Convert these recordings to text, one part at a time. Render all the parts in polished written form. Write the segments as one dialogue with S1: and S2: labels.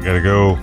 S1: gotta go.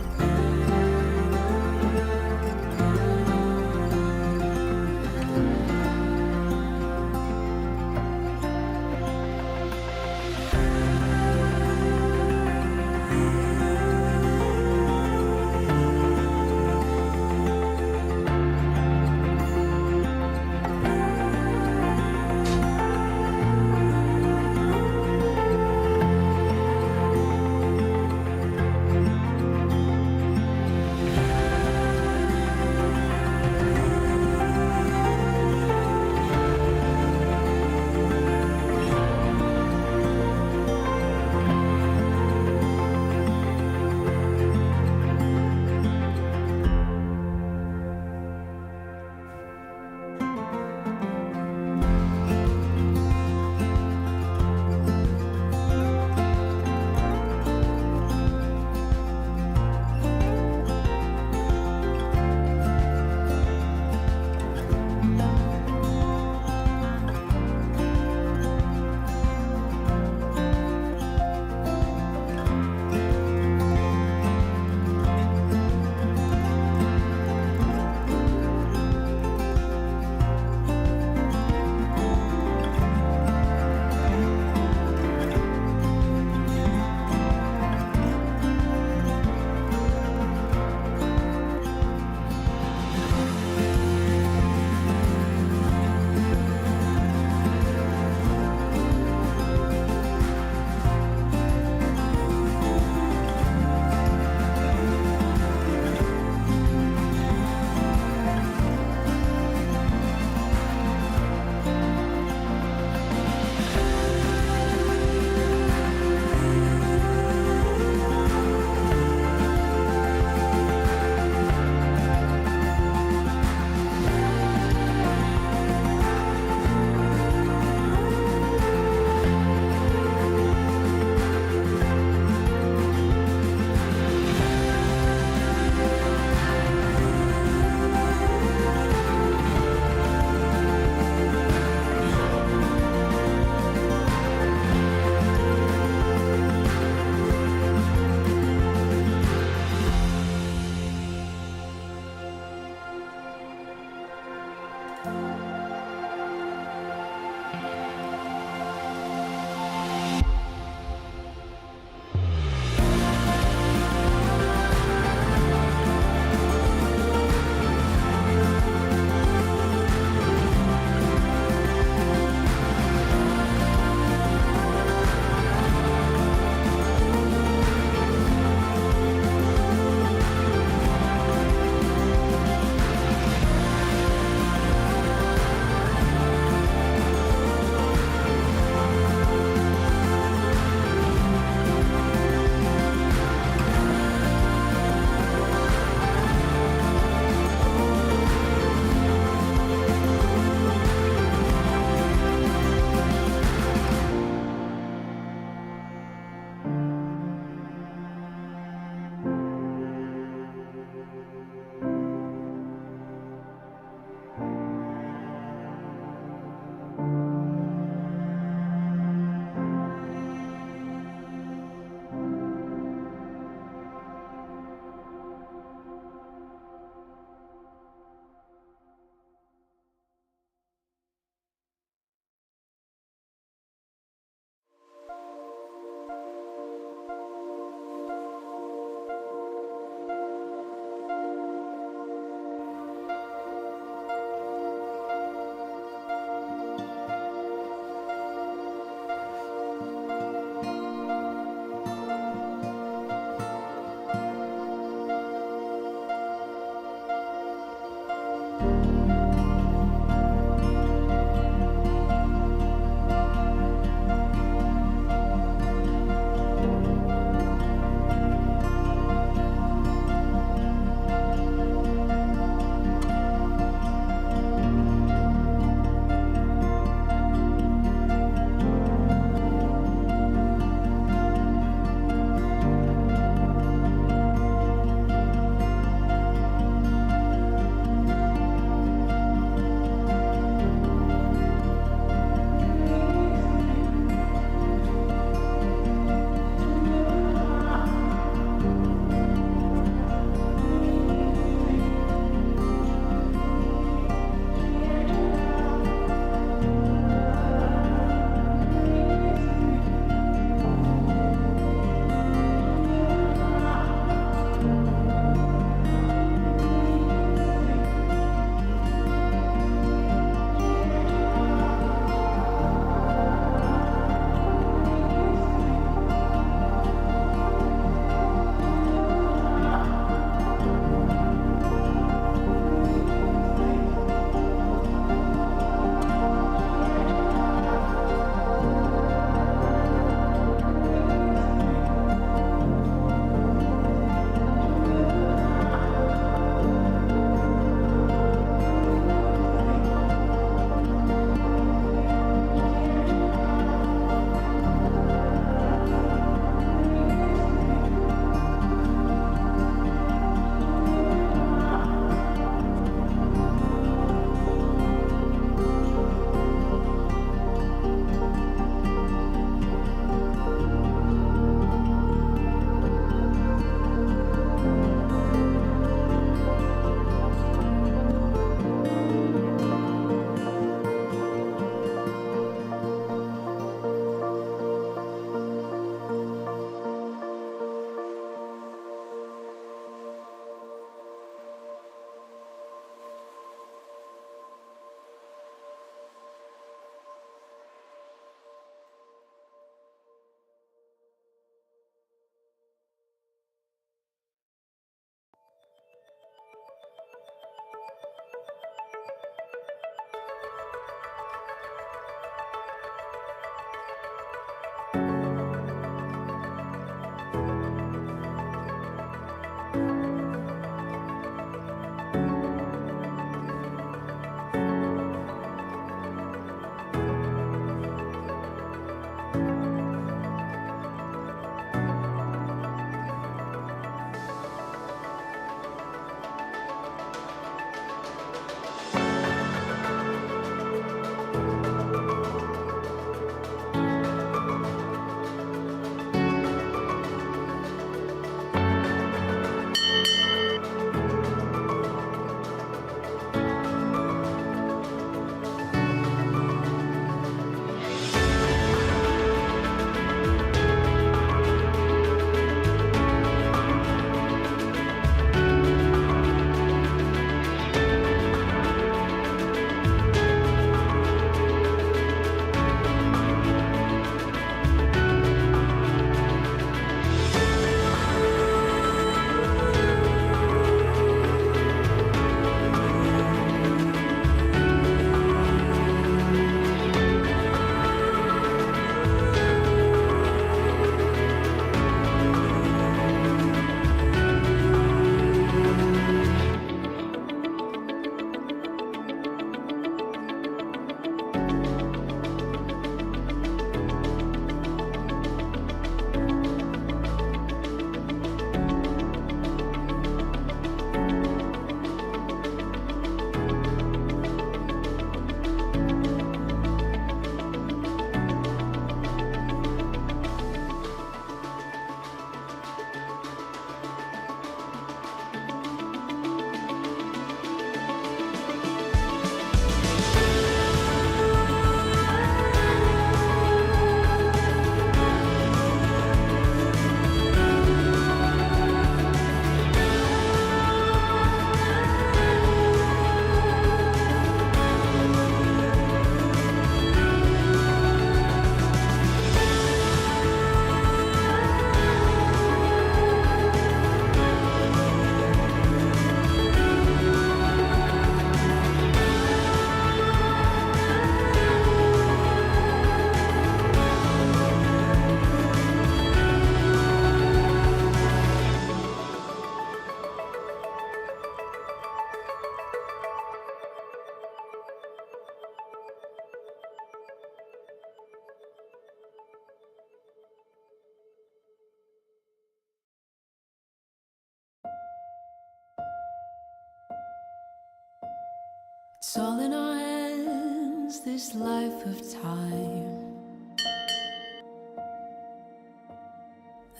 S1: It's all in our hands, this life of time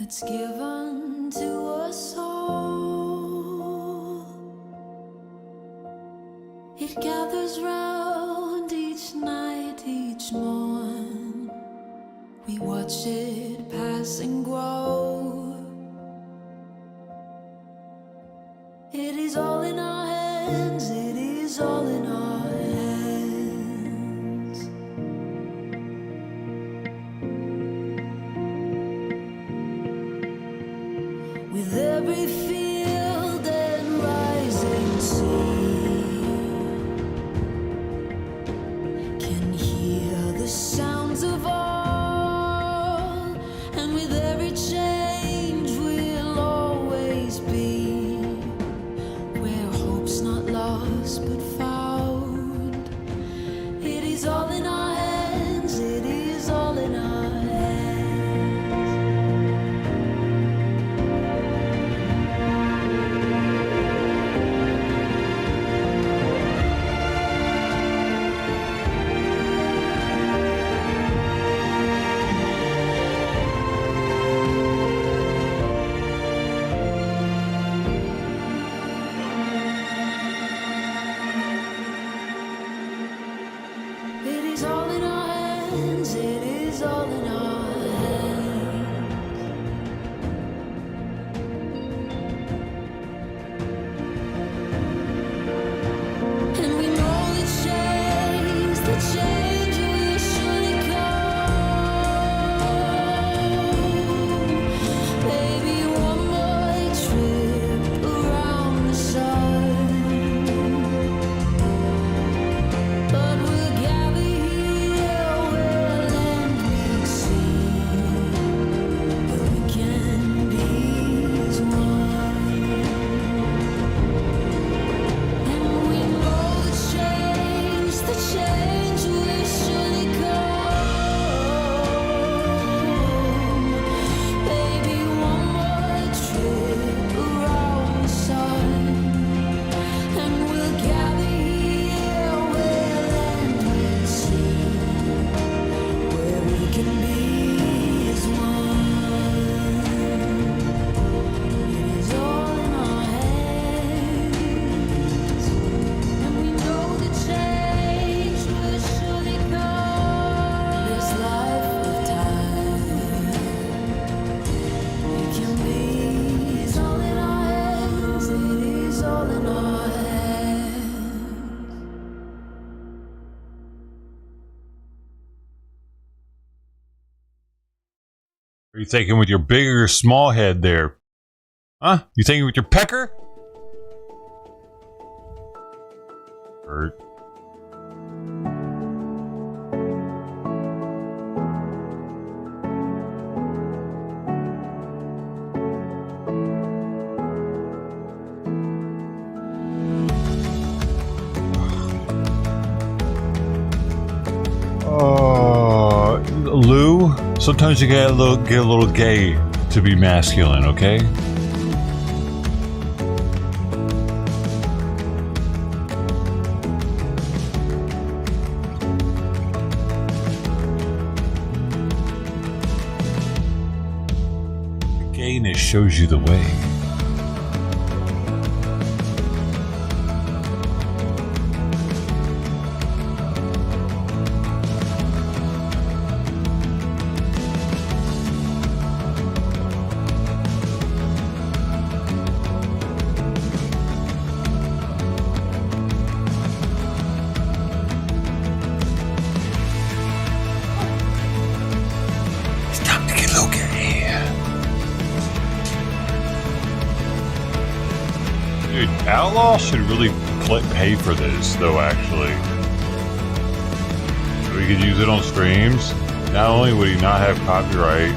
S1: that's given to us all. It gathers round each night, each morn. We watch it pass and grow. It is all in our hands, it is all in our hands. With every field and rising sea, can hear the sounds of all, and with every change we'll always be where hope's not lost but found. It is all in our hands, it is all in our hands. It is all in our hands, it is all in our hands. And we know the change will surely come. Baby, one more trip around the sun. But we'll gather here where land meets sea, where we can be as one. And we know the change will surely come. Baby, one more trip around the sun, and we'll gather here where land meets sea, where we can be as one. It is all in our hands, and we know the change will surely come. This life of time, it can be. It's all in our hands, it is all in our hands.
S2: Are you thinking with your big or small head there? Huh? You thinking with your pecker? Hurt. Lou, sometimes you get a little gay to be masculine, okay? The gayness shows you the way. It's time to get a little gay. Dude, Outlaw should really pay for this, though, actually. So we could use it on streams. Not only would he not have copyright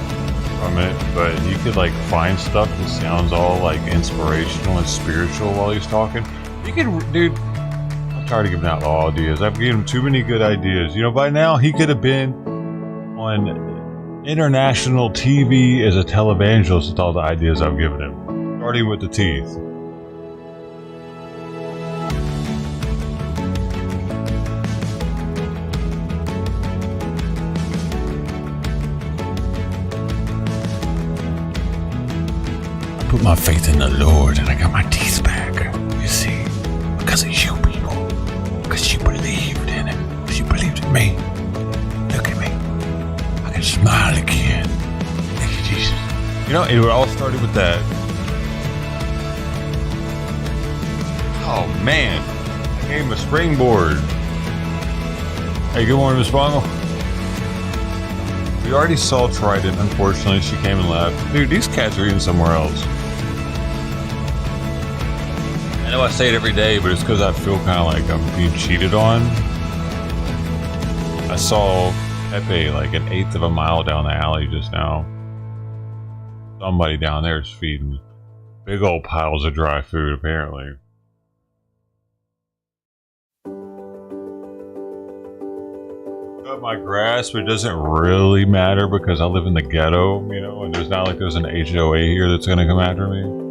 S2: from it, but he could, like, find stuff that sounds all, like, inspirational and spiritual while he's talking. He could, dude, I'm tired of giving Outlaw ideas. I've given him too many good ideas. You know, by now, he could have been on international TV as a televangelist with all the ideas I've given him. Starting with the teeth. my faith in the Lord and I got my teeth back. You see, because of you people. Because you believed in it. Because you believed in me. Look at me. I can smile again. Thank you, Jesus. You know, it all started with that. Oh, man. I gave him a springboard. Hey, good morning, Miss Bongo. We already saw Trident. Unfortunately, she came and left. Dude, these cats are eating somewhere else. I know I say it every day, but it's because I feel kind of like I'm being cheated on. I saw Pepe like an eighth of a mile down the alley just now. Somebody down there is feeding big old piles of dry food, apparently. Cut my grass, but it doesn't really matter because I live in the ghetto, you know, and there's not like there's an HOA here that's gonna come after me.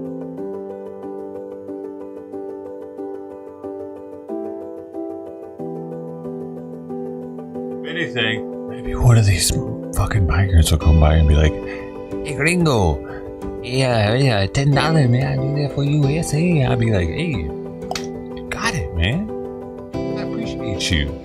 S2: If anything, maybe one of these fucking migrants will come by and be like, "Hey, gringo, yeah, $10, man, I do that for you." Yes, hey. I'll be like, "Hey, you got it, man. I appreciate you."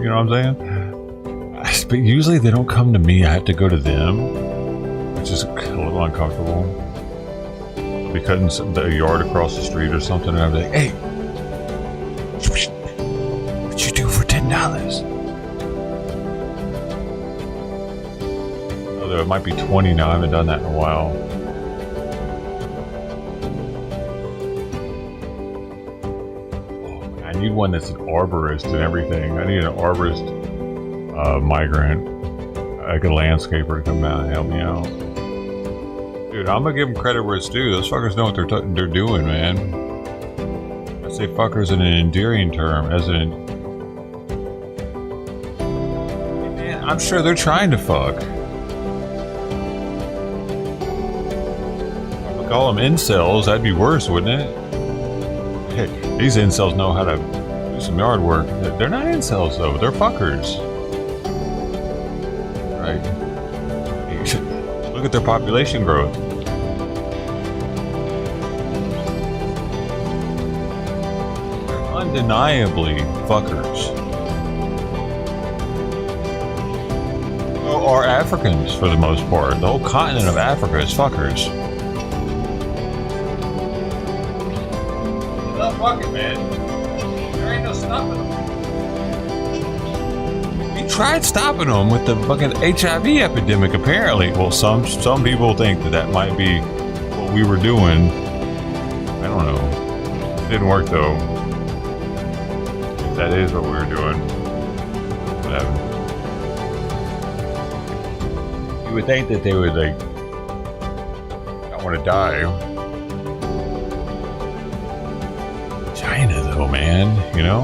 S2: You know what I'm saying? But usually they don't come to me. I have to go to them, which is a little uncomfortable. I'll be cutting the yard across the street or something, and I'll be like, "Hey, what you do for $10? Although it might be 20 now. I haven't done that in a while. I need one that's an arborist and everything. I need an arborist migrant, like a landscaper to come out and help me out. Dude, I'm gonna give them credit where it's due. Those fuckers know what they're doing, man. I say fuckers in an endearing term, as in, man, I'm sure they're trying to fuck. If I call them incels, that'd be worse, wouldn't it? Hey, these incels know how to do some yard work. They're not incels, though. They're fuckers. Right? Look at their population growth. They're undeniably fuckers. Or Africans, for the most part. The whole continent of Africa is fuckers. Fuck it, man. There ain't no stopping them. We tried stopping them with the fucking HIV epidemic, apparently. Well, some people think that might be what we were doing. I don't know. It didn't work, though. If that is what we were doing. Whatever. You would think that they would, like, not want to die. China, though, man, you know?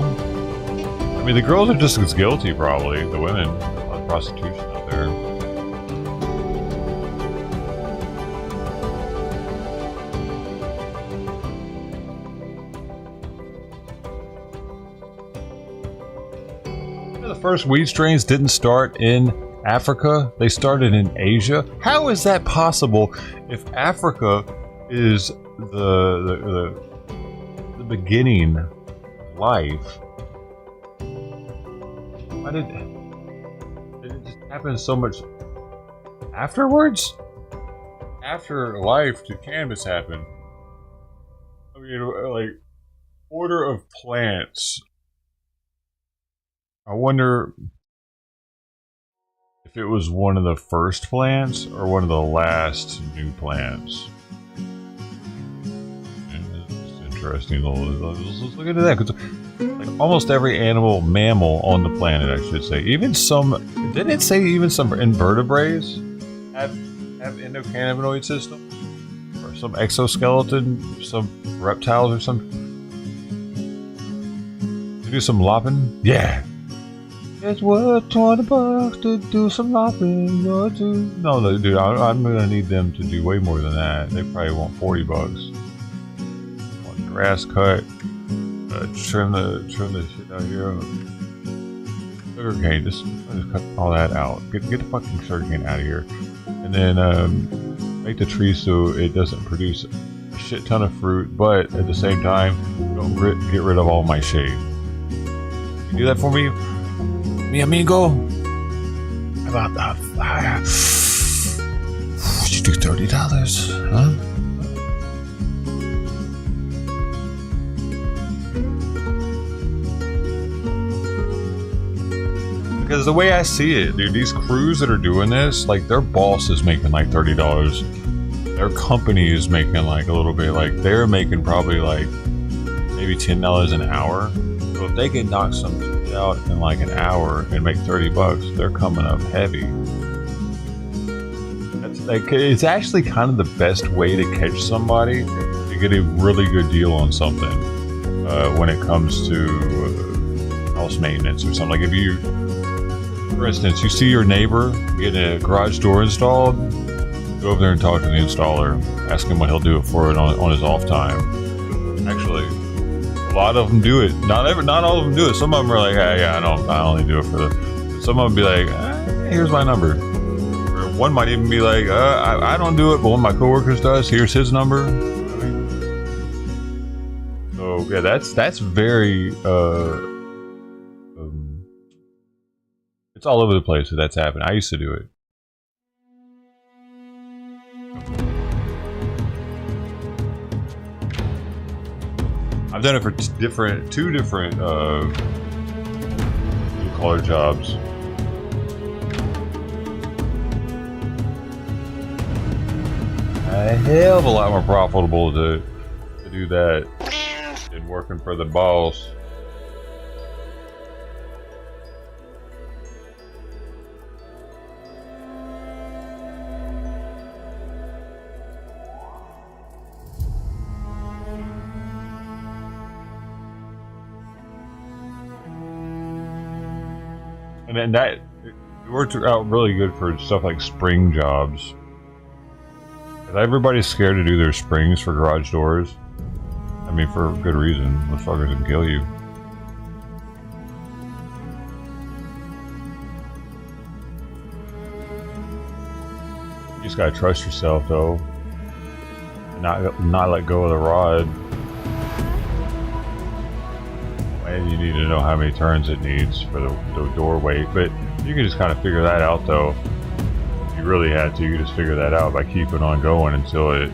S2: I mean, the girls are just as guilty, probably. The women. There's a lot of prostitution out there. You know, the first weed strains didn't start in Africa. They started in Asia. How is that possible if Africa is the beginning life? Why did it just happen so much afterwards? After life did cannabis happen? I mean, like, order of plants. I wonder if it was one of the first plants or one of the last new plants. Interesting. Let's look into that, because like almost every mammal on the planet, I should say, even some, didn't it say even some invertebrates have endocannabinoid system, or some exoskeleton, some reptiles or something? To do some lopping? Yeah. It's worth $20 to do some lopping. No, dude, I'm gonna need them to do way more than that. They probably want $40. Grass cut, trim the shit out here. sugar cane. Just cut all that out. Get the fucking sugar cane out of here, and then make the tree so it doesn't produce a shit ton of fruit, but at the same time, don't get rid of all my shade. You do that for me, mi amigo. About that. You do $30, huh? Because the way I see it, dude, these crews that are doing this, like their boss is making like $30. Their company is making like a little bit, like they're making probably like maybe $10 an hour. So if they can knock some shit out in like an hour and make $30, they're coming up heavy. That's like, it's actually kind of the best way to catch somebody to get a really good deal on something when it comes to house maintenance or something. Like if you, for instance, you see your neighbor getting a garage door installed, go over there and talk to the installer. Ask him what he'll do it for it on his off time. Actually, a lot of them do it. Not all of them do it. Some of them are like, hey, yeah, I only do it for the. Some of them be like, here's my number. Or one might even be like, I don't do it, but one of my coworkers does. Here's his number. So yeah, that's very. It's all over the place that that's happening. I used to do it. I've done it for two different blue collar jobs. A hell of a lot more profitable to do that than working for the boss. And then that it worked out really good for stuff like spring jobs. Everybody's scared to do their springs for garage doors. I mean, for good reason. Those fuckers can kill you. You just gotta trust yourself, though, and not let go of the rod. And you need to know how many turns it needs for the door weight, but you can just kind of figure that out, though. If you really had to, you could just figure that out by keeping on going until it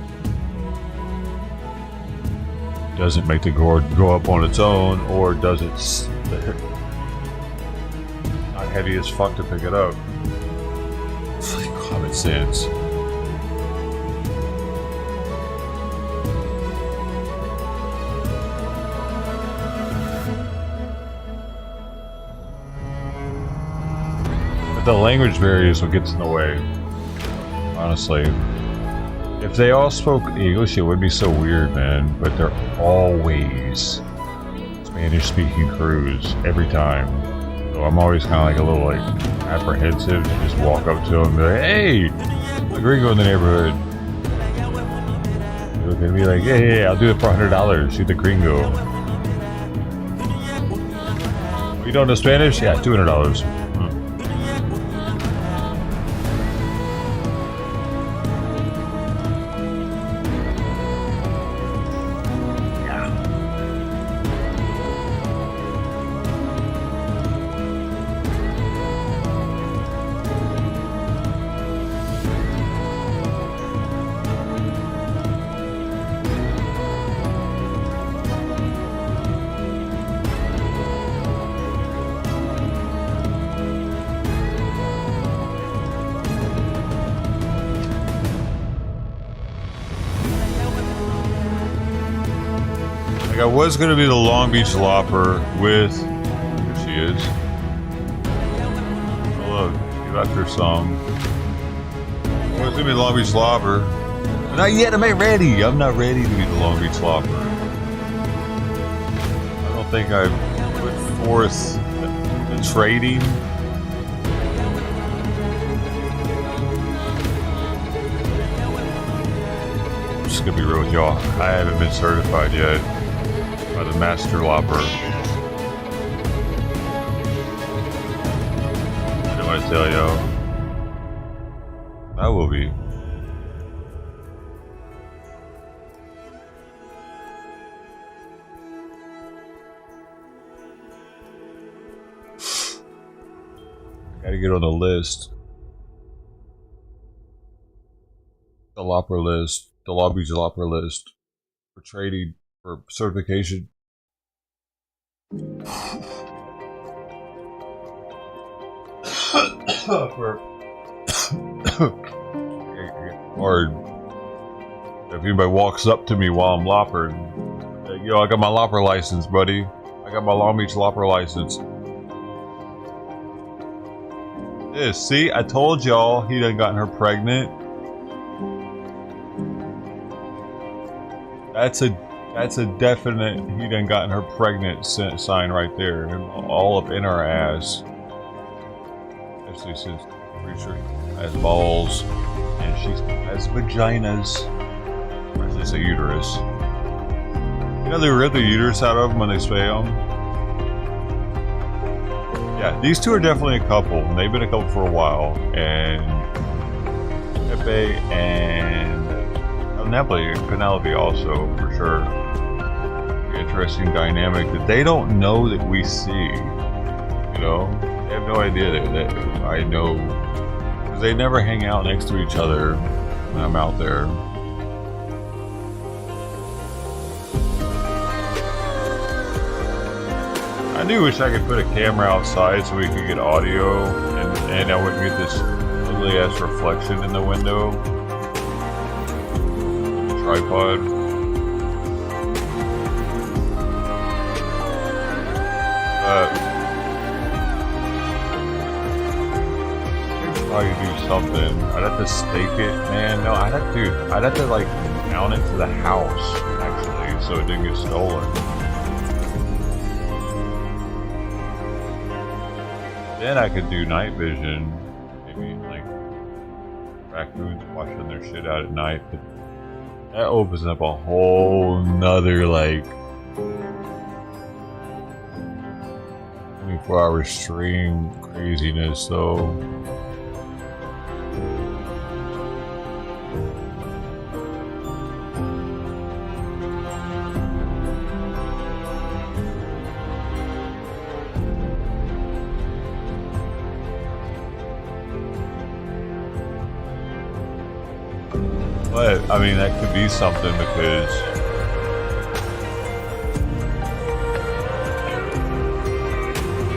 S2: doesn't make the gourd go up on its own, or does it not heavy as fuck to pick it up. It's like common sense. The language barrier is what gets in the way, honestly. If they all spoke English, it would be so weird, man, but they're always Spanish-speaking crews, every time. So I'm always kind of like a little like apprehensive to just walk up to them and be like, hey, a gringo in the neighborhood. They're going to be like, yeah, I'll do it for $100, shoot the gringo. You don't know Spanish? Yeah, $200. Like I was gonna be the Long Beach Lopper with, there she is. Oh look, she left her song. I was gonna be the Long Beach Lopper. But not yet, I'm not ready. I'm not ready to be the Long Beach Lopper. I don't think I've put forth the trading. I'm just gonna be real with y'all. I haven't been certified yet by the Master Lopper. tell y'all. I will be. Gotta get on the list. The Jalopper list. The Lobby Jalopper list. For trading. For certification. For hard. If anybody walks up to me while I'm loppering, yo, I got my lopper license, buddy. I got my Long Beach lopper license. See, I told y'all he done gotten her pregnant. That's a definite he done gotten her pregnant sign right there, all up in her ass. Especially since I'm pretty sure she has balls and she has vaginas. Or I should say uterus. You know they rip the uterus out of them when they spay them. Yeah, these two are definitely a couple. And they've been a couple for a while. And Pepe and Penelope also, for sure. Interesting dynamic that they don't know that we see. You know? They have no idea that I know. Because they never hang out next to each other when I'm out there. I do wish I could put a camera outside so we could get audio and I wouldn't get this ugly ass reflection in the window. The tripod. I could probably do something. I'd have to stake it, man. No, I'd have to like mount it to the house actually so it didn't get stolen. Then I could do night vision, maybe like raccoons washing their shit out at night. But that opens up a whole nother like 24-hour stream craziness. So but, I mean, that could be something because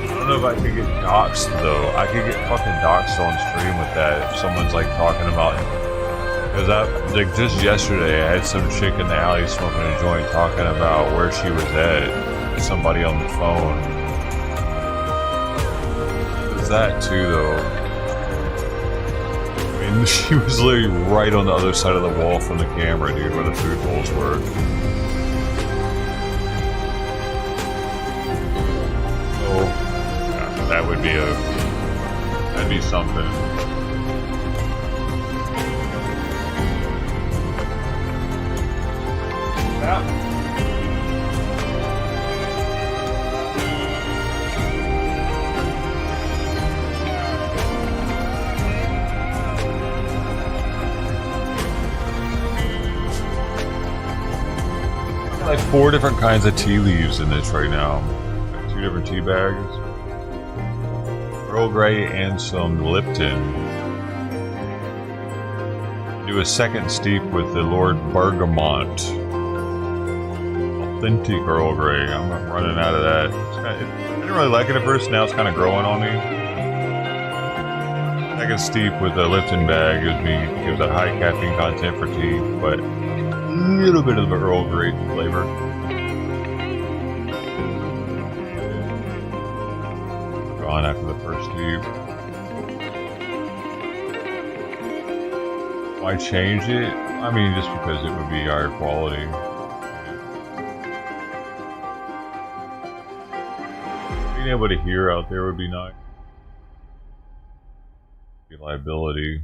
S2: I don't know if I could get doxxed though. I could get fucking doxxed on stream with that if someone's like talking about it. Because like just yesterday I had some chick in the alley smoking a joint talking about where she was at. Somebody on the phone. There's that too though. And she was literally right on the other side of the wall from the camera, dude, where the food bowls were. So, yeah, that'd be something. Yeah. Like 4 different kinds of tea leaves in this right now. Got 2 different tea bags. Earl Grey and some Lipton. Do a second steep with the Lord Bergamot. Authentic Earl Grey. I'm running out of that. I didn't really like it at first, now it's kind of growing on me. Second steep with the Lipton bag gives a high caffeine content for tea, but a little bit of the Earl Grey flavor. Gone after the first steep. Why change it? I mean, just because it would be higher quality. Being able to hear out there would be nice. Be liability.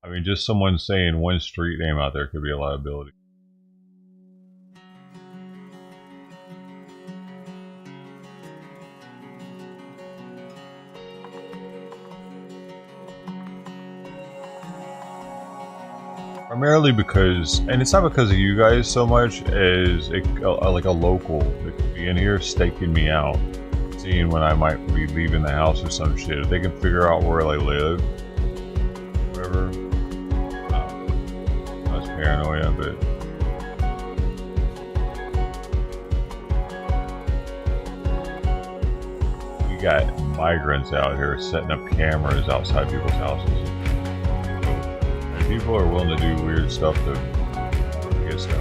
S2: I mean, just someone saying one street name out there could be a liability. Primarily because, and it's not because of you guys so much as like a local that could be in here staking me out, seeing when I might be leaving the house or some shit. If they can figure out where I live, whatever. That's paranoia, but we got migrants out here setting up cameras outside people's houses. People are willing to do weird stuff to get stuff.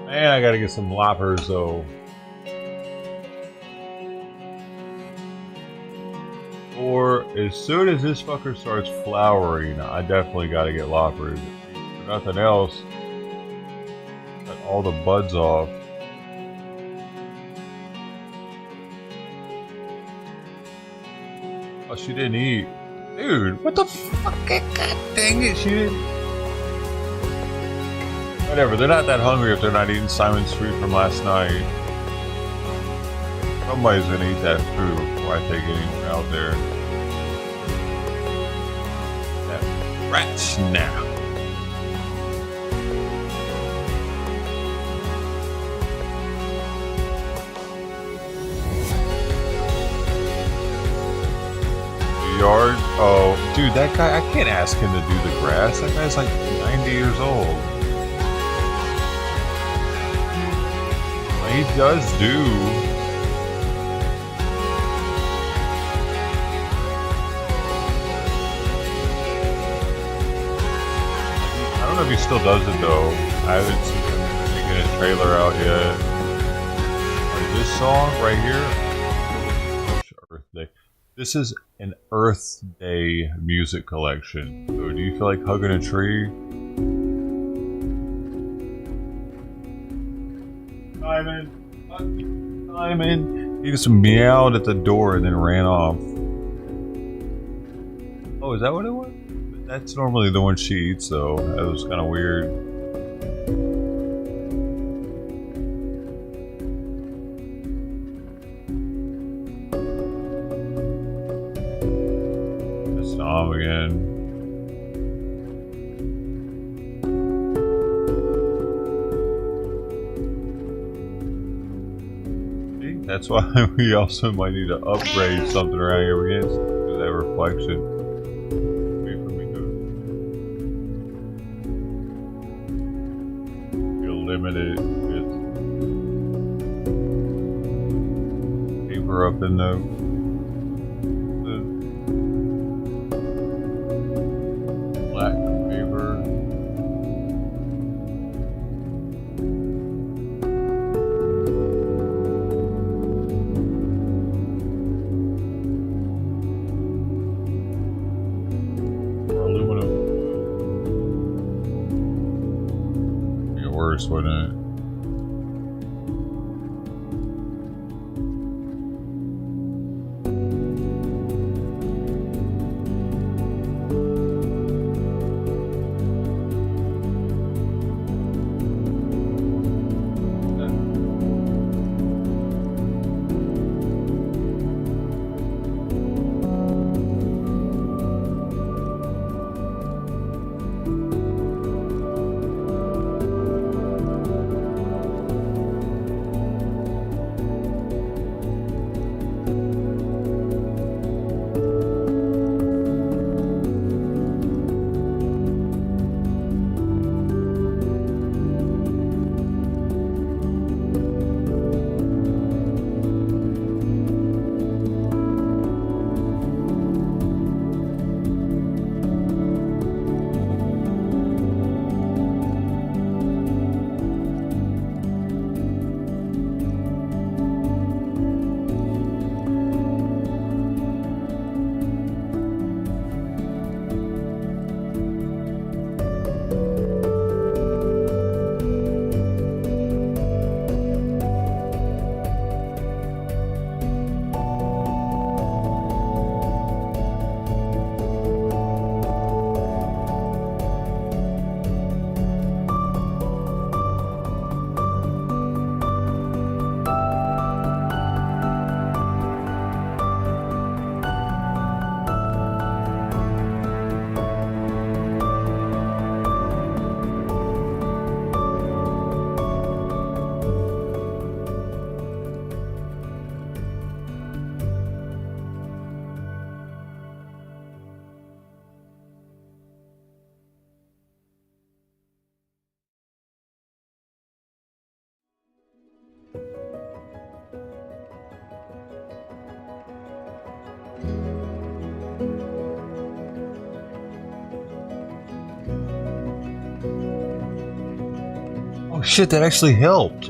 S2: Man, I gotta get some loppers though. Or as soon as this fucker starts flowering, I definitely gotta get loppers. If nothing else, cut all the buds off. Oh, she didn't eat. Dude, what the fuck? God dang it, she didn't. Whatever, they're not that hungry if they're not eating Simon's food from last night. Somebody's gonna eat that food before I take it out there. That rat snap. The yard? Oh, dude, that guy, I can't ask him to do the grass. That guy's like 90 years old. He does do. I don't know if he still does it though. I haven't seen him making a trailer out yet. Like this song right here. Earth Day. This is an Earth Day music collection. So do you feel like hugging a tree? Simon. He just meowed at the door and then ran off. Oh, is that what it was? That's normally the one she eats, though. That was kind of weird. That's Tom again. That's why we also might need to upgrade something around here. We can't do that reflection. Wait for me to feel limited with paper up in the black paper. Wouldn't it? shit, that actually helped.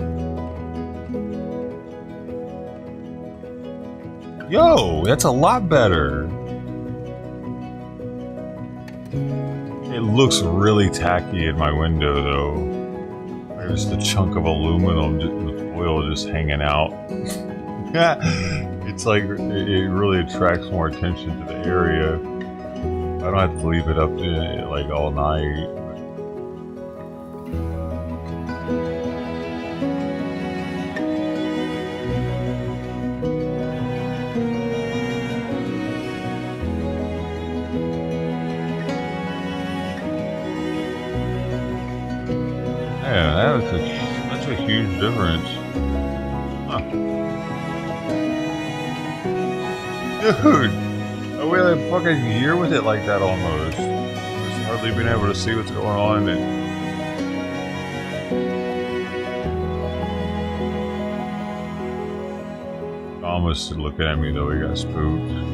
S2: Yo, that's a lot better. It looks really tacky in my window though. There's the chunk of aluminum, the foil just hanging out. It's like, it really attracts more attention to the area. I don't have to leave it up to like all night. Yeah, that's a huge difference. Huh. Dude, I waited a fucking year with it like that almost. Just hardly been able to see what's going on. Thomas is looking at me though, he got spooked.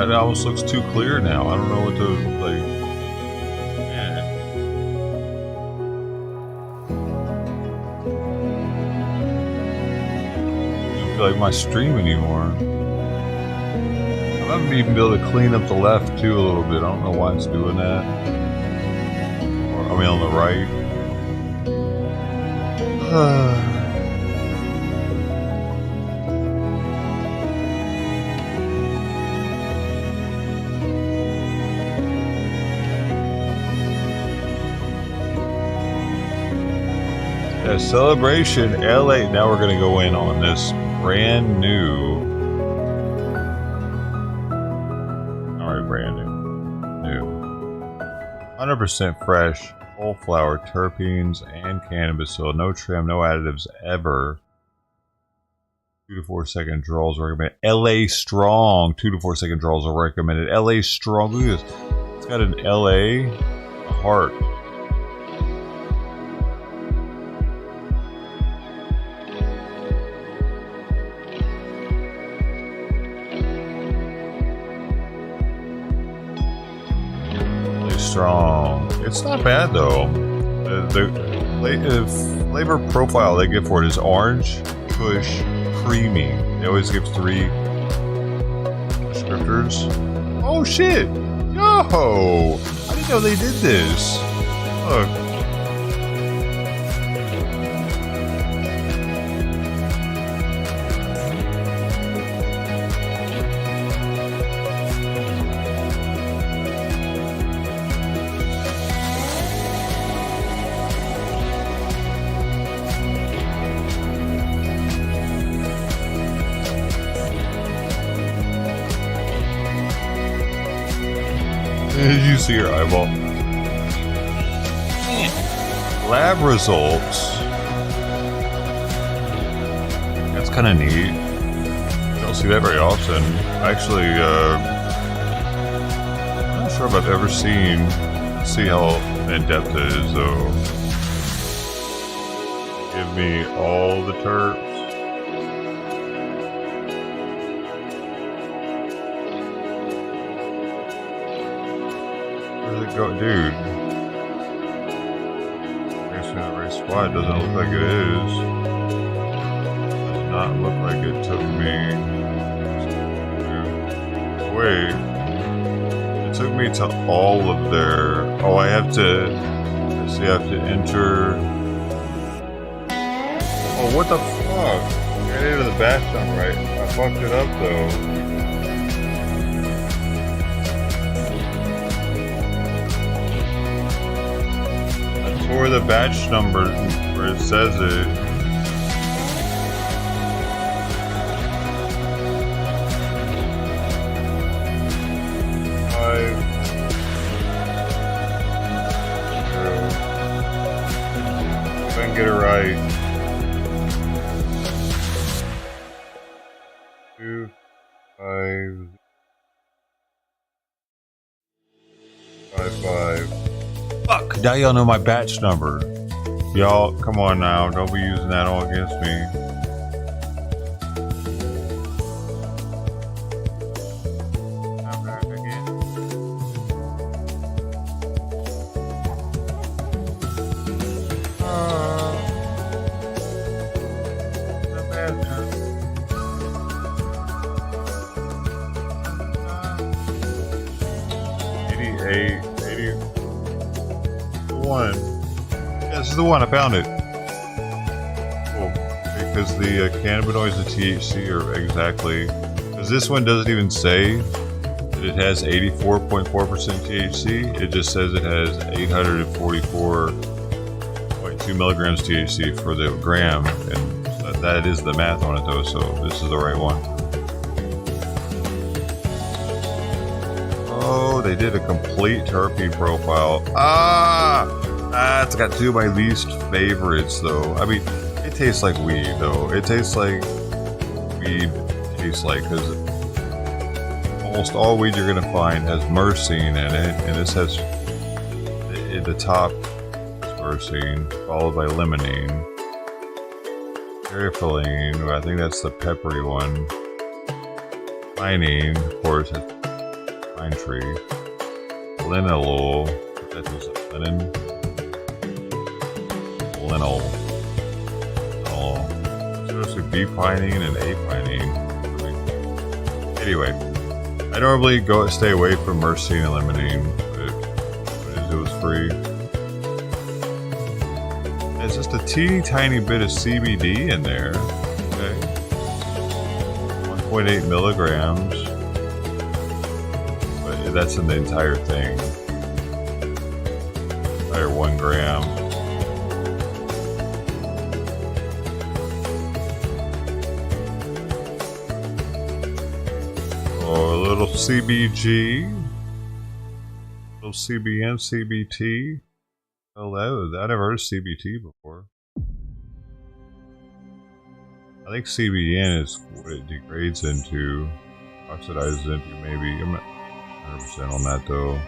S2: It almost looks too clear now. I don't know what to like. Yeah. I don't feel like my stream anymore. I might even be able to clean up the left too a little bit. I don't know why it's doing that. Or, I mean, on the right. Celebration LA. Now we're going to go in on this brand new. Alright, brand new. 100% fresh, whole flower, terpenes, and cannabis oil. No trim, no additives ever. 2 to 4 second draws are recommended. LA Strong. 2 to 4 second draws are recommended. LA Strong. Look at this. It's got an LA heart. Strong. It's not bad though. The flavor profile they give for it is orange, kush, creamy. They always give 3 descriptors. Oh shit! Yo! I didn't know they did this. Look. Did you see your eyeball? Lab results. That's kind of neat. You don't see that very often. Actually, I'm not sure if I've ever see how in depth it is though. Give me all the terps. Go, dude. Makes me in the right spot. It doesn't look like it is. Does not look like it took me. Wait. It took me to all of their. Oh, I have to. Let's see, I have to enter. Oh, what the fuck? I entered the batch number right. I fucked it up though. Or the batch number where it says it. If I can get it right. 2, 5, 5, 5. Now y'all know my batch number. Y'all, come on now. Don't be using that all against me. I'm back again. The batch number. 88, 81. Yeah, this is the one. I found it. Cool. Because the cannabinoids and THC are exactly. Because this one doesn't even say that it has 84.4% THC. It just says it has 844.2 milligrams THC for the gram, and that is the math on it though. So this is the right one. Oh, they did a complete terpene profile. It's got two of my least favorites, though. I mean, it tastes like weed, though. It tastes like weed tastes like, because almost all weed you're going to find has myrcene in it, and this has, the top is myrcene, followed by limonene. Terephthalene, I think that's the peppery one. Pinene, of course, has pine tree. Linalool, that was linen. Linol. Oh, supposed to be pinene and apinene. Anyway, I normally stay away from myrcene and limonene, but it was free. There's just a teeny tiny bit of CBD in there. Okay, 1.8 milligrams. That's in the entire thing. Entire 1 gram. Oh, a little CBG. A little CBN, CBT. Oh, I never heard of CBT before. I think CBN is what it degrades into, oxidizes into, maybe. I'm not 100% on that though.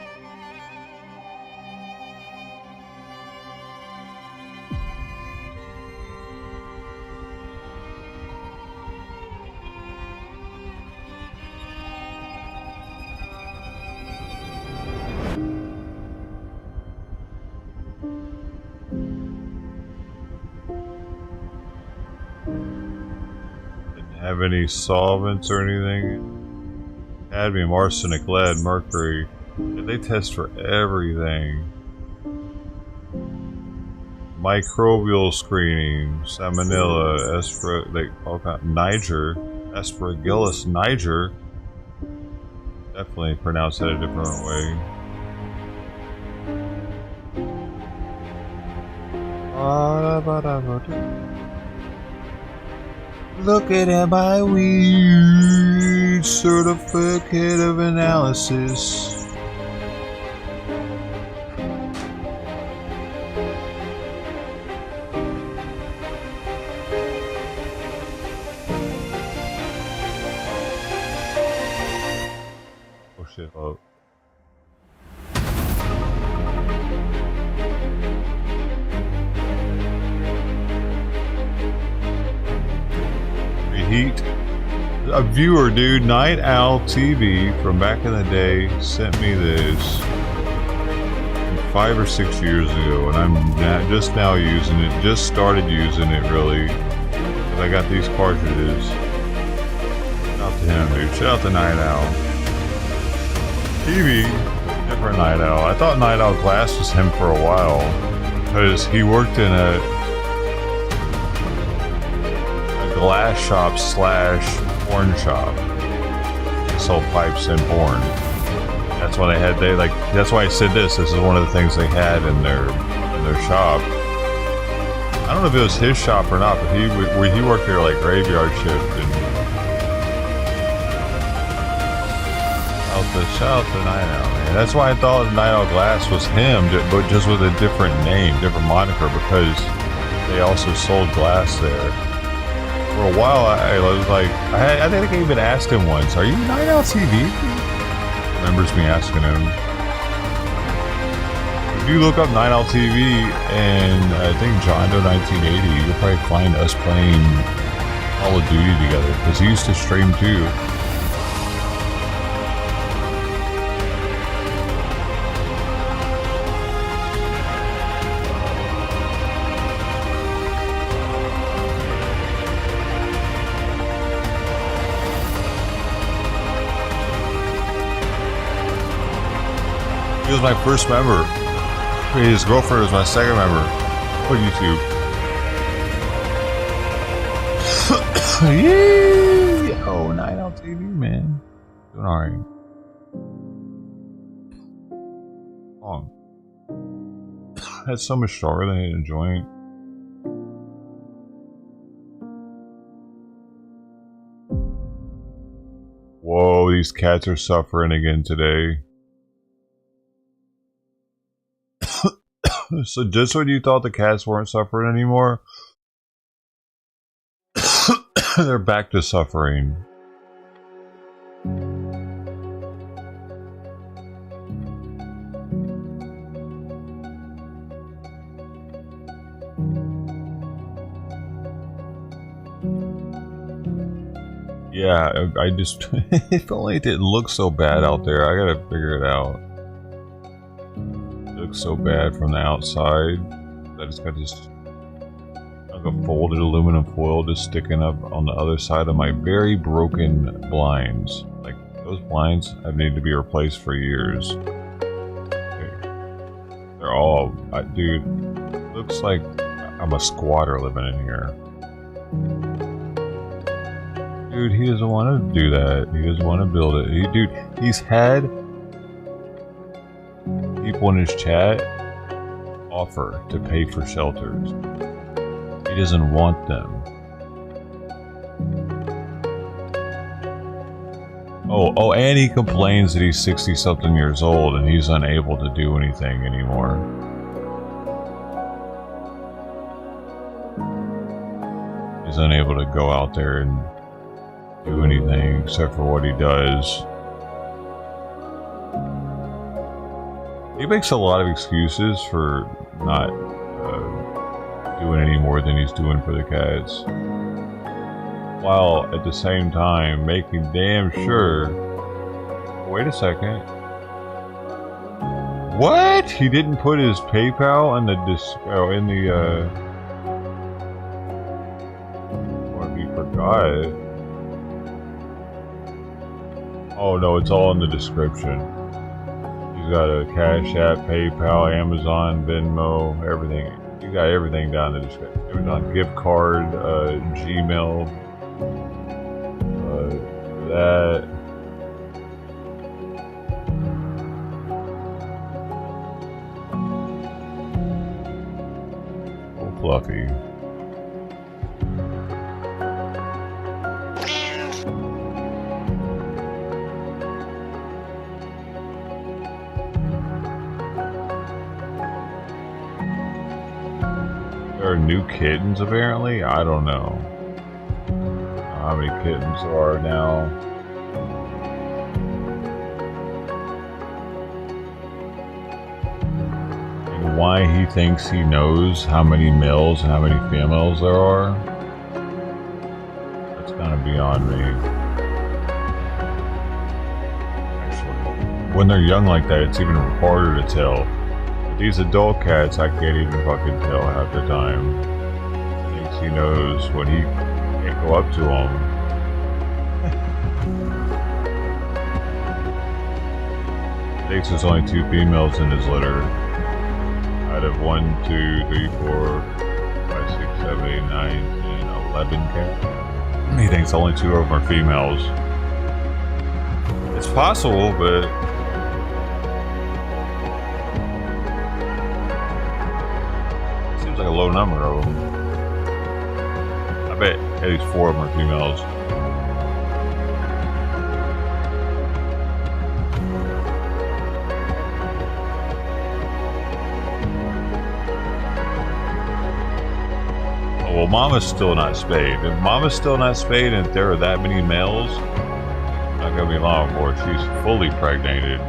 S2: Didn't have any solvents or anything. Cadmium, arsenic, lead, mercury. They test for everything. Microbial screening, salmonella, aspergillus niger. Definitely pronounce that a different way. Looking at my weed certificate of analysis. Oh shit, oh. Heat. A viewer, dude, Night Owl TV from back in the day sent me this 5 or 6 years ago, and I'm just now using it. Just started using it really. I got these cartridges. Shout out to him, dude. Shout out to Night Owl TV. Different Night Owl. I thought Night Owl Glass was him for a while because he worked in a glass shop / porn shop. They sold pipes and porn. That's why that's why I said this is one of the things they had in their shop. I don't know if it was his shop or not, but he worked there like graveyard shift. And shout out to Night Owl, man. That's why I thought Night Owl Glass was him, but just with a different name, different moniker, because they also sold glass there. For a while, I was like, I think I even asked him once, "Are you Night Owl TV?" Remembers me asking him. If you look up Night Owl TV and I think John Doe 1980, you'll probably find us playing Call of Duty together because he used to stream too. He was my first member. His girlfriend was my second member on YouTube. Yay! Oh, Night Owl TV, man. Doing alright. Oh. Had so much stronger than I hit a joint. Whoa, these cats are suffering again today. So just when you thought the cats weren't suffering anymore, they're back to suffering. Yeah, I just if only it didn't look so bad out there. I gotta figure it out. Looks so bad from the outside. I just got this like a folded aluminum foil just sticking up on the other side of my very broken blinds. Like those blinds have needed to be replaced for years. Okay. They're all, dude. Looks like I'm a squatter living in here. Dude, he doesn't want to do that. He doesn't want to build it. Dude, he's had people in his chat offer to pay for shelters. He doesn't want them. Oh, and he complains that he's 60-something years old and he's unable to do anything anymore. He's unable to go out there and do anything except for what he does. He makes a lot of excuses for not doing any more than he's doing for the cats, while at the same time making damn sure. Wait a second. What? He didn't put his PayPal in the What if he forgot? Oh no, it's all in the description. You got a Cash App, PayPal, Amazon, Venmo, everything. You got everything down in the description. Amazon gift card, Gmail, that. Oh, Fluffy. There are new kittens apparently? I don't know how many kittens there are now. And why he thinks he knows how many males and how many females there are? That's kind of beyond me. Actually, when they're young like that, it's even harder to tell. These adult cats, I can't even fucking tell half the time. He thinks he knows when he can't go up to them. He thinks there's only 2 females in his litter. Out of 1, 2, 3, 4, 5, 6, 7, 8, 9, 10, 11 cats. He thinks only 2 of them are females. It's possible, but like a low number of them. I bet at least 4 of them are females. Oh, well, Mama's still not spayed. If Mama's still not spayed and if there are that many males, not gonna be long before she's fully pregnated.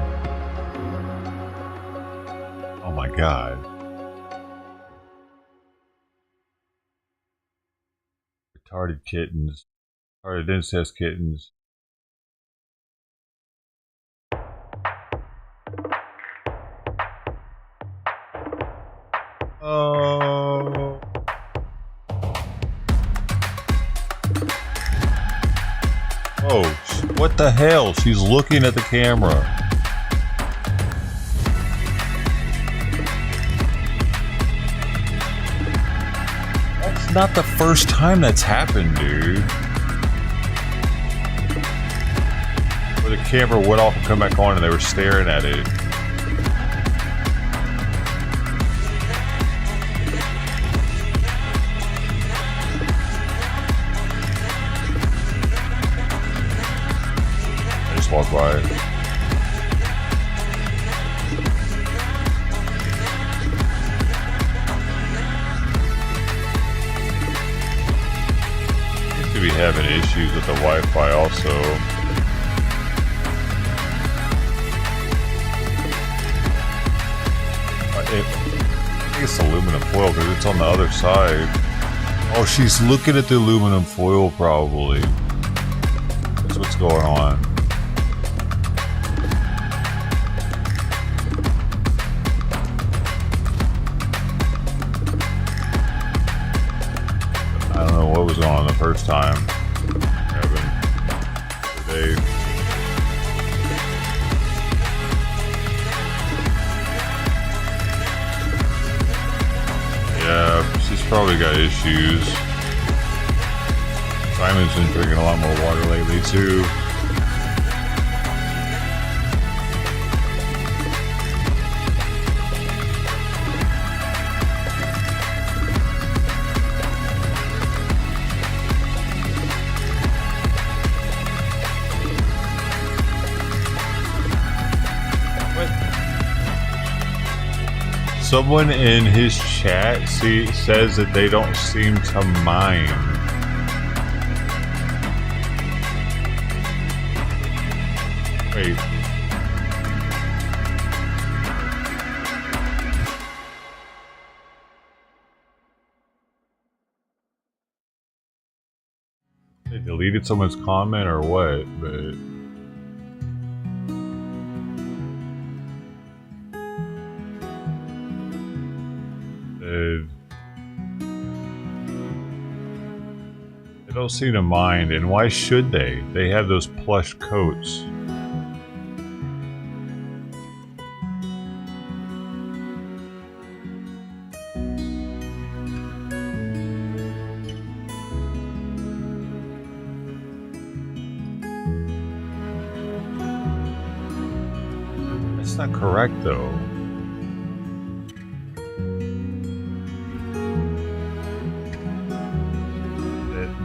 S2: Oh my god. Retarded kittens. Retarded incest kittens. Oh. Oh, what the hell? She's looking at the camera. That's not the first time that's happened, dude. Where the camera went off and come back on and they were staring at it. Walk by. Seems to be having issues with the Wi-Fi also. I think it's aluminum foil because it's on the other side. Oh, she's looking at the aluminum foil probably. That's what's going on. I don't know what was on the first time. Evan. Dave. Yeah, she's probably got issues. Simon's been drinking a lot more water lately too. Someone in his chat says that they don't seem to mind. Wait. They deleted someone's comment or what? But they don't seem to mind, and why should they? They have those plush coats. That's not correct, though.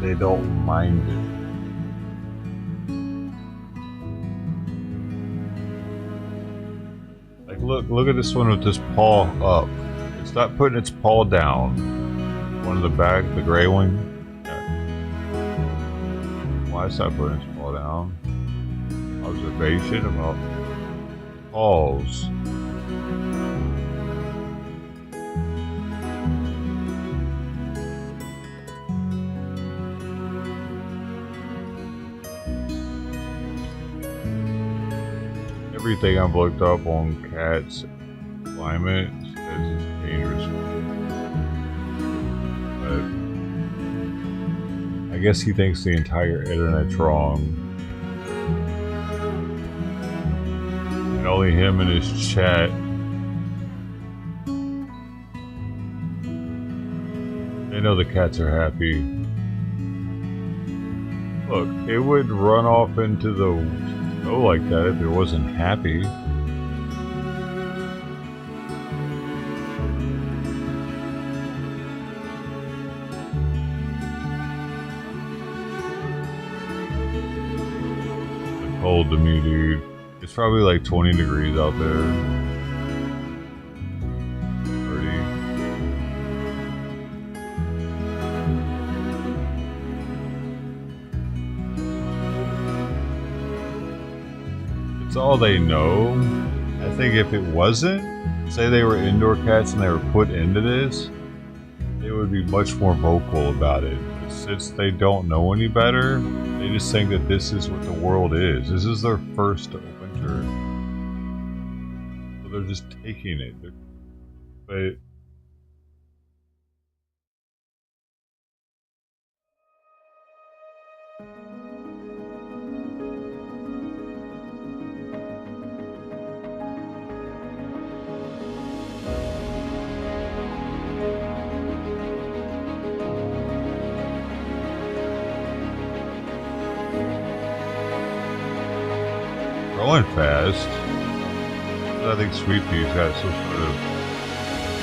S2: They don't mind it. Like, look at this one with this paw up. It's not putting its paw down. One in the back, the gray one. Yeah. Why is that putting its paw down? Observation about paws. Everything I've looked up on cats climate says it's dangerous. But I guess he thinks the entire internet's wrong. And only him and his chat. They know the cats are happy. Look, it would run off into the snow like that if it wasn't happy. It's cold to me, dude. It's probably like 20 degrees out there. 30. It's all they know. I think if it wasn't, say they were indoor cats and they were put into this, they would be much more vocal about it. But since they don't know any better, they just think that this is what the world is. This is their first winter. So they're just taking it. But growing fast. I think Sweet Pea's got some sort of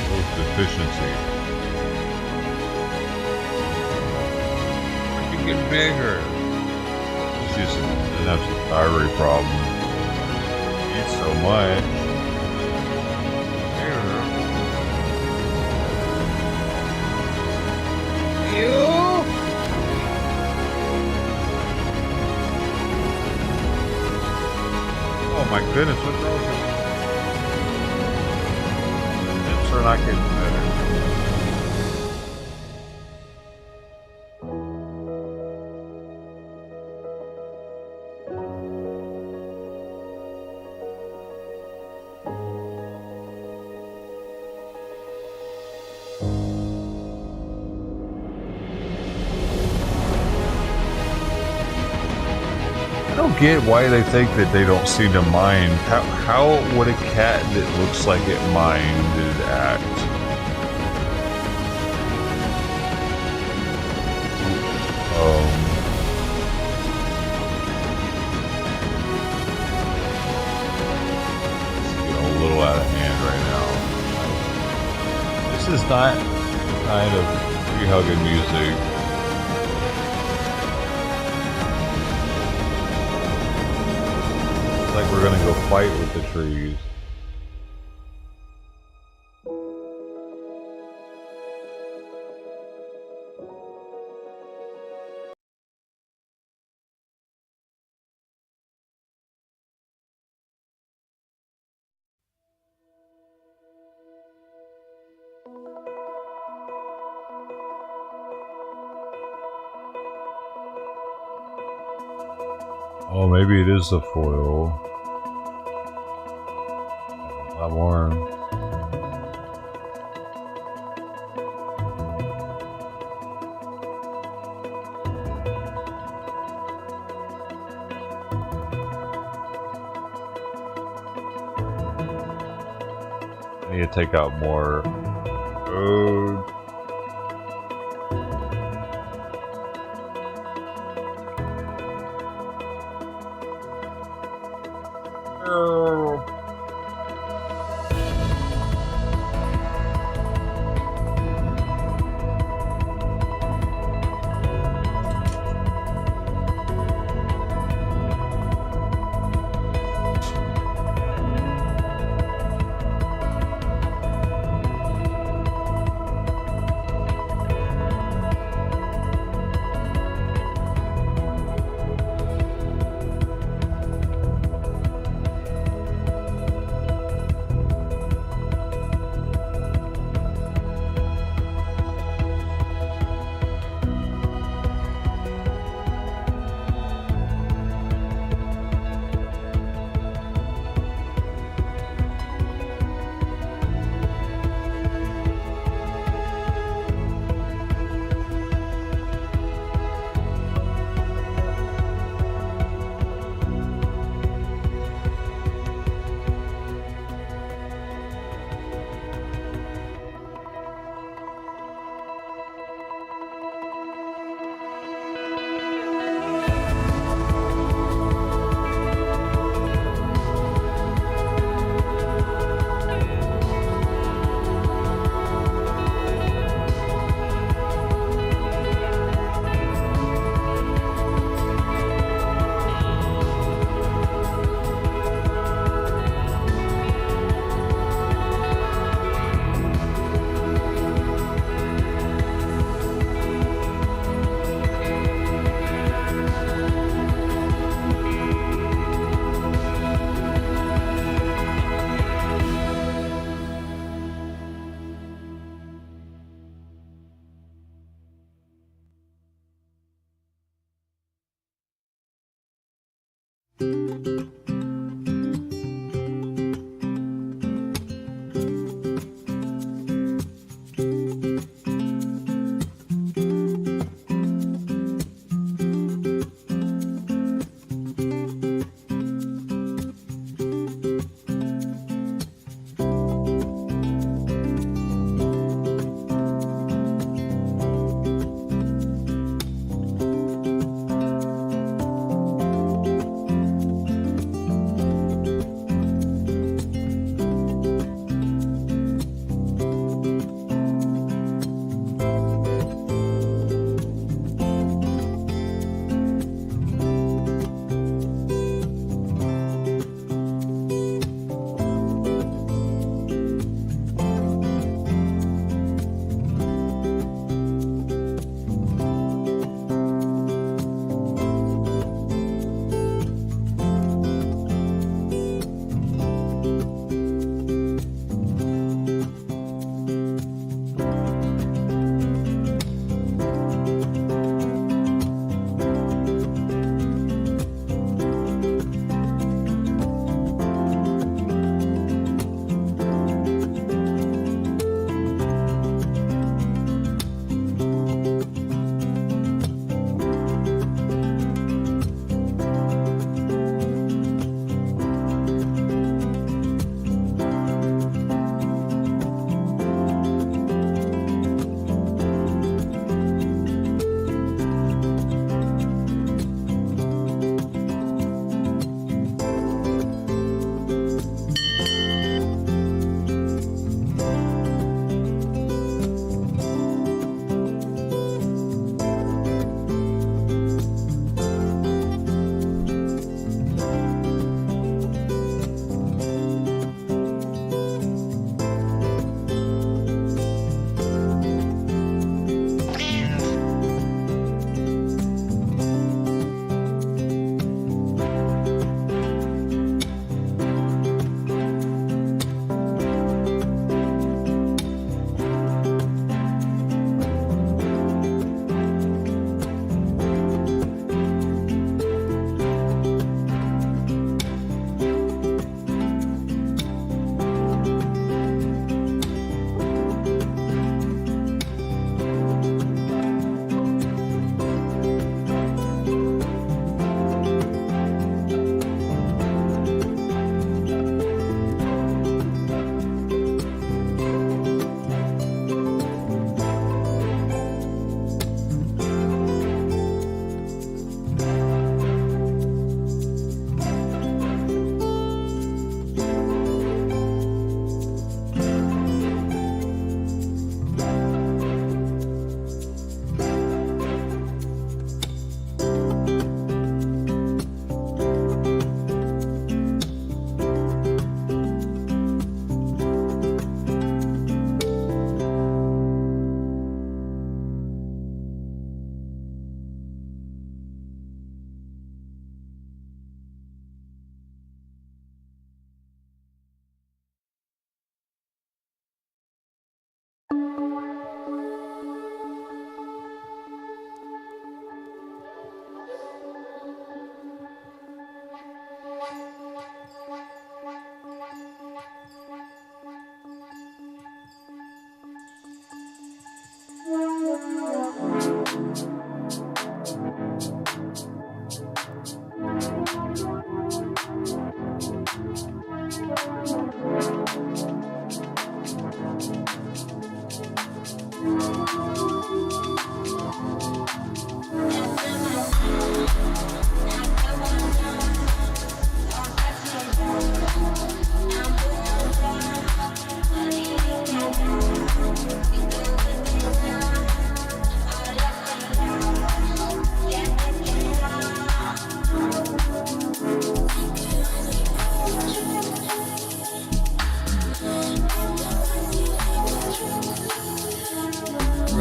S2: growth deficiency. It can get bigger. It's just doesn't have some thyroid problem. Eats so much. You. Oh my goodness, what's wrong with you? Lips are not getting better. I don't get why they think that they don't seem to mind. How would a cat that looks like it minded act? It's getting a little out of hand right now. This is not kind of tree-hugging music. Like we're gonna go fight with the trees. Oh, maybe it is the foil. I'm warm. I need to take out more food.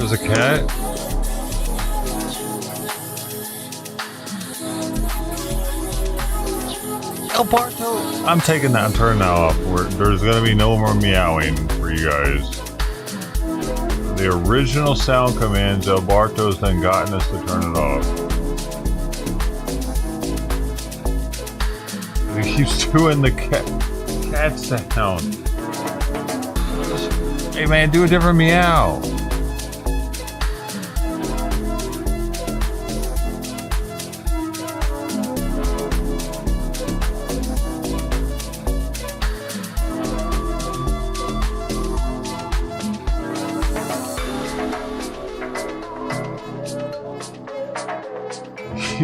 S2: There's a cat. El Parto. I'm taking that and turning that off. There's gonna be no more meowing for you guys. The original sound commands, El Barto's then gotten us to turn it off. keeps doing the cat sound. Hey man, do a different meow.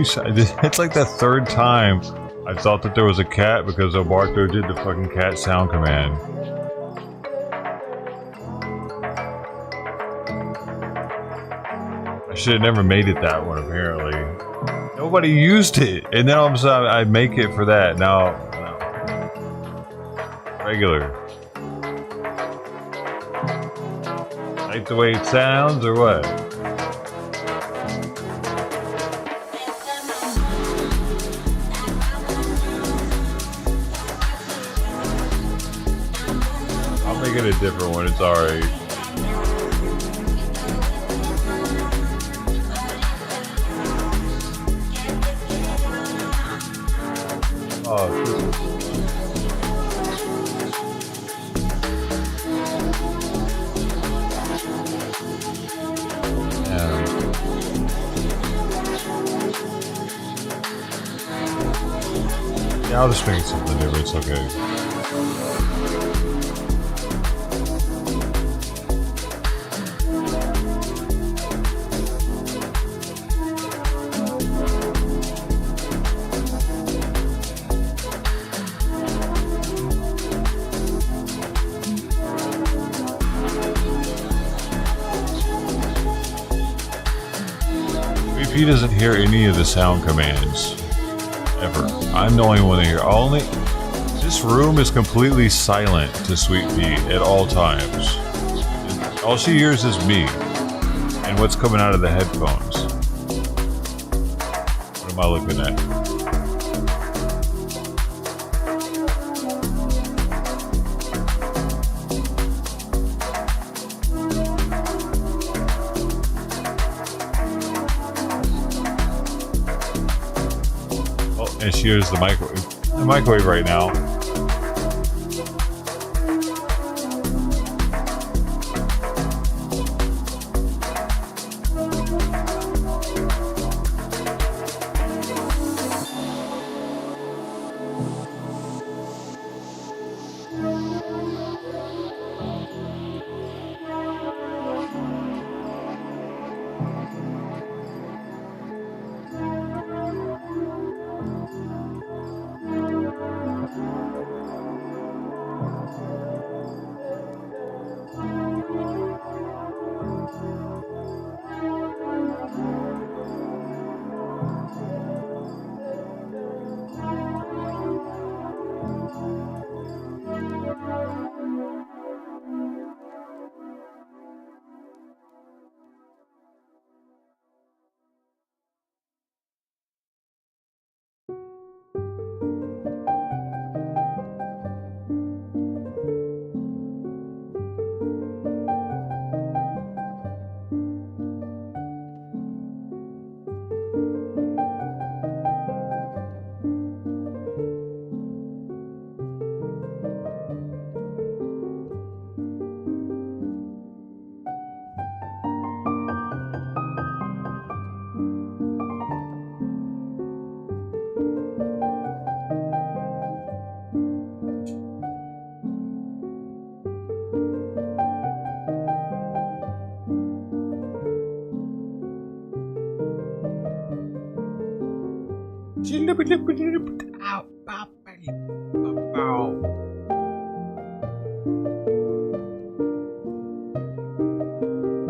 S2: It's like the third time I thought that there was a cat because Obarto did the fucking cat sound command. I should have never made it that one, apparently. Nobody used it, and then all of a sudden I make it for that. Now, regular. Like the way it sounds, or what? Make it a different one, it's alright. Oh, yeah, I'll just make something different, it's okay. He doesn't hear any of the sound commands ever. I'm the only one to hear. This room is completely silent to Sweet Pea at all times. All she hears is me and what's coming out of the headphones. What am I looking at? And she hears the microwave right now.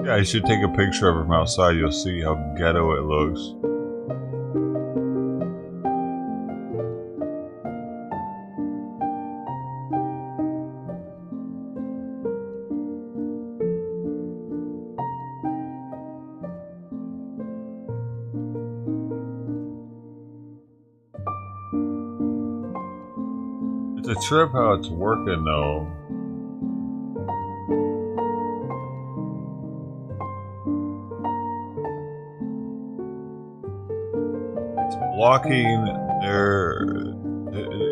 S2: Yeah, I should take a picture of her from outside. You'll see how ghetto it looks. It's a trip how it's working though. It's blocking their...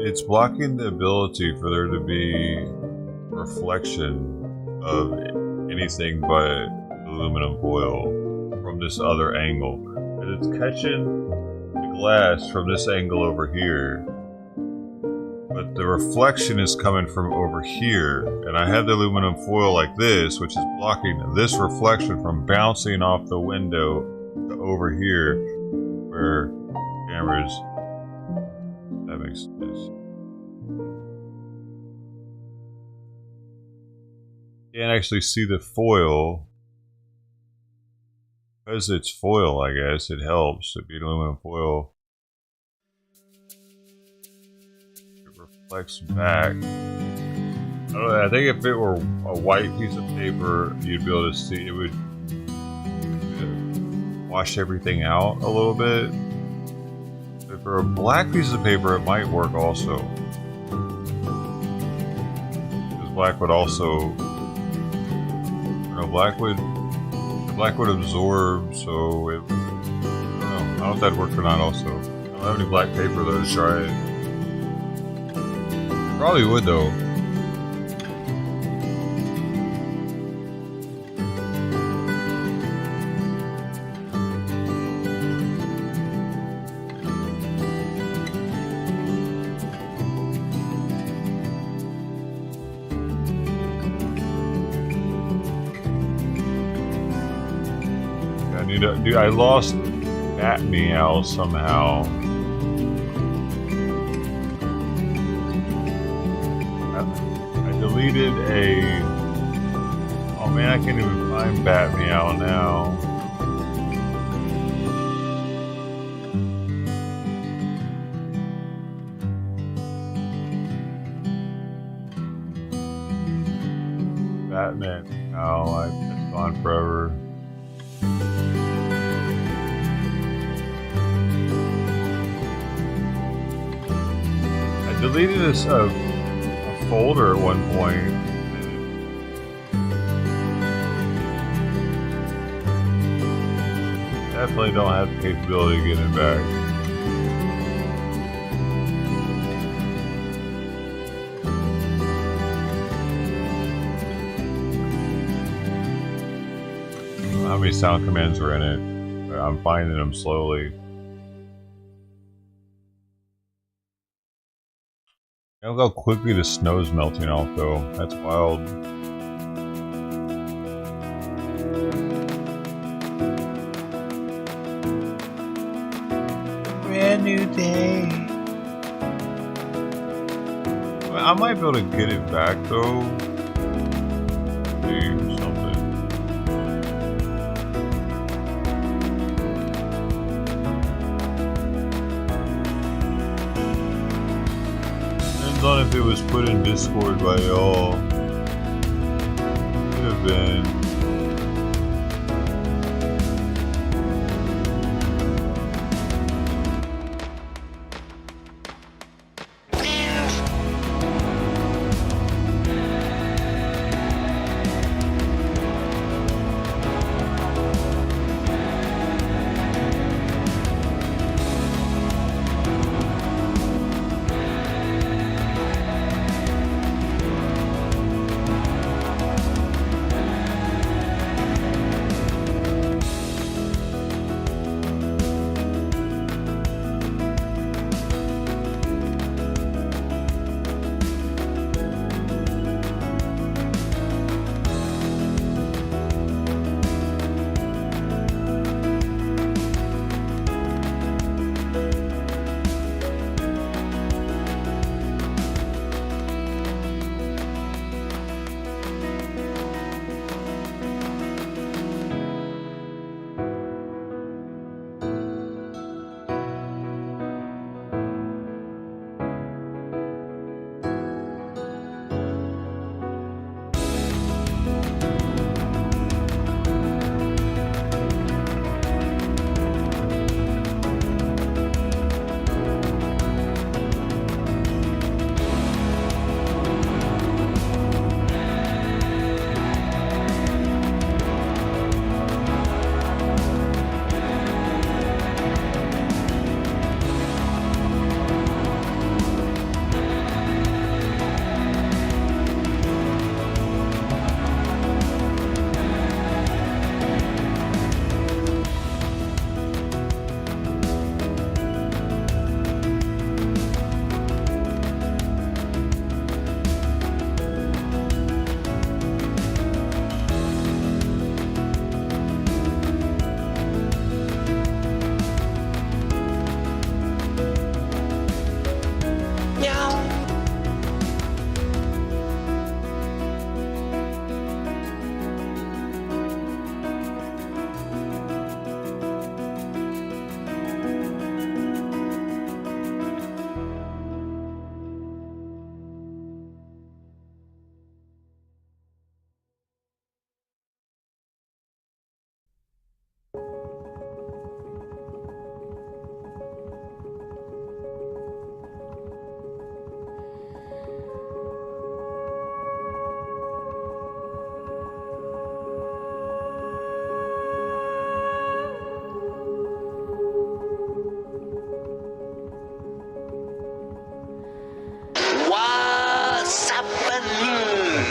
S2: it's blocking the ability for there to be reflection of anything but aluminum foil from this other angle. And it's catching the glass from this angle over here, but the reflection is coming from over here, and I have the aluminum foil like this, which is blocking this reflection from bouncing off the window to over here where cameras. That makes sense. Can't actually see the foil because it's foil. I guess it helps to be aluminum foil. It reflects back. I don't know. I think if it were a white piece of paper, you'd be able to see. It would wash everything out a little bit. If for a black piece of paper, it might work also. Because black would also. Black would absorb, so it. I don't know if that'd work or not. Also, I don't have any black paper though to try it. Probably would though. Dude, I lost Bat Meow somehow. I deleted a... Oh man, I can't even find Bat Meow now. Batman. Oh, it's gone forever. Deleted a folder at one point. Definitely don't have the capability of getting it back. I don't know how many sound commands are in it, but I'm finding them slowly. Look how quickly the snow's melting off though. That's wild. Brand new day. I might be able to get it back though. Do something. On if it was put in Discord by y'all. Could have been.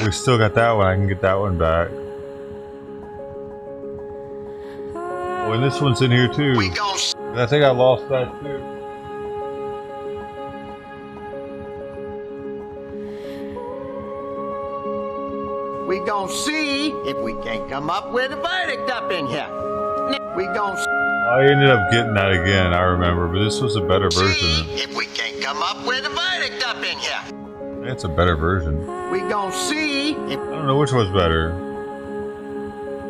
S2: We still got that one. I can get that one back. Oh, and this one's in here too. And I think I lost that too.
S3: We gon' see if we can come up with a verdict up in here. We gon'
S2: I ended up getting that again, I remember, but this was a better version.
S3: if we can come up with a verdict up in here.
S2: It's a better version.
S3: We gon' see if
S2: I don't know which one's better.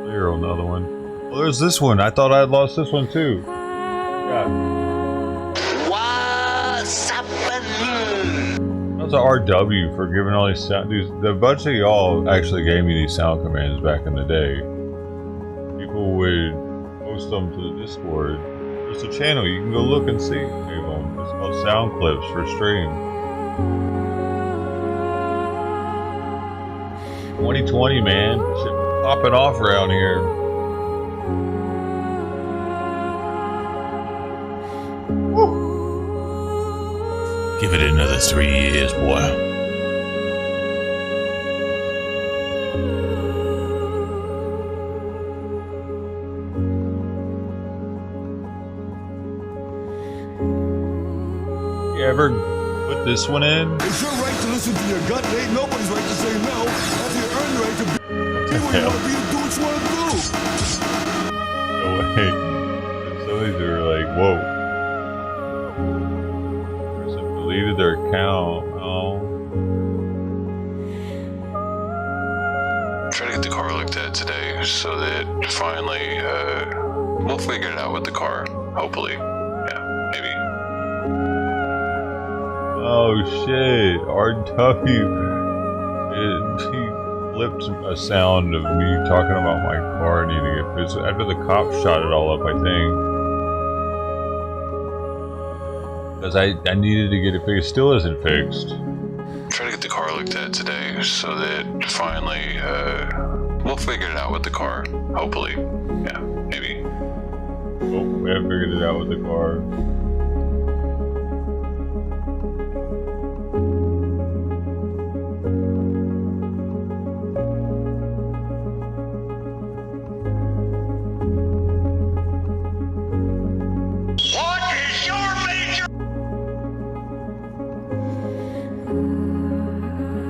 S2: Here, another one. Well, there's this one. I thought I had lost this one too. Yeah.
S3: what's happening.
S2: That was a RW for giving all these sound. Dudes, the bunch of y'all actually gave me these sound commands back in the day. People would post them to the Discord. There's a channel you can go look and see. It's called Sound Clips for Stream. 2020, man. Shit popping off around here. Woo. Give it another 3 years, boy. You ever put this one in?
S4: It's your right to listen to your gut. Ain't nobody's right to say no. After you earn the right to be what you want to be and do what you want to do.
S2: No way. Some of these are like, whoa. Person deleted their account. Oh.
S5: Try to get the car looked at today so that finally we'll figure it out with the car. Hopefully. Yeah, maybe.
S2: Oh shit, RW. He flipped a sound of me talking about my car needing to get fixed. After the cops shot it all up, I think. Because I needed to get it fixed. It still isn't fixed.
S5: Try to get the car looked at today so that finally we'll figure it out with the car. Hopefully. Yeah, maybe.
S2: Oh, we haven't figured it out with the car.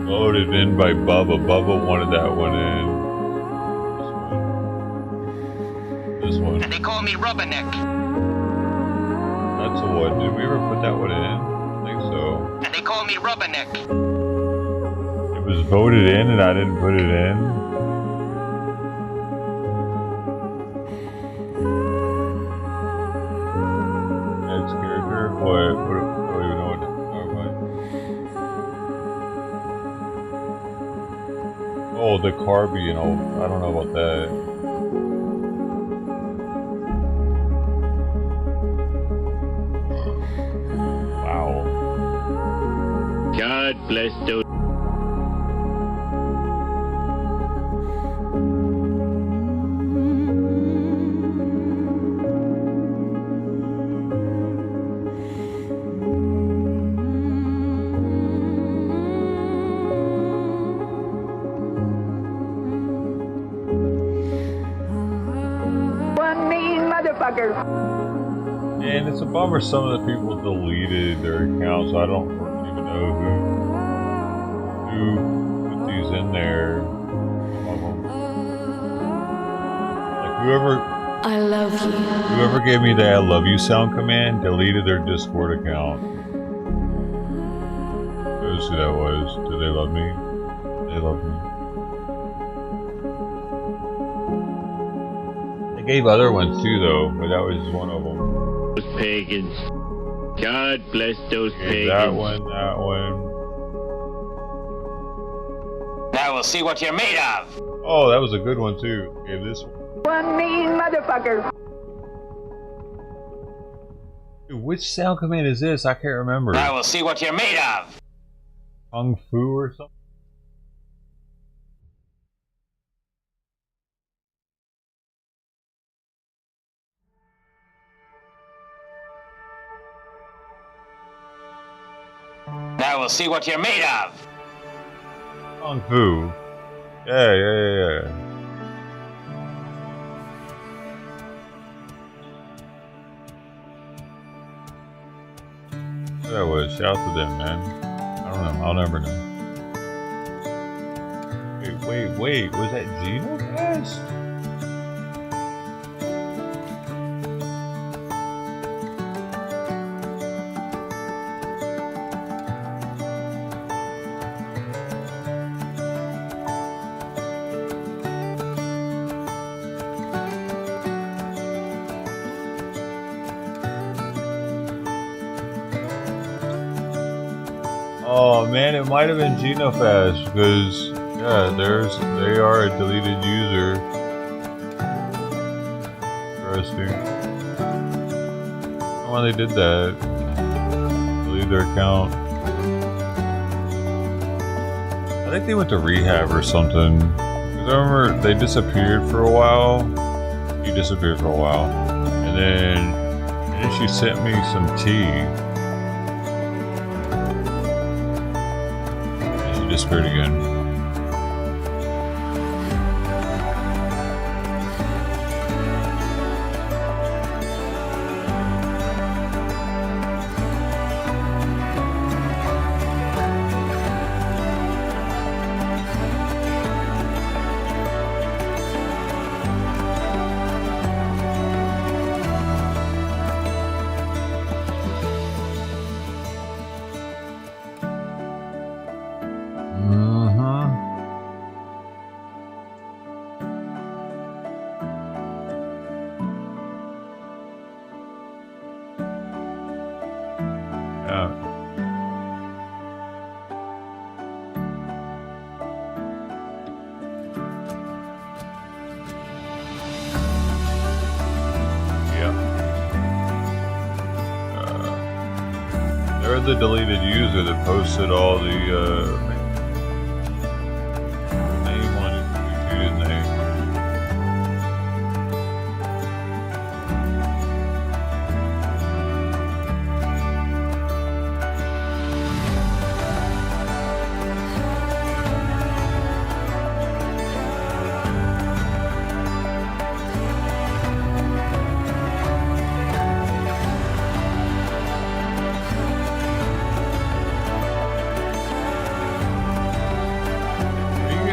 S2: Voted in by Bubba. Bubba wanted that one in. This one.
S3: And they call me Rubberneck.
S2: That's the one. Did we ever put that one in? I think so.
S3: And they call me Rubberneck.
S2: It was voted in and I didn't put it in. Next character? What? I don't even know what to talk about. Oh, the car being old. I don't know about that. Wow.
S6: God bless those.
S2: And it's a bummer some of the people deleted their accounts, so I don't even know who put these in there. Some of them. Like
S1: I love you.
S2: whoever gave me the I love you sound command deleted their Discord account. Knows who that was. Do they love me? They love me. They gave other ones too though, but that was one of them.
S6: Those pagans. God bless those pagans.
S2: That one, that one.
S3: Now we'll see what you're made of.
S2: Oh, that was a good one too. Gave this one.
S7: One mean motherfucker.
S2: Dude, which sound command is this? I can't remember.
S3: Now we'll see what you're made of.
S2: Kung Fu or something?
S3: Now we'll see what you're made of.
S2: Kung Fu. Yeah. Who that was? Shout out to them, man. I don't know. I'll never know. Wait. Was that Gino Pass? Oh man, it might have been Genofast because yeah, they are a deleted user. Interesting. I don't know why they did that. Delete their account. I think they went to rehab or something. Because I remember they disappeared for a while. He disappeared for a while, and then she sent me some tea. Disappeared again. They're the deleted user that posted all the name on it, didn't they?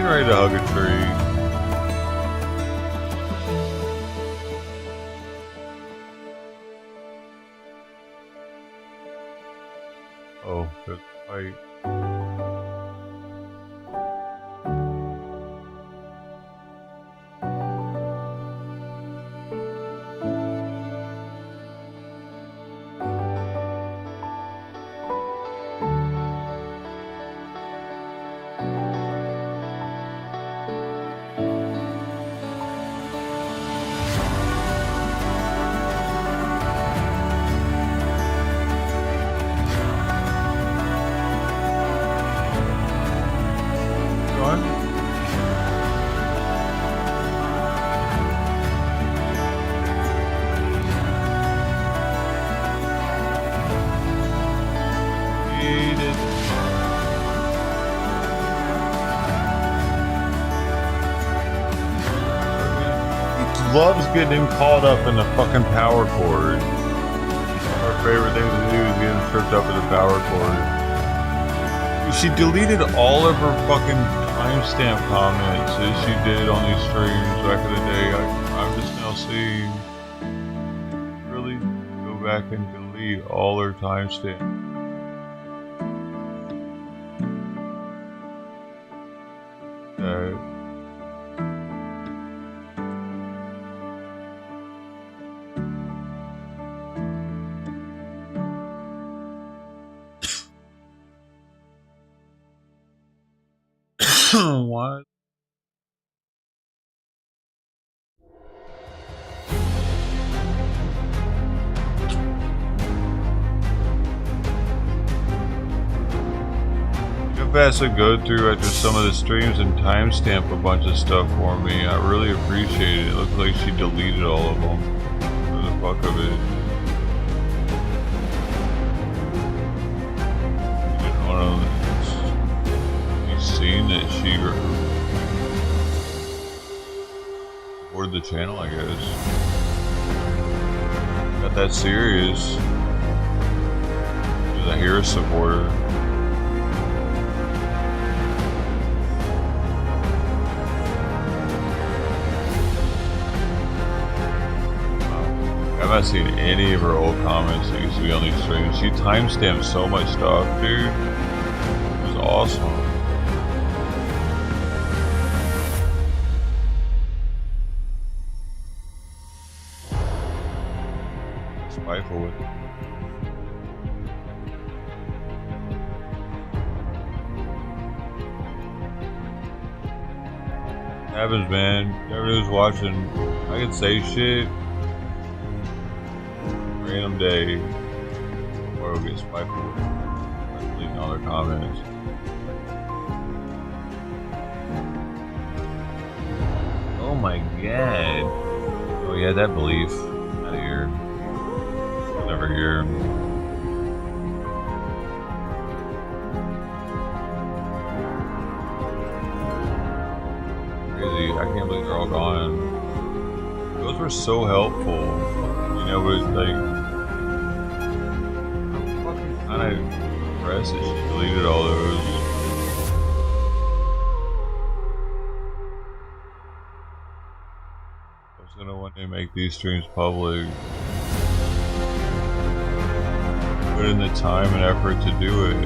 S2: Ready to hug a tree. Oh, good fight. Loves getting him caught up in the fucking power cord. Our favorite thing to do is get him tripped up in the power cord. She deleted all of her fucking timestamp comments that she did on these streams back in the day. I'm just now seeing really go back and delete all her timestamps. What? If I to go through after some of the streams and timestamp a bunch of stuff for me, I really appreciate it. It looks like she deleted all of them for the fuck of it. Seen that she supported the channel, I guess. Got that serious. He was a Harris supporter. I've not seen any of her old comments that used to be on these streams. She timestamped so much stuff, dude. It was awesome. Spiteful with it. Happens, man. Everybody's watching. I can say shit. Random day. Or it'll get spiteful. Like deleting all their comments. Oh my god. Oh yeah, that belief. Out of here. I'll never hear him. Crazy. I can't believe they're all gone. Those were so helpful. You know, but like, I'm fucking kind of impressed that she deleted all those. I was gonna one day make these streams public. Put in the time and effort to do it.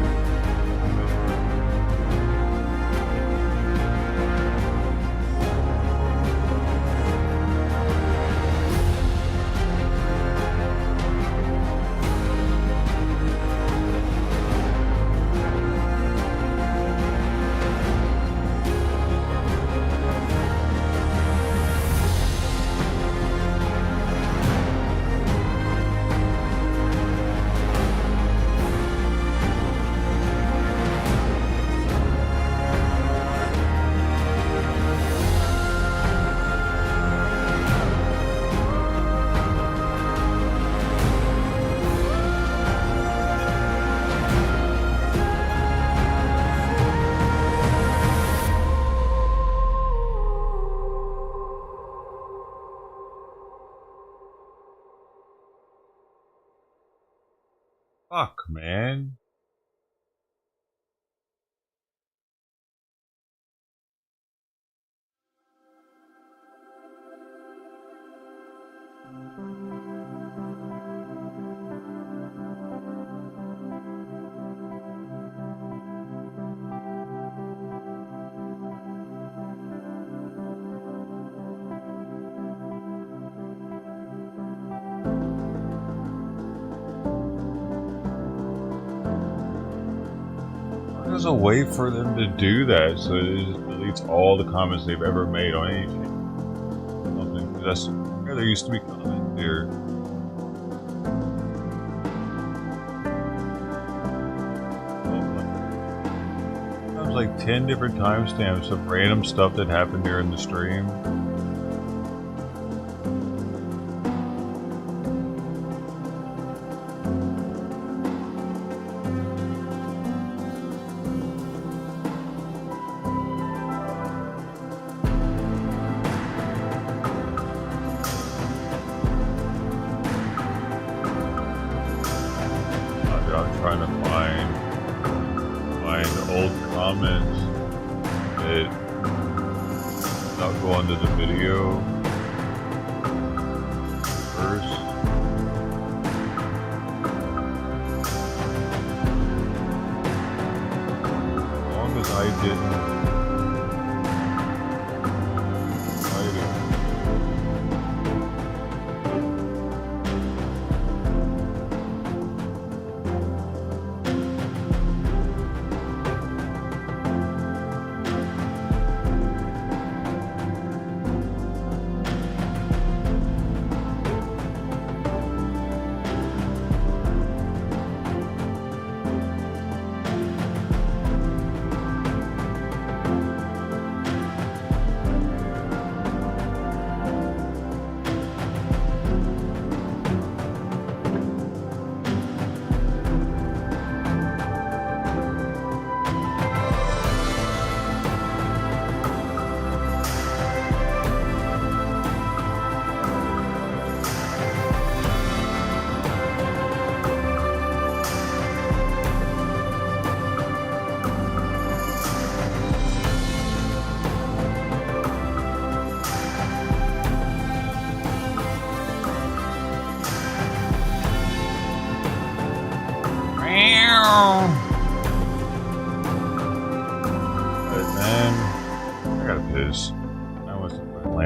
S2: Fuck, man. There's a way for them to do that, so it just deletes all the comments they've ever made on anything. Something. That's yeah, there used to be comments here. There's like 10 different timestamps of random stuff that happened during the stream. I'm trying to find old comments that not go into the video first. As long as I didn't write it.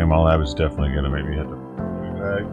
S2: Playing my lab is definitely gonna make me hit the food bag.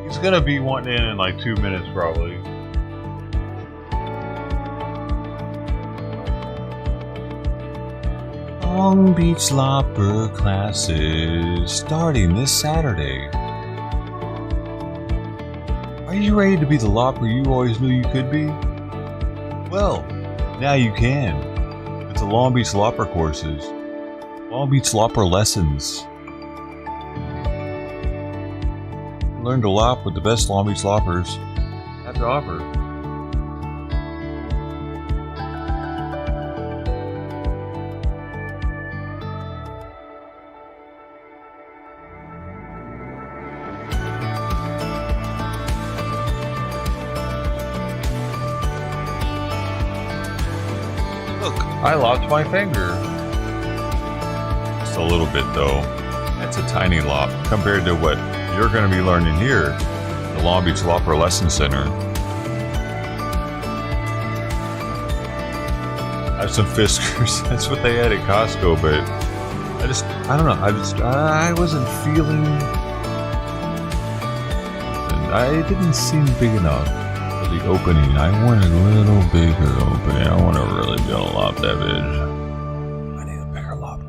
S2: He's gonna be wanting in like 2 minutes probably. Long Beach Lopper classes starting this Saturday. Are you ready to be the Lopper you always knew you could be? Well, now you can. With the Long Beach Lopper courses. Long Beach Lopper lessons. Learn to lop with the best Long Beach Loppers have to offer. Look, I lopped my finger. Just a little bit though. That's a tiny lop compared to what you're going to be learning here at the Long Beach Lopper Lesson Center. I have some Fiskers. That's what they had at Costco, but I don't know. I wasn't feeling. It didn't seem big enough for the opening. I wanted a little bigger opening. I want to really be able to lop that bitch. I need a bigger lop.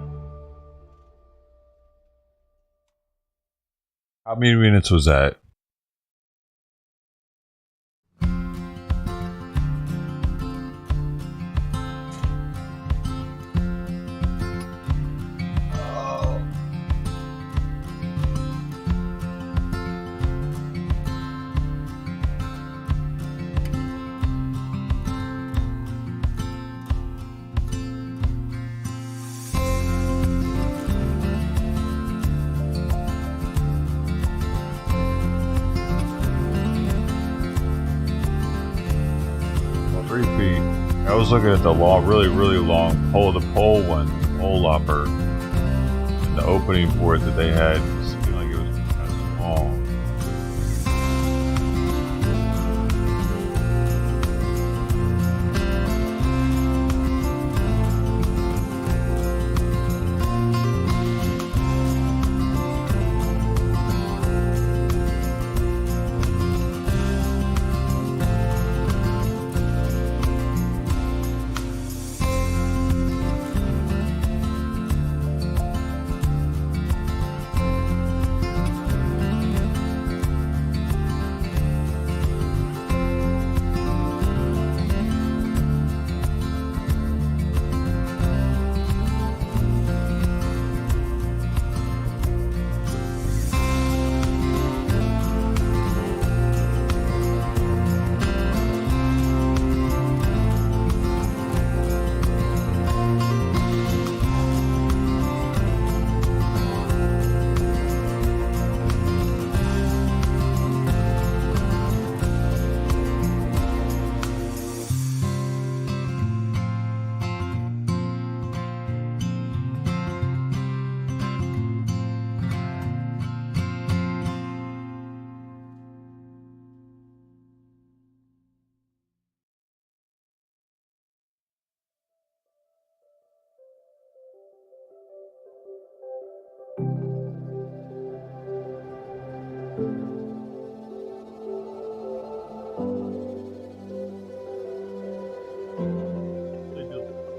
S2: How many minutes was that? I was looking at the really long pole-to-pole one, pole lopper, and the opening for it that they had seemed like it was kind of small.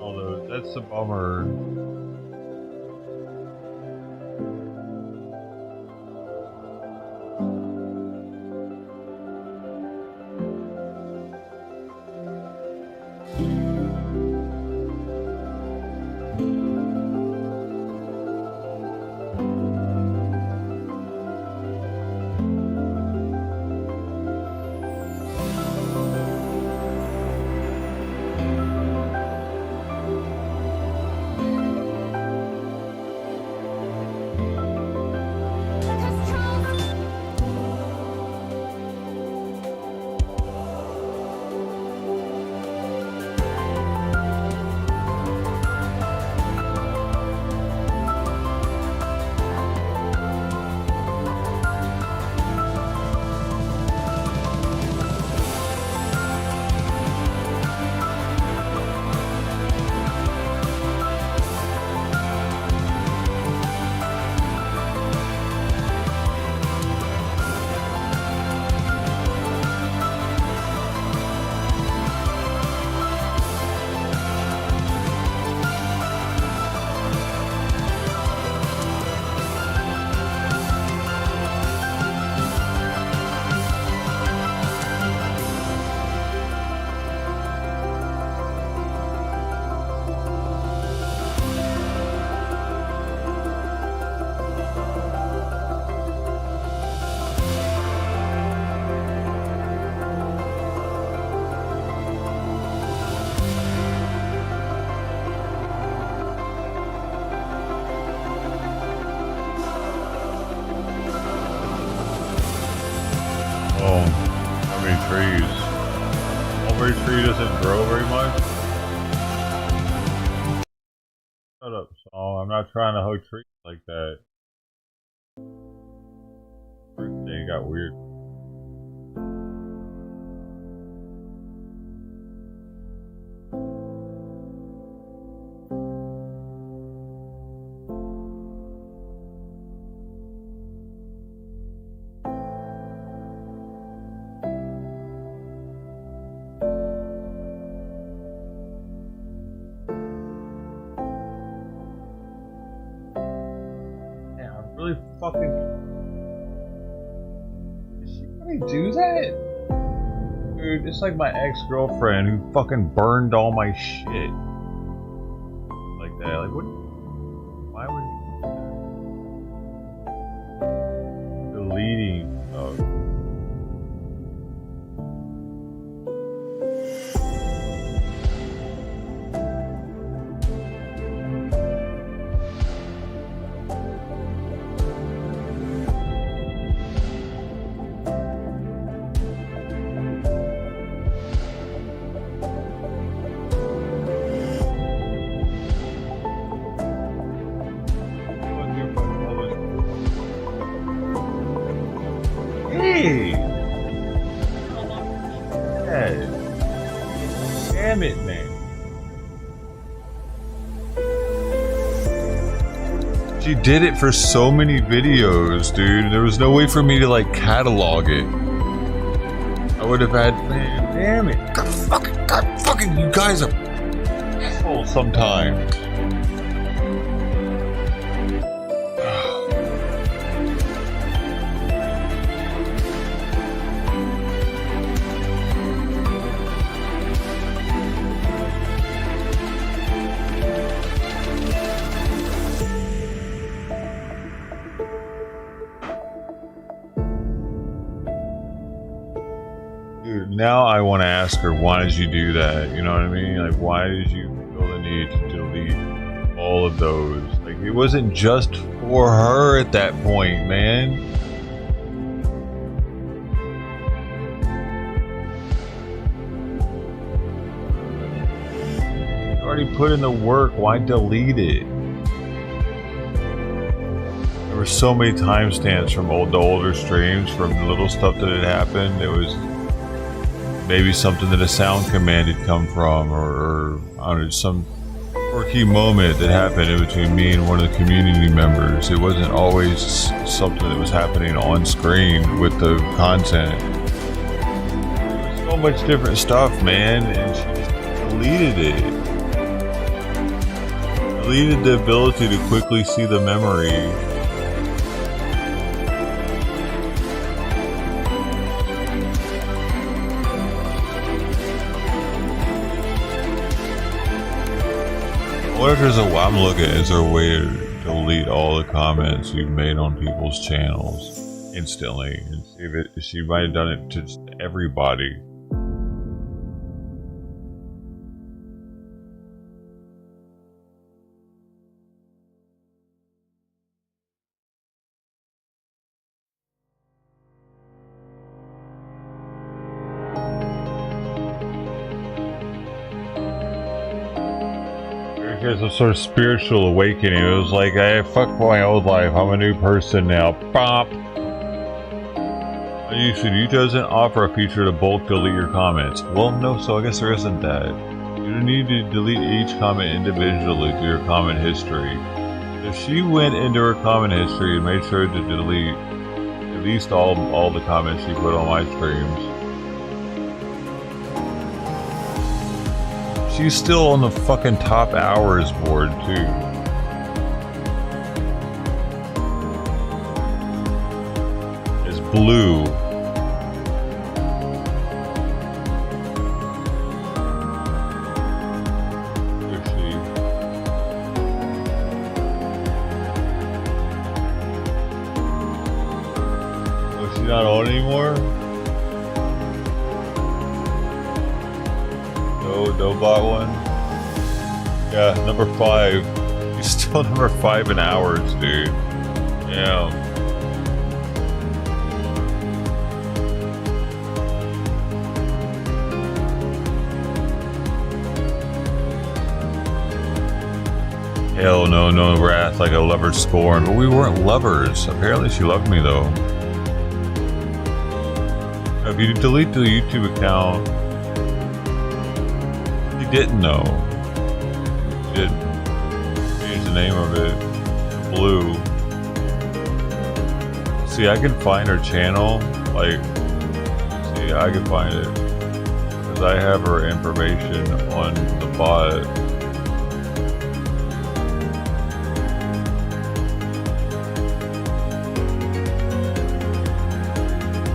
S2: Although that's a bummer. Oh, how many trees? Mulberry tree doesn't grow very much. Shut up, Saul. I'm not trying to hug trees like that. Birthday got weird. Really fucking. Did she really do that? Dude, it's like my ex-girlfriend who fucking burned all my shit. Like that. Like, what? Why would you do that? Deleting stuff. Hey! Damn it, man. She did it for so many videos, dude. There was no way for me to, like, catalog it. I would have had, man, damn it. God fucking, you guys are assholes sometimes. Dude, now I want to ask her, why did you do that? You know what I mean? Like, why did you feel the need to delete all of those? Like, it wasn't just for her at that point, man. You already put in the work, why delete it? There were so many timestamps from the older streams, from the little stuff that had happened. It was maybe something that a sound command had come from, or I don't know, some quirky moment that happened in between me and one of the community members. It wasn't always something that was happening on screen with the content. There was so much different stuff, man, and she just deleted it. Deleted the ability to quickly see the memory. What if there's I'm looking, is there a way to delete all the comments you've made on people's channels instantly and see if she might have done it to just everybody? There's a sort of spiritual awakening. It was like, I fuck my old life. I'm a new person now. Bop. YouTube doesn't offer a feature to bulk delete your comments. Well, no, so I guess there isn't that. You don't need to delete each comment individually through your comment history. If she went into her comment history and made sure to delete at least all the comments she put on my streams, she's still on the fucking top hours board, too. It's blue. Where's she? Oh, is she not on anymore? No bot one? Yeah, number 5. He's still number 5 in hours, dude. Yeah. Hell no wrath like a lover scorned. But we weren't lovers. Apparently she loved me though. If you delete the YouTube account, didn't know. Didn't change the name of it to blue. See, I can find her channel. Like, see, I can find it because I have her information on the bot.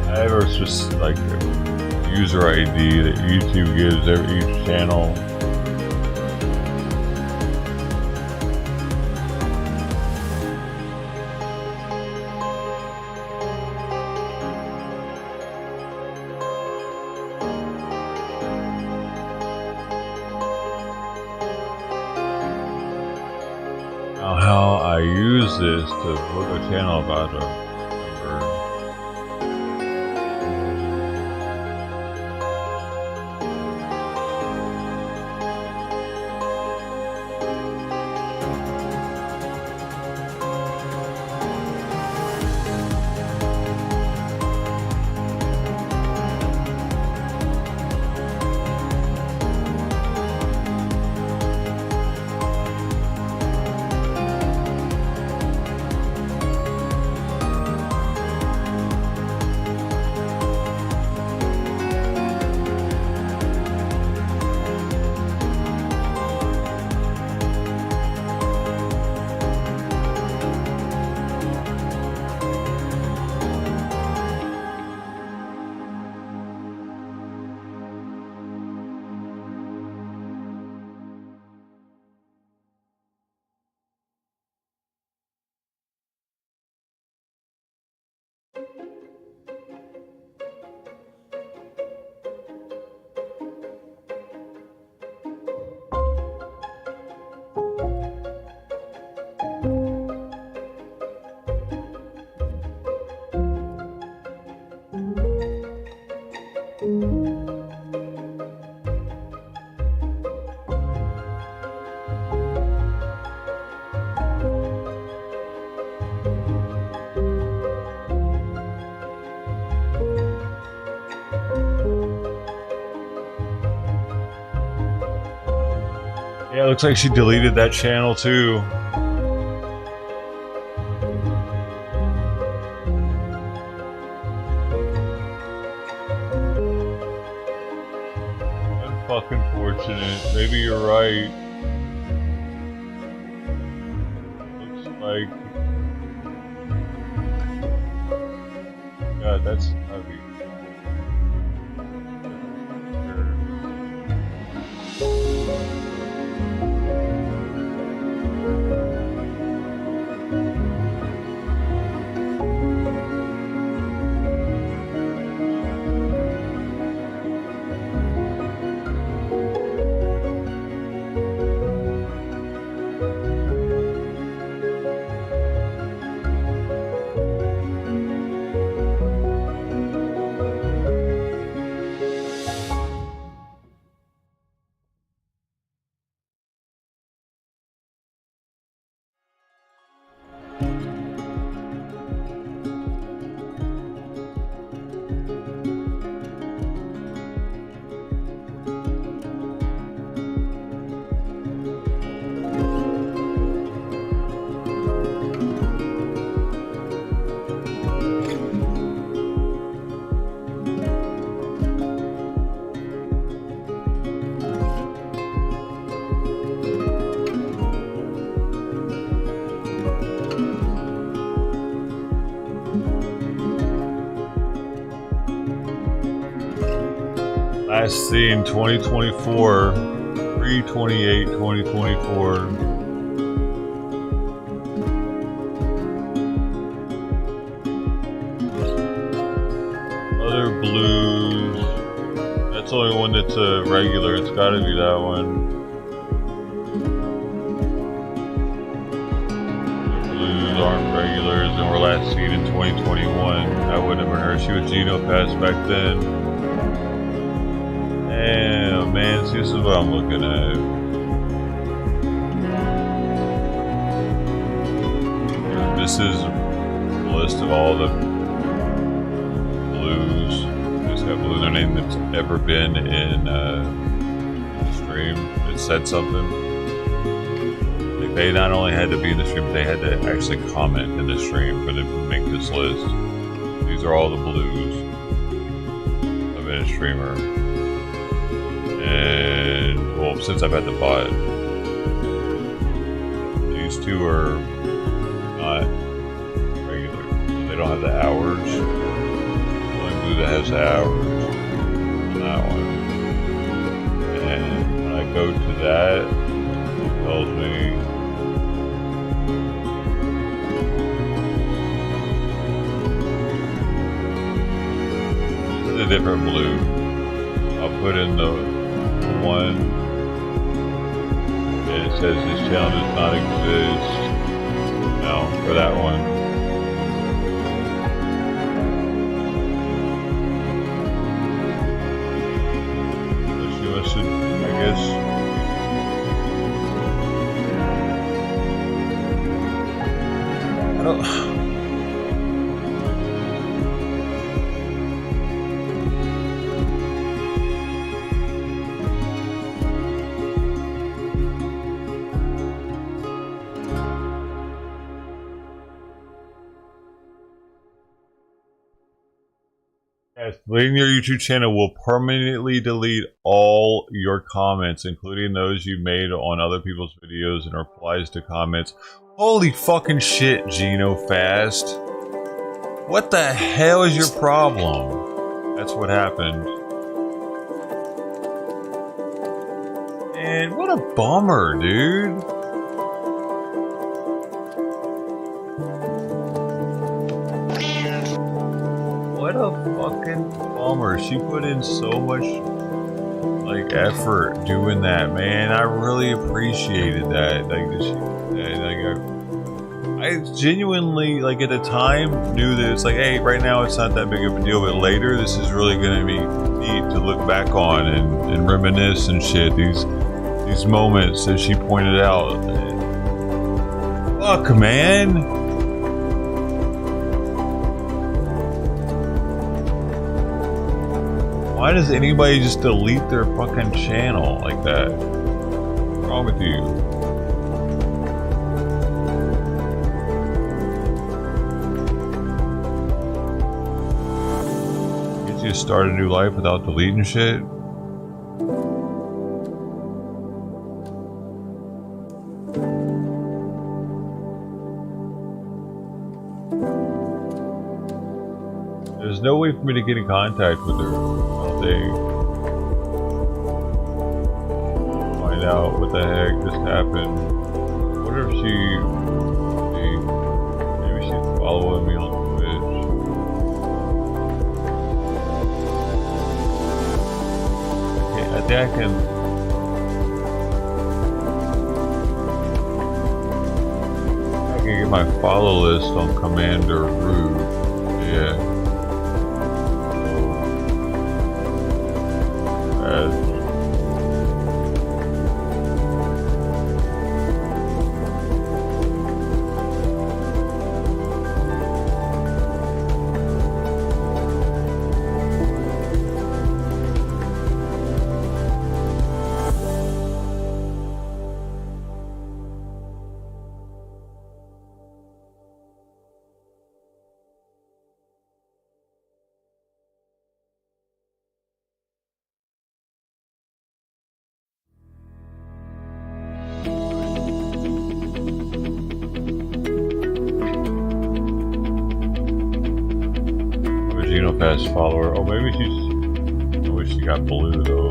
S2: I have her just like user ID that YouTube gives each channel. Now how I use this to book a channel about her. Yeah, it looks like she deleted that channel too. Fucking fortunate. Maybe you're right. Looks like. God, that's heavy. Last seen 2024, 3/28/2024. Other blues. That's the only one that's a regular. It's got to be that one. The blues aren't regulars, and were last seen in 2021. I wouldn't have been her. She was Geno Pass back then. Damn, man, see, this is what I'm looking at. This is a list of all the blues. Just have blue their name that's ever been in the stream. It said something. Like they not only had to be in the stream, but they had to actually comment in the stream for them to make this list. These are all the blues of a streamer. And, well, since I've had the bot, these two are not regular. They don't have the hours. The only blue that has the hours on that one. And when I go to that, it tells me this is a different blue. I'll put in the one, and it says this channel does not exist now for that one. So she must have, I guess. I don't. Yes, deleting your YouTube channel will permanently delete all your comments, including those you made on other people's videos and replies to comments. Holy fucking shit, Geno Fast. What the hell is your problem? That's what happened. And what a bummer, dude. What a fucking bummer. She put in so much like effort doing that, man. I really appreciated that. I genuinely, like, at the time knew that it's like, hey, right now it's not that big of a deal, but later this is really gonna be neat to look back on and reminisce and shit. These moments that she pointed out. Fuck, man. Why does anybody just delete their fucking channel like that? What's wrong with you? Get you to start a new life without deleting shit? There's no way for me to get in contact with her. I don't think. Find out what the heck just happened. I wonder if maybe she's following me on Twitch. Okay, I think I can. I can get my follow list on Commander Rude. Yeah. Fast follower. Oh, maybe she's. I wish she got blue though.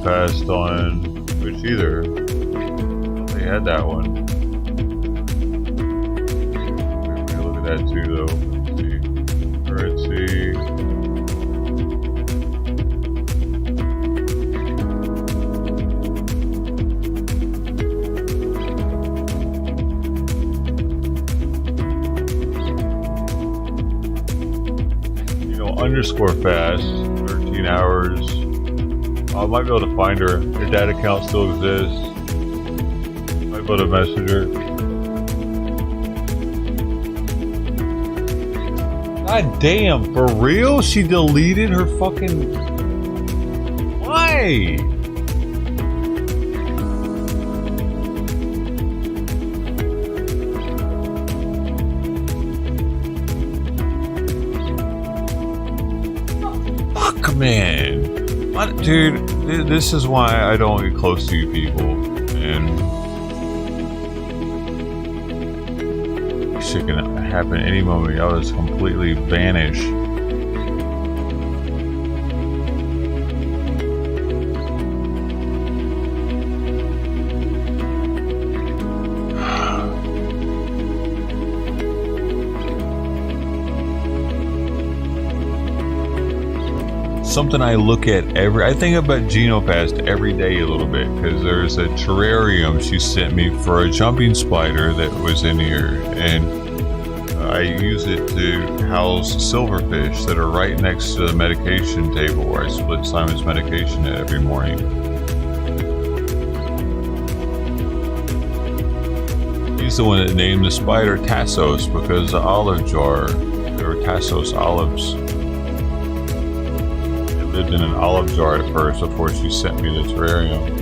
S2: Fast on which either. They had that one. That too, though. Let's see. You know, underscore fast. 13 hours. I might be able to find her. Her dad account still exists. Might be able to message her. God damn, for real? She deleted her fucking... Why? Fuck, man. Dude, this is why I don't get close to you people. And... shit can happen any moment. I was completely vanished. Something I look at I think about Genopast every day a little bit, because there's a terrarium she sent me for a jumping spider that was in here, and I use it to house silverfish that are right next to the medication table where I split Simon's medication at every morning. He's the one that named the spider Tassos because the olive jar, there were Tassos olives. Lived in an olive jar at first before she sent me the terrarium.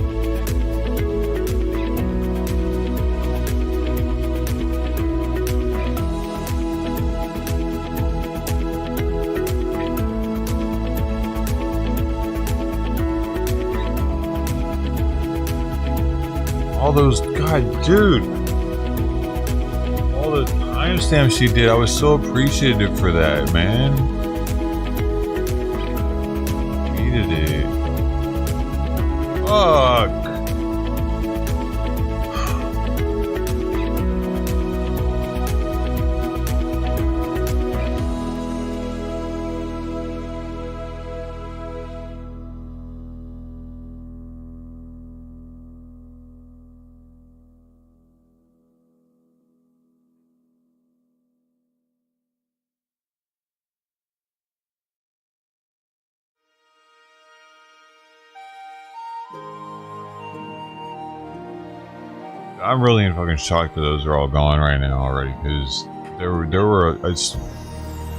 S2: All those, God, dude. All the timestamps she did, I was so appreciative for that, man. Needed it. Fuck. I'm really in fucking shock that those are all gone right now already, because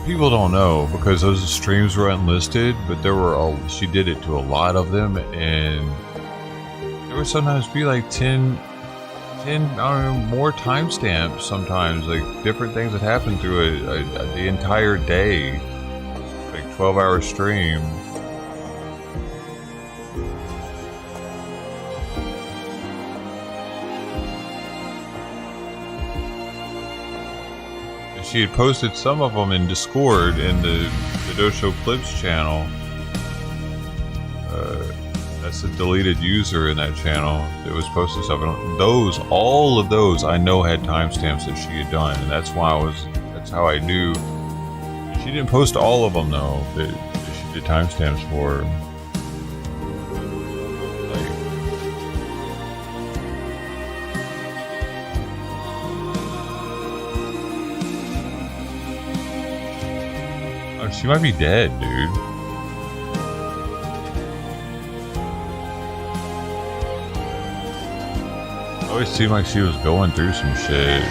S2: people don't know because those streams were unlisted, but she did it to a lot of them, and there would sometimes be like 10 I don't know, more timestamps sometimes, like different things that happen through the entire day, like 12-hour stream. She had posted some of them in Discord in the Dosho Clips channel. That's a deleted user in that channel that was posting stuff. And all of those, I know had timestamps that she had done, and that's how I knew. She didn't post all of them though that she did timestamps for. She might be dead, dude. It always seemed like she was going through some shit.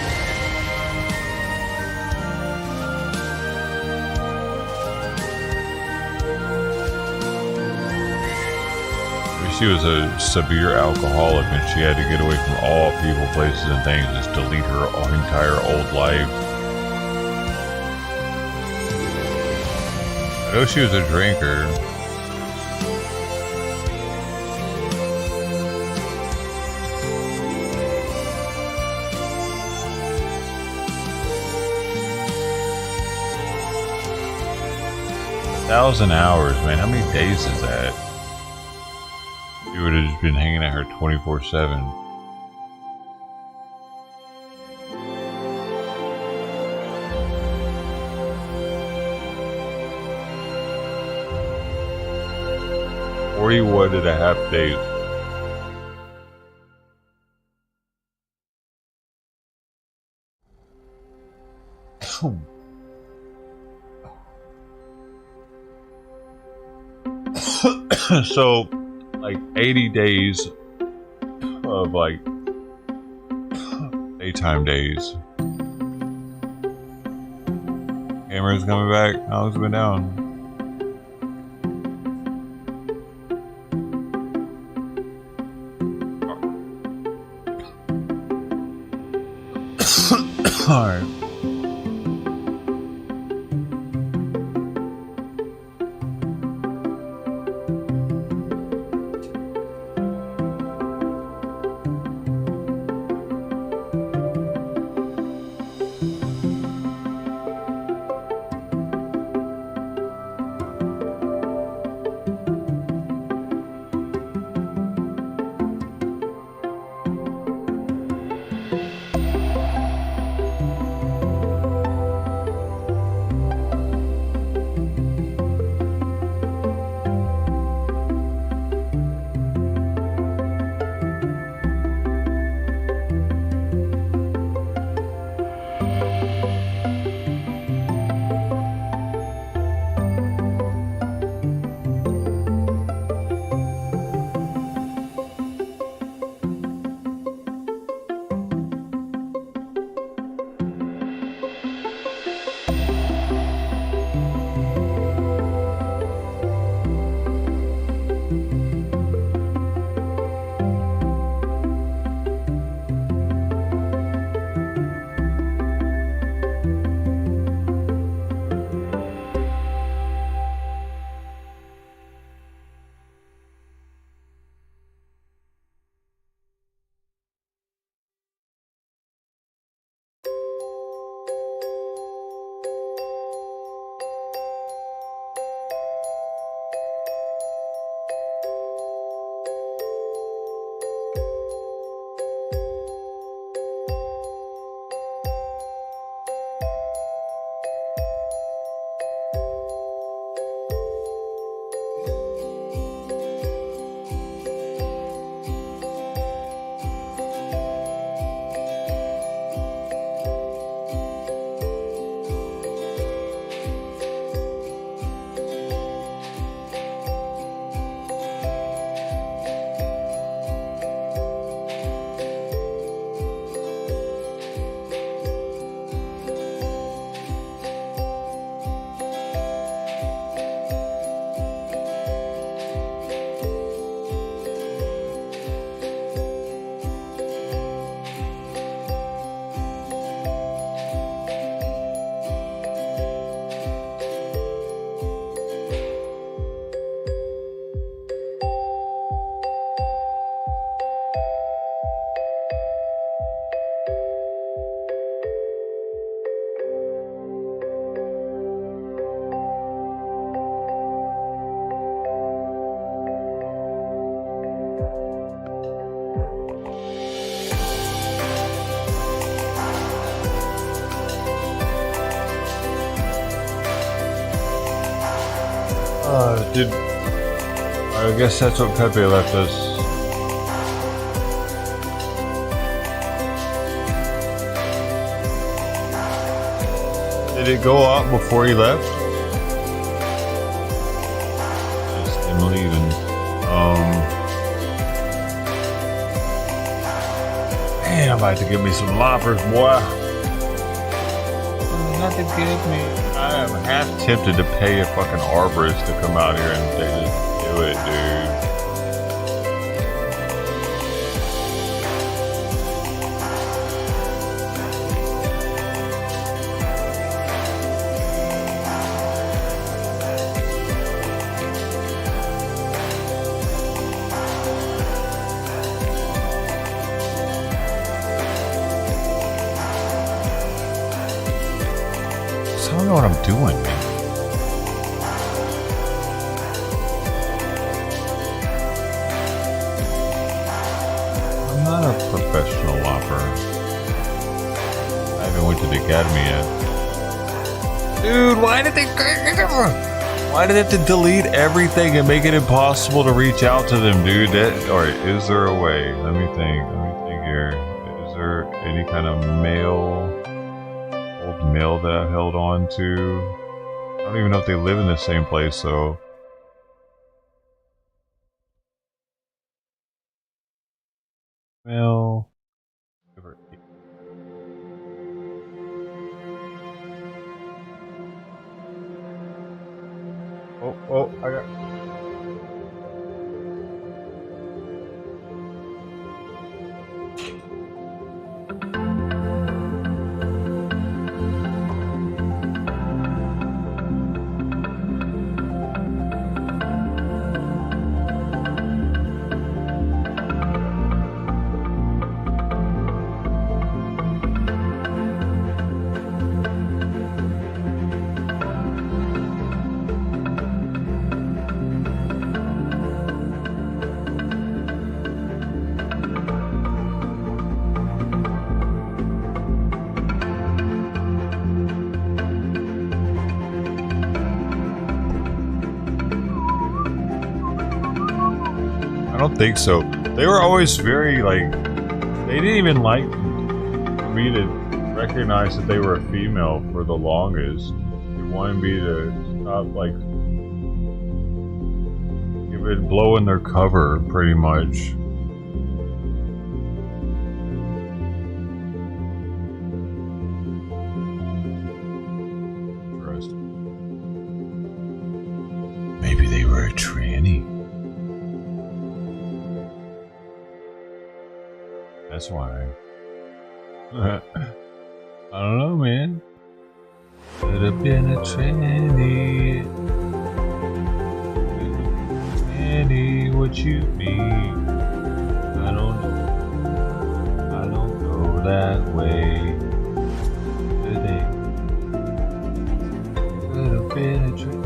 S2: Maybe she was a severe alcoholic and she had to get away from all people, places, and things, just delete her entire old life. I know she was a drinker. $1,000 hours, man. How many days is that? You would have just been hanging at her 24/7. One and a half days. So, like 80 days of like daytime days. Camera's coming back. How long's it been down? Alright. Did I guess that's what Pepe left us. Did it go up before he left? Just him leaving. Man, I'm about to give me some loppers, boy. Not to give me. I am half tempted to pay a fucking arborist to come out here and they just do it, dude. I don't know what I'm doing, man. I'm not a professional lopper. I haven't went to the academy yet. Dude, why did they have to delete everything and make it impossible to reach out to them, dude? Alright, is there a way? Let me think here. Is there any kind of mail that I've held on to? I don't even know if they live in the same place, so well, oh, I got. I don't think so. They were always very like, they didn't even like for me to recognize that they were a female for the longest. They wanted me to stop like blowing their cover pretty much. Maybe they were a tranny. That's why. I don't know, man. Could have been a tranny. Tranny, what you mean? I don't know. I don't go that way. Today. Could have been a tranny.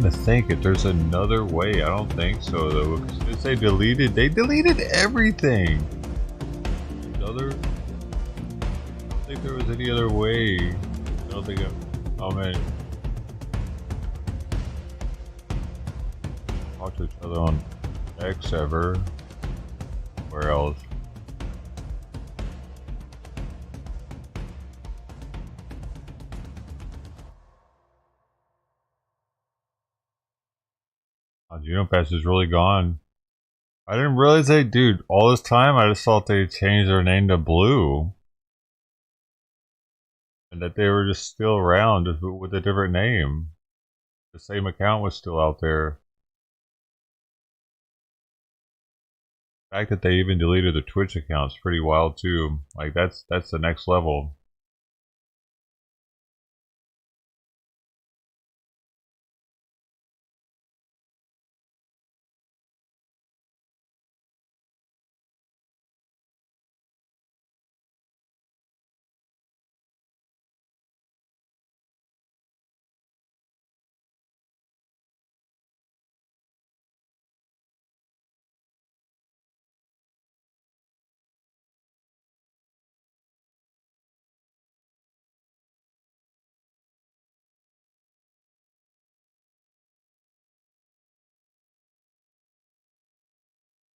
S2: To think if there's another way. I don't think so though, because they deleted everything. I don't think there was any other way. I don't think oh man, talk to each other on X ever. Where else? Genopass is really gone. I didn't realize they, dude, all this time I just thought they changed their name to Blue. And that they were just still around just with a different name. The same account was still out there. The fact that they even deleted the Twitch account is pretty wild too. Like that's the next level.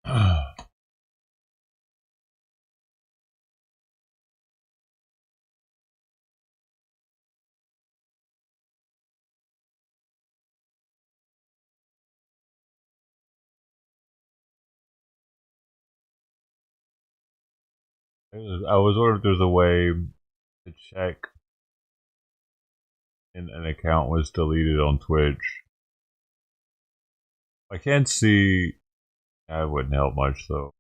S2: I was wondering if there's a way to check and an account was deleted on Twitch. I can't see. That wouldn't help much though.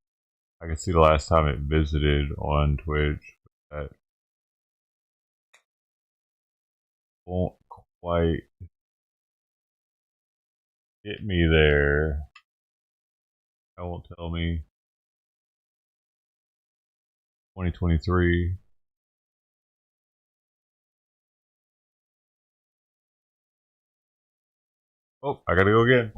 S2: I can see the last time it visited on Twitch. That won't quite get me there. That won't tell me. 2023. Oh, I gotta go again.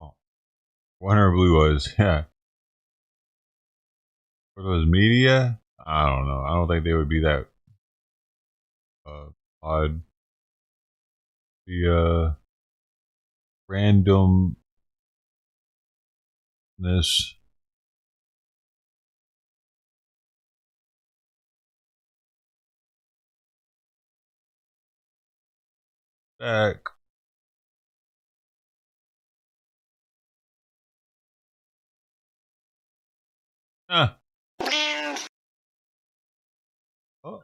S2: Oh. Wonder Blue was, yeah. What was media? I don't know. I don't think they would be that odd. The randomness. Back. Ah. Oh.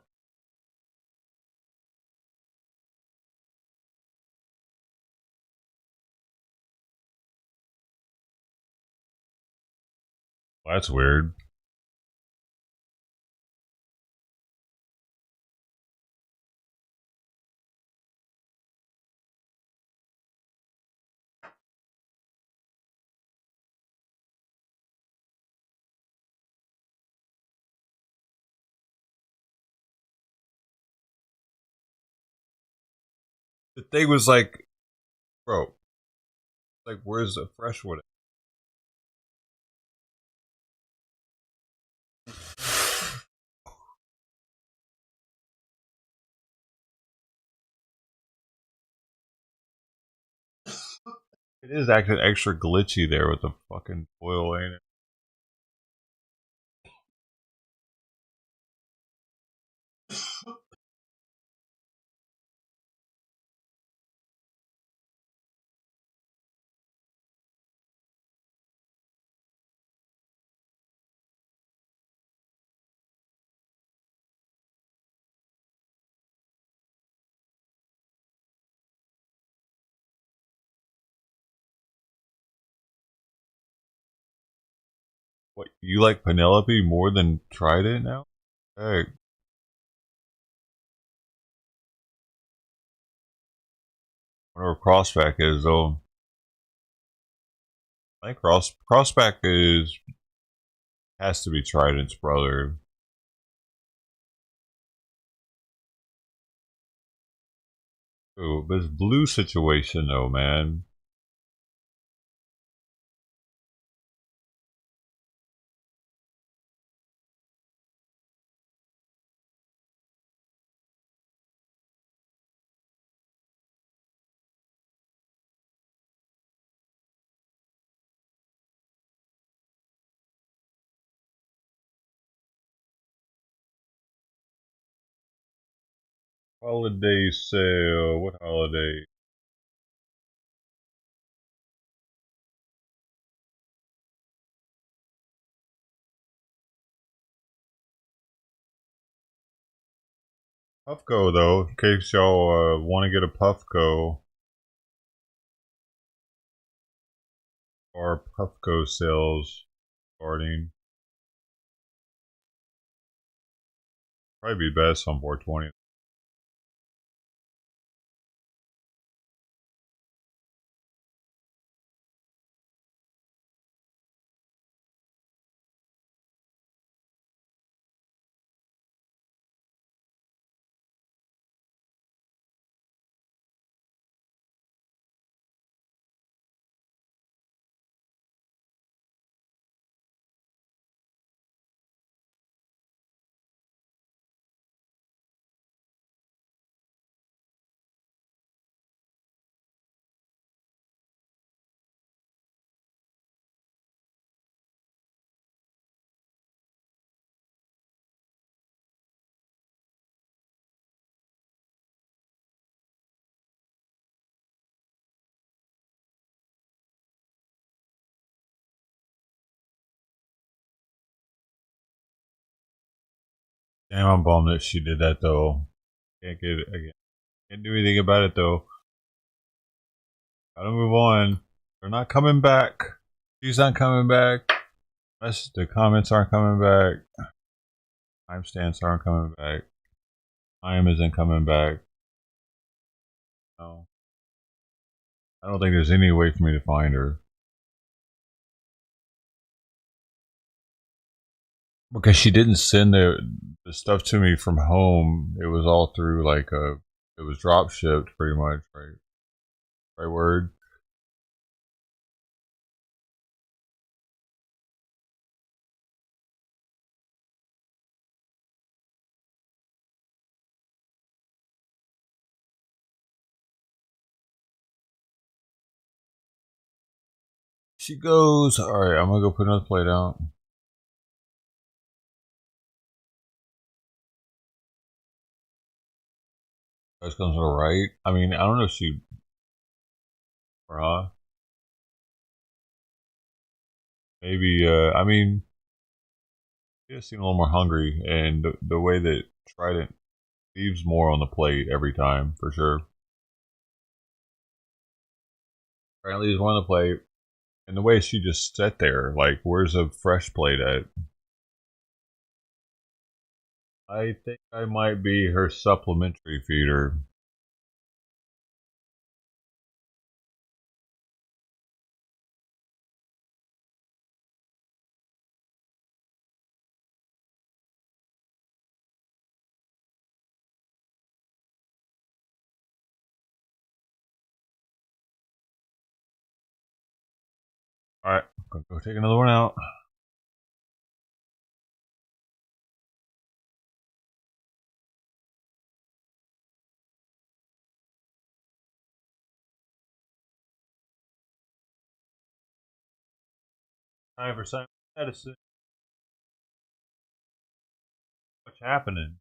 S2: Well, that's weird. The thing was like, bro, like, where's the fresh one? It is actually extra glitchy there with the fucking foil, ain't it? What, you like Penelope more than Trident now? Hey. Whatever Crossback is, though. I think Crossback is Has to be Trident's brother. Ooh, this blue situation though, man. Holiday sale. What holiday? Puffco though, in case y'all want to get a Puffco or Puffco sales starting. Probably be best on 420. Damn, I'm bummed that she did that though. Can't get it again. Can't do anything about it though. Gotta move on. They're not coming back. She's not coming back. The comments aren't coming back. Timestamps aren't coming back. Time isn't coming back. No. I don't think there's any way for me to find her. Because she didn't send the stuff to me from home. It was all through like it was drop shipped pretty much, right? Right word. She goes, alright, I'm gonna go put another plate out. That comes alright. I mean, I don't know if she maybe I mean she just seemed a little more hungry and the way that Trident leaves more on the plate every time, for sure. Trident leaves more on the plate. And the way she just sat there, like, where's a fresh plate at? I think I might be her supplementary feeder. Alright, go take another one out. Time for some medicine. What's happening?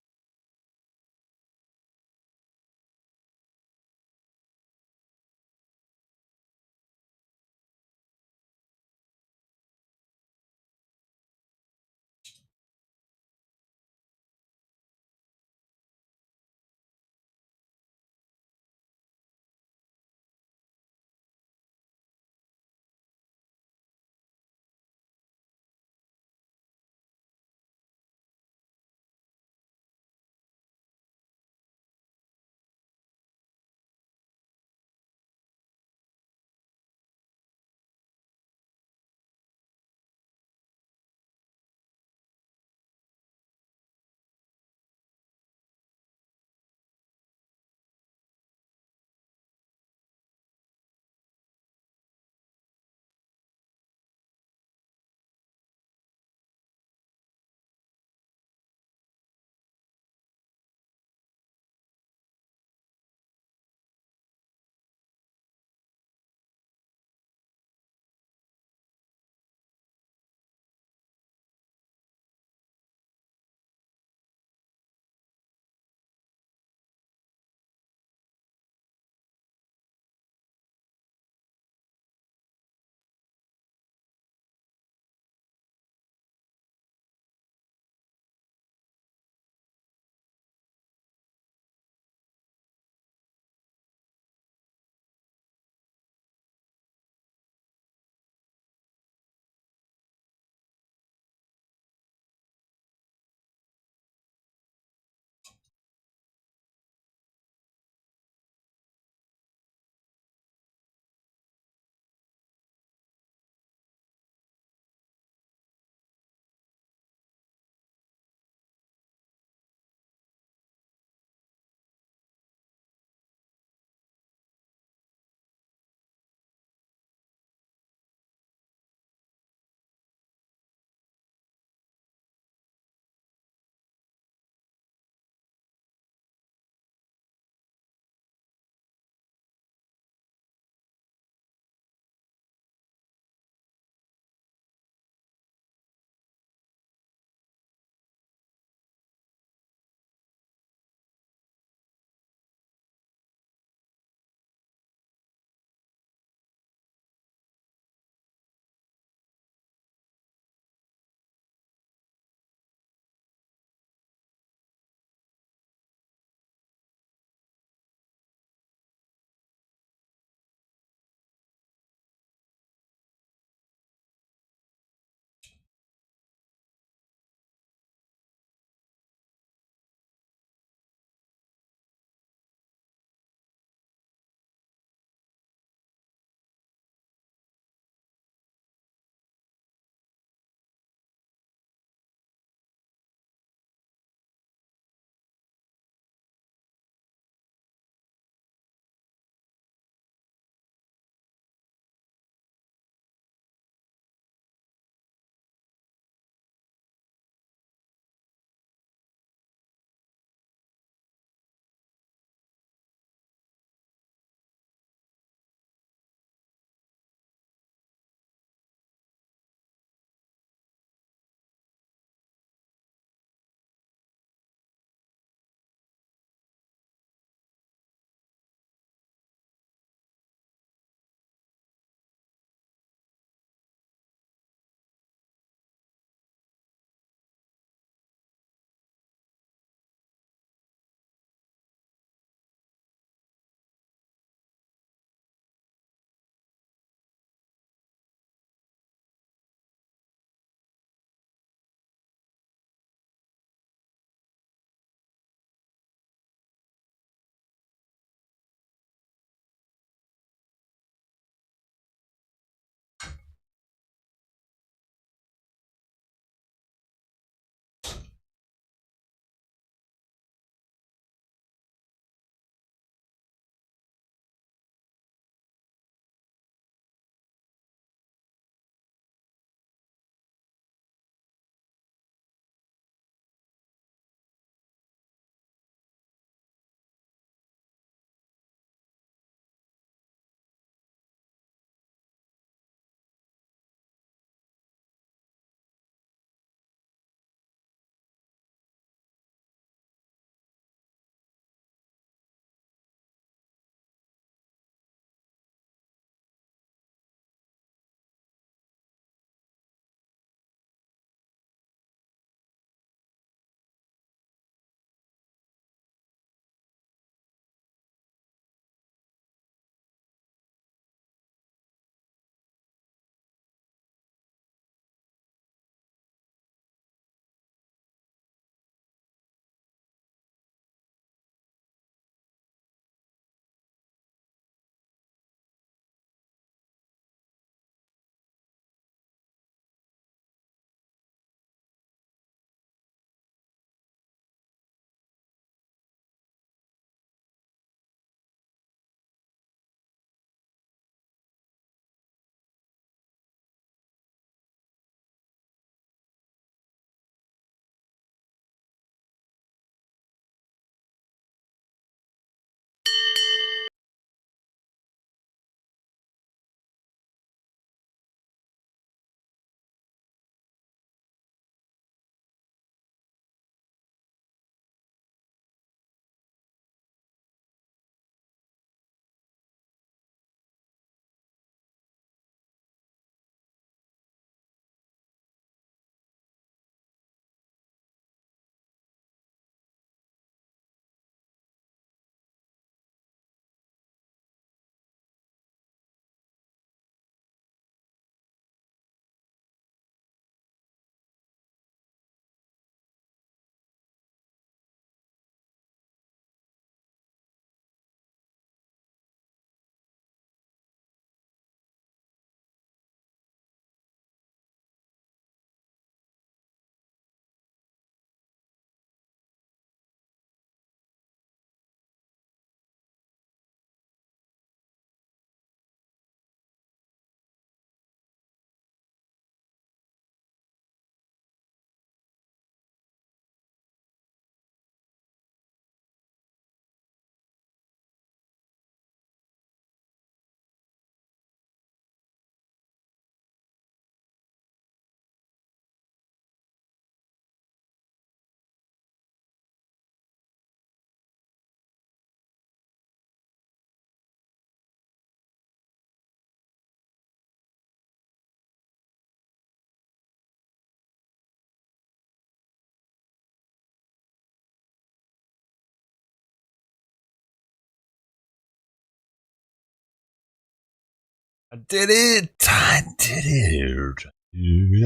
S2: I did it! I did it!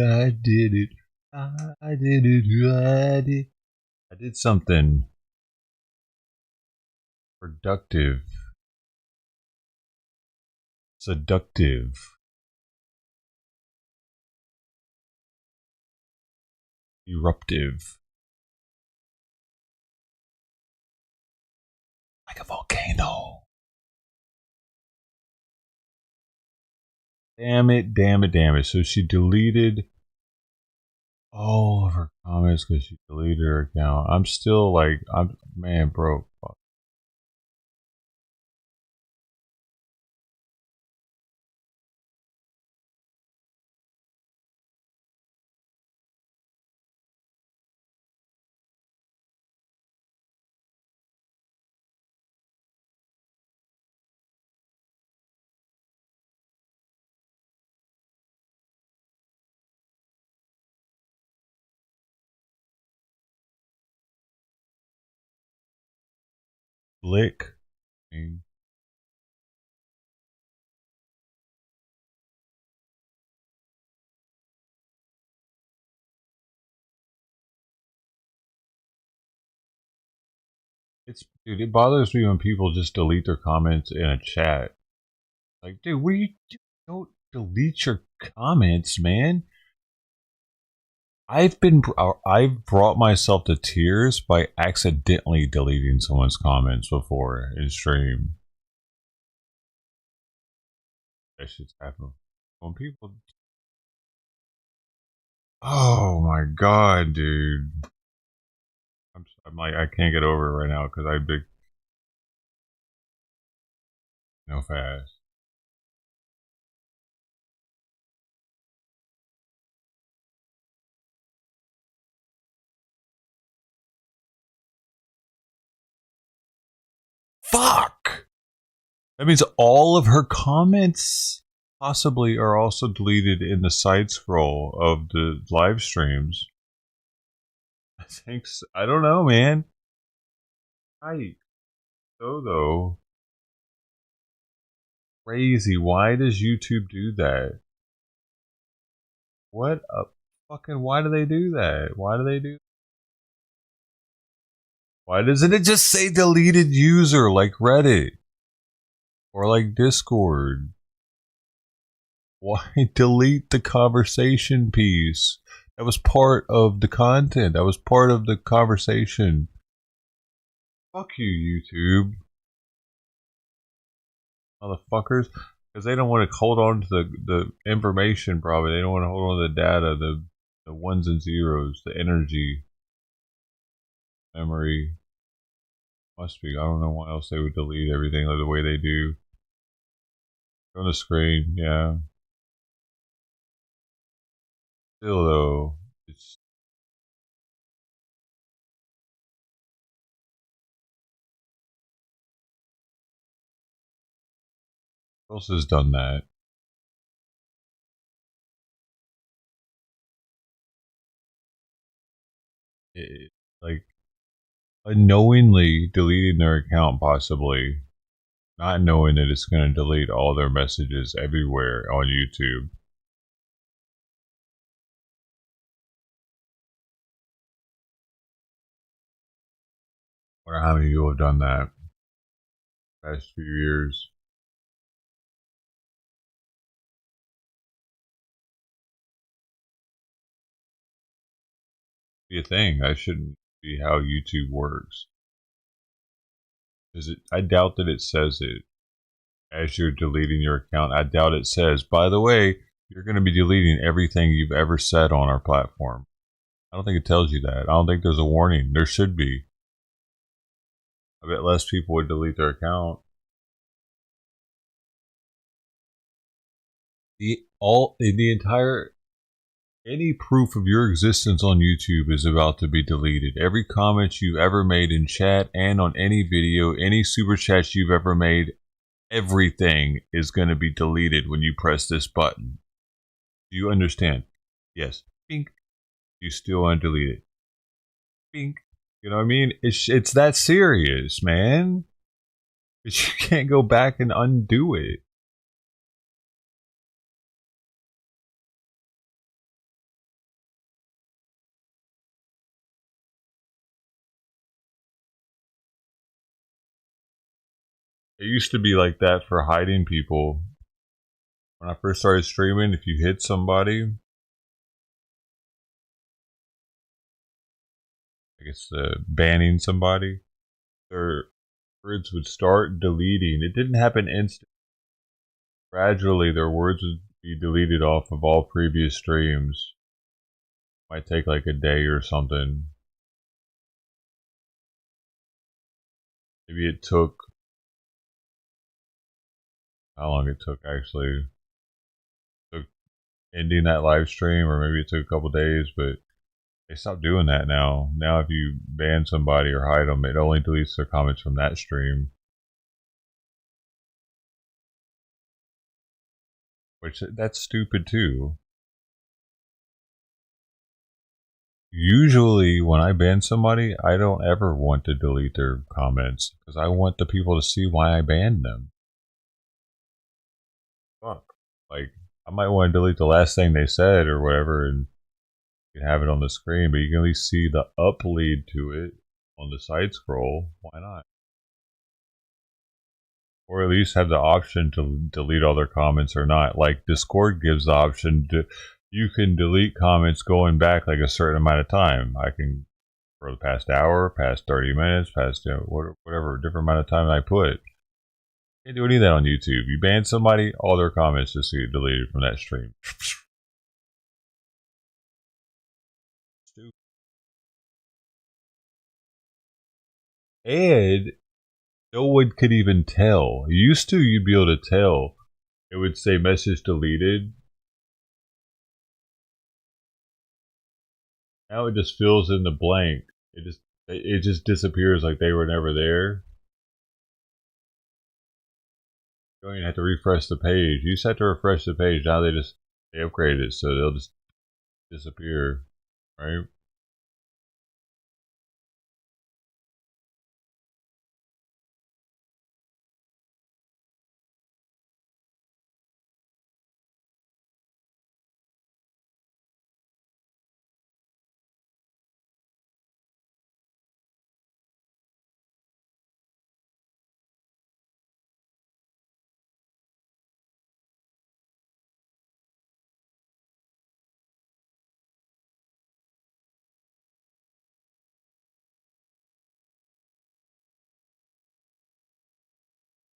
S2: I did it! I did it! I did something productive, seductive, eruptive, like a volcano. Damn it, damn it, damn it. So she deleted all of her comments because she deleted her account. I'm still like, man, bro. Fuck. Lick. Dude, it bothers me when people just delete their comments in a chat. Like, dude, what do you do? Don't delete your comments, man. I've brought myself to tears by accidentally deleting someone's comments before in stream. That shit's happened. When people, oh my god, dude, I'm like, I can't get over it right now because I big, no fast. Fuck! That means all of her comments possibly are also deleted in the side scroll of the live streams. I think so. I don't know, man. So though. Crazy. Why does YouTube do that? What a fucking, why do they do that? Why do they do? Why doesn't it just say deleted user like Reddit? Or like Discord? Why delete the conversation piece? That was part of the content. That was part of the conversation. Fuck you, YouTube. Motherfuckers. Because they don't want to hold on to the information, probably. They don't want to hold on to the data, the ones and zeros, the energy, memory. Must be. I don't know why else they would delete everything like the way they do. On the screen, yeah. Still though, it's who else has done that? Like unknowingly deleting their account, possibly not knowing that it's going to delete all their messages everywhere on YouTube. I wonder how many people have done that past few years. Be a thing. That shouldn't be how YouTube works. Is it? I doubt that it says it as you're deleting your account. I doubt it says, by the way, you're going to be deleting everything you've ever said on our platform. I don't think it tells you that. I don't think there's a warning. There should be. I bet less people would delete their account. Any proof of your existence on YouTube is about to be deleted. Every comment you've ever made in chat and on any video, any super chats you've ever made, everything is going to be deleted when you press this button. Do you understand? Yes. Bink. You still want to delete it. Bink. You know what I mean? It's that serious, man. But you can't go back and undo it. It used to be like that for hiding people. When I first started streaming, if you hit somebody, I guess banning somebody, their words would start deleting. It didn't happen instantly. Gradually, their words would be deleted off of all previous streams. Might take like a day or something. Maybe it took, how long it took actually. It took ending that live stream, or maybe it took a couple days, but they stopped doing that now. Now if you ban somebody or hide them, it only deletes their comments from that stream. Which, that's stupid too. Usually when I ban somebody, I don't ever want to delete their comments because I want the people to see why I banned them. Fuck. Like, I might want to delete the last thing they said or whatever, and you can have it on the screen, but you can at least see the up lead to it on the side scroll. Why not? Or at least have the option to delete all their comments or not. Like Discord gives the option to, you can delete comments going back like a certain amount of time. I can, for the past hour, past 30 minutes, past whatever different amount of time I put. Can't do any of that on YouTube. You ban somebody, all their comments just get deleted from that stream. Stupid. And no one could even tell. Used to, you'd be able to tell. It would say message deleted. Now it just fills in the blank. It just disappears like they were never there. You don't even have to refresh the page. You just have to refresh the page. Now they upgraded it, so they'll just disappear, right?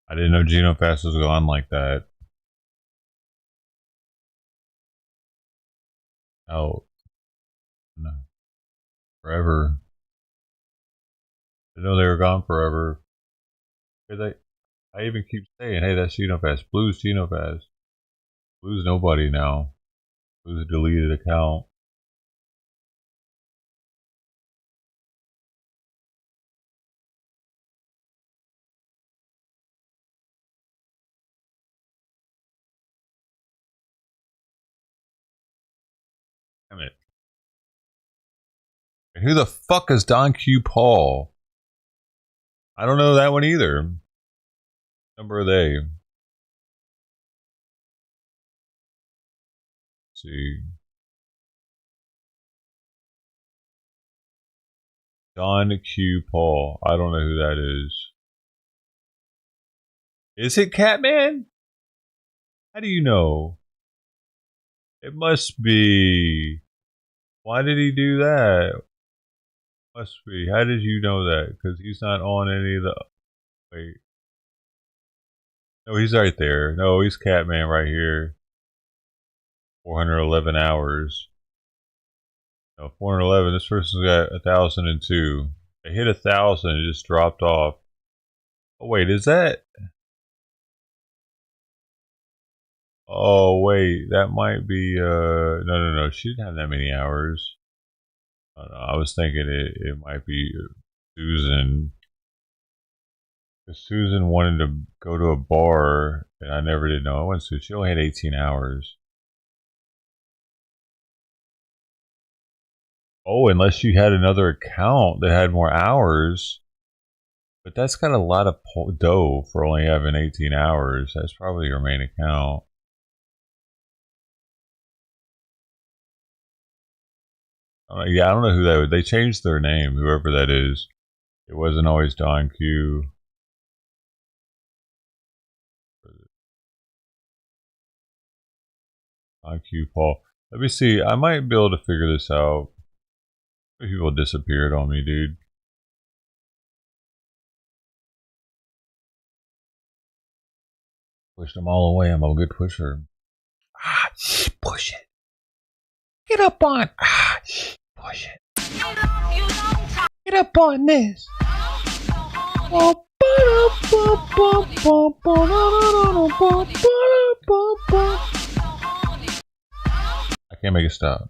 S2: I didn't know GenoFast was gone like that. Out. No. Forever. I didn't know they were gone forever. I even keep saying, hey, that's GenoFast. Blue's GenoFast. Blue's nobody now. Blue's a deleted account. Damn it. And who the fuck is Don Q Paul? I don't know that one either. What number are they? Let's see. Don Q Paul. I don't know who that is. Is it Catman? How do you know? It must be. Why did he do that? Must be. How did you know that? Because he's not on any of the. Wait. No, he's right there. No, he's Catman right here. 411 hours. No, 411. This person's got 1,002. They hit 1,000. It just dropped off. Oh, wait. Is that. Oh, wait. That might be. No. She didn't have that many hours. No, I was thinking it might be Susan. Because Susan wanted to go to a bar, and I never did know. I went to. She only had 18 hours. Oh, unless you had another account that had more hours. But that's got a lot of dough for only having 18 hours. That's probably your main account. Yeah, I don't know who that was. They changed their name, whoever that is. It wasn't always Don Q. IQ Paul. Let me see. I might be able to figure this out. People disappeared on me, dude. Pushed them all away. I'm a good pusher. Push it. Get up on. Push it. Get up on this. I can't make it stop. Is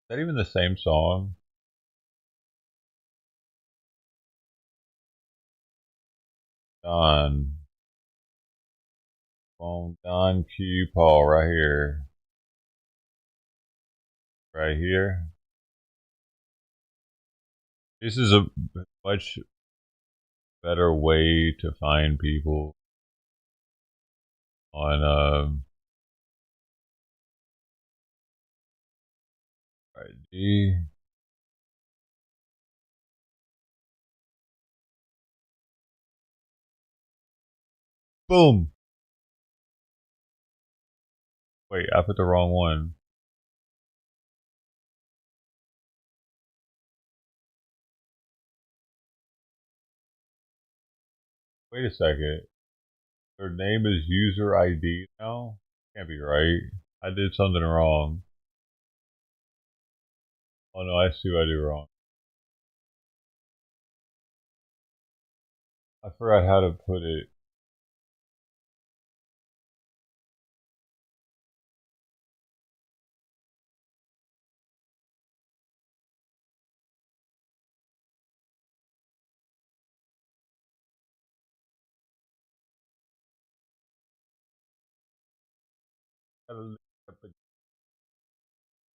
S2: that even the same song? Don. Don Q Paul right here. Right here. This is a much better way to find people on ID. Boom. Wait, I put the wrong one. Wait a second. Their name is user ID now? Can't be right. I did something wrong. Oh no, I see what I did wrong. I forgot how to put it.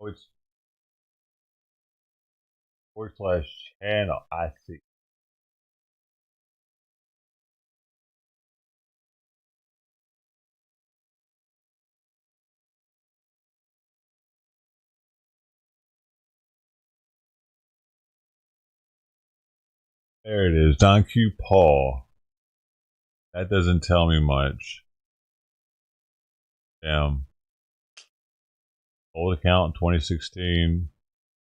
S2: Oh, it's /channel. I see. There it is. Don Q Paul. That doesn't tell me much. Damn. Old account 2016.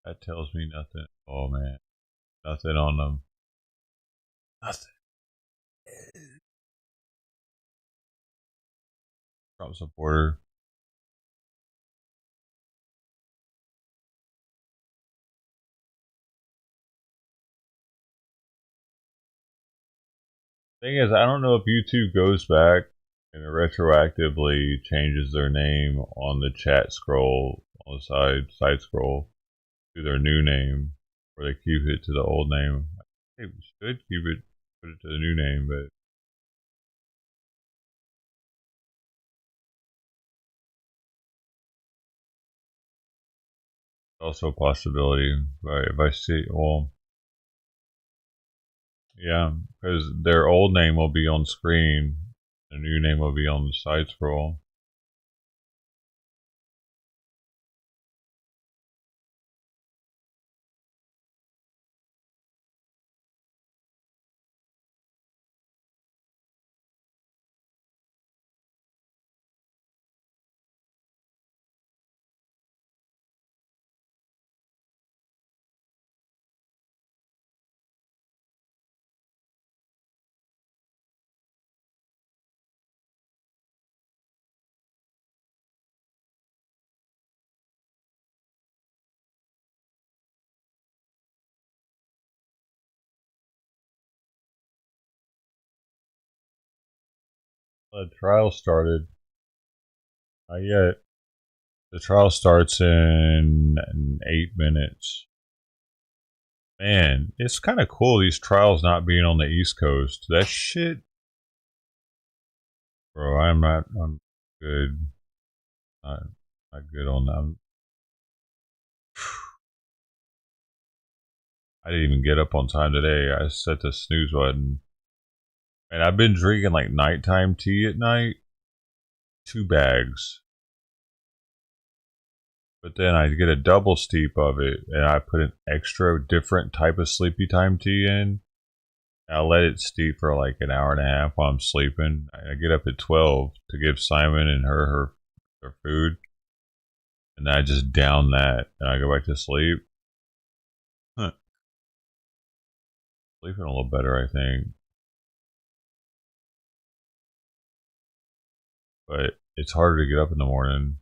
S2: That tells me nothing. Oh man. Nothing on them. Nothing. Trump supporter. Thing is, I don't know if YouTube goes back and retroactively changes their name on the chat scroll on the side scroll to their new name, or they keep it to the old name. They should keep it, put it to the new name, but also a possibility. But if I see, well, yeah, because their old name will be on screen, the new name will be on the side scroll. The trial started. Not yet. The trial starts in 8 minutes. Man, it's kind of cool these trials not being on the East Coast. That shit. Bro, I'm good. Not good on them. I didn't even get up on time today. I set the snooze button. And I've been drinking like nighttime tea at night. 2 bags. But then I get a double steep of it, and I put an extra different type of sleepy time tea in. I let it steep for like an hour and a half while I'm sleeping. I get up at 12 to give Simon and her food, and I just down that, and I go back to sleep. Sleeping a little better, I think. But it's harder to get up in the morning.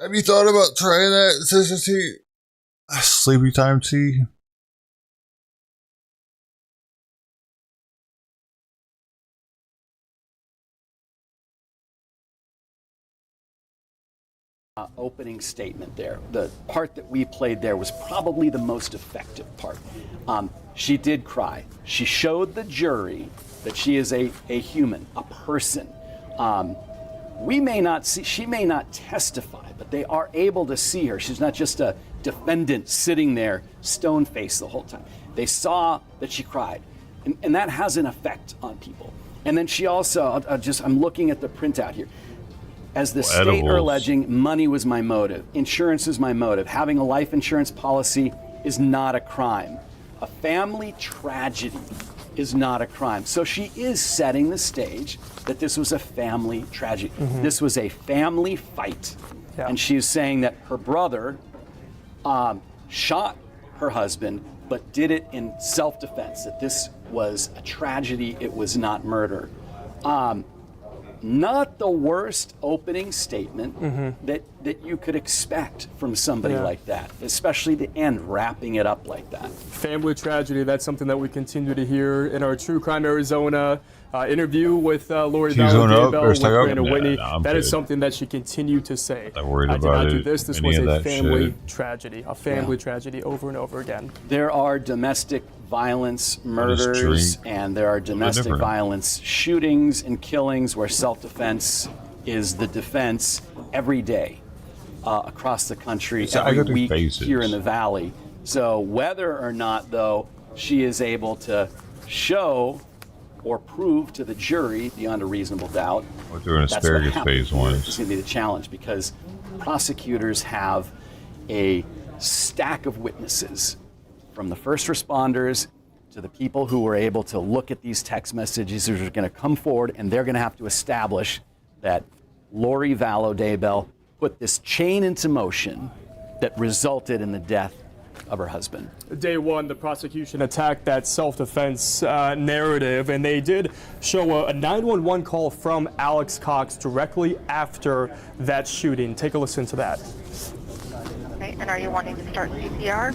S2: Have you thought about trying that, Sister T? Sleepy time tea?
S8: Opening statement there. The part that we played there was probably the most effective part. She did cry. She showed the jury that she is a human, a person. We may not see, she may not testify, but they are able to see her. She's not just a defendant sitting there stone-faced the whole time. They saw that she cried, and that has an effect on people. And then she also, I'm looking at the printout here. As the state are alleging, money was my motive, insurance is my motive, having a life insurance policy is not a crime. A family tragedy is not a crime. So she is setting the stage that this was a family tragedy. This was a family fight. Yeah. And she is saying that her brother shot her husband, but did it in self-defense, that this was a tragedy, it was not murder. Not the worst opening statement that you could expect from somebody like that, especially the end, wrapping it up like that.
S9: Family tragedy, that's something that we continue to hear in our True Crime Arizona interview with Lori Vallow Daybell with Brandon Whitney. That is something that she continued to say.
S2: I did not do
S9: this. This was a family tragedy, a family tragedy over and over again.
S8: There are domestic violence murders, and there are domestic violence shootings and killings where self-defense is the defense every day across the country, every week here in the Valley. So whether or not, though, she is able to show or prove to the jury beyond a reasonable doubt, that's what happens. It's going to be the challenge, because prosecutors have a stack of witnesses, from the first responders to the people who were able to look at these text messages, who are going to come forward, and they're going to have to establish that Lori Vallow Daybell put this chain into motion that resulted in the death of her husband.
S9: Day one, the prosecution attacked that self-defense narrative, and they did show a 911 call from Alex Cox directly after that shooting. Take a listen to that.
S10: Okay, and are you wanting to start CPR?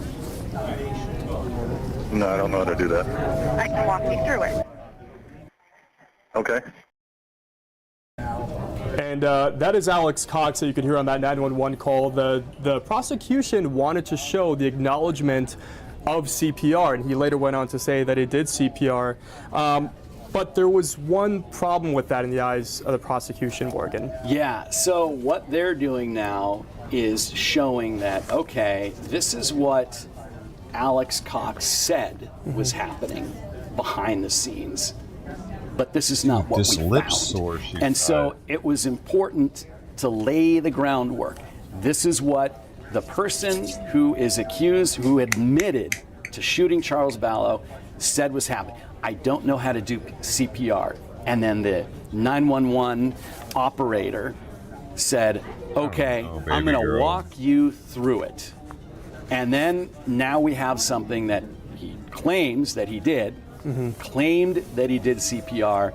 S11: No, I don't know how to do that.
S10: I can walk you through it.
S11: Okay.
S9: And that is Alex Cox that you can hear on that 911 call. The prosecution wanted to show the acknowledgement of CPR, and he later went on to say that he did CPR. But there was one problem with that in the eyes of the prosecution, Morgan.
S8: Yeah, so what they're doing now is showing that, okay, this is what Alex Cox said was happening behind the scenes, but this is not what we found. And so it was important to lay the groundwork. This is what the person who is accused, who admitted to shooting Charles Vallow, said was happening. I don't know how to do CPR. And then the 911 operator said, okay, I'm going to walk you through it. And then now we have something that he claims that he did, claimed that he did CPR.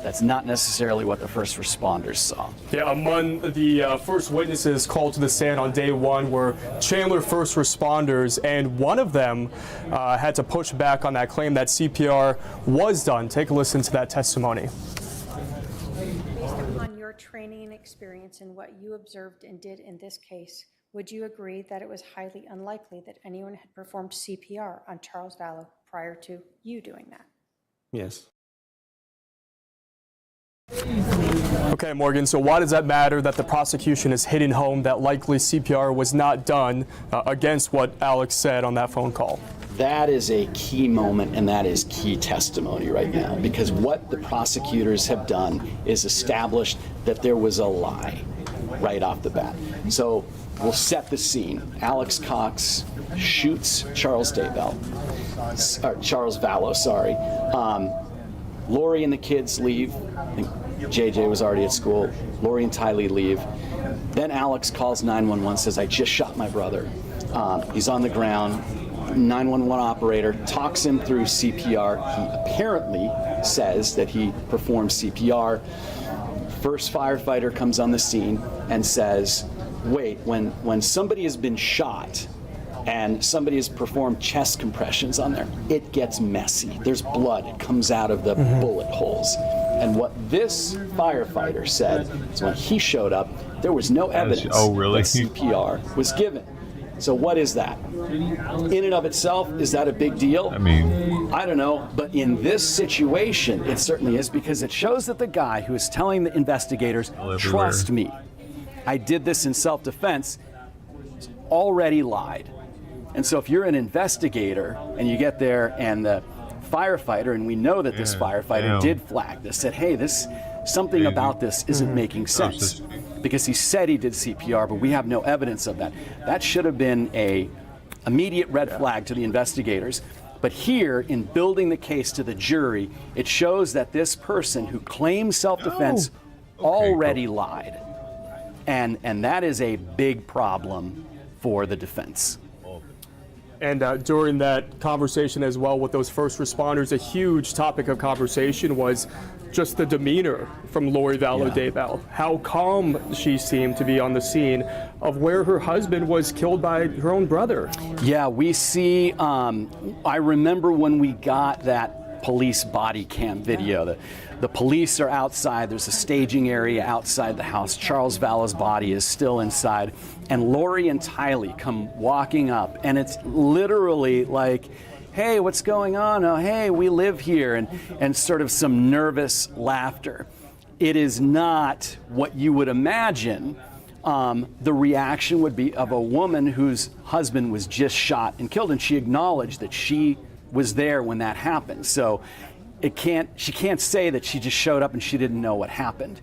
S8: That's not necessarily what the first responders saw.
S9: Yeah, among the first witnesses called to the stand on day one were Chandler first responders, and one of them had to push back on that claim that CPR was done. Take a listen to that testimony.
S12: Based upon your training and experience and what you observed and did in this case, would you agree that it was highly unlikely that anyone had performed CPR on Charles Vallow prior to you doing that?
S13: Yes.
S9: Okay, Morgan, so why does that matter that the prosecution is hitting home that likely CPR was not done against what Alex said on that phone call?
S8: That is a key moment, and that is key testimony right now, because what the prosecutors have done is established that there was a lie right off the bat. So we'll set the scene. Alex Cox shoots Charles Vallow, sorry. Lori and the kids leave. I think JJ was already at school. Lori and Tylee leave. Then Alex calls 911, says, I just shot my brother. He's on the ground. 911 operator talks him through CPR. He apparently says that he performed CPR. First firefighter comes on the scene and says, wait, when somebody has been shot and somebody has performed chest compressions on there, it gets messy. There's blood. It comes out of the bullet holes. And what this firefighter said is when he showed up, there was no evidence that CPR was given. So what is that? In and of itself, is that a big deal?
S2: I mean,
S8: I don't know, but in this situation, it certainly is, because it shows that the guy who is telling the investigators, trust me, I did this in self-defense, already lied. And so if you're an investigator and you get there and the firefighter, and we know that this firefighter did flag this, said, hey, something about this isn't making sense, because he said he did CPR, but we have no evidence of that. That should have been a immediate red flag to the investigators. But here, in building the case to the jury, it shows that this person who claims self-defense already lied. And that is a big problem for the defense.
S9: And during that conversation as well with those first responders, a huge topic of conversation was just the demeanor from Lori Vallow Daybell. How calm she seemed to be on the scene of where her husband was killed by her own brother.
S8: Yeah, we see, I remember when we got that police body cam video. The police are outside. There's a staging area outside the house. Charles Vallow's body is still inside. And Lori and Tylee come walking up, and it's literally like, hey, what's going on? Oh, hey, we live here, and sort of some nervous laughter. It is not what you would imagine the reaction would be of a woman whose husband was just shot and killed, and she acknowledged that she was there when that happened. So she can't say that she just showed up and she didn't know what happened.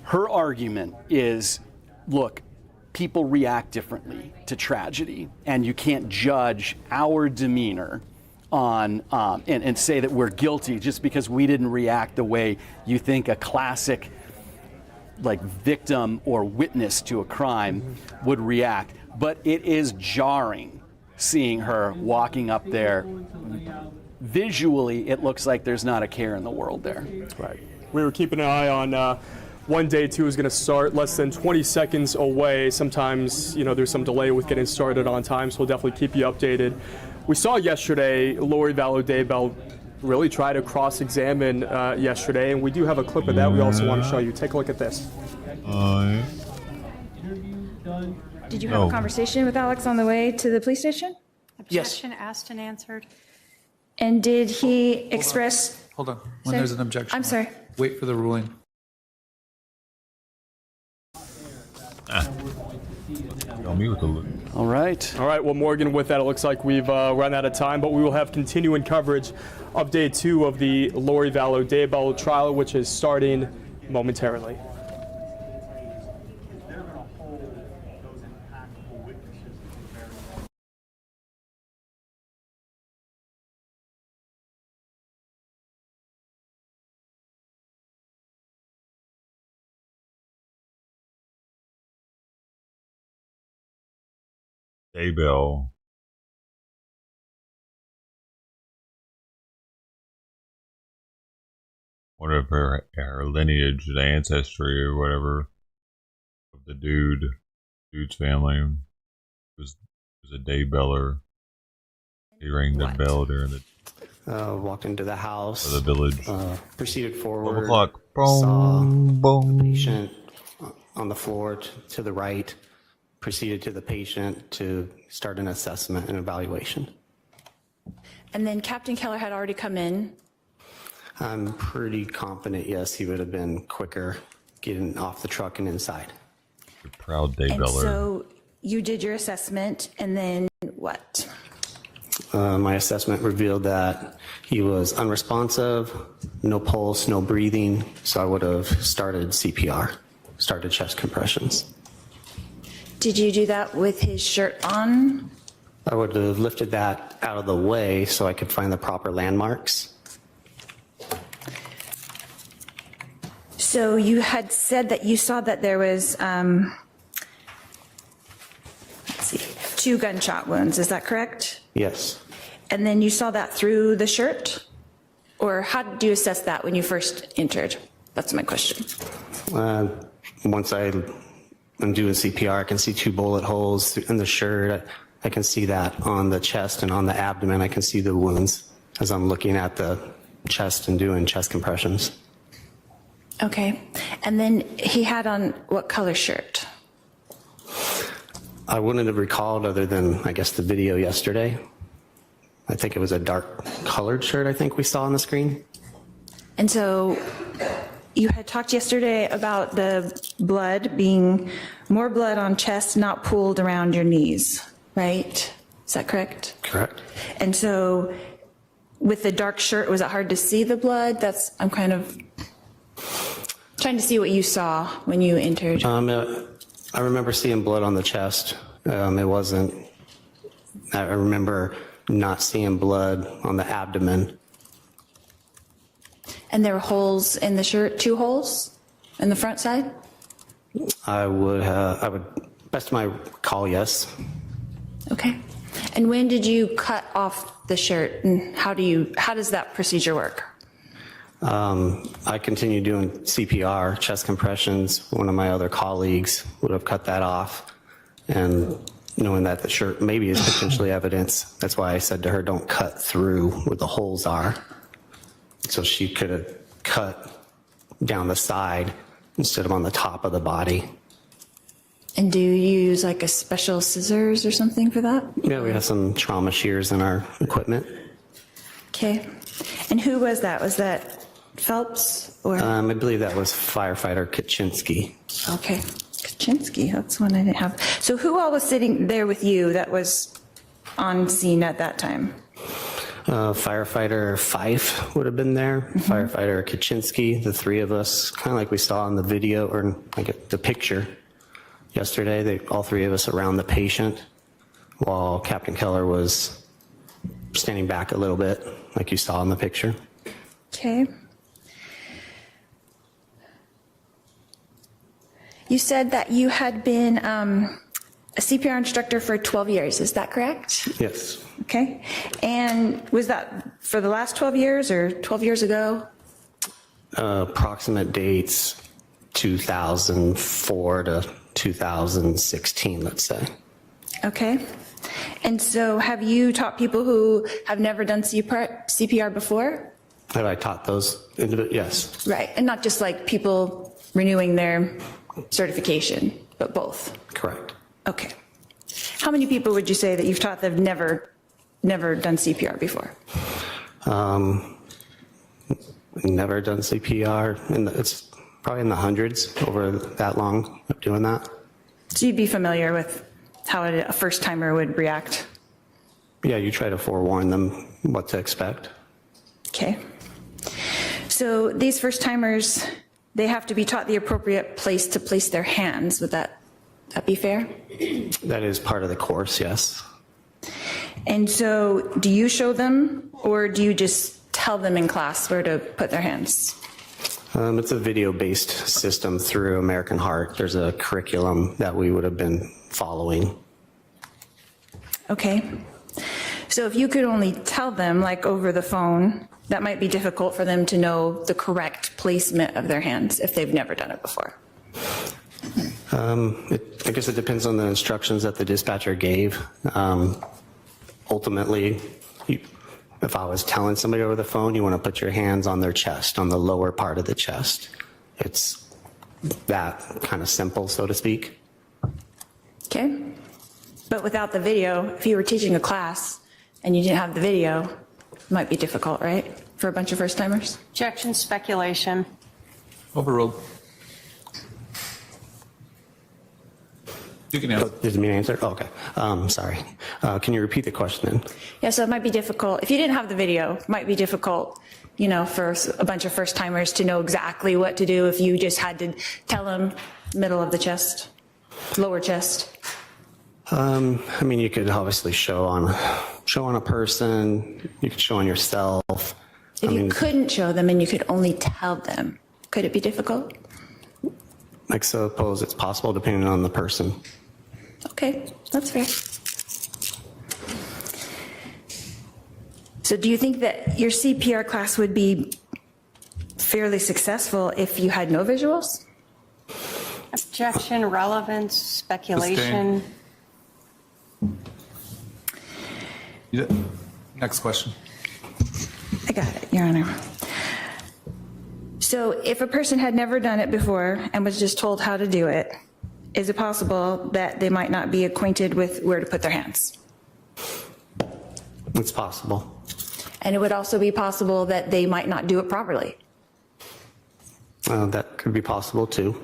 S8: Her argument is, look, people react differently to tragedy, and you can't judge our demeanor on and say that we're guilty just because we didn't react the way you think a classic like victim or witness to a crime would react. But it is jarring seeing her walking up there. Visually, it looks like there's not a care in the world there.
S9: Right. We were keeping an eye on when day two is going to start, less than 20 seconds away. Sometimes, there's some delay with getting started on time, so we'll definitely keep you updated. We saw yesterday Lori Vallow Daybell really try to cross-examine yesterday, and we do have a clip of that we also want to show you. Take a look at this.
S13: Did you have a conversation with Alex on the way to the police station?
S12: Objection asked and answered.
S13: And did he express...
S14: Hold on. When there's an objection.
S13: I'm sorry.
S14: Wait for the ruling.
S2: Me with the look.
S8: All right.
S9: All right. Well, Morgan, with that, it looks like we've run out of time, but we will have continuing coverage of day two of the Lori Vallow Daybell trial, which is starting momentarily.
S2: Daybell. What if her lineage, the ancestry or whatever of the dude's family was a Daybeller. He rang the bell during the
S15: walked into the house,
S2: the village,
S15: proceeded forward,
S2: 12 o'clock.
S15: Saw
S2: Boom.
S15: the patient on the floor to the right, proceeded to the patient to start an assessment and evaluation.
S13: And then Captain Keller had already come in.
S15: I'm pretty confident, yes, he would have been quicker getting off the truck and inside.
S2: You're proud day
S13: And
S2: beller.
S13: so you did your assessment, and then what?
S15: My assessment revealed that he was unresponsive, no pulse, no breathing, so I would have started CPR, started chest compressions.
S13: Did you do that with his shirt on?
S15: I would have lifted that out of the way so I could find the proper landmarks.
S13: So you had said that you saw that there was, let's see, 2 gunshot wounds, is that correct?
S15: Yes.
S13: And then you saw that through the shirt? Or how did you assess that when you first entered? That's my question.
S15: Once I'm doing CPR, I can see 2 bullet holes in the shirt. I can see that on the chest and on the abdomen. I can see the wounds as I'm looking at the chest and doing chest compressions.
S13: Okay. And then he had on what color shirt?
S15: I wouldn't have recalled other than, I guess, the video yesterday. I think it was a dark colored shirt I think we saw on the screen.
S13: And so you had talked yesterday about the blood being more blood on chest, not pooled around your knees, right? Is that correct?
S15: Correct.
S13: And so with the dark shirt, was it hard to see the blood? I'm kind of trying to see what you saw when you entered.
S15: I remember seeing blood on the chest. It wasn't, I remember not seeing blood on the abdomen.
S13: And there were holes in the shirt, 2 holes in the front side?
S15: I would, best of my recall, yes.
S13: Okay. And when did you cut off the shirt, and how does that procedure work?
S15: I continued doing CPR, chest compressions. One of my other colleagues would have cut that off, and knowing that the shirt maybe is potentially evidence, that's why I said to her, don't cut through where the holes are. So she could have cut down the side instead of on the top of the body.
S13: And do you use like a special scissors or something for that?
S15: Yeah, we have some trauma shears in our equipment.
S13: Okay. And who was that? Was that Phelps or?
S15: I believe that was firefighter Kaczynski.
S13: Okay. Kaczynski, that's one I didn't have. So who all was sitting there with you that was on scene at that time?
S15: Firefighter Fife would have been there. Mm-hmm. Firefighter Kaczynski, the 3 of us, kind of like we saw in the video or like the picture yesterday. All 3 of us around the patient, while Captain Keller was standing back a little bit, like you saw in the picture.
S13: Okay. You said that you had been a CPR instructor for 12 years. Is that correct?
S15: Yes.
S13: Okay. And was that for the last 12 years or 12 years ago?
S15: Approximate dates 2004 to 2016, let's say.
S13: Okay. And so have you taught people who have never done CPR before?
S15: Have I taught those individuals? Yes.
S13: Right. And not just like people renewing their certification, but both?
S15: Correct.
S13: Okay. How many people would you say that you've taught that have never done CPR before?
S15: Never done CPR. It's probably in the hundreds over that long of doing that.
S13: So you'd be familiar with how a first-timer would react?
S15: Yeah, you try to forewarn them what to expect.
S13: Okay. So these first-timers, they have to be taught the appropriate place to place their hands. Would that be fair?
S15: That is part of the course, yes.
S13: And so do you show them, or do you just tell them in class where to put their hands?
S15: It's a video-based system through American Heart. There's a curriculum that we would have been following.
S13: Okay. So if you could only tell them, like over the phone, that might be difficult for them to know the correct placement of their hands if they've never done it before.
S15: I guess it depends on the instructions that the dispatcher gave. Ultimately, if I was telling somebody over the phone, you want to put your hands on their chest, on the lower part of the chest. It's that kind of simple, so to speak.
S13: Okay. But without the video, if you were teaching a class and you didn't have the video, it might be difficult, right? for a bunch of first timers?
S12: Objection, speculation.
S14: Overruled. You can answer.
S15: Did me answer? Oh, okay. Sorry. Can you repeat the question then?
S13: Yeah, so it might be difficult. If you didn't have the video, it might be difficult, you know, for a bunch of first timers to know exactly what to do if you just had to tell them middle of the chest, lower chest.
S15: I mean, you could obviously show on a person. You could show on yourself.
S13: If you couldn't show them and you could only tell them, could it be difficult?
S15: I suppose it's possible depending on the person.
S13: Okay, that's fair. So do you think that your CPR class would be fairly successful if you had no visuals?
S12: Objection, relevance, speculation.
S14: Next question.
S13: I got it, Your Honor. So if a person had never done it before and was just told how to do it, is it possible that they might not be acquainted with where to put their hands?
S15: It's possible.
S13: And it would also be possible that they might not do it properly.
S15: That could be possible too.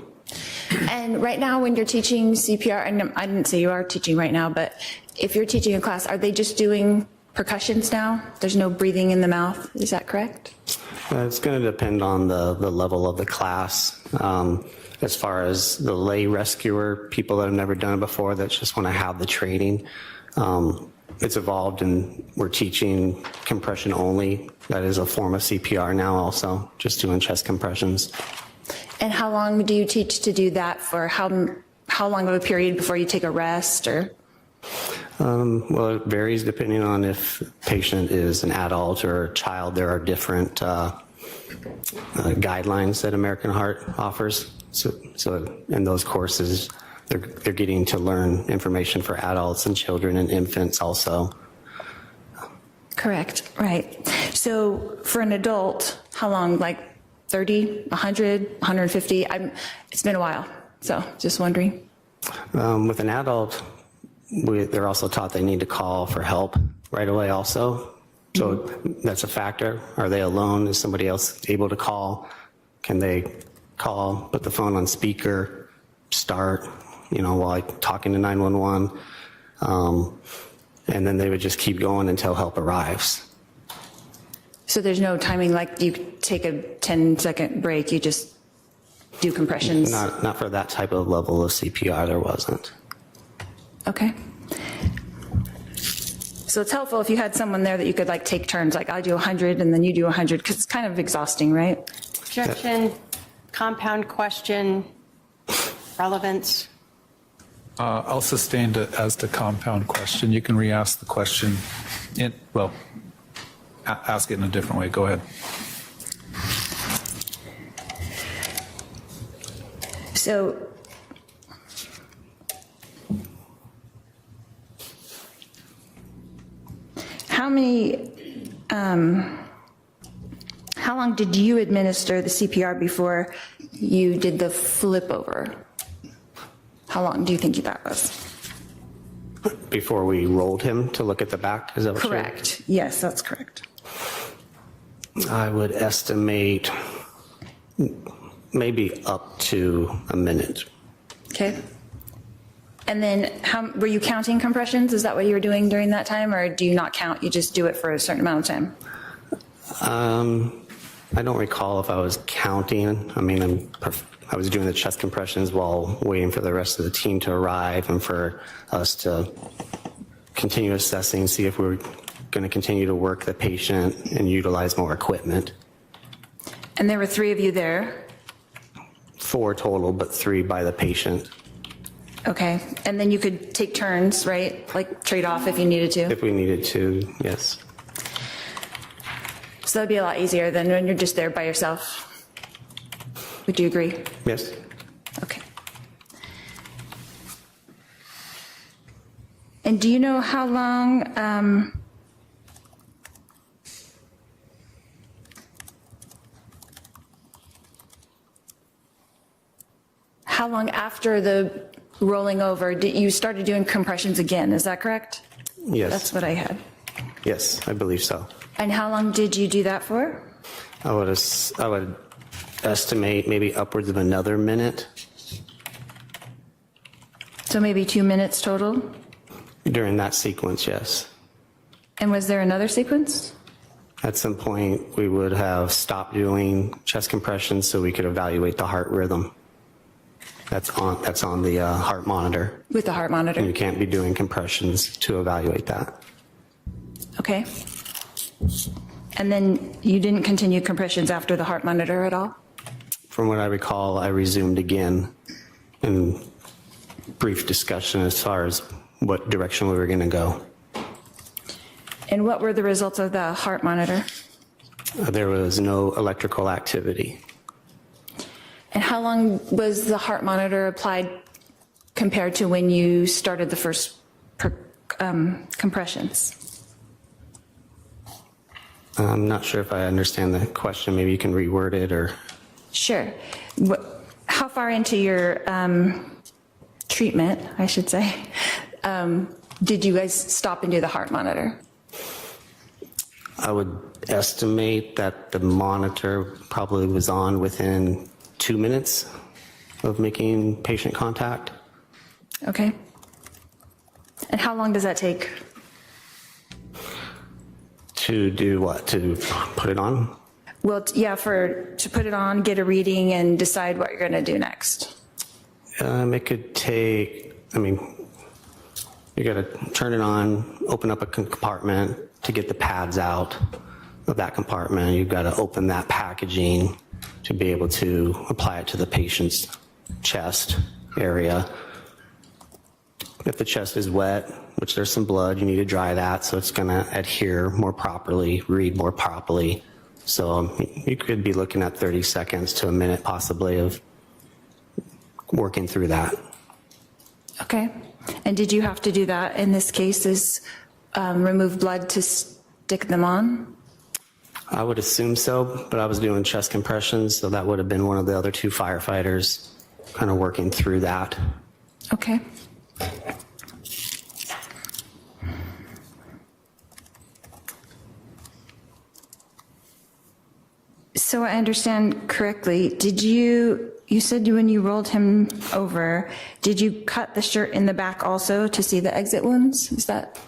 S13: And right now when you're teaching CPR, and I didn't say you are teaching right now, but if you're teaching a class, are they just doing percussions now? There's no breathing in the mouth, is that correct?
S15: It's going to depend on the level of the class. As far as the lay rescuer, people that have never done it before that just want to have the training, it's evolved and we're teaching compression only. That is a form of CPR now also, just doing chest compressions.
S13: And how long do you teach to do that for? How long of a period before you take a rest or?
S15: Well, it varies depending on if the patient is an adult or a child. There are different guidelines that American Heart offers. So in those courses, they're getting to learn information for adults and children and infants also.
S13: Correct, right. So for an adult, how long, like 30, 100, 150? It's been a while, so just wondering.
S15: With an adult, they're also taught they need to call for help right away also. So that's a factor. Are they alone? Is somebody else able to call? Can they call, put the phone on speaker, start, while talking to 911? And then they would just keep going until help arrives.
S13: So there's no timing, like you take a 10-second break, you just do compressions?
S15: Not for that type of level of CPR, there wasn't.
S13: Okay. So it's helpful if you had someone there that you could take turns, like I do 100 and then you do 100, because it's kind of exhausting, right?
S12: Objection, compound question, relevance.
S14: I'll sustain it as the compound question. You can re-ask the question. Ask it in a different way. Go ahead.
S13: So how long did you administer the CPR before you did the flip over? How long do you think that was?
S15: Before we rolled him to look at the back, is that what you're saying?
S13: Correct. Yes, that's correct.
S15: I would estimate maybe up to a minute.
S13: Okay. And then were you counting compressions? Is that what you were doing during that time, or do you not count? You just do it for a certain amount of time?
S15: I don't recall if I was counting. I mean, I was doing the chest compressions while waiting for the rest of the team to arrive and for us to continue assessing, see if we were going to continue to work the patient and utilize more equipment.
S13: And there were 3 of you there?
S15: 4 total, but 3 by the patient.
S13: Okay. And then you could take turns, right? Like trade off if you needed to?
S15: If we needed to, yes.
S13: So that'd be a lot easier than when you're just there by yourself. Would you agree?
S15: Yes.
S13: Okay. And do you know how long after the rolling over you started doing compressions again? Is that correct?
S15: Yes.
S13: That's what I had.
S15: Yes, I believe so.
S13: And how long did you do that for?
S15: I would estimate maybe upwards of another minute.
S13: So maybe 2 minutes total?
S15: During that sequence, yes.
S13: And was there another sequence?
S15: At some point, we would have stopped doing chest compressions so we could evaluate the heart rhythm. That's on the heart monitor.
S13: With the heart monitor?
S15: And you can't be doing compressions to evaluate that.
S13: Okay. And then you didn't continue compressions after the heart monitor at all?
S15: From what I recall, I resumed again in brief discussion as far as what direction we were going to go.
S13: And what were the results of the heart monitor?
S15: There was no electrical activity.
S13: And how long was the heart monitor applied compared to when you started the first compressions?
S15: I'm not sure if I understand the question. Maybe you can reword it or...
S13: Sure. How far into your treatment, I should say, did you guys stop and do the heart monitor?
S15: I would estimate that the monitor probably was on within 2 minutes of making patient contact.
S13: Okay. And how long does that take?
S15: To do what? To put it on?
S13: Well, yeah, to put it on, get a reading, and decide what you're going to do next.
S15: It could take, you got to turn it on, open up a compartment to get the pads out of that compartment. You've got to open that packaging to be able to apply it to the patient's chest area. If the chest is wet, which there's some blood, you need to dry that so it's going to adhere more properly, read more properly. So you could be looking at 30 seconds to a minute possibly of working through that.
S13: Okay. And did you have to do that in this case, is remove blood to stick them on?
S15: I would assume so, but I was doing chest compressions, so that would have been one of the other two firefighters kind of working through that.
S13: Okay. So I understand correctly, you said when you rolled him over, did you cut the shirt in the back also to see the exit wounds? Is that?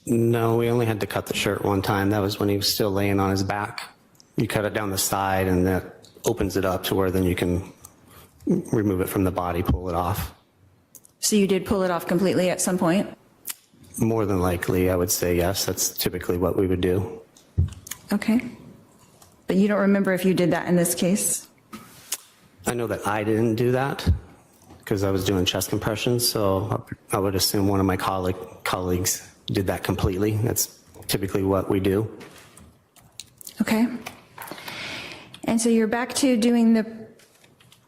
S15: No, we only had to cut the shirt one time. That was when he was still laying on his back. You cut it down the side and that opens it up to where then you can remove it from the body, pull it off.
S13: So you did pull it off completely at some point?
S15: More than likely, I would say yes. That's typically what we would do.
S13: Okay. But you don't remember if you did that in this case?
S15: I know that I didn't do that because I was doing chest compressions, so I would assume one of my colleagues did that completely. That's typically what we do.
S13: Okay. And so you're back to doing the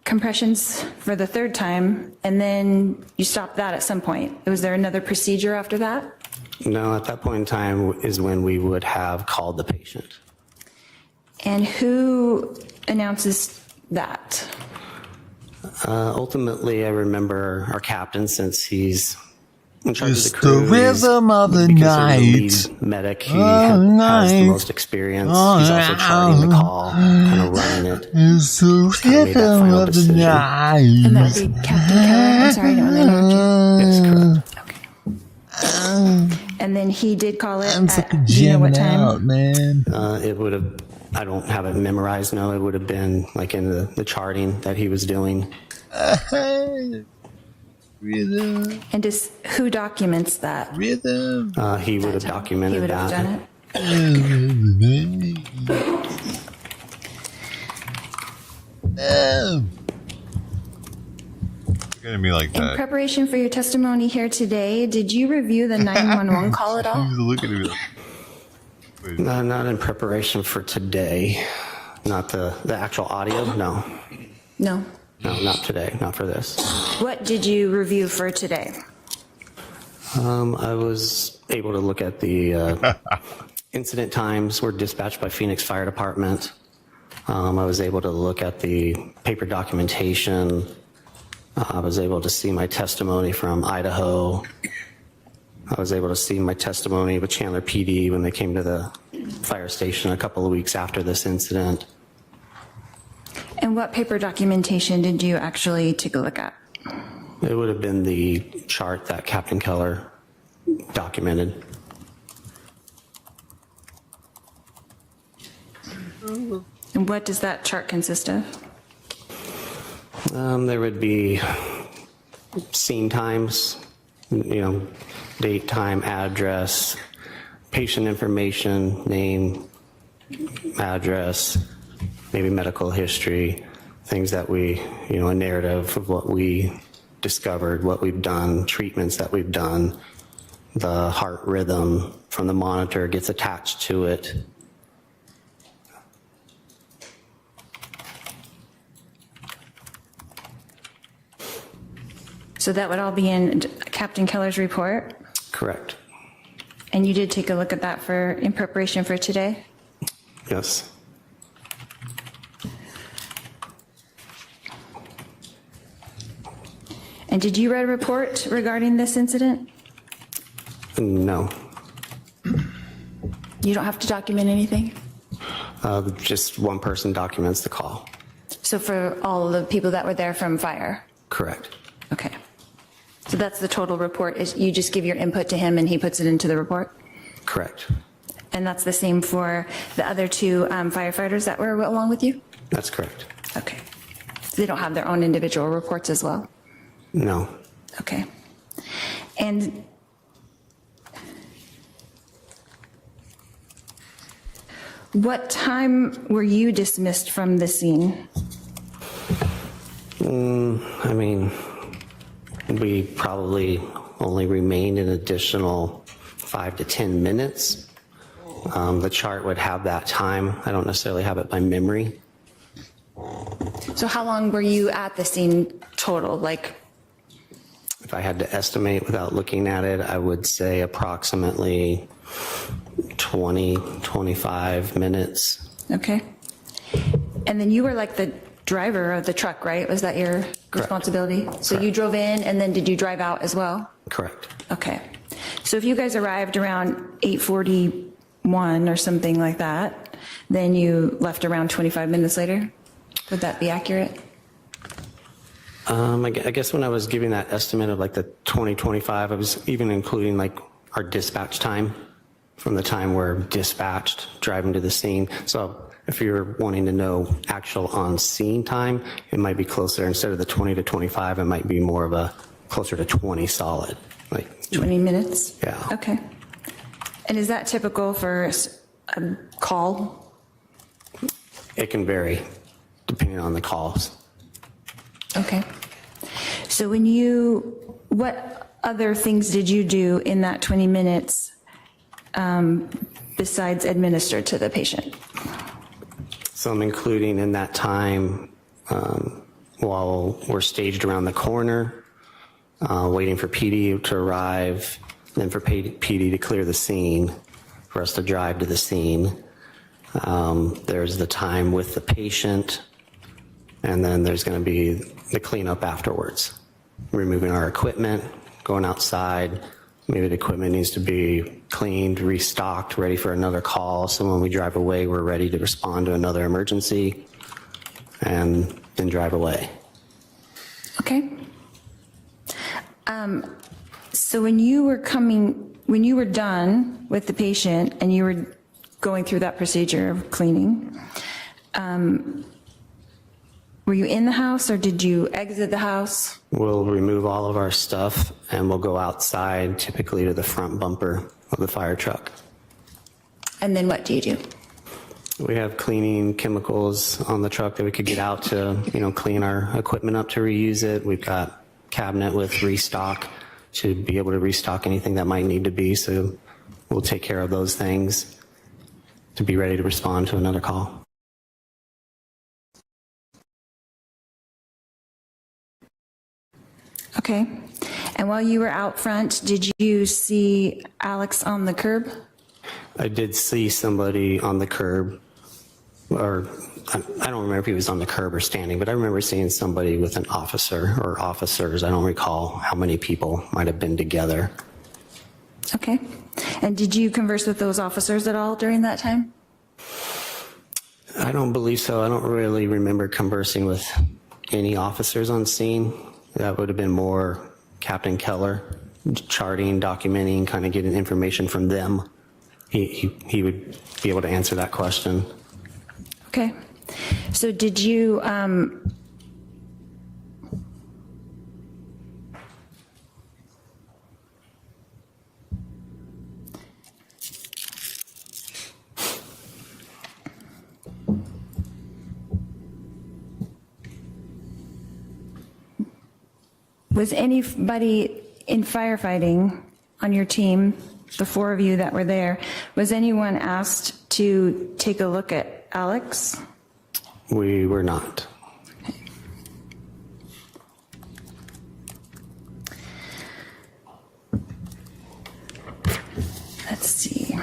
S13: compressions for the third time, and then you stopped that at some point. Was there another procedure after that?
S15: No, at that point in time is when we would have called the patient.
S13: And who announces that?
S15: Ultimately, I remember our captain, since he's in charge
S16: It's
S15: of the crew.
S16: the rhythm of the night.
S15: He's the lead medic. He has the most experience. He's also charting the call, kind of running it.
S16: It's the rhythm of the night.
S13: And that would be Captain Keller. I'm sorry, I don't want to interrupt you.
S15: Yes, correct.
S13: Okay. And then he did call it at,
S16: do you know what time? Out, man.
S15: It would have, I don't have it memorized, no. It would have been like in the charting that he was doing.
S16: Rhythm.
S13: And who documents that?
S16: Rhythm.
S15: He would have documented
S13: He would have
S15: that.
S13: done it?
S16: No.
S2: It's gonna be like
S13: In
S2: that.
S13: preparation for your testimony here today, did you review the 911 call at all?
S2: He's looking at me like,
S15: No, not in preparation for today. Not the actual audio, no.
S13: No.
S15: No, not today, not for this.
S13: What did you review for today?
S15: I was able to look at the incident times were dispatched by Phoenix Fire Department. I was able to look at the paper documentation. I was able to see my testimony from Idaho. I was able to see my testimony with Chandler PD when they came to the fire station a couple of weeks after this incident.
S13: And what paper documentation did you actually take a look at?
S15: It would have been the chart that Captain Keller documented.
S13: And what does that chart consist of?
S15: There would be scene times, date, time, address, patient information, name, address, maybe medical history, things that we, a narrative of what we discovered, what we've done, treatments that we've done. The heart rhythm from the monitor gets attached to it.
S13: So that would all be in Captain Keller's report?
S15: Correct.
S13: And you did take a look at that in preparation for today?
S15: Yes.
S13: And did you write a report regarding this incident?
S15: No.
S13: You don't have to document anything?
S15: Just one person documents the call.
S13: So for all the people that were there from fire?
S15: Correct.
S13: Okay. So that's the total report, is you just give your input to him and he puts it into the report?
S15: Correct.
S13: And that's the same for the other two firefighters that were along with you?
S15: That's correct.
S13: Okay. So they don't have their own individual reports as well?
S15: No.
S13: Okay. And what time were you dismissed from the scene?
S15: We probably only remained an additional 5 to 10 minutes. The chart would have that time. I don't necessarily have it by memory.
S13: So how long were you at the scene total?
S15: If I had to estimate without looking at it, I would say approximately 20, 25 minutes.
S13: Okay. And then you were like the driver of the truck, right? Was that your responsibility? So you drove in and then did you drive out as well?
S15: Correct.
S13: Okay. So if you guys arrived around 8:41 or something like that, then you left around 25 minutes later? Would that be accurate?
S15: I guess when I was giving that estimate of the 20-25, I was even including our dispatch time from the time we're dispatched driving to the scene. So if you're wanting to know actual on scene time, it might be closer. Instead of the 20 to 25, it might be more of a closer to 20 solid.
S13: 20 minutes?
S15: Yeah.
S13: Okay. And is that typical for a call?
S15: It can vary depending on the calls.
S13: Okay. So what other things did you do in that 20 minutes besides administer to the patient?
S15: So I'm including in that time while we're staged around the corner, waiting for PD to arrive, then for PD to clear the scene, for us to drive to the scene. There's the time with the patient, and then there's going to be the cleanup afterwards. Removing our equipment, going outside. Maybe the equipment needs to be cleaned, restocked, ready for another call. So when we drive away, we're ready to respond to another emergency and then drive away.
S13: Okay. So when you were done with the patient and you were going through that procedure of cleaning, were you in the house or did you exit the house?
S15: We'll remove all of our stuff and we'll go outside, typically to the front bumper of the fire truck.
S13: And then what do you do?
S15: We have cleaning chemicals on the truck that we could get out to, clean our equipment up to reuse it. We've got cabinet with restock to be able to restock anything that might need to be. So we'll take care of those things to be ready to respond to another call.
S13: Okay. And while you were out front, did you see Alex on the curb?
S15: I did see somebody on the curb, or I don't remember if he was on the curb or standing, but I remember seeing somebody with an officer or officers. I don't recall how many people might have been together.
S13: Okay. And did you converse with those officers at all during that time?
S15: I don't believe so. I don't really remember conversing with any officers on scene. That would have been more Captain Keller, charting, documenting, kind of getting information from them. He would be able to answer that question.
S13: Okay. So did you, was anybody in firefighting on your team, the four of you that were there, was anyone asked to take a look at Alex?
S15: We were not.
S13: Let's see.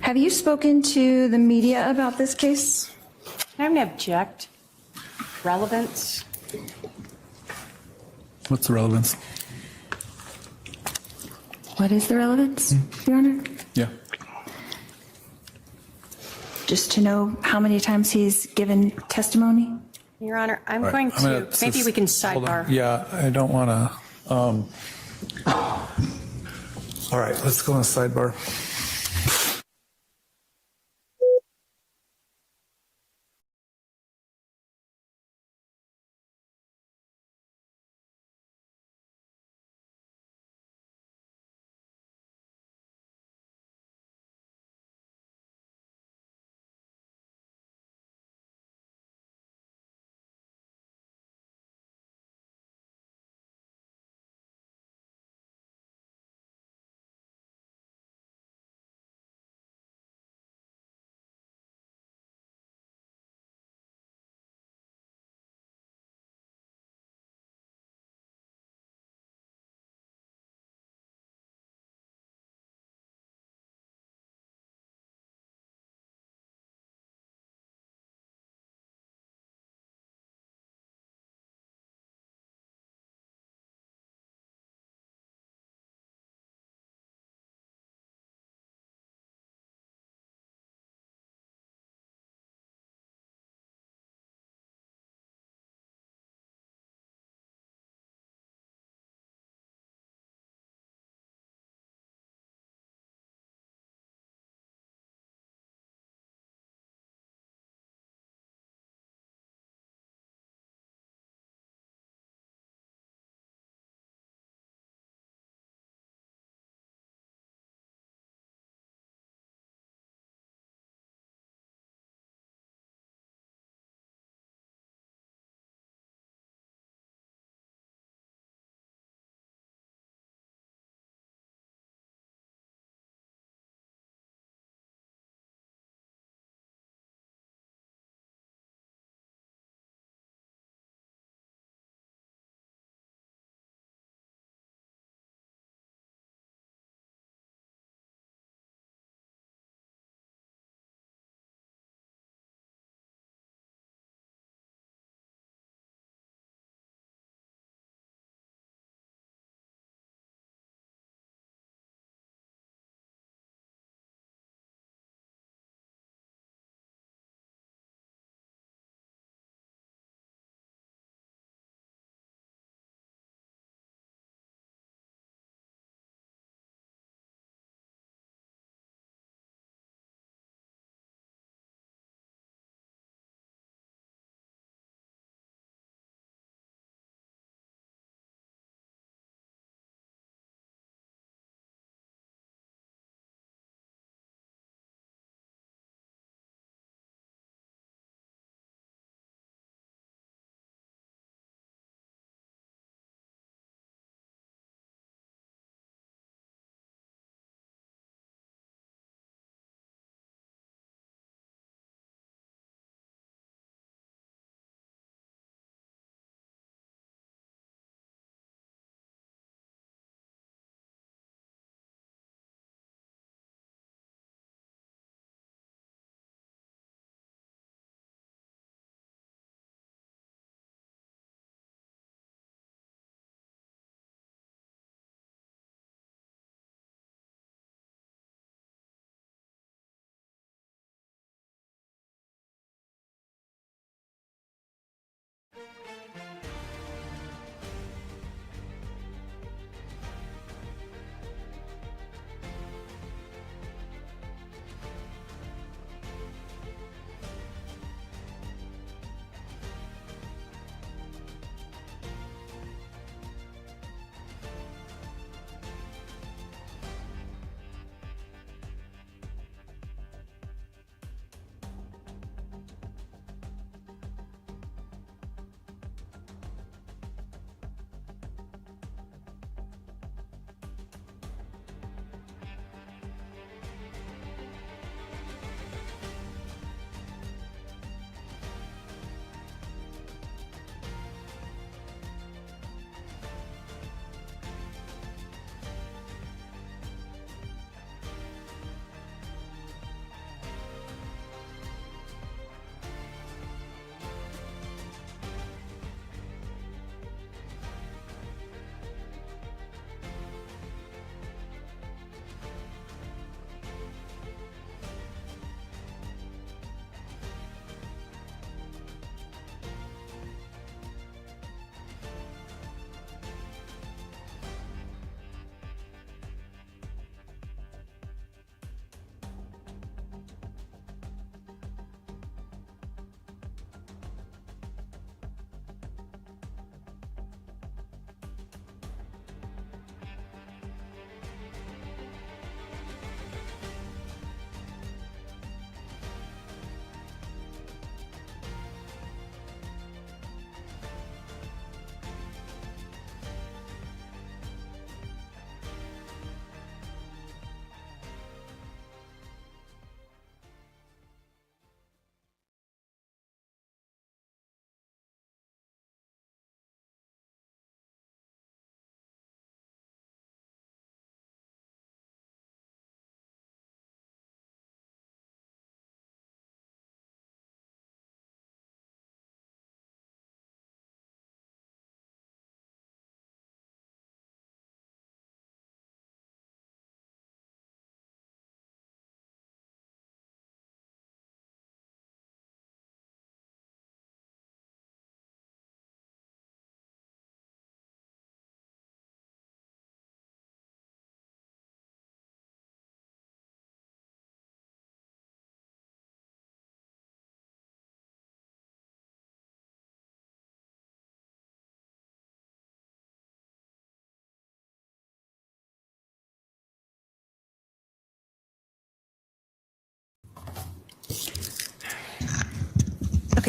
S13: Have you spoken to the media about this case?
S17: I'm going to object. Relevance.
S14: What's the relevance?
S13: What is the relevance, Your Honor?
S14: Yeah.
S13: Just to know how many times he's given testimony?
S17: Your Honor, I'm
S14: All right,
S17: going to, maybe we can
S14: hold on.
S17: sidebar.
S14: Yeah, I don't want to. All right, let's go on a sidebar.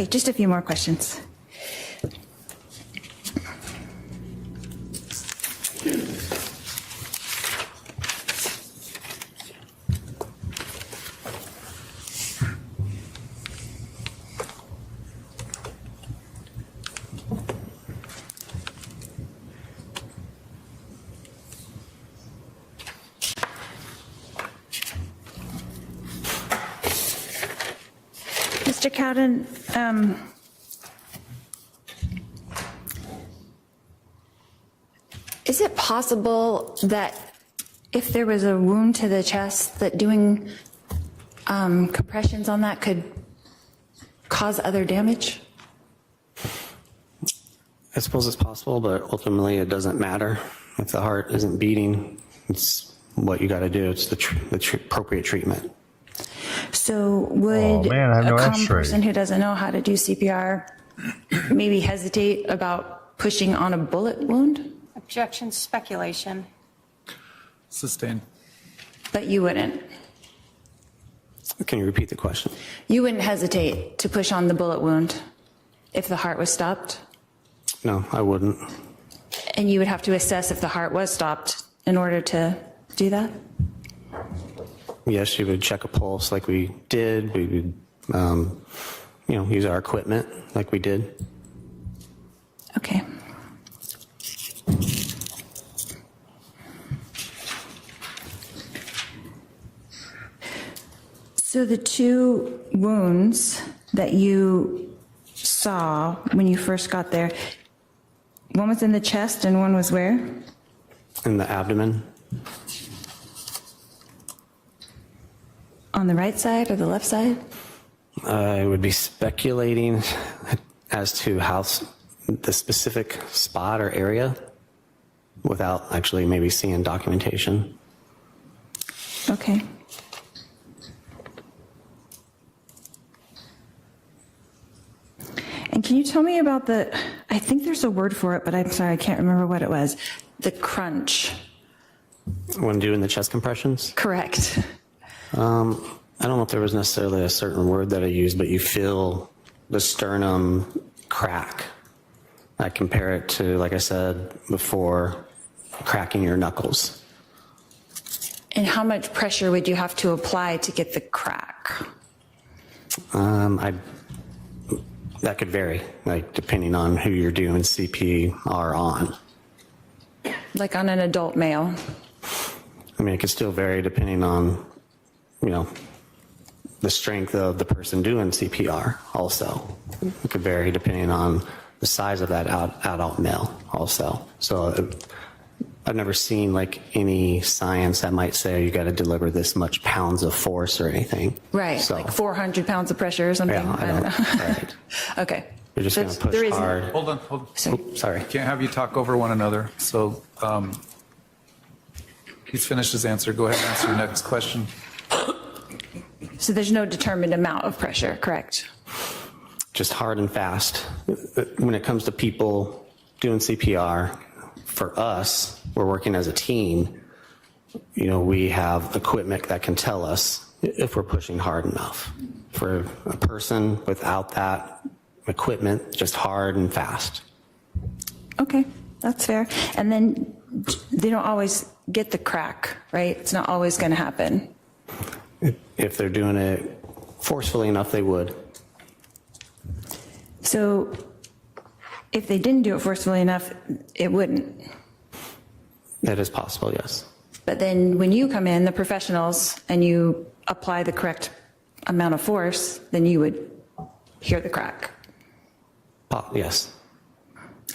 S13: Okay, just a few more questions. Mr. Cowden, is it possible that if there was a wound to the chest, that doing compressions on that could cause other damage?
S15: I suppose it's possible, but ultimately it doesn't matter. If the heart isn't beating, it's what you got to do. It's the appropriate treatment.
S13: So would a common person who doesn't know how to do CPR maybe hesitate about pushing on a bullet wound?
S17: Objection, speculation.
S14: Sustained.
S13: But you wouldn't?
S15: Can you repeat the question?
S13: You wouldn't hesitate to push on the bullet wound if the heart was stopped?
S15: No, I wouldn't.
S13: And you would have to assess if the heart was stopped in order to do that?
S15: Yes, you would check a pulse like we did. We would, use our equipment like we did.
S13: Okay. So the two wounds that you saw when you first got there, one was in the chest and one was where?
S15: In the abdomen.
S13: On the right side or the left side?
S15: I would be speculating as to how the specific spot or area without actually maybe seeing documentation.
S13: Okay. And can you tell me about I think there's a word for it, but I'm sorry, I can't remember what it was. The crunch.
S15: When doing the chest compressions?
S13: Correct.
S15: I don't know if there was necessarily a certain word that I used, but you feel the sternum crack. I compare it to, like I said before, cracking your knuckles.
S13: And how much pressure would you have to apply to get the crack?
S15: That could vary, like depending on who you're doing CPR on.
S13: Like on an adult male?
S15: I mean, it could still vary depending on, the strength of the person doing CPR also. It could vary depending on the size of that adult male also. So I've never seen like any science that might say you got to deliver this much pounds of force or anything.
S13: Right, so, like 400 pounds of pressure or something?
S15: Yeah, I don't know. Right.
S13: Okay.
S15: You're just going to push hard.
S14: Hold on.
S15: Sorry.
S14: Can't have you talk over one another. So he's finished his answer. Go ahead and answer your next question.
S13: So there's no determined amount of pressure, correct?
S15: Just hard and fast. When it comes to people doing CPR, for us, we're working as a team. We have equipment that can tell us if we're pushing hard enough. For a person without that equipment, just hard and fast.
S13: Okay, that's fair. And then they don't always get the crack, right? It's not always going to happen.
S15: If they're doing it forcefully enough, they would.
S13: So if they didn't do it forcefully enough, it wouldn't.
S15: That is possible, yes.
S13: But then when you come in, the professionals, and you apply the correct amount of force, then you would hear the crack.
S15: Yes.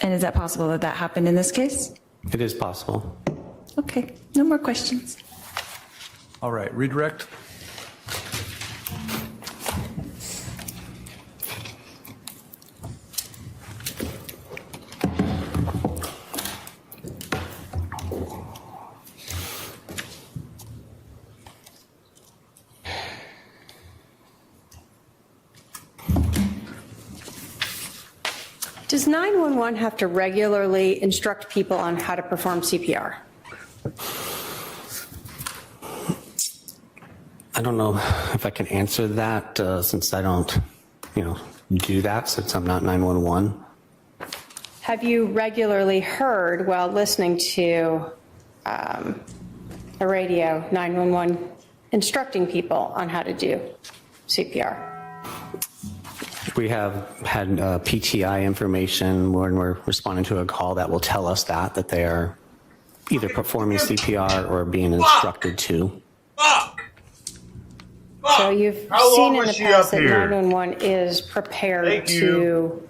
S13: And is that possible that that happened in this case?
S15: It is possible.
S13: Okay, no more questions.
S14: All right, redirect.
S17: Does 911 have to regularly instruct people on how to perform CPR?
S15: I don't know if I can answer that since I don't, do that since I'm not 911.
S17: Have you regularly heard while listening to a radio 911 instructing people on how to do CPR?
S15: We have had PTI information when we're responding to a call that will tell us that they are either performing CPR or being instructed to.
S17: So you've seen in the past that 911 is prepared to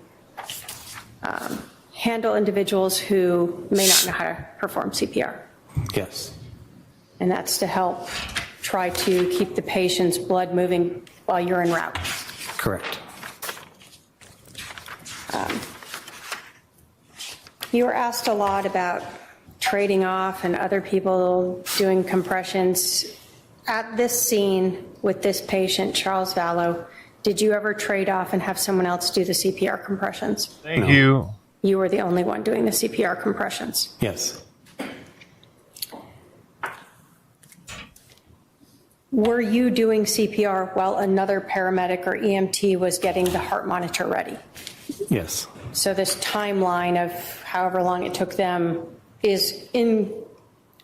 S17: handle individuals who may not know how to perform CPR.
S15: Yes.
S17: And that's to help try to keep the patient's blood moving while you're en route.
S15: Correct.
S17: You were asked a lot about trading off and other people doing compressions. At this scene with this patient, Charles Vallow, did you ever trade off and have someone else do the CPR compressions?
S2: Thank you.
S17: You were the only one doing the CPR compressions.
S15: Yes.
S17: Were you doing CPR while another paramedic or EMT was getting the heart monitor ready?
S15: Yes.
S17: So this timeline of however long it took them is in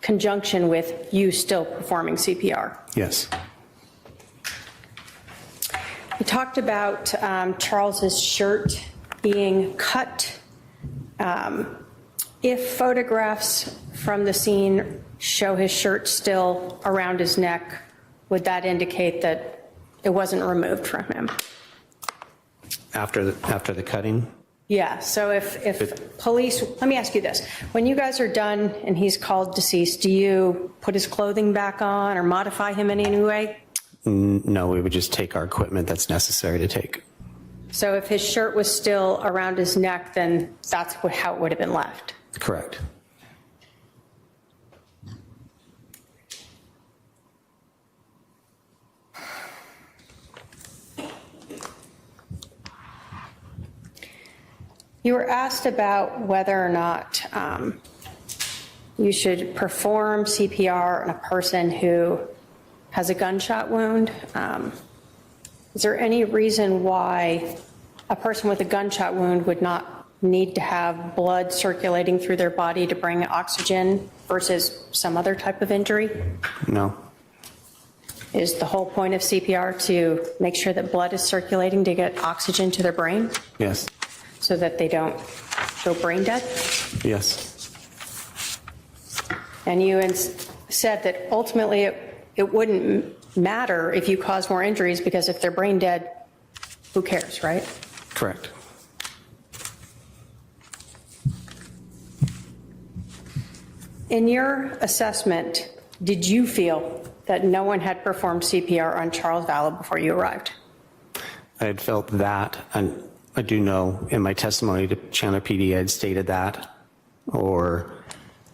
S17: conjunction with you still performing CPR?
S15: Yes.
S17: We talked about Charles's shirt being cut. If photographs from the scene show his shirt still around his neck, would that indicate that it wasn't removed from him?
S15: After the cutting?
S17: Yeah, so if police, let me ask you this. When you guys are done and he's called deceased, do you put his clothing back on or modify him in any way?
S15: No, we would just take our equipment that's necessary to take.
S17: So if his shirt was still around his neck, then that's how it would have been left?
S15: Correct.
S17: You were asked about whether or not you should perform CPR on a person who has a gunshot wound. Is there any reason why a person with a gunshot wound would not need to have blood circulating through their body to bring oxygen versus some other type of injury?
S15: No.
S17: Is the whole point of CPR to make sure that blood is circulating to get oxygen to their brain?
S15: Yes.
S17: So that they don't go brain dead?
S15: Yes.
S17: And you said that ultimately it wouldn't matter if you cause more injuries because if they're brain dead, who cares, right?
S15: Correct.
S17: In your assessment, did you feel that no one had performed CPR on Charles Vallow before you arrived?
S15: I had felt that, and I do know in my testimony to Chandler PD I had stated that, or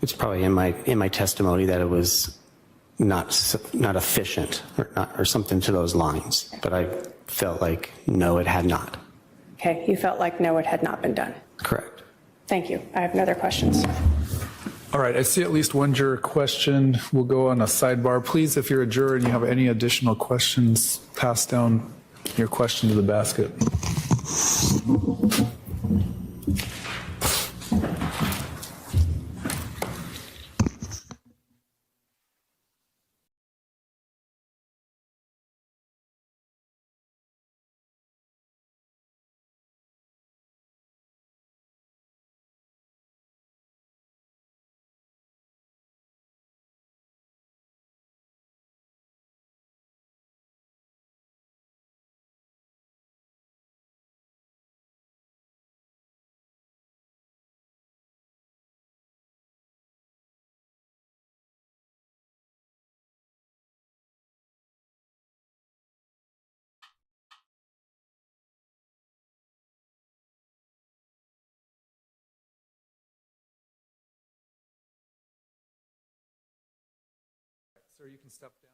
S15: it's probably in my testimony that it was not efficient or something to those lines. But I felt like no, it had not.
S17: Okay, you felt like no, it had not been done.
S15: Correct.
S17: Thank you. I have no other questions.
S14: All right, I see at least one juror question. We'll go on a sidebar. Please, if you're a juror and you have any additional questions, pass down your question to the basket. Sir, you can step down.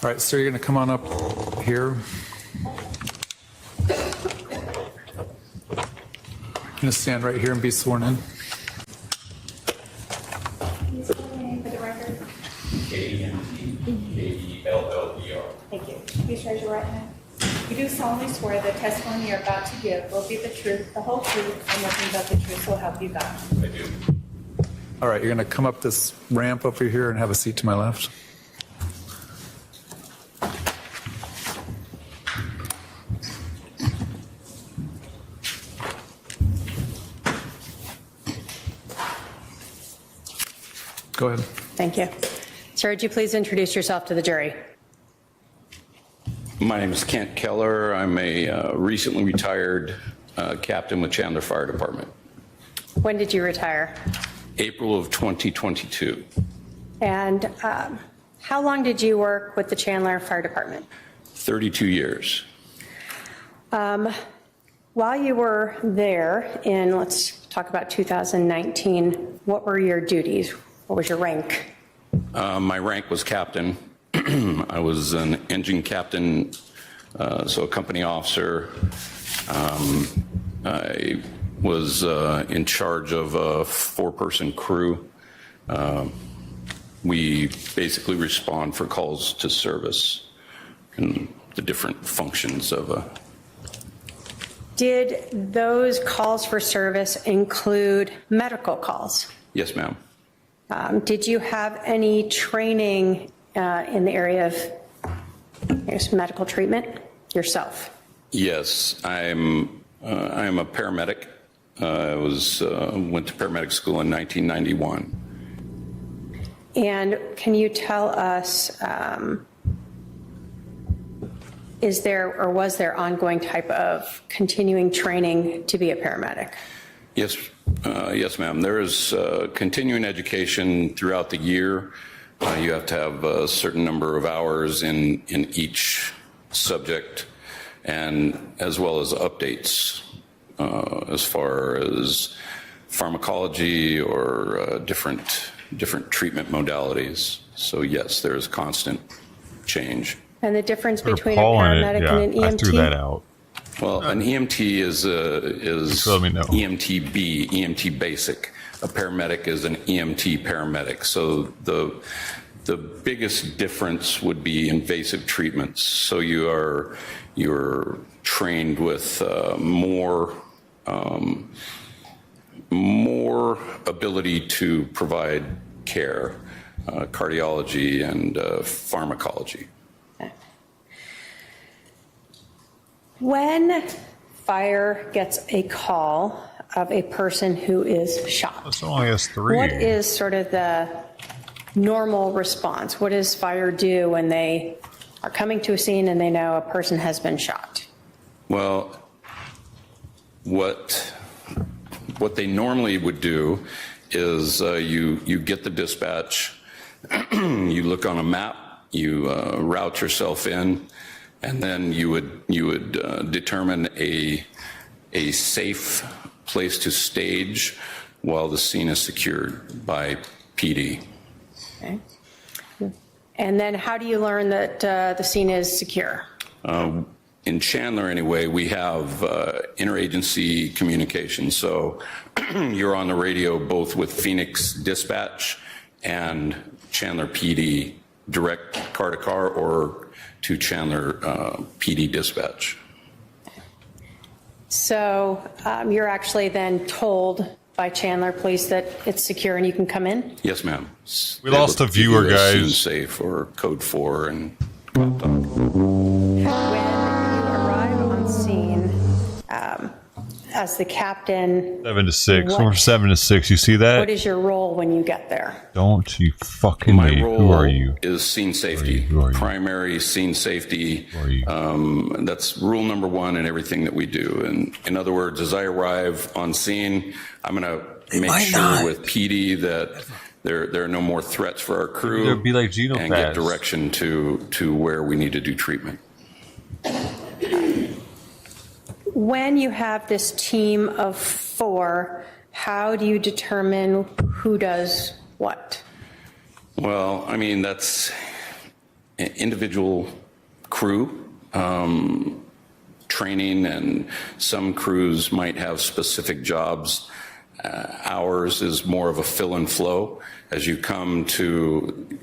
S14: All right, sir, you're going to come on up here. You're going to stand right here and be sworn in.
S18: K-E-N-T-K-E-L-L-E-R.
S12: Thank you. Please raise your right hand. You do solemnly swear the testimony you're about to give will be the truth, the whole truth, and nothing but the truth, so help you God.
S18: I do.
S14: All right, you're going to come up this ramp over here and have a seat to my left. Go ahead.
S17: Thank you. Sir, would you please introduce yourself to the jury?
S18: My name is Kent Keller. I'm a recently retired captain with Chandler Fire Department.
S17: When did you retire?
S18: April of 2022.
S17: And how long did you work with the Chandler Fire Department?
S18: 32 years.
S17: While you were there in, let's talk about 2019, what were your duties? What was your rank?
S18: My rank was captain. I was an engine captain, so a company officer. I was in charge of a 4-person crew. We basically respond for calls to service and the different functions of a.
S17: Did those calls for service include medical calls?
S18: Yes, ma'am.
S17: Did you have any training in the area of medical treatment yourself?
S18: Yes, I'm a paramedic. I went to paramedic school in 1991.
S17: And can you tell us, is there or was there ongoing type of continuing training to be a paramedic?
S18: Yes, yes, ma'am. There is continuing education throughout the year. You have to have a certain number of hours in each subject, and as well as updates as far as pharmacology or different treatment modalities. So yes, there is constant change.
S17: And the difference between a paramedic and an EMT?
S2: I threw that out.
S18: Well, an EMT is EMT-B, EMT basic. A paramedic is an EMT paramedic. So the biggest difference would be invasive treatments. So you're trained with more ability to provide care, cardiology and pharmacology.
S17: When fire gets a call of a person who is shot,
S2: That's only us 3.
S17: what is sort of the normal response? What does fire do when they are coming to a scene and they know a person has been shot?
S18: Well, what they normally would do is you get the dispatch, you look on a map, you route yourself in, and then you would determine a safe place to stage while the scene is secured by PD.
S17: Okay. And then how do you learn that the scene is secure?
S18: In Chandler, anyway, we have interagency communication. So you're on the radio both with Phoenix Dispatch and Chandler PD, direct car to car, or to Chandler PD Dispatch.
S17: So you're actually then told by Chandler Police that it's secure and you can come in?
S18: Yes, ma'am.
S2: We lost a viewer, guys.
S18: Scene safe or code 4 and.
S17: When you arrive on scene, as the captain,
S2: 7 to 6.
S17: What-
S2: We're 7 to 6. You see that?
S17: what is your role when you get there?
S2: Don't you fucking
S18: My
S2: me.
S18: role
S2: Who are you?
S18: is scene safety,
S2: Who are you?
S18: primary scene safety. That's rule number 1 in everything that we do. And in other words, as I arrive on scene, I'm going to make sure with PD that there are no more threats for our crew.
S2: There'd be like
S18: and get
S2: genopaths.
S18: direction to where we need to do treatment.
S17: When you have this team of 4, how do you determine who does what?
S18: Well, I mean, that's individual crew training, and some crews might have specific jobs. Ours is more of a fill and flow. As you come to,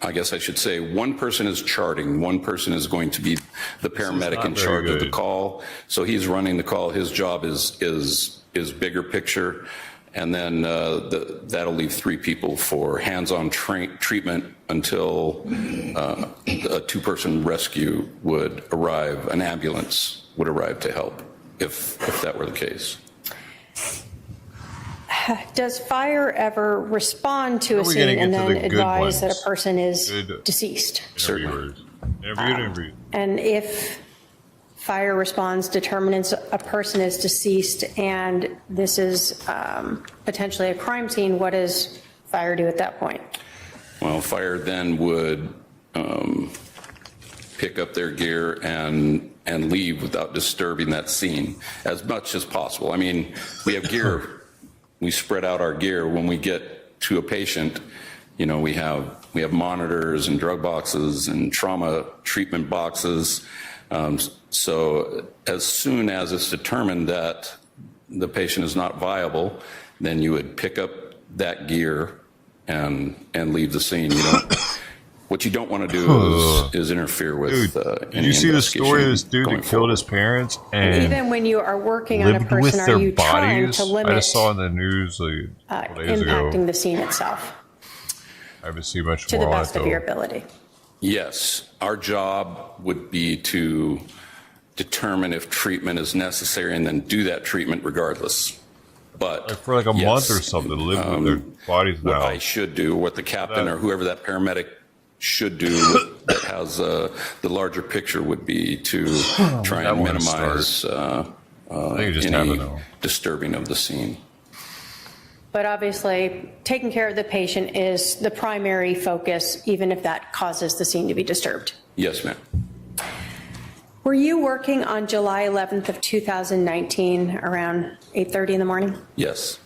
S18: I guess I should say, one person is charting, one person is going to be the paramedic in charge of the call. So he's running the call. His job is bigger picture. And then that'll leave 3 people for hands-on treatment until a 2-person rescue would arrive, an ambulance would arrive to help, if that were the case.
S17: Does fire ever respond to a scene and then advise that a person is deceased?
S18: Certainly.
S17: And if fire responds, determines a person is deceased, and this is potentially a crime scene, what does fire do at that point?
S18: Well, fire then would pick up their gear and leave without disturbing that scene as much as possible. I mean, we have gear. We spread out our gear when we get to a patient. You know, we have monitors and drug boxes and trauma treatment boxes. So as soon as it's determined that the patient is not viable, then you would pick up that gear and leave the scene. You know, what you don't want to do is interfere with.
S2: Did you see the story of this dude that killed his parents? And
S17: even when you are working on a person, are you trying to limit
S2: I just saw in the news like a couple days
S17: impacting
S2: ago.
S17: the scene itself
S2: I haven't seen much
S17: to
S2: more
S17: the
S2: on
S17: best
S2: it,
S17: of
S2: though.
S17: your ability?
S18: Yes, our job would be to determine if treatment is necessary and then do that treatment regardless. But
S2: Like for like a month or something, live with their bodies now.
S18: What I should do, what the captain or whoever that paramedic should do that has the larger picture would be to try and minimize any disturbing of the scene.
S17: But obviously, taking care of the patient is the primary focus, even if that causes the scene to be disturbed.
S18: Yes, ma'am.
S17: Were you working on July 11th of 2019 around 8:30 in the morning?
S18: Yes.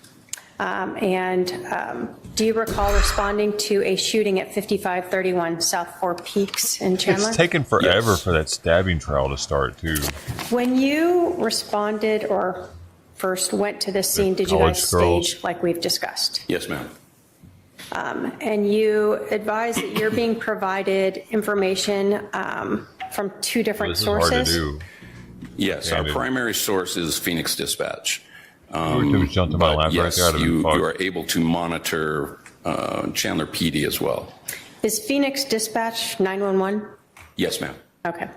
S17: Do you recall responding to a shooting at 5531 South Four Peaks in Chandler?
S2: It's taken forever for that stabbing trial to start, too.
S17: When you responded or first went to this scene, did you guys stage like we've discussed?
S18: Yes, ma'am.
S17: And you advised that you're being provided information from 2 different sources?
S2: Hard to do.
S18: Yes, our primary source is Phoenix Dispatch.
S2: Yes,
S18: you are able to monitor Chandler PD as well.
S17: Is Phoenix Dispatch 911?
S18: Yes, ma'am.
S17: Okay.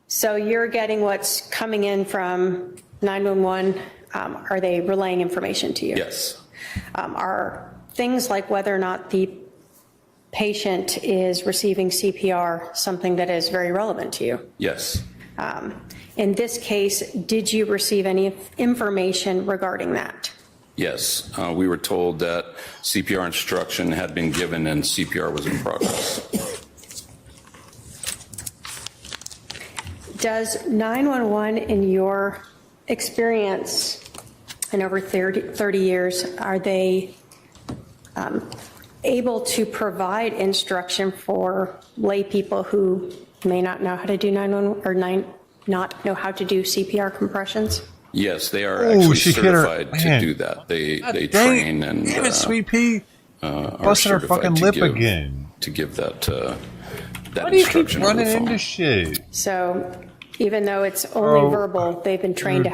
S17: So you're getting what's coming in from 911. Are they relaying information to you?
S18: Yes.
S17: Are things like whether or not the patient is receiving CPR something that is very relevant to you?
S18: Yes.
S17: In this case, did you receive any information regarding that?
S18: Yes. We were told that CPR instruction had been given and CPR was in progress.
S17: Does 911, in your experience, in over 30 years, are they able to provide instruction for lay people who may not know how to do 911 or not know how to do CPR compressions?
S18: Yes, they are actually certified to do that. They train and
S2: damn it, Sweet Pea.
S18: are
S2: Busted her
S18: certified
S2: fucking
S18: to
S2: lip
S18: give,
S2: again.
S18: to give that that
S2: Why do you keep
S18: instruction over
S2: running
S18: the phone.
S2: into shit?
S17: So even though it's only verbal, they've been trained to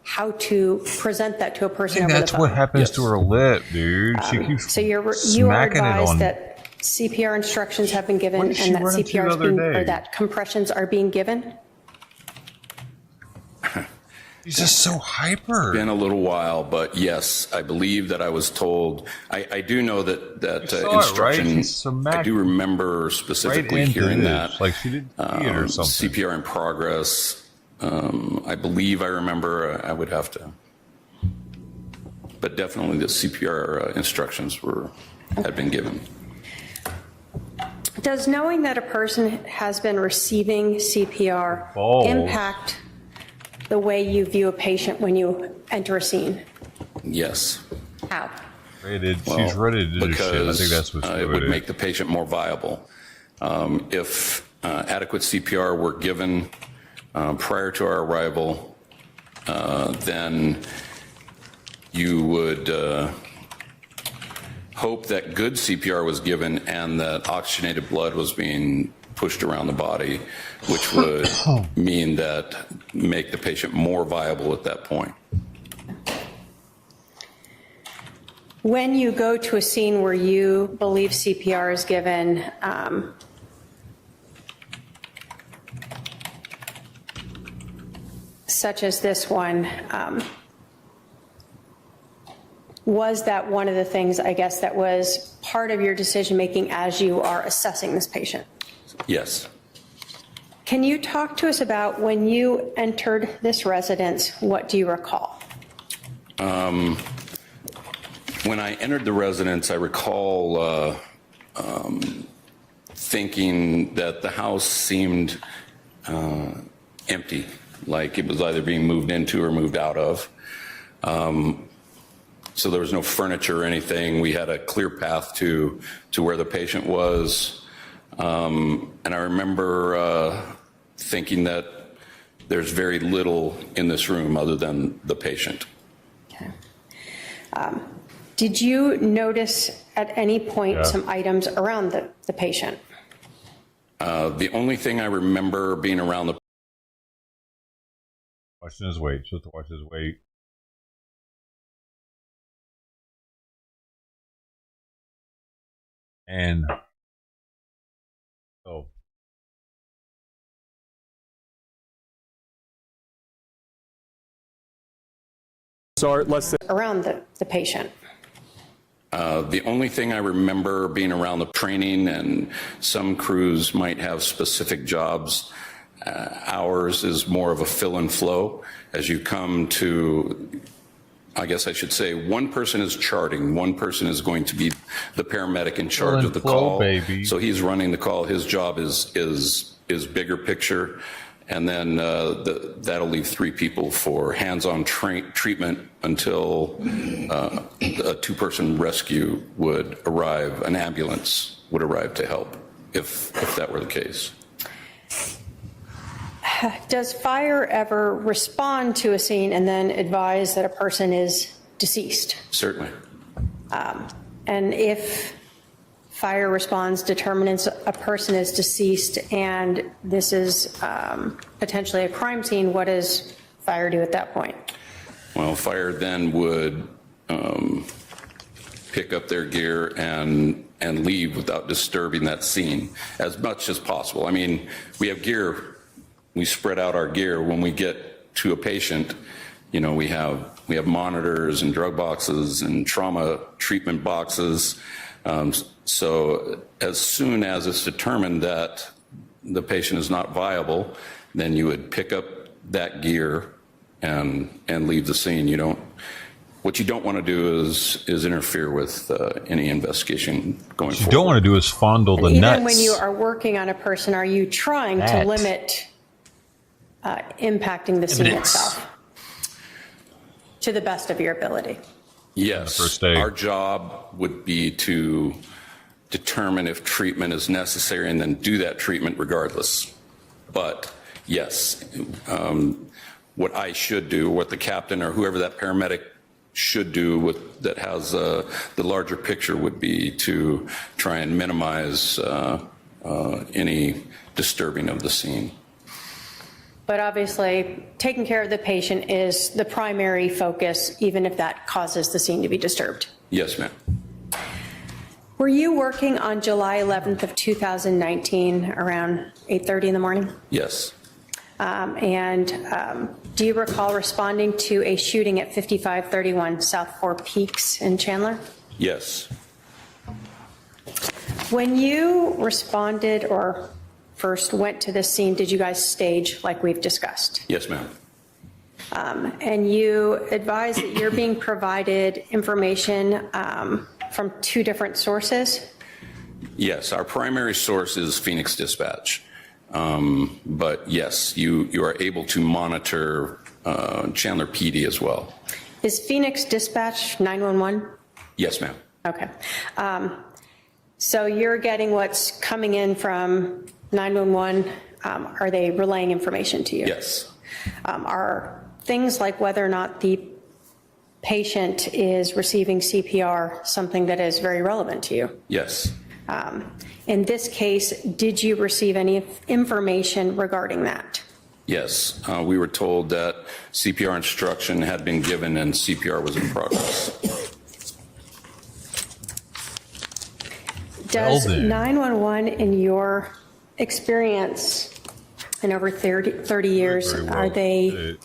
S17: how to present that to a person over the phone.
S2: That's what happens to her lip, dude. She keeps
S17: So you are
S2: smacking it
S17: advised
S2: on.
S17: that CPR instructions have been given
S2: What
S17: and
S2: did she
S17: that
S2: run into
S17: CPR
S2: the
S17: is
S2: other
S17: being,
S2: day?
S17: or that compressions are being given?
S2: He's just so hyper.
S18: Been a little while, but yes, I believe that I was told. I do know that
S2: saw it, right?
S18: instruction.
S2: She smacked
S18: I do remember specifically
S2: right into
S18: hearing
S2: this,
S18: that.
S2: like she didn't see it or something.
S18: CPR in progress. I believe I remember. I would have to, but definitely the CPR instructions had been given.
S17: Does knowing that a person has been receiving CPR impact the way you view a patient when you enter a scene?
S18: Yes.
S17: How?
S2: She's ready to do shit. I think that's what's
S18: it would make the patient more viable. If adequate CPR were given prior to our arrival, then you would hope that good CPR was given and that oxygenated blood was being pushed around the body, which would mean that make the patient more viable at that point.
S17: When you go to a scene where you believe CPR is given, such as this one, was that one of the things, I guess, that was part of your decision-making as you are assessing this patient?
S18: Yes.
S17: Can you talk to us about when you entered this residence, what do you recall?
S18: When I entered the residence, I recall thinking that the house seemed empty, like it was either being moved into or moved out of. So there was no furniture or anything. We had a clear path to where the patient was. And I remember thinking that there's very little in this room other than the patient.
S17: Okay. Did you notice at any point some items around the patient?
S18: The only thing I remember being around the
S2: Watching his weight. Supposed to watch his weight. And so
S9: let's say
S17: around the patient.
S18: The only thing I remember being around the training, and some crews might have specific jobs. Ours is more of a fill and flow. As you come to, I guess I should say, one person is charting, one person is going to be the paramedic in charge of the call.
S2: Baby.
S18: So he's running the call. His job is bigger picture. And then that'll leave 3 people for hands-on treatment until a 2-person rescue would arrive, an ambulance would arrive to help, if that were the case.
S17: Does fire ever respond to a scene and then advise that a person is deceased?
S18: Certainly.
S17: And if fire responds, determines a person is deceased, and this is potentially a crime scene, what does fire do at that point?
S18: Well, fire then would pick up their gear and leave without disturbing that scene as much as possible. I mean, we have gear. We spread out our gear. When we get to a patient, you know, we have monitors and drug boxes and trauma treatment boxes. So as soon as it's determined that the patient is not viable, then you would pick up that gear and leave the scene. What you don't want to do is interfere with any investigation going forward.
S2: What you don't want to do is fondle the
S17: Even
S2: nuts.
S17: when you are working on a person, are you trying to limit impacting the scene itself to the best of your ability?
S18: Yes. Our job would be to determine if treatment is necessary and then do that treatment regardless. But yes, what I should do, what the captain or whoever that paramedic should do that has the larger picture would be to try and minimize any disturbing of the scene.
S17: But obviously, taking care of the patient is the primary focus, even if that causes the scene to be disturbed.
S18: Yes, ma'am.
S17: Were you working on July 11th of 2019 around 8:30 in the morning?
S18: Yes.
S17: Do you recall responding to a shooting at 5531 South 4 Peaks in Chandler?
S18: Yes.
S17: When you responded or first went to this scene, did you guys stage like we've discussed?
S18: Yes, ma'am.
S17: And you advised that you're being provided information from 2 different sources?
S18: Yes, our primary source is Phoenix Dispatch. But yes, you are able to monitor Chandler PD as well.
S17: Is Phoenix Dispatch 911?
S18: Yes, ma'am.
S17: Okay. So you're getting what's coming in from 911. Are they relaying information to you?
S18: Yes.
S17: Are things like whether or not the patient is receiving CPR something that is very relevant to you?
S18: Yes.
S17: In this case, did you receive any information regarding that?
S18: Yes. We were told that CPR instruction had been given and CPR was in progress.
S17: Does 911, in your experience in over 30 years, are they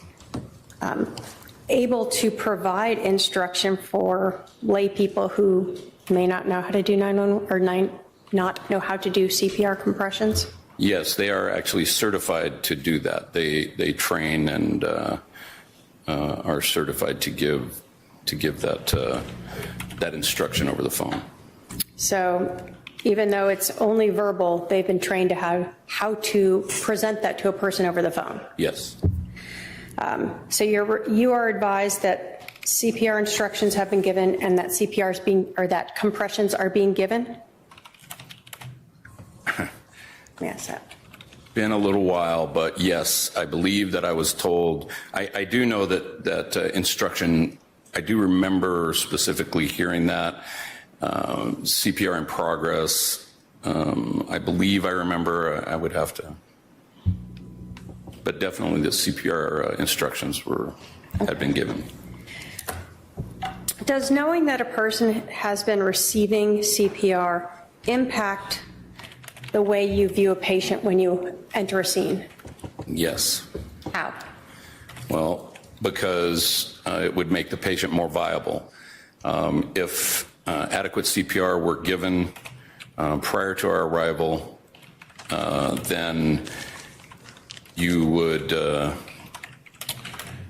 S17: able to provide instruction for lay people who may not know how to do 911 or not know how to do CPR compressions?
S18: Yes, they are actually certified to do that. They train and are certified to give that instruction over the phone. So
S17: even though it's only verbal, they've been trained to how to present that to a person over the phone.
S18: Yes.
S17: So you are advised that CPR instructions have been given and that CPR is that compressions are being given? Yes.
S18: Been a little while, but yes, I believe that I was told. I do know that instruction. I do remember specifically hearing that. CPR in progress. I believe I remember. I would have to, but definitely the CPR instructions had been given.
S17: Does knowing that a person has been receiving CPR impact the way you view a patient when you enter a scene?
S18: Yes.
S17: How?
S18: Well, because it would make the patient more viable. If adequate CPR were given prior to our arrival, then you would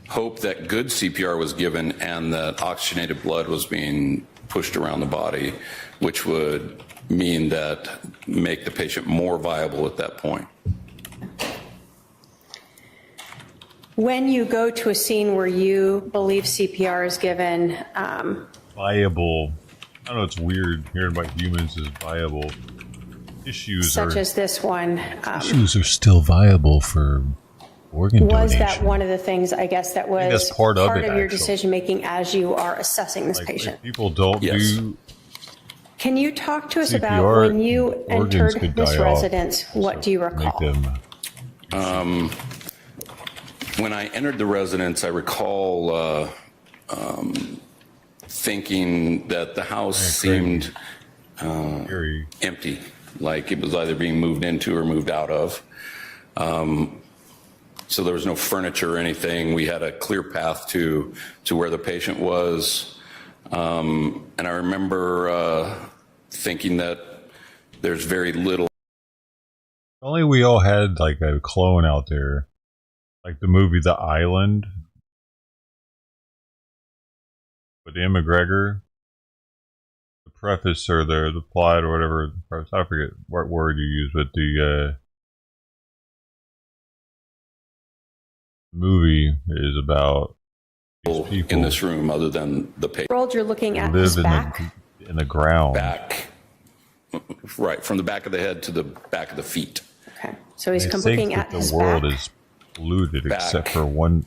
S18: hope that good CPR was given and that oxygenated blood was being pushed around the body, which would mean that make the patient more viable at that point.
S17: When you go to a scene where you believe CPR is given,
S2: viable. I don't know, it's weird hearing about humans as viable. Issues
S17: such as this one.
S2: Issues are still viable for organ
S17: was
S2: donation.
S17: That one of the things, I guess, that was
S2: that's part of
S17: your decision making as you are assessing this patient?
S2: If people don't do.
S17: Can you talk to us
S2: CPR,
S17: about when you entered this residence? What do you recall?
S18: When I entered the residence, I recall thinking that the house seemed empty, like it was either being moved into or moved out of. So there was no furniture or anything. We had a clear path to where the patient was. And I remember thinking that there's very little.
S2: Only we all had like a clone out there. Like the movie The Island. With Ian McGregor. The preface or the plot or whatever. I forget what word you use, but the movie is about these people
S18: in this room other than the patient.
S17: World you're looking at his back?
S2: In the ground.
S18: Back. Right, from the back of the head to the back of the feet.
S17: Okay, so he's looking at his back.
S2: The world is polluted except for one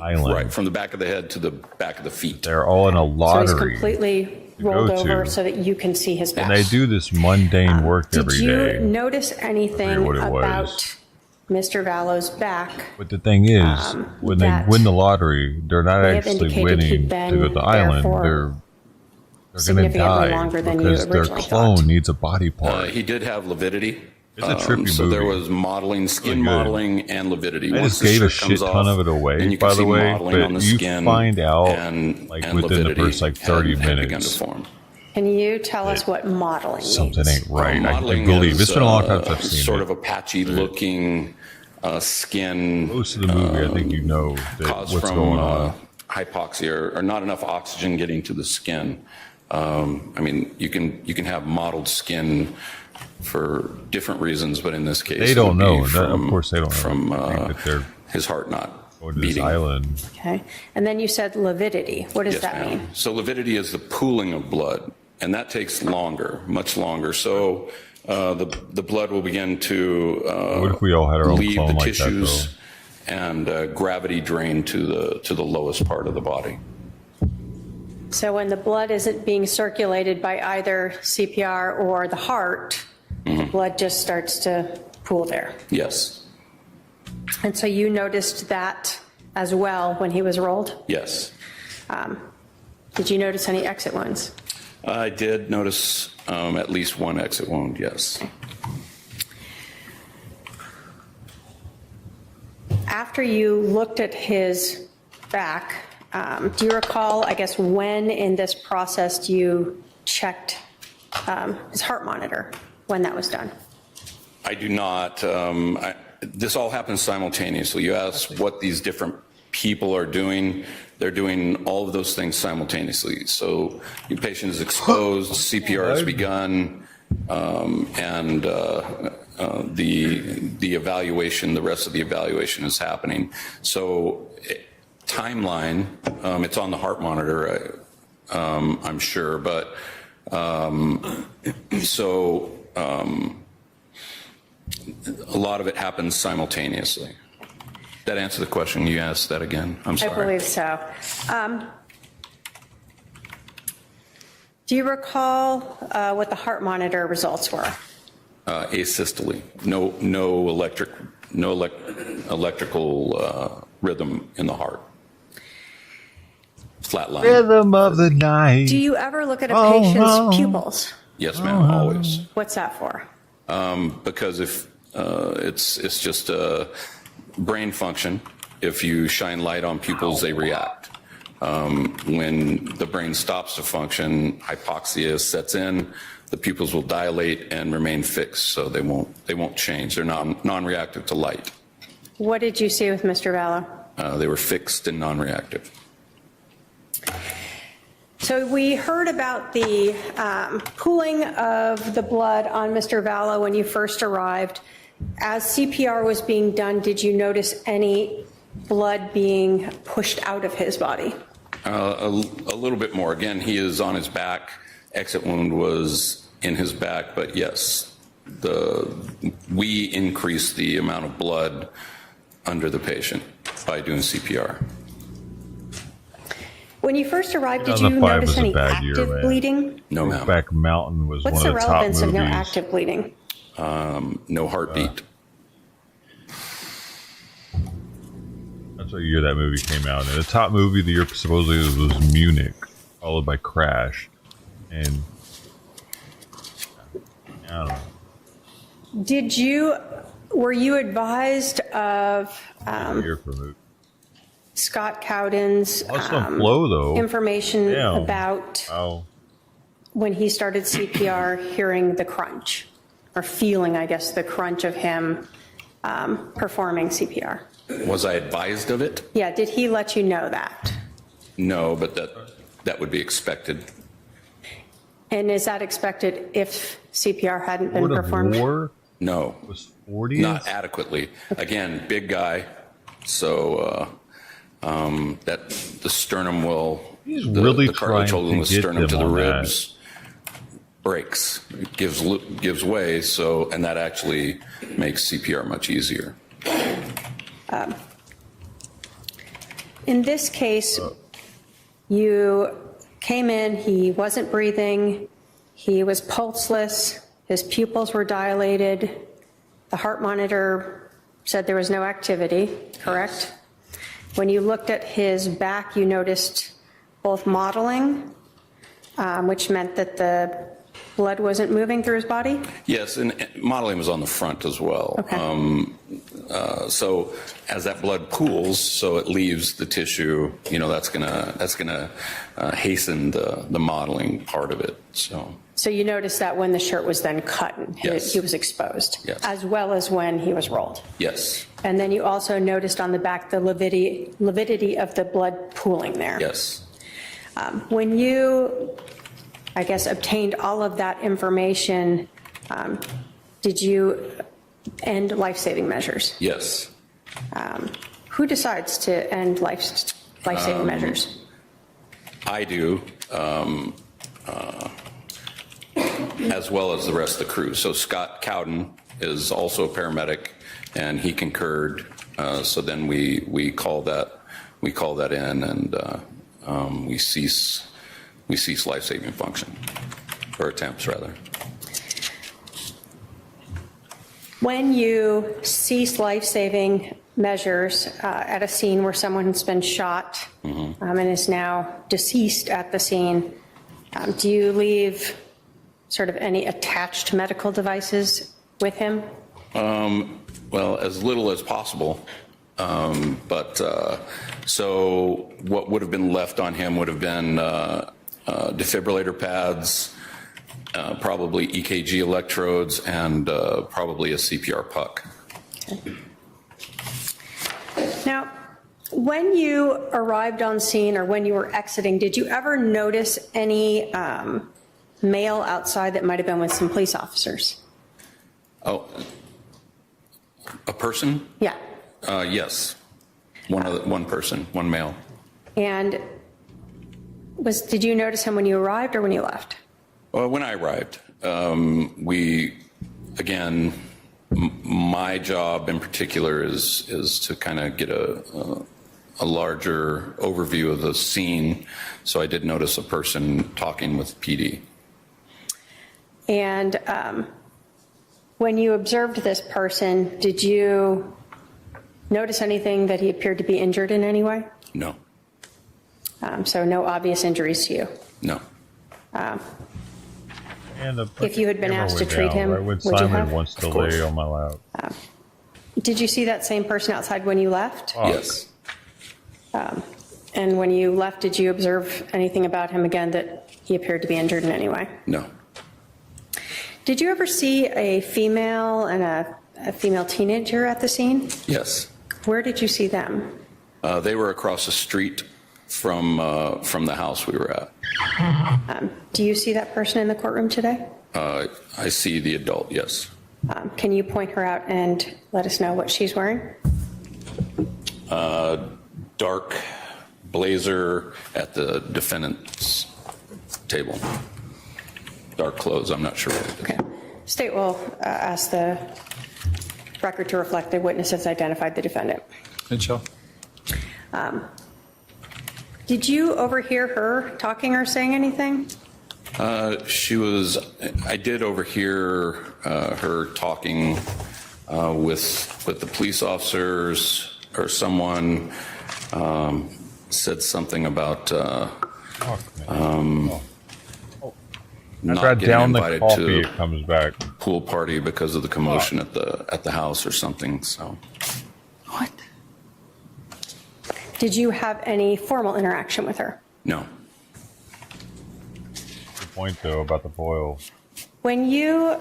S2: island.
S18: Right, from the back of the head to the back of the feet.
S2: They're all in a lottery.
S17: So he's completely rolled over so that you can see his back.
S2: And they do this mundane work every day.
S17: Did you notice anything about Mr. Vallow's back?
S2: But the thing is, when they win the lottery, they're not actually winning to go to the island. They're going to die because their clone needs a body part.
S18: He did have lividity.
S2: It's a trippy
S18: so
S2: movie.
S18: there was modeling, skin modeling, and lividity.
S2: I just gave a shit ton of it away, by the way, but you find out like within the first like 30 minutes.
S17: Can you tell us what modeling means?
S2: Something ain't right. I believe it's been a long time since I've seen
S18: sort of a patchy looking skin.
S2: Most of the movie, I think you know that what's going on.
S18: Hypoxia or not enough oxygen getting to the skin. I mean, you can have mottled skin for different reasons, but in this case,
S2: they don't know. Of course, they don't
S18: from
S2: know.
S18: His heart not
S2: going to
S18: beating.
S2: This island.
S17: Okay, and then you said lividity. What does that mean?
S18: So lividity is the pooling of blood, and that takes longer, much longer. So the blood will begin to
S2: What if we all had our own
S18: leave the
S2: clone like
S18: tissues
S2: that,
S18: and gravity drain to the lowest part of the body.
S17: So when the blood isn't being circulated by either CPR or the heart, the blood just starts to pool there.
S18: Yes.
S17: And so you noticed that as well when he was rolled?
S18: Yes.
S17: Did you notice any exit wounds?
S18: I did notice at least one exit wound, yes.
S17: After you looked at his back, do you recall, I guess, when in this process you checked his heart monitor, when that was done?
S18: I do not. This all happens simultaneously. You asked what these different people are doing. They're doing all of those things simultaneously. So your patient is exposed, CPR has begun, and the evaluation, the rest of the evaluation is happening. So timeline, it's on the heart monitor, I'm sure, but a lot of it happens simultaneously. That answer the question you asked that again? I'm sorry.
S17: I believe so. Do you recall what the heart monitor results were?
S18: Asystole. No electrical rhythm in the heart. Flatline.
S2: Rhythm of the night.
S17: Do you ever look at a patient's pupils?
S18: Yes, ma'am. Always.
S17: What's that for?
S18: Because if it's just a brain function. If you shine light on pupils, they react. When the brain stops to function, hypoxia sets in. The pupils will dilate and remain fixed, so they won't change. They're non-reactive to light.
S17: What did you see with Mr. Vallow?
S18: They were fixed and non-reactive.
S17: So we heard about the pooling of the blood on Mr. Vallow when you first arrived. As CPR was being done, did you notice any blood being pushed out of his body?
S18: A little bit more. Again, he is on his back. Exit wound was in his back, but yes, we increased the amount of blood under the patient by doing CPR.
S17: When you first arrived, did you notice any active bleeding?
S18: No, ma'am.
S2: Back Mountain was
S17: What's
S2: one of
S17: the
S2: the top
S17: relevance of
S2: movies.
S17: no active bleeding?
S18: No heartbeat.
S2: That's what year that movie came out. And the top movie of the year supposedly was Munich, followed by Crash. And I don't know.
S17: Were you advised of Scott Cowden's
S2: flow, though.
S17: information
S2: Damn.
S17: about
S2: Oh.
S17: when he started CPR, hearing the crunch, or feeling, I guess, the crunch of him performing CPR?
S18: Was I advised of it?
S17: Yeah, did he let you know that?
S18: No, but that would be expected.
S17: And is that expected if CPR hadn't been
S2: Lord of
S17: performed?
S2: War
S18: No.
S2: was 40s?
S18: Not adequately. Again, big guy, so that the sternum will,
S2: He's really
S18: the cartilage
S2: trying
S18: holding
S2: to
S18: the
S2: get
S18: sternum to
S2: them
S18: the
S2: on that.
S18: ribs breaks. It gives way, so, and that actually makes CPR much easier.
S17: In this case, you came in, he wasn't breathing, he was pulseless, his pupils were dilated, the heart monitor said there was no activity, correct? When you looked at his back, you noticed both mottling, which meant that the blood wasn't moving through his body?
S18: Yes, and modeling was on the front as well.
S17: Okay.
S18: So as that blood pools, so it leaves the tissue, that's gonna hasten the modeling part of it.
S17: So you noticed that when the shirt was then cut and
S18: Yes.
S17: he was exposed,
S18: Yes.
S17: as well as when he was rolled.
S18: Yes.
S17: And then you also noticed on the back the lividity of the blood pooling there.
S18: Yes.
S17: When you, I guess, obtained all of that information, did you end life-saving measures?
S18: Yes.
S17: Who decides to end life-saving measures?
S18: I do. as well as the rest of the crew. So Scott Cowden is also a paramedic, and he concurred. So then we call that in, and we cease life-saving function, or attempts rather.
S17: When you cease life-saving measures at a scene where someone has been shot and is now deceased at the scene, do you leave sort of any attached medical devices with him?
S18: Well, as little as possible. So what would have been left on him would have been defibrillator pads, probably EKG electrodes, and probably a CPR puck.
S17: Okay. Now, when you arrived on scene or when you were exiting, did you ever notice any male outside that might have been with some police officers?
S18: Oh, a person?
S17: Yeah.
S18: Yes. One person, one male.
S17: And did you notice him when you arrived or when you left?
S18: When I arrived, my job in particular is to kind of get a larger overview of the scene. So I did notice a person talking with PD.
S17: And when you observed this person, did you notice anything that he appeared to be injured in any way?
S18: No.
S17: So no obvious injuries to you?
S18: No.
S17: If you had been asked to treat him,
S2: right when
S17: would you
S2: Simon
S17: have?
S2: wants to lay on my lap.
S17: Did you see that same person outside when you left?
S18: Yes.
S17: And when you left, did you observe anything about him again that he appeared to be injured in any way?
S18: No.
S17: Did you ever see a female and a female teenager at the scene?
S18: Yes.
S17: Where did you see them?
S18: They were across the street from the house we were at.
S17: Do you see that person in the courtroom today?
S18: I see the adult, yes.
S17: Can you point her out and let us know what she's wearing?
S18: Dark blazer at the defendant's table. Dark clothes, I'm not sure what it is.
S17: Okay. State will ask the record to reflect the witness has identified the defendant.
S14: And Shell.
S17: Did you overhear her talking or saying anything?
S18: I did overhear her talking with the police officers, or someone said something about not getting invited to
S2: it comes back.
S18: pool party because of the commotion at the house or something. So.
S17: What? Did you have any formal interaction with her?
S18: No.
S2: Good point, though, about the boil.
S17: When you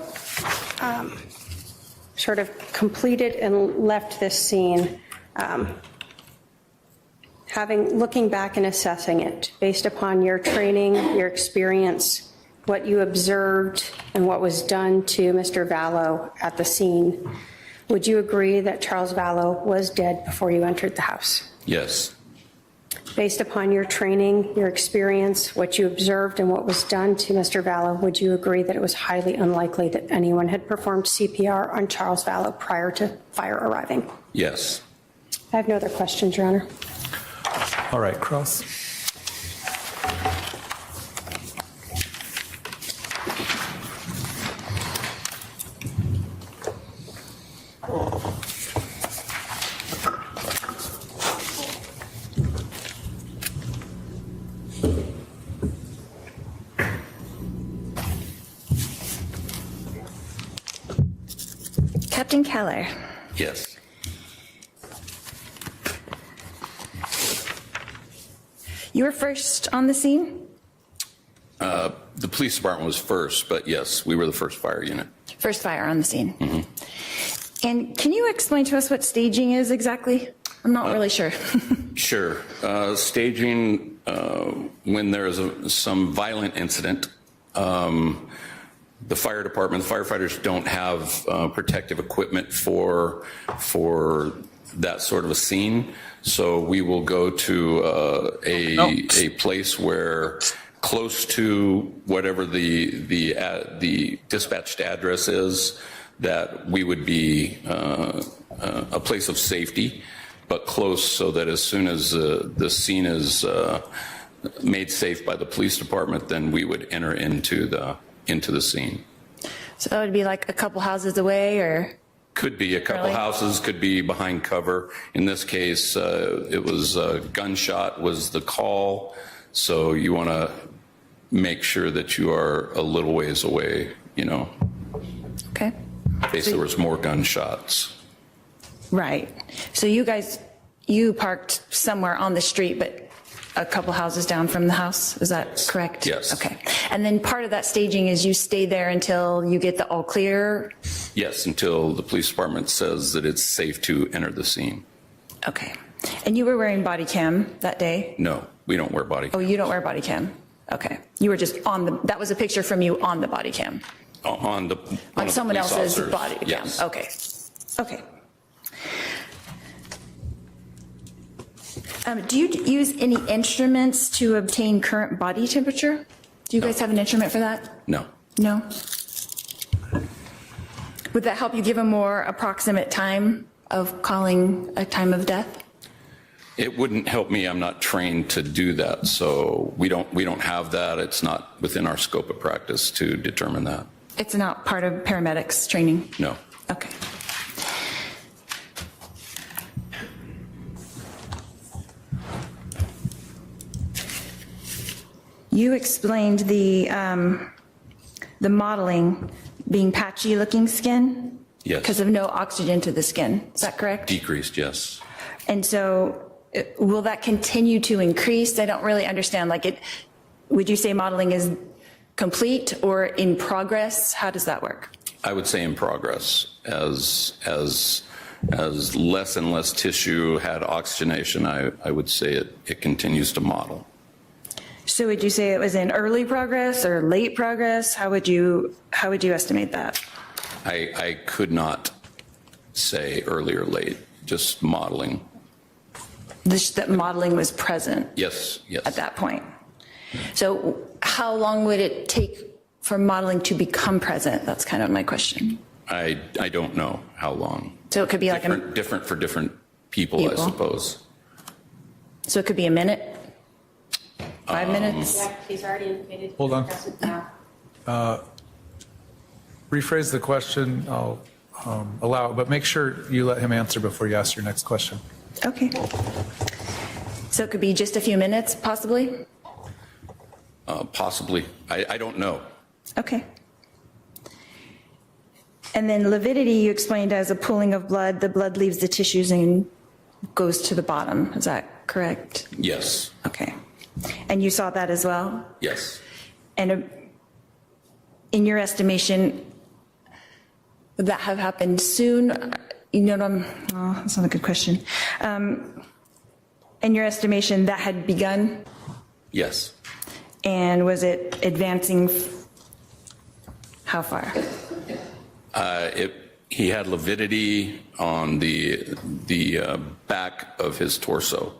S17: sort of completed and left this scene, looking back and assessing it based upon your training, your experience, what you observed and what was done to Mr. Vallow at the scene, would you agree that Charles Vallow was dead before you entered the house?
S18: Yes.
S17: Based upon your training, your experience, what you observed and what was done to Mr. Vallow, would you agree that it was highly unlikely that anyone had performed CPR on Charles Vallow prior to fire arriving?
S18: Yes.
S17: I have no other questions, Your Honor.
S14: All right, Cross.
S13: Captain Keller.
S18: Yes.
S13: You were first on the scene?
S18: The police department was first, but yes, we were the first fire unit.
S13: First fire on the scene. Mm-hmm. And can you explain to us what staging is exactly? I'm not really sure.
S18: Sure. Staging, when there's some violent incident, the fire department, the firefighters don't have protective equipment for that sort of a scene. So we will go to a place where close to whatever the dispatched address is, that we would be a place of safety, but close so that as soon as the scene is made safe by the police department, then we would enter into the scene.
S13: So that would be like a couple houses away, or?
S18: Could be a couple houses, could be behind cover. In this case, it was a gunshot was the call, so you want to make sure that you are a little ways away, you know.
S13: Okay.
S18: In case there was more gunshots.
S13: Right. So you parked somewhere on the street, but a couple houses down from the house, is that correct?
S18: Yes.
S13: Okay. And then part of that staging is you stay there until you get the all clear?
S18: Yes, until the police department says that it's safe to enter the scene.
S13: Okay. And you were wearing body cam that day?
S18: No, we don't wear body cam.
S13: Oh, you don't wear body cam? Okay. You were just that was a picture from you on the body cam?
S18: On
S13: someone else's body cam?
S18: Yes.
S13: Okay. Okay. Do you use any instruments to obtain current body temperature? Do you guys have an instrument for that?
S18: No.
S13: No? Would that help you give a more approximate time of calling a time of death?
S18: It wouldn't help me. I'm not trained to do that, so we don't have that. It's not within our scope of practice to determine that.
S13: It's not part of paramedics training?
S18: No.
S13: Okay. You explained the modeling being patchy looking skin?
S18: Yes.
S13: Because of no oxygen to the skin. Is that correct?
S18: Decreased, yes.
S13: And so will that continue to increase? I don't really understand. Would you say modeling is complete or in progress? How does that work?
S18: I would say in progress. As less and less tissue had oxygenation, I would say it continues to model.
S13: So would you say it was in early progress or late progress? How would you estimate that?
S18: I could not say early or late, just modeling.
S13: That modeling was present?
S18: Yes, yes.
S13: At that point. So how long would it take for modeling to become present? That's kind of my question.
S18: I don't know how long.
S13: So it could be
S18: different for different people, I suppose.
S13: So it could be a minute? 5 minutes?
S17: Yeah, he's already indicated.
S14: Hold on. Rephrase the question. I'll allow it, but make sure you let him answer before you ask your next question.
S13: Okay. So it could be just a few minutes, possibly?
S18: Possibly. I don't know.
S13: Okay. And then lividity you explained as a pooling of blood. The blood leaves the tissues and goes to the bottom. Is that correct?
S18: Yes.
S13: Okay. And you saw that as well?
S18: Yes.
S13: And in your estimation, would that have happened soon? You know what that's not a good question. In your estimation, that had begun?
S18: Yes.
S13: And was it advancing how far?
S18: He had lividity on the back of his torso.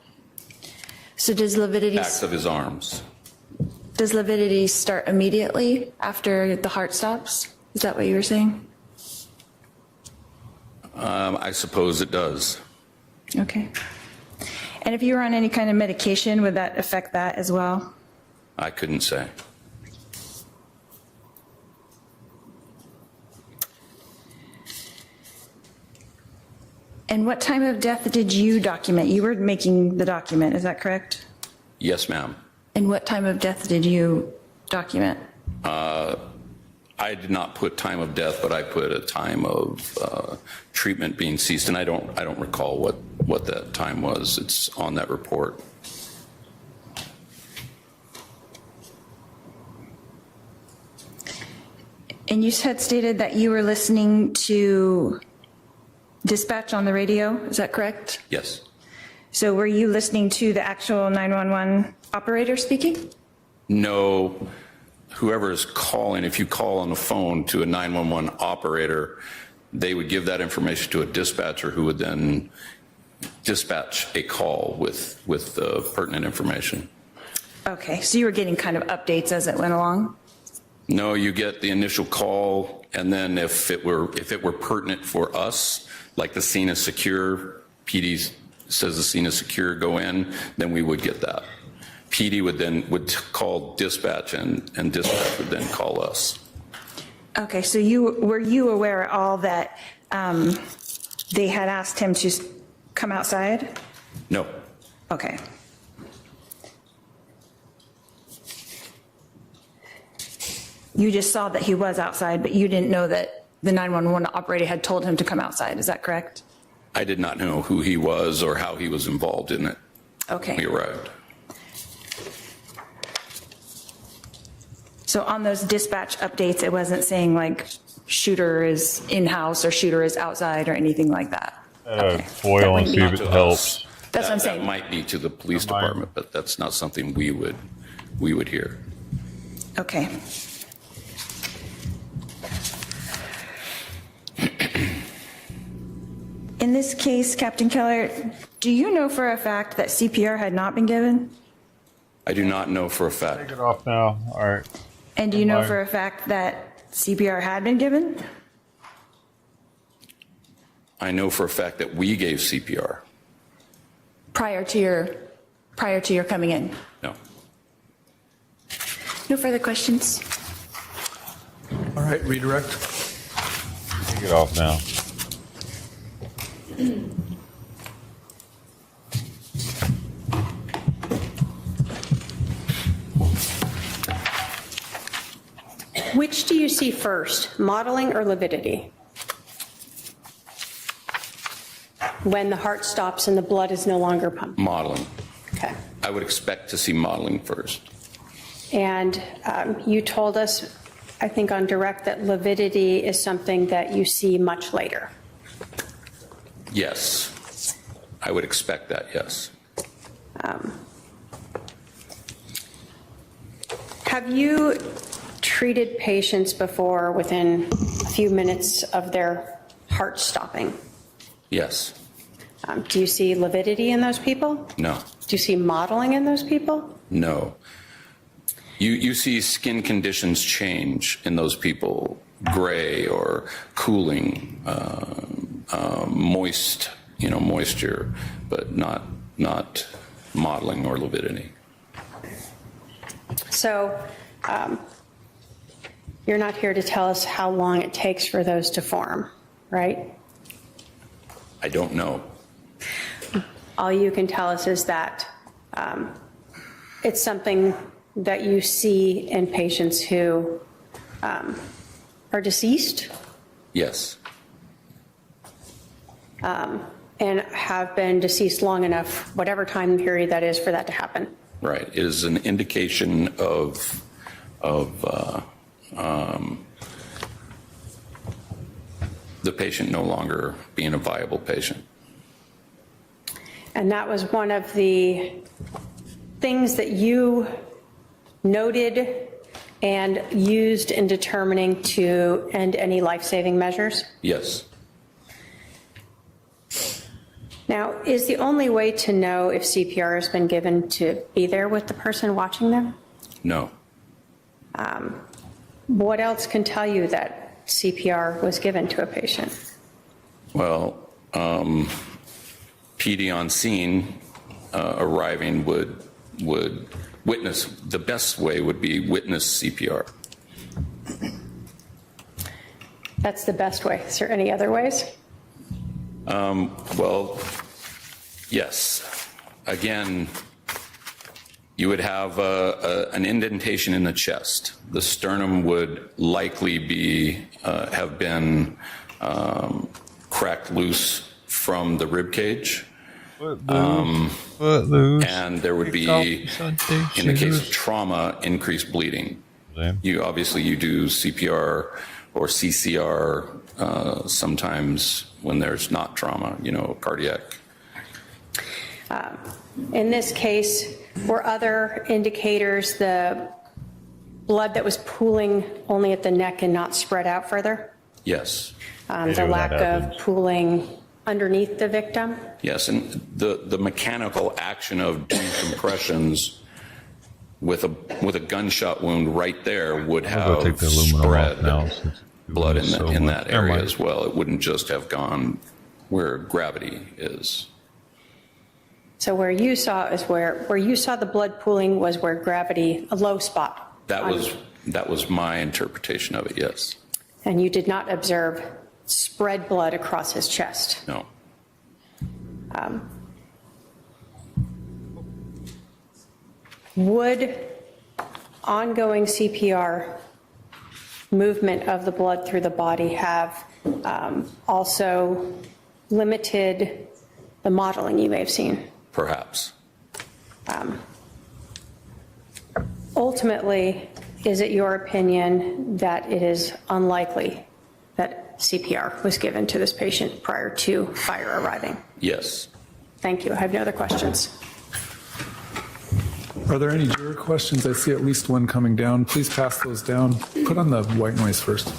S13: So does lividity...
S18: Backs of his arms.
S13: Does lividity start immediately after the heart stops? Is that what you were saying?
S18: I suppose it does.
S13: Okay. And if you were on any kind of medication, would that affect that as well?
S18: I couldn't say.
S13: And what time of death did you document? You were making the document, is that correct?
S18: Yes, ma'am.
S13: And what time of death did you document?
S18: I did not put time of death, but I put a time of treatment being ceased, and I don't recall what that time was. It's on that report.
S13: And you had stated that you were listening to dispatch on the radio, is that correct?
S18: Yes.
S13: So were you listening to the actual 911 operator speaking?
S18: No. Whoever is calling, if you call on the phone to a 911 operator, they would give that information to a dispatcher who would then dispatch a call with the pertinent information.
S13: Okay, so you were getting kind of updates as it went along?
S18: No, you get the initial call, and then if it were pertinent for us, like the scene is secure, PD says the scene is secure, go in, then we would get that. PD would call dispatch, and dispatch would then call us.
S13: Okay, so were you aware at all that they had asked him to come outside?
S18: No.
S13: Okay. You just saw that he was outside, but you didn't know that the 911 operator had told him to come outside. Is that correct?
S18: I did not know who he was or how he was involved in it.
S13: Okay.
S18: When we arrived.
S13: So on those dispatch updates, it wasn't saying like shooter is in-house or shooter is outside or anything like that?
S2: Foil and see if it helps.
S13: That's what I'm saying.
S18: That might be to the police department, but that's not something we would hear.
S13: Okay. In this case, Captain Keller, do you know for a fact that CPR had not been given?
S18: I do not know for a fact.
S2: Take it off now. All right.
S13: And do you know for a fact that CPR had been given?
S18: I know for a fact that we gave CPR.
S13: Prior to your coming in?
S18: No.
S13: No further questions?
S14: All right, redirect.
S2: Take it off now.
S17: Which do you see first, modeling or lividity? When the heart stops and the blood is no longer pumping?
S18: Modeling.
S17: Okay.
S18: I would expect to see modeling first.
S17: And you told us, I think on direct, that lividity is something that you see much later.
S18: Yes. I would expect that, yes.
S17: Have you treated patients before within a few minutes of their heart stopping?
S18: Yes.
S17: Do you see lividity in those people?
S18: No.
S17: Do you see modeling in those people?
S18: No. You see skin conditions change in those people, gray or cooling, moist, moisture, but not modeling or lividity.
S17: So you're not here to tell us how long it takes for those to form, right?
S18: I don't know.
S17: All you can tell us is that it's something that you see in patients who are deceased?
S18: Yes.
S17: And have been deceased long enough, whatever time period that is, for that to happen.
S18: Right. It is an indication of the patient no longer being a viable patient.
S17: And that was one of the things that you noted and used in determining to end any life-saving measures?
S18: Yes.
S17: Now, is the only way to know if CPR has been given to be there with the person watching them?
S18: No.
S17: What else can tell you that CPR was given to a patient?
S18: Well, PD on scene arriving would witness, the best way would be witness CPR.
S17: That's the best way. Is there any other ways?
S18: Well, yes. Again, you would have an indentation in the chest. The sternum would likely have been cracked loose from the rib cage. And there would be, in the case of trauma, increased bleeding. You do CPR or CCR sometimes when there's not trauma, cardiac.
S17: In this case, were other indicators the blood that was pooling only at the neck and not spread out further?
S18: Yes.
S17: The lack of pooling underneath the victim?
S18: Yes, and the mechanical action of doing compressions with a gunshot wound right there would
S2: I'll go take
S18: have
S2: the aluminum off
S18: spread
S2: now, since
S18: blood in,
S2: so
S18: in
S2: much.
S18: that
S2: Never
S18: area
S2: mind.
S18: as well. It wouldn't just have gone where gravity is.
S17: So where you saw is where you saw the blood pooling was where gravity, a low spot.
S18: That was my interpretation of it, yes.
S17: And you did not observe spread blood across his chest.
S18: No.
S17: Would ongoing CPR movement of the blood through the body have also limited the modeling you may have seen?
S18: Perhaps.
S17: Ultimately, is it your opinion that it is unlikely that CPR was given to this patient prior to fire arriving?
S18: Yes.
S17: Thank you. I have no other questions.
S14: Are there any juror questions? I see at least one coming down. Please pass those down. Put on the white noise first.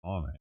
S2: on it.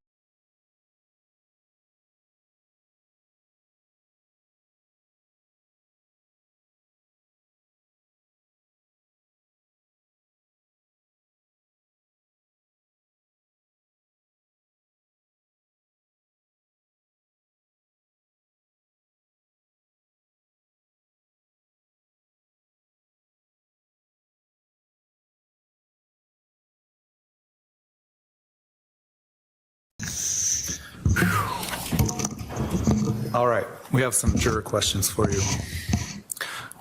S14: All right, we have some juror questions for you.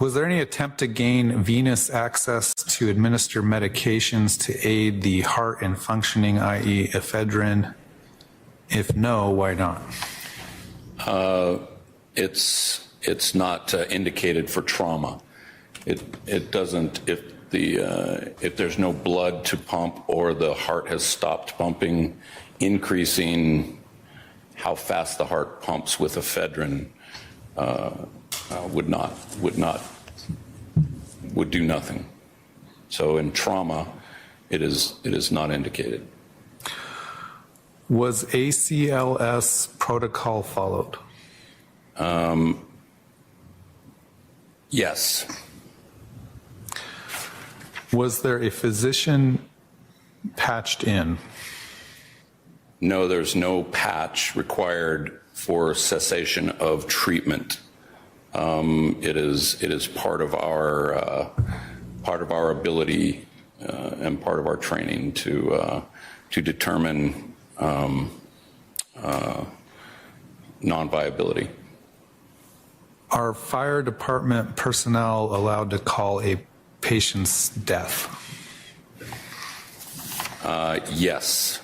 S14: Was there any attempt to gain venous access to administer medications to aid the heart and functioning, i.e. ephedrine? If no, why not?
S18: It's not indicated for trauma. It doesn't, if there's no blood to pump or the heart has stopped pumping, increasing how fast the heart pumps with ephedrine would do nothing. So in trauma, it is not indicated.
S14: Was ACLS protocol followed?
S18: Yes.
S14: Was there a physician patched in?
S18: No, there's no patch required for cessation of treatment. It is part of our ability and part of our training to determine non-viability.
S14: Are fire department personnel allowed to call a patient's death?
S18: Yes.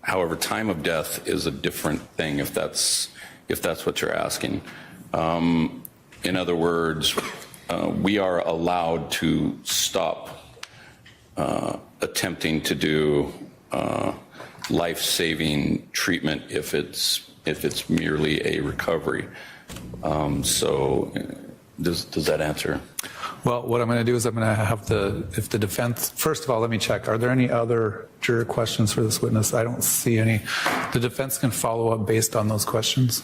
S18: However, time of death is a different thing if that's what you're asking. In other words, we are allowed to stop attempting to do life-saving treatment if it's merely a recovery. So does that answer?
S14: Well, what I'm going to do is I'm going to have if the defense, first of all, let me check. Are there any other juror questions for this witness? I don't see any. The defense can follow up based on those questions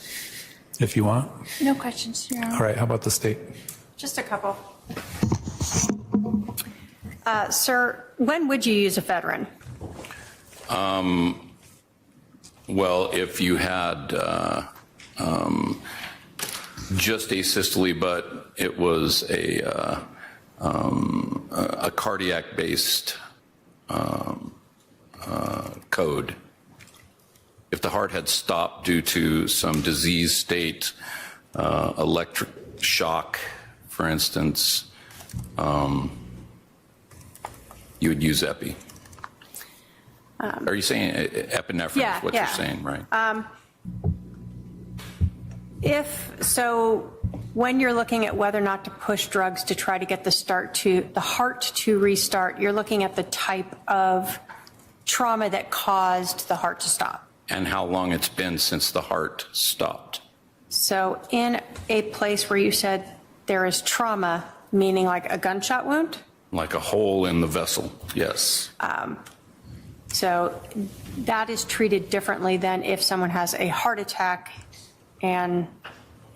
S14: if you want.
S12: No questions, Your Honor.
S14: All right, how about the state?
S17: Just a couple. Sir, when would you use ephedrine?
S18: Well, if you had just asystole, but it was a cardiac-based code. If the heart had stopped due to some disease state, electric shock, for instance, you would use epi. Are you saying epinephrine is what you're saying, right?
S17: When you're looking at whether or not to push drugs to try to get the heart to restart, you're looking at the type of trauma that caused the heart to stop.
S18: And how long it's been since the heart stopped. So
S17: in a place where you said there is trauma, meaning like a gunshot wound?
S18: Like a hole in the vessel, yes.
S17: So that is treated differently than if someone has a heart attack and...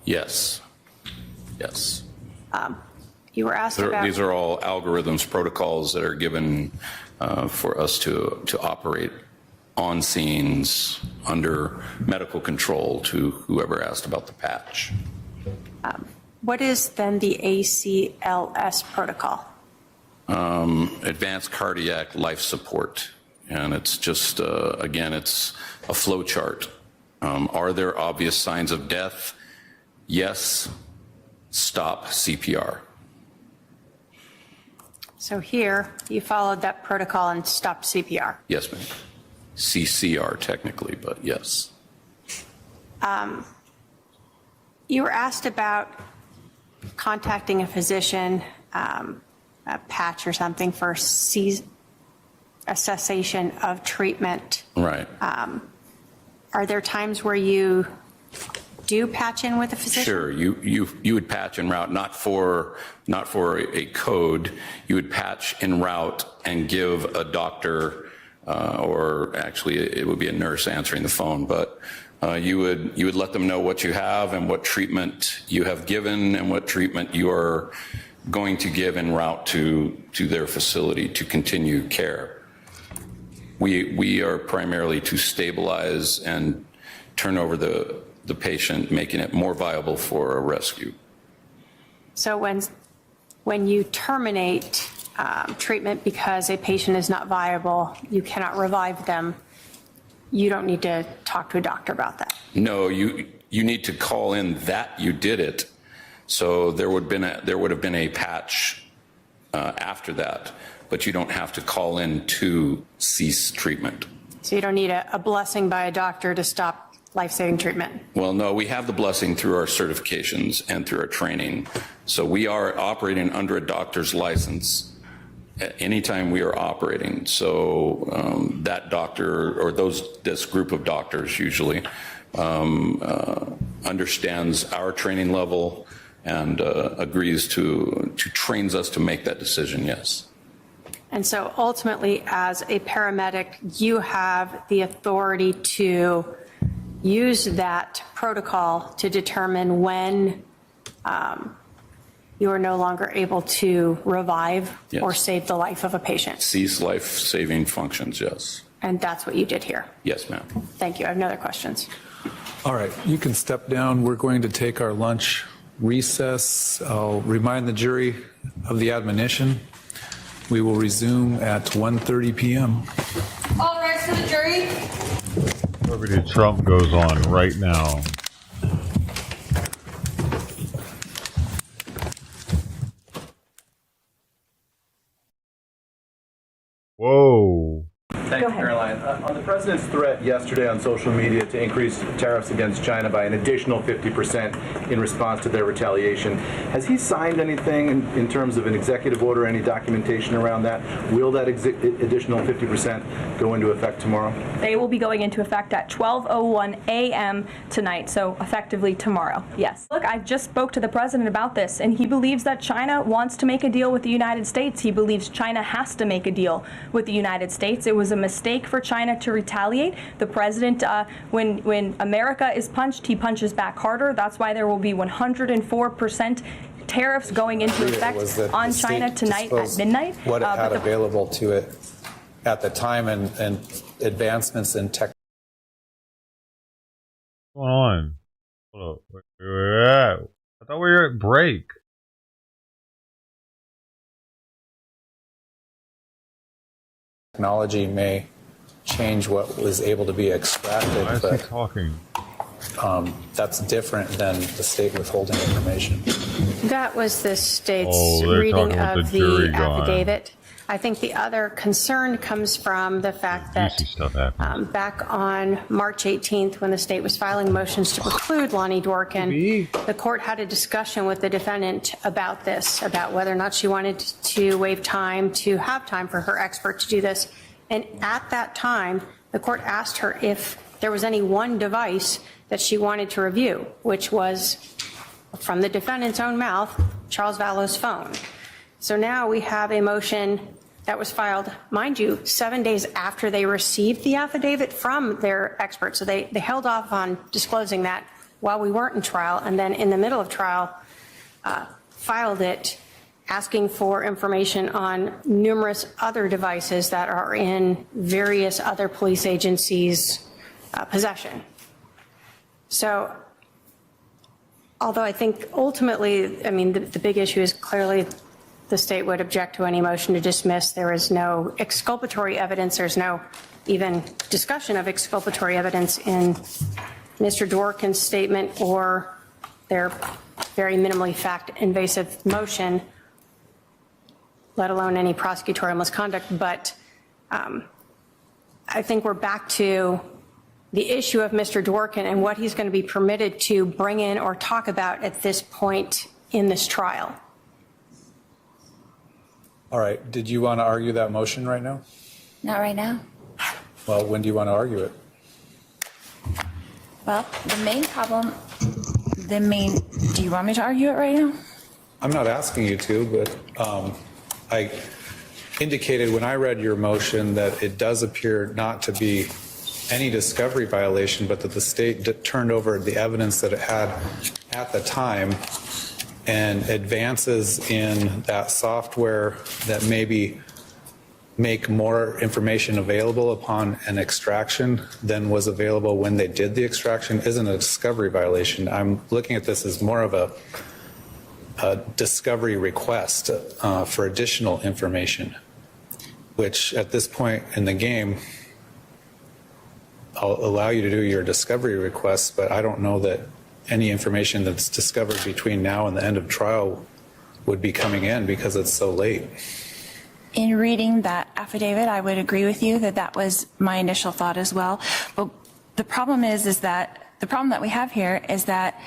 S18: Yes.
S17: You were asked about...
S18: These are all algorithms, protocols that are given for us to operate on scenes under medical control to whoever asked about the patch.
S17: What is then the ACLS protocol?
S18: Advanced cardiac life support. And it's just, again, it's a flow chart. Are there obvious signs of death? Yes. Stop CPR.
S17: So here, you followed that protocol and stopped CPR.
S18: Yes, ma'am. CCR technically, but yes.
S17: You were asked about contacting a physician, a patch or something for a cessation of treatment.
S18: Right.
S17: Are there times where you do patch in with a physician?
S18: Sure. You would patch en route, not for a code. You would patch en route and give a doctor or actually it would be a nurse answering the phone, but you would let them know what you have and what treatment you have given and what treatment you are going to give en route to their facility to continue care. We are primarily to stabilize and turn over the patient, making it more viable for a rescue.
S17: So when you terminate treatment because a patient is not viable, you cannot revive them, you don't need to talk to a doctor about that.
S18: No, you need to call in that you did it. So there would have been a patch after that, but you don't have to call in to cease treatment.
S17: So you don't need a blessing by a doctor to stop life-saving treatment.
S18: Well, no, we have the blessing through our certifications and through our training. So we are operating under a doctor's license anytime we are operating. So that doctor or this group of doctors usually understands our training level and agrees to trains us to make that decision, yes.
S17: And so ultimately, as a paramedic, you have the authority to use that protocol to determine when you are no longer able to revive or save the life of a patient.
S18: Cease life-saving functions, yes.
S17: And that's what you did here.
S18: Yes, ma'am.
S17: Thank you. I have no other questions.
S14: All right, you can step down. We're going to take our lunch recess. I'll remind the jury of the admonition. We will resume at 1:30 p.m.
S1: All rise to the jury.
S2: Liberty Trump goes on right now. Whoa.
S19: Thank you, Caroline. On the president's threat yesterday on social media to increase tariffs against China by an additional 50% in response to their retaliation, has he signed anything in terms of an executive order, any documentation around that? Will that additional 50% go into effect tomorrow?
S20: They will be going into effect at 12:01 a.m. tonight, so effectively tomorrow, yes. Look, I just spoke to the president about this, and he believes that China wants to make a deal with the United States. He believes China has to make a deal with the United States. It was a mistake for China to retaliate. The president, when America is punched, he punches back harder. That's why there will be 104% tariffs going into effect on China tonight at midnight.
S14: What it had available to it at the time and advancements in tech.
S2: What's going on? Hold up. Where at? I thought we were at break.
S14: Technology may change what was able to be extracted,
S2: Why is
S14: but
S2: he talking?
S14: That's different than the state withholding information.
S17: That was the state's
S2: they're
S17: reading
S2: talking about
S17: of
S2: the jury
S17: the
S2: guy.
S17: affidavit. I think the other concern comes from the fact that back on March 18th, when the state was filing motions to preclude Lonnie Dworkin, the court had a discussion with the defendant about this, about whether or not she wanted to waive time, to have time for her expert to do this. And at that time, the court asked her if there was any one device that she wanted to review, which was, from the defendant's own mouth, Charles Vallow's phone. So now we have a motion that was filed, mind you, 7 days after they received the affidavit from their expert. So they held off on disclosing that while we weren't in trial, and then in the middle of trial, filed it, asking for information on numerous other devices that are in various other police agencies' possession. So, although I think ultimately, I mean, the big issue is clearly the state would object to any motion to dismiss. There is no exculpatory evidence. There's no even discussion of exculpatory evidence in Mr. Dworkin's statement or their very minimally fact-invasive motion, let alone any prosecutorial misconduct. But I think we're back to the issue of Mr. Dworkin and what he's going to be permitted to bring in or talk about at this point in this trial.
S14: All right, did you want to argue that motion right now?
S13: Not right now.
S14: Well, when do you want to argue it?
S13: Well, the main problem, do you want me to argue it right now?
S14: I'm not asking you to, but indicated when I read your motion that it does appear not to be any discovery violation, but that the state turned over the evidence that it had at the time, and advances in that software that maybe make more information available upon an extraction than was available when they did the extraction isn't a discovery violation. I'm looking at this as more of a discovery request for additional information, which at this point in the game, I'll allow you to do your discovery requests, but I don't know that any information that's discovered between now and the end of trial would be coming in because it's so late.
S13: In reading that affidavit, I would agree with you that that was my initial thought as well. But the problem is that the problem that we have here is that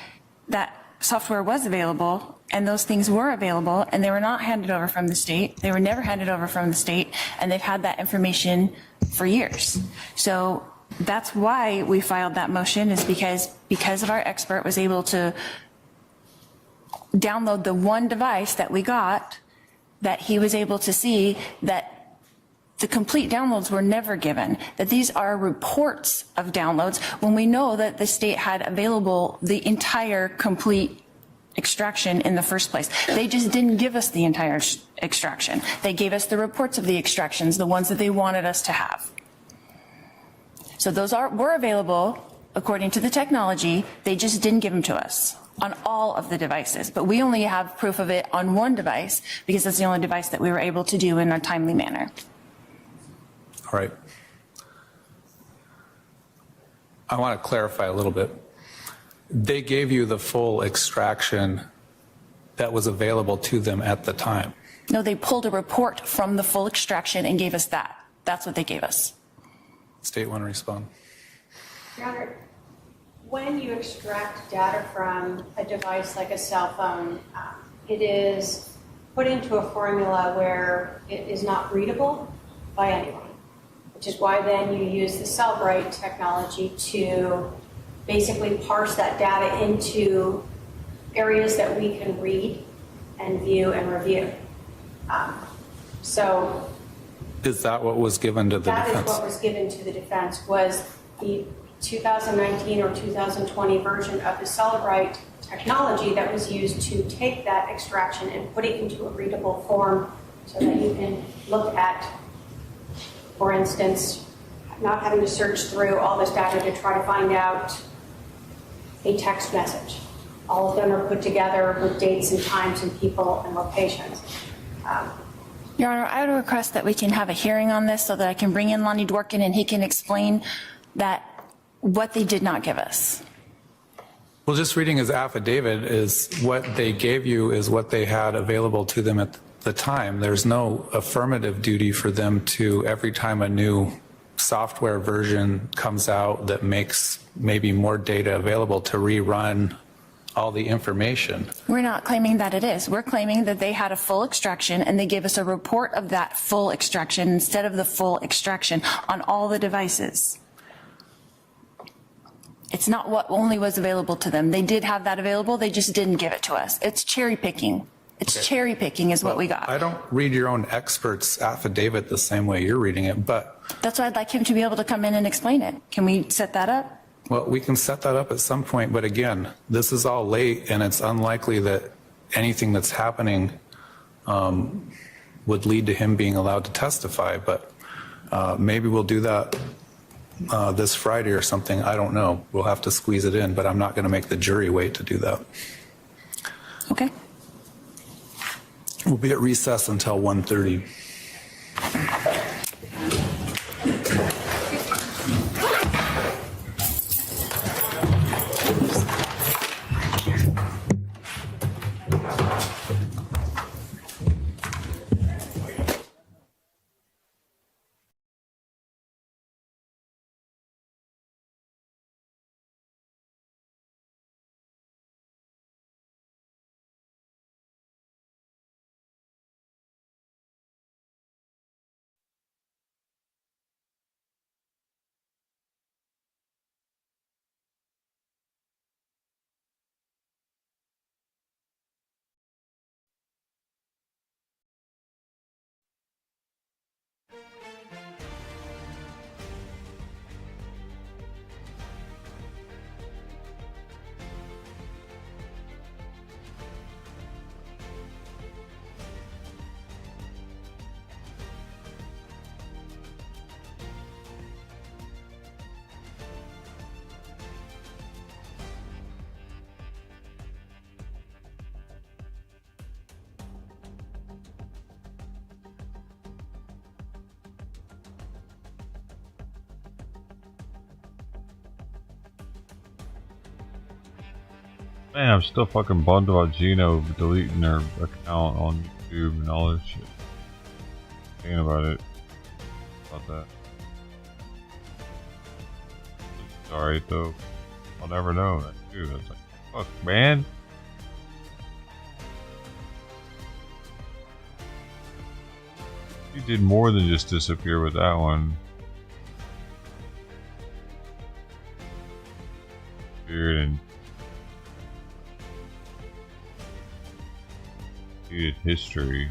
S13: that software was available and those things were available and they were not handed over from the state. They were never handed over from the state, and they've had that information for years. So that's why we filed that motion, is because of our expert was able to download the one device that we got, that he was able to see that the complete downloads were never given, that these are reports of downloads when we know that the state had available the entire complete extraction in the first place. They just didn't give us the entire extraction. They gave us the reports of the extractions, the ones that they wanted us to have. So those were available according to the technology. They just didn't give them to us on all of the devices. But we only have proof of it on one device because that's the only device that we were able to do in a timely manner.
S14: All right. I want to clarify a little bit. They gave you the full extraction that was available to them at the time.
S13: No, they pulled a report from the full extraction and gave us that. That's what they gave us.
S14: State want to respond?
S12: Your Honor, when you extract data from a device like a cell phone, it is put into a formula where it is not readable by anyone, which is why then you use the Cellbrite technology to basically parse that data into areas that we can read and view and review. So
S14: is that what was given to the defense?
S12: That is what was given to the defense, was the 2019 or 2020 version of the Cellbrite technology that was used to take that extraction and put it into a readable form so that you can look at, for instance, not having to search through all this data to try to find out a text message. All of them are put together with dates and times and people and locations.
S13: Your Honor, I would request that we can have a hearing on this so that I can bring in Lonnie Dworkin and he can explain that what they did not give us.
S14: Well, just reading his affidavit is what they gave you is what they had available to them at the time. There's no affirmative duty for them to, every time a new software version comes out that makes maybe more data available, to rerun all the information.
S13: We're not claiming that it is. We're claiming that they had a full extraction and they gave us a report of that full extraction instead of the full extraction on all the devices. It's not what only was available to them. They did have that available, they just didn't give it to us. It's cherry picking. It's
S14: Okay.
S13: cherry picking is what we got.
S14: I don't read your own expert's affidavit the same way you're reading it, but
S13: That's why I'd like him to be able to come in and explain it. Can we set that up?
S14: well, we can set that up at some point, but again, this is all late and it's unlikely that anything that's happening would lead to him being allowed to testify, but maybe we'll do that this Friday or something. I don't know. We'll have to squeeze it in, but I'm not going to make the jury wait to do that.
S13: Okay.
S14: We'll be at recess until 1:30.
S2: Man, I'm still fucking bummed about Gino deleting their account on YouTube and all this shit. Thinking about it. About that. It's alright though. I'll never know that too. That's like, fuck, man. He did more than just disappear with that one. Weird and history.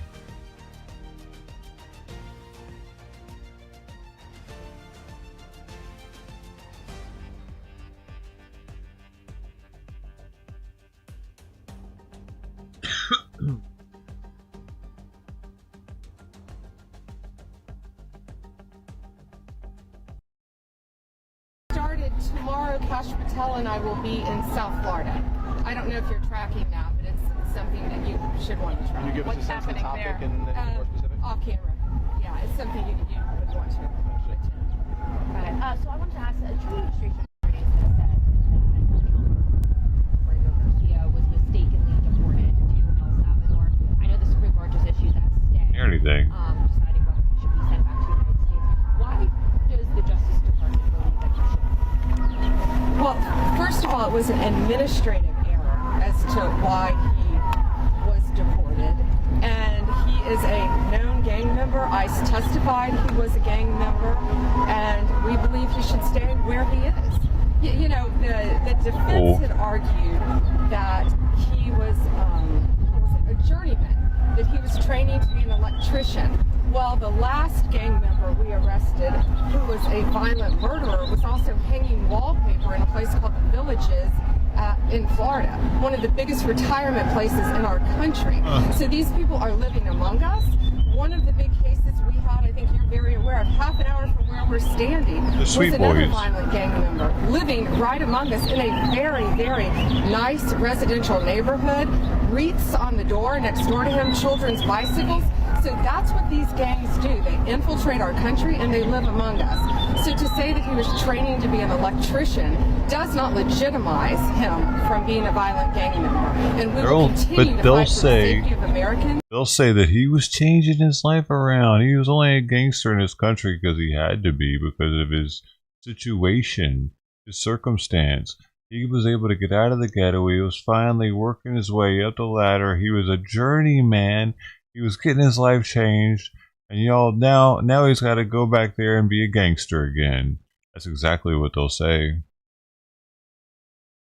S21: Started tomorrow. Kash Patel and I will be in South Florida. I don't know if you're tracking that, but it's something that you should want to try.
S19: Can you give us a sense of the topic and anything more specific?
S21: Off camera. Yeah, it's something you would want to attend.
S22: So I wanted to ask, the Trump administration has said that Puerto Garcia was mistakenly deported to El Salvador. I know the Supreme Court just issued that stay.
S2: Anything.
S22: Deciding whether he should be sent back to the United States. Why does the Justice Department believe that he should?
S21: Well, first of all, it was an administrative error as to why he was deported. And he is a known gang member. ICE testified he was a gang member. And we believe he should stay where he is. You know, the defense had argued that he was a journeyman, that he was training to be an electrician. Well, the last gang member we arrested, who was a violent murderer, was also hanging wallpaper in a place called the Villages in Florida, one of the biggest retirement places in our country. So these people are living among us. One of the big cases we had, I think you're very aware of, half an hour from where we're standing, was another violent gang member living right among us in a very, very nice residential neighborhood. Wreaths on the door next door to him, children's bicycles. So that's what these gangs do. They infiltrate our country and they live among us. So to say that he was training to be an electrician does not legitimize him from being a violent gang member. And we will continue to fight for the safety of Americans.
S2: They'll say that he was changing his life around. He was only a gangster in his country because he had to be, because of his situation, his circumstance. He was able to get out of the ghetto. He was finally working his way up the ladder. He was a journeyman. He was getting his life changed. And y'all, now he's got to go back there and be a gangster again. That's exactly what they'll say.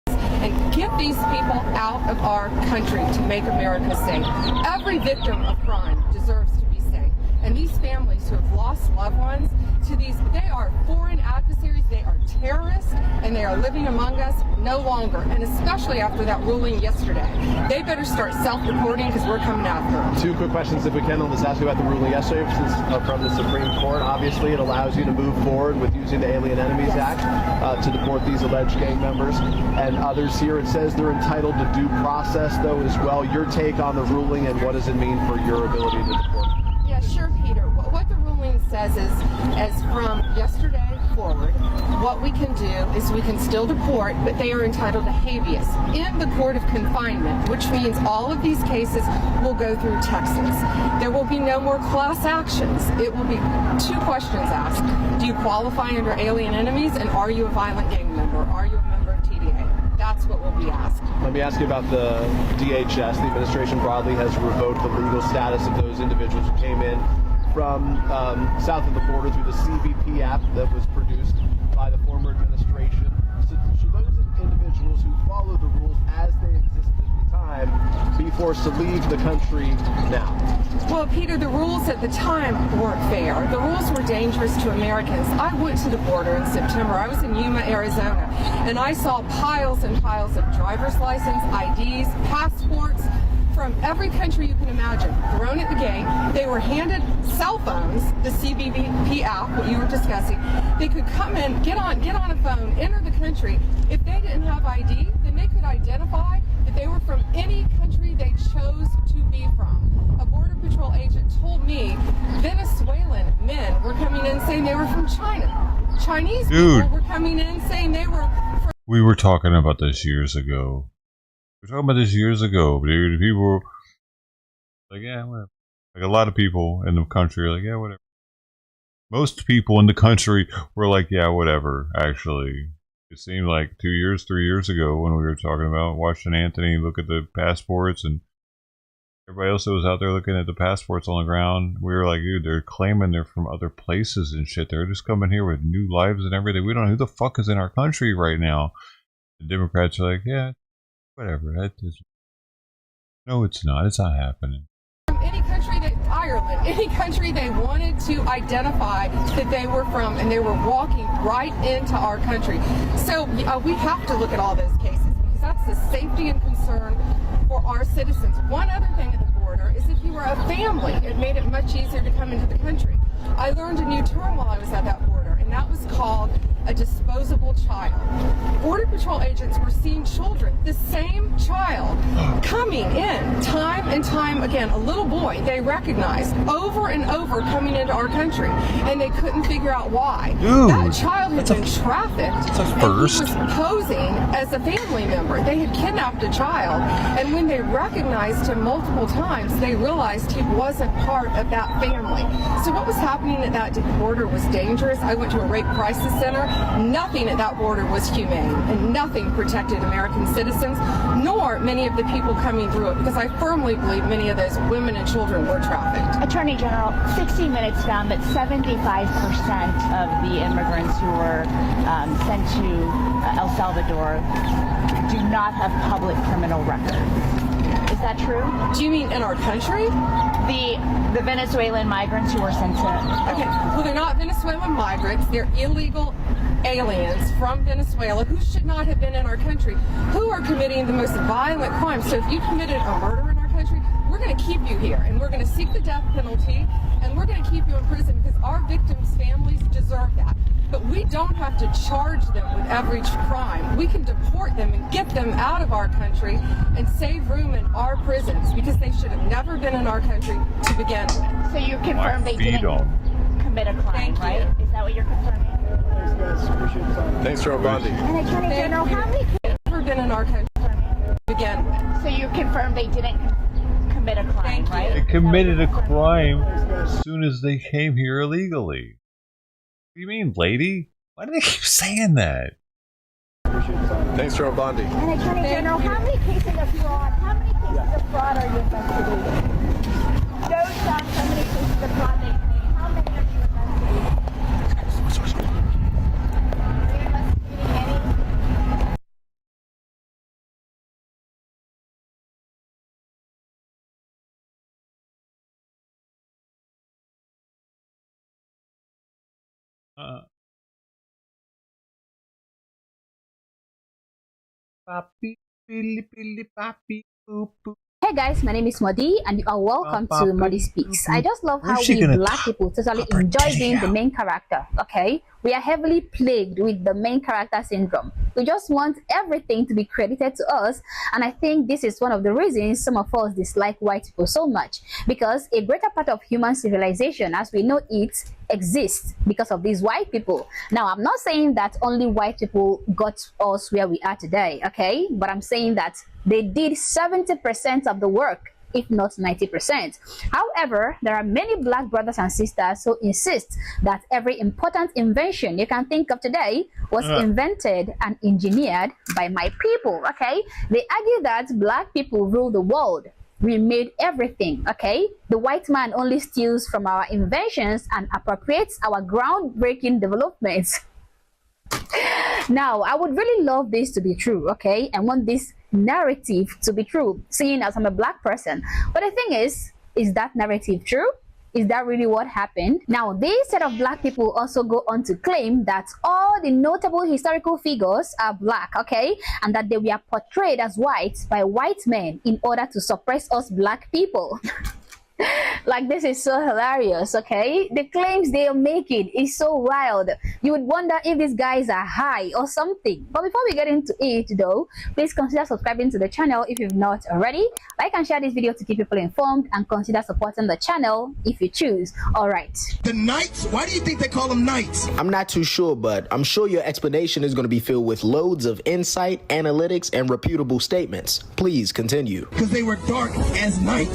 S21: And get these people out of our country to make America safe. Every victim of crime deserves to be safe. And these families who have lost loved ones to these, they are foreign adversaries, they are terrorists, and they are living among us no longer. And especially after that ruling yesterday. They better start self-reporting because we're coming after them.
S19: Two quick questions, if we can. I'll just ask you about the ruling yesterday from the Supreme Court. Obviously, it allows you to move forward with using the Alien Enemies Act to deport these alleged gang members and others here. It says they're entitled to due process, though, as well. Your take on the ruling and what does it mean for your ability to deport?
S21: Yeah, sure, Peter. What the ruling says is, as from yesterday forward, what we can do is we can still deport, but they are entitled to habeas in the court of confinement, which means all of these cases will go through Texas. There will be no more class actions. It will be two questions asked. Do you qualify under Alien Enemies, and are you a violent gang member? Are you a member of TDA? That's what will be asked.
S19: Let me ask you about the DHS. The administration broadly has revoked the legal status of those individuals who came in from south of the border through the CBP app that was produced by the former administration. So should those individuals who follow the rules as they existed at the time be forced to leave the country now?
S21: Well, Peter, the rules at the time weren't fair. The rules were dangerous to Americans. I went to the border in September. I was in Yuma, Arizona, and I saw piles and piles of driver's license, IDs, passports, from every country you can imagine, thrown at the gate. They were handed cell phones, the CBP app, what you were discussing. They could come in, get on a phone, enter the country. If they didn't have ID, then they could identify that they were from any country they chose to be from. A Border Patrol agent told me Venezuelan men were coming in saying they were from China. Chinese people were coming in saying they were from...
S2: We were talking about this years ago. We were talking about this years ago, dude. People were like, yeah, whatever. Like a lot of people in the country are like, yeah, whatever. Most people in the country were like, yeah, whatever, actually. It seemed like 2 years, 3 years ago when we were talking about watching Anthony look at the passports and everybody else that was out there looking at the passports on the ground, we were like, dude, they're claiming they're from other places and shit. They're just coming here with new lives and everything. We don't know who the fuck is in our country right now. The Democrats are like, yeah, whatever. That is... No, it's not. It's not happening.
S21: Any country Ireland, any country they wanted to identify that they were from, and they were walking right into our country. So we have to look at all those cases because that's the safety and concern for our citizens. One other thing at the border is if you were a family, it made it much easier to come into the country. I learned a new term while I was at that border, and that was called a disposable child. Border Patrol agents were seeing children, the same child, coming in time and time again, a little boy they recognized over and over coming into our country, and they couldn't figure out why.
S2: Dude,
S21: that child had been trafficked, and he was posing as a family member. They had kidnapped a child, and when they recognized him multiple times, they realized he wasn't part of that family. So what was happening at that border was dangerous. I went to a rape crisis center. Nothing at that border was humane, and nothing protected American citizens, nor many of the people coming through it, because I firmly believe many of those women and children were trafficked.
S4: Attorney General, 60 Minutes found that 75% of the immigrants who were sent to El Salvador do not have public criminal records. Is that true?
S21: Do you mean in our country?
S4: The Venezuelan migrants who were sent to...
S21: Okay, well, they're not Venezuelan migrants. They're illegal aliens from Venezuela who should not have been in our country, who are committing the most violent crimes. So if you committed a murder in our country, we're going to keep you here, and we're going to seek the death penalty, and we're going to keep you in prison because our victims' families deserve that. But we don't have to charge them with every crime. We can deport them and get them out of our country and save room in our prisons because they should have never been in our country to begin with.
S4: So you confirm they didn't commit a crime, right? Is that what you're confirming?
S19: Thanks, Joe Bondi.
S4: And Attorney General, how many
S21: people have never been in our country to begin with?
S4: So you confirm they didn't commit a crime, right?
S2: They committed a crime as soon as they came here illegally. What do you mean, lady? Why do they keep saying that?
S19: Thanks, Joe Bondi.
S4: And Attorney General, how many cases of fraud? How many cases of fraud are you investigating? Those facts, how many cases of fraud they made? How many are you investigating?
S2: Papi, pili, pili, papi, poop.
S5: Hey guys, my name is Modi and you are welcome to Modi Speaks. I just love how we black people totally enjoy being the main character, okay? We are heavily plagued with the main character syndrome. We just want everything to be credited to us, and I think this is one of the reasons some of us dislike white people so much, because a greater part of human civilization as we know it exists because of these white people. Now, I'm not saying that only white people got us where we are today, okay? But I'm saying that they did 70% of the work, if not 90%. However, there are many black brothers and sisters who insist that every important invention you can think of today was invented and engineered by my people, okay? They argue that black people rule the world. We made everything, okay? The white man only steals from our inventions and appropriates our groundbreaking developments. Now, I would really love this to be true, okay? I want this narrative to be true, seeing as I'm a black person. But the thing is that narrative true? Is that really what happened? Now, this set of black people also go on to claim that all the notable historical figures are black, okay? And that they were portrayed as white by white men in order to suppress us black people. Like, this is so hilarious, okay? The claims they are making is so wild. You would wonder if these guys are high or something. But before we get into it, though, please consider subscribing to the channel if you've not already. Like and share this video to keep people informed, and consider supporting the channel if you choose. All right.
S6: The Knights? Why do you think they call them Knights?
S7: I'm not too sure, but I'm sure your explanation is going to be filled with loads of insight, analytics, and reputable statements. Please continue.
S6: Because they were dark as night.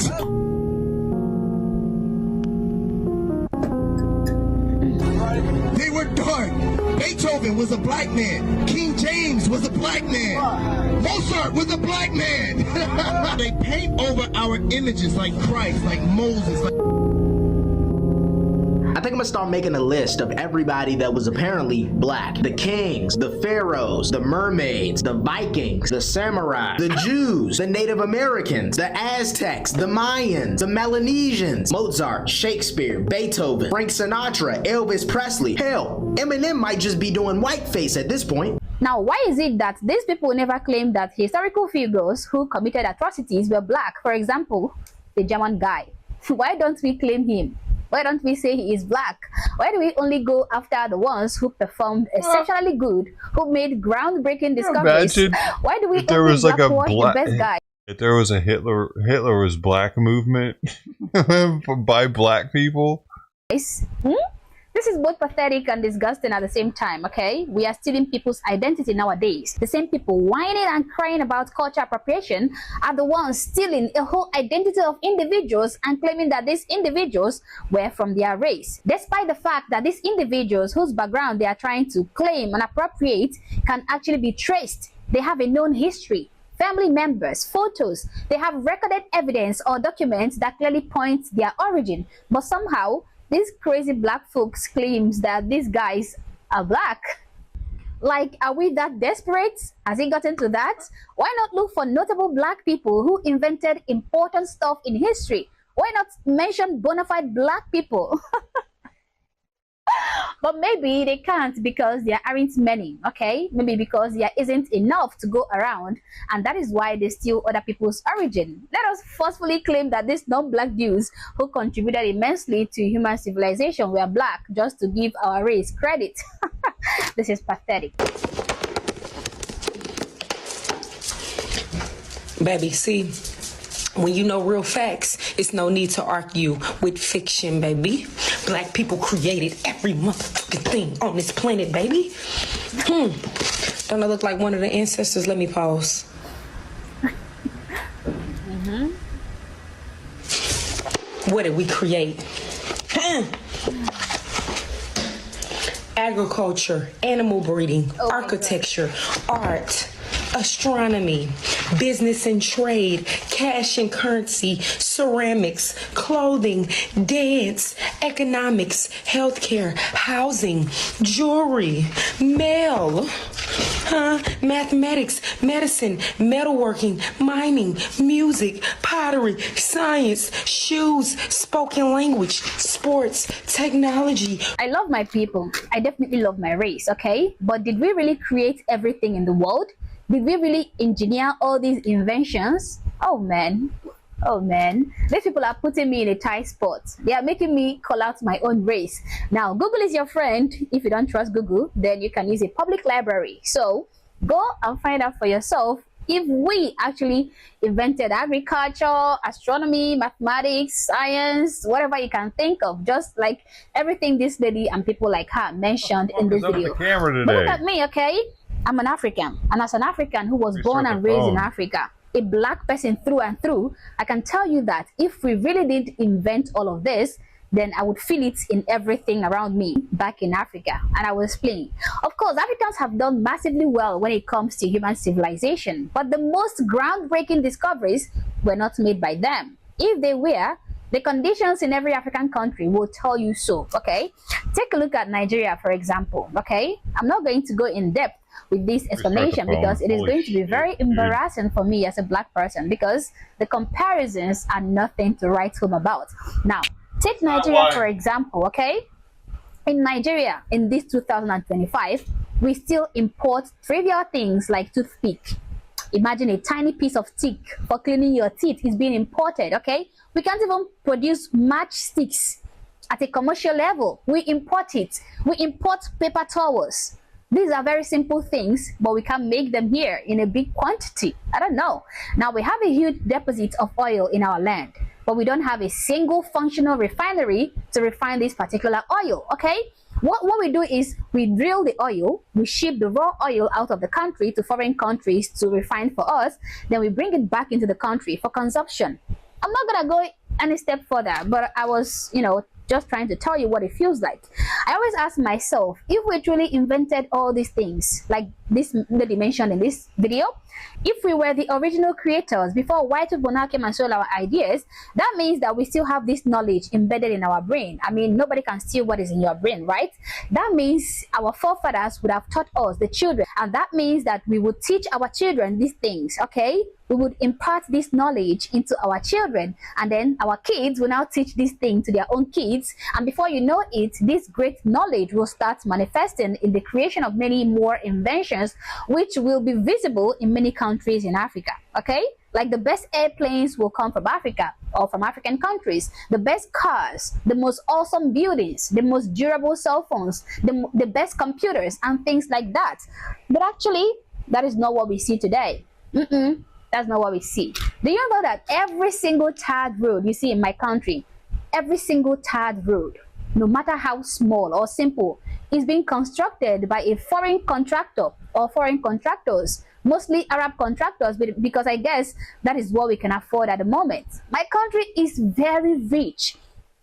S6: They were dark. Beethoven was a black man. King James was a black man. Mozart was a black man. They paint over our images like Christ, like Moses.
S7: I think I'm gonna start making a list of everybody that was apparently black. The kings, the pharaohs, the mermaids, the Vikings, the samurai, the Jews, the Native Americans, the Aztecs, the Mayans, the Melanesians, Mozart, Shakespeare, Beethoven, Frank Sinatra, Elvis Presley. Hell, Eminem might just be doing whiteface at this point.
S5: Now, why is it that these people never claim that historical figures who committed atrocities were black? For example, the German guy. Why don't we claim him? Why don't we say he is black? Why do we only go after the ones who performed exceptionally good, who made groundbreaking discoveries? Why do we
S2: there was like a
S5: the best guy?
S2: If there was a Hitler was black movement by black people.
S5: This is both pathetic and disgusting at the same time, okay? We are stealing people's identity nowadays. The same people whining and crying about culture appropriation are the ones stealing a whole identity of individuals and claiming that these individuals were from their race. Despite the fact that these individuals whose background they are trying to claim and appropriate can actually be traced. They have a known history, family members, photos. They have recorded evidence or documents that clearly point their origin. But somehow, these crazy black folks claims that these guys are black. Like, are we that desperate? Has it gotten to that? Why not look for notable black people who invented important stuff in history? Why not mention bona fide black people? But maybe they can't because there aren't many, okay? Maybe because there isn't enough to go around, and that is why they steal other people's origin. Let us forcefully claim that these non-black dudes who contributed immensely to human civilization were black just to give our race credit. This is pathetic.
S23: Baby, see, when you know real facts, it's no need to argue with fiction, baby. Black people created every motherfucking thing on this planet, baby. Don't I look like one of the ancestors? Let me pause. What did we create? Agriculture, animal breeding, architecture, art, astronomy, business and trade, cash and currency, ceramics, clothing, dance, economics, healthcare, housing, jewelry, mail, mathematics, medicine, metalworking, mining, music, pottery, science, shoes, spoken language, sports, technology.
S5: I love my people. I definitely love my race, okay? But did we really create everything in the world? Did we really engineer all these inventions? Oh man, these people are putting me in a tight spot. They are making me call out my own race. Now, Google is your friend. If you don't trust Google, then you can use a public library. So go and find out for yourself if we actually invented agriculture, astronomy, mathematics, science, whatever you can think of, just like everything this lady and people like her mentioned in this video. But look at me, okay? I'm an African, and as an African who was born and raised in Africa, a black person through and through, I can tell you that if we really did invent all of this, then I would feel it in everything around me back in Africa, and I will explain. Of course, Africans have done massively well when it comes to human civilization, but the most groundbreaking discoveries were not made by them. If they were, the conditions in every African country will tell you so, okay? Take a look at Nigeria, for example, okay? I'm not going to go in depth with this explanation because it is going to be very embarrassing for me as a black person, because the comparisons are nothing to write home about. Now, take Nigeria, for example, okay? In Nigeria, in this 2025, we still import trivial things like toothpick, Imagine a tiny piece of stick for cleaning your teeth is being imported, okay? We can't even produce matchsticks at a commercial level. We import it. We import paper towels. These are very simple things, but we can make them here in a big quantity. I don't know. Now we have a huge deposit of oil in our land, but we don't have a single functional refinery to refine this particular oil, okay? What we do is we drill the oil, we ship the raw oil out of the country to foreign countries to refine for us, then we bring it back into the country for consumption. I'm not gonna go any step further, but I was, just trying to tell you what it feels like. I always ask myself, if we truly invented all these things, like this lady mentioned in this video, if we were the original creators before white people now came and stole our ideas, that means that we still have this knowledge embedded in our brain. I mean, nobody can steal what is in your brain, right? That means our forefathers would have taught us, the children, and that means that we would teach our children these things, okay? We would impart this knowledge into our children, and then our kids will now teach this thing to their own kids, and before you know it, this great knowledge will start manifesting in the creation of many more inventions, which will be visible in many countries in Africa, okay? Like the best airplanes will come from Africa or from African countries, the best cars, the most awesome buildings, the most durable cell phones, the best computers and things like that. But actually, that is not what we see today. That's not what we see. Do you know that every single tarred road you see in my country, every single tarred road, no matter how small or simple, is being constructed by a foreign contractor or foreign contractors, mostly Arab contractors, because I guess that is what we can afford at the moment. My country is very rich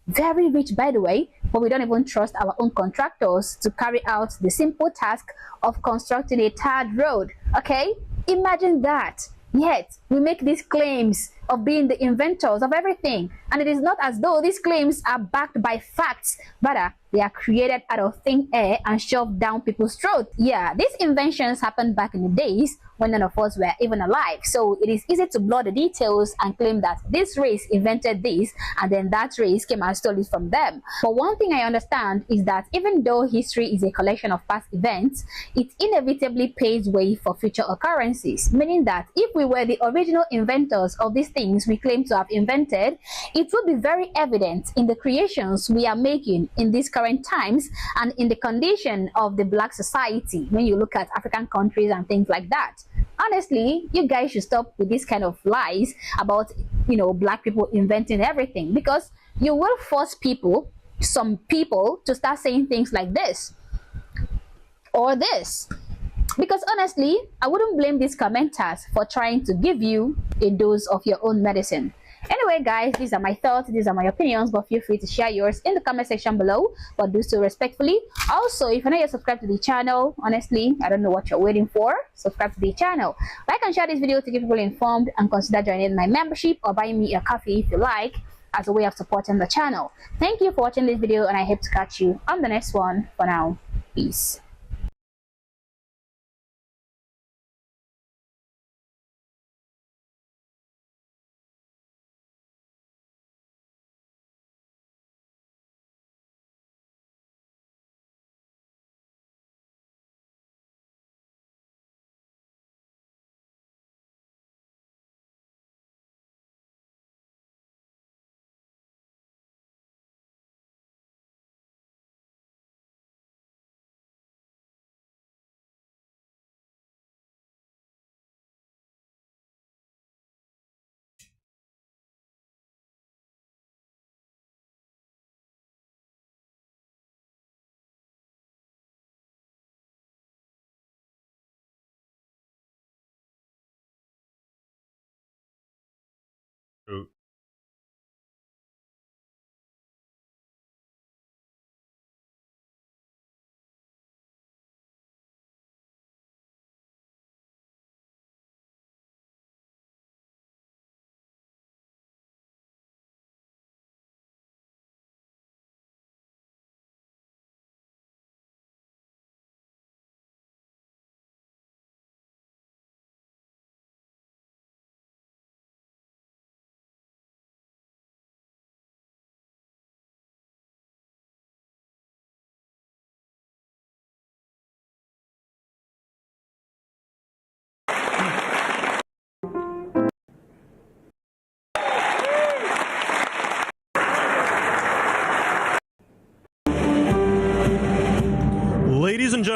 S5: by the way, but we don't even trust our own contractors to carry out the simple task of constructing a tarred road, okay? Imagine that. Yet, we make these claims of being the inventors of everything, and it is not as though these claims are backed by facts, rather they are created out of thin air and shoved down people's throats. Yeah, these inventions happened back in the days when none of us were even alive, so it is easy to blur the details and claim that this race invented this and then that race came and stole it from them. But one thing I understand is that even though history is a collection of past events, it inevitably paves way for future occurrences, meaning that if we were the original inventors of these things we claim to have invented, it will be very evident in the creations we are making in these current times and in the condition of the black society when you look at African countries and things like that. Honestly, you guys should stop with this kind of lies about, black people inventing everything, because you will force some people to start saying things like this or this. Because honestly, I wouldn't blame these commenters for trying to give you a dose of your own medicine. Anyway, guys, these are my thoughts, these are my opinions, but feel free to share yours in the comment section below, but do so respectfully. Also, if you're not yet subscribed to the channel, honestly, I don't know what you're waiting for. Subscribe to the channel. Like and share this video to keep people informed, and consider joining my membership or buying me a coffee if you like, as a way of supporting the channel. Thank you for watching this video, and I hope to catch you on the next one. For now, peace.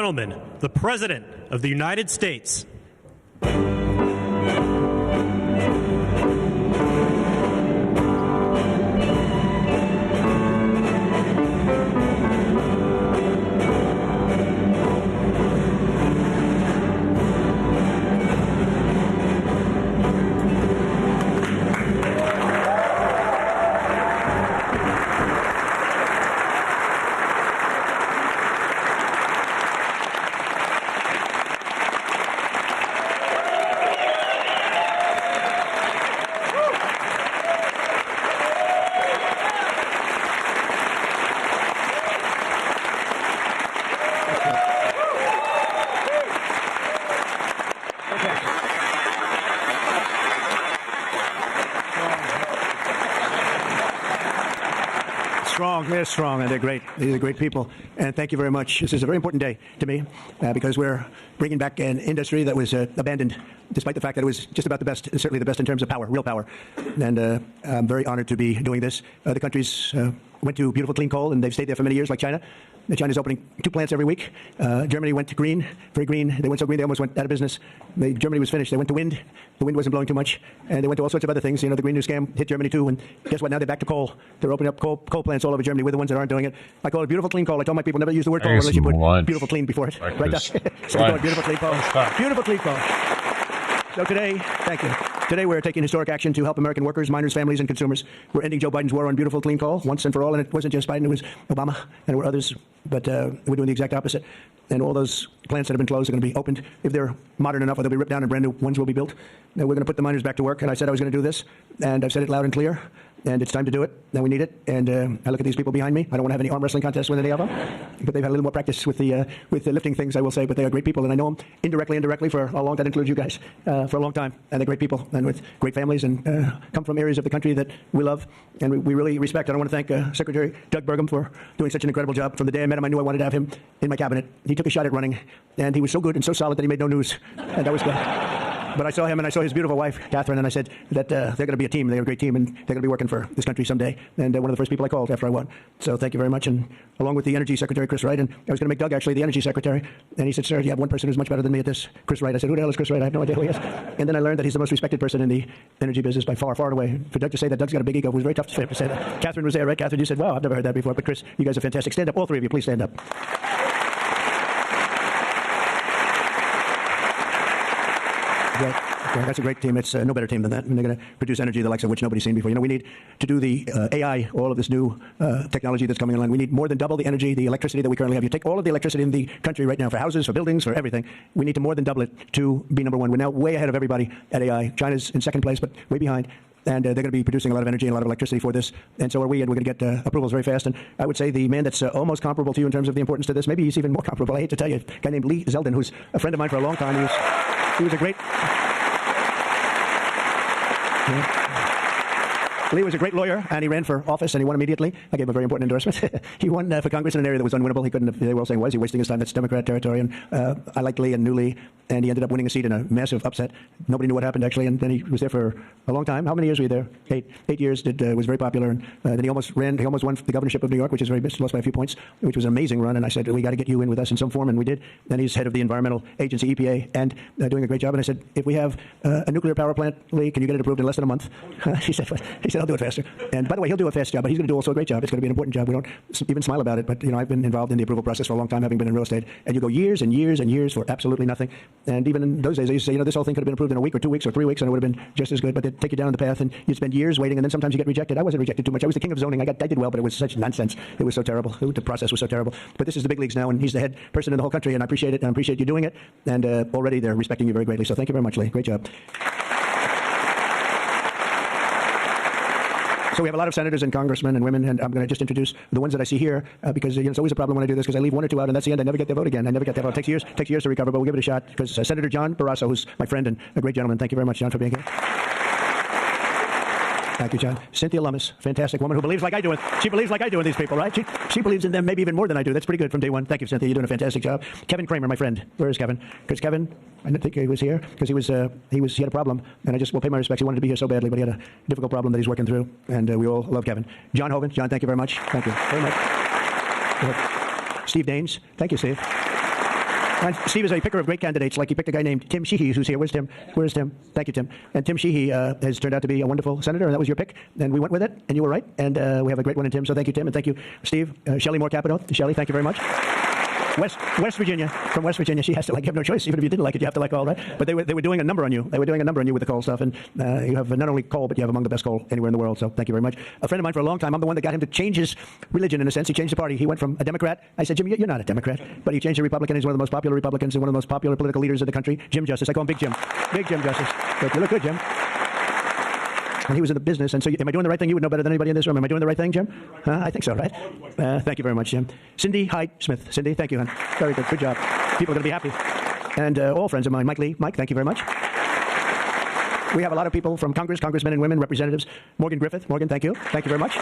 S3: gentlemen, the President of the United States.
S10: They're strong, and they're great. These are great people, and thank you very much. This is a very important day to me because we're bringing back an industry that was abandoned, despite the fact that it was just about the best, certainly the best in terms of power, real power. And I'm very honored to be doing this. The countries went to beautiful clean coal, and they've stayed there for many years, like China. China's opening 2 plants every week. Germany went to green, very green. They went so green they almost went out of business. Germany was finished. They went to wind. The wind wasn't blowing too much. And they went to all sorts of other things. You know, the Green New Scam hit Germany too. And guess what? Now they're back to coal. They're opening up coal plants all over Germany. We're the ones that aren't doing it. I call it beautiful clean coal. I tell my people never use the word coal unless you put beautiful clean before it. Right? So we call it beautiful clean coal. Beautiful clean coal. So today, thank you. Today we're taking historic action to help American workers, miners, families, and consumers. We're ending Joe Biden's war on beautiful clean coal once and for all. And it wasn't just Biden, it was Obama, and there were others. But we're doing the exact opposite. And all those plants that have been closed are going to be opened. If they're modern enough, or they'll be ripped down and brand new ones will be built. And we're going to put the miners back to work. And I said I was going to do this. And I've said it loud and clear. And it's time to do it. Now we need it. And I look at these people behind me. I don't want to have any arm wrestling contests with any of them. But they've had a little more practice with the lifting things, I will say. But they are great people. And I know them indirectly for a long time. That includes you guys for a long time. And they're great people and with great families and come from areas of the country that we love and we really respect. And I want to thank Secretary Doug Burgum for doing such an incredible job. From the day I met him, I knew I wanted to have him in my cabinet. He took a shot at running. And he was so good and so solid that he made no news. And that was good. But I saw him and I saw his beautiful wife, Catherine, and I said that they're going to be a team. They're a great team, and they're going to be working for this country someday. And one of the first people I called after I won. So thank you very much. And along with the Energy Secretary, Chris Wright, and I was going to make Doug actually the Energy Secretary. And he said, sir, you have one person who's much better than me at this, Chris Wright. I said, who the hell is Chris Wright? I have no idea who he is. And then I learned that he's the most respected person in the energy business by far, far away. For Doug to say that Doug's got a big ego, it was very tough for him to say that. Catherine was there, right? Catherine, you said, wow, I've never heard that before. But Chris, you guys are fantastic. Stand up. All three of you, please stand up. Yeah, that's a great team. It's no better team than that. And they're going to produce energy the likes of which nobody's seen before. You know, we need to do the AI, all of this new technology that's coming online. We need more than double the energy, the electricity that we currently have. You take all of the electricity in the country right now for houses, for buildings, for everything. We need to more than double it to be number one. We're now way ahead of everybody at AI. China's in second place, but way behind. And they're going to be producing a lot of energy and a lot of electricity for this. And so are we, and we're going to get approvals very fast. And I would say the man that's almost comparable to you in terms of the importance to this, maybe he's even more comparable, I hate to tell you, a guy named Lee Zeldin, who's a friend of mine for a long time. He was a great... Lee was a great lawyer, and he ran for office, and he won immediately. I gave him a very important endorsement. He won for Congress in an area that was unwinnable. He couldn't have, they were all saying, why is he wasting his time? That's Democrat territory. And I liked Lee and knew Lee, and he ended up winning a seat in a massive upset. Nobody knew what happened, actually, and then he was there for a long time. How many years were you there? Eight years. Was very popular, and then he almost won the governorship of New York, which is very lost by a few points, which was an amazing run. And I said, we got to get you in with us in some form, and we did. Then he's head of the Environmental Agency, EPA, and doing a great job. And I said, if we have a nuclear power plant, Lee, can you get it approved in less than a month? He said, I'll do it faster. And by the way, he'll do a fast job, but he's going to do also a great job. It's going to be an important job. We don't even smile about it, but you know, I've been involved in the approval process for a long time, having been in real estate, and you go years and years and years for absolutely nothing. And even in those days, I used to say, this whole thing could have been approved in a week or 2 weeks or 3 weeks, and it would have been just as good. But they'd take you down the path, and you'd spend years waiting, and then sometimes you get rejected. I wasn't rejected too much. I was the king of zoning. I did well, but it was such nonsense. It was so terrible. The process was so terrible. But this is the big leagues now, and he's the head person in the whole country, and I appreciate it, and I appreciate you doing it. And already they're respecting you very greatly. So thank you very much, Lee. Great job. So we have a lot of senators and congressmen and women, and I'm going to just introduce the ones that I see here because it's always a problem when I do this because I leave one or two out, and that's the end. I never get their vote again. I never get their vote. It takes years to recover, but we'll give it a shot because Senator John Barrasso, who's my friend and a great gentleman. Thank you very much, John, for being here. Thank you, John. Cynthia Lummis, fantastic woman who believes like I do. She believes like I do in these people, right? She believes in them maybe even more than I do. That's pretty good from day one. Thank you, Cynthia. You're doing a fantastic job. Kevin Kramer, my friend. Where is Kevin? Because Kevin, I didn't think he was here because he had a problem, and I just will pay my respects. He wanted to be here so badly, but he had a difficult problem that he's working through, and we all love Kevin. John Hogan. John, thank you very much. Thank you very much. Steve Daines. Thank you, Steve. And Steve is a picker of great candidates, like he picked a guy named Tim Sheehy, who's here. Where's Tim? Where's Tim? Thank you, Tim. And Tim Sheehy has turned out to be a wonderful senator, and that was your pick. And we went with it, and you were right. And we have a great one in Tim, so thank you, Tim. And thank you, Steve. Shelley Moore Capito. Shelley, thank you very much. West Virginia, from West Virginia, she has to like. You have no choice. Even if you didn't like it, you have to like coal, right? But they were doing a number on you. They were doing a number on you with the coal stuff, and you have not only coal, but you have among the best coal anywhere in the world. So thank you very much. A friend of mine for a long time. I'm the one that got him to change his religion in a sense. He changed the party. He went from a Democrat. I said, Jim, you're not a Democrat, but he changed to Republican. He's one of the most popular Republicans and one of the most popular political leaders of the country. Jim Justice. I call him Big Jim. Big Jim Justice. But you look good, Jim. And he was in the business, and so am I doing the right thing? You would know better than anybody in this room. Am I doing the right thing, Jim? I think so, right? Thank you very much, Jim. Cindy Hyde Smith. Cindy, thank you, hon. Very good. Good job. People are going to be happy. And all friends of mine. Mike Lee. Mike, thank you very much. We have a lot of people from Congress, congressmen and women, representatives. Morgan Griffith. Morgan, thank you. Thank you very much.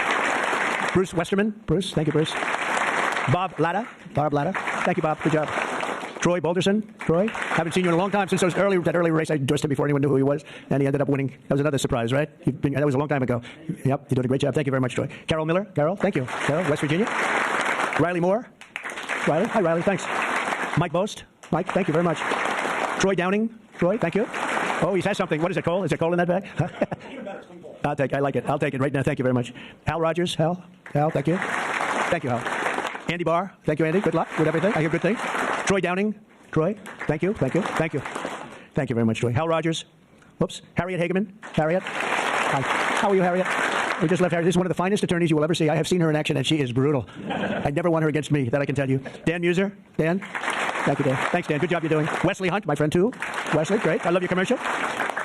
S10: Bruce Westerman. Bruce, thank you, Bruce. Bob Latta. Bob Latta. Thank you, Bob. Good job. Troy Balderson. Troy, haven't seen you in a long time. Since that early race, I endorsed him before anyone knew who he was, and he ended up winning. That was another surprise, right? That was a long time ago. Yep, you did a great job. Thank you very much, Troy. Carol Miller. Carol, thank you. Carol, West Virginia. Riley Moore. Riley. Hi, Riley. Thanks. Mike Bost. Mike, thank you very much. Troy Downing. Troy, thank you. Oh, he has something. What is it, coal? Is there coal in that bag? I like it. I'll take it right now. Thank you very much. Hal Rogers. Hal, thank you. Thank you, Hal. Andy Barr. Thank you, Andy. Good luck with everything. I hear good things. Troy Downing. Troy, thank you. Thank you. Thank you. Thank you very much, Troy. Hal Rogers. Whoops. Harriet Hageman. Harriet. Hi. How are you, Harriet? We just left Harriet. This is one of the finest attorneys you will ever see. I have seen her in action, and she is brutal. I'd never want her against me, that I can tell you. Dan Muser. Dan. Thank you, Dan. Thanks, Dan. Good job you're doing. Wesley Hunt, my friend, too. Wesley, great. I love your commercial.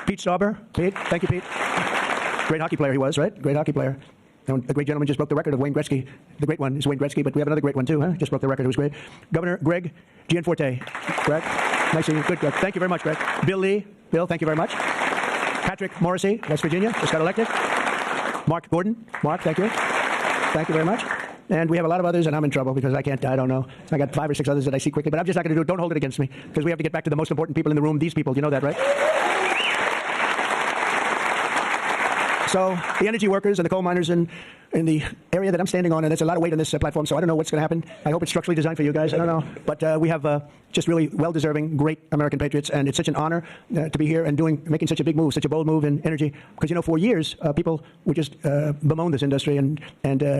S10: Pete Stauber. Pete, thank you, Pete. Great hockey player he was, right? Great hockey player. And a great gentleman just broke the record of Wayne Gretzky. The great one is Wayne Gretzky, but we have another great one, too, huh? Just broke the record. It was great. Governor Greg Gianforte. Greg, nice seeing you. Good, Greg. Thank you very much, Greg. Bill Lee. Bill, thank you very much. Patrick Morrissey, West Virginia, just got elected. Mark Gordon. Mark, thank you. Thank you very much. And we have a lot of others, and I'm in trouble because I don't know. I got 5 or 6 others that I see quickly, but I'm just not going to do it. Don't hold it against me because we have to get back to the most important people in the room, these people. You know that, right? So the energy workers and the coal miners in the area that I'm standing on, and there's a lot of weight on this platform, so I don't know what's going to happen. I hope it's structurally designed for you guys. I don't know. But we have just really well-deserving, great American patriots, and it's such an honor to be here and making such a big move, such a bold move in energy. Because, for years, people would just bemoan this industry and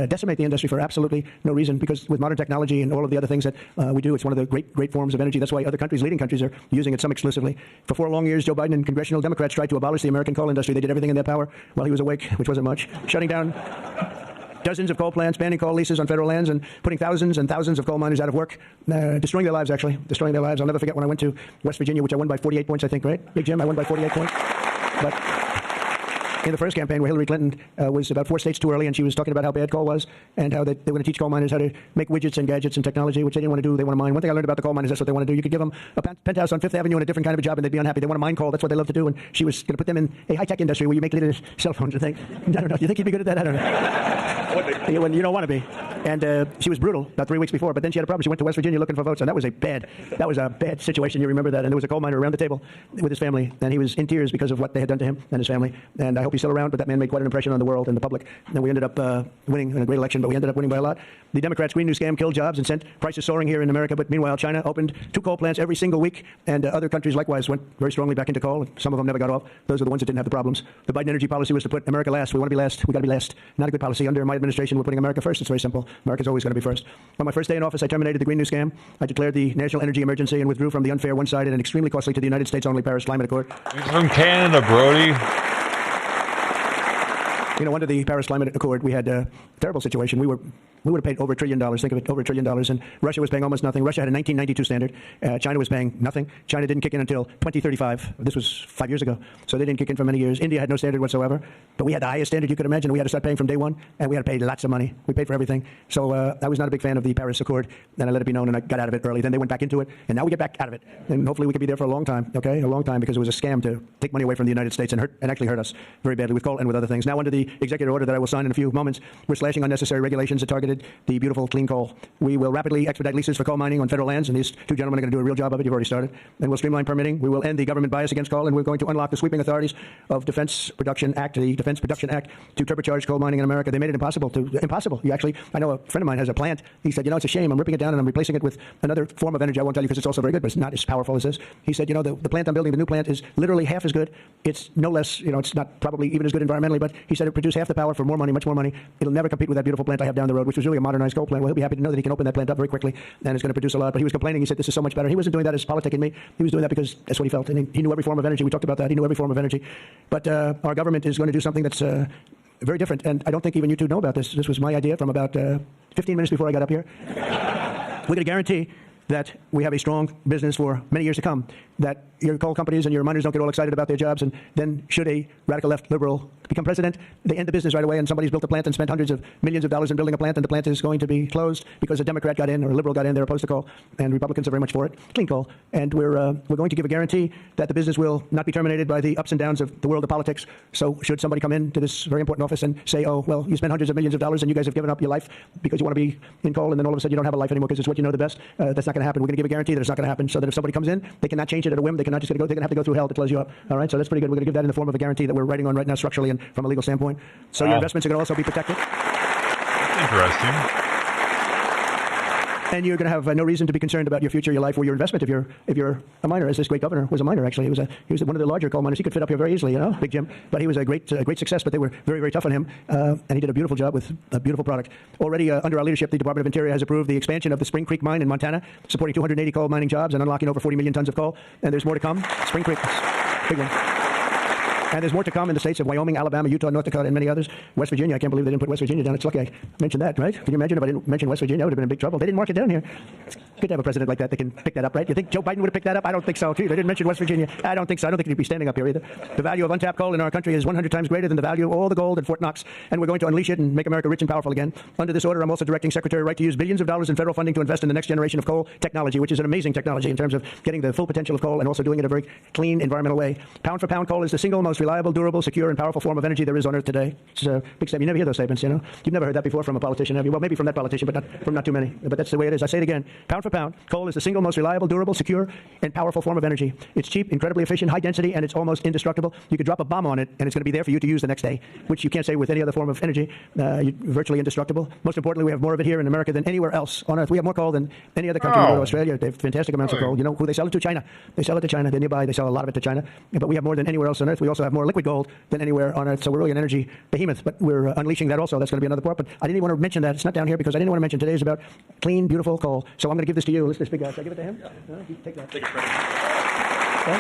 S10: decimate the industry for absolutely no reason, because with modern technology and all of the other things that we do, it's one of the great forms of energy. That's why other countries, leading countries, are using it, some exclusively. For 4 long years, Joe Biden and congressional Democrats tried to abolish the American coal industry. They did everything in their power while he was awake, which wasn't much, shutting down dozens of coal plants, banning coal leases on federal lands, and putting thousands and thousands of coal miners out of work, destroying their lives, actually, destroying their lives. I'll never forget when I went to West Virginia, which I won by 48 points, I think, right? Big Jim, I won by 48 points. But in the first campaign where Hillary Clinton was about 4 states too early, and she was talking about how bad coal was and how they were going to teach coal miners how to make widgets and gadgets and technology, which they didn't want to do. They want to mine. One thing I learned about the coal miners, that's what they want to do. You could give them a penthouse on Fifth Avenue and a different kind of a job, and they'd be unhappy. They want to mine coal. That's what they love to do. And she was going to put them in a high-tech industry where you make little cell phones and things. I don't know. Do you think you'd be good at that? I don't know. You don't want to be. And she was brutal about 3 weeks before, but then she had a problem. She went to West Virginia looking for votes, and that was a bad situation. You remember that. And there was a coal miner around the table with his family, and he was in tears because of what they had done to him and his family. And I hope he's still around, but that man made quite an impression on the world and the public. And we ended up winning in a great election, but we ended up winning by a lot. The Democrats' Green New Scam killed jobs and sent prices soaring here in America, but meanwhile, China opened 2 coal plants every single week, and other countries likewise went very strongly back into coal. Some of them never got off. Those are the ones that didn't have the problems. The Biden energy policy was to put America last. We want to be last. We got to be last. Not a good policy. Under my administration, we're putting America first. It's very simple. America's always going to be first. On my first day in office, I terminated the Green New Scam. I declared the national energy emergency and withdrew from the unfair, one-sided, and extremely costly to the United States only Paris Climate Accord.
S2: He's from Canada, Brody.
S10: Under the Paris Climate Accord, we had a terrible situation. We would have paid over $1 trillion. Think of it, over $1 trillion. And Russia was paying almost nothing. Russia had a 1992 standard. China was paying nothing. China didn't kick in until 2035. This was 5 years ago. So they didn't kick in for many years. India had no standard whatsoever. But we had the highest standard you could imagine. We had to start paying from day one. And we had to pay lots of money. We paid for everything. So I was not a big fan of the Paris Accord. Then I let it be known, and I got out of it early. Then they went back into it. And now we get back out of it. And hopefully we could be there for a long time. Okay? A long time, because it was a scam to take money away from the United States and actually hurt us very badly with coal and with other things. Now under the executive order that I will sign in a few moments, we're slashing unnecessary regulations that targeted expedited the beautiful clean coal. We will rapidly expedite leases for coal mining on federal lands, and these two gentlemen are going to do a real job of it. You've already started. And we'll streamline permitting. We will end the government bias against coal, and we're going to unlock the sweeping authorities of Defense Production Act, the Defense Production Act, to turbocharge coal mining in America. They made it impossible. You actually, I know a friend of mine has a plant. He said, it's a shame. I'm ripping it down and I'm replacing it with another form of energy. I won't tell you because it's also very good, but it's not as powerful as this. He said, the plant I'm building, the new plant, is literally half as good. It's no less, it's not probably even as good environmentally, but he said it produced half the power for more money, much more money. It'll never compete with that beautiful plant I have down the road, which was really a modernized coal plant. Well, he'll be happy to know that he can open that plant up very quickly and it's going to produce a lot. But he was complaining. He said, this is so much better. He wasn't doing that as politicking me. He was doing that because that's what he felt. And he knew every form of energy. We talked about that. He knew every form of energy. But our government is going to do something that's very different. And I don't think even you two know about this. This was my idea from about 15 minutes before I got up here. We're going to guarantee that we have a strong business for many years to come, that your coal companies and your miners don't get all excited about their jobs, and then should a radical left liberal become president, they end the business right away, and somebody's built a plant and spent hundreds of millions of dollars in building a plant, and the plant is going to be closed because a Democrat got in or a liberal got in. They're opposed to coal, and Republicans are very much for it. Clean coal. And we're going to give a guarantee that the business will not be terminated by the ups and downs of the world of politics. So should somebody come into this very important office and say, oh, well, you spent hundreds of millions of dollars and you guys have given up your life because you want to be in coal, and then all of a sudden you don't have a life anymore because it's what you know the best, that's not going to happen. We're going to give a guarantee that it's not going to happen, so that if somebody comes in, they cannot change it at a whim. They cannot just they're going to have to go through hell to close you up. All right, so that's pretty good. We're going to give that in the form of a guarantee that we're writing on right now structurally and from a legal standpoint. So your investments are going to also be protected.
S2: Interesting.
S10: And you're going to have no reason to be concerned about your future, your life, or your investment if you're a miner, as this great governor was a miner. Actually, he was one of the larger coal miners. He could fit up here very easily, Big Jim. But he was a great success. But they were very, very tough on him, and he did a beautiful job with a beautiful product. Already under our leadership, the Department of Interior has approved the expansion of the Spring Creek mine in Montana, supporting 280 coal mining jobs and unlocking over 40 million tons of coal. And there's more to come. Spring Creek, big one. And there's more to come in the states of Wyoming, Alabama, Utah, North Dakota, and many others. West Virginia, I can't believe they didn't put West Virginia down. It's lucky I mentioned that, right? Can you imagine if I didn't mention West Virginia? I would have been in big trouble. They didn't mark it down here. It's good to have a president like that that can pick that up, right? You think Joe Biden would have picked that up? I don't think so, too. They didn't mention West Virginia. I don't think so. I don't think he'd be standing up here either. The value of untapped coal in our country is 100 times greater than the value of all the gold in Fort Knox, and we're going to unleash it and make America rich and powerful again. Under this order, I'm also directing Secretary Wright to use billions of dollars in federal funding to invest in the next generation of coal technology, which is an amazing technology in terms of getting the full potential of coal and also doing it in a very clean, environmental way. Pound for pound, coal is the single most reliable, durable, secure, and powerful form of energy there is on Earth today. It's a big statement. You never hear those statements, You've never heard that before from a politician, have you? Well, maybe from that politician, but not too many. But that's the way it is. I say it again. Pound for pound, coal is the single most reliable, durable, secure, and powerful form of energy. It's cheap, incredibly efficient, high density, and it's almost indestructible. You could drop a bomb on it, and it's going to be there for you to use the next day, which you can't say with any other form of energy. Virtually indestructible. Most importantly, we have more of it here in America than anywhere else on Earth. We have more coal than any other country. You go to Australia, they have fantastic amounts of coal. You know who they sell it to? China. They sell it to China. They're nearby. They sell a lot of it to China. But we have more than anywhere else on Earth. We also have more liquid gold than anywhere on Earth. So we're really an energy behemoth, but we're unleashing that also. That's going to be another part. But I didn't even want to mention that. It's not down here because I didn't want to mention today is about clean, beautiful coal. So I'm going to give this to you. This big guy. Should I give it to him? No, you take that. Take it. Okay.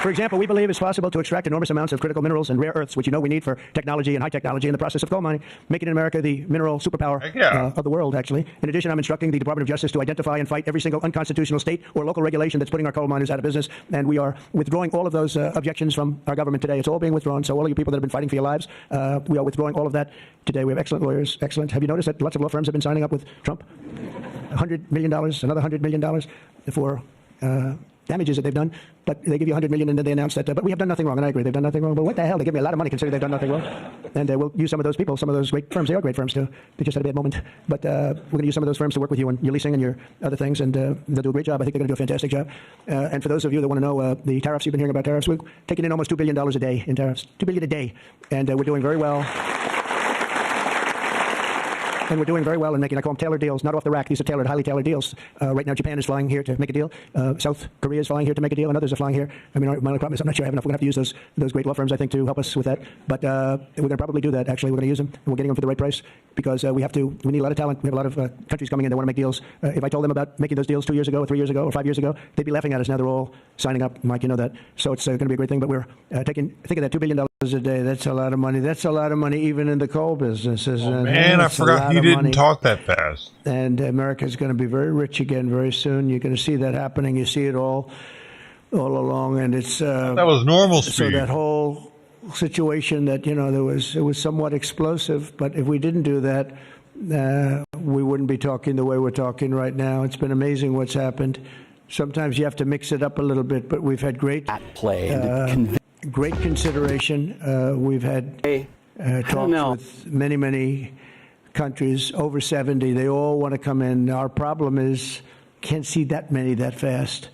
S10: For example, we believe it's possible to extract enormous amounts of critical minerals and rare earths, which we need for technology and high technology in the process of coal mining, making America the mineral superpower of the world, actually. In addition, I'm instructing the Department of Justice to identify and fight every single unconstitutional state or local regulation that's putting our coal miners out of business, and we are withdrawing all of those objections from our government today. It's all being withdrawn, so all of you people that have been fighting for your lives, we are withdrawing all of that today. We have excellent lawyers, excellent. Have you noticed that lots of law firms have been signing up with Trump? $100 million, another $100 million for damages that they've done, but they give you $100 million and then they announce that, but we have done nothing wrong, and I agree, they've done nothing wrong, but what the hell, they give me a lot of money considering they've done nothing wrong, and we'll use some of those people, some of those great firms. They are great firms too, they just had a bad moment, but we're going to use some of those firms to work with you on your leasing and your other things, and they'll do a great job. I think they're going to do a fantastic job, and for those of you that want to know the tariffs, you've been hearing about tariffs, we're taking in almost $2 billion a day in tariffs, $2 billion a day, and we're doing very well. And we're doing very well in making, I call them tailored deals, not off the rack. These are tailored, highly tailored deals. Right now, Japan is flying here to make a deal. South Korea is flying here to make a deal, and others are flying here. I mean, my only problem is I'm not sure I have enough. We're going to have to use those great law firms, I think, to help us with that. But we're going to probably do that, actually. We're going to use them, and we're getting them for the right price because we need a lot of talent. We have a lot of countries coming in that want to make deals. If I told them about making those deals 2 years ago, or 3 years ago, or 5 years ago, they'd be laughing at us. Now they're all signing up. Mike, you know that. So it's going to be a great thing, but we're think of that $2 billion a day. That's a lot of money. That's a lot of money, even in the coal businesses.
S2: Oh, man, I forgot you didn't talk that fast.
S10: And America is going to be very rich again very soon. You're going to see that happening. You see it all along, and it's
S2: that was normal speed.
S10: So that whole situation that it was somewhat explosive. But if we didn't do that, we wouldn't be talking the way we're talking right now. It's been amazing what's happened. Sometimes you have to mix it up a little bit, but we've had great
S8: at play.
S10: Great consideration. We've had talks with many countries, over 70. They all want to come in. Our problem is can't see that many that fast.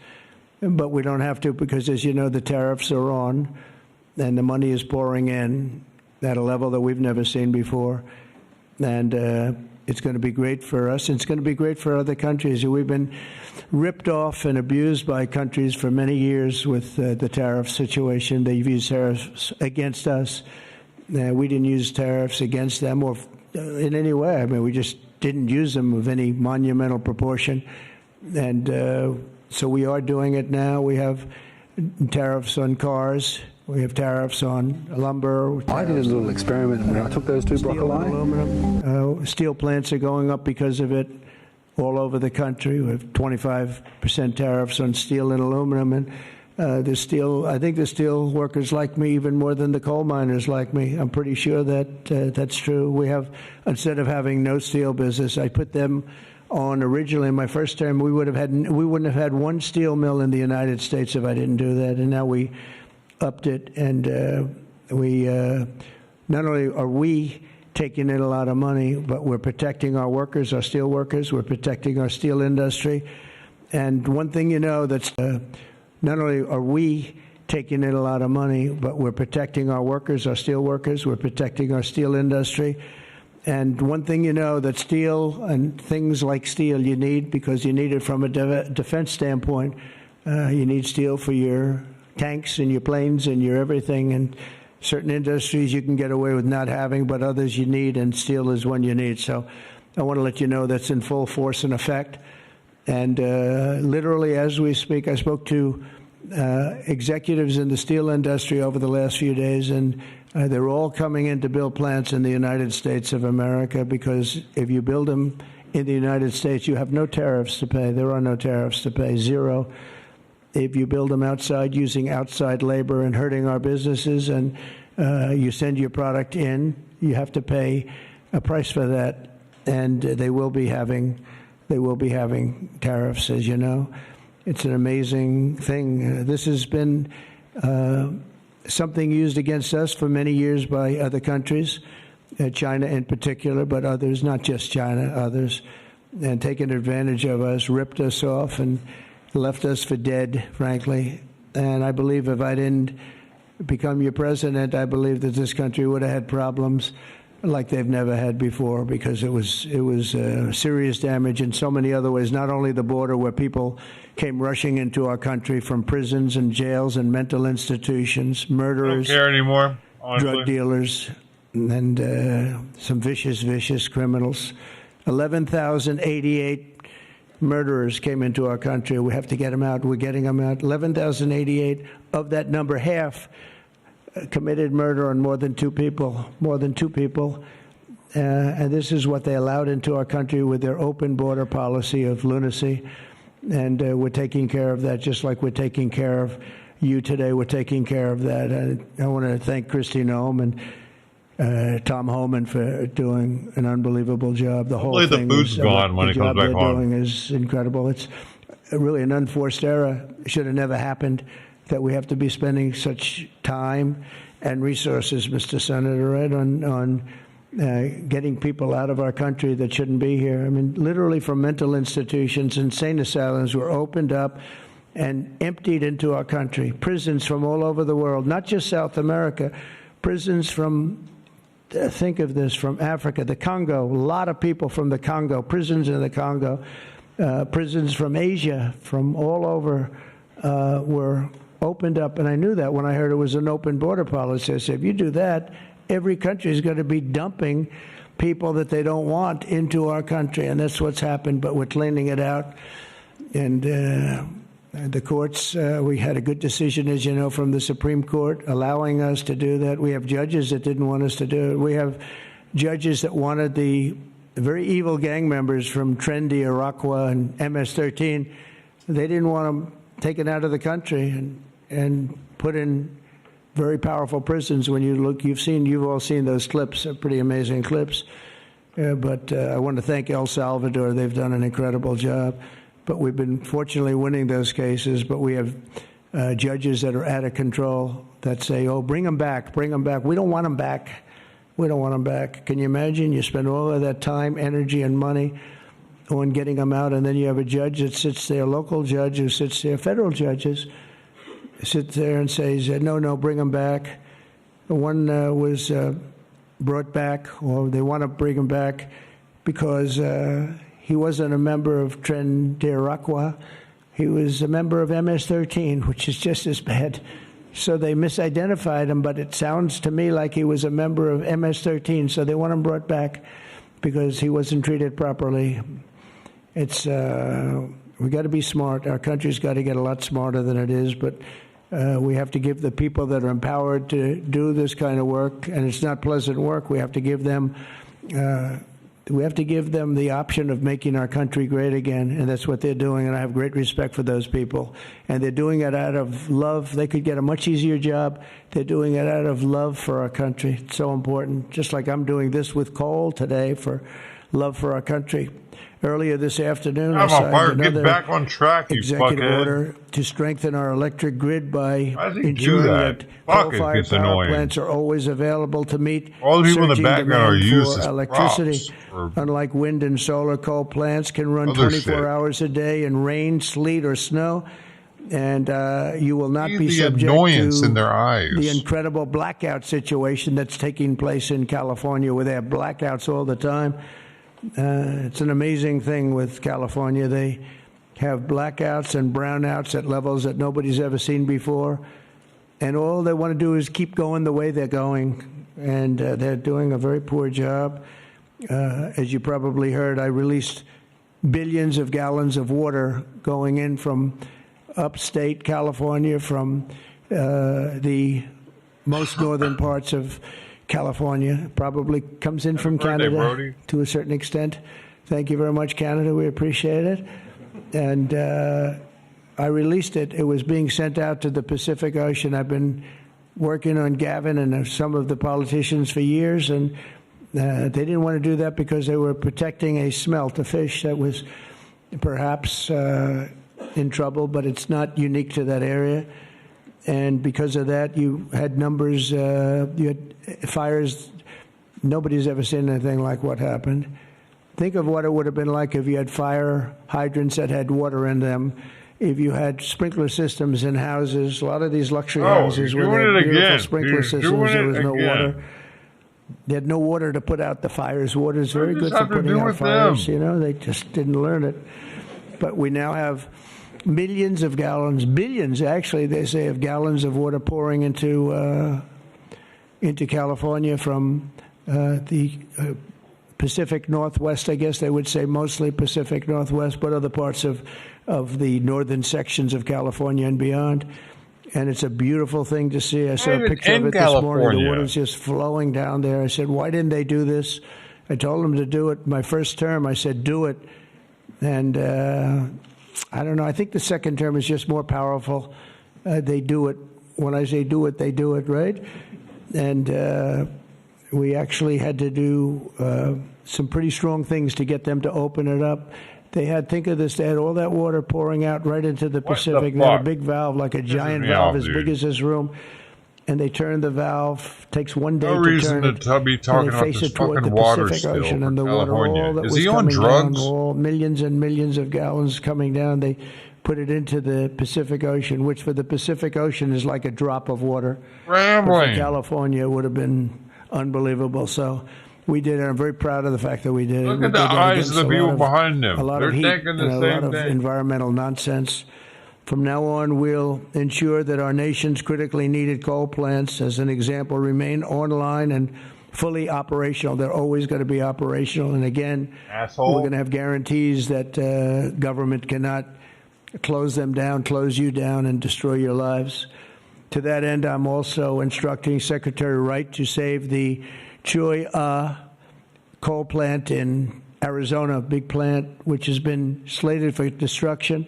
S10: But we don't have to because, as you know, the tariffs are on and the money is pouring in at a level that we've never seen before. And it's going to be great for us. It's going to be great for other countries. We've been ripped off and abused by countries for many years with the tariff situation. They've used tariffs against us. We didn't use tariffs against them or in any way. I mean, we just didn't use them of any monumental proportion. And so we are doing it now. We have tariffs on cars. We have tariffs on lumber.
S8: I did a little experiment when I took those two broccoli.
S10: Aluminum. Steel plants are going up because of it all over the country. We have 25% tariffs on steel and aluminum. And I think the steel workers like me even more than the coal miners like me. I'm pretty sure that that's true. We have, instead of having no steel business, I put them on originally in my first term. We wouldn't have had one steel mill in the United States if I didn't do that. And now we upped it, and we not only are we taking in a lot of money, but we're protecting our workers, our steel workers. We're protecting our steel industry. And one thing you know, that's not only are we taking in a lot of money, but we're protecting our workers, our steel workers. We're protecting our steel industry. And one thing you know, that steel and things like steel you need, because you need it from a defense standpoint. You need steel for your tanks and your planes and your everything. And certain industries you can get away with not having, but others you need, and steel is one you need. So I want to let you know that's in full force and effect. And literally as we speak, I spoke to executives in the steel industry over the last few days, and they're all coming in to build plants in the United States of America, because if you build them in the United States, you have no tariffs to pay. There are no tariffs to pay, zero. If you build them outside using outside labor and hurting our businesses, and you send your product in, you have to pay a price for that, and they will be having tariffs, as you know. It's an amazing thing. This has been something used against us for many years by other countries, China in particular, but others, not just China, others, and taken advantage of us, ripped us off, and left us for dead, frankly. And I believe if I didn't become your president, I believe that this country would have had problems like they've never had before, because it was serious damage in so many other ways. Not only the border, where people came rushing into our country from prisons and jails and mental institutions, murderers,
S2: don't care anymore,
S10: drug dealers, and some vicious criminals. 11,088 murderers came into our country. We have to get them out. We're getting them out. 11,088. Of that number, half committed murder on more than two people. And this is what they allowed into our country with their open border policy of lunacy. And we're taking care of that, just like we're taking care of you today. We're taking care of that. I want to thank Kristi Noem and Tom Homan for doing an unbelievable job. The whole thing
S2: the food's gone when
S10: the
S2: it comes
S10: job
S2: back
S10: they're
S2: home.
S10: doing is incredible. It's really an unforced error. It should have never happened, that we have to be spending such time and resources, Mr. Senator, right, on getting people out of our country that shouldn't be here. I mean, literally from mental institutions, insane asylums were opened up and emptied into our country. Prisons from all over the world, not just South America, prisons from, think of this, from Africa, the Congo, a lot of people from the Congo, prisons in the Congo, prisons from Asia, from all over were opened up. And I knew that when I heard it was an open border policy. I said, if you do that, every country is going to be dumping people that they don't want into our country. And that's what's happened, but we're cleaning it out. And the courts, we had a good decision, as you know, from the Supreme Court, allowing us to do that. We have judges that didn't want us to do it. We have judges that wanted the very evil gang members from Trendy, Araqua, and MS-13. They didn't want them taken out of the country and put in very powerful prisons. When you look, you've all seen those clips, pretty amazing clips. But I want to thank El Salvador. They've done an incredible job. But we've been fortunately winning those cases. But we have judges that are out of control that say, oh, bring them back, bring them back. We don't want them back.
S11: We don't want them back. Can you imagine? You spend all of that time, energy, and money on getting them out, and then you have a judge that sits there, a local judge who sits there, federal judges, sit there and says, no, bring them back. One was brought back, or they want to bring him back because he wasn't a member of Tren de Aragua. He was a member of MS-13, which is just as bad. So they misidentified him, but it sounds to me like he was a member of MS-13, so they want him brought back because he wasn't treated properly. It's we got to be smart. Our country's got to get a lot smarter than it is, but we have to give the people that are empowered to do this kind of work, and it's not pleasant work. We have to give them the option of making our country great again, and that's what they're doing, and I have great respect for those people. And they're doing it out of love. They could get a much easier job. They're doing it out of love for our country. It's so important, just like I'm doing this with coal today for love for our country. Earlier this afternoon, I signed another
S2: back on track,
S11: executive order to strengthen our electric grid by ensuring that coal-fired power plants are always available to meet surging demand for electricity. Unlike wind and solar, coal plants can run 24 hours a day in rain, sleet, or snow, and you will not be subject to the incredible blackout situation that's taking place in California, where they have blackouts all the time. It's an amazing thing with California. They have blackouts and brownouts at levels that nobody's ever seen before. And all they want to do is keep going the way they're going. And they're doing a very poor job. As you probably heard, I released billions of gallons of water going in from upstate California, from the most northern parts of California, probably comes in from Canada to a certain extent. Thank you very much, Canada. We appreciate it. And I released it. It was being sent out to the Pacific Ocean. I've been working on Gavin and some of the politicians for years, and they didn't want to do that because they were protecting a smelt, a fish that was perhaps in trouble, but it's not unique to that area. And because of that, you had numbers, you had fires. Nobody's ever seen anything like what happened. Think of what it would have been like if you had fire hydrants that had water in them, if you had sprinkler systems in houses. A lot of these luxury houses where they had beautiful sprinkler systems, there was no water. They had no water to put out the fires. Water is very good for putting out fires. You know, they just didn't learn it. But we now have millions of gallons, billions actually, they say, of gallons of water pouring into California from the Pacific Northwest, I guess they would say, mostly Pacific Northwest, but other parts of the northern sections of California and beyond. And it's a beautiful thing to see. I saw a picture of it this morning. The water's just flowing down there. I said, why didn't they do this? I told them to do it. My first term, I said, do it. And I don't know. I think the second term is just more powerful. They do it. When I say do it, they do it, right? And we actually had to do some pretty strong things to get them to open it up. They had, think of this, they had all that water pouring out right into the Pacific. They had a big valve, like a giant valve as big as this room. And they turned the valve. Takes one day to turn it.
S2: To be talking
S11: and they
S2: about
S11: face
S2: this
S11: it toward the
S2: fucking water
S11: Pacific
S2: still
S11: Ocean,
S2: for
S11: and the water,
S2: California.
S11: all that
S2: Is
S11: was
S2: he on
S11: coming
S2: drugs?
S11: down, all millions and millions of gallons coming down. They put it into the Pacific Ocean, which for the Pacific Ocean is like a drop of water. But for California, it would have been unbelievable. So we did it. I'm very proud of the fact that we did it.
S2: Look at the eyes of the people behind them.
S11: A lot
S2: They're
S11: of heat
S2: thinking the
S11: and a
S2: same
S11: lot of
S2: thing.
S11: environmental nonsense. From now on, we'll ensure that our nation's critically needed coal plants, as an example, remain online and fully operational. They're always going to be operational. And again, we're going to have guarantees that government cannot close them down, close you down, and destroy your lives. To that end, I'm also instructing Secretary Wright to save the Choy coal plant in Arizona, a big plant which has been slated for destruction.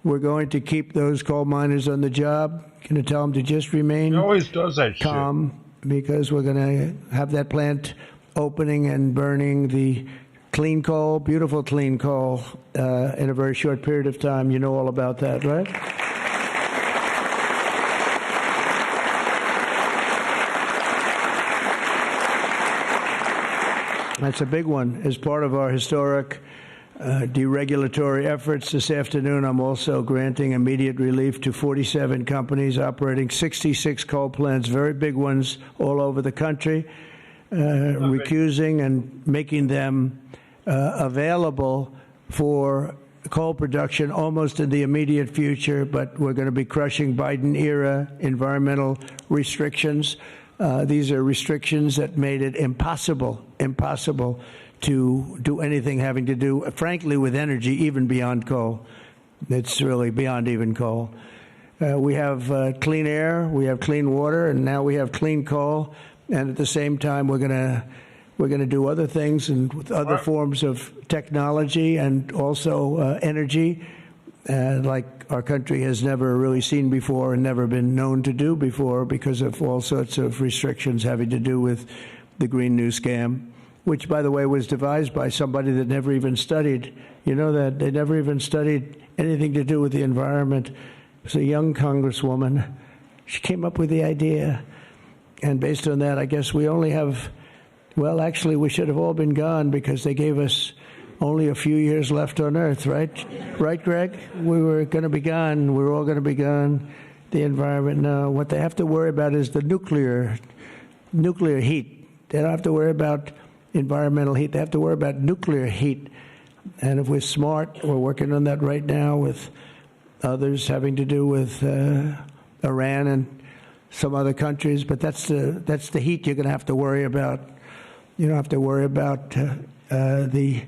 S11: We're going to keep those coal miners on the job. Going to tell them to just remain calm, because we're going to have that plant opening and burning the clean coal, beautiful clean coal, in a very short period of time. You know all about that, right? That's a big one. As part of our historic deregulatory efforts this afternoon, I'm also granting immediate relief to 47 companies operating 66 coal plants, very big ones all over the country, recusing and making them available for coal production almost in the immediate future, but we're going to be crushing Biden-era environmental restrictions. These are restrictions that made it impossible to do anything having to do, frankly, with energy, even beyond coal. It's really beyond even coal. We have clean air, we have clean water, and now we have clean coal. And at the same time, we're going to do other things and with other forms of technology and also energy, like our country has never really seen before and never been known to do before because of all sorts of restrictions having to do with the Green New Scam, which, by the way, was devised by somebody that never even studied. You know that they never even studied anything to do with the environment. It was a young congresswoman. She came up with the idea. And based on that, I guess we only have, well, actually, we should have all been gone because they gave us only a few years left on Earth, right? Right, Greg? We were going to be gone. We were all going to be gone. The environment now, what they have to worry about is the nuclear heat. They don't have to worry about environmental heat. They have to worry about nuclear heat. And if we're smart, we're working on that right now with others having to do with Iran and some other countries. But that's the heat you're going to have to worry about. You don't have to worry about the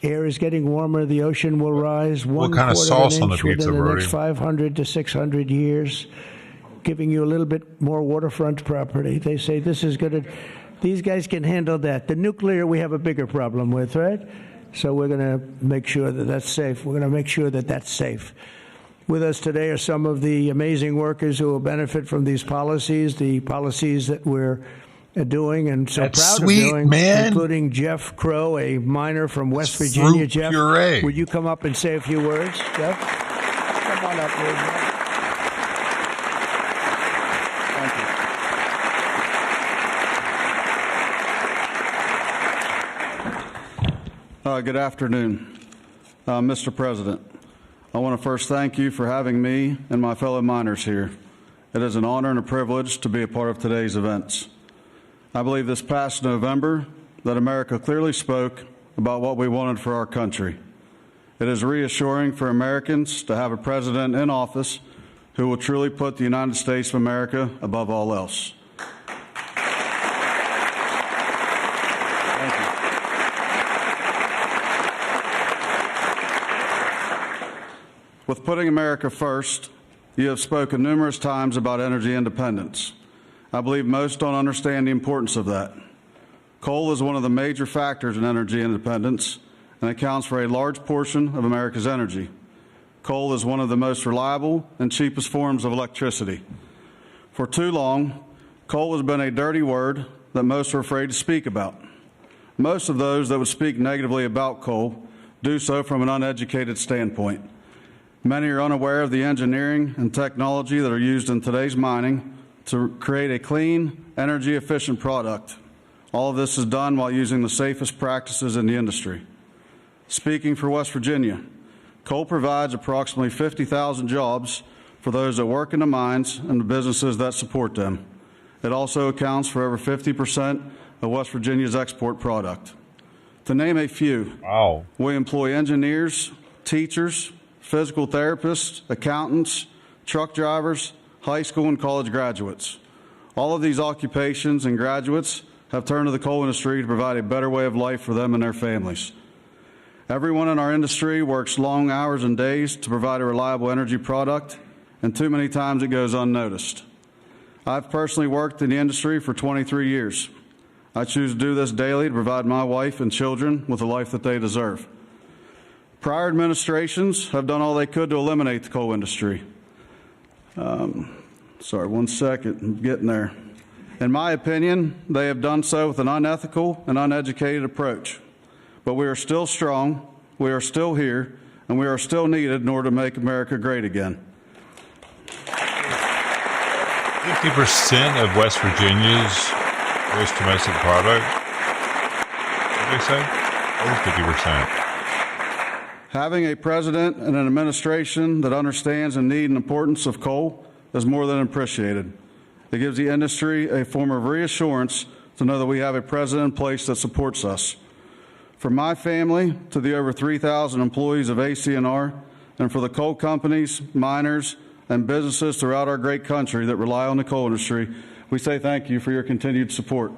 S11: air is getting warmer. The ocean will rise
S2: what kind of sauce on the pizza,
S11: within the
S2: Brody?
S11: next 500 to 600 years, giving you a little bit more waterfront property. They say this is going to. These guys can handle that. The nuclear, we have a bigger problem with, right? So we're going to make sure that that's safe. We're going to make sure that that's safe. With us today are some of the amazing workers who will benefit from these policies, the policies that we're doing and so
S2: That's
S11: proud
S2: sweet,
S11: of doing,
S2: man.
S11: including Jeff Crow, a miner from West Virginia.
S2: Fruit
S11: Jeff,
S2: puree.
S11: would you come up and say a few words, Jeff? Come on up, please.
S9: Good afternoon, Mr. President. I want to first thank you for having me and my fellow miners here. It is an honor and a privilege to be a part of today's events. I believe this past November that America clearly spoke about what we wanted for our country. It is reassuring for Americans to have a president in office who will truly put the United States of America above all else. With putting America first, you have spoken numerous times about energy independence. I believe most don't understand the importance of that. Coal is one of the major factors in energy independence and accounts for a large portion of America's energy. Coal is one of the most reliable and cheapest forms of electricity. For too long, coal has been a dirty word that most are afraid to speak about. Most of those that would speak negatively about coal do so from an uneducated standpoint. Many are unaware of the engineering and technology that are used in today's mining to create a clean, energy-efficient product. All of this is done while using the safest practices in the industry. Speaking for West Virginia, coal provides approximately 50,000 jobs for those that work in the mines and the businesses that support them. It also accounts for over 50% of West Virginia's export product. To name a few, we employ engineers, teachers, physical therapists, accountants, truck drivers, high school and college graduates. All of these occupations and graduates have turned to the coal industry to provide a better way of life for them and their families. Everyone in our industry works long hours and days to provide a reliable energy product, and too many times it goes unnoticed. I've personally worked in the industry for 23 years. I choose to do this daily to provide my wife and children with the life that they deserve. Prior administrations have done all they could to eliminate the coal industry. Sorry, one second, I'm getting there. In my opinion, they have done so with an unethical and uneducated approach. But we are still strong, we are still here, and we are still needed in order to make America great again.
S2: 50% of West Virginia's gross domestic product What did they say? Over 50%.
S9: Having a president and an administration that understands the need and importance of coal is more than appreciated. It gives the industry a form of reassurance to know that we have a president in place that supports us. From my family to the over 3,000 employees of ACNR, and for the coal companies, miners, and businesses throughout our great country that rely on the coal industry, we say thank you for your continued support.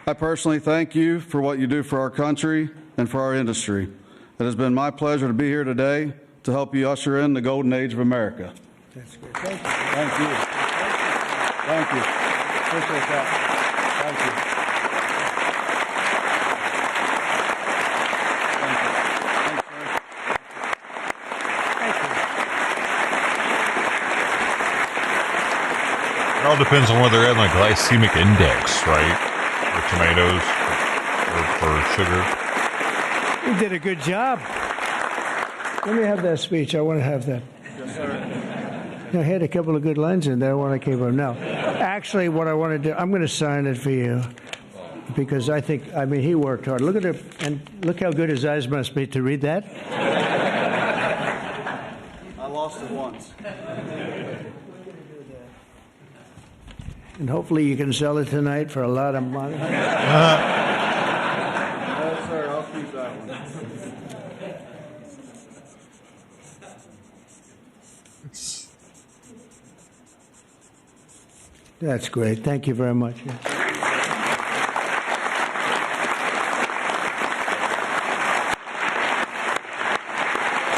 S9: I personally thank you for what you do for our country and for our industry. It has been my pleasure to be here today to help you usher in the golden age of America.
S11: That's good. Thank you.
S9: Thank you. Thank you. Appreciate that. Thank you.
S2: It all depends on whether they're in like glycemic index, right? For tomatoes or for sugar.
S11: You did a good job. Let me have that speech. I want to have that.
S9: Yes, sir.
S11: I had a couple of good lines in there when I came up. No, actually, what I want to do, I'm going to sign it for you because I mean, he worked hard. Look at it, and look how good his eyes must be to read that.
S9: I lost it once.
S11: And hopefully you can sell it tonight for a lot of money.
S9: No, sir, I'll keep that one.
S11: That's great. Thank you very much.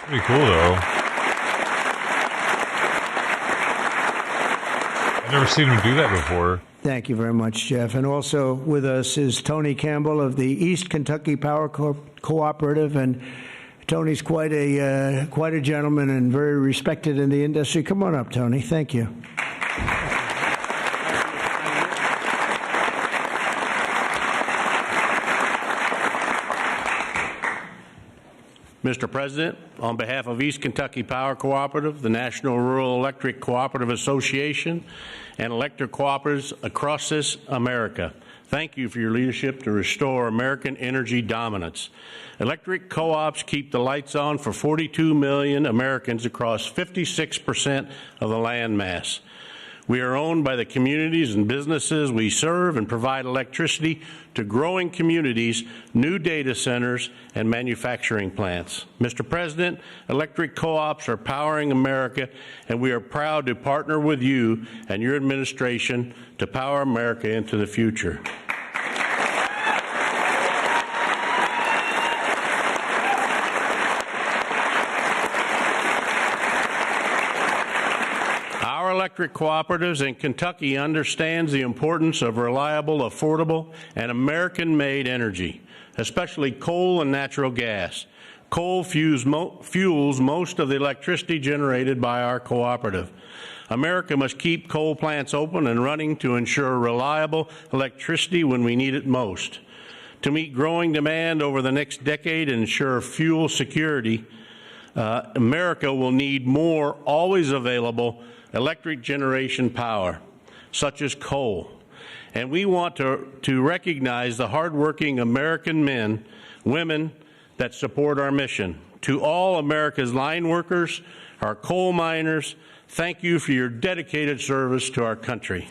S2: Pretty cool, though. I've never seen him do that before.
S11: Thank you very much, Jeff. And also with us is Tony Campbell of the East Kentucky Power Cooperative, and Tony's quite a gentleman and very respected in the industry. Come on up, Tony. Thank you.
S15: Mr. President, on behalf of East Kentucky Power Cooperative, the National Rural Electric Cooperative Association, and electric cooperatives across this America, thank you for your leadership to restore American energy dominance. Electric co-ops keep the lights on for 42 million Americans across 56% of the land mass. We are owned by the communities and businesses we serve and provide electricity to growing communities, new data centers, and manufacturing plants. Mr. President, electric co-ops are powering America, and we are proud to partner with you and your administration to power America into the future. Electric cooperatives in Kentucky understands the importance of reliable, affordable, and American-made energy, especially coal and natural gas. Coal fuels most of the electricity generated by our cooperative. America must keep coal plants open and running to ensure reliable electricity when we need it most. To meet growing demand over the next decade and ensure fuel security, America will need more always available electric generation power, such as coal. And we want to recognize the hardworking American men, women that support our mission. To all America's line workers, our coal miners, thank you for your dedicated service to our country.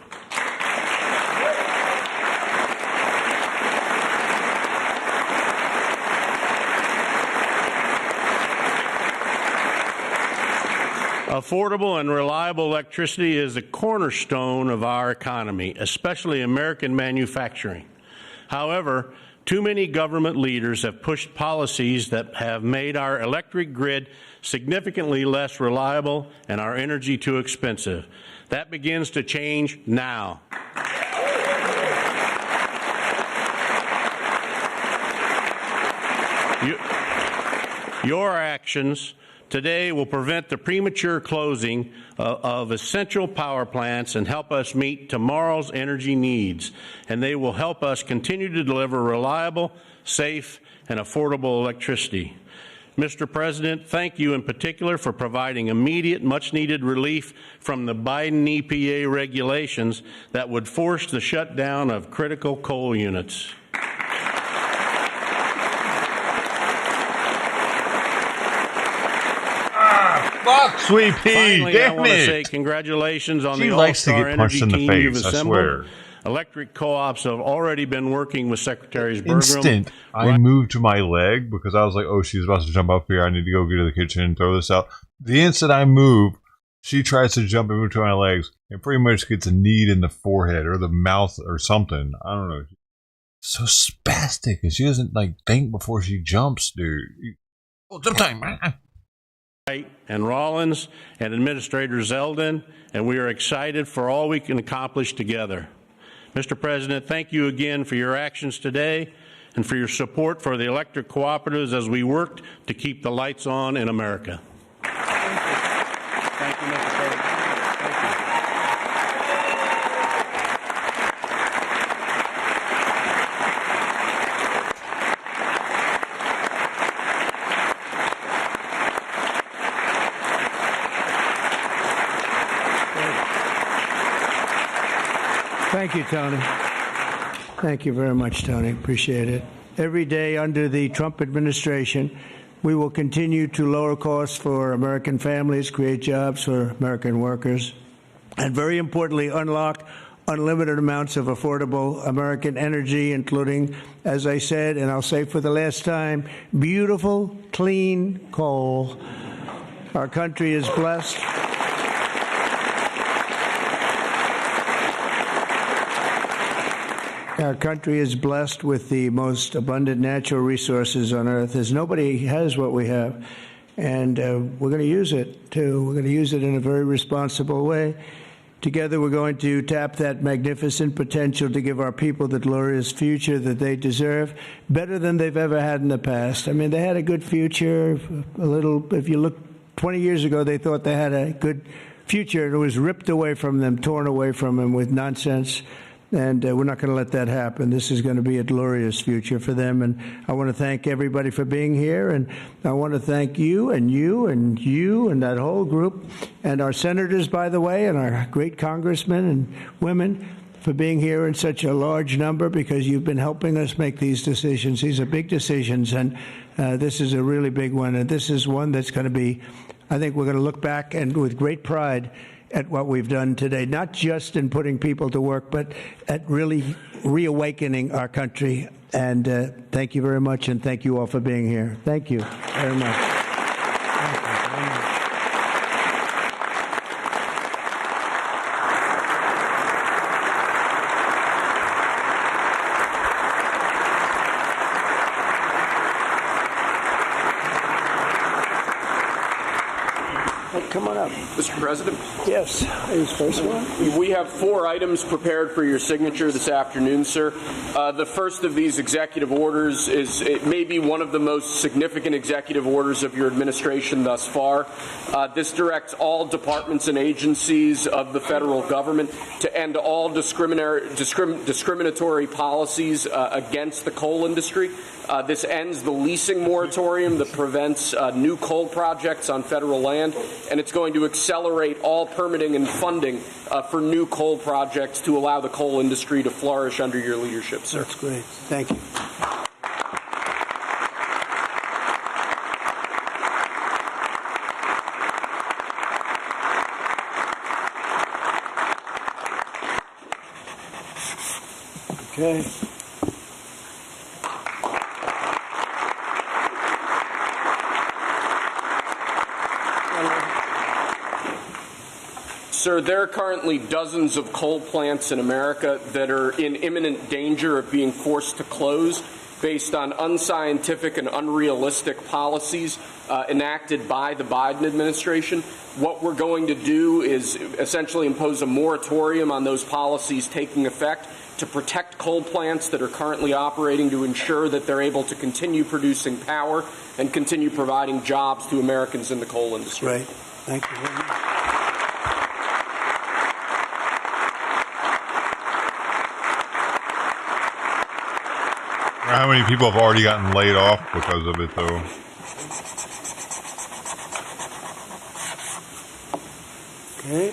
S15: Affordable and reliable electricity is a cornerstone of our economy, especially American manufacturing. However, too many government leaders have pushed policies that have made our electric grid significantly less reliable and our energy too expensive. That begins to change now. Your actions today will prevent the premature closing of essential power plants and help us meet tomorrow's energy needs. And they will help us continue to deliver reliable, safe, and affordable electricity. Mr. President, thank you in particular for providing immediate, much-needed relief from the Biden EPA regulations that would force the shutdown of critical coal units.
S2: Fuck, Sweet Pea,
S15: Finally,
S2: damn
S15: I want to
S2: it.
S15: say congratulations on
S2: She
S15: the
S2: likes to
S15: all-star
S2: get punched
S15: energy
S2: in the
S15: team you've
S2: face, I
S15: assembled.
S2: swear.
S15: Electric co-ops have already been working with Secretaries Bergrum.
S2: Instant. I moved to my leg because I was like, oh, she's about to jump up here. I need to go get to the kitchen and throw this out. The instant I move, she tries to jump in between my legs and pretty much gets a knee in the forehead or the mouth or something. I don't know. So spastic, and she doesn't like think before she jumps, dude. Oh, sometime, man.
S15: And Rollins and Administrator Zeldin, and we are excited for all we can accomplish together. Mr. President, thank you again for your actions today and for your support for the electric cooperatives as we work to keep the lights on in America. Thank you, Mr. President.
S11: Thank you, Tony. Thank you very much, Tony. Appreciate it. Every day under the Trump administration, we will continue to lower costs for American families, create jobs for American workers, and very importantly, unlock unlimited amounts of affordable American energy, including, as I said, and I'll say for the last time, beautiful, clean coal. Our country is blessed. Our country is blessed with the most abundant natural resources on earth, as nobody has what we have. And we're going to use it, too. We're going to use it in a very responsible way. Together, we're going to tap that magnificent potential to give our people the glorious future that they deserve, better than they've ever had in the past. I mean, they had a good future. A little, if you look 20 years ago, they thought they had a good future, and it was ripped away from them, torn away from them with nonsense. And we're not going to let that happen. This is going to be a glorious future for them. And I want to thank everybody for being here. And I want to thank you and you and you and that whole group and our senators, by the way, and our great congressmen and women for being here in such a large number, because you've been helping us make these decisions. These are big decisions. And this is a really big one. And this is one that's going to be, I think we're going to look back and with great pride at what we've done today, not just in putting people to work, but at really reawakening our country. And thank you very much, and thank you all for being here. Thank you very much. Come on up.
S1: Mr. President?
S11: Yes, is first one.
S1: We have 4 items prepared for your signature this afternoon, sir. The first of these executive orders is it may be one of the most significant executive orders of your administration thus far. This directs all departments and agencies of the federal government to end all discriminatory policies against the coal industry. This ends the leasing moratorium that prevents new coal projects on federal land, and it's going to accelerate all permitting and funding for new coal projects to allow the coal industry to flourish under your leadership, sir.
S11: That's great. Thank you. Okay.
S1: Sir, there are currently dozens of coal plants in America that are in imminent danger of being forced to close based on unscientific and unrealistic policies enacted by the Biden administration. What we're going to do is essentially impose a moratorium on those policies taking effect to protect coal plants that are currently operating, to ensure that they're able to continue producing power and continue providing jobs to Americans in the coal industry.
S11: Right. Thank you very much.
S2: How many people have already gotten laid off because of it, though?
S11: Okay.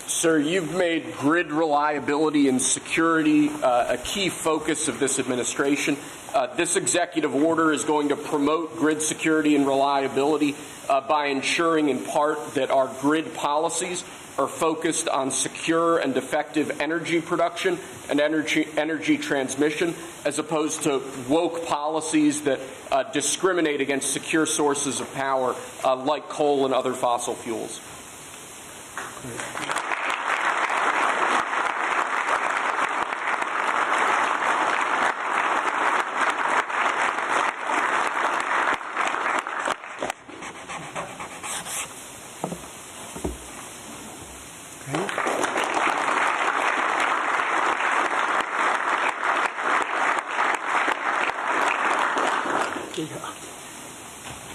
S1: Sir, you've made grid reliability and security a key focus of this administration. This executive order is going to promote grid security and reliability by ensuring, in part, that our grid policies are focused on secure and effective energy production and energy transmission, as opposed to woke policies that discriminate against secure sources of power like coal and other fossil fuels.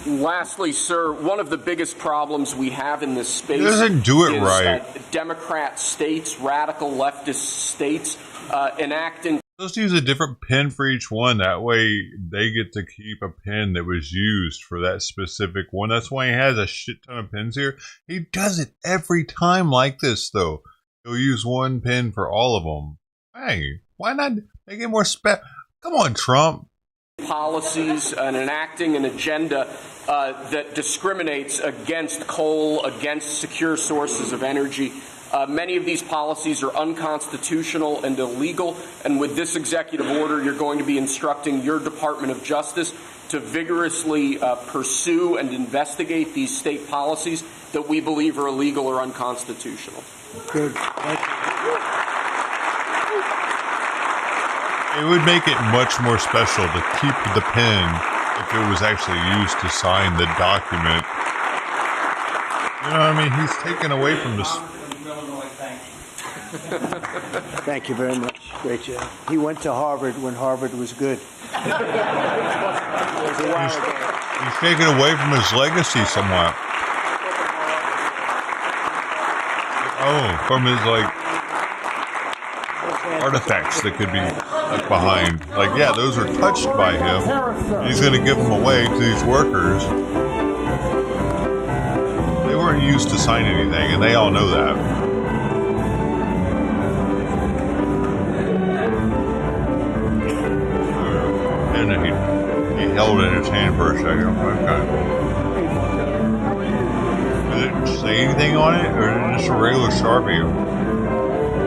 S1: Lastly, sir, one of the biggest problems we have in this space
S2: doesn't do it
S1: is
S2: right.
S1: Democrat states, radical leftist states enacting.
S2: Let's use a different pin for each one. That way they get to keep a pin that was used for that specific one. That's why he has a shit ton of pins here. He does it every time like this, though. He'll use one pin for all of them. Hey, why not make it more Come on, Trump.
S1: Policies and enacting an agenda that discriminates against coal, against secure sources of energy. Many of these policies are unconstitutional and illegal, and with this executive order, you're going to be instructing your Department of Justice to vigorously pursue and investigate these state policies that we believe are illegal or unconstitutional.
S11: Good.
S2: It would make it much more special to keep the pen if it was actually used to sign the document. You know what I mean? He's taken away from this.
S11: Thank you very much. Great job. He went to Harvard when Harvard was good.
S2: He's taken away from his legacy somewhat. Oh, from his, artifacts that could be left behind. Yeah, those are touched by him. He's going to give them away to these workers. They weren't used to sign anything, and they all know that. And he held it in his hand for a second. Did it say anything on it, or is it just a regular Sharpie?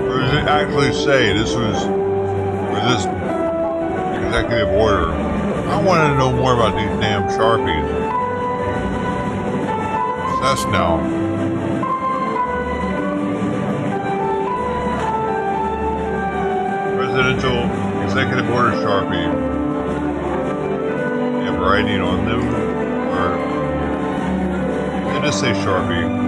S2: Or does it actually say this was for this executive order? I want to know more about these damn Sharpies. That's now. Presidential executive order Sharpie. You have writing on them, or they just say Sharpie.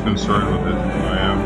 S2: Concerned with it. I am.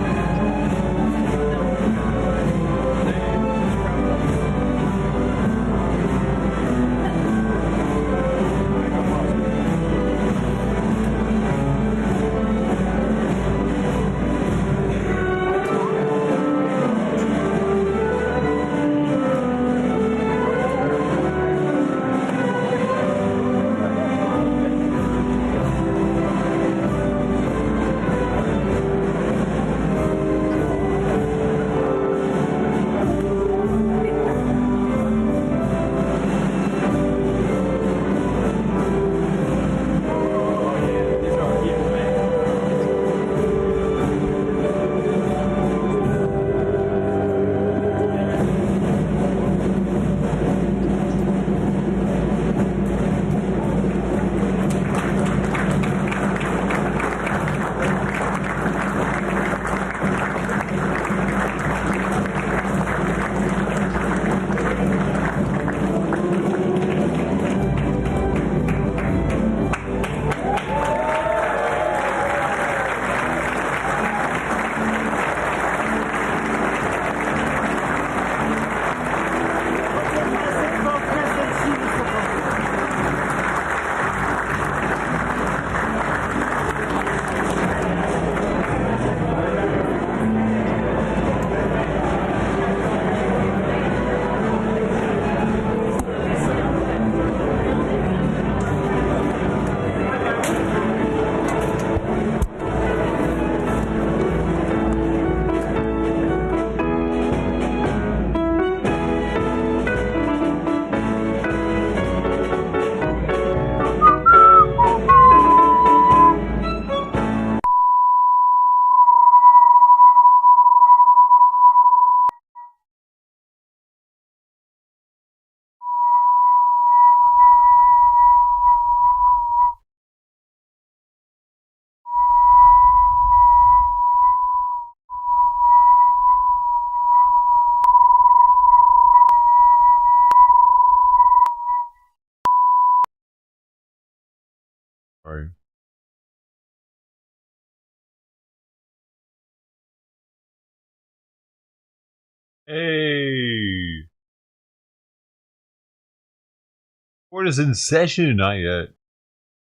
S2: Court is in session, not yet.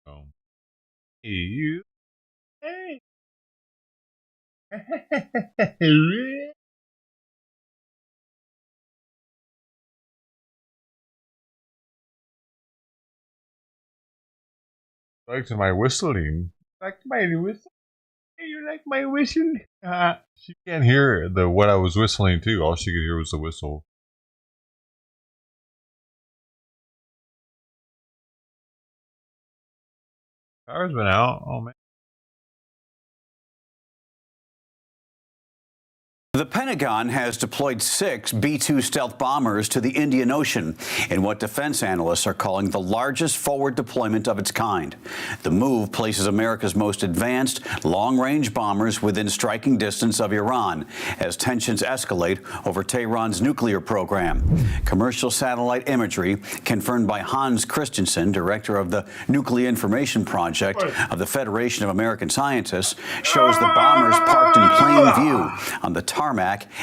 S2: Oh. Hey, you. Hey. Like to my whistling. Like my whistle. Hey, you like my whistle? She can't hear what I was whistling too. All she could hear was the whistle. Power's been out. Oh man.
S16: The Pentagon has deployed 6 B-2 stealth bombers to the Indian Ocean in what defense analysts are calling the largest forward deployment of its kind. The move places America's most advanced long-range bombers within striking distance of Iran as tensions escalate over Tehran's nuclear program. Commercial satellite imagery confirmed by Hans Christensen, director of the Nuclear Information Project of the Federation of American Scientists, shows the bombers parked in plain view on the tarmac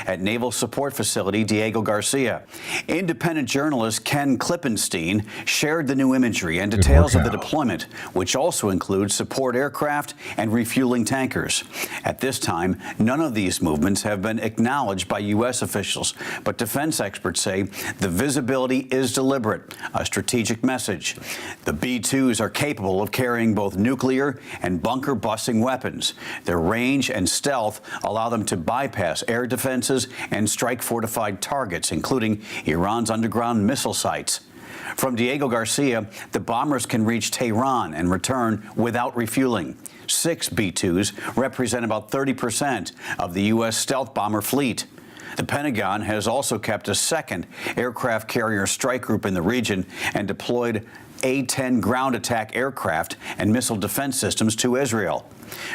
S16: at Naval Support Facility Diego Garcia. Independent journalist Ken Klippenstein shared the new imagery and details of the deployment, which also includes support aircraft and refueling tankers. At this time, none of these movements have been acknowledged by U.S. officials, but defense experts say the visibility is deliberate, a strategic message. The B-2s are capable of carrying both nuclear and bunker-busting weapons. Their range and stealth allow them to bypass air defenses and strike fortified targets, including Iran's underground missile sites. From Diego Garcia, the bombers can reach Tehran and return without refueling. 6 B-2s represent about 30% of the U.S. stealth bomber fleet. The Pentagon has also kept a second aircraft carrier strike group in the region and deployed A-10 ground attack aircraft and missile defense systems to Israel.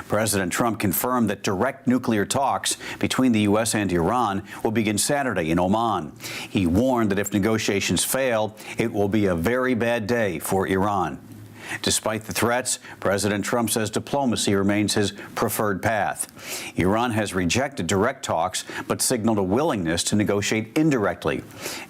S16: President Trump confirmed that direct nuclear talks between the U.S. and Iran will begin Saturday in Oman. He warned that if negotiations fail, it will be a very bad day for Iran. Despite the threats, President Trump says diplomacy remains his preferred path. Iran has rejected direct talks, but signaled a willingness to negotiate indirectly.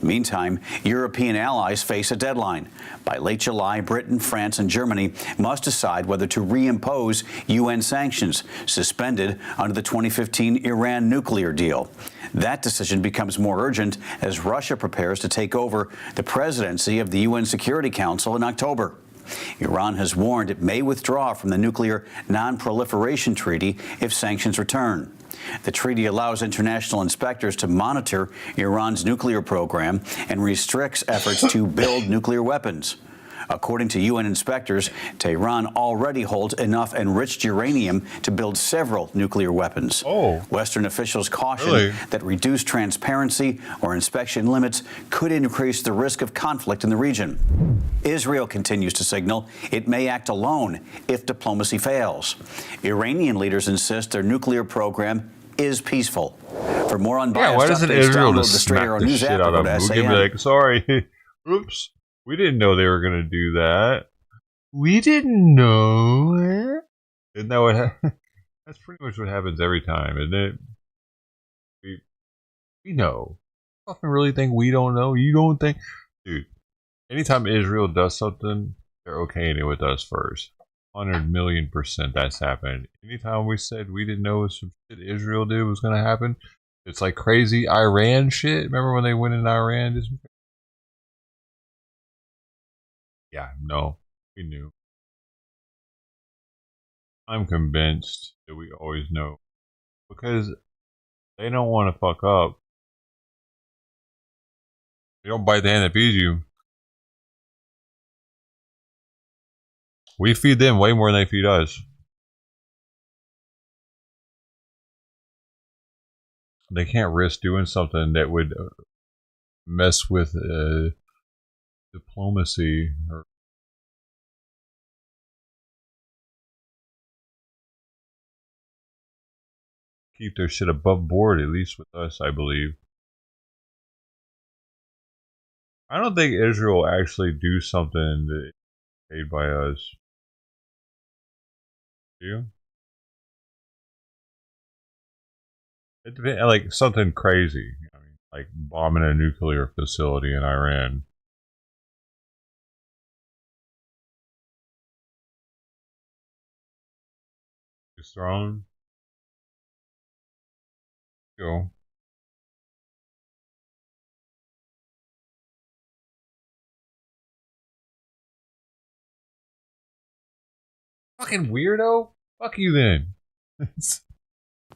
S16: Meantime, European allies face a deadline. By late July, Britain, France, and Germany must decide whether to reimpose UN sanctions suspended under the 2015 Iran nuclear deal. That decision becomes more urgent as Russia prepares to take over the presidency of the UN Security Council in October. Iran has warned it may withdraw from the Nuclear Non-Proliferation Treaty if sanctions return. The treaty allows international inspectors to monitor Iran's nuclear program and restricts efforts to build nuclear weapons. According to UN inspectors, Tehran already holds enough enriched uranium to build several nuclear weapons. Western officials caution that reduced transparency or inspection limits could increase the risk of conflict in the region. Israel continues to signal it may act alone if diplomacy fails. Iranian leaders insist their nuclear program is peaceful. For more unbiased
S2: why doesn't
S16: updates,
S2: Israel
S16: download
S2: just
S16: the Straight
S2: smack
S16: Arrow
S2: the
S16: News
S2: shit
S16: app
S2: out
S16: or
S2: of
S16: go to
S2: them? We'll give
S16: SAN.
S2: me like, sorry, oops, we didn't know they were going to do that. We didn't know. Isn't that what that's pretty much what happens every time, isn't it? We know. You fucking really think we don't know? You don't think? Dude, anytime Israel does something, they're okaying it with us first. 100,000,000% that's happened. Anytime we said we didn't know some shit Israel did was going to happen, it's like crazy Iran shit. Remember when they went in Iran? Yeah, no, we knew. I'm convinced that we always know because they don't want to fuck up. They don't bite the hand that feeds you. We feed them way more than they feed us. They can't risk doing something that would mess with diplomacy or keep their shit above board, at least with us, I believe. I don't think Israel will actually do something that is paid by us. Do you? It depends, like something crazy. I mean, like bombing a nuclear facility in Iran. Eric's throne. Go. Fucking weirdo. Fuck you then.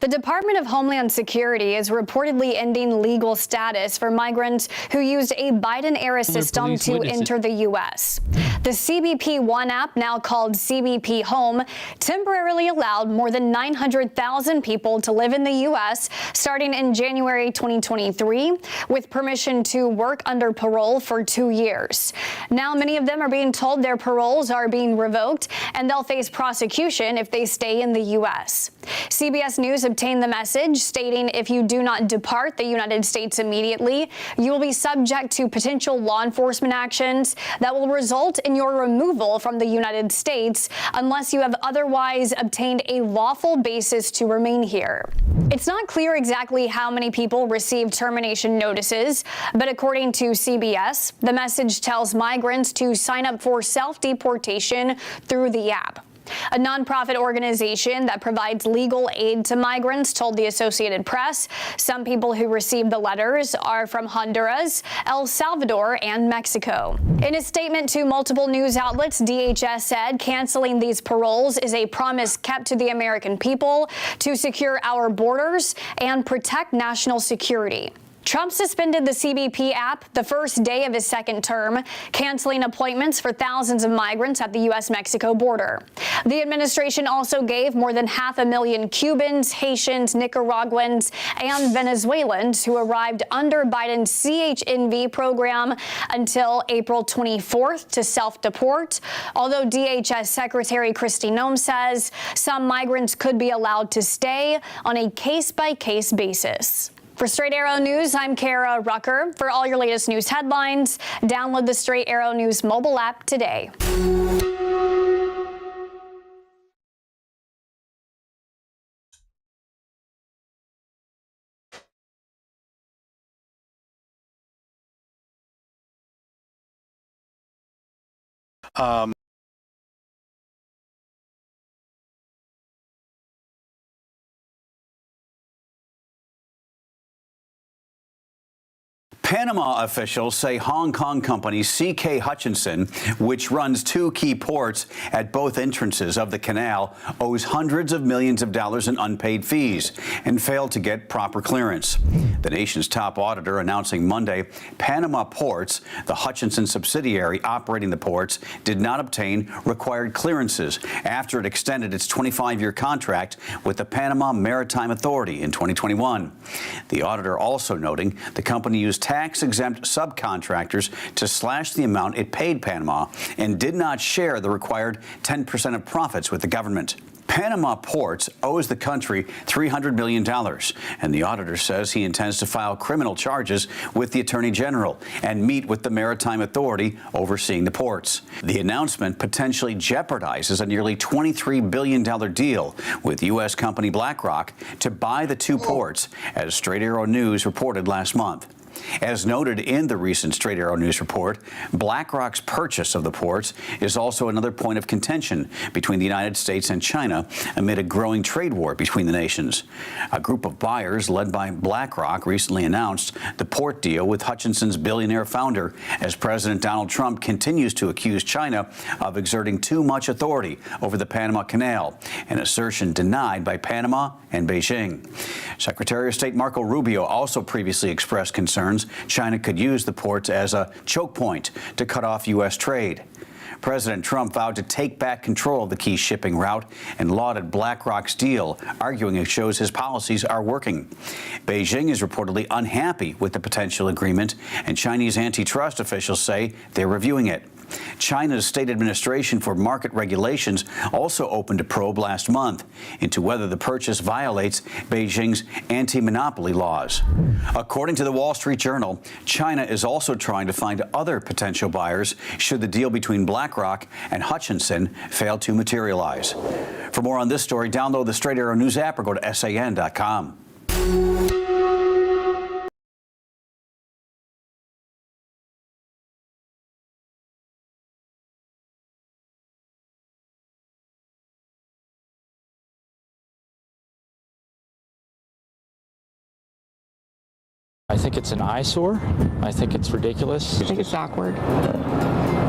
S17: The Department of Homeland Security is reportedly ending legal status for migrants who used a Biden-era system to enter the U.S. The CBP One app, now called CBP Home, temporarily allowed more than 900,000 people to live in the U.S. starting in January 2023, with permission to work under parole for 2 years. Now, many of them are being told their paroles are being revoked, and they'll face prosecution if they stay in the U.S. CBS News obtained the message stating if you do not depart the United States immediately, you will be subject to potential law enforcement actions that will result in your removal from the United States unless you have otherwise obtained a lawful basis to remain here. It's not clear exactly how many people received termination notices, but according to CBS, the message tells migrants to sign up for self-deportation through the app. A nonprofit organization that provides legal aid to migrants told the Associated Press some people who received the letters are from Honduras, El Salvador, and Mexico. In a statement to multiple news outlets, DHS said canceling these paroles is a promise kept to the American people to secure our borders and protect national security. Trump suspended the CBP app the first day of his second term, canceling appointments for thousands of migrants at the U.S.-Mexico border. The administration also gave more than 500,000 Cubans, Haitians, Nicaraguans, and Venezuelans who arrived under Biden's CHNV program until April 24th to self-deport, although DHS Secretary Kristi Noem says some migrants could be allowed to stay on a case-by-case basis. For Straight Arrow News, I'm Kara Rucker. For all your latest news headlines, download the Straight Arrow News mobile app today.
S16: Panama officials say Hong Kong company CK Hutchinson, which runs 2 key ports at both entrances of the canal, owes hundreds of millions of dollars in unpaid fees and failed to get proper clearance. The nation's top auditor announcing Monday Panama Ports, the Hutchinson subsidiary operating the ports, did not obtain required clearances after it extended its 25-year contract with the Panama Maritime Authority in 2021. The auditor also noting the company used tax-exempt subcontractors to slash the amount it paid Panama and did not share the required 10% of profits with the government. Panama Ports owes the country $300 million, and the auditor says he intends to file criminal charges with the Attorney General and meet with the Maritime Authority overseeing the ports. The announcement potentially jeopardizes a nearly $23 billion deal with U.S. company BlackRock to buy the 2 ports, as Straight Arrow News reported last month. As noted in the recent Straight Arrow News report, BlackRock's purchase of the ports is also another point of contention between the United States and China amid a growing trade war between the nations. A group of buyers led by BlackRock recently announced the port deal with Hutchinson's billionaire founder as President Donald Trump continues to accuse China of exerting too much authority over the Panama Canal, an assertion denied by Panama and Beijing. Secretary of State Marco Rubio also previously expressed concerns China could use the ports as a choke point to cut off U.S. trade. President Trump vowed to take back control of the key shipping route and lauded BlackRock's deal, arguing it shows his policies are working. Beijing is reportedly unhappy with the potential agreement, and Chinese antitrust officials say they're reviewing it. China's State Administration for Market Regulations also opened a probe last month into whether the purchase violates Beijing's anti-monopoly laws. According to the Wall Street Journal, China is also trying to find other potential buyers should the deal between BlackRock and Hutchinson fail to materialize. For more on this story, download the Straight Arrow News app or go to san.com.
S12: think it's an eyesore. I think it's ridiculous.
S18: I think it's awkward.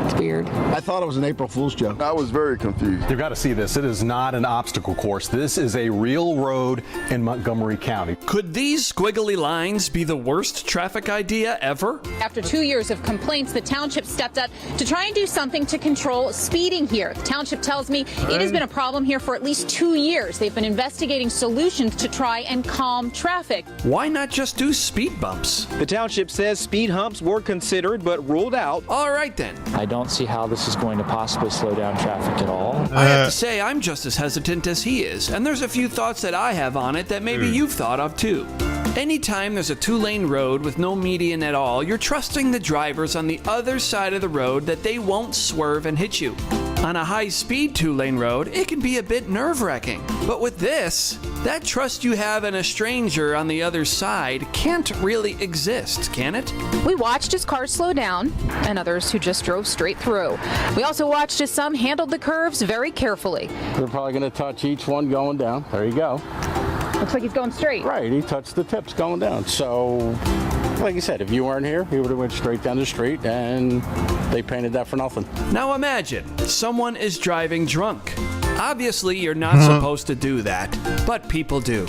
S18: It's weird.
S20: I thought it was an April Fool's joke. I was very confused.
S24: You've got to see this. It is not an obstacle course. This is a real road in Montgomery County.
S25: Could these squiggly lines be the worst traffic idea ever?
S26: After 2 years of complaints, the township stepped up to try and do something to control speeding here. The township tells me it has been a problem here for at least 2 years. They've been investigating solutions to try and calm traffic.
S25: Why not just do speed bumps?
S27: The township says speed humps were considered but ruled out.
S25: All right then.
S12: I don't see how this is going to possibly slow down traffic at all.
S25: I have to say, I'm just as hesitant as he is, and there's a few thoughts that I have on it that maybe you've thought of too. Anytime there's a two-lane road with no median at all, you're trusting the drivers on the other side of the road that they won't swerve and hit you. On a high-speed two-lane road, it can be a bit nerve-wracking. But with this, that trust you have in a stranger on the other side can't really exist, can it?
S26: We watched as cars slowed down and others who just drove straight through. We also watched as some handled the curves very carefully.
S28: They're probably going to touch each one going down. There you go.
S26: Looks like he's going straight.
S28: Right, he touched the tips going down. So, like you said, if you weren't here, he would have went straight down the street, and they painted that for nothing.
S25: Now imagine, someone is driving drunk. Obviously, you're not supposed to do that, but people do.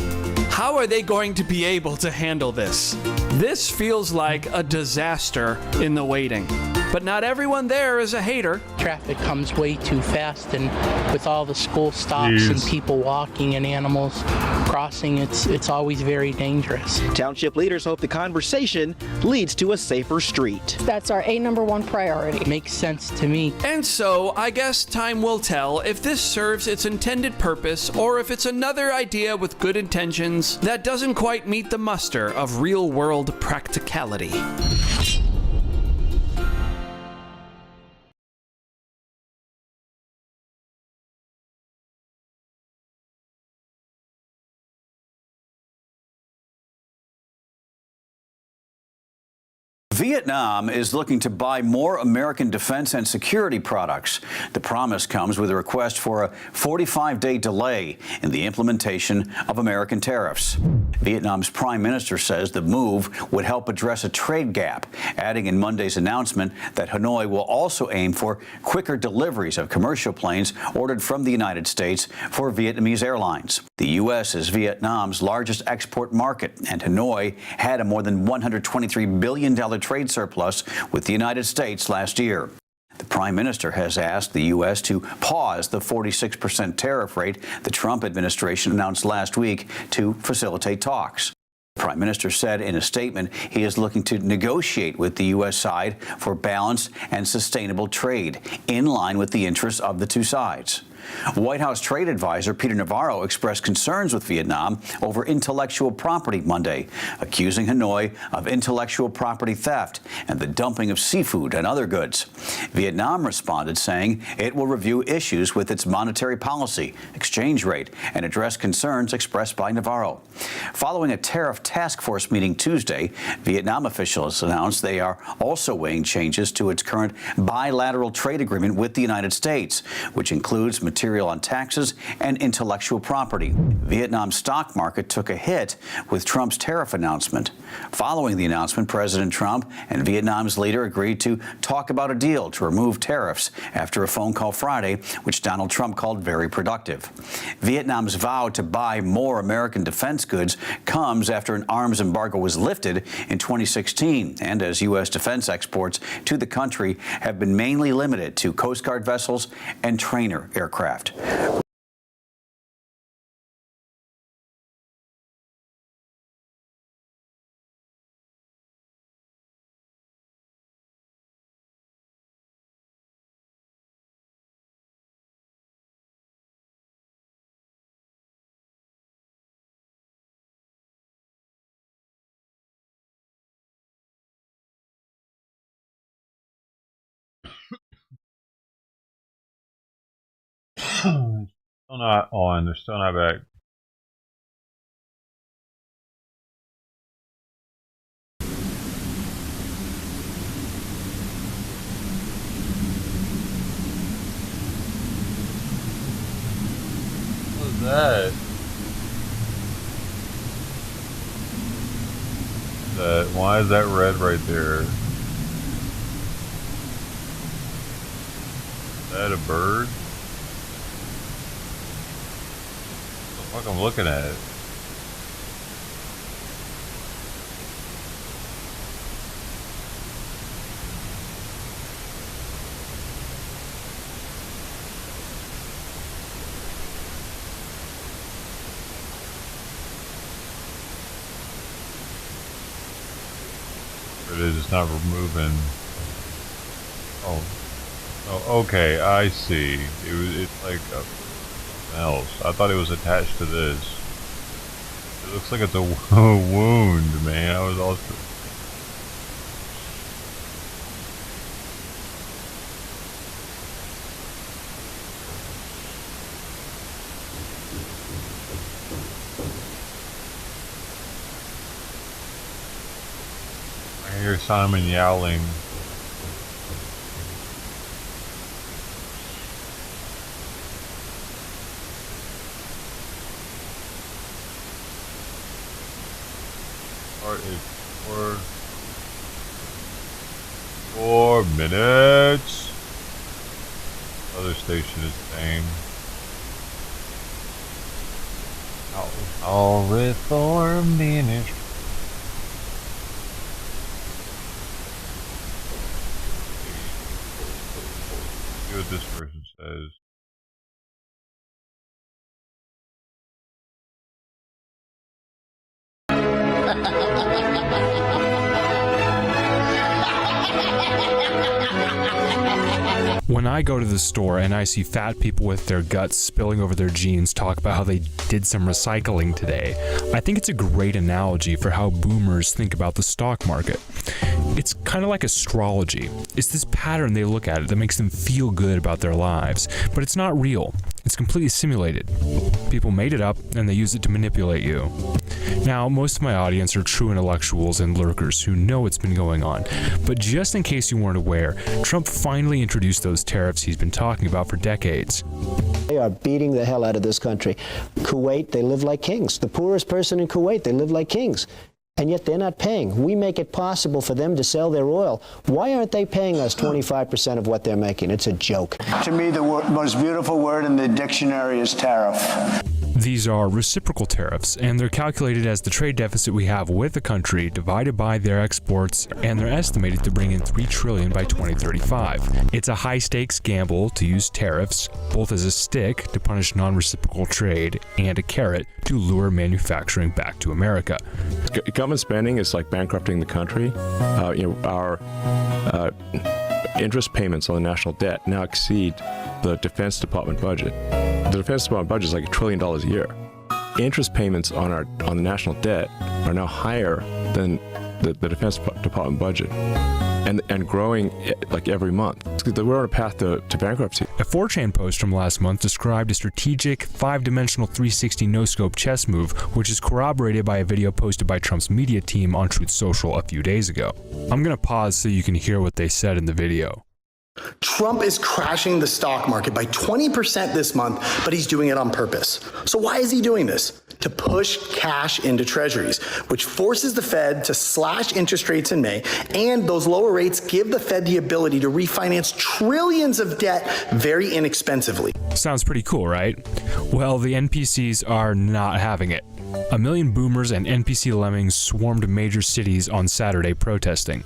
S25: How are they going to be able to handle this? This feels like a disaster in the waiting. But not everyone there is a hater.
S29: Traffic comes way too fast, and with all the school stops and people walking and animals crossing, it's always very dangerous.
S27: Township leaders hope the conversation leads to a safer street.
S29: That's our #1 priority. It makes sense to me.
S25: And so, I guess time will tell if this serves its intended purpose or if it's another idea with good intentions that doesn't quite meet the muster of real-world practicality.
S16: Vietnam is looking to buy more American defense and security products. The promise comes with a request for a 45-day delay in the implementation of American tariffs. Vietnam's prime minister says the move would help address a trade gap, adding in Monday's announcement that Hanoi will also aim for quicker deliveries of commercial planes ordered from the United States for Vietnamese airlines. The U.S. is Vietnam's largest export market, and Hanoi had a more than $123 billion trade surplus with the United States last year. The Prime Minister has asked the U.S. to pause the 46% tariff rate the Trump administration announced last week to facilitate talks. The Prime Minister said in a statement he is looking to negotiate with the U.S. side for balanced and sustainable trade in line with the interests of the two sides. White House trade advisor Peter Navarro expressed concerns with Vietnam over intellectual property Monday, accusing Hanoi of intellectual property theft and the dumping of seafood and other goods. Vietnam responded saying it will review issues with its monetary policy, exchange rate, and address concerns expressed by Navarro. Following a tariff task force meeting Tuesday, Vietnam officials announced they are also weighing changes to its current bilateral trade agreement with the United States, which includes material on taxes and intellectual property. Vietnam's stock market took a hit with Trump's tariff announcement. Following the announcement, President Trump and Vietnam's leader agreed to talk about a deal to remove tariffs after a phone call Friday, which Donald Trump called very productive. Vietnam's vow to buy more American defense goods comes after an arms embargo was lifted in 2016, and as U.S. defense exports to the country have been mainly limited to Coast Guard vessels and trainer aircraft.
S2: Still not on. They're still not back. What was that? that? Why is that red right there? Is that a bird? What the fuck I'm looking at? It is, it's not moving. Oh, okay, I see. It's like something else. I thought it was attached to this. It looks like it's a wound, man. I was also. I hear Simon yowling. Part is 4 minutes. Other station is saying. All reformed ministry. See what this person says.
S4: When I go to the store and I see fat people with their guts spilling over their jeans talk about how they did some recycling today, I think it's a great analogy for how boomers think about the stock market. It's kind of like astrology. It's this pattern they look at that makes them feel good about their lives, but it's not real. It's completely simulated. People made it up and they use it to manipulate you. Now, most of my audience are true intellectuals and lurkers who know what's been going on, but just in case you weren't aware, Trump finally introduced those tariffs he's been talking about for decades.
S6: They are beating the hell out of this country. Kuwait, they live like kings. The poorest person in Kuwait, they live like kings. And yet they're not paying. We make it possible for them to sell their oil. Why aren't they paying us 25% of what they're making? It's a joke.
S7: To me, the most beautiful word in the dictionary is tariff.
S4: These are reciprocal tariffs, and they're calculated as the trade deficit we have with the country divided by their exports, and they're estimated to bring in $3 trillion by 2035. It's a high-stakes gamble to use tariffs, both as a stick to punish non-reciprocal trade and a carrot to lure manufacturing back to America.
S13: Government spending is like bankrupting the country. Our interest payments on the national debt now exceed the Defense Department budget. The Defense Department budget is like $1 trillion a year. Interest payments on the national debt are now higher than the Defense Department budget, and growing like every month. We're on a path to bankruptcy.
S4: A 4chan post from last month described a strategic 5-dimensional 360 no-scope chess move, which is corroborated by a video posted by Trump's media team on Truth Social a few days ago. I'm gonna pause so you can hear what they said in the video.
S14: Trump is crashing the stock market by 20% this month, but he's doing it on purpose. So why is he doing this? To push cash into treasuries, which forces the Fed to slash interest rates in May, and those lower rates give the Fed the ability to refinance trillions of debt very inexpensively.
S4: Sounds pretty cool, right? Well, the NPCs are not having it. 1 million boomers and NPC lemmings swarmed major cities on Saturday protesting.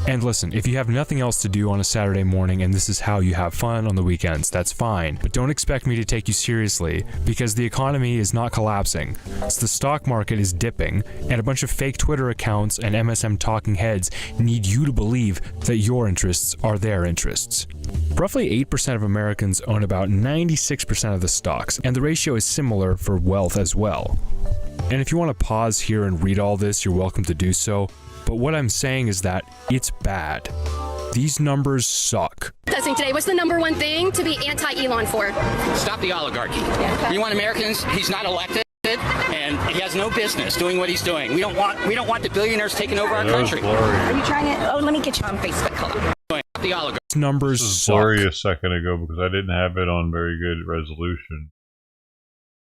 S4: And listen, if you have nothing else to do on a Saturday morning and this is how you have fun on the weekends, that's fine. But don't expect me to take you seriously, because the economy is not collapsing. So the stock market is dipping, and a bunch of fake Twitter accounts and MSM talking heads need you to believe that your interests are their interests. Roughly 8% of Americans own about 96% of the stocks, and the ratio is similar for wealth as well. And if you want to pause here and read all this, you're welcome to do so. But what I'm saying is that it's bad. These numbers suck.
S19: Today, what's the #1 thing to be anti-Elon for?
S21: Stop the oligarchy. You want Americans? He's not elected, and he has no business doing what he's doing. We don't want the billionaires taking over our country.
S19: Are you trying to? Oh, let me get you on Facebook. Hold on.
S21: Stop the oligarchy.
S4: Numbers
S2: This was
S4: suck.
S2: blurry a second ago because I didn't have it on very good resolution.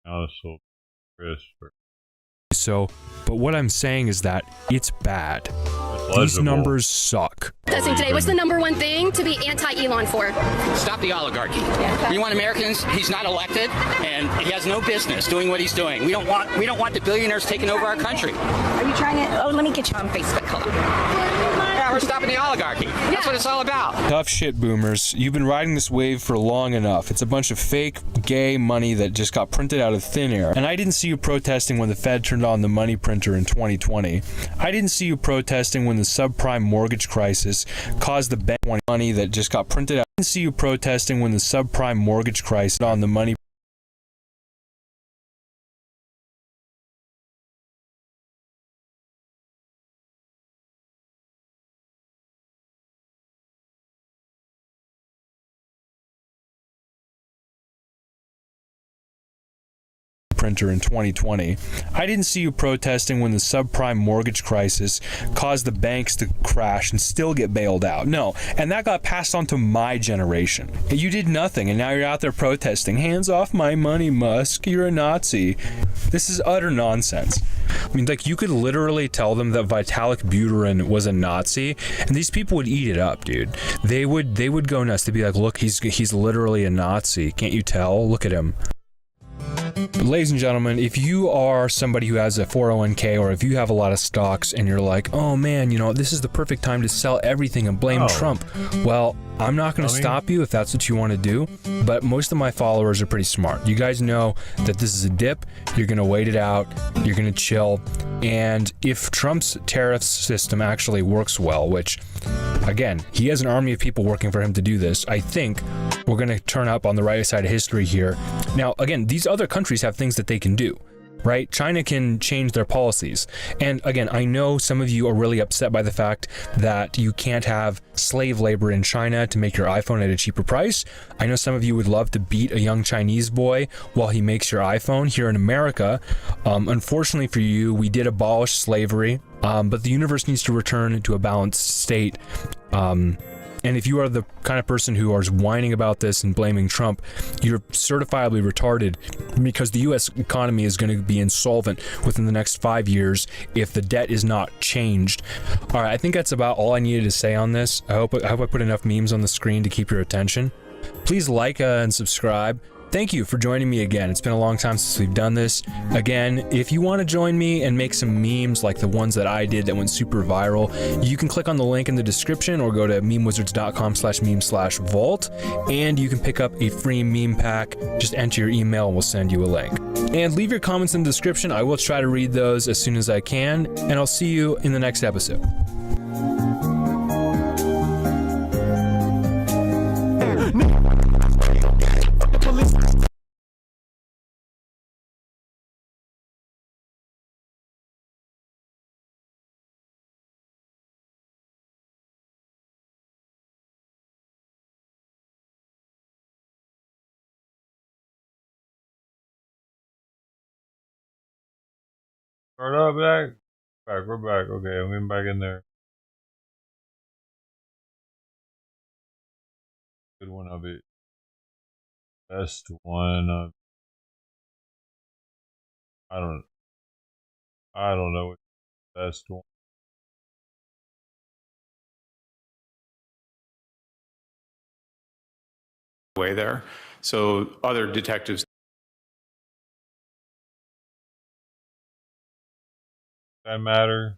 S2: Now it's so crisp.
S4: So, but what I'm saying is that it's bad. These numbers suck.
S19: Testing today. What's the number one thing to be anti-Elon for?
S21: Stop the oligarchy. We want Americans. He's not elected, and he has no business doing what he's doing. We don't want the billionaires taking over our country.
S19: Are you trying it? Oh, let me get you on Facebook. Hold on.
S21: Yeah, we're stopping the oligarchy. That's what it's all about.
S4: Tough shit, boomers. You've been riding this wave for long enough. It's a bunch of fake, gay money that just got printed out of thin air. And I didn't see you protesting when the Fed turned on the money printer in 2020. I didn't see you protesting when the subprime mortgage crisis caused the bank money that just got printed out. I didn't see you protesting when the subprime mortgage crisis on the money printer in 2020. I didn't see you protesting when the subprime mortgage crisis caused the banks to crash and still get bailed out. No, and that got passed on to my generation. You did nothing, and now you're out there protesting. Hands off my money, Musk. You're a Nazi. This is utter nonsense. I mean, like, you could literally tell them that Vitalik Buterin was a Nazi, and these people would eat it up, dude. They would go nuts. They'd be like, look, he's literally a Nazi. Can't you tell? Look at him. But ladies and gentlemen, if you are somebody who has a 401k, or if you have a lot of stocks and you're like, oh man, you know, this is the perfect time to sell everything and blame Trump. Well, I'm not going to stop you if that's what you want to do, but most of my followers are pretty smart. You guys know that this is a dip. You're going to wait it out. You're going to chill. And if Trump's tariff system actually works well, which, again, he has an army of people working for him to do this, I think we're going to turn up on the right side of history here. Now, again, these other countries have things that they can do, right? China can change their policies. And again, I know some of you are really upset by the fact that you can't have slave labor in China to make your iPhone at a cheaper price. I know some of you would love to beat a young Chinese boy while he makes your iPhone here in America. Unfortunately for you, we did abolish slavery, but the universe needs to return to a balanced state. And if you are the kind of person who is whining about this and blaming Trump, you're certifiably retarded, because the U.S. economy is going to be insolvent within the next 5 years if the debt is not changed. All right, I think that's about all I needed to say on this. I hope I put enough memes on the screen to keep your attention. Please like and subscribe. Thank you for joining me again. It's been a long time since we've done this. Again, if you want to join me and make some memes like the ones that I did that went super viral, you can click on the link in the description or go to memewizards.com/meme/vault, and you can pick up a free meme pack. Just enter your email and we'll send you a link. And leave your comments in the description. I will try to read those as soon as I can, and I'll see you in the next episode.
S2: Start up, back. We're back. Okay, I'm getting back in there. Good one of it. Best one of. I don't know what the best one.
S1: Way there, so other detectives.
S2: That matter.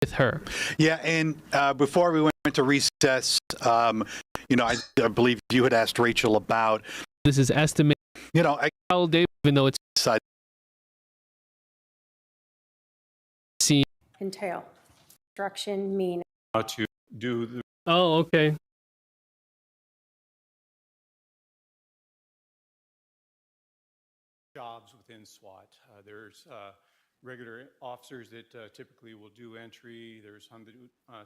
S25: With her.
S28: Yeah, and before we went to recess, you know, I believe you had asked Rachel about.
S25: This is estimated.
S28: You know,
S25: even though it's
S3: entail. Instruction mean.
S1: How to do the.
S25: Oh, okay.
S1: Jobs within SWAT. There's regular officers that typically will do entry. There's some that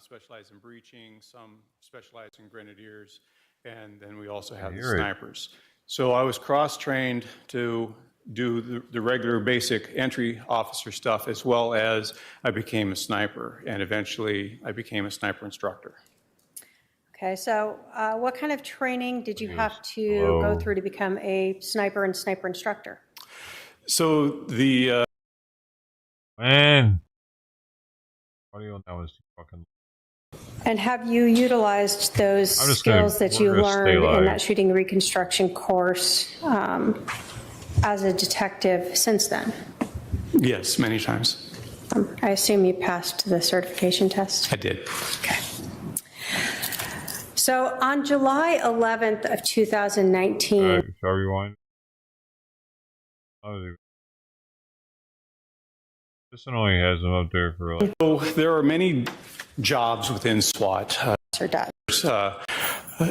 S1: specialize in breaching, some specialize in grenadiers, and then we also have the snipers. So I was cross-trained to do the regular basic entry officer stuff, as well as I became a sniper, and eventually I became a sniper instructor.
S3: Okay, so what kind of training did you have to go through to become a sniper and sniper instructor?
S1: So the
S2: man, audio now is fucking.
S3: And have you utilized those skills that you learned in that shooting reconstruction course as a detective since then?
S1: Yes, many times.
S3: I assume you passed the certification test?
S1: I did.
S3: Okay. So on July 11th of 2019...
S2: shall I rewind? This one only has them up there for like...
S1: So there are many jobs within SWAT.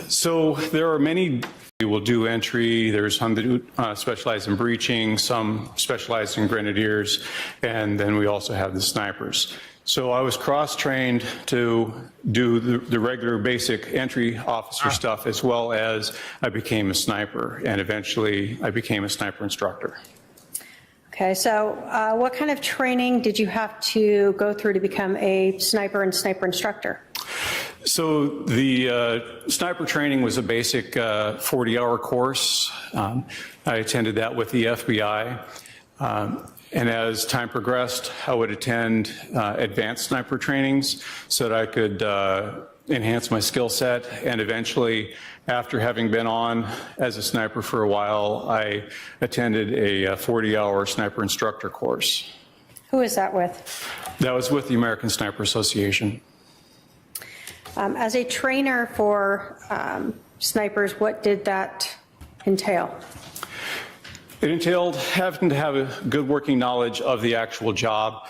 S1: So there are many who will do entry. There's some that specialize in breaching, some specialize in grenadiers, and then we also have the snipers. So I was cross-trained to do the regular basic entry officer stuff, as well as I became a sniper, and eventually I became a sniper instructor.
S3: Okay, so what kind of training did you have to go through to become a sniper and sniper instructor?
S1: So the sniper training was a basic 40-hour course. I attended that with the FBI. And as time progressed, I would attend advanced sniper trainings so that I could enhance my skill set. And eventually, after having been on as a sniper for a while, I attended a 40-hour sniper instructor course.
S3: Who is that with?
S1: That was with the American Sniper Association.
S3: As a trainer for snipers, what did that entail?
S1: It entailed having to have a good working knowledge of the actual job,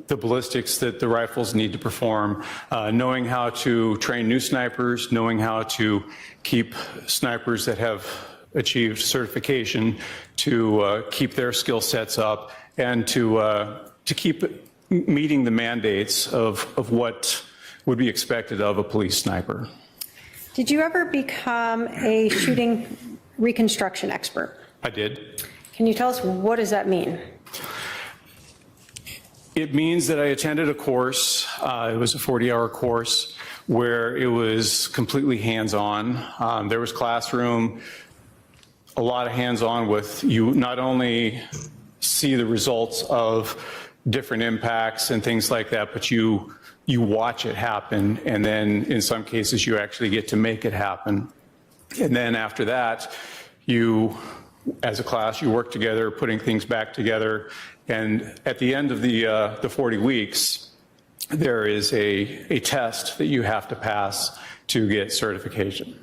S1: the ballistics that the rifles need to perform, knowing how to train new snipers, knowing how to keep snipers that have achieved certification to keep their skill sets up, and to keep meeting the mandates of what would be expected of a police sniper.
S3: Did you ever become a shooting reconstruction expert?
S1: I did.
S3: Can you tell us, what does that mean?
S1: It means that I attended a course. It was a 40-hour course where it was completely hands-on. There was classroom, a lot of hands-on with you not only see the results of different impacts and things like that, but you watch it happen, and then in some cases you actually get to make it happen. And then after that, you, as a class, you work together, putting things back together. And at the end of the 40 weeks, there is a test that you have to pass to get certification.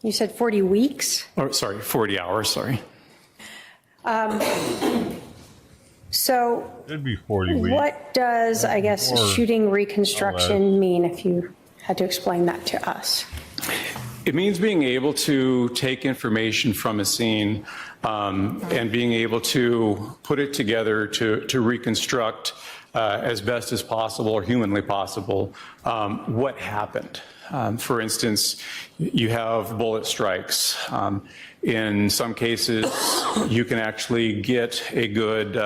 S3: You said 40 weeks?
S1: Or sorry, 40 hours, sorry.
S3: So
S2: it'd be 40 weeks.
S3: What does, I guess, shooting reconstruction mean, if you had to explain that to us?
S1: It means being able to take information from a scene and being able to put it together to reconstruct as best as possible or humanly possible what happened. For instance, you have bullet strikes. In some cases, you can actually get a good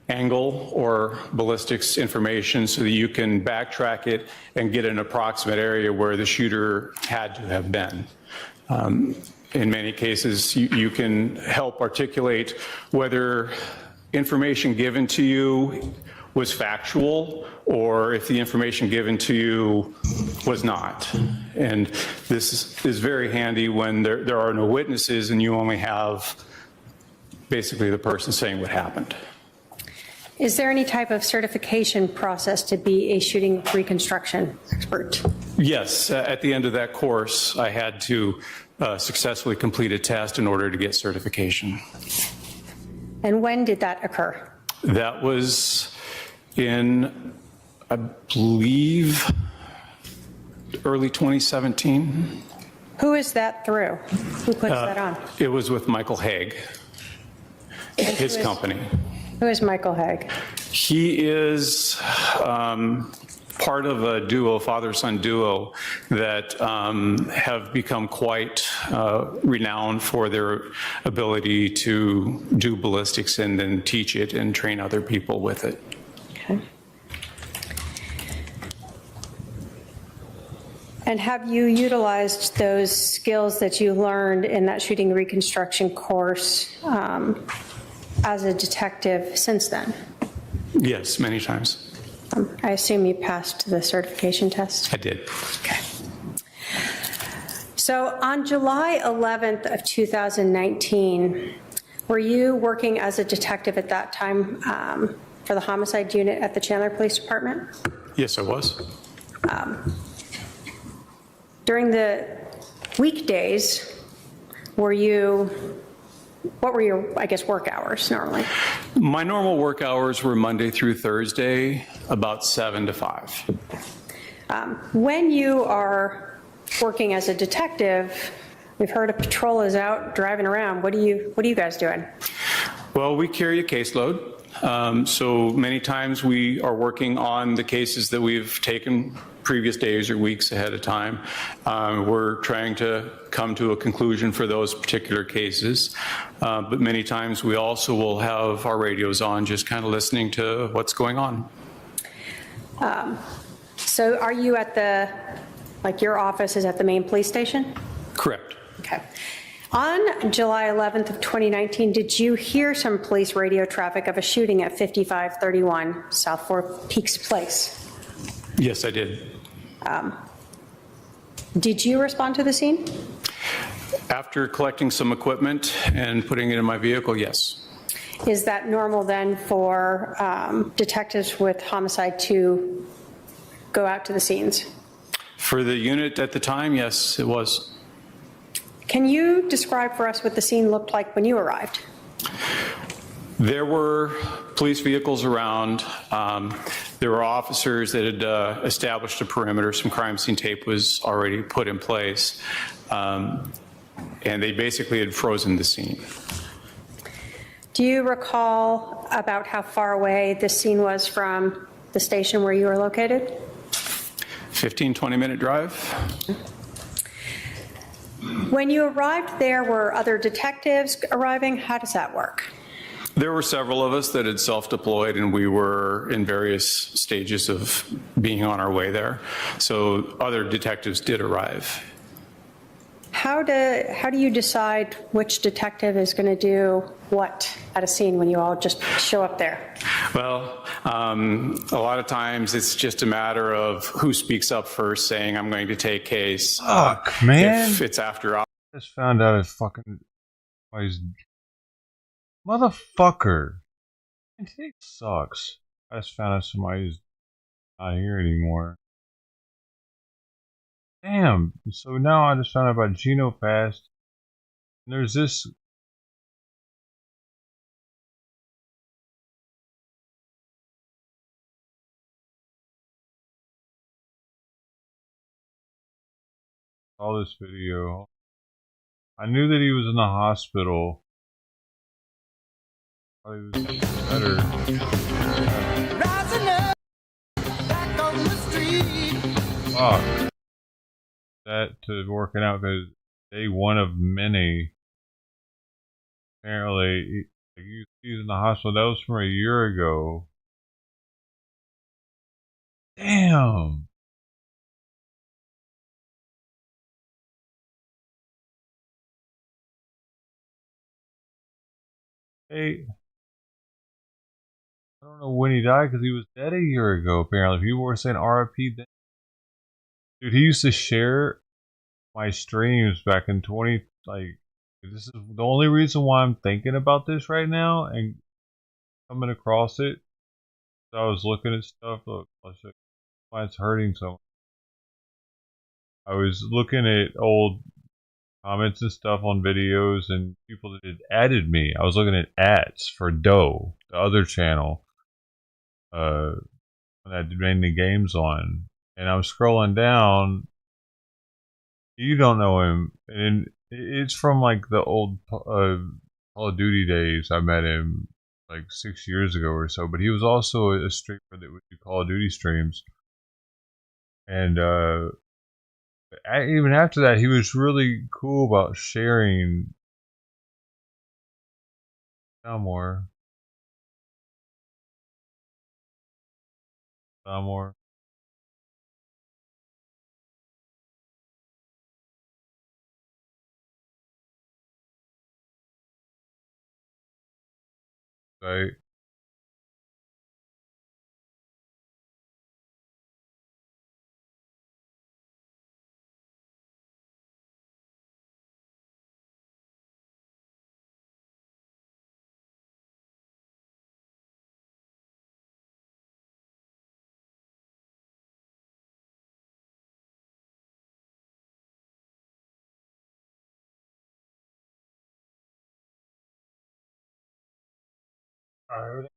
S1: angle or ballistics information so that you can backtrack it and get an approximate area where the shooter had to have been. In many cases, you can help articulate whether information given to you was factual or if the information given to you was not. And this is very handy when there are no witnesses and you only have basically the person saying what happened.
S3: Is there any type of certification process to be a shooting reconstruction expert?
S1: Yes, at the end of that course, I had to successfully complete a test in order to get certification.
S3: And when did that occur?
S1: That was in, I believe, early 2017.
S3: Who is that through? Who puts that on?
S1: It was with Michael Haig, his company.
S3: Who is Michael Haig?
S1: He is part of a duo, father-son duo, that have become quite renowned for their ability to do ballistics and then teach it and train other people with it.
S3: Okay. And have you utilized those skills that you learned in that shooting reconstruction course as a detective since then?
S1: Yes, many times.
S3: I assume you passed the certification test?
S1: I did.
S3: Okay. So on July 11th of 2019, were you working as a detective at that time for the homicide unit at the Chandler Police Department?
S1: Yes, I was.
S3: During the weekdays, what were your, I guess, work hours normally?
S1: My normal work hours were Monday through Thursday, about 7 to 5.
S3: When you are working as a detective, we've heard a patrol is out driving around. What are you guys doing?
S1: Well, we carry a caseload. So many times we are working on the cases that we've taken previous days or weeks ahead of time. We're trying to come to a conclusion for those particular cases. But many times we also will have our radios on, just kind of listening to what's going on.
S3: So are you at your office is at the main police station?
S1: Correct.
S3: Okay. On July 11th of 2019, did you hear some police radio traffic of a shooting at 5531 South Four Peaks Place?
S1: Yes, I did.
S3: Did you respond to the scene?
S1: After collecting some equipment and putting it in my vehicle, yes.
S3: Is that normal then for detectives with homicide to go out to the scenes?
S1: For the unit at the time, yes, it was.
S3: Can you describe for us what the scene looked like when you arrived?
S1: There were police vehicles around. There were officers that had established a perimeter. Some crime scene tape was already put in place. And they basically had frozen the scene.
S3: Do you recall about how far away this scene was from the station where you were located?
S1: 15, 20-minute drive.
S3: When you arrived there, were other detectives arriving? How does that work?
S1: There were several of us that had self-deployed, and we were in various stages of being on our way there. So other detectives did arrive.
S3: How do you decide which detective is going to do what at a scene when you all just show up there?
S1: Well, a lot of times it's just a matter of who speaks up first saying, I'm going to take case.
S2: Fuck, man.
S1: If it's after hours.
S2: I just found out it's fucking... Motherfucker. It sucks. I just found out somebody's not here anymore. Damn. So now I just found out about GenoFast. And there's this... Saw this video. I knew that he was in the hospital. He was better.
S5: Rising up, back on the street.
S2: Fuck. That to working out because day one of many. Apparently, he's in the hospital. That was from a year ago. Damn. Hey. I don't know when he died because he was dead a year ago, apparently. People were saying RIP then. Dude, he used to share my streams back in this is the only reason why I'm thinking about this right now and coming across it. So I was looking at stuff. Look, I'll show you why it's hurting so much. I was looking at old comments and stuff on videos and people that had added me. I was looking at ads for Doe, the other channel. When I did mainly games on, and I was scrolling down. You don't know him, and it's from like the old Call of Duty days. I met him like 6 years ago or so, but he was also a streamer that would do Call of Duty streams. And even after that, he was really cool about sharing more. Right.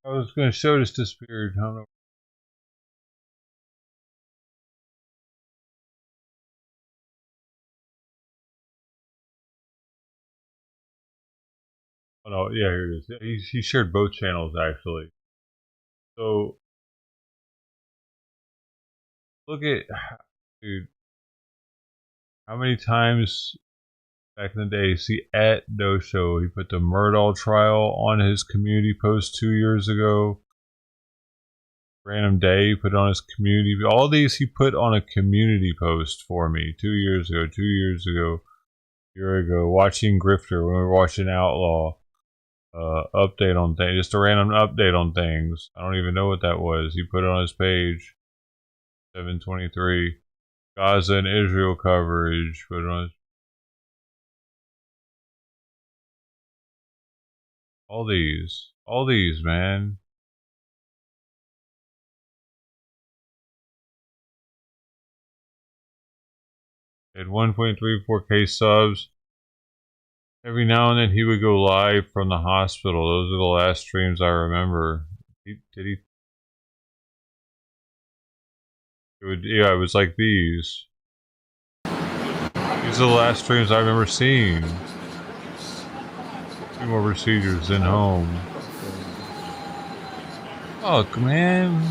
S2: I was going to show this disappeared. I don't know. Oh no, yeah, here it is. Yeah, he shared both channels actually. So look at, dude, how many times back in the day, see at No Show, he put the Murdaugh trial on his community post 2 years ago. Random Day, he put on his community. All these he put on a community post for me 2 years ago, a year ago. Watching Grifter when we were watching Outlaw. Update on things, just a random update on things. I don't even know what that was. He put it on his page. 723. Gaza and Israel coverage. Put it on his... All these, man. At 1.34K subs. Every now and then he would go live from the hospital. Those are the last streams I remember. Did he? Yeah, it was like these. These are the last streams I remember seeing. 2 more procedures, then home. Fuck, man.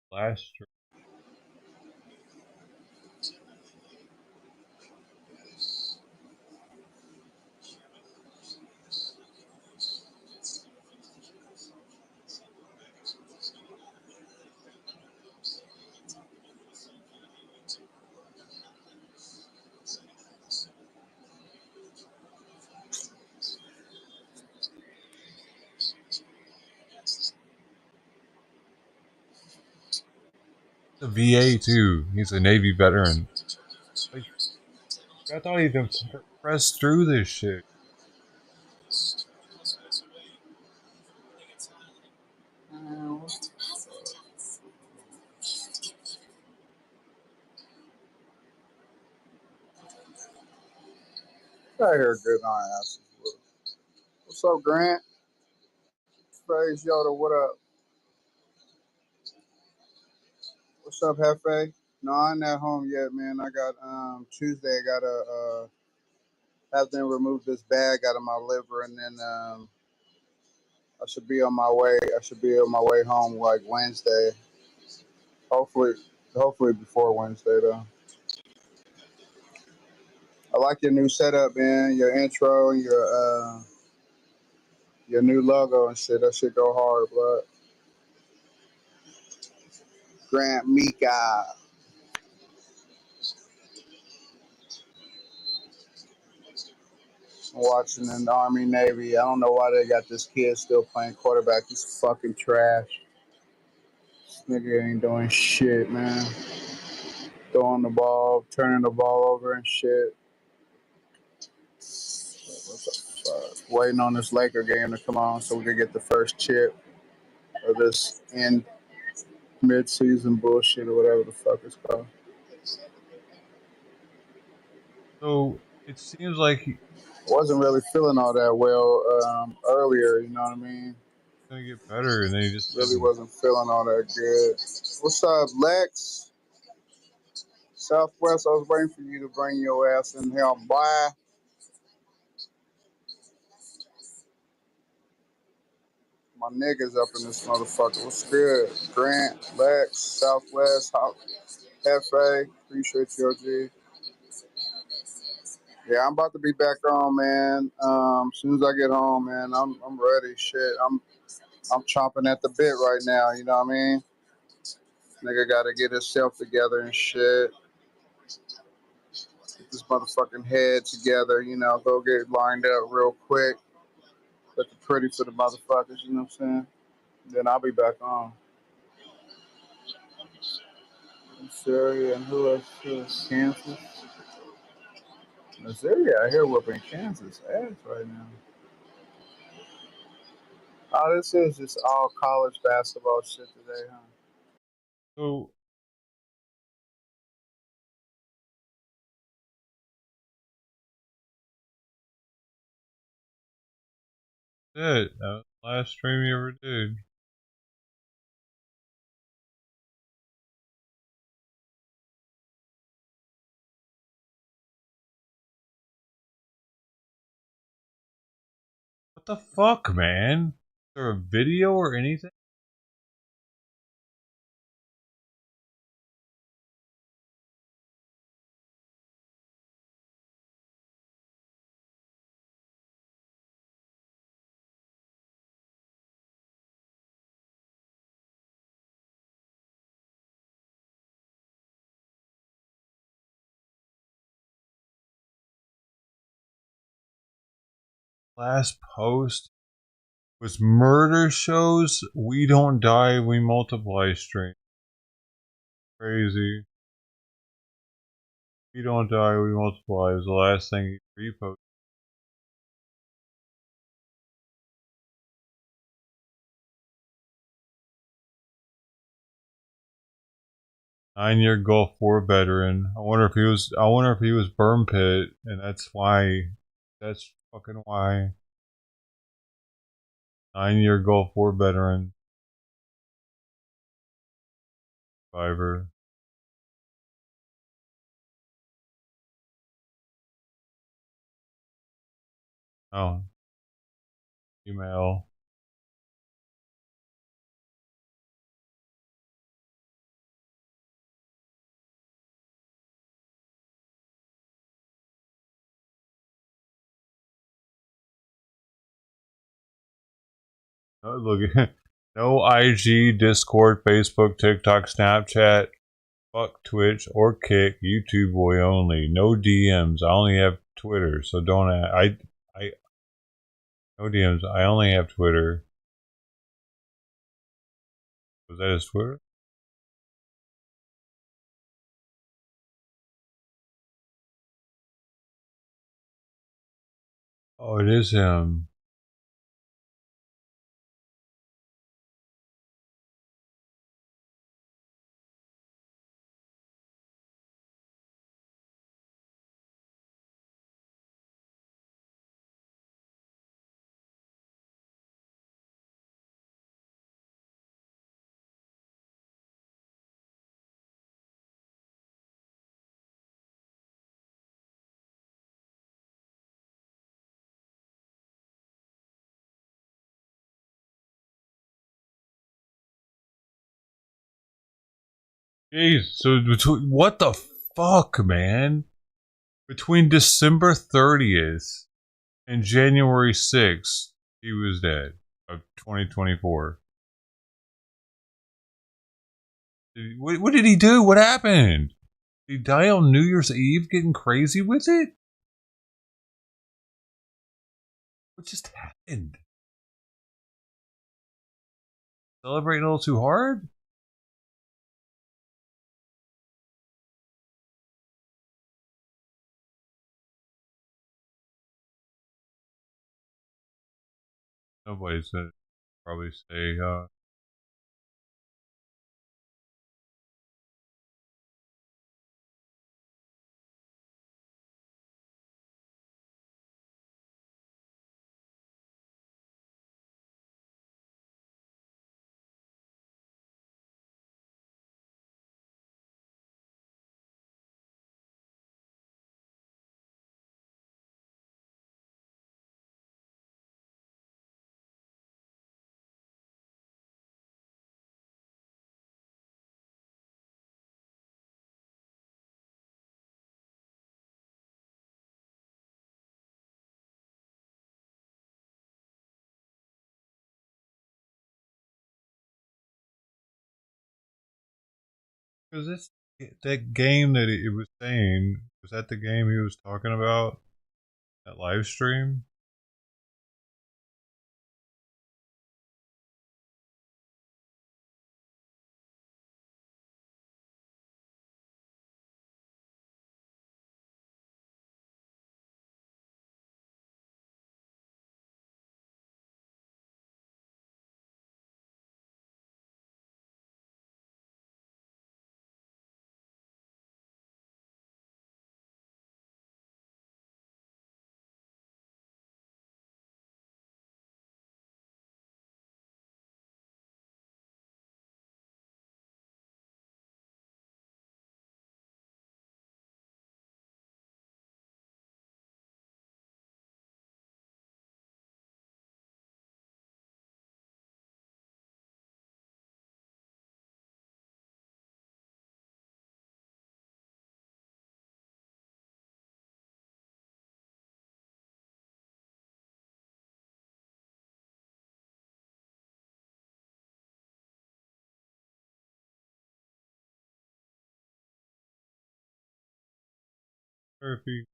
S2: Last stream. The VA too. He's a Navy veteran. Like, I thought he'd been pressed through this shit.
S20: I hear good on asses. What's up, Grant? Praise Yoda, what up? What's up, Hefe? No, I'm not home yet, man. I got Tuesday. I gotta have them remove this bag out of my liver, and then I should be on my way. I should be on my way home like Wednesday. Hopefully before Wednesday though. I like your new setup, man. Your intro and your new logo and shit. That shit go hard, bro. Grant Mika. I'm watching in the Army Navy. I don't know why they got this kid still playing quarterback. He's fucking trash. This nigga ain't doing shit, man. Throwing the ball, turning the ball over and shit. Waiting on this Laker game to come on so we can get the first chip of this end mid-season bullshit or whatever the fuck it's called.
S2: So it seems like he's
S20: Wasn't really feeling all that well earlier, you know what I mean?
S2: gonna get better, and then he just
S20: Really
S2: didn't.
S20: wasn't feeling all that good. What's up, Lex? Southwest, I was waiting for you to bring your ass in here. Bye. My niggas up in this motherfucker. What's good? Grant, Lex, Southwest, Hefe. Appreciate you, OG. Yeah, I'm about to be back on, man. As soon as I get home, man, I'm ready. Shit, I'm chomping at the bit right now. You know what I mean? Nigga got to get himself together and shit. Get this motherfucking head together. You know, go get lined up real quick. Look pretty for the motherfuckers. You know what I'm saying? Then I'll be back on. Missouri and who else? Kansas. Missouri out here whooping Kansas ass right now. Oh, this is just all college basketball shit today, huh?
S2: So that was the last stream you ever did. What the fuck, man? Is there a video or anything? Last post was murder shows. We don't die, we multiply stream. Crazy. We don't die, we multiply is the last thing he reposted. Nine-year Gulf War veteran. I wonder if he was burn pit, and that's why. That's fucking why. 9-year Gulf War veteran. Survivor. Oh. Email. Oh, look at no IG, Discord, Facebook, TikTok, Snapchat, fuck Twitch or Kick, YouTube boy only. No DMs. I only have Twitter, so don't I no DMs. I only have Twitter. Was that his Twitter? Oh, it is him. Jeez, so between what the fuck, man? Between December 30th and January 6th, he was dead of 2024. What did he do? What happened? Did he die on New Year's Eve getting crazy with it? What just happened? Celebrating a little too hard? Nobody's gonna probably say, Because it's that game that it was saying. Was that the game he was talking about? That live stream? Or if he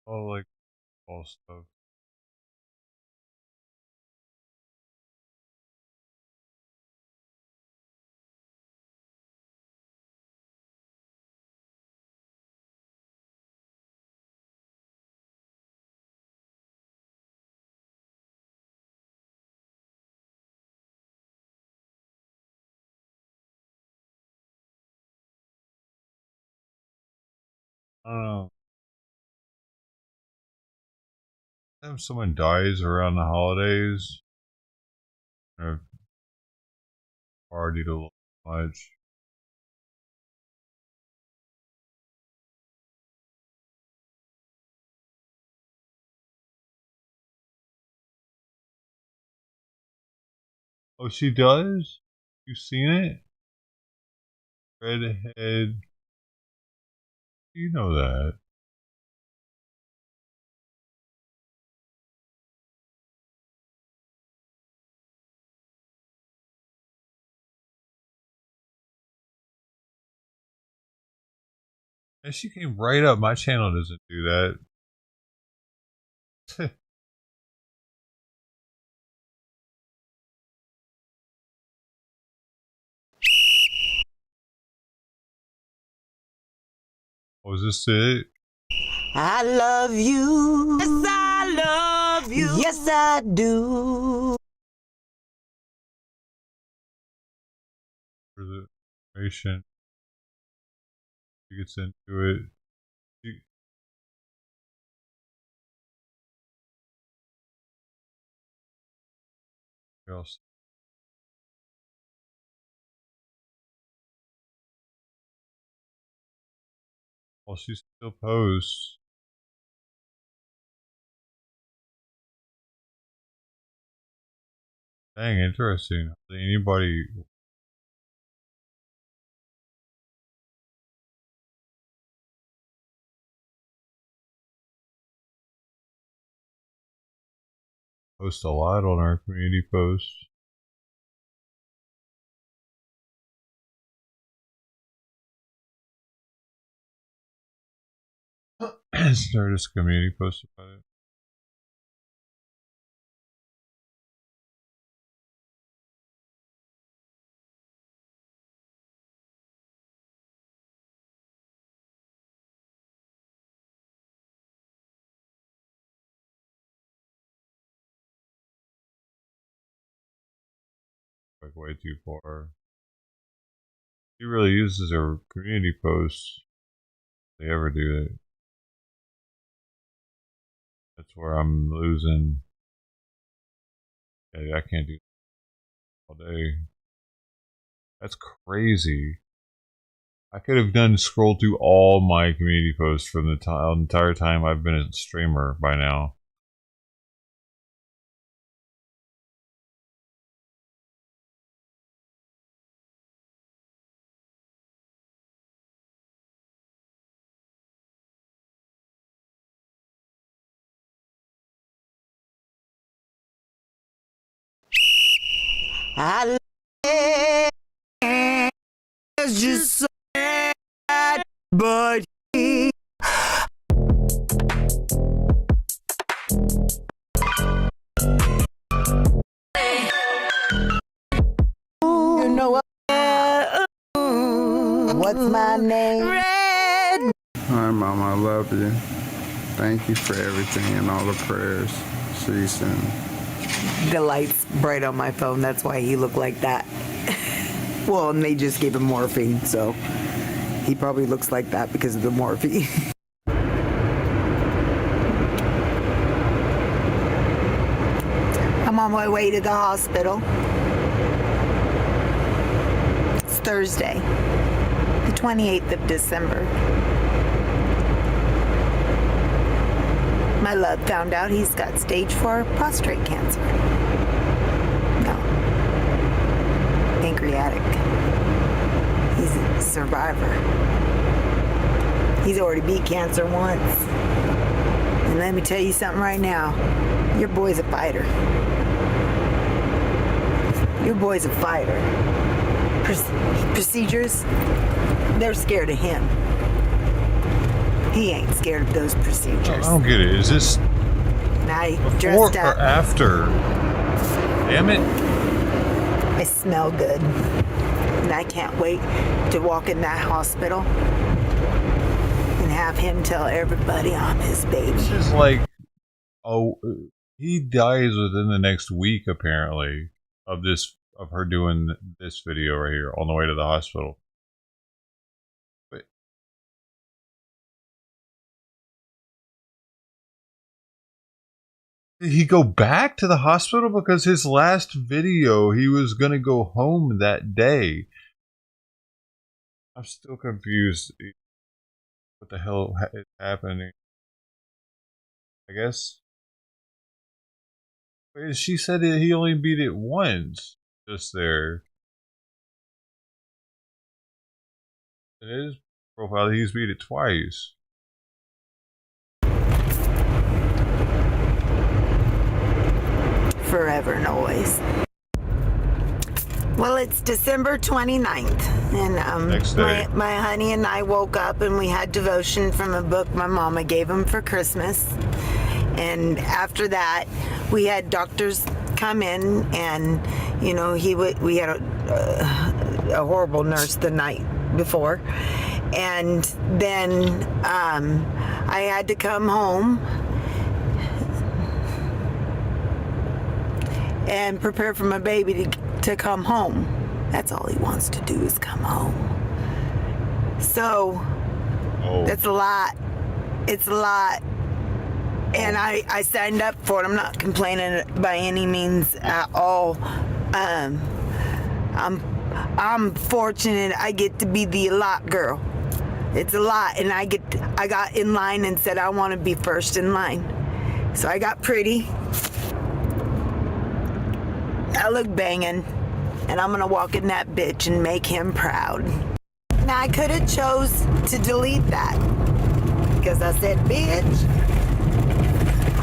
S2: all like all stuff. I don't know. If someone dies around the holidays, or partied a little much. Oh, she does? You seen it? Redhead. You know that. And she came right up. My channel doesn't do that. Oh, is this it?
S5: I love you. Yes, I love you. Yes, I do.
S2: For the information. She gets into it. She, else. Well, she still posts. Dang, interesting. Anybody post a lot on our community posts? Nerdist community post about it. Like way too far. She really uses her community posts. If they ever do it. That's where I'm losing. Yeah, I can't do that all day. That's crazy. I could have done scroll through all my community posts from the entire time I've been a streamer by now.
S5: I love it's just so sad, but he you know what? What's my name? Red.
S20: Hi, Mama. I love you. Thank you for everything and all the prayers she sent.
S5: The light's bright on my phone. That's why he looked like that. Well, and they just gave him morphine, so he probably looks like that because of the morphine. I'm on my way to the hospital. It's Thursday, the 28th of December. My love found out he's got stage 4 prostate cancer. No. Pancreatic. He's a survivor. He's already beat cancer once. And let me tell you something right now. Your boy's a fighter. Your boy's a fighter. Procedures, they're scared of him. He ain't scared of those procedures.
S2: I don't get it. Is this before or after? Damn it.
S5: I smell good. And I can't wait to walk in that hospital and have him tell everybody I'm his baby.
S2: This is like, oh, he dies within the next week, apparently, of her doing this video right here on the way to the hospital. Did he go back to the hospital? Because his last video, he was going to go home that day. I'm still confused. What the hell is happening? I guess. She said that he only beat it once. Just there. In his profile, he's beat it twice.
S5: Forever and always. Well, it's December 29th, and my honey and I woke up and we had devotion from a book my mama gave him for Christmas. And after that, we had doctors come in, and we had a horrible nurse the night before, and then I had to come home and prepare for my baby to come home. That's all he wants to do is come home. So that's a lot. It's a lot. And I signed up for it. I'm not complaining by any means at all. I'm fortunate I get to be the lot girl. It's a lot, and I got in line and said I want to be first in line. So I got pretty. I look banging, and I'm gonna walk in that bitch and make him proud. Now I could have chose to delete that because I said bitch,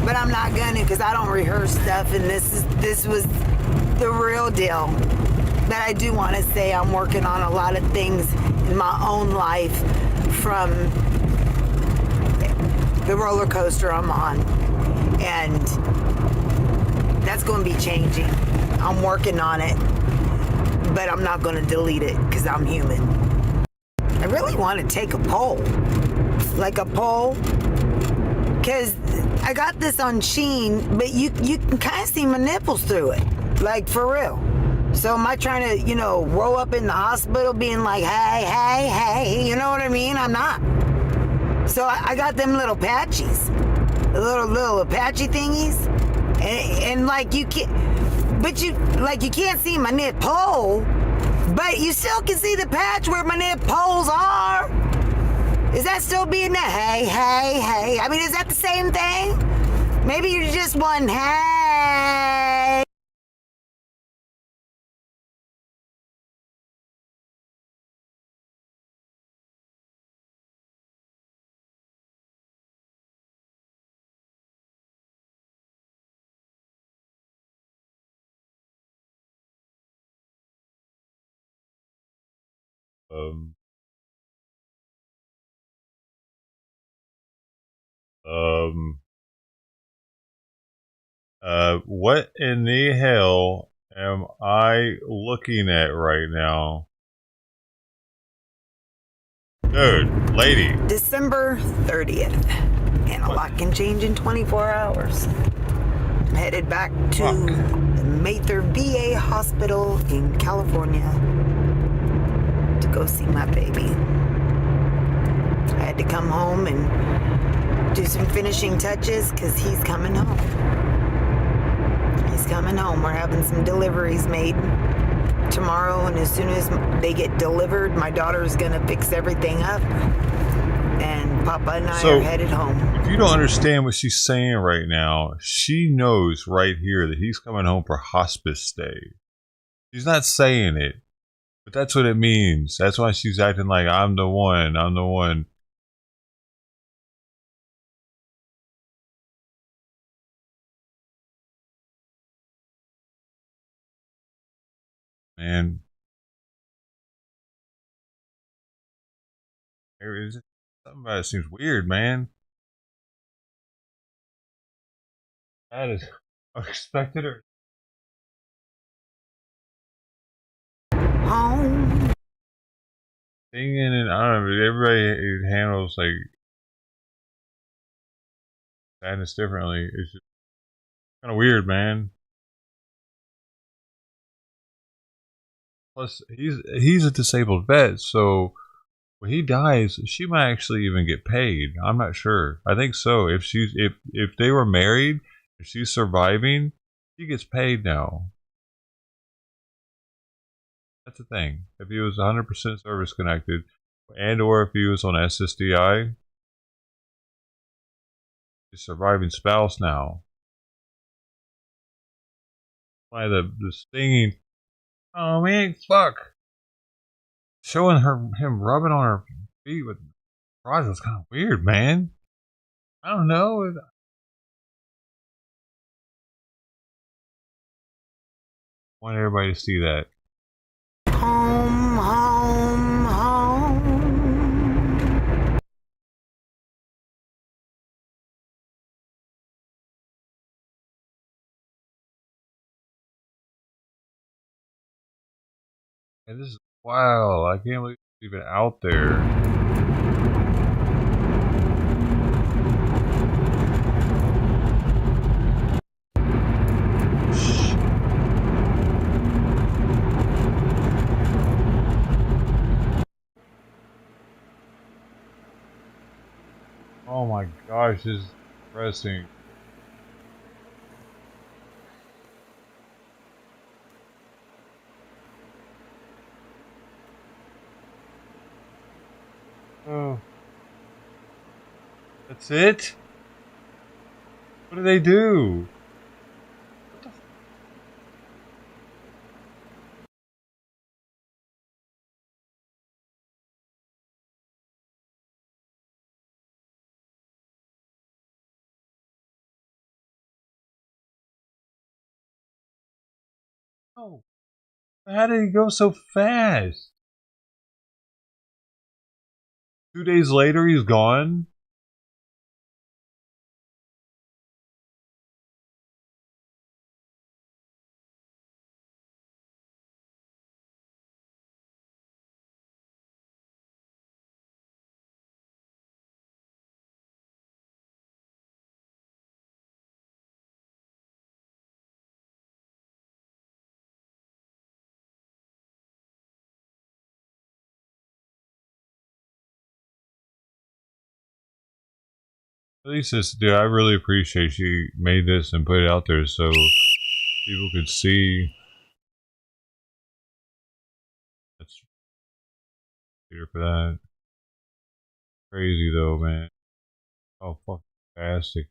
S5: but I'm not gonna because I don't rehearse stuff, and this was the real deal. But I do want to say I'm working on a lot of things in my own life from the roller coaster I'm on, and that's going to be changing. I'm working on it, but I'm not going to delete it because I'm human. I really want to take a poll, because I got this on Shein, but you can kind of see my nipples through it, like for real. So am I trying to, roll up in the hospital being like, hey, you know what I mean? I'm not. So I got them little patchies, the little Apache thingies, and like you can't, but you can't see my nipple, But you still can see the patch where my nipples are. Is that still being a hey, hey, hey? I mean, is that the same thing? Maybe you're just one hey.
S2: Um, what in the hell am I looking at right now? Dude, lady.
S5: December 30th. And a lot can change in 24 hours. I'm headed back to the Mather VA Hospital in California to go see my baby. I had to come home and do some finishing touches because he's coming home. He's coming home. We're having some deliveries made tomorrow, and as soon as they get delivered, my daughter's gonna fix everything up, and Papa and I are headed home.
S2: If you don't understand what she's saying right now, she knows right here that he's coming home for hospice stay. She's not saying it, but that's what it means. That's why she's acting like I'm the one. I'm the one. Man, something about it seems weird, man. That is unexpected.
S5: Home.
S2: Singing and I don't know, everybody handles like sadness differently. It's just kind of weird, man. Plus, he's a disabled vet, so when he dies, she might actually even get paid. I'm not sure. I think so. If they were married, if she's surviving, she gets paid now. That's the thing. If he was 100% service connected, and or if he was on SSDI, he's surviving spouse now. Why the stinging? Oh man, fuck! Showing him rubbing on her feet with rods was kind of weird, man. I don't know. I want everybody to see that.
S5: Home, home, home.
S2: And this is wow! I can't believe it's even out there. Oh my gosh, this is depressing. Oh. That's it? What do they do? What the Oh. How did he go so fast? 2 days later, he's gone? At least this, dude, I really appreciate she made this and put it out there so people could see Here for that. Crazy though, man. How fucking fast it.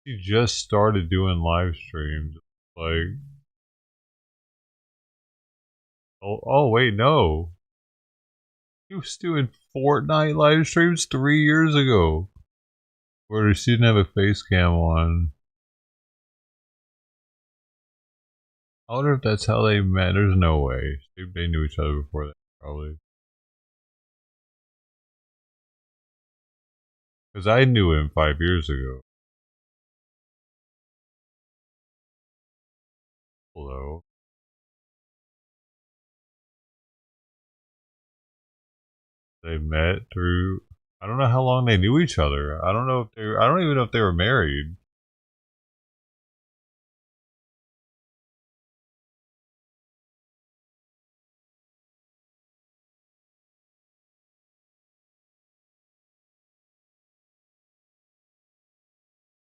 S2: He just started doing live streams. Like, oh wait, no. He was doing Fortnite live streams 3 years ago. Where she didn't have a face cam on. I wonder if that's how they met. There's no way. They knew each other before that, probably. Because I knew him 5 years ago. Hello. They met through. I don't know how long they knew each other. I don't know if they. I don't even know if they were married.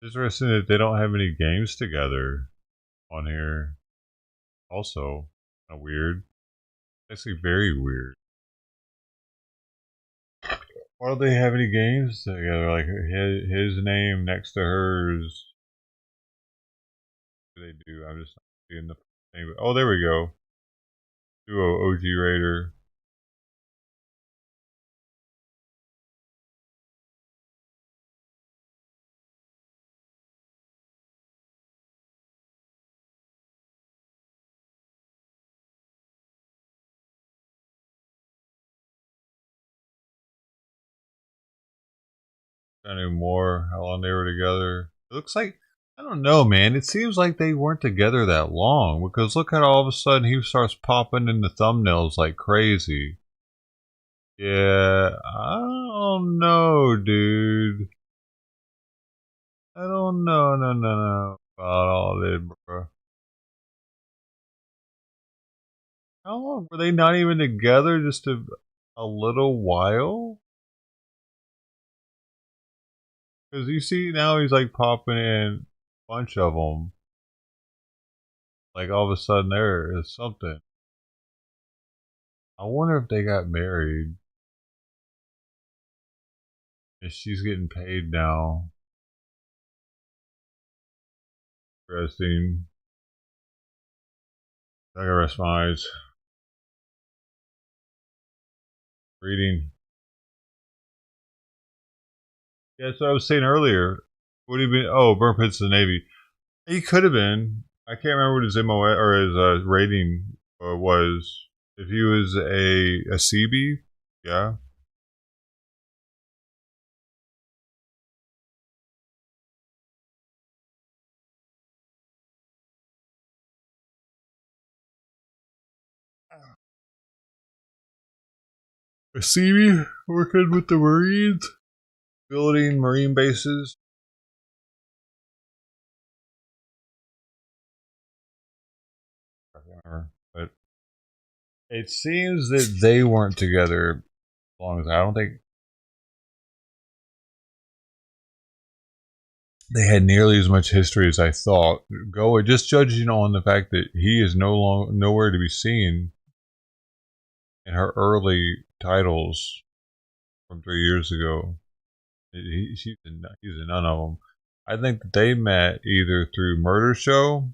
S2: It's interesting that they don't have any games together on here. Also, kind of weird. Actually, very weird. Why don't they have any games together? Like his name next to hers. What do they do? I'm just not seeing the name. Oh, there we go. Duo OG Raider. Anymore. How long they were together? It looks like, I don't know, man. It seems like they weren't together that long because look how all of a sudden he starts popping in the thumbnails like crazy. Yeah, I don't know, dude. I don't know, no about all this, bro. How long were they not even together? Just a little while? Because you see now he's like popping in a bunch of them. Like all of a sudden there is something. I wonder if they got married. And she's getting paid now. Interesting. I gotta rest my eyes. Reading. Yeah, that's what I was saying earlier. What do you mean? Oh, Burn Pits of the Navy. He could have been. I can't remember what his MOS or his rating was. If he was a CB, yeah. A CB working with the Marines, building Marine bases. But it seems that they weren't together as long as I don't think they had nearly as much history as I thought. Go just judging on the fact that he is nowhere to be seen in her early titles from 3 years ago. He's in none of them. I think that they met either through Murder Show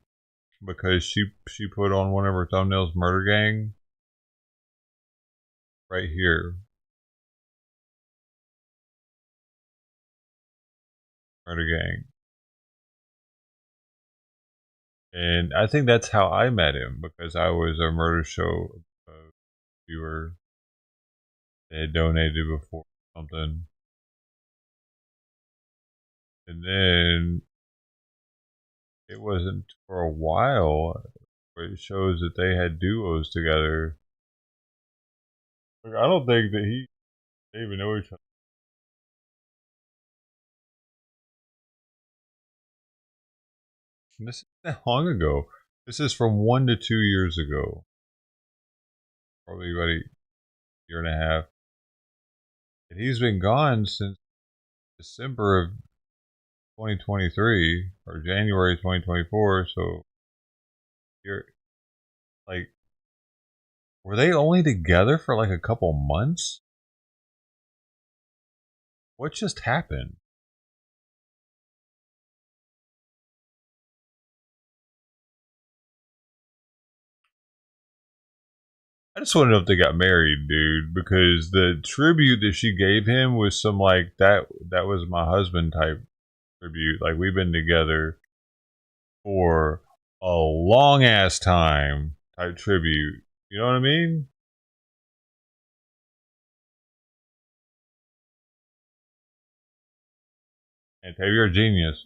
S2: because she put on one of her thumbnails Murder Gang right here. Murder Gang. And I think that's how I met him because I was a Murder Show viewer. They had donated before something. And then it wasn't for a while where it shows that they had duos together. Like, I don't think that they even know each other. And this isn't that long ago. This is from 1 to 2 years ago. Probably about a year and a half. And he's been gone since December of 2023 or January 2024. So you're like, were they only together for like a couple months? What just happened? I just want to know if they got married, dude, because the tribute that she gave him was some like that was my husband type tribute. Like, we've been together for a long ass time type tribute. You know what I mean? And Taylor, you're a genius.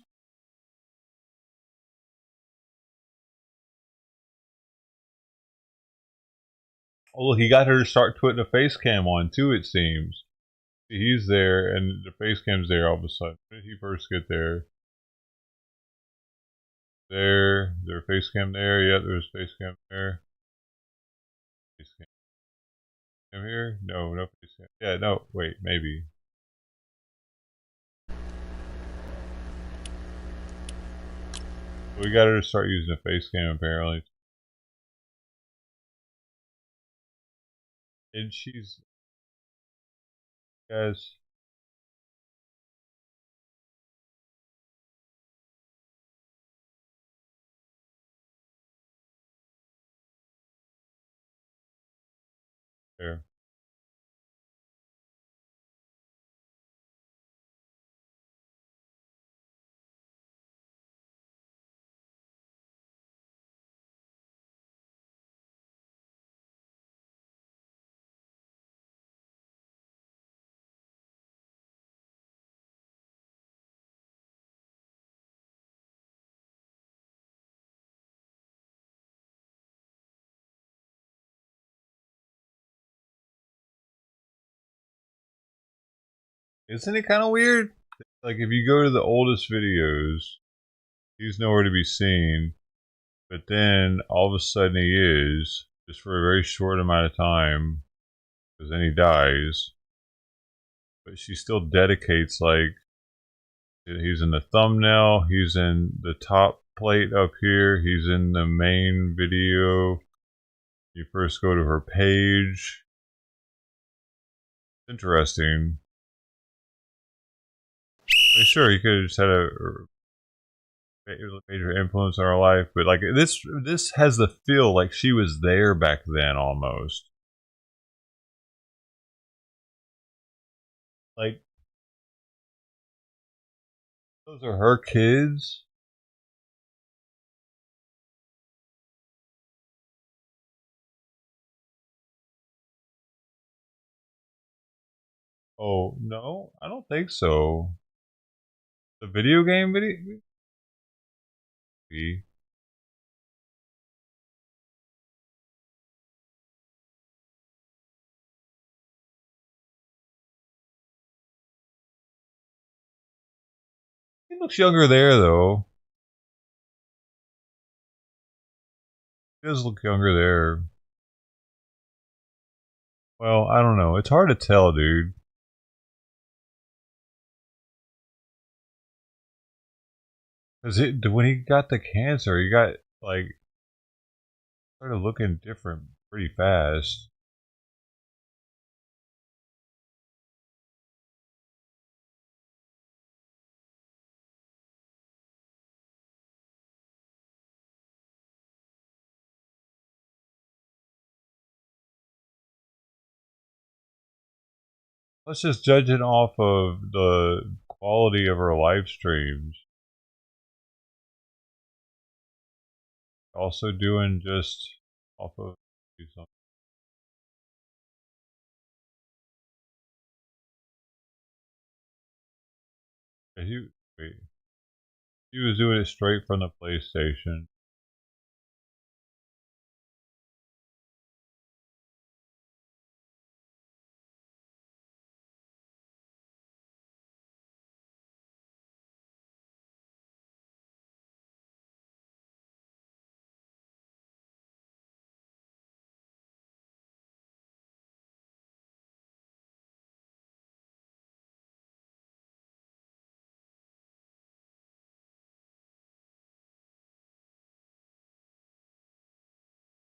S2: Oh, look, he got her to start putting a face cam on too, it seems. He's there, and the face cam's there all of a sudden. When did he first get there? There's face cam there. Yep, there's face cam there. Face cam here? No, no face cam. Yeah, no, wait, maybe. We got her to start using a face cam apparently. And she's, guys, there. Isn't it kind of weird? Like, if you go to the oldest videos, he's nowhere to be seen. But then all of a sudden he is, just for a very short amount of time, because then he dies. But she still dedicates, like, he's in the thumbnail, he's in the top plate up here, he's in the main video. You first go to her page. Interesting. I mean, sure, he could have just had a major influence on her life, but like this has the feel like she was there back then almost. Like, those are her kids. Oh no, I don't think so. The video game video. He looks younger there though. He does look younger there. Well, I don't know. It's hard to tell, dude. Because when he got the cancer, he got, like, started looking different pretty fast. Let's just judge it off of the quality of her live streams. Also doing just off of something. Wait. He was doing it straight from the PlayStation.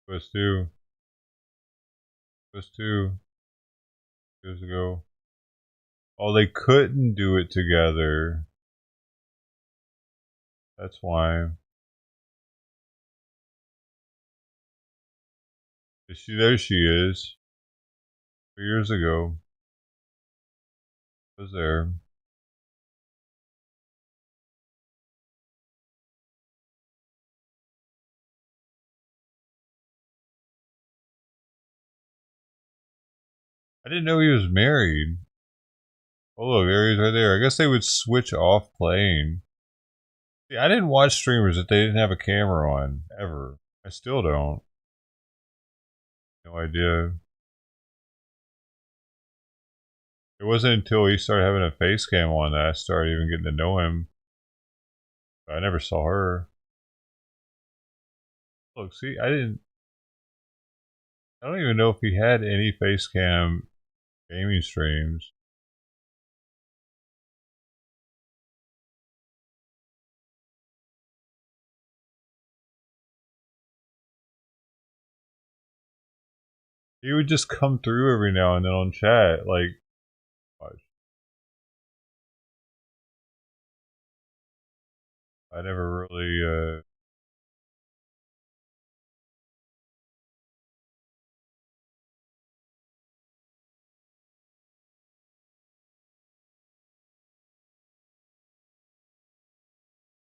S2: Was 2. Was 2 years ago. Oh, they couldn't do it together. That's why. There she is. 3 years ago. Was there. I didn't know he was married. Oh look, there he is right there. I guess they would switch off playing. See, I didn't watch streamers if they didn't have a camera on, ever. I still don't. No idea. It wasn't until he started having a face cam on that I started even getting to know him. But I never saw her. Look, see, I don't even know if he had any face cam gaming streams. He would just come through every now and then on chat, like, watch. I never really,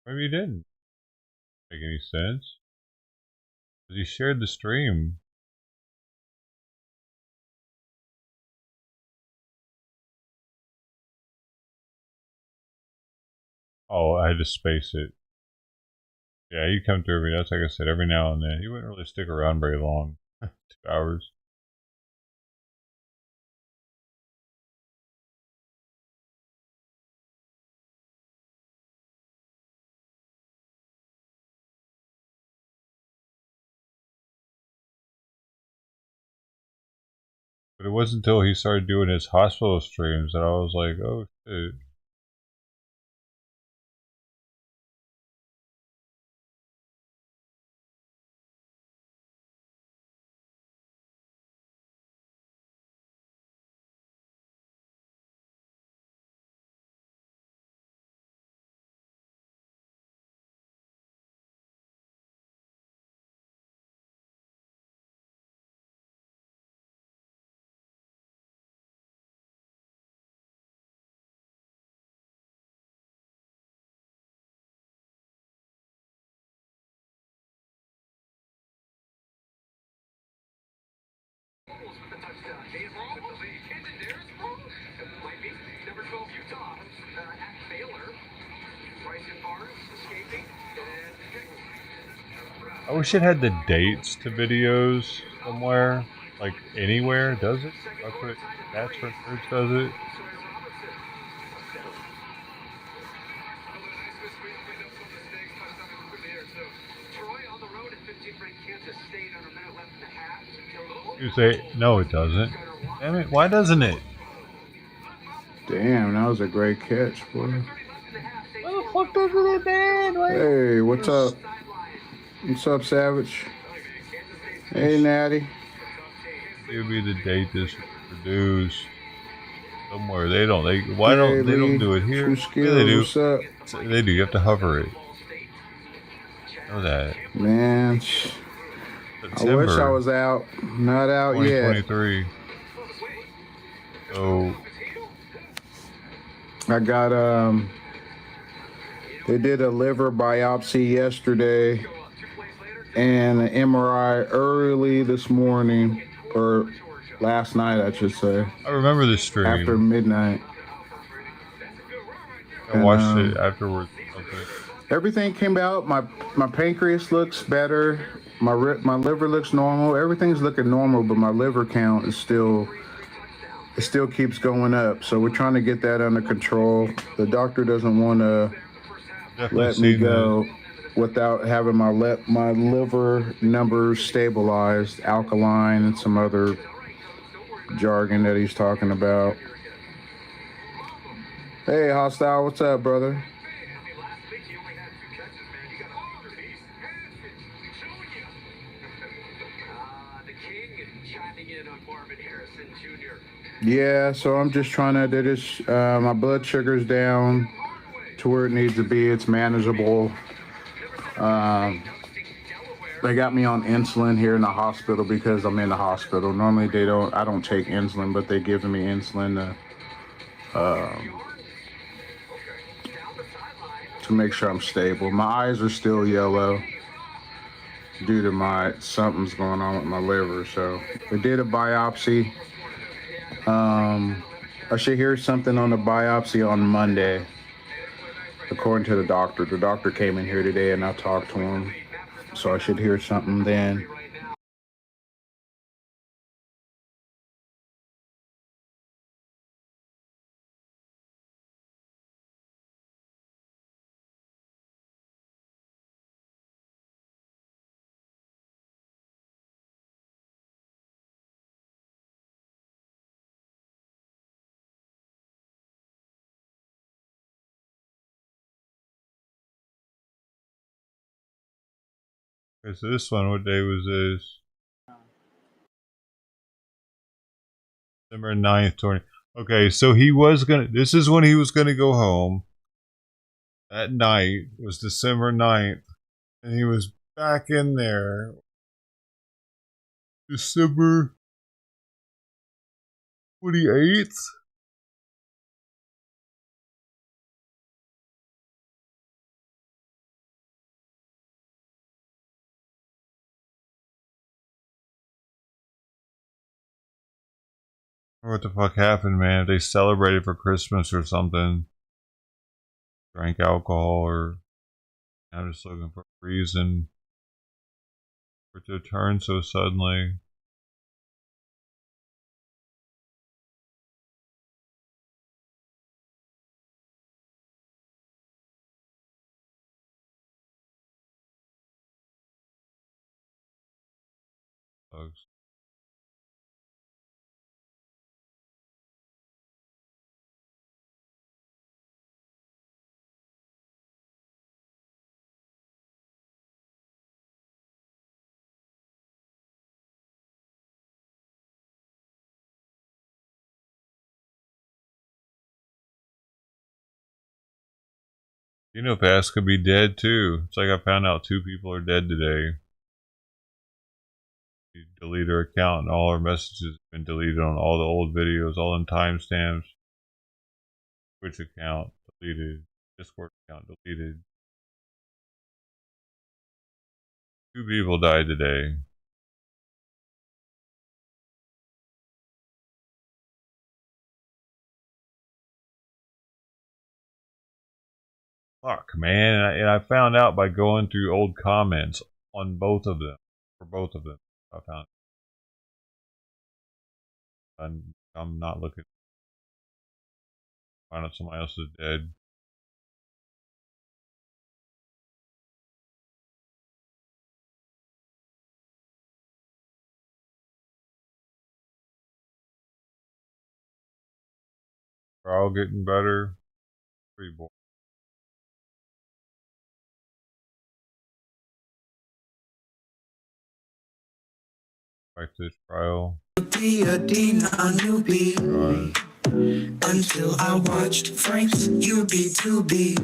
S2: maybe he didn't make any sense. Because he shared the stream. Oh, I had to space it. Yeah, he'd come through every, that's like I said, every now and then. He wouldn't really stick around very long. 2 hours. But it wasn't until he started doing his hospital streams that I was like, oh shit. I wish it had the dates to videos somewhere, like anywhere. Does it? That's what Nerds does it. You say no, it doesn't. Damn it! Why doesn't it?
S20: Damn, that was a great catch, boy.
S2: What the fuck doesn't it, man?
S20: Hey, what's up? What's up, Savage? Hey, Natty.
S2: Give me the date this was produced somewhere. They don't. Why don't they don't do it here? Yeah, they do.
S20: What's up?
S2: They do. You have to hover it. Know that.
S20: Man,
S2: September,
S20: I wish I was out. Not out yet.
S2: 2023. So
S20: I got they did a liver biopsy yesterday and an MRI early this morning, or last night I should say.
S2: I remember the stream.
S20: After midnight.
S2: I watched it afterwards. Okay.
S20: Everything came out. My pancreas looks better. My liver looks normal. Everything's looking normal, but my liver count is still keeps going up. So we're trying to get that under control. The doctor doesn't want to let me go without having my liver numbers stabilized, alkaline, and some other jargon that he's talking about. Hey, Hostile, what's up, brother? Yeah, so I'm just trying to, they just, my blood sugar's down to where it needs to be. It's manageable. They got me on insulin here in the hospital because I'm in the hospital. Normally I don't take insulin, but they're giving me insulin to make sure I'm stable. My eyes are still yellow due to something's going on with my liver. So they did a biopsy. I should hear something on the biopsy on Monday, according to the doctor. The doctor came in here today and I talked to him. So I should hear something then.
S2: Okay, so this one, what day was this? December 9th, 20. Okay, so this is when he was gonna go home. That night was December 9th. And he was back in there. December 28th? What the fuck happened, man? If they celebrated for Christmas or something. Drank alcohol, or I'm just looking for a reason for it to turn so suddenly. Bugs. You know, Pass could be dead too. It's like I found out 2 people are dead today. She deleted her account and all her messages have been deleted on all the old videos, all in timestamps. Twitch account deleted. Discord account deleted. 2 people died today. Fuck, man. And I found out by going through old comments on both of them. For both of them. I found. I'm not looking. Find out somebody else is dead. We're all getting better. Pretty boring. Back to this trial.
S8: Be a Dean on newbie until I watched Frank's UB2B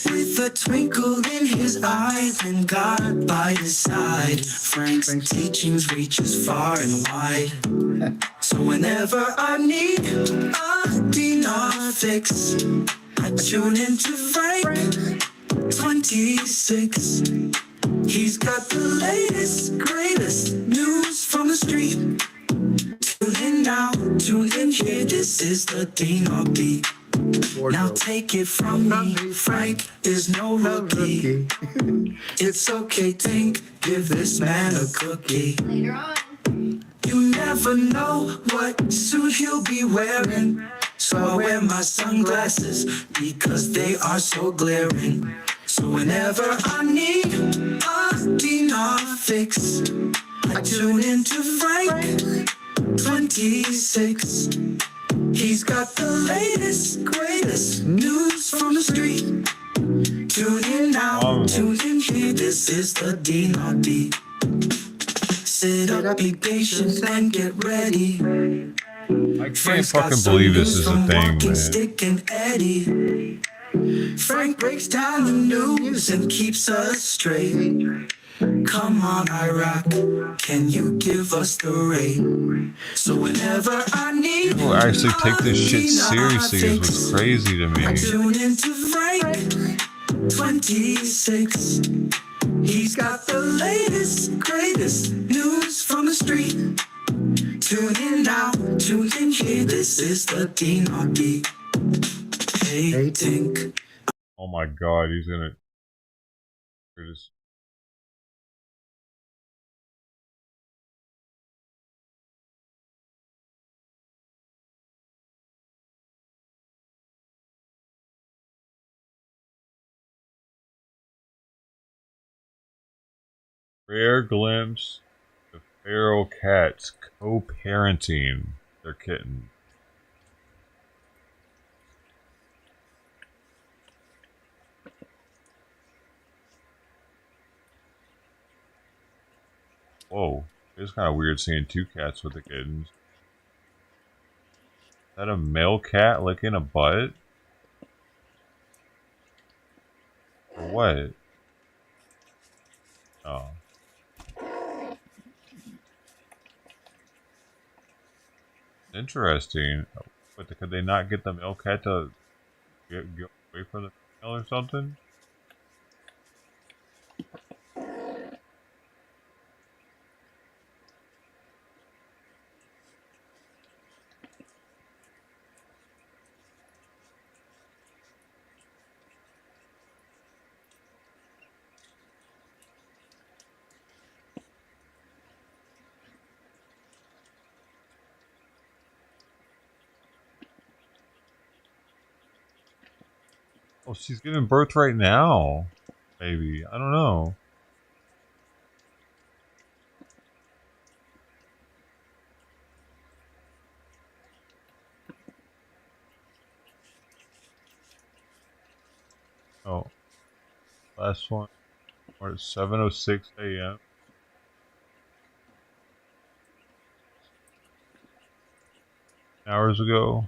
S8: with a twinkle in his eyes and God by his side. Frank's teachings reach as far and wide. So whenever I need a Dean fix, I tune into Frank 26. He's got the latest, greatest news from the street. Tune in now, tune in here. This is the Dean beat. Now take it from me, Frank is no rookie. It's okay, think, give this man a cookie. Later on. You never know what suit he'll be wearing, so I wear my sunglasses because they are so glaring. So whenever I need a Dean fix, I tune into Frank 26. He's got the latest, greatest news from the street. Tune in now, tune in here. This is the Dean beat. Sit better be patient and get ready.
S2: I can't fucking believe this is a thing, man.
S8: Stick and Eddie. Frank breaks down the news and keeps us straight. Come on, Iraq, can you give us the rate? So whenever I need
S2: people actually take this shit seriously is what's crazy to me.
S8: I tune into Frank 26. He's got the latest, greatest news from the street. Tune in now, tune in here. This is the D-N-R-D. Hey, Tink.
S2: Oh my god, he's gonna... Rare glimpse of feral cats co-parenting their kitten. Whoa, it's kind of weird seeing two cats with the kittens. Is that a male cat licking a butt? Or what? Oh. Interesting. But could they not get the male cat to get away from the female or something? Oh, she's giving birth right now. Maybe. I don't know. Oh. Last one. We're at 7:06 a.m. Hours ago.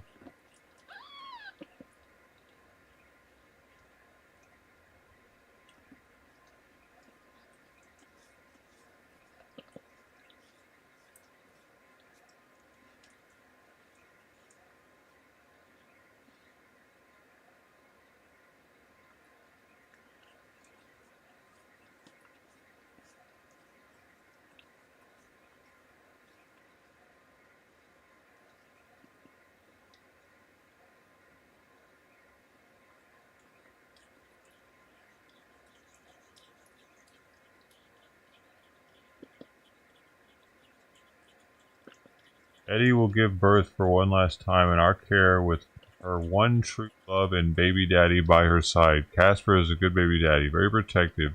S2: Eddie will give birth for one last time in our care with her one true love and baby daddy by her side. Casper is a good baby daddy, very protective,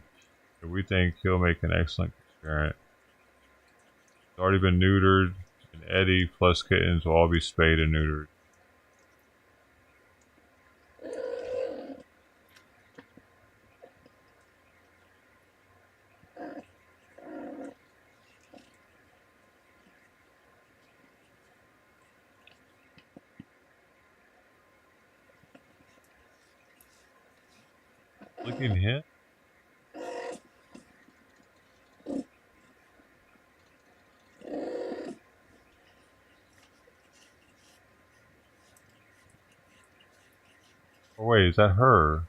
S2: and we think he'll make an excellent parent. He's already been neutered, and Eddie plus kittens will all be spayed and neutered. Looking hit. Oh wait, is that her?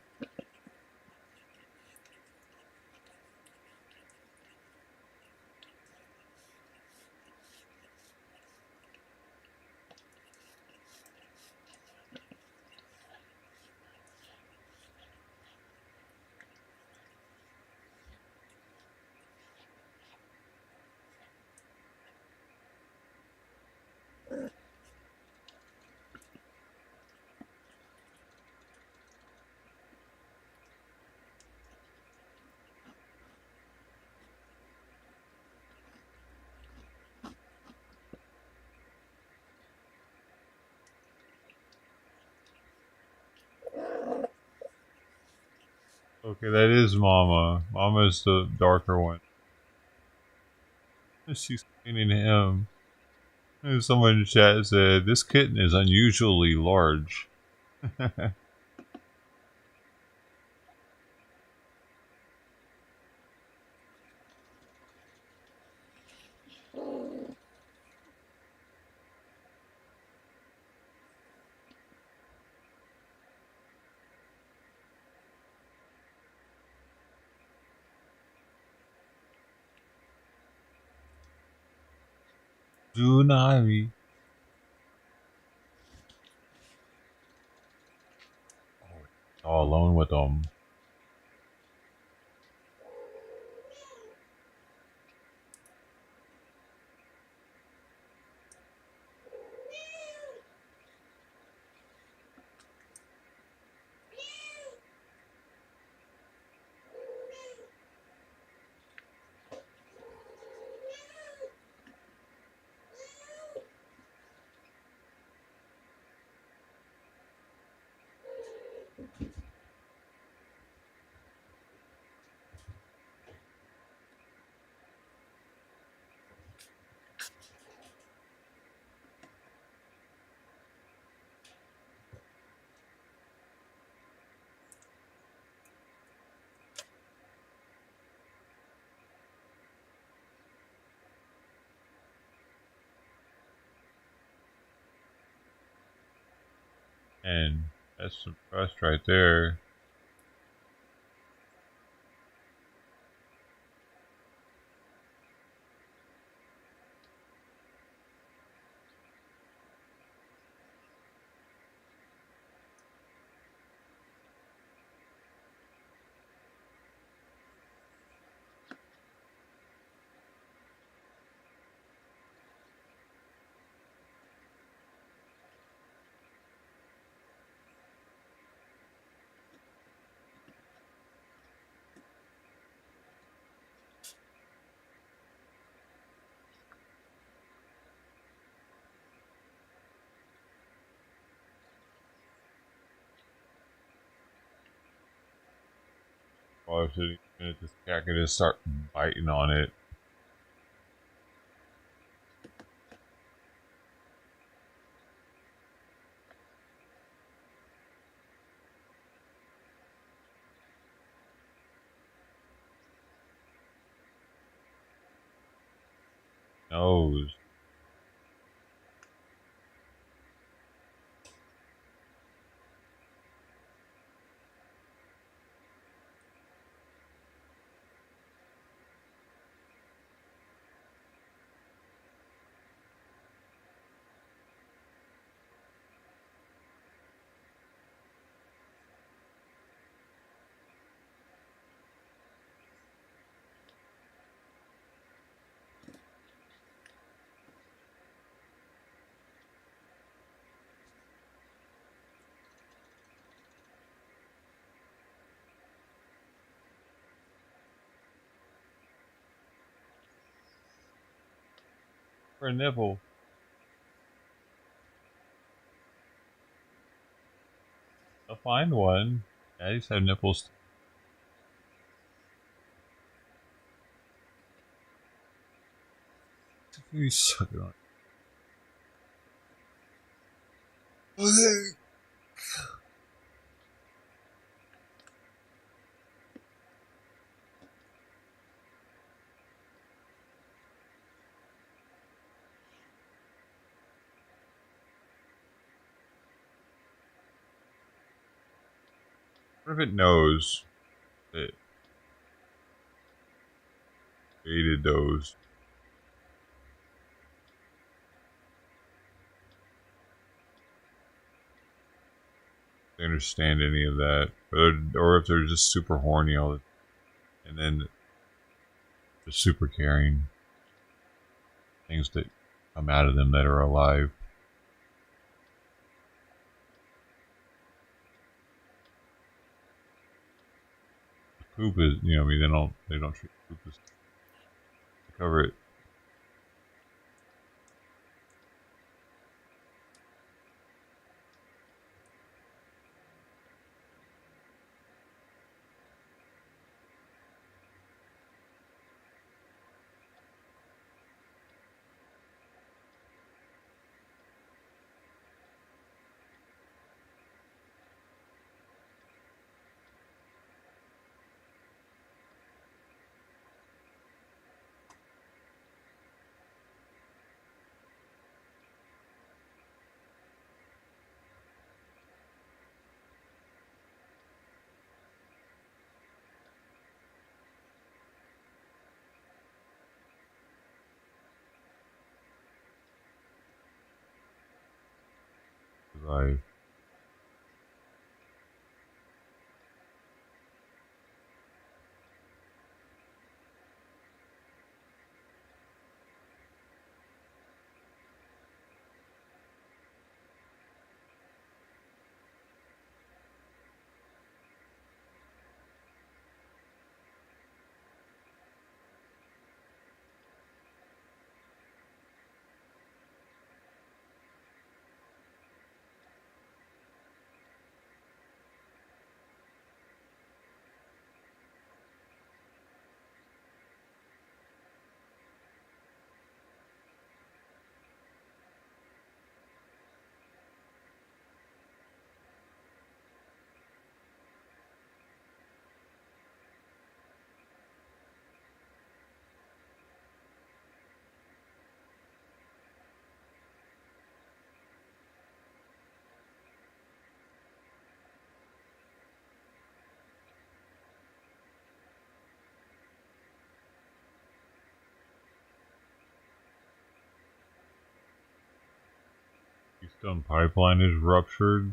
S2: Okay, that is Mama. Mama is the darker one. She's cleaning him. Someone in the chat said, this kitten is unusually large. Tsunami. All alone with them. And that's some trust right there. Or if this cat could just start biting on it. Nose. For a nipple. I'll find one. Yeah, these have nipples. You suck it on. What if it knows that created those? They understand any of that, or if they're just super horny all the time, and then they're super caring. Things that come out of them that are alive. Poop is, you know, I mean, they don't treat poop as cover it. Right. Keystone Pipeline is ruptured.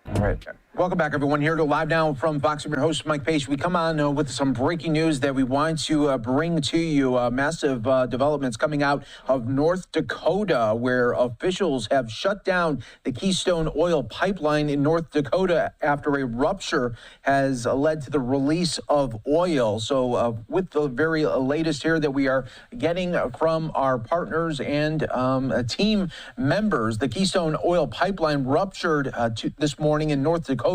S9: All right. Welcome back, everyone. Here to Live Now from Fox. I'm your host, Mike Page. We come on with some breaking news that we want to bring to you. Massive developments coming out of North Dakota, where officials have shut down the Keystone oil pipeline in North Dakota after a rupture has led to the release of oil. So with the very latest here that we are getting from our partners and team members, the Keystone oil pipeline ruptured this morning in North Dakota,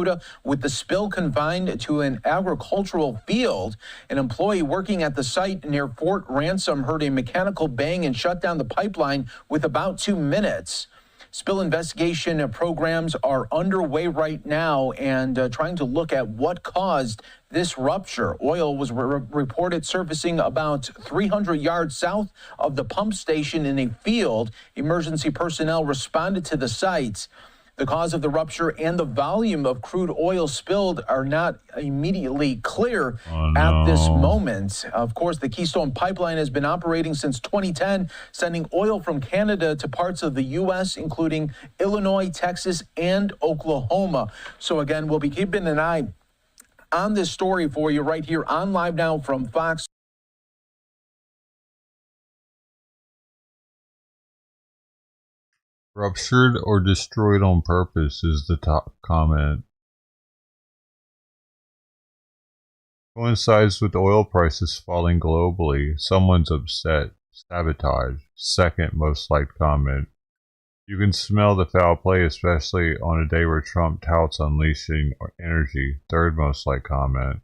S9: with the spill confined to an agricultural field. An employee working at the site near Fort Ransom heard a mechanical bang and shut down the pipeline with about 2 minutes. Spill investigation programs are underway right now and trying to look at what caused this rupture. Oil was reported surfacing about 300 yards south of the pump station in a field. Emergency personnel responded to the sites. The cause of the rupture and the volume of crude oil spilled are not immediately clear at this moment. Of course, the Keystone Pipeline has been operating since 2010, sending oil from Canada to parts of the U.S., including Illinois, Texas, and Oklahoma. So again, we'll be keeping an eye on this story for you right here on Live Now from Fox.
S2: Ruptured or destroyed on purpose is the top comment. Coincides with oil prices falling globally. Someone's upset. Sabotage. Second most liked comment. You can smell the foul play, especially on a day where Trump touts unleashing energy. Third most liked comment.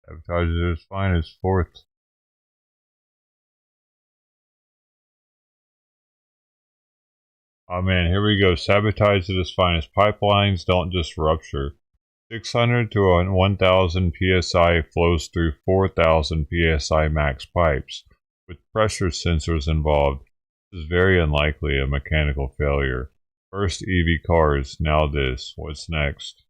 S2: Sabotage at its finest. Fourth. Oh man, here we go. Sabotage at its finest. Pipelines don't just rupture. 600 to 1000 psi flows through 4000 psi max pipes. With pressure sensors involved, this is very unlikely a mechanical failure. First EV cars, now this. What's next?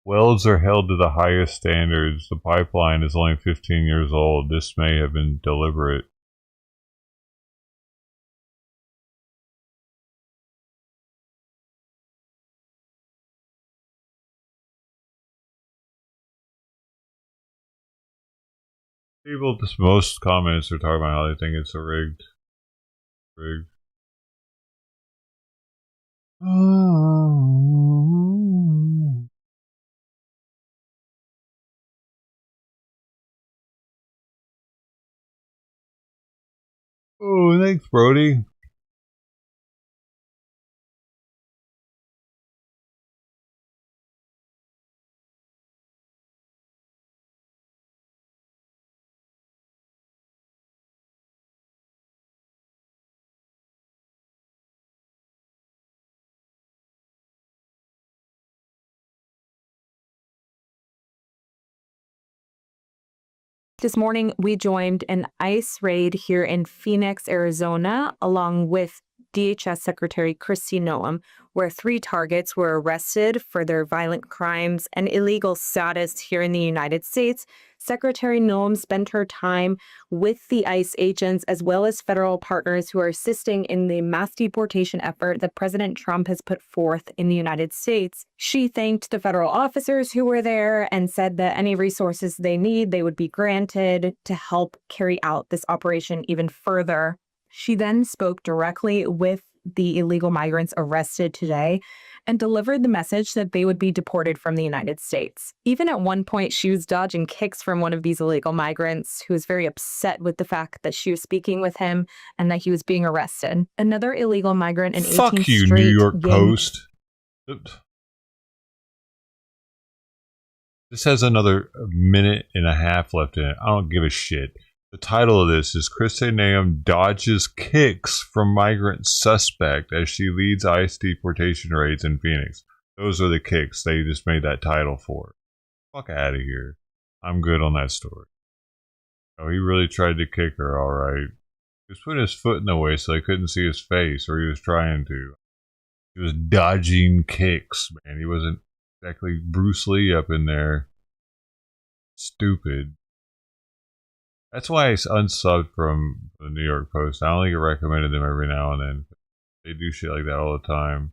S2: Welds are held to the highest standards. The pipeline is only 15 years old. This may have been deliberate. People, most comments are talking about how they think it's a rigged. Oh, thanks, Brody.
S10: This morning, we joined an ICE raid here in Phoenix, Arizona, along with DHS Secretary Kristi Noem, where 3 targets were arrested for their violent crimes and illegal status here in the United States. Secretary Noem spent her time with the ICE agents as well as federal partners who are assisting in the mass deportation effort that President Trump has put forth in the United States. She thanked the federal officers who were there and said that any resources they need, they would be granted to help carry out this operation even further. She then spoke directly with the illegal migrants arrested today and delivered the message that they would be deported from the United States. Even at one point, she was dodging kicks from one of these illegal migrants who was very upset with the fact that she was speaking with him and that he was being arrested. Another illegal migrant in 18th
S2: Fuck you,
S10: Street.
S2: New York Post. This has another minute and a half left in it. I don't give a shit. The title of this is Kristi Noem dodges kicks from migrant suspect as she leads ICE deportation raids in Phoenix. Those are the kicks they just made that title for. Fuck out of here. I'm good on that story. Oh, he really tried to kick her, alright. He was putting his foot in the way so they couldn't see his face, or he was trying to. He was dodging kicks, man. He wasn't exactly Bruce Lee up in there. Stupid. That's why I unsubbed from the New York Post. I only get recommended them every now and then. They do shit like that all the time.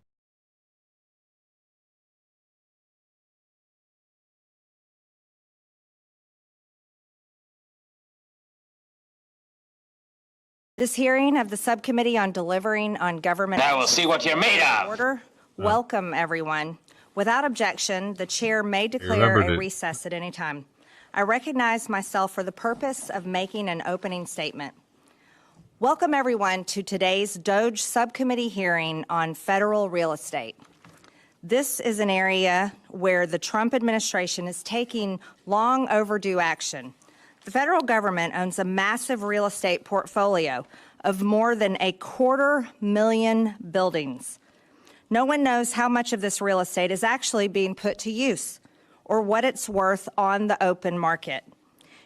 S11: This hearing of the Subcommittee on Delivering on Government...
S21: Now we'll see what you're made of.
S11: Order. Welcome, everyone. Without objection, the chair may declare a recess at any time. I recognize myself for the purpose of making an opening statement. Welcome, everyone, to today's DOGE Subcommittee hearing on federal real estate. This is an area where the Trump administration is taking long overdue action. The federal government owns a massive real estate portfolio of more than 250,000 buildings. No one knows how much of this real estate is actually being put to use or what it's worth on the open market.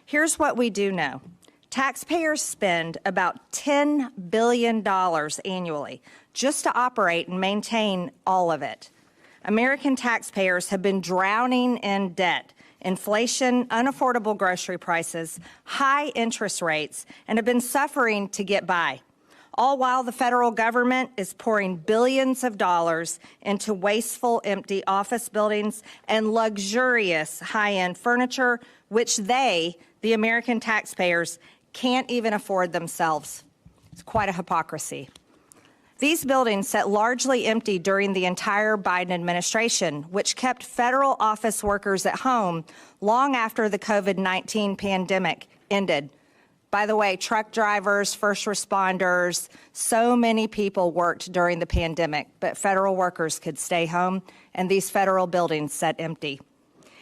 S11: Here's what we do know. Taxpayers spend about $10 billion annually just to operate and maintain all of it. American taxpayers have been drowning in debt, inflation, unaffordable grocery prices, high interest rates, and have been suffering to get by. All while the federal government is pouring billions of dollars into wasteful, empty office buildings and luxurious high-end furniture, which they, the American taxpayers, can't even afford themselves. It's quite a hypocrisy. These buildings sat largely empty during the entire Biden administration, which kept federal office workers at home long after the COVID-19 pandemic ended. By the way, truck drivers, first responders, so many people worked during the pandemic, but federal workers could stay home, and these federal buildings sat empty.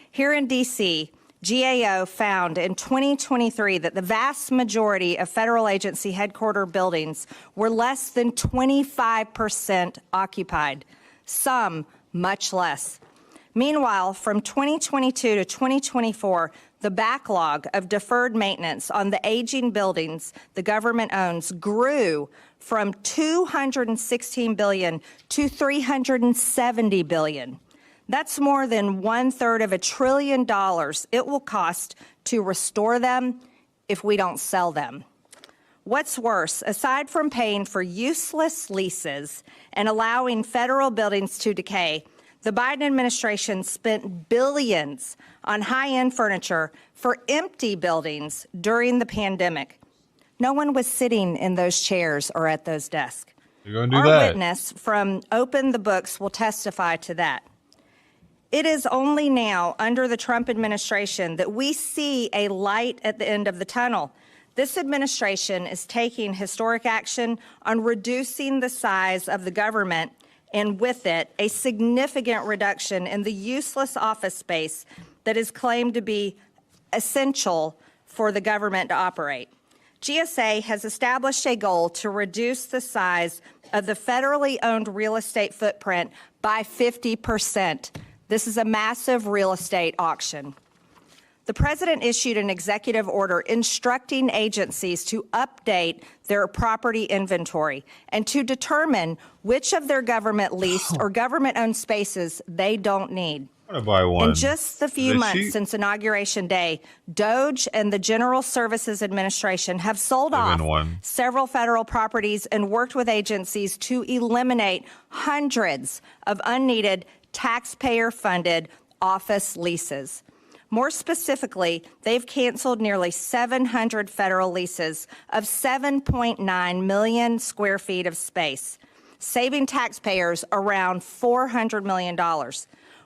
S11: Here in D.C., GAO found in 2023 that the vast majority of federal agency headquarter buildings were less than 25% occupied, some much less. Meanwhile, from 2022 to 2024, the backlog of deferred maintenance on the aging buildings the government owns grew from $216 billion to $370 billion. That's more than $1/3 $1 trillion it will cost to restore them if we don't sell them. What's worse, aside from paying for useless leases and allowing federal buildings to decay, the Biden administration spent billions on high-end furniture for empty buildings during the pandemic. No one was sitting in those chairs or at those desks.
S2: You're gonna do
S11: Our
S2: that.
S11: witness from Open the Books will testify to that. It is only now, under the Trump administration, that we see a light at the end of the tunnel. This administration is taking historic action on reducing the size of the government, and with it, a significant reduction in the useless office space that is claimed to be essential for the government to operate. GSA has established a goal to reduce the size of the federally owned real estate footprint by 50%. This is a massive real estate auction. The president issued an executive order instructing agencies to update their property inventory and to determine which of their government leased or government-owned spaces they don't need.
S2: I'm gonna buy one.
S11: In just the few months since Inauguration Day, DOGE and the General Services Administration have sold off several federal properties and worked with agencies to eliminate hundreds of unneeded taxpayer-funded office leases. More specifically, they've canceled nearly 700 federal leases of 7.9 million square feet of space, saving taxpayers around $400 million.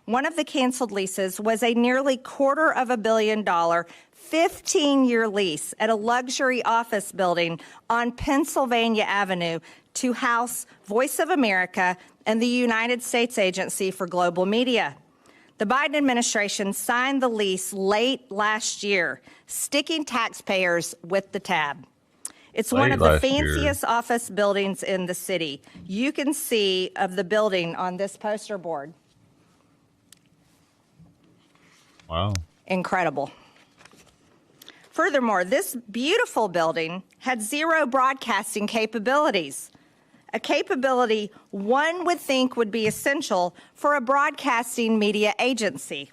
S11: One of the canceled leases was a nearly $250 million 15-year lease at a luxury office building on Pennsylvania Avenue to house Voice of America and the United States Agency for Global Media. The Biden administration signed the lease late last year, sticking taxpayers with the tab. It's one of the fanciest office buildings in the city. You can see of the building on this poster board.
S2: Wow.
S11: Incredible. Furthermore, this beautiful building had zero broadcasting capabilities, a capability one would think would be essential for a broadcasting media agency.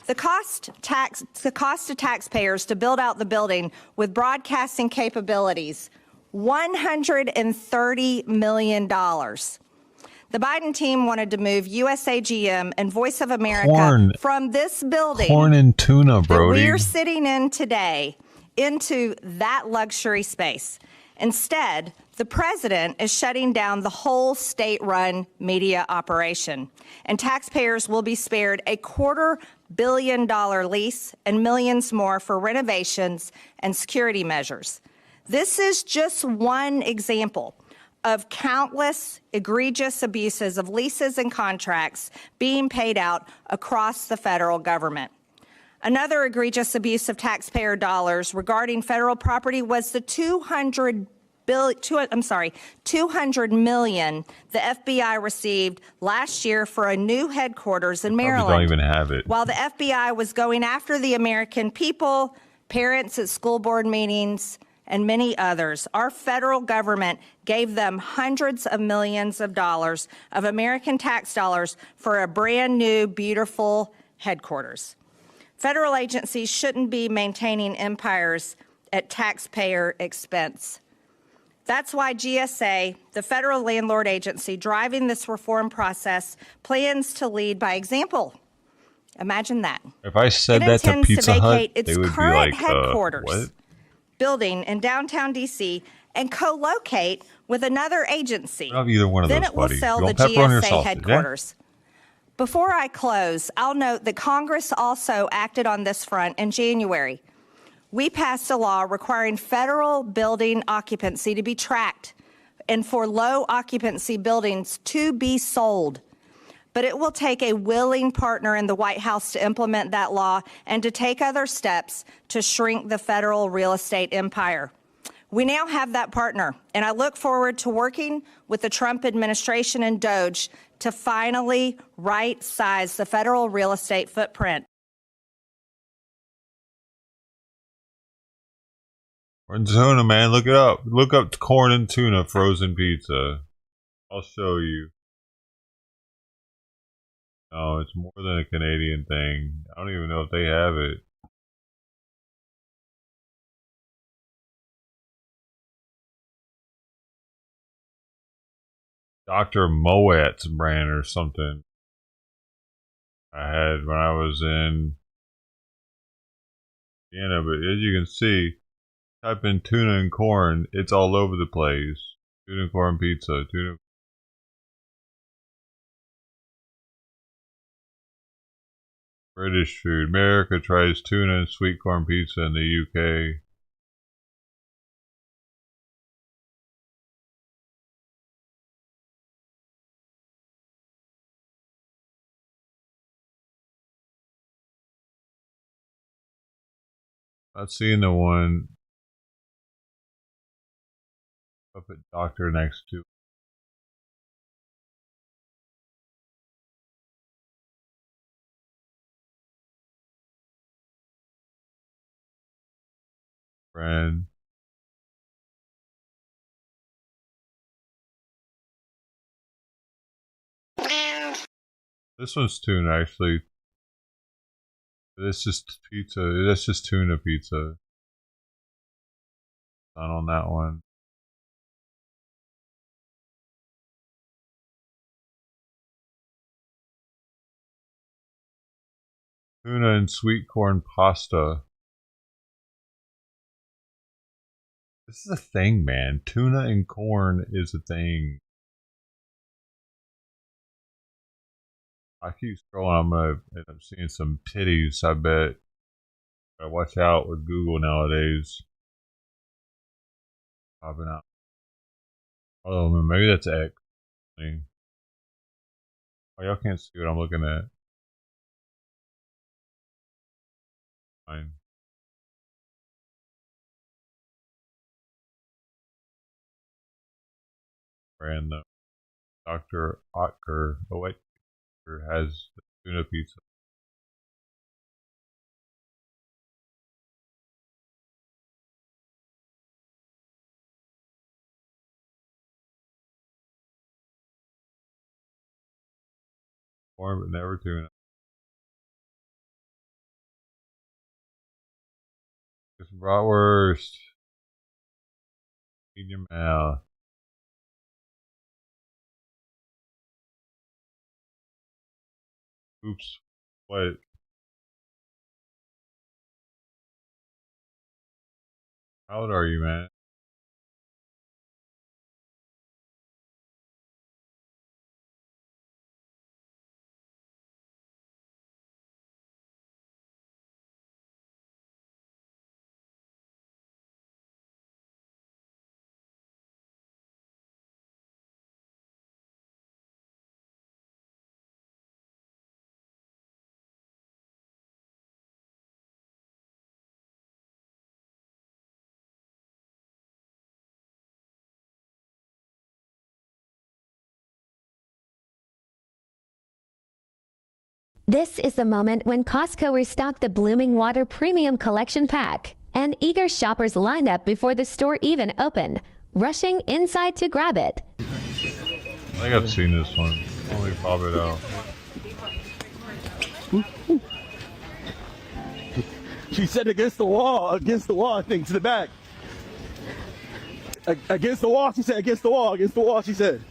S11: The cost to taxpayers to build out the building with broadcasting capabilities, $130 million. The Biden team wanted to move USAGM and Voice of America from this building
S2: corn and tuna, Brody,
S11: that we're sitting in today into that luxury space. Instead, the president is shutting down the whole state-run media operation, and taxpayers will be spared a $250 million lease and millions more for renovations and security measures. This is just one example of countless egregious abuses of leases and contracts being paid out across the federal government. Another egregious abuse of taxpayer dollars regarding federal property was the $200 million the FBI received last year for a new headquarters in Maryland.
S2: Don't even have it.
S11: While the FBI was going after the American people, parents at school board meetings, and many others, our federal government gave them hundreds of millions of dollars of American tax dollars for a brand new, beautiful headquarters. Federal agencies shouldn't be maintaining empires at taxpayer expense. That's why GSA, the federal landlord agency driving this reform process, plans to lead by example. Imagine that.
S2: If I said that to Pizza Hut, they would be like,
S11: headquarters
S2: what?
S11: Building in downtown D.C. and co-locate with another agency.
S2: I have either one of
S11: then
S2: those,
S11: it will
S2: buddy.
S11: sell
S2: You
S11: the
S2: want pepper on your
S11: GSA
S2: sausage,
S11: headquarters. Before I close, I'll note that Congress also acted on this front in January. We passed a law requiring federal building occupancy to be tracked and for low occupancy buildings to be sold. But it will take a willing partner in the White House to implement that law and to take other steps to shrink the federal real estate empire. We now have that partner, and I look forward to working with the Trump administration and DOGE to finally right-size the federal real estate footprint.
S2: Corn and tuna, man. Look it up. Look up corn and tuna frozen pizza. I'll show you. No, it's more than a Canadian thing. I don't even know if they have it. Dr. Moat's brand or something. I had when I was in Indiana, but as you can see, type in tuna and corn, it's all over the place. Tuna and corn pizza, tuna. British food. America tries tuna and sweet corn pizza in the UK. Not seeing the one up at doctor next to. friend. This one's tuna, actually. This is pizza. That's just tuna pizza. Not on that one. Tuna and sweet corn pasta. This is a thing, man. Tuna and corn is a thing. I keep scrolling. I'm gonna end up seeing some titties, I bet. Gotta watch out with Google nowadays. Popping out. Oh, maybe that's X. Oh, y'all can't see what I'm looking at. Fine. Brand though. Dr. Otker has the tuna pizza. Corn, but never tuna. Get some bratwurst. In your mouth. Oops. What? How old are you, man?
S12: This is the moment when Costco restocked the Blooming Water Premium Collection Pack, and eager shoppers lined up before the store even opened, rushing inside to grab it.
S2: I think I've seen this one. Let me pop it out.
S15: She said against the wall, I think, to the back. Against the wall, she said, against the wall, she said.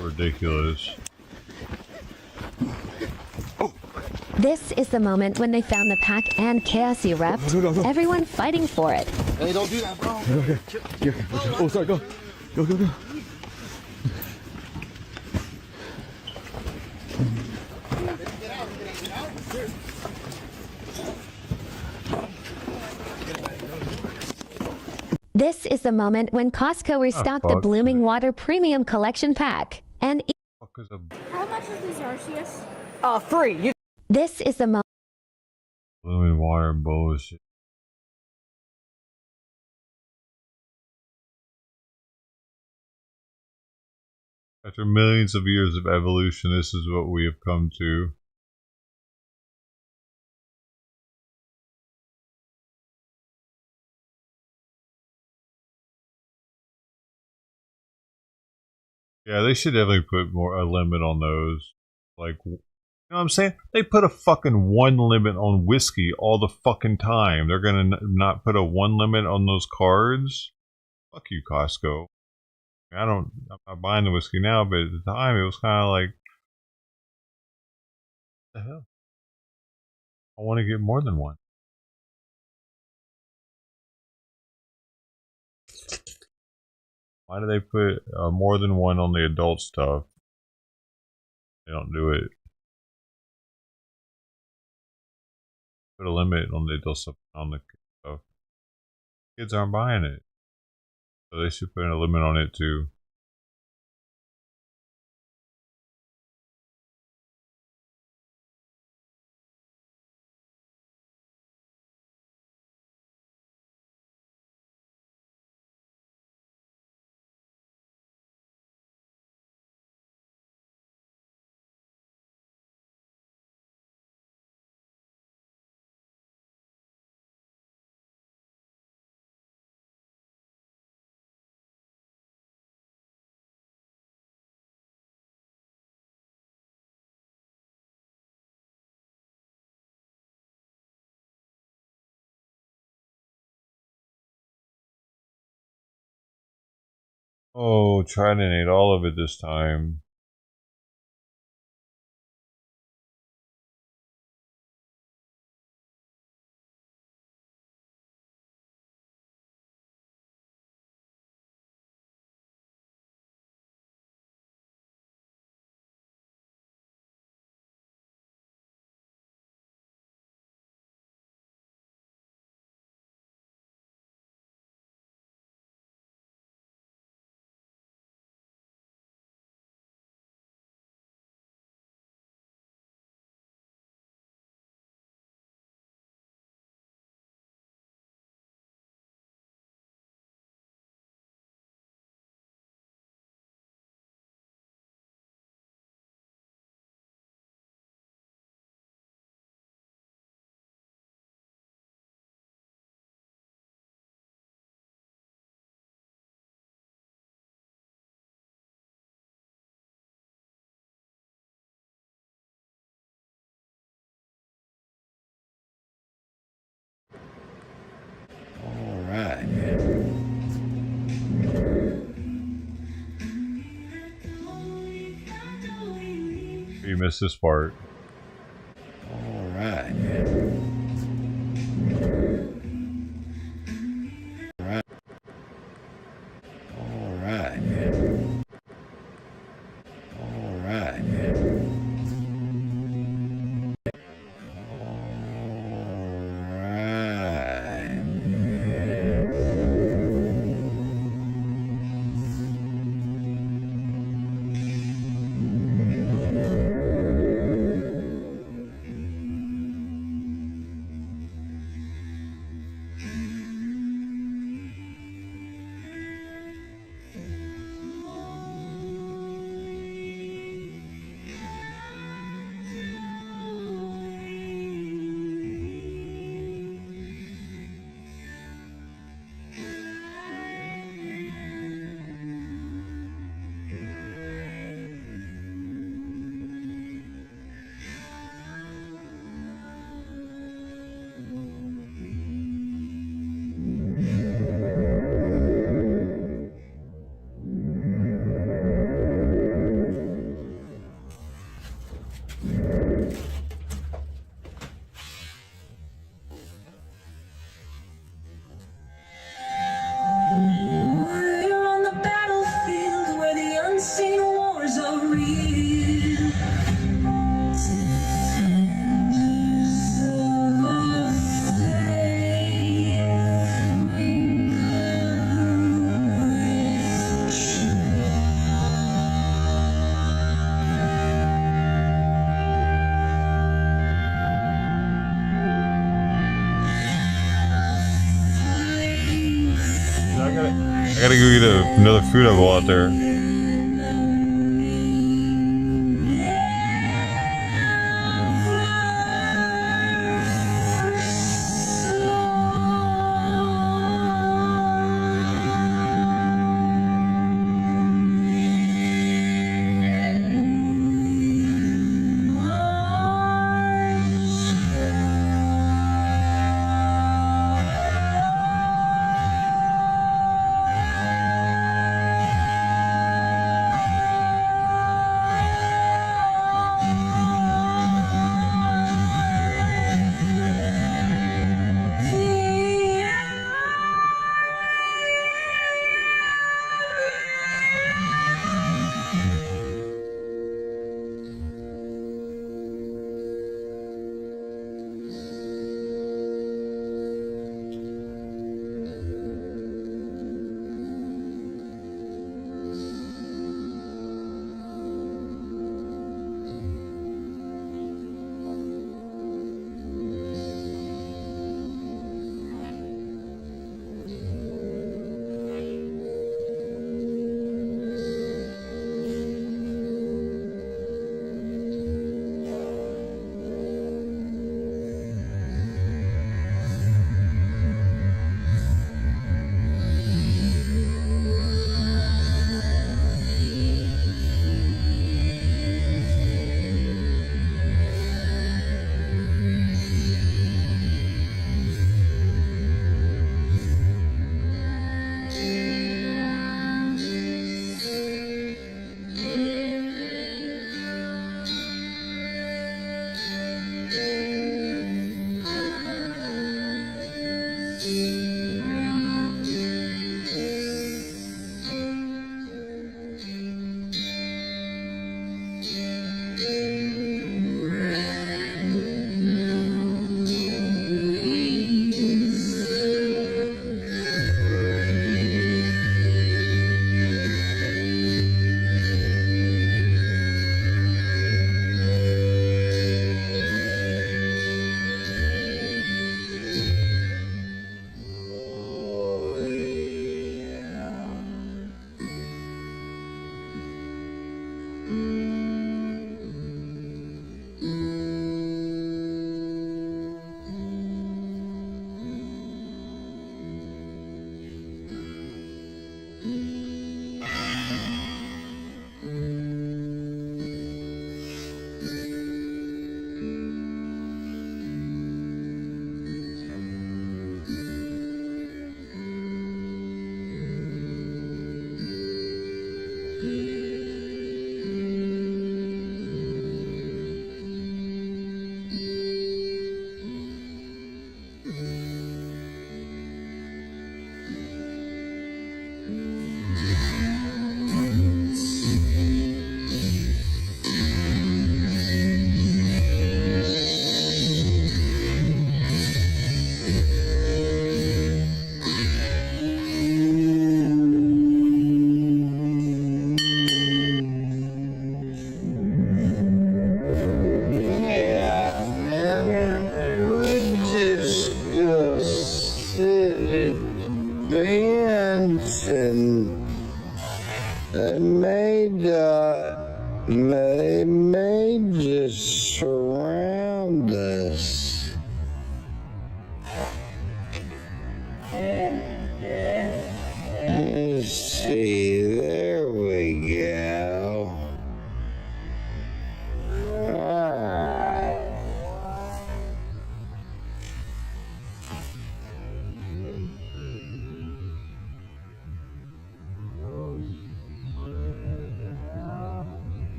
S2: Ridiculous.
S12: This is the moment when they found the pack and chaos erupt, everyone fighting for it.
S15: Hey, don't do that, bro. Okay. Oh, sorry, go. Go.
S12: This is the moment when Costco restocked the Blooming Water Premium Collection Pack, and
S17: how much is this Arceus? Free.
S12: This is the moment.
S2: Blooming water bullshit. After millions of years of evolution, this is what we have come to. Yeah, they should definitely put a limit on those. Like, you know what I'm saying? They put a fucking one limit on whiskey all the fucking time. They're gonna not put a one limit on those cards? Fuck you, Costco. I'm not buying the whiskey now, but at the time it was kind of like, what the hell? I want to get more than one. Why do they put more than one on the adult stuff? They don't do it. Put a limit on the adult stuff on the stuff. Kids aren't buying it, so they should put a limit on it too. Oh, try to eat all of it this time.
S6: All right.
S2: You missed this part.
S6: All right. All right. All right.
S8: We're on the battlefield where the unseen wars are real.
S2: I gotta go get another food I bought out there.
S6: They may just surround us. Let's see, there we go.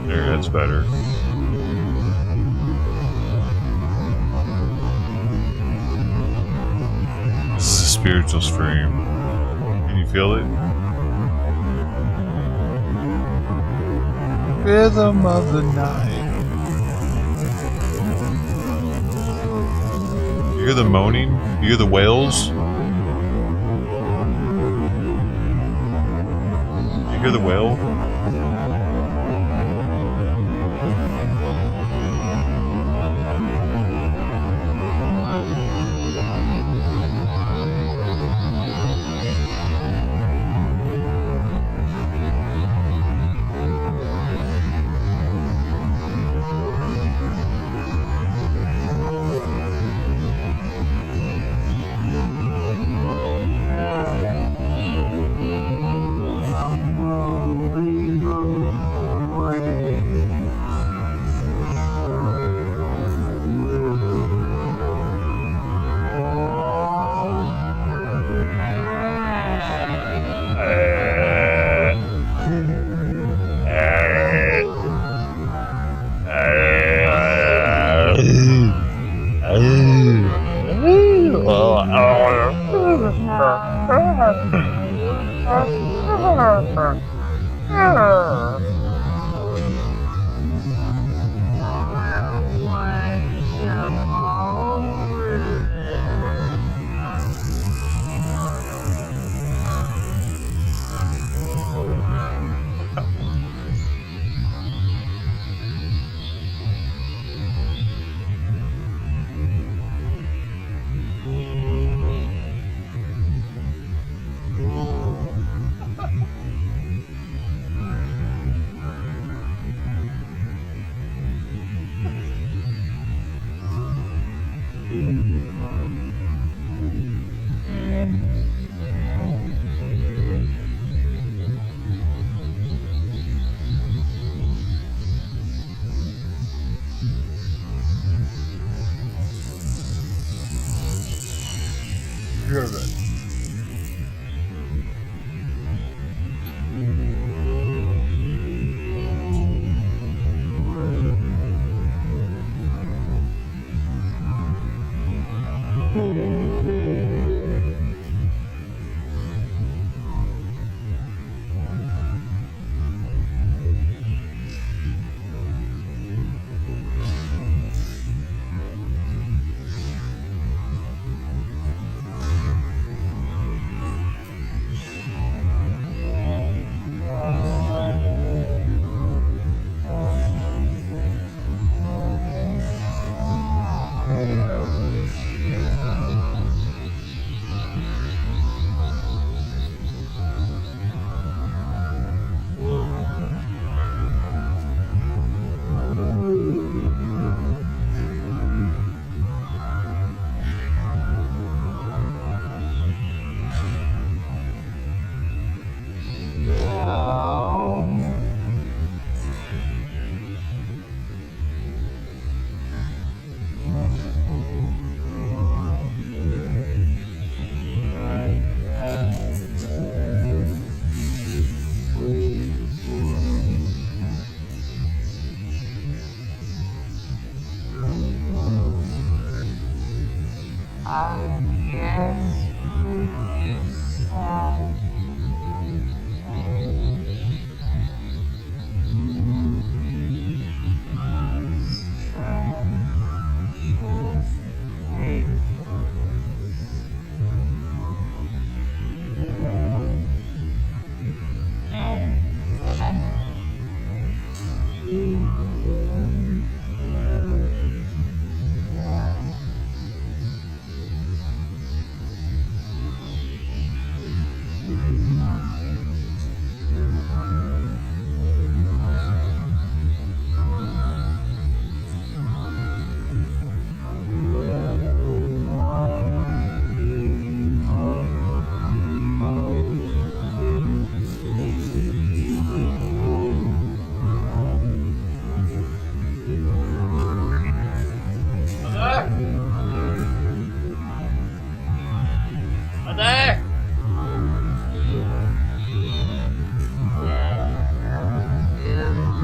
S2: There, that's better. This is a spiritual stream. Can you feel it? Rhythm of the night. You hear the moaning? You hear the wails? You hear the whale?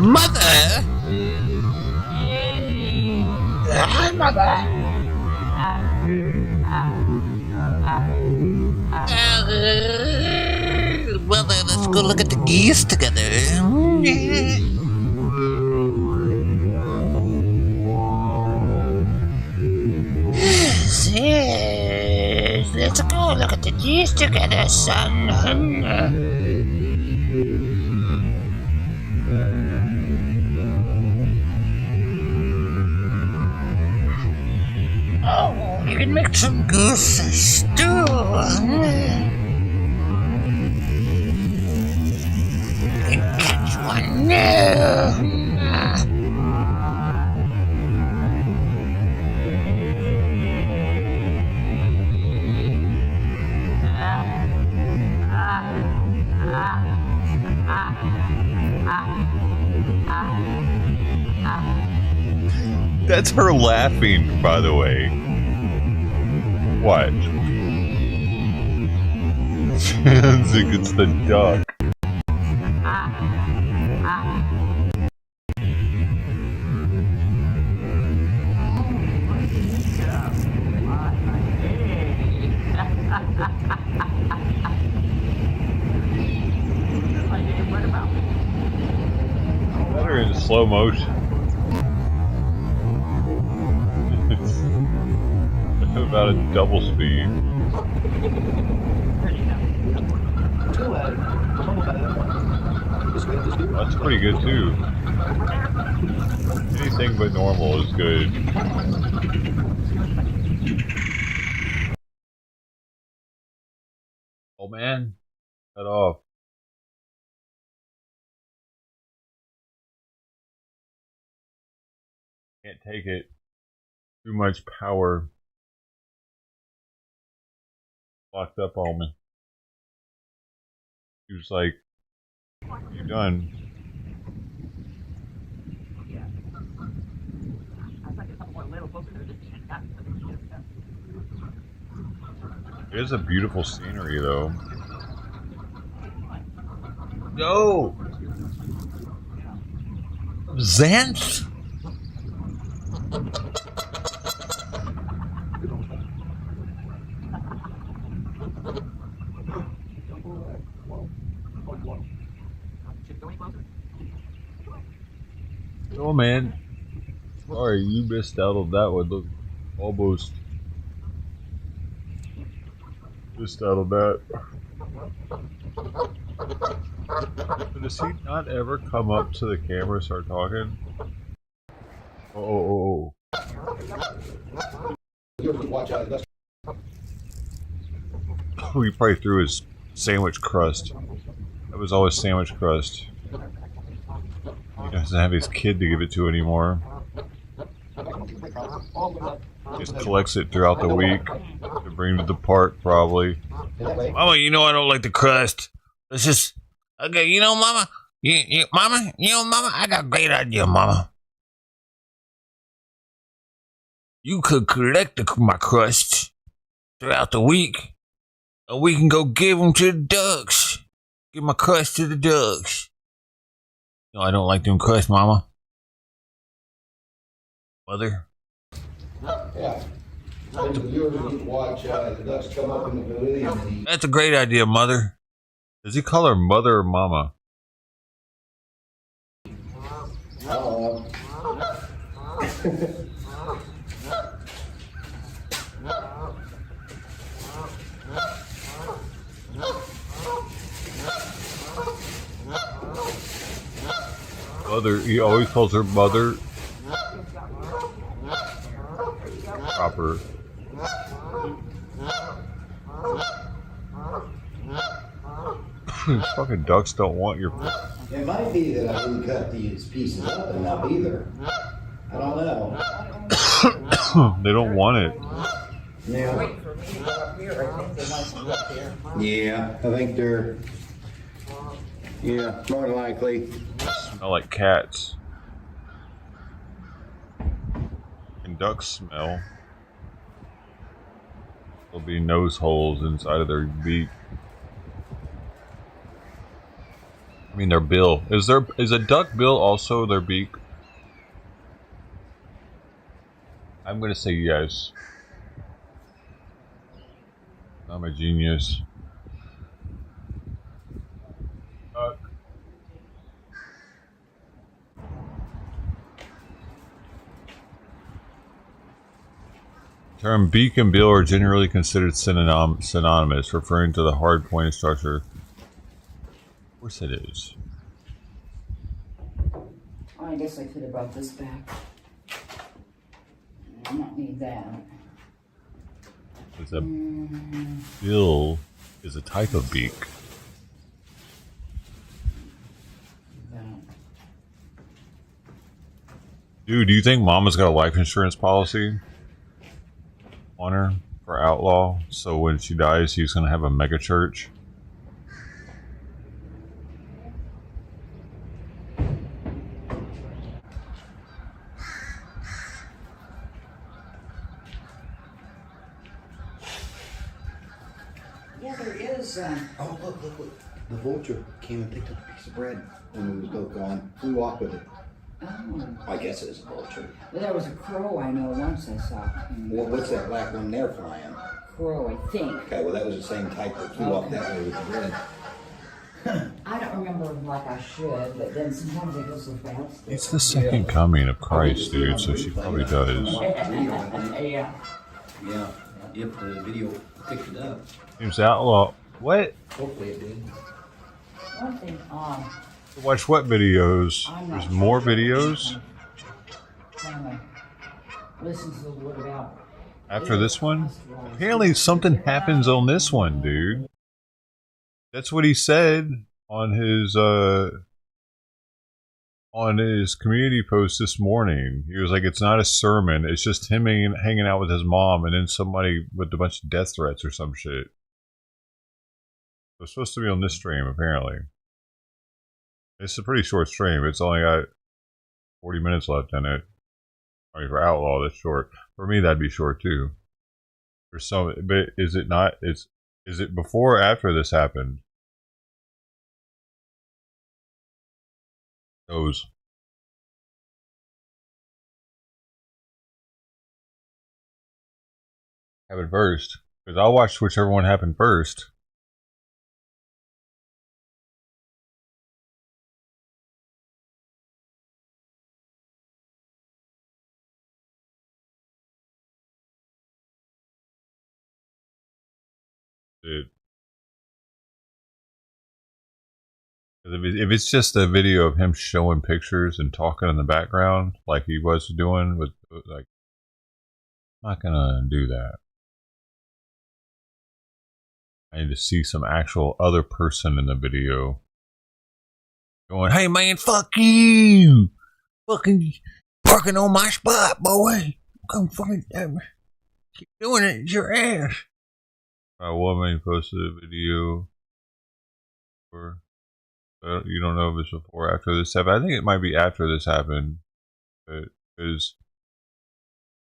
S7: Mother! Hi, Mother! Well then, let's go look at the geese together. Yes, let's go look at the geese together, son. got some goose stew. Catch one now.
S2: That's her laughing, by the way. What? I think it's the duck. Better in slow motion. About a double speed. That's pretty good too. Anything but normal is good. Oh man, cut off. Can't take it. Too much power. Locked up on me. He was like, "You done?" It is a beautiful scenery, though. No, Xanth. Oh man, sorry you missed out on that one. Look, almost missed out on that. But does he not ever come up to the camera and start talking? Oh. He probably threw his sandwich crust. That was always sandwich crust. He doesn't have his kid to give it to anymore. He just collects it throughout the week to bring to the park, probably. Mama, you know I don't like the crust. Let's just... Okay, you know, Mama? Mama, I got a great idea, Mama. You could collect my crusts throughout the week, and we can go give them to the ducks. Give my crust to the ducks. No, I don't like them crusts, Mama. Mother?
S13: Yeah. Watch the ducks come up in the pavilion.
S2: That's a great idea, Mother. Does he call her Mother or Mama? Mother, he always calls her Mother. Proper. These fucking ducks don't want your...
S13: It might be that I didn't cut these pieces up enough either. I don't know.
S2: They don't want it.
S13: Yeah. Yeah, I think they're... Yeah, more than likely.
S2: They smell like cats. And ducks smell. There'll be nose holes inside of their beak. I mean their bill. Is a duck bill also their beak? I'm gonna say yes. I'm a genius. Duck. The term beak and bill are generally considered synonymous, referring to the hard pointed structure. Of course it is.
S16: I guess I could have brought this back. I don't need that.
S2: It's a bill is a type of beak. Dude, do you think Mama's got a life insurance policy on her for Outlaw? So when she dies, she's gonna have a mega church.
S16: Yeah, there is.
S13: Oh, look. The vulture came and picked up a piece of bread when we was both gone. Flew off with it.
S16: Oh.
S13: I guess it is a vulture.
S16: Well, there was a crow I know once I saw.
S13: What's that black one there flying?
S16: Crow, I think.
S13: Okay, well that was the same type that flew off that way with the bread.
S16: I don't remember them like I should, but then sometimes they go so fast.
S2: It's the second coming of Christ, dude, so she probably does.
S16: Yeah.
S13: Yeah, if the video picked it up.
S2: Seems Outlaw. What?
S13: Hopefully it did.
S16: One thing,
S2: Watch what videos? There's more videos?
S16: Listen to the word about.
S2: After this one? Apparently something happens on this one, dude. That's what he said on his community post this morning. He was like, it's not a sermon, it's just him hanging out with his mom and then somebody with a bunch of death threats or some shit. It's supposed to be on this stream, apparently. It's a pretty short stream. It's only got 40 minutes left in it. I mean, for Outlaw, that's short. For me, that'd be short too. For some, but is it not? Is it before or after this happened? Those. Happened first, because I'll watch whichever one happened first. Dude. If it's just a video of him showing pictures and talking in the background like he was doing with, like, I'm not gonna do that. I need to see some actual other person in the video going, hey man, fuck you! Fucking parking on my spot, boy! Come fucking keep doing it, it's your ass! A woman posted a video for, you don't know if it's before or after this happened. I think it might be after this happened, but because,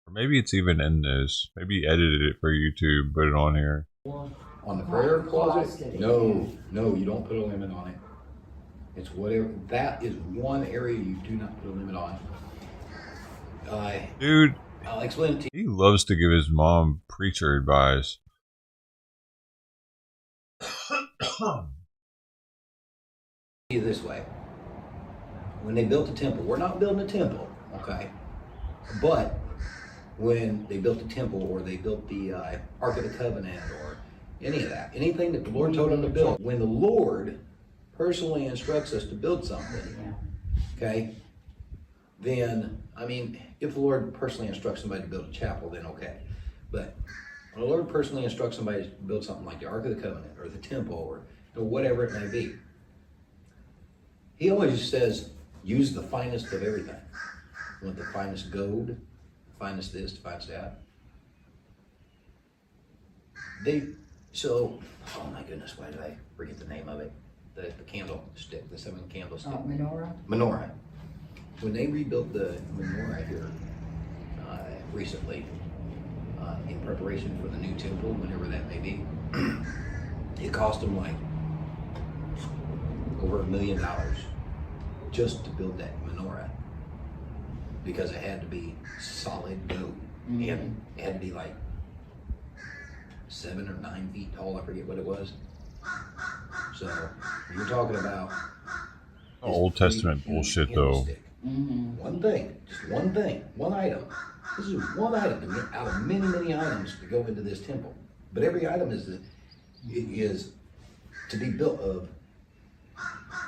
S2: or maybe it's even in this. Maybe he edited it for YouTube, put it on here.
S13: On the prayer closet? No, you don't put a limit on it. It's whatever. That is one area you do not put a limit on.
S2: Dude,
S13: I'll explain it to you.
S2: He loves to give his mom preacher advice.
S13: This way. When they built the temple, we're not building a temple, okay? But when they built the temple or they built the Ark of the Covenant or any of that, anything that the Lord told them to build, when the Lord personally instructs us to build something, okay, then, I mean, if the Lord personally instructs somebody to build a chapel, then okay. But when the Lord personally instructs somebody to build something like the Ark of the Covenant or the temple or whatever it may be, He always says, use the finest of everything. You want the finest gold, finest this, finest that. Oh my goodness, why did I forget the name of it? The candlestick, the 7 candlestick.
S16: Menorah?
S13: Menorah. When they rebuilt the menorah here recently, in preparation for the new temple, whenever that may be, it cost them like over $1 million just to build that menorah, because it had to be solid gold, and it had to be like 7 or 9 feet tall. I forget what it was. So you're talking about
S2: Old Testament bullshit, though.
S13: One thing, just one thing, one item. This is one item out of many, many items to go into this temple. But every item is to be built of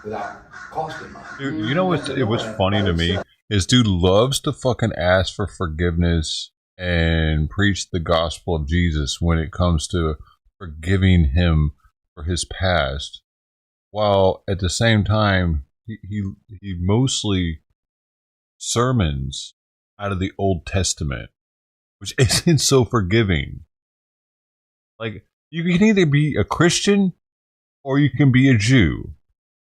S13: without cost in mind.
S2: Dude, you know what's funny to me is dude loves to fucking ask for forgiveness and preach the gospel of Jesus when it comes to forgiving him for his past, while at the same time he mostly sermons out of the Old Testament, which isn't so forgiving. Like, you can either be a Christian or you can be a Jew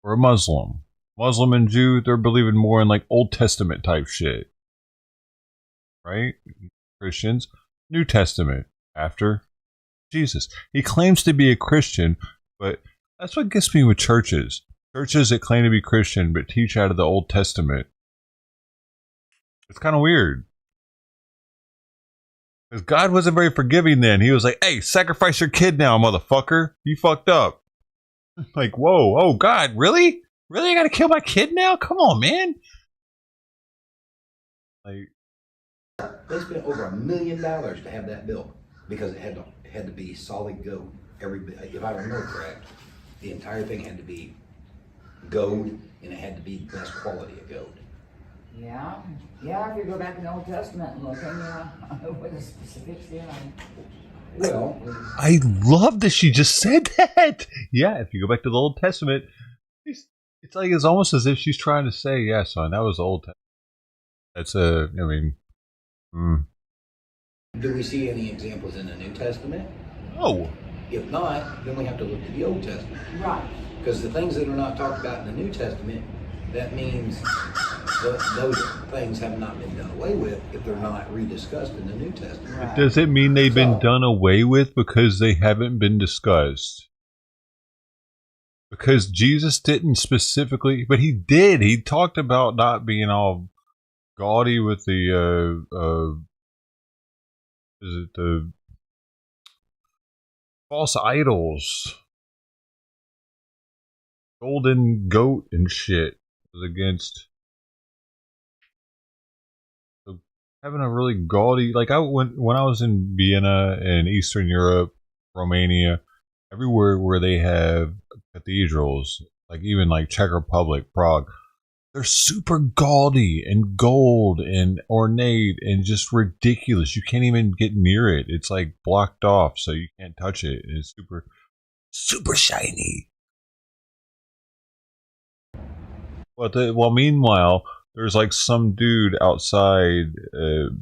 S2: or a Muslim. Muslim and Jew, they're believing more in like Old Testament type shit. Right? Christians, New Testament, after Jesus. He claims to be a Christian, but that's what gets me with churches. Churches that claim to be Christian but teach out of the Old Testament. It's kind of weird. Because God wasn't very forgiving then. He was like, hey, sacrifice your kid now, motherfucker. You fucked up. Like, whoa, oh God, really? Really? I gotta kill my kid now? Come on, man. Like,
S13: they spent over $1 million to have that built because it had to be solid gold. If I remember correct, the entire thing had to be gold, and it had to be the best quality of gold.
S16: Yeah, if you go back in the Old Testament and look with the specifics,
S13: Well,
S2: I love that she just said that. Yeah, if you go back to the Old Testament, it's like it's almost as if she's trying to say, yeah, son, that was the Old Testament. That's
S13: do we see any examples in the New Testament?
S2: No.
S13: If not, then we have to look to the Old Testament.
S16: Right.
S13: Because the things that are not talked about in the New Testament, that means those things have not been done away with if they're not rediscussed in the New Testament.
S2: Right. Does it mean they've been done away with because they haven't been discussed? Because Jesus didn't specifically, but he did. He talked about not being all gaudy with the false idols, golden goat and shit was against having a really gaudy, like when I was in Vienna and Eastern Europe, Romania, everywhere where they have cathedrals, like even like Czech Republic, Prague, they're super gaudy and gold and ornate and just ridiculous. You can't even get near it. It's like blocked off, so you can't touch it. It's super, super shiny. But meanwhile, there's like some dude outside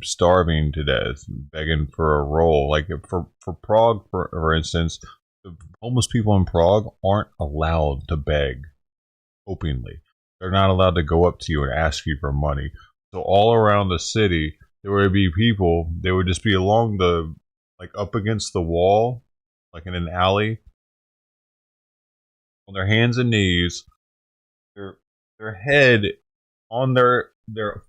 S2: starving to death, begging for a roll. Like for Prague, for instance, the homeless people in Prague aren't allowed to beg openly. They're not allowed to go up to you and ask you for money. So all around the city, there would be people, they would just be along the, like up against the wall, like in an alley, on their hands and knees, their head on their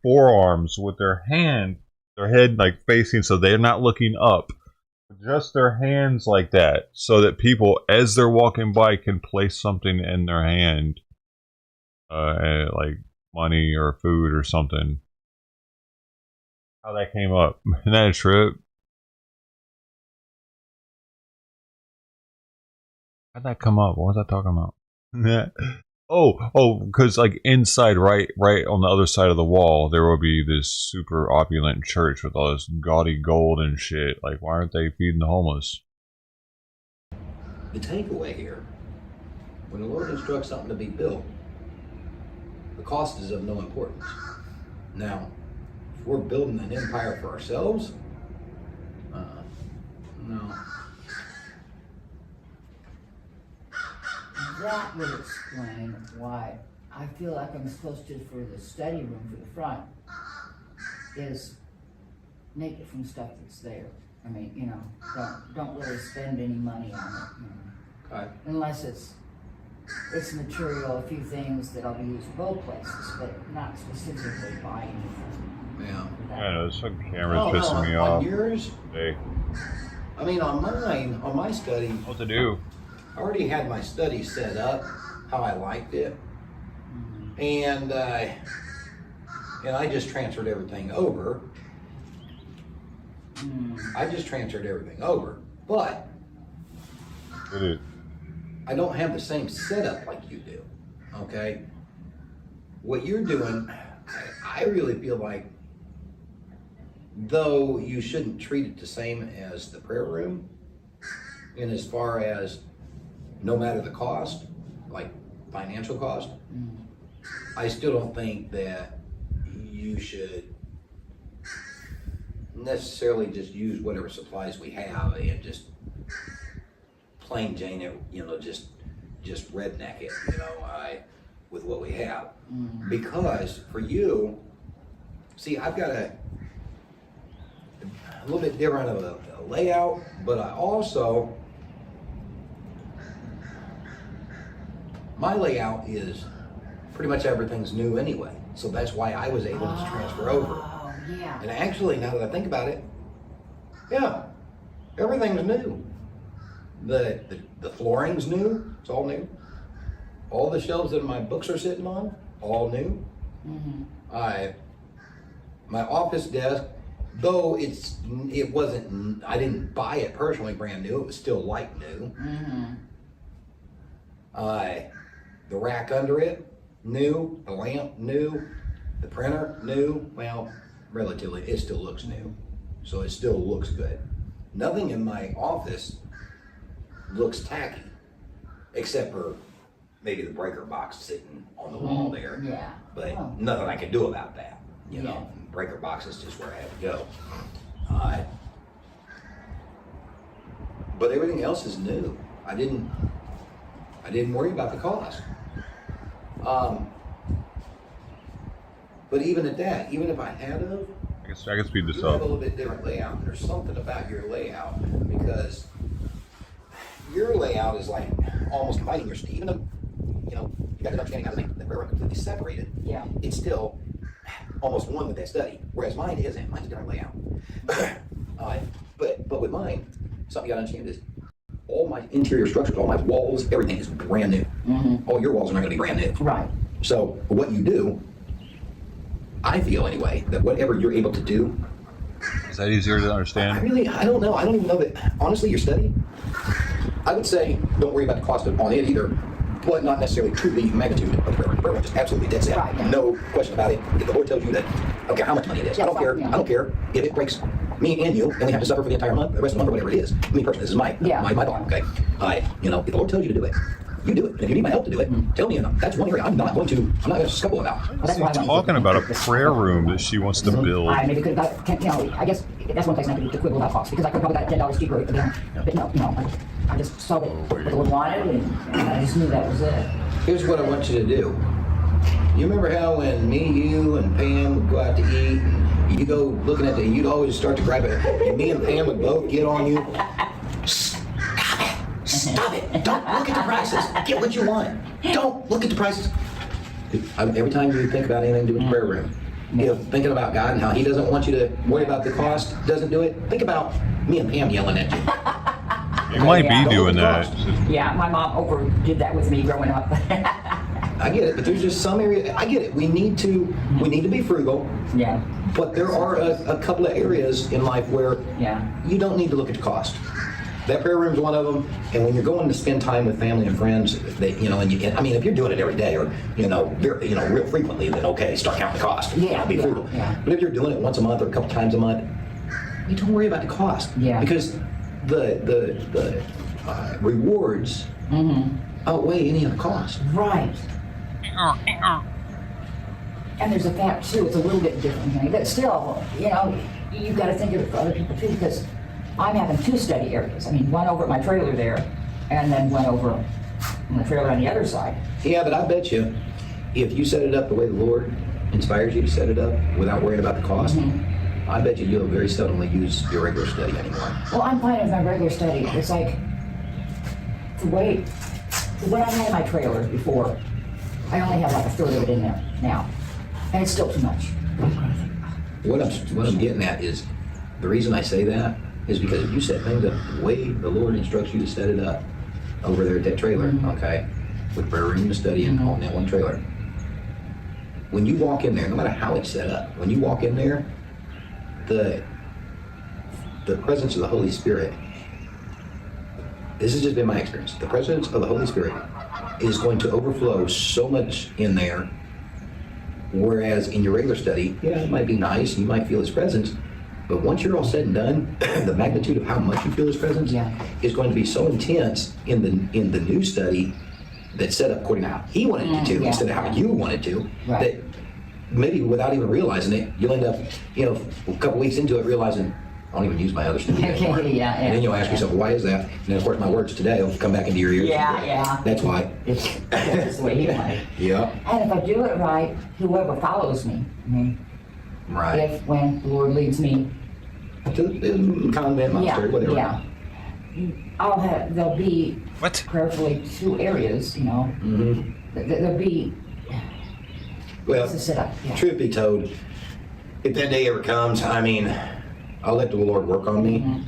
S2: forearms with their head like facing, so they're not looking up. Just their hands like that, so that people, as they're walking by, can place something in their hand. Like money or food or something. How that came up? Isn't that a trip? How'd that come up? What was I talking about? Because like inside, right on the other side of the wall, there will be this super opulent church with all this gaudy gold and shit. Like, why aren't they feeding the homeless?
S13: The takeaway here, when the Lord instructs something to be built, the cost is of no importance. Now, if we're building an empire for ourselves, no.
S16: That would explain why I feel like I'm supposed to, for the study room for the front, is make it from stuff that's there. I mean, don't really spend any money on it,
S13: Okay.
S16: Unless it's material, a few things that'll be used both places, but not specifically buying anything.
S13: Yeah.
S2: I know, this fucking camera's pissing me off.
S13: On yours?
S2: Hey.
S13: I mean, on mine, on my study.
S2: What to do?
S13: I already had my study set up how I liked it, and I just transferred everything over. But I don't have the same setup like you do. Okay, what you're doing, I really feel like though you shouldn't treat it the same as the prayer room, in as far as no matter the cost, like financial cost, I still don't think that you should necessarily just use whatever supplies we have and just plain Jane it, just redneck it, with what we have. Because for you, see, I've got a little bit different of a layout, but I also, my layout is pretty much everything's new anyway. So that's why I was able to transfer over.
S16: Oh, yeah.
S13: And actually, now that I think about it, yeah, everything's new. The flooring's new, it's all new. All the shelves that my books are sitting on, all new. My office desk, though it wasn't, I didn't buy it personally brand new, it was still like new. The rack under it, new. The lamp, new. The printer, new. Well, relatively, it still looks new. So it still looks good. Nothing in my office looks tacky, except for maybe the breaker box sitting on the wall there.
S16: Yeah.
S13: But nothing I can do about that. You know, breaker box is just where I have to go. But everything else is new. I didn't worry about the cost. But even at that, even if I had of,
S2: I can speed this
S13: you
S2: up.
S13: have a little bit different layout. There's something about your layout because your layout is like almost inviting your even though you got to understanding how to make the railroad completely separated.
S16: Yeah.
S13: It's still almost one with that study, whereas mine isn't. Mine's a different layout. But with mine, something you got to understand is all my interior structures, all my walls, everything is brand new. All your walls are not going to be brand new.
S16: Right.
S13: So what you do, I feel anyway, that whatever you're able to do.
S2: Is that easier to understand?
S13: I don't know. I don't even know that. Honestly, your study, I would say don't worry about the cost on it either, but not necessarily to the magnitude of the program. Just absolutely dead set.
S16: Right, yeah.
S13: No question about it. If the Lord tells you that, I don't care how much money it is. I don't care. I don't care if it breaks me and you, and we have to suffer for the entire month, the rest of the month, or whatever it is. Me personally, this is my bond. Okay. If the Lord tells you to do it, you do it. And if you need my help to do it, tell me. That's one area I'm not going to scuffle about.
S2: She's talking about a prayer room that she wants to build.
S16: I maybe could have got, I guess that's one place I could quibble about cost because I could probably got $10 cheaper again. But I just saw what the Lord wanted and I just knew that was it.
S13: Here's what I want you to do. You remember how when me, you, and Pam would go out to eat, and you go looking at you'd always start to grab it, and me and Pam would both get on you. Stop it! Don't look at the prices. Get what you want. Don't look at the prices. Every time you think about anything to do with the prayer room, thinking about God and how He doesn't want you to worry about the cost, doesn't do it. Think about me and Pam yelling at you.
S2: You might be doing that.
S16: Yeah, my mom overdid that with me growing up.
S13: I get it, but there's just some area. I get it. We need to be frugal.
S16: Yeah.
S13: But there are a couple of areas in life where you don't need to look at the cost. That prayer room is one of them, and when you're going to spend time with family and friends, if you're doing it every day or real frequently, then okay, start counting the cost. Be frugal. Yeah. But if you're doing it once a month or a couple times a month, you don't worry about the cost.
S16: Yeah.
S13: Because the rewards outweigh any of the cost.
S16: Right. And there's a fact too, it's a little bit different, but still, you've got to think of it for other people too, because I'm having two study areas. I mean, one over at my trailer there, and then one over on the trailer on the other side.
S13: Yeah, but I bet you, if you set it up the way the Lord inspires you to set it up without worrying about the cost, I bet you'll very seldomly use your regular study anymore.
S16: Well, I'm fine with my regular study. It's like, what I had in my trailer before, I only have like a third of it in there now. And it's still too much.
S13: What I'm getting at is, the reason I say that is because if you set things up the way the Lord instructs you to set it up over there at that trailer, okay, with prayer room and study and on that one trailer, when you walk in there, no matter how it's set up, when you walk in there, the presence of the Holy Spirit, this has just been my experience, the presence of the Holy Spirit is going to overflow so much in there, whereas in your regular study, it might be nice, you might feel His presence, But once you're all said and done, the magnitude of how much you feel his presence is going to be so intense in the new study that's set up according to how he wanted it to, instead of how you wanted to, that maybe without even realizing it, you'll end up, a couple weeks into it realizing, I don't even use my other study anymore. And then you'll ask yourself, why is that? And then of course my words today will come back into your ears. That's why.
S16: That's the way he wanted.
S13: Yeah.
S16: And if I do it right, whoever follows me, if when the Lord leads me
S13: to the convent, monastery, whatever.
S16: There'll be prayerfully 2 areas, there'll be.
S13: Well, truth be told, if that day ever comes, I'll let the Lord work on me.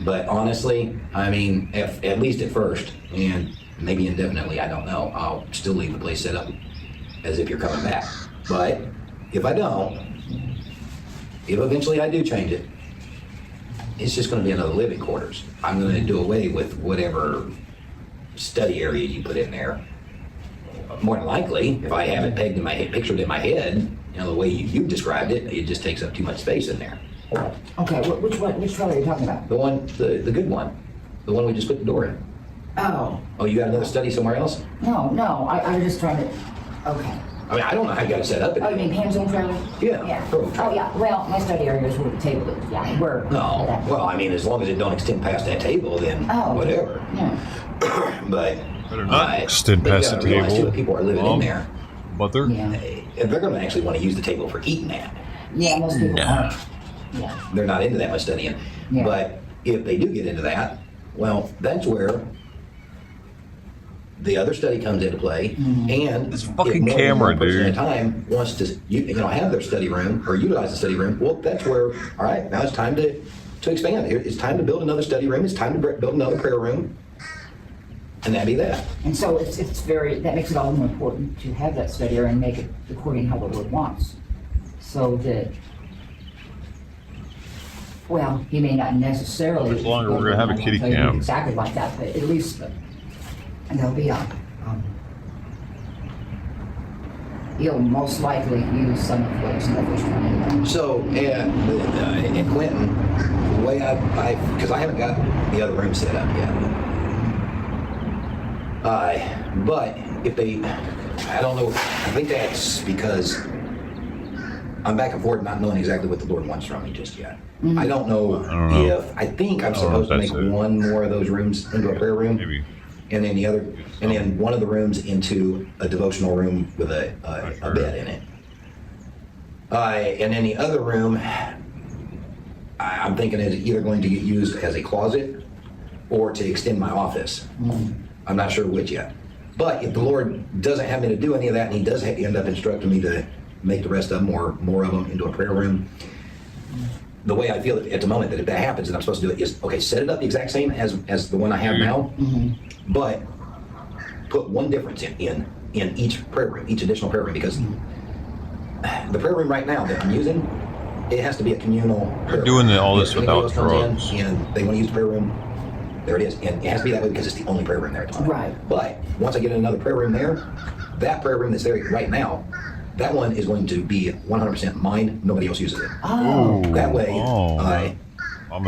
S13: But honestly, at least at first, and maybe indefinitely, I don't know, I'll still leave the place set up as if you're coming back. But if I don't, if eventually I do change it, it's just going to be another living quarters. I'm going to do away with whatever study area you put in there. More than likely, if I have it pegged in my head, pictured in my head, the way you described it, it just takes up too much space in there.
S16: Okay, which one are you talking about?
S13: The one, the good one. The one we just put the door in.
S16: Oh.
S13: Oh, you got another study somewhere else?
S16: No, I was just trying to, okay.
S13: I don't know how you got it set up.
S16: Oh, you mean hands-on trailer?
S13: Yeah.
S16: Oh, yeah, well, my study area is where the table is,
S13: No, well, as long as it don't extend past that table, then whatever.
S16: Yeah.
S13: But
S2: better not extend past the table.
S13: People are living in there.
S2: Mother?
S13: And they're going to actually want to use the table for eating at.
S16: Yeah, most people aren't. Yeah.
S13: They're not into that much studying.
S16: Yeah.
S13: But if they do get into that, well, that's where the other study comes into play. And
S2: this fucking camera, dude,
S13: at a time wants to have their study room or utilize the study room. Well, that's where, all right, now it's time to expand. It's time to build another study room. It's time to build another prayer room. And that'd be that.
S16: And so that makes it all more important to have that study area and make it according to how the Lord wants. So that, well, he may not necessarily.
S2: How much longer we're going to have a kitty cam?
S16: Exactly like that, but at least there'll be he'll most likely use some of what's in the first one anyway.
S13: So, in Quentin, the way because I haven't got the other room set up yet. But if I don't know, I think that's because I'm back and forth not knowing exactly what the Lord wants from me just yet. I don't know I think I'm supposed to make one more of those rooms into a prayer room.
S2: Maybe.
S13: And then one of the rooms into a devotional room with a bed in it. And then the other room, I'm thinking is either going to get used as a closet or to extend my office. I'm not sure which yet. But if the Lord doesn't have me to do any of that, and he does end up instructing me to make the rest of them or more of them into a prayer room, the way I feel at the moment that if that happens, then I'm supposed to do it is, okay, set it up the exact same as the one I have now, but put one difference in each prayer room, each additional prayer room, because the prayer room right now that I'm using, it has to be a communal prayer room.
S2: All this without drugs.
S13: And they want to use the prayer room, there it is. And it has to be that way because it's the only prayer room there at the moment.
S16: Right.
S13: But once I get another prayer room there, that prayer room that's there right now, that one is going to be 100% mine. Nobody else uses it.
S16: Oh.
S13: That way,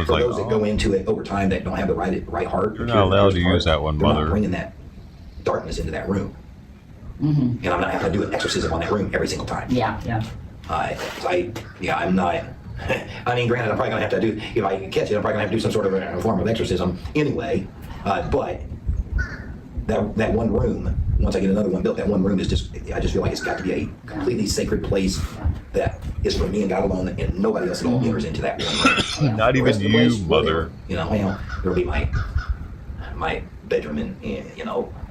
S2: for
S13: those that go into it over time that don't have the right heart,
S2: you're not allowed to use that one,
S13: they're
S2: Mother.
S13: not bringing that darkness into that room. And I'm not having to do an exorcism on that room every single time.
S16: Yeah.
S13: I'm not. Granted, I'm probably gonna have to do, if I catch it, I'm probably gonna have to do some sort of a form of exorcism anyway. But that one room, once I get another one built, that one room is I just feel like it's got to be a completely sacred place that is for me and God alone, and nobody else at all enters into that one room.
S2: Not even you, Mother.
S13: There'll be my bedroom and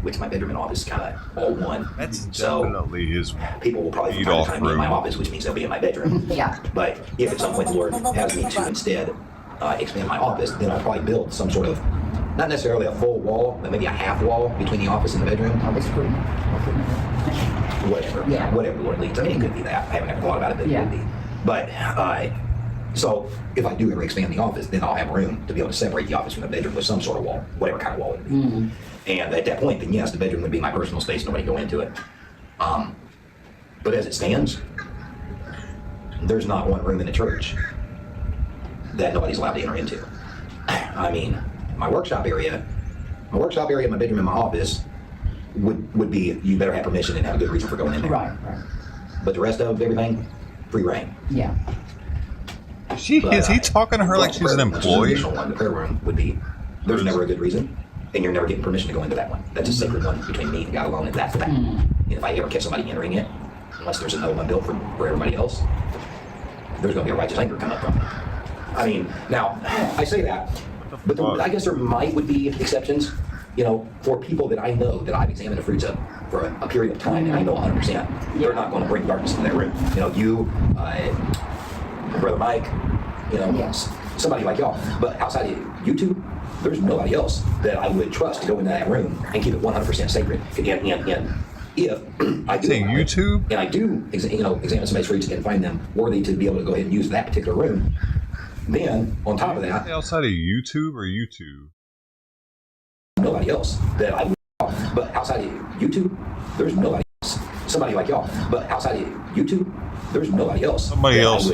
S13: which my bedroom and office is kind of all one.
S2: That's definitely his.
S13: People will probably from time to time be in my office, which means they'll be in my bedroom.
S16: Yeah.
S13: But if at some point the Lord has me to instead expand my office, then I'll probably build some sort of, not necessarily a full wall, but maybe a half wall between the office and the bedroom.
S16: Oh, that's pretty.
S13: Whatever.
S16: Yeah.
S13: Whatever the Lord leads. It could be that. I haven't ever thought about it, but it could be. But so if I do ever expand the office, then I'll have room to be able to separate the office from the bedroom with some sort of wall, whatever kind of wall it would be. And at that point, then yes, the bedroom would be my personal space. Nobody go into it. But as it stands, there's not one room in the church that nobody's allowed to enter into. I mean, my workshop area, my bedroom, and my office would be, you better have permission and have a good reason for going in there.
S16: Right.
S13: But the rest of everything, free reign.
S16: Yeah.
S2: Is he talking to her like she's an employee?
S13: The prayer room would be, there's never a good reason, and you're never getting permission to go into that one. That's a sacred one between me and God alone, and that's that. And if I ever catch somebody entering it, unless there's another one built for everybody else, there's going to be a righteous anger come up from it. I mean, now, I say that, but I guess there would be exceptions, for people that I know that I've examined the fruits of for a period of time, and I know 100%. They're not going to bring darkness into that room. You, Brother Mike, somebody like y'all. But outside of YouTube, there's nobody else that I would trust to go into that room and keep it 100% sacred. And if I do
S2: YouTube,
S13: and I do, examine somebody's fruits and find them worthy to be able to go ahead and use that particular room, then on top of that,
S2: outside of YouTube or YouTube,
S13: nobody else that I would. But outside of YouTube, there's nobody else. Somebody like y'all. But outside of YouTube, there's nobody else.
S2: Somebody else.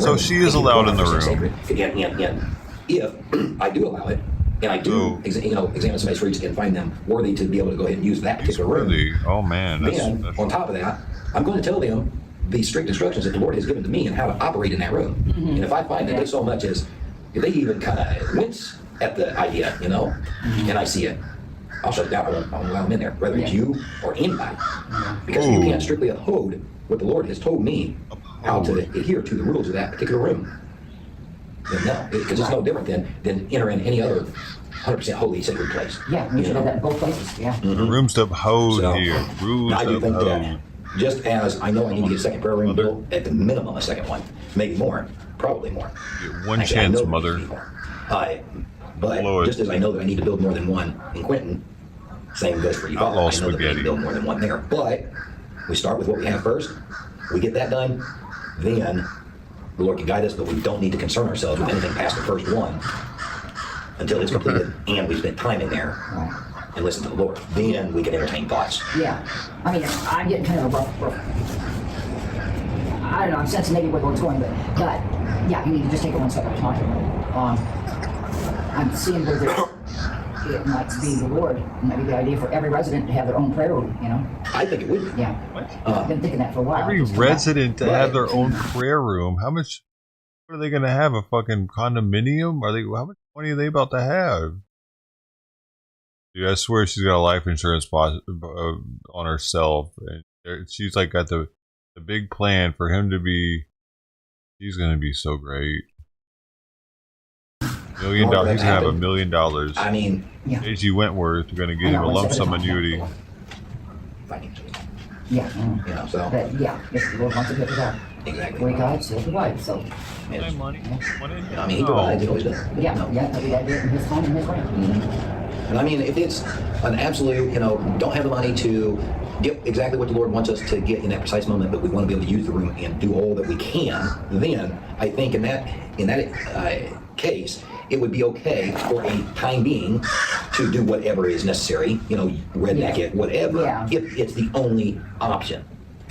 S2: So she is allowed in the room.
S13: And if I do allow it, and I do, examine somebody's fruits and find them worthy to be able to go ahead and use that particular room.
S2: Oh man.
S13: Then on top of that, I'm going to tell them the strict instructions that the Lord has given to me and how to operate in that room. And if I find that they so much as if they even kind of wince at the idea, and I see it, I'll shut it down. I won't allow them in there, whether it's you or anybody. Because if you can't strictly uphold what the Lord has told me how to adhere to the rules of that particular room, then no, because it's no different than entering any other 100% holy, sacred place.
S16: Yeah, we should have that in both places, yeah.
S2: Rooms to uphold here. Rules
S13: I do
S2: to
S13: think
S2: uphold.
S13: that just as I know I need to get a second prayer room built, at the minimum a second one, maybe more, probably more.
S2: One chance, mother.
S13: But just as I know that I need to build more than one in Quentin, same goes for you. I know that we need to build more than one there. But we start with what we have first. We get that done, then the Lord can guide us, but we don't need to concern ourselves with anything past the first one until it's completed and we spent time in there and listen to the Lord. Then we can entertain thoughts.
S16: Yeah. I mean, I'm getting kind of a rough I don't know, I'm sensing maybe where it's going, but yeah, you need to just take it one step at a time. I'm seeing where it might be the Lord. It might be the idea for every resident to have their own prayer room,
S13: I think it would be.
S16: Yeah. I've been thinking that for a while.
S2: Every resident to have their own prayer room. How much? What are they going to have? A fucking condominium? How much money are they about to have? Dude, I swear she's got a life insurance on herself, and she's like got the big plan for him to be. He's going to be so great. $1 million. He's gonna have $1 million.
S13: I mean,
S2: A.G. Wentworth, you're gonna give him a lump sum annuity.
S16: Yeah.
S13: So.
S16: But yeah, if the Lord wants to get it out.
S13: Exactly.
S16: Way God, so provide. So.
S2: Money.
S13: I mean, he provides. He always does.
S16: Yeah. Every day in His time and His way.
S13: And I mean, if it's an absolute, don't have the money to get exactly what the Lord wants us to get in that precise moment, but we want to be able to use the room and do all that we can, then I think in that case, it would be okay for a time being to do whatever is necessary, redneck it, whatever, if it's the only option.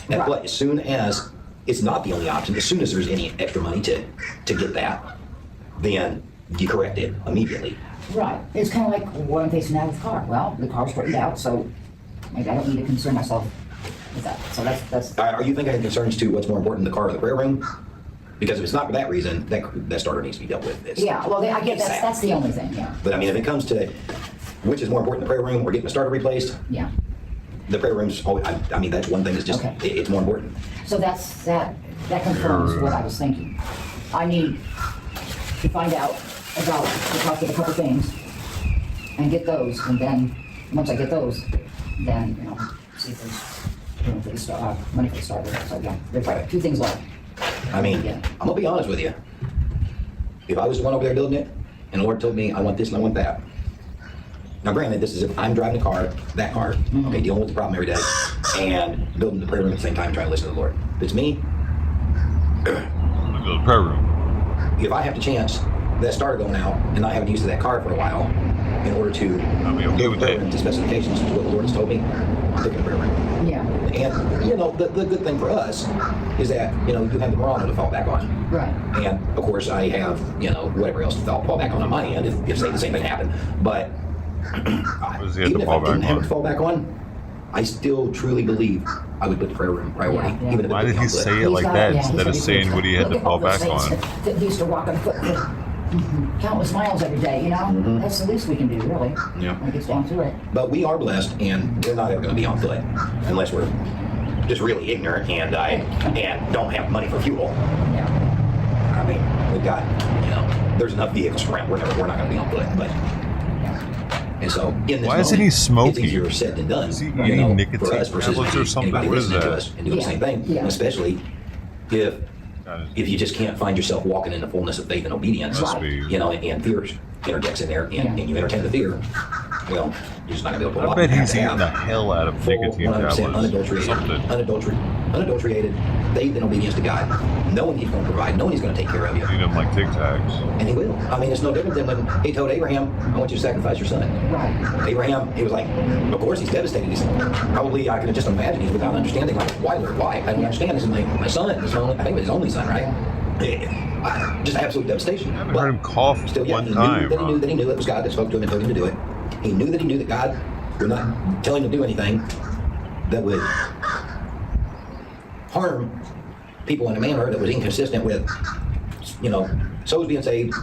S13: But as soon as it's not the only option, as soon as there's any extra money to get that, then you correct it immediately.
S16: Right. It's kind of like what I'm facing now with the car. Well, the car's straightened out, so maybe I don't need to concern myself with that. So that's.
S13: Are you thinking concerns to what's more important, the car or the prayer room? Because if it's not for that reason, that starter needs to be dealt with.
S16: I get that's the only thing. Yeah.
S13: But I mean, if it comes to which is more important, the prayer room or getting the starter replaced?
S16: Yeah.
S13: The prayer room's. I mean, that's one thing that's just it's more important.
S16: So that confirms what I was thinking. I need to find out about the cost of a couple things and get those, and then once I get those, then see if there's room for the money for the starter. So yeah, there's two things left.
S13: I mean, I'm gonna be honest with you. If I was the one over there building it, and the Lord told me I want this and I want that. Now, granted, this is if I'm driving that car, okay, dealing with the problem every day, and building the prayer room at the same time, trying to listen to the Lord. If it's me,
S2: build a prayer room.
S13: If I have to chance that starter going out and not having use of that car for a while, in order to
S2: I'll be okay with that.
S13: To specifications to what the Lord has told me, I'm taking a prayer room.
S16: Yeah.
S13: And, you know, the good thing for us is that, you know, you have the barometer to fall back on.
S16: Right.
S13: And, of course, I have, you know, whatever else to fall back on my end if say the same thing happened. But even if I didn't have it to fall back on, I still truly believe I would put the prayer room priority.
S2: Yeah.
S13: Even if
S2: Why did he say it like that instead of saying what he had to fall back on?
S16: That used to walk on foot countless miles every day, you know? That's the least we can do, really.
S13: Yeah.
S16: When it gets down to it.
S13: But we are blessed, and they're not ever going to be on foot unless we're just really ignorant and don't have money for fuel.
S16: Yeah.
S13: I mean, we've got, you know, there's enough vehicles around. We're not going to be on foot, but. And so, in this
S2: Why isn't he smoking?
S13: It's easier said than done.
S2: Is he
S13: you
S2: eating
S13: know,
S2: nicotine
S13: for us versus
S2: tablets or something?
S13: anybody
S2: What is
S13: listening to
S2: that?
S13: us and doing the same thing.
S16: Yeah.
S13: Especially if you just can't find yourself walking in the fullness of faith and obedience, you know, and fear interjects in there, and you entertain the fear. Well, you're just not going to be able to pull
S2: I
S13: off.
S2: bet he's eating the hell out of nicotine tablets.
S13: Unadulterated faith and obedience to God, knowing He's going to provide, knowing He's going to take care of you.
S2: Eating them like Tic Tacs.
S13: And He will. I mean, it's no different than when He told Abraham, I want you to sacrifice your son.
S16: Right.
S13: Abraham, he was like, of course, he's devastated. He's probably, I can just imagine, he's without understanding, like, why, Lord, why? I don't understand. This is my son. This is my only, I think it was his only son, right? Just absolute devastation.
S2: I haven't heard him cough
S13: still, yeah,
S2: one time.
S13: He knew it was God that spoke to him and told him to do it. He knew that God would not tell him to do anything that would harm people in a manner that was inconsistent with, you know, souls being saved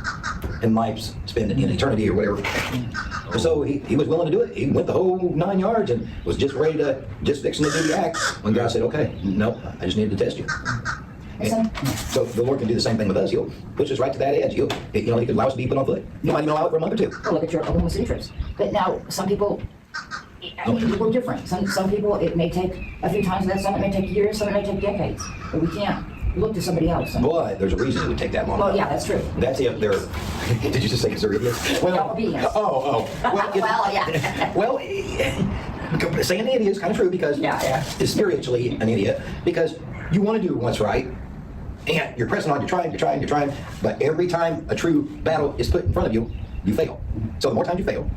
S13: and lives spent in eternity or whatever. So he was willing to do it. He went the whole 9 yards and was just ready to, just fixing to do the act when God said, okay, no, I just needed to test you. And so the Lord can do the same thing with us. He'll push us right to that edge. He could allow us to be put on foot. He might even allow it for a month or two.
S16: Oh, look at your Oklahoma City trips. But now, some people, I mean, we're different. Some people, it may take a few times, and some it may take years, some it may take decades. But we can't look to somebody else.
S13: But there's a reason it would take that long.
S16: Well, yeah, that's true.
S13: That's if they're, did you just say because they're idiots? Well, well,
S16: well, yeah.
S13: Well, saying an idiot is kind of true because it's spiritually an idiot because you want to do what's right. And you're pressing on, you're trying, but every time a true battle is put in front of you, you fail. So the more times you fail,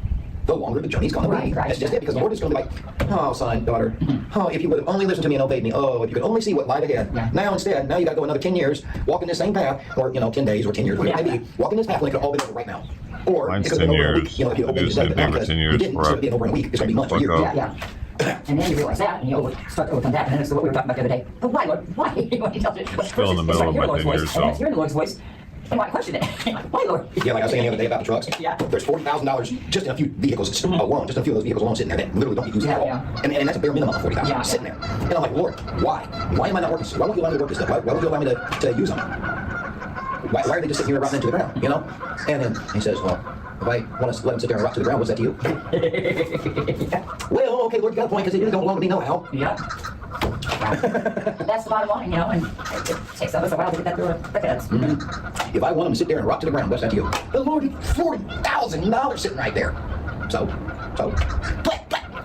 S13: the longer the journey's going to be. Right. That's just it, because the Lord is going to be like, oh, son, daughter, oh, if you would have only listened to me and obeyed me, oh, if you could only see what lied ahead. Yeah. Now you got to go another 10 years, walking this same path, or, 10 days or 10 years, whatever it may be, walking this path when it could have all been over right now. Or
S2: mine's
S13: it could have
S2: 10
S13: been over in a
S2: years.
S13: week, if you obeyed
S2: I do the same thing for 10 years.
S13: you didn't, instead of being over in a week, it's going to be months or years.
S16: Yeah. And then you realize that, and you start to overcome that, and then it's what we were talking about the other day. But why, Lord? Why?
S2: Still in the middle of my 10 years, so.
S16: And hearing the Lord's voice, and why question it? Why, Lord?
S13: Yeah, like I was saying the other day about the trucks.
S16: Yeah.
S13: There's $40,000 just in a few vehicles alone, just in a few of those vehicles alone sitting there that literally don't get used at all. And that's a bare minimum of $40,000 sitting there. And I'm like, Lord, why? Why am I not working? Why won't you allow me to work this stuff? Why won't you allow me to use them? Why are they just sitting here rotting into the ground, And then he says, well, if I want to let them sit there and rot to the ground, what's that to you? Well, okay, Lord, you got a point, because they really don't belong to me no-how.
S16: Yeah. That's the bottom line, and it takes us a while to get that through our heads.
S13: Mm-hmm. If I want them to sit there and rot to the ground, what's that to you? The Lord, $40,000 sitting right there. So,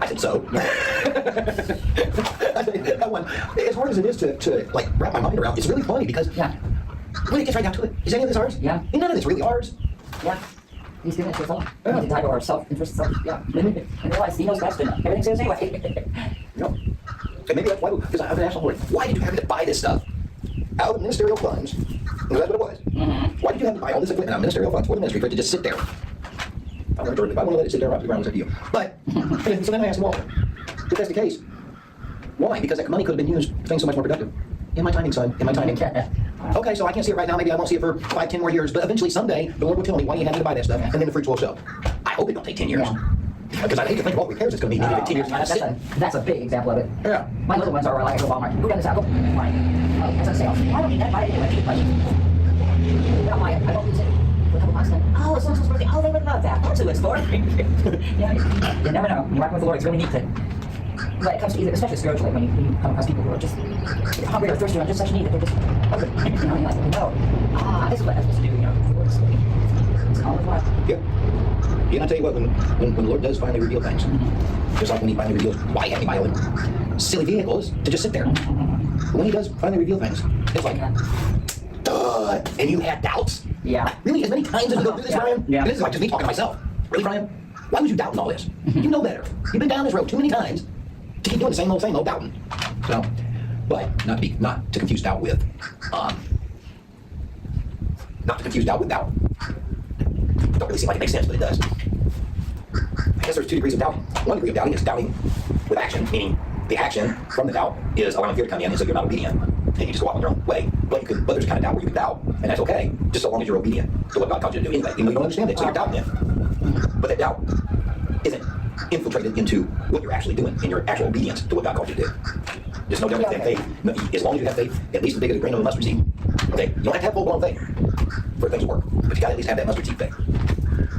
S13: I said so. That one, as hard as it is to like wrap my mind around, it's really funny because when it gets right down to it, is any of this ours?
S16: Yeah.
S13: None of this really ours.
S16: Yeah. He's giving it to us all. We need to tie to our self-interest. And realize he knows best and everything's his anyway.
S13: And maybe that's why, because I've been asking the Lord, why did you have to buy this stuff out of ministerial funds? Because that's what it was. Mm-hmm. Why did you have to buy all this equipment out of ministerial funds for the ministry for it to just sit there? If I want to let it sit there off the ground, it's up to you. But, so then I asked him, well, if that's the case, why? Because that money could have been used for things so much more productive. In my timing, son. In my timing. Okay, so I can't see it right now. Maybe I won't see it for 5, 10 more years. But eventually, someday, the Lord will tell me why you had me to buy that stuff, and then the fruits will show. I hope it don't take 10 years. Because I hate to think of all the repairs it's going to be needed in 10 years.
S16: That's a big example of it.
S13: Yeah.
S16: My little ones are like, I go Walmart. Who got this apple? Mine. Oh, that's a sale. I don't need that. Buy it anyway. I don't use it. For a couple months, then, oh, it's so birthday. Oh, they would love that. That's who it's for. You never know. You're working with the Lord. It's really neat to. But it comes to either, especially spiritually, when you come across people who are just hungry or thirsty or just such need that they're just hungry. And you're like, this is what I'm supposed to do, It's all the while.
S13: Yep. And I'll tell you what, when the Lord does finally reveal things, just like when he finally reveals why he had me buy them silly vehicles to just sit there. When he does finally reveal things, it's like, duh, and you had doubts?
S16: Yeah.
S13: Really, as many times as we go through this, Brian?
S16: Yeah.
S13: And this is like just me talking to myself. Really, Brian? Why would you doubt in all this? You know better. You've been down this road too many times to keep doing the same old doubting. So, but not to confuse doubt with doubt. Don't really seem like it makes sense, but it does. I guess there's 2 degrees of doubt. 1 degree of doubting is doubting with action, meaning the action from the doubt is allowing fear to come in, and so you're not obedient, and you just go off on your own way. But there's a kind of doubt where you can doubt, and that's okay, just so long as you're obedient to what God calls you to do anyway, even though you don't understand it, so you're doubting it. But that doubt isn't infiltrated into what you're actually doing in your actual obedience to what God calls you to do. There's no difference in faith. As long as you have faith, at least as big as a grain of a mustard seed. Okay, you don't have to have full-blown faith for things to work, but you got to at least have that mustard seed faith.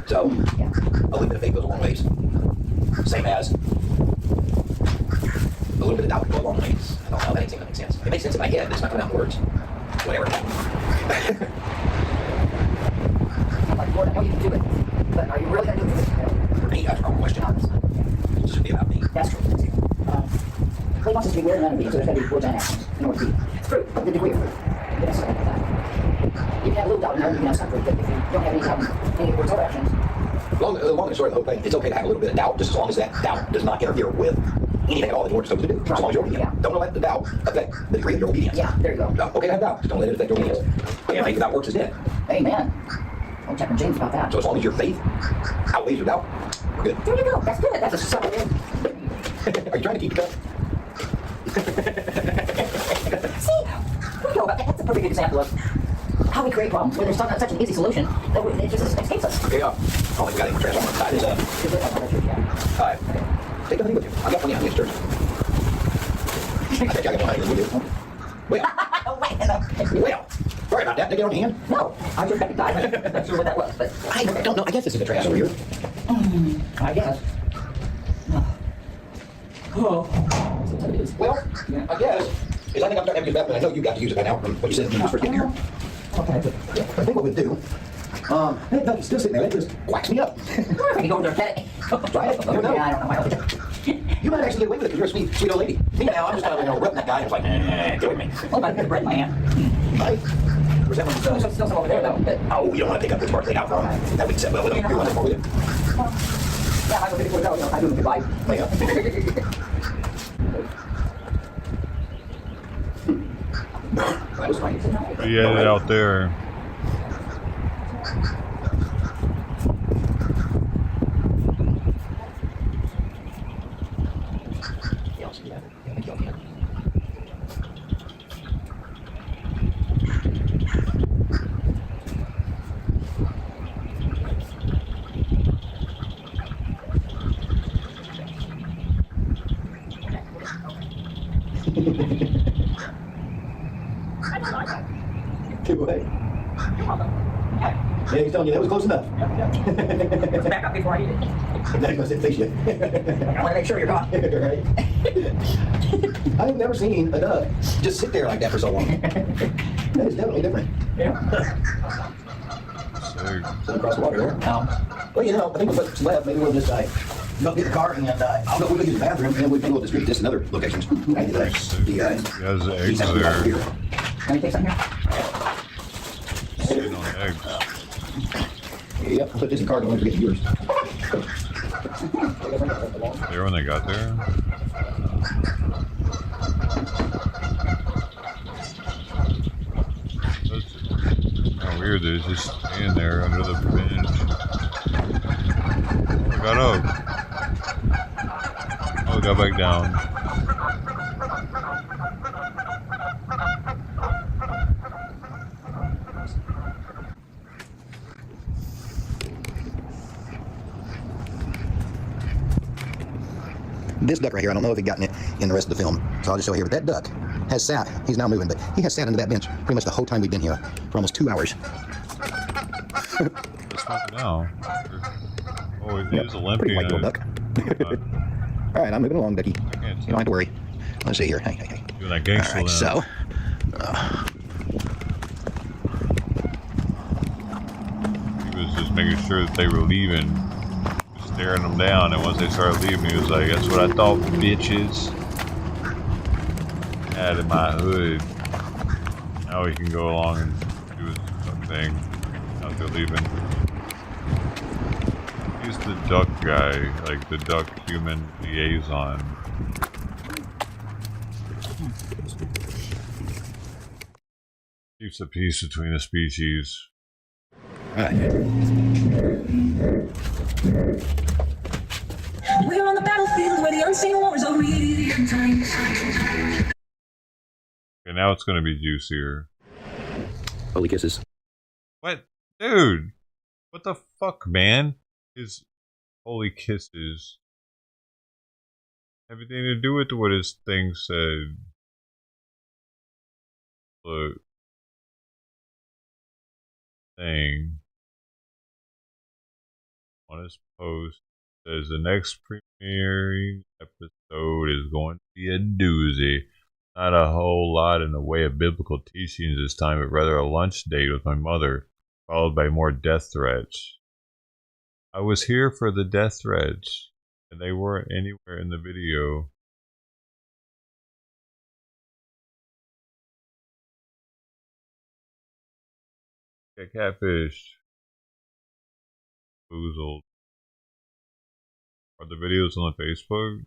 S13: So, a little bit of faith goes a long ways. Same as a little bit of doubt can go a long ways. I don't know, that ain't seem to make sense. It makes sense in my head, but it's not coming out in words. Whatever.
S16: Like, Lord, I know you can do it, but are you really going to do it?
S13: For me, that's a wrong question. It should be about me.
S16: That's true. He wants us to be willing and obedient, so there's got to be words and actions in order to be fruit, the degree of fruit. That's something like that. You can have a little doubt in there, you can have some fruit, but if you don't have any doubt, any words or actions.
S13: Long and short of the whole thing, it's okay to have a little bit of doubt, just as long as that doubt does not interfere with anything at all that you weren't supposed to do. As long as you're obedient.
S16: Yeah.
S13: Don't let the doubt affect the degree of your obedience.
S16: Yeah, there you go.
S13: Okay to have doubt, just don't let it affect your obedience. And faith without works is dead.
S16: Amen. I'll check with James about that.
S13: So as long as your faith outweighs your doubt, we're good.
S16: There you go. That's good. That's a solid thing.
S13: Are you trying to keep it up?
S16: See, we go about that. That's a perfect example of how we create problems. When there's such an easy solution, that it just escapes us.
S13: Okay, I don't think we got any trash on the side. Is all right. Take nothing with you. I got plenty of honey at church. I bet you I got more honey than you do. Well, sorry about that. Did I get on your hand?
S16: No, I just got to die. I'm not sure what that was, but
S13: I don't know. I guess this is the trash over here.
S16: I guess.
S13: Oh. Well, I guess. Is I think I'm starting to use that, but I know you got to use it by now from what you said when you was first getting here. Okay. I think what we'd do, that duck is still sitting there. That just quacks me up.
S16: I can go over there and pet it.
S13: Try it. You never know.
S16: Yeah, I don't know.
S13: You might actually get away with it because you're a sweet old lady. Me now, I'm just kind of, rubbing that guy and it's like, get away from me.
S16: Oh, I got bread in my hand.
S13: Right? Where's that one?
S16: Still some over there, though. But...
S13: Oh, you don't want to pick up this part laid out from him. That would set well with him. You want to more with him?
S16: Yeah, I go before go. I do a good life.
S13: That was funny.
S2: He had it out there.
S13: Give away. Yeah, he's telling you that was close enough.
S16: Back up before I eat it.
S13: Now he's going to sit and face you.
S16: I want to make sure you're gone.
S13: Right? I've never seen a duck just sit there like that for so long. That is definitely different.
S16: Yeah.
S13: Sit across the water there. Well, you know, I think what's left, maybe we'll just go get the car and I'll go use the bathroom and then we can go distribute this in other locations.
S2: He has eggs there.
S16: Can you take some here?
S2: Sitting on eggs.
S13: Yep, I'll put this in the car, don't forget yours.
S2: There when they got there? That's kind of weird that it's just staying there under the bench. Oh, it got up. Oh, it got back down.
S13: This duck right here, I don't know if he gotten it in the rest of the film, so I'll just show you here. But that duck has sat, he's now moving, but he has sat under that bench pretty much the whole time we've been here, for almost 2 hours.
S2: It's not now. Oh, it is a limping.
S13: Pretty white little duck. All right, I'm moving along, Ducky. You don't have to worry. Let's see here. Hey.
S2: Doing that gangster.
S13: All right, so.
S2: He was just making sure that they were leaving. Staring them down, and once they started leaving, he was like, "That's what I thought, bitches." Had in my hood. Now he can go along and do his thing. Now they're leaving. He's the duck guy, like the duck human liaison. Keeps the peace between the species.
S8: We're on the battlefield where the unseen wars are real time.
S2: Okay, now it's gonna be juicier.
S14: Holy kisses.
S2: What? Dude! What the fuck, man? His holy kisses. Everything to do with what his thing said. Look. Thing. On his post says the next premiering episode is going to be a doozy. Not a whole lot in the way of biblical teachings this time, but rather a lunch date with my mother, followed by more death threats. I was here for the death threats, and they weren't anywhere in the video. Get catfished. Boozled. Are the videos on the Facebook?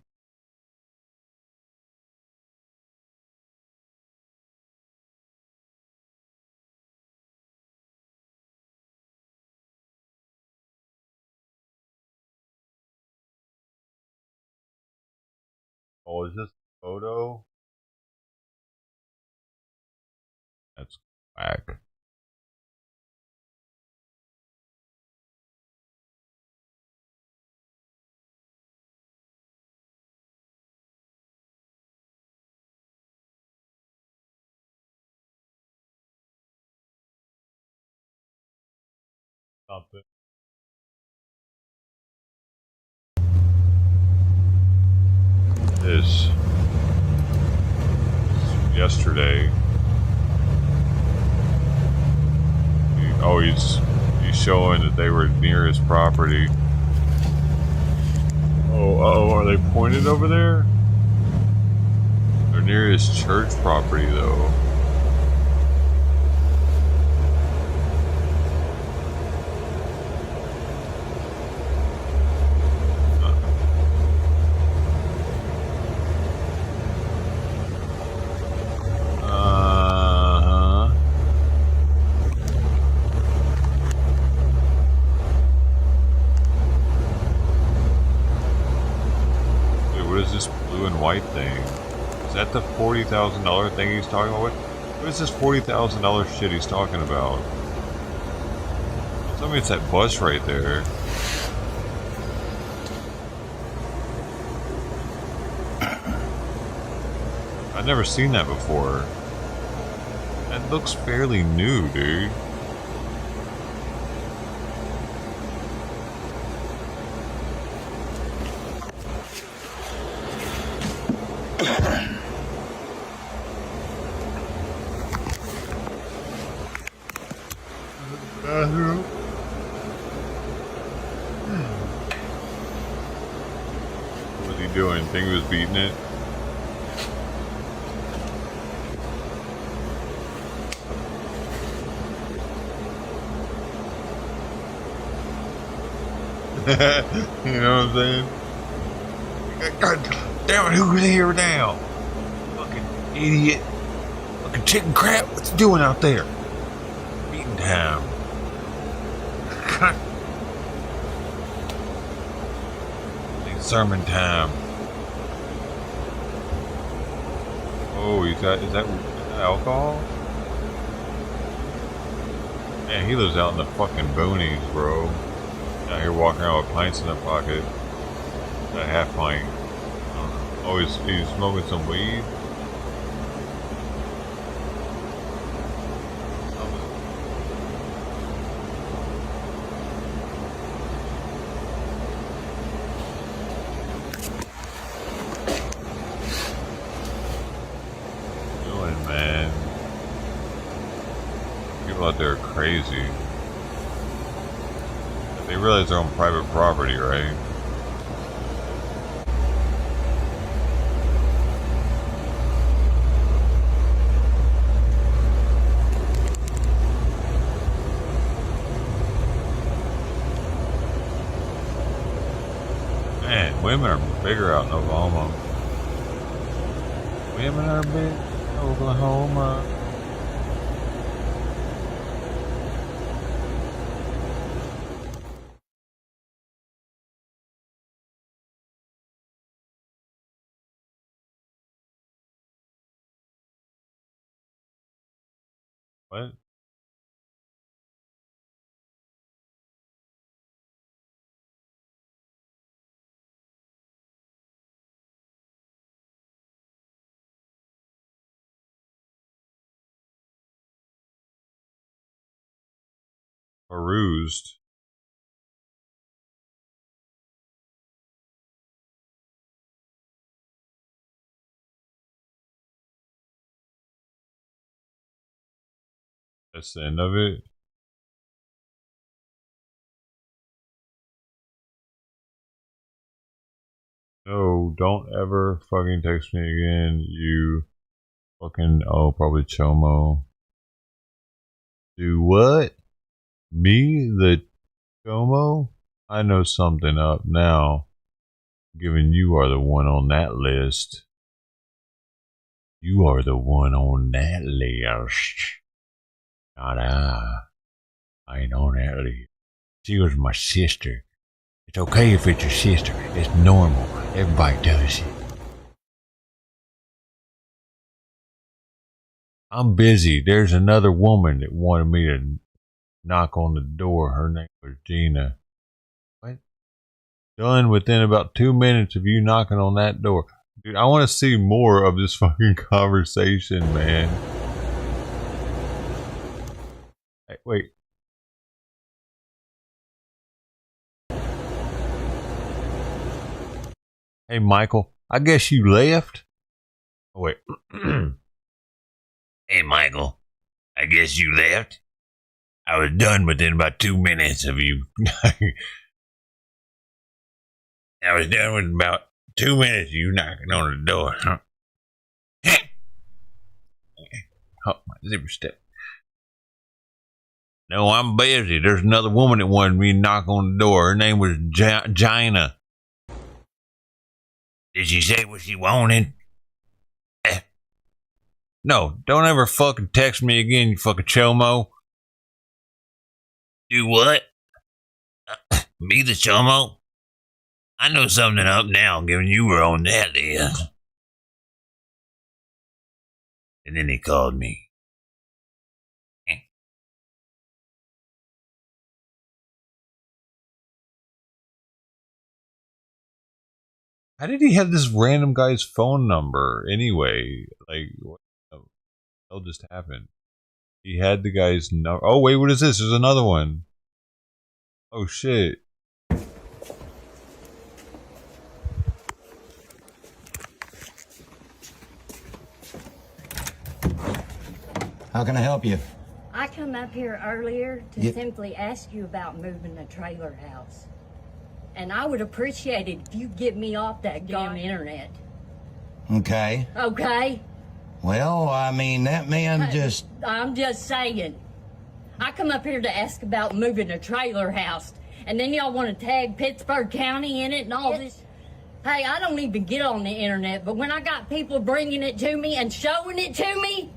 S2: Oh, is this a photo? That's whack. Something. This yesterday. Oh, he's showing that they were near his property. Oh, are they pointed over there? They're near his church property, though. White thing. Is that the $40,000 thing he's talking about? What is this $40,000 shit he's talking about? Tell me it's that bus right there. I've never seen that before. That looks fairly new, dude. What was he doing? Think he was beating it? You know what I'm saying? God damn it, who's here now? Fucking idiot. Fucking chicken crap, what's he doing out there? Beating time. Sermon time. Oh, is that alcohol? Man, he lives out in the fucking boonies, bro. Out here walking around with pints in their pocket. Got a half pint. Oh, he's smoking some weed. Man, people out there are crazy. They realize they're on private property, right? Man, women are bigger out in Oklahoma. Women are big. Oklahoma. What? Perused. That's the end of it. No, don't ever fucking text me again, you fucking, oh, probably Chomo. Do what? Me, the Chomo? I know something up now, given you are the one on that list. You are the one on that list. Not I. I ain't on that list. She was my sister. It's okay if it's your sister. It's normal. Everybody does it. I'm busy. There's another woman that wanted me to knock on the door. Her name was Gina. What? Done within about 2 minutes of you knocking on that door. Dude, I want to see more of this fucking conversation, man. Hey, wait. Hey, Michael, I guess you left? Oh, wait.
S7: Hey, Michael, I guess you left? I was done within about 2 minutes of you. I was done with about 2 minutes of you knocking on the door.
S2: Oh, my zipper step.
S7: No, I'm busy. There's another woman that wanted me to knock on the door. Her name was Gina. Did she say what she wanted?
S2: No, don't ever fucking text me again, you fucking chomo.
S7: Do what? Me the chomo? I know something up now, given you were on that list. And then he called me.
S2: How did he have this random guy's phone number anyway? Like, what the hell just happened? He had the guy's number. Oh, wait, what is this? There's another one. Oh, shit.
S4: How can I help you?
S18: I come up here earlier to simply ask you about moving the trailer house. And I would appreciate it if you get me off that damn internet.
S4: Okay.
S18: Okay?
S4: Well, I mean, that man just...
S18: I'm just saying. I come up here to ask about moving a trailer house. And then y'all want to tag Pittsburgh County in it and all this. Hey, I don't even get on the internet, but when I got people bringing it to me and showing it to me...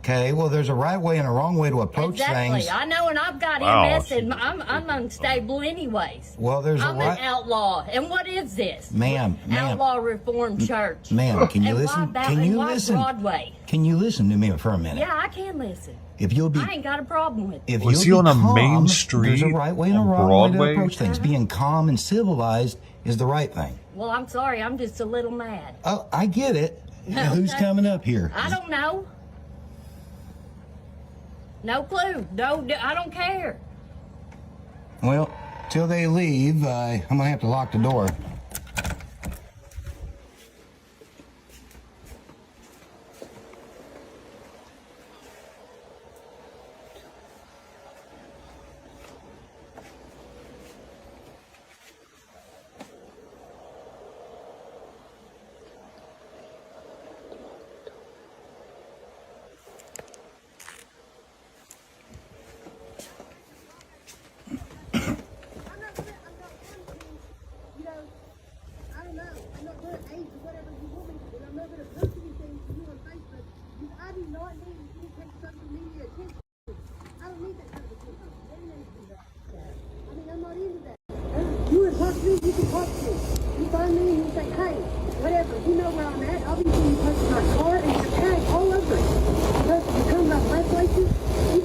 S4: Okay, well, there's a right way and a wrong way to approach things.
S18: I know, and I've got MS, and I'm unstable anyways.
S4: Well, there's
S18: I'm an outlaw, and what is this?
S4: Ma'am.
S18: Outlaw Reformed Church.
S4: Ma'am, can you listen? Can you listen?
S18: Broadway?
S4: Can you listen to me for a minute?
S18: Yeah, I can listen.
S4: If you'll be,
S18: I ain't got a problem with it.
S4: If
S2: Was
S4: you'll
S2: he
S4: be
S2: on a
S4: calm,
S2: main street
S4: there's a right way and a
S2: on
S4: wrong
S2: Broadway?
S4: way to approach things. Being calm and civilized is the right thing.
S18: Well, I'm sorry, I'm just a little mad.
S4: Oh, I get it. Now, who's coming up here?
S18: I don't know. No clue. No, I don't care.
S4: Well, till they leave, I'm gonna have to lock the door.
S19: I'll be seeing you posting my car and your tag all over it. Because you come about my places, you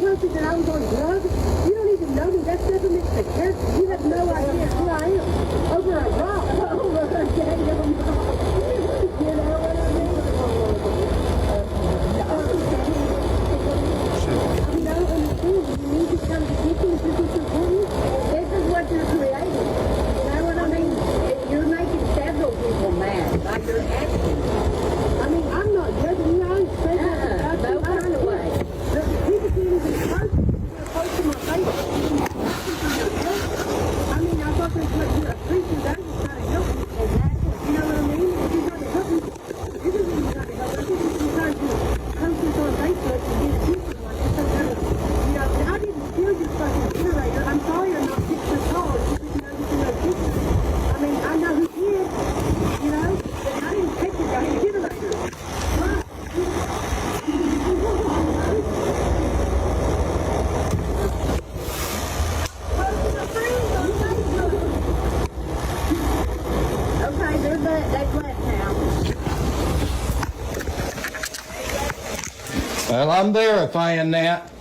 S4: Well, I'm verifying that.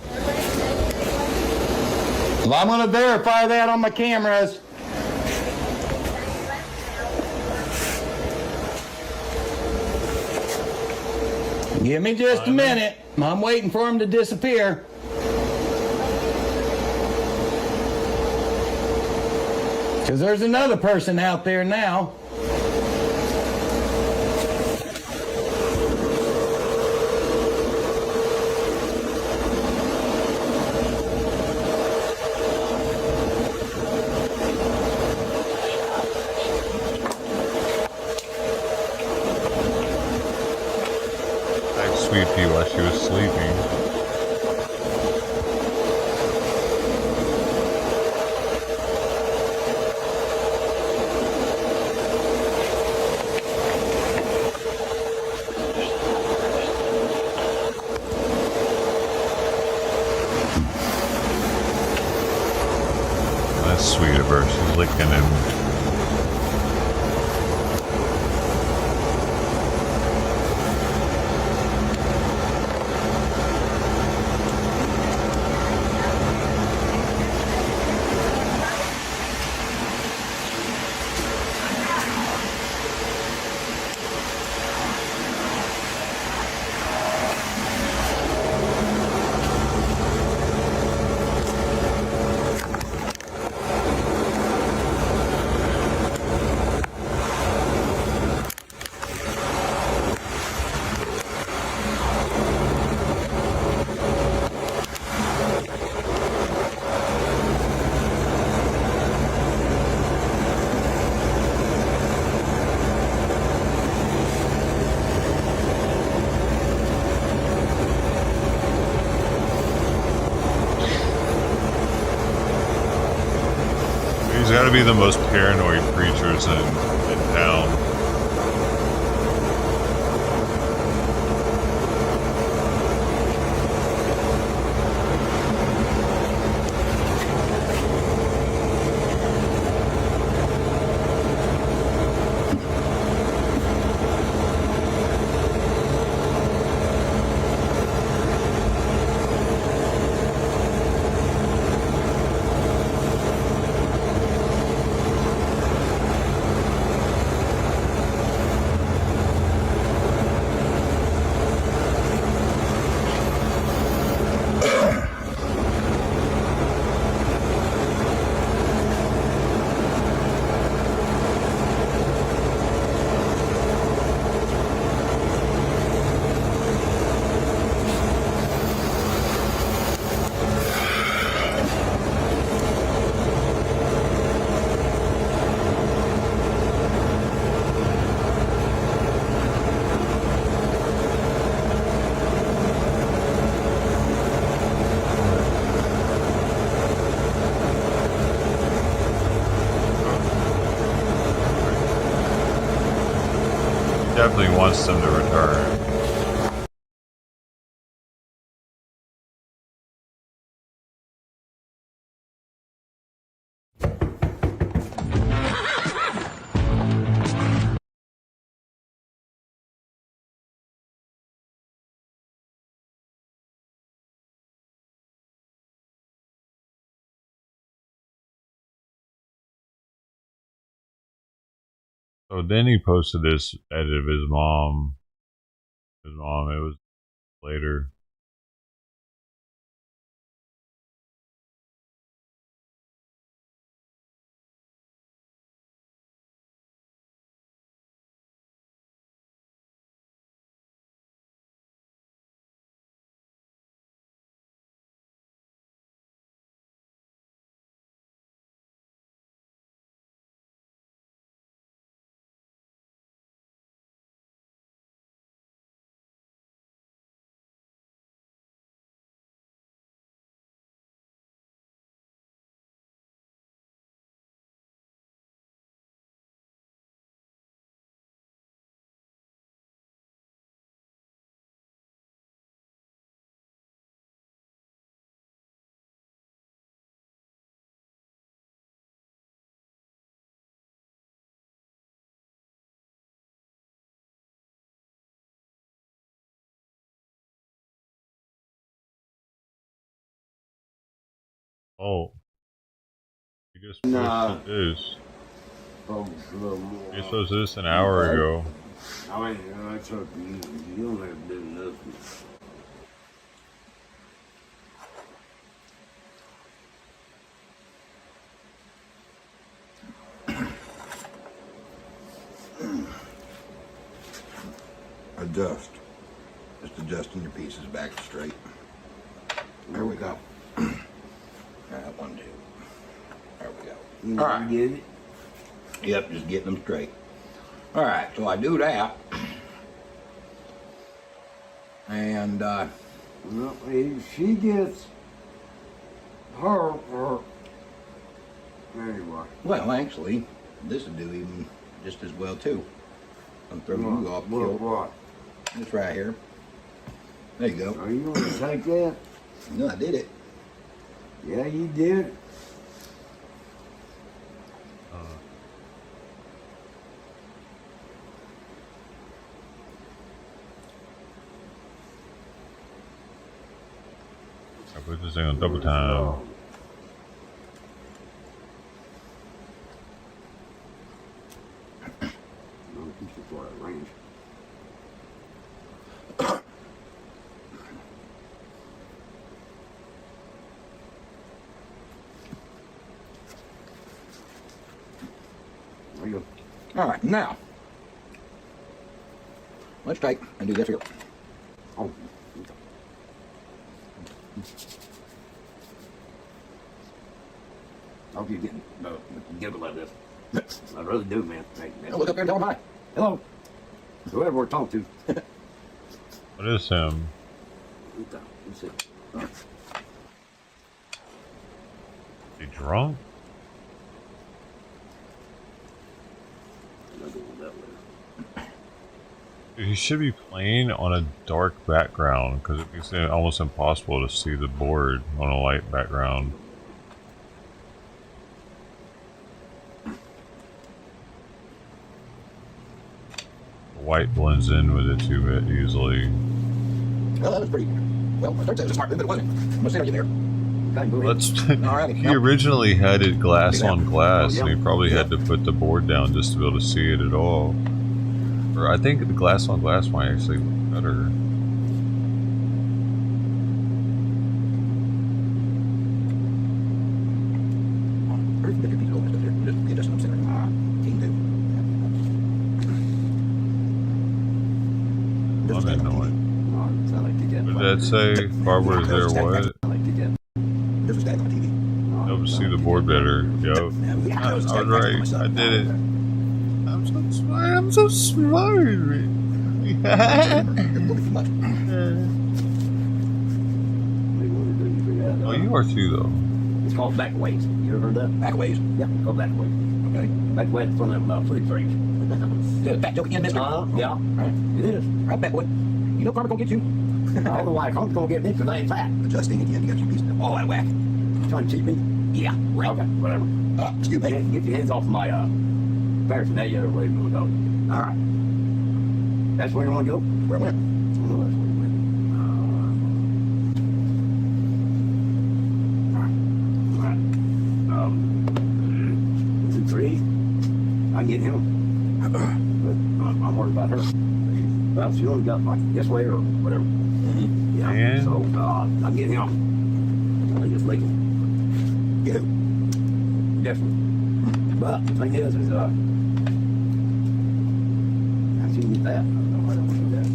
S4: Well, I'm going to verify that on my cameras. Give me just a minute. I'm waiting for him to disappear. Because there's another person out there now.
S2: Sweet pea while she was sleeping. That's sweet of her. She's licking him. He's got to be the most paranoid creatures in town. Definitely wants them to return. So then he posted this edit of his mom. It was later. Oh. You just posted this. You just posted this an hour ago.
S6: I mean, I took you. You don't have to do nothing. Adjust. Just adjusting your pieces back straight. There we go. All right, 1, 2. There we go. All right. Get it? Yep, just getting them straight. All right, so I do that. And, well, if she gets her, anyway. Well, actually, this would do even just as well, too. I'm throwing you off. What? This right here. There you go. Are you going to take that? No, I did it. Yeah, you did.
S2: I put this thing on double time.
S13: All right, now let's take and do this here. Oh.
S6: I hope you're getting get a like this. I really do, man.
S13: Look up there and tell him hi.
S6: Hello. Whoever we're talking to.
S2: What is him?
S6: Let's see.
S2: He drunk? Dude, he should be playing on a dark background because it makes it almost impossible to see the board on a light background. The white blends in with it too easily.
S13: Well, that was pretty. Well, I started to say it was a smart move, but it wasn't. I'm gonna stay you there.
S2: He originally had it glass on glass, and he probably had to put the board down just to be able to see it at all. Or I think the glass on glass might actually look better. I'm annoyed. What did that say? Barbara, is there what? Help us see the board better. Yo. I was right. I did it. I'm so smart. Oh, you are too, though.
S6: It's called backways. You ever heard that? Backways? Yeah, it's called backways. Okay. Backways from them food freaks.
S13: Fat joke again, mister?
S6: Yeah. Right. It is.
S13: Right, Backwood. You know Karma gonna get you.
S6: I don't know why Karma's gonna get me because I ain't fat.
S13: Adjusting again, you got your pieces all out of whack.
S6: Trying to cheat me?
S13: Yeah, right.
S6: Okay, whatever.
S13: Excuse me.
S6: Get your hands off my paraphernalia or where you want to go. All right. That's where you want to go?
S13: Where I went.
S6: Oh, that's where you went. All right. 2, 3. I can get him. But I'm worried about her. Well, she only got like this way or whatever. Mm-hmm. Yeah.
S2: And?
S6: So I can get him. I just legal.
S13: Get him.
S6: Definitely. But the thing is I see get that. I don't do that.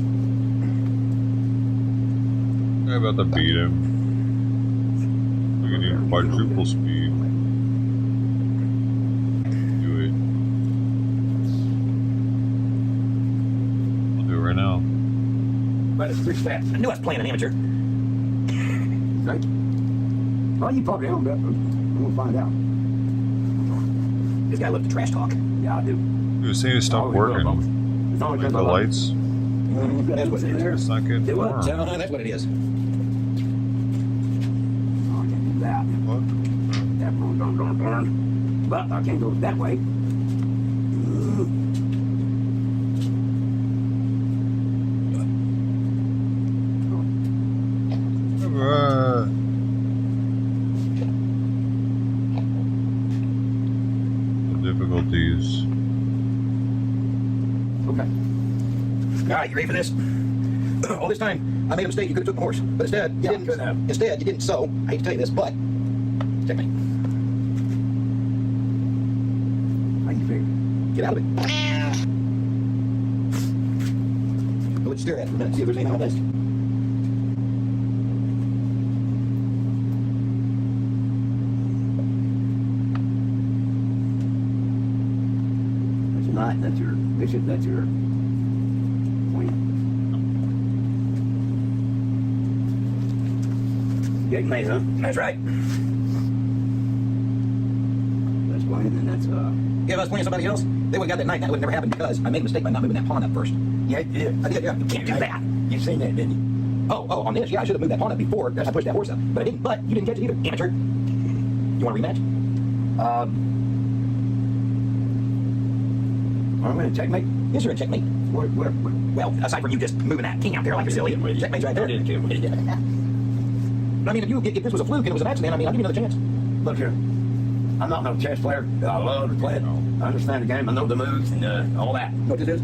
S2: I'm about to beat him. We can do quadruple speed. Do it. I'll do it right now.
S6: But it's pretty fast.
S13: I knew I was playing an amateur.
S6: Right? Well, you probably don't, but we'll find out.
S13: This guy loved to trash talk.
S6: Yeah, I do.
S2: Dude, say it stopped working. Like the lights.
S13: That's what it is.
S2: It's not good.
S13: It was. That's what it is.
S6: I can't do that. What? That one don't burn. But I can't go that way.
S2: these.
S6: Okay. All right, you ready for this? All this time, I made a mistake. You could have took the horse, but instead, you didn't. Instead, you didn't. So, I hate to tell you this, but checkmate. How you figure? Get out of it. Go let you stare at it for a minute. See if there's anything on this. That's not. That's your. Bishop. That's your. Checkmate, huh? That's right. That's Blaine, and that's, yeah, if I was playing somebody else, they would have got that night, and that would never happen because I made a mistake by not moving that pawn up first. Yeah, you did. I did, yeah. You can't do that. You seen that, didn't you? Oh, on this, yeah, I should have moved that pawn up before I pushed that horse up. But I didn't, but you didn't catch it either. Amateur. You want a rematch? I'm going to checkmate. Yes, you're in checkmate. Well, aside from you just moving that king out there like you're silly, checkmate's right there. I mean, if this was a fluke and it was an accident, I mean, I'll give you another chance. Look here, I'm not no chess player. I love to play it. I understand the game. I know the moves and all that. You know what this is?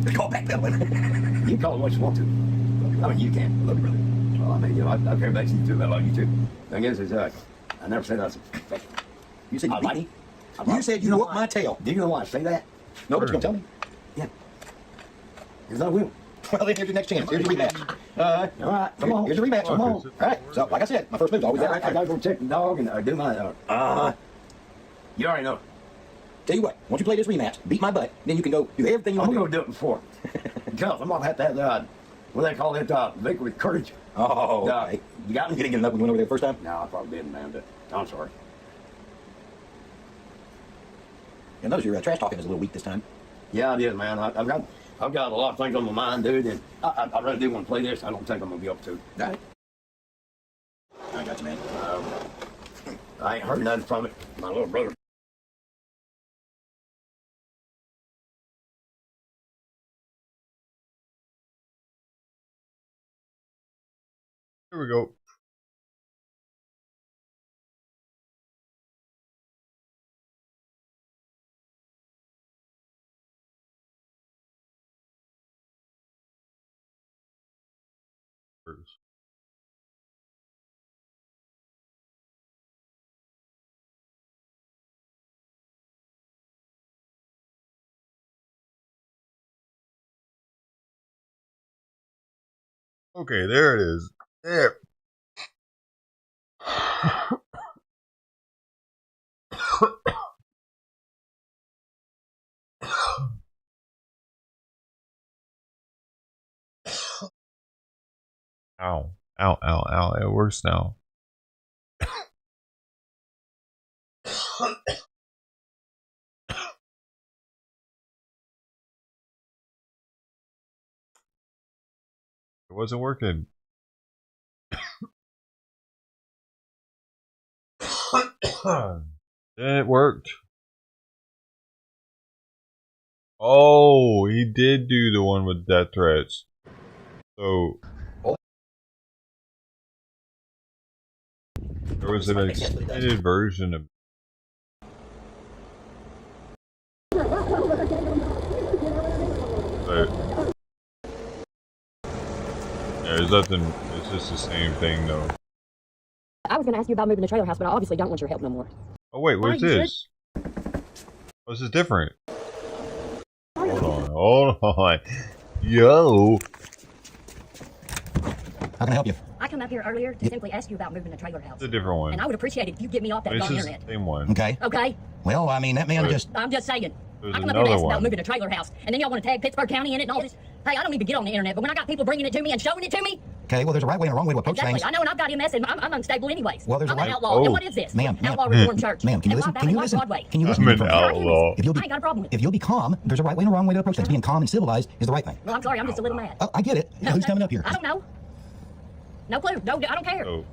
S6: It's called backpedaling. You call it what you want to. I mean, you can. I love you, brother. Well, I mean, you know, I care about you too. I love you too. Thing is I never said I was. You said you beat me. You said you whooped my tail. Do you know why I say that? No, but you're gonna tell me. Yeah. Because I will. Well, then here's your next chance. Here's your rematch. All right, come on. Here's your rematch. Come on. All right. So, like I said, my first move's always that right there. I gotta go check the dog and do my. You already know. Tell you what. Once you play this rematch, beat my butt, then you can go do everything you want to do. I'm gonna do it before. Because I'm gonna have to have that. What do they call it? Victory with courage. Oh. Okay. You got me. You didn't get enough when you went over there the first time. No, I probably didn't, man. But I'm sorry. Yeah, notice your trash talking is a little weak this time. Yeah, it is, man. I've got a lot of things on my mind, dude, and I really do want to play this. I don't think I'm going to be able to. All right. I got you, man. I ain't heard nothing from it. My little brother.
S2: Here we go. Okay, there it is. There. Ow. Ow, ow, ow. It works now. It wasn't working. It worked. Oh, he did do the one with death threats. So there was an extended version of. But yeah, there's nothing. It's just the same thing, though.
S19: I was going to ask you about moving the trailer house, but I obviously don't want your help no more.
S2: Oh wait, what's this? Oh, this is different. Hold on. Yo.
S6: How can I help you?
S19: I come up here earlier to simply ask you about moving the trailer house.
S2: It's a different one.
S19: And I would appreciate it if you get me off that
S2: This
S19: darn
S2: is
S19: internet.
S2: the same one.
S6: Okay.
S19: Okay?
S6: Well, I mean, that man just...
S19: I'm just saying.
S2: There's
S19: I come up here to
S2: another
S19: ask about
S2: one.
S19: moving the trailer house, and then y'all want to tag Pittsburgh County in it and all this. Hey, I don't even get on the internet, but when I got people bringing it to me and showing it to me...
S6: Okay, well, there's a right way and a wrong way to approach
S19: Exactly.
S6: things.
S19: I know, and I've got MS, and I'm unstable anyways.
S6: Well, there's
S19: I'm
S6: a
S19: an
S6: right...
S19: outlaw. And what is this?
S6: Ma'am,
S19: Outlaw Reformed Church.
S6: Ma'am, can you
S19: And
S6: listen?
S19: Why
S6: Can you
S19: Why
S6: listen?
S19: Broadway?
S6: Can you listen?
S2: I'm
S6: to
S2: an
S6: me first?
S2: outlaw.
S6: If you'll
S19: I ain't got a problem with it.
S6: If you'll be calm, there's a right way and a wrong way to approach things. Being calm and civilized is the right thing.
S19: Well, I'm sorry, I'm just a little mad.
S6: Oh, I get it. Now, who's coming up here?
S19: I don't know. No clue. No, I don't care.
S2: Oh.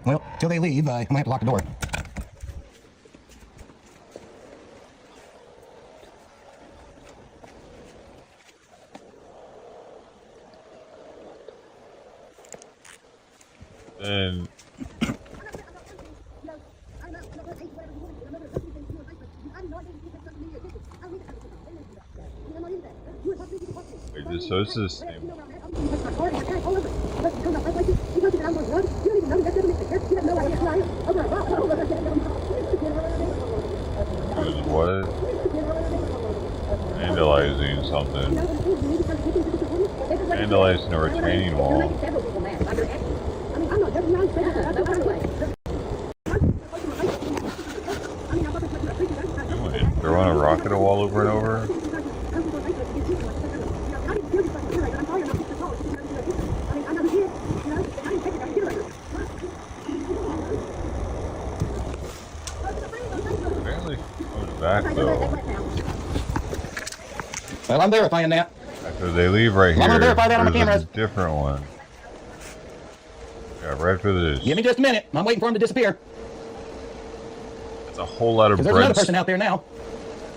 S6: Well, till they leave, I'm gonna have to lock the door.
S2: And Wait, so this is the same. What? Vandalizing something. Vandalizing a retaining wall. Throwing a rocket a wall over and over? Apparently comes back though.
S6: Well, I'm verifying that.
S2: After they leave right here,
S6: I'm gonna verify that on the
S2: there's
S6: cameras.
S2: a different one. Yeah, right for this.
S6: Give me just a minute. I'm waiting for him to disappear.
S2: That's a whole lot of
S6: There's
S2: bread.
S6: another person out there now.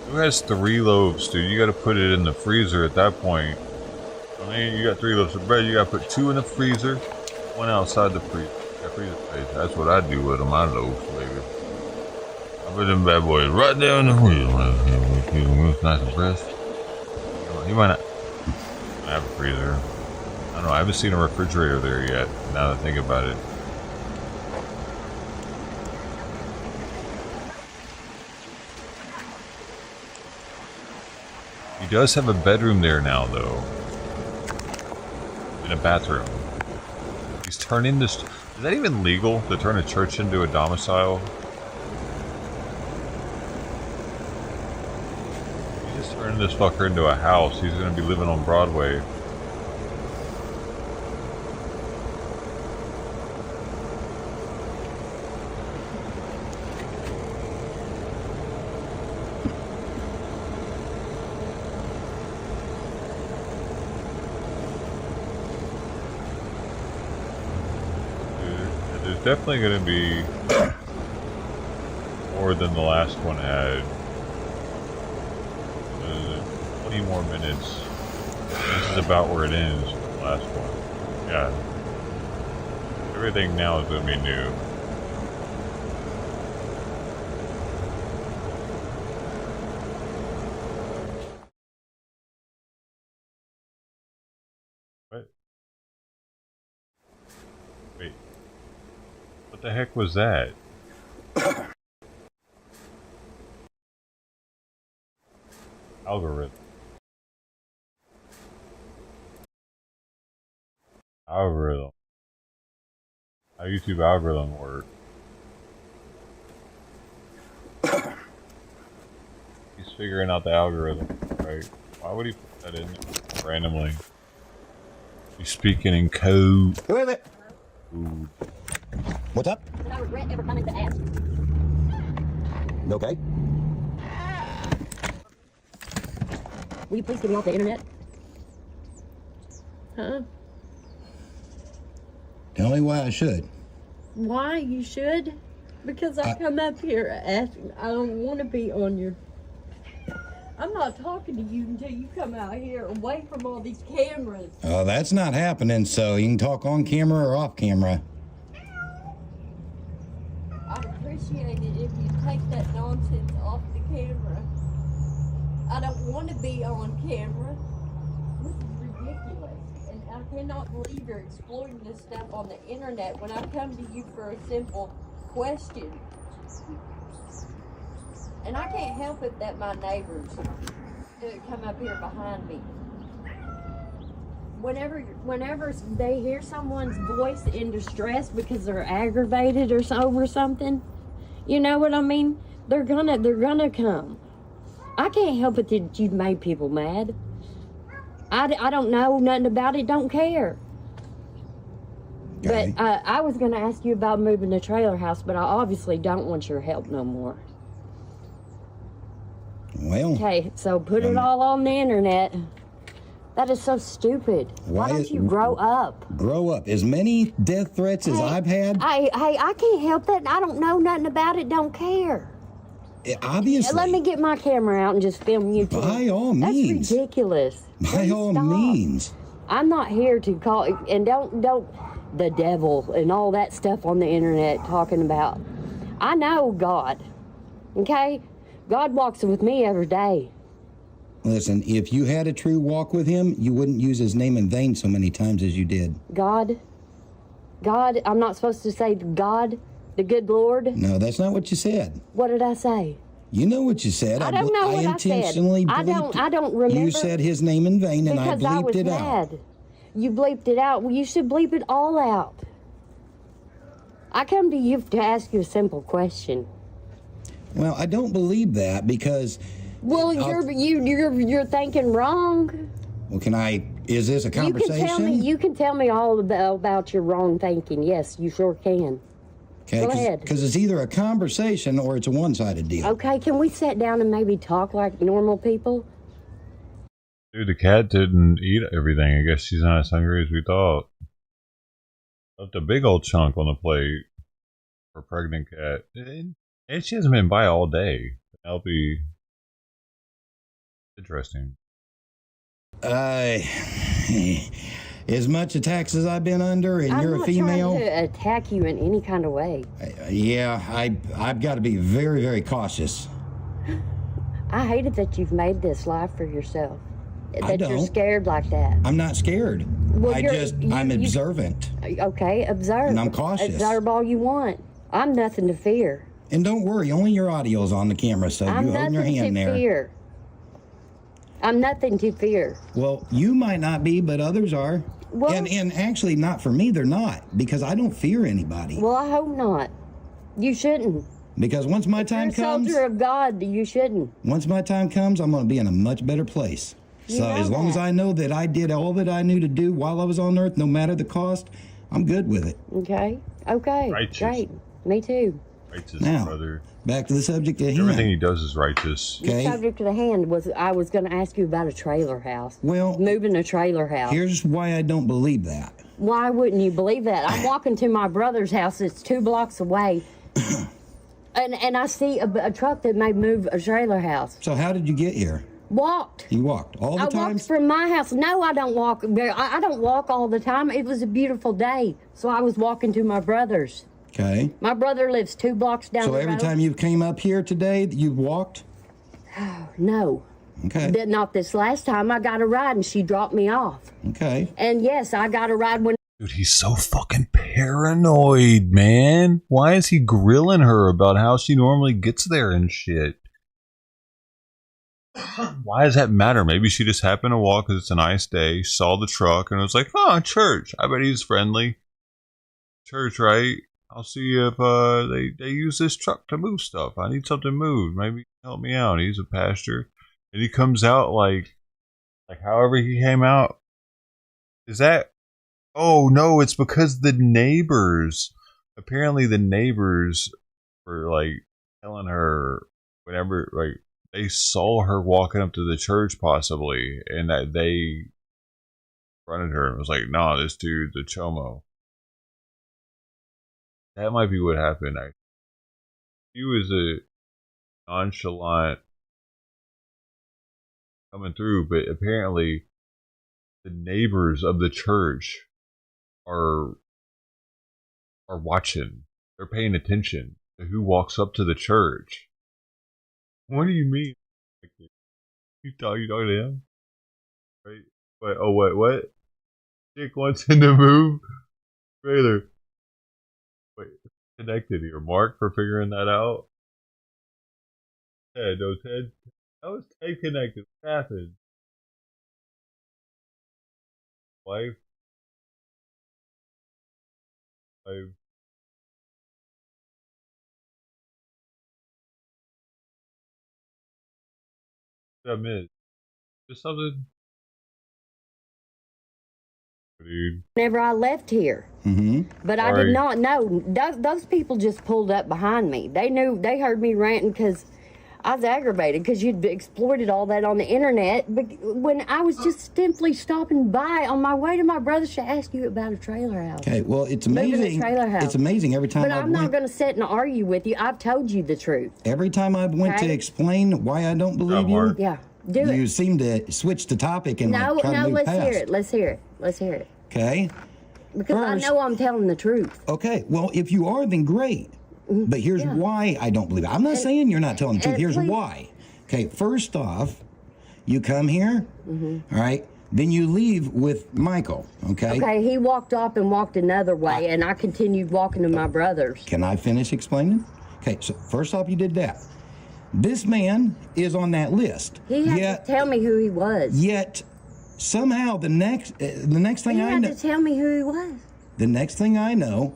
S2: Who has 3 loaves, dude? You gotta put it in the freezer at that point. I mean, you got 3 loaves of bread, you gotta put 2 in the freezer, 1 outside the freezer space. That's what I do with my loaves, baby. I put them bad boys right there in the freezer. Nice and crisp. You might not have a freezer. I don't know, I haven't seen a refrigerator there yet, now that I think about it. He does have a bedroom there now, though. And a bathroom. He's turning this... Is that even legal, to turn a church into a domicile? He's just turning this fucker into a house. He's gonna be living on Broadway. Definitely going to be more than the last one had. 20 more minutes. This is about where it ends with the last one. Yeah. Everything now is going to be new. What? Wait. What the heck was that? Algorithm. Algorithm. How YouTube algorithm work? He's figuring out the algorithm, right? Why would he put that in randomly? He's speaking in code.
S6: Who is it?
S2: Ooh.
S6: What's up?
S19: I regret ever coming to ask.
S6: Okay.
S19: Will you please get me off the internet? Huh?
S4: Tell me why I should.
S18: Why you should? Because I come up here asking. I don't want to be on your. I'm not talking to you until you come out here away from all these cameras.
S4: That's not happening, so you can talk on camera or off camera.
S18: I'd appreciate it if you take that nonsense off the camera. I don't want to be on camera. This is ridiculous. And I cannot believe you're exploiting this stuff on the internet when I come to you for a simple question. And I can't help it that my neighbors come up here behind me. Whenever they hear someone's voice in distress because they're aggravated or over something, you know what I mean? They're gonna come. I can't help it that you've made people mad. I don't know nothing about it, don't care.
S4: Okay.
S18: But I was gonna ask you about moving the trailer house, but I obviously don't want your help no more.
S4: Well.
S18: Okay, so put it all on the internet. That is so stupid. Why don't you grow up?
S4: Grow up. As many death threats as I've had.
S18: Hey, I can't help that. I don't know nothing about it, don't care.
S4: Obviously.
S18: Let me get my camera out and just film you two.
S4: By all means.
S18: That's ridiculous.
S4: By all means.
S18: I'm not here to call, and don't the devil and all that stuff on the internet talking about. I know God, okay?
S19: God walks with me every day.
S4: Listen, if you had a true walk with him, you wouldn't use his name in vain so many times as you did.
S19: God, I'm not supposed to say God, the good Lord.
S4: No, that's not what you said.
S19: What did I say?
S4: You know what you said.
S19: I don't know what I said.
S4: intentionally
S19: I don't remember.
S4: You said his name in vain, and I
S19: because I
S4: bleeped
S19: was
S4: it
S19: mad.
S4: out.
S19: You bleeped it out. Well, you should bleep it all out. I come to you to ask you a simple question.
S4: Well, I don't believe that because.
S19: Well, you're thinking wrong.
S4: Well, is this a conversation?
S19: You can tell me all about your wrong thinking. Yes, you sure can.
S4: Okay,
S19: go ahead.
S4: Because it's either a conversation or it's a one-sided deal.
S19: Okay, can we sit down and maybe talk like normal people?
S2: Dude, the cat didn't eat everything. I guess she's not as hungry as we thought. Left a big old chunk on the plate for a pregnant cat. And she hasn't been by all day. That'll be interesting.
S4: As much attacks as I've been under, and you're a female.
S19: I'm not trying to attack you in any kind of way.
S4: Yeah, I've got to be very, very cautious.
S19: I hate it that you've made this life for yourself.
S4: That
S19: you're scared like that.
S4: I'm not scared.
S19: Well,
S4: I'm observant.
S19: Okay, observe.
S4: And I'm cautious.
S19: Observe all you want. I'm nothing to fear.
S4: And don't worry, only your audio's on the camera, so you hold your hand there.
S19: Fear. I'm nothing to fear.
S4: Well, you might not be, but others are.
S19: Well,
S4: and actually, not for me, they're not, because I don't fear anybody.
S19: Well, I hope not. You shouldn't.
S4: Because once my time comes...
S19: You're a soldier of God, you shouldn't.
S4: Once my time comes, I'm going to be in a much better place. So as long as I know that I did all that I knew to do while I was on Earth, no matter the cost, I'm good with it.
S19: Okay.
S2: Righteous.
S19: Great. Me too.
S2: Righteous,
S4: now,
S2: brother.
S4: Back to the subject at hand.
S2: Everything he does is righteous.
S19: Okay. The subject at the hand was I was going to ask you about a trailer house.
S4: Well,
S19: moving a trailer house.
S4: Here's why I don't believe that.
S19: Why wouldn't you believe that? I'm walking to my brother's house. It's 2 blocks away. and I see a truck that may move a trailer house.
S4: So how did you get here?
S19: Walked.
S4: You walked all the time?
S19: I walked from my house. No, I don't walk. I don't walk all the time. It was a beautiful day, so I was walking to my brother's.
S4: Okay.
S19: My brother lives 2 blocks down the road.
S4: So every time you came up here today, you walked?
S19: No.
S4: Okay.
S19: Not this last time. I got a ride and she dropped me off.
S4: Okay.
S19: And yes, I got a ride when...
S2: Dude, he's so fucking paranoid, man. Why is he grilling her about how she normally gets there and shit? Why does that matter? Maybe she just happened to walk because it's a nice day, saw the truck, and was like, oh, church. I bet he's friendly. Church, right? I'll see if they use this truck to move stuff. I need something moved. Maybe help me out. He's a pastor. And he comes out like however he came out. Is that... Oh, no, it's because the neighbors... Apparently the neighbors were, like, telling her whenever, like, they saw her walking up to the church, possibly, and that they confronted her and was like, nah, this dude's a chomo. That might be what happened. He was a nonchalant coming through, but apparently the neighbors of the church are watching. They're paying attention to who walks up to the church. What do you mean? You talking to him? Right? Wait, oh wait, what? Chick wants him to move? Trailer. Wait, connected here. Mark for figuring that out? Ted, no Ted. How is Ted connected? What happened? Wife? Wife? What did I miss? Just something? Dude.
S19: Whenever I left here. But I did not know. Those people just pulled up behind me. They knew, they heard me ranting because I was aggravated because you'd exploited all that on the internet. But when I was just simply stopping by on my way to my brother's to ask you about a trailer house.
S4: Okay, well, it's amazing. It's amazing every time
S19: But I'm not going to sit and argue with you. I've told you the truth.
S4: Every time I went to explain why I don't believe you,
S19: yeah, do it.
S4: You seem to switch the topic and
S19: no,
S4: try to move
S19: let's
S4: past.
S19: hear it. Let's hear it. Let's hear it.
S4: Okay.
S19: Because I know I'm telling the truth.
S4: Okay, well, if you are, then great. But here's why I don't believe it. I'm not saying you're not telling the truth. Here's why. Okay, first off, you come here, all right, then you leave with Michael, okay?
S19: Okay, he walked off and walked another way, and I continued walking to my brother's.
S4: Can I finish explaining? Okay, so first off, you did that. This man is on that list.
S19: He had to tell me who he was.
S4: Yet, somehow, the next thing I know...
S19: He had to tell me who he was.
S4: The next thing I know,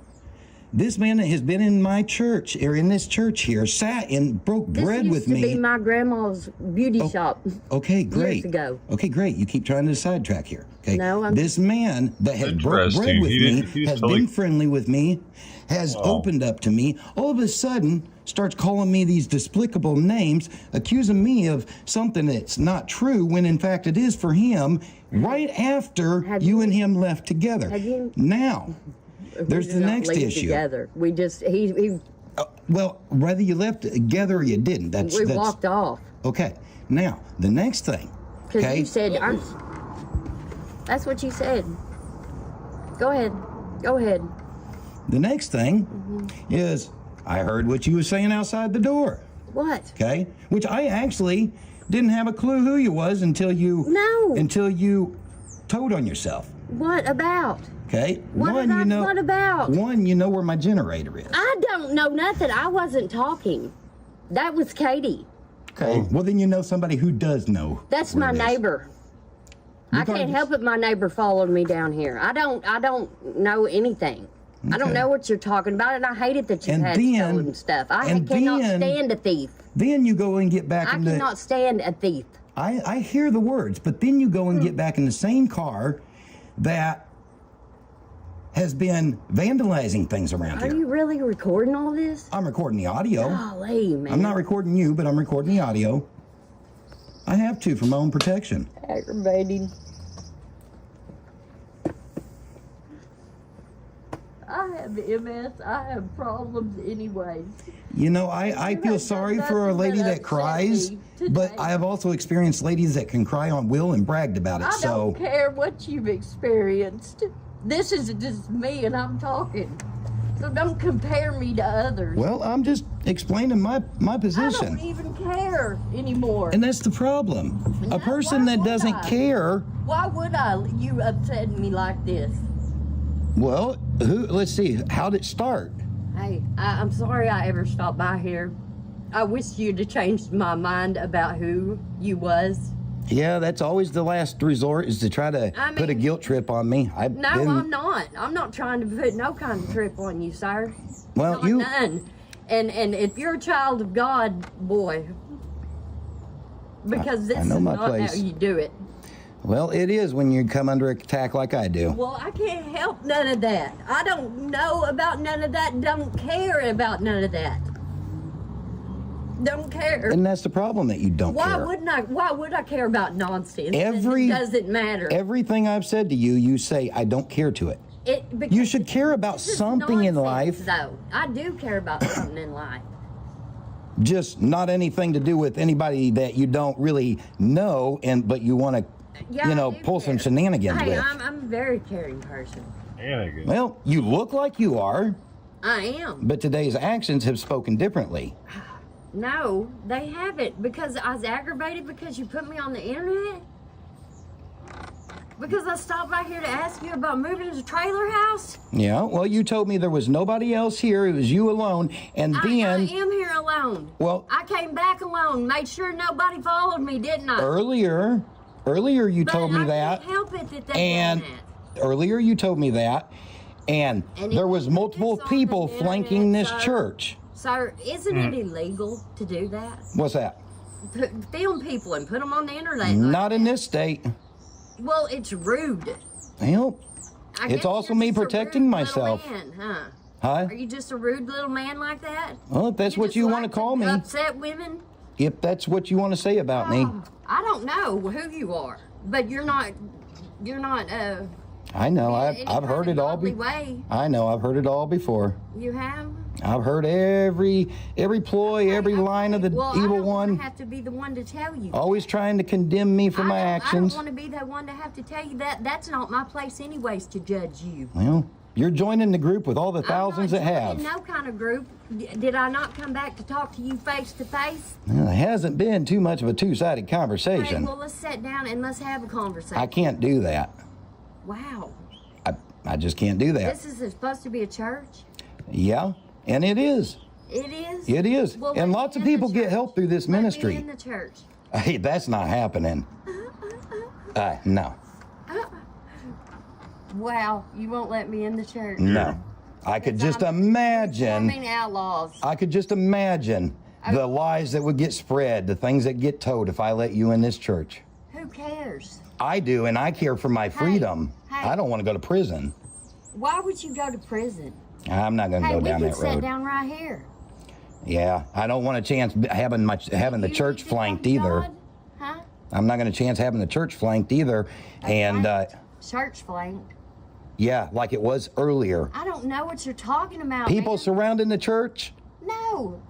S4: this man has been in my church, or in this church here, sat and broke bread with me.
S19: This used to be my grandma's beauty shop.
S4: Okay, great.
S19: Years ago.
S4: Okay, great. You keep trying to sidetrack here. Okay.
S19: No,
S4: this man that has broke bread with me, has been friendly with me, has opened up to me, all of a sudden starts calling me these despicable names, accusing me of something that's not true, when in fact it is for him, right after you and him left together. Now, there's the next issue.
S19: Together. We just, he
S4: well, whether you left together or you didn't, that's...
S19: We walked off.
S4: Okay. Now, the next thing,
S19: Because you said, that's what you said. Go ahead. Go ahead.
S4: The next thing is, I heard what you were saying outside the door.
S19: What?
S4: Okay? Which I actually didn't have a clue who you was until you...
S19: No.
S4: Until you told on yourself.
S19: What about?
S4: Okay?
S19: What about?
S4: One, you know where my generator is.
S19: I don't know nothing. I wasn't talking. That was Katie.
S4: Okay. Well, then you know somebody who does know.
S19: That's my neighbor. I can't help it. My neighbor followed me down here. I don't know anything. I don't know what you're talking about, and I hate it that you've had stolen stuff. I cannot stand a thief.
S4: Then you go and get back
S19: I cannot stand a thief.
S4: I hear the words, but then you go and get back in the same car that has been vandalizing things around here.
S19: Are you really recording all this?
S4: I'm recording the audio.
S19: Golly, man.
S4: I'm not recording you, but I'm recording the audio. I have to for my own protection.
S19: Aggravating. I have MS. I have problems anyways.
S4: You know, I feel sorry for a lady that cries, but I have also experienced ladies that can cry on will and bragged about it.
S19: I don't care what you've experienced. This is just me and I'm talking. So don't compare me to others.
S4: Well, I'm just explaining my position.
S19: I don't even care anymore.
S4: And that's the problem. A person that doesn't care.
S19: Why would you upset me like this?
S4: Well, let's see. How did it start?
S19: Hey, I'm sorry I ever stopped by here. I wish you'd have changed my mind about who you was.
S4: Yeah, that's always the last resort, is to try to put a guilt trip on me.
S19: I'm not. I'm not trying to put no kind of trip on you, sir.
S4: Well,
S19: none. And if you're a child of God, boy, because this is not how you do it.
S4: Well, it is when you come under attack like I do.
S19: Well, I can't help none of that. I don't know about none of that. Don't care about none of that. Don't care.
S4: And that's the problem, that you don't care.
S19: Why would I care about nonsense? It doesn't matter.
S4: Everything I've said to you, you say I don't care to it. You should care about something in life.
S19: Though I do care about something in life.
S4: Just not anything to do with anybody that you don't really know, but you want to, pull some shenanigans with.
S19: I'm a very caring person.
S4: Well, you look like you are.
S19: I am.
S4: But today's actions have spoken differently.
S19: No, they haven't, because I was aggravated because you put me on the internet. Because I stopped by here to ask you about moving to the trailer house.
S4: Yeah, well, you told me there was nobody else here. It was you alone, and then...
S19: I am here alone.
S4: Well...
S19: I came back alone, made sure nobody followed me, didn't I?
S4: Earlier you told me that.
S19: I can't help it that they
S4: and
S19: done that.
S4: Earlier you told me that, and there was multiple people flanking this church.
S19: Sir, isn't it illegal to do that?
S4: What's that?
S19: Film people and put them on the internet.
S4: Not in this state.
S19: Well, it's rude.
S4: Well, it's also me protecting myself.
S19: Man, huh?
S4: Huh?
S19: Are you just a rude little man like that?
S4: Well, if that's what you want to call me.
S19: Upset women?
S4: If that's what you want to say about me.
S19: I don't know who you are, but you're not.
S4: I know. I've heard it all before. I know. I've heard it all before.
S19: You have?
S4: I've heard every ploy, every line of the evil one.
S19: I have to be the one to tell you.
S4: Always trying to condemn me for my actions.
S19: I don't want to be the one to have to tell you that. That's not my place anyways to judge you.
S4: Well, You're joining the group with all the thousands that have.
S19: No kind of group. Did I not come back to talk to you face to face?
S4: Well, it hasn't been too much of a two-sided
S19: Okay,
S4: conversation.
S19: well, let's sit down and let's have a conversation.
S4: I can't do that.
S19: Wow.
S4: I just can't do that.
S19: This is supposed to be a church?
S4: Yeah, and it is.
S19: It is?
S4: It is.
S19: Well,
S4: and lots of people get help through this ministry.
S19: Let me in the church.
S4: Hey, that's not happening. No.
S19: Wow, you won't let me in the church?
S4: No. I could just imagine.
S19: Outlaws.
S4: I could just imagine the lies that would get spread, the things that get told if I let you in this church.
S19: Who cares?
S4: I do, and I care for my freedom.
S19: Hey.
S4: I don't want to go to prison.
S19: Why would you go to prison?
S4: I'm not going to go down
S19: we
S4: that
S19: can sit
S4: road.
S19: down right here.
S4: Yeah, I don't want a chance having the church flanked either.
S19: Huh?
S4: I'm not going to chance having the church flanked either. And
S19: Church flanked?
S4: yeah, like it was earlier.
S19: I don't know what you're talking about.
S4: People
S19: man.
S4: surrounding the church?
S19: No.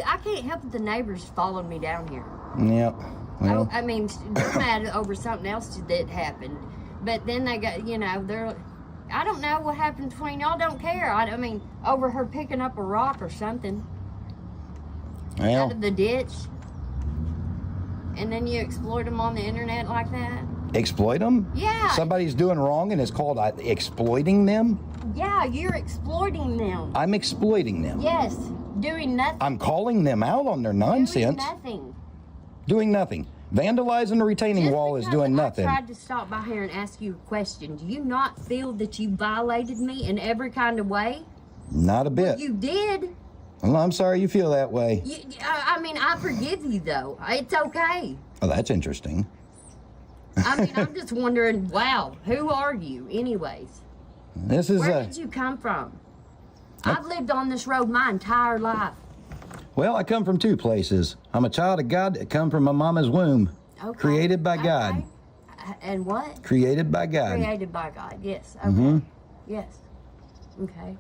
S19: I can't help it, the neighbors followed me down here.
S4: Yeah. Well,
S19: I mean, they're mad over something else that happened. But then they got, they're... I don't know what happened between y'all. Don't care. I mean, over her picking up a rock or something out of the ditch, and then you exploit them on the internet like that.
S4: exploit them?
S19: Yeah.
S4: Somebody's doing wrong and it's called exploiting them?
S19: Yeah, you're exploiting them.
S4: I'm exploiting them.
S19: Yes, doing nothing.
S4: I'm calling them out on their nonsense.
S19: Doing nothing.
S4: Doing nothing. Vandalizing the retaining wall is doing nothing.
S19: I tried to stop by here and ask you a question. Do you not feel that you violated me in every kind of way?
S4: Not a bit.
S19: Well, you did.
S4: Well, I'm sorry you feel that way.
S19: I mean, I forgive you, though. It's okay.
S4: Oh, that's interesting.
S19: I mean, I'm just wondering, wow, who are you anyways?
S4: This is
S19: Where did you come from? I've lived on this road my entire life.
S4: Well, I come from two places. I'm a child of God that come from my mama's womb.
S19: Okay.
S4: Created by God.
S19: And what?
S4: Created by God.
S19: Created by God, yes. Okay.
S4: Mm-hmm.
S19: Yes. Okay.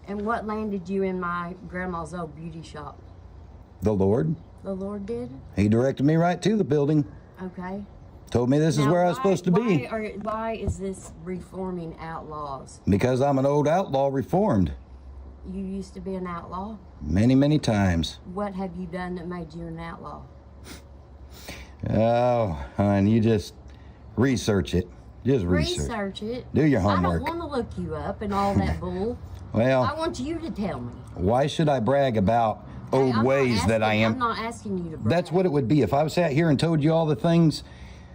S19: And what landed you in my grandma's old beauty shop?
S4: The Lord.
S19: The Lord did?
S4: He directed me right to the building.
S19: Okay.
S4: Told me this is where I was supposed to be.
S19: Why is this reforming outlaws?
S4: Because I'm an old outlaw reformed.
S19: You used to be an outlaw?
S4: Many, many times.
S19: What have you done that made you an outlaw?
S4: Oh, hon, you just research it. Just research
S19: it?
S4: Do your homework.
S19: I don't want to look you up and all that bull.
S4: Well,
S19: I want you to tell me.
S4: Why should I brag about old ways that I am?
S19: I'm not asking you to brag.
S4: That's what it would be. If I sat here and told you all the things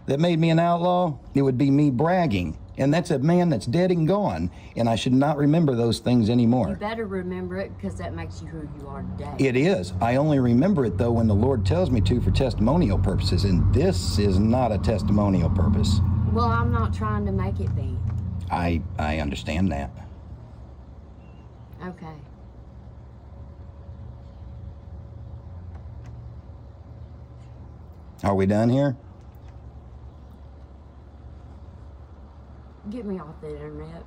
S4: that made me an outlaw, it would be me bragging. And that's a man that's dead and gone. And I should not remember those things anymore.
S19: You better remember it because that makes you who you are today.
S4: It is. I only remember it, though, when the Lord tells me to for testimonial purposes. And this is not a testimonial purpose.
S19: Well, I'm not trying to make it be.
S4: I understand that.
S19: Okay.
S4: Are we done here?
S19: Get me off the internet.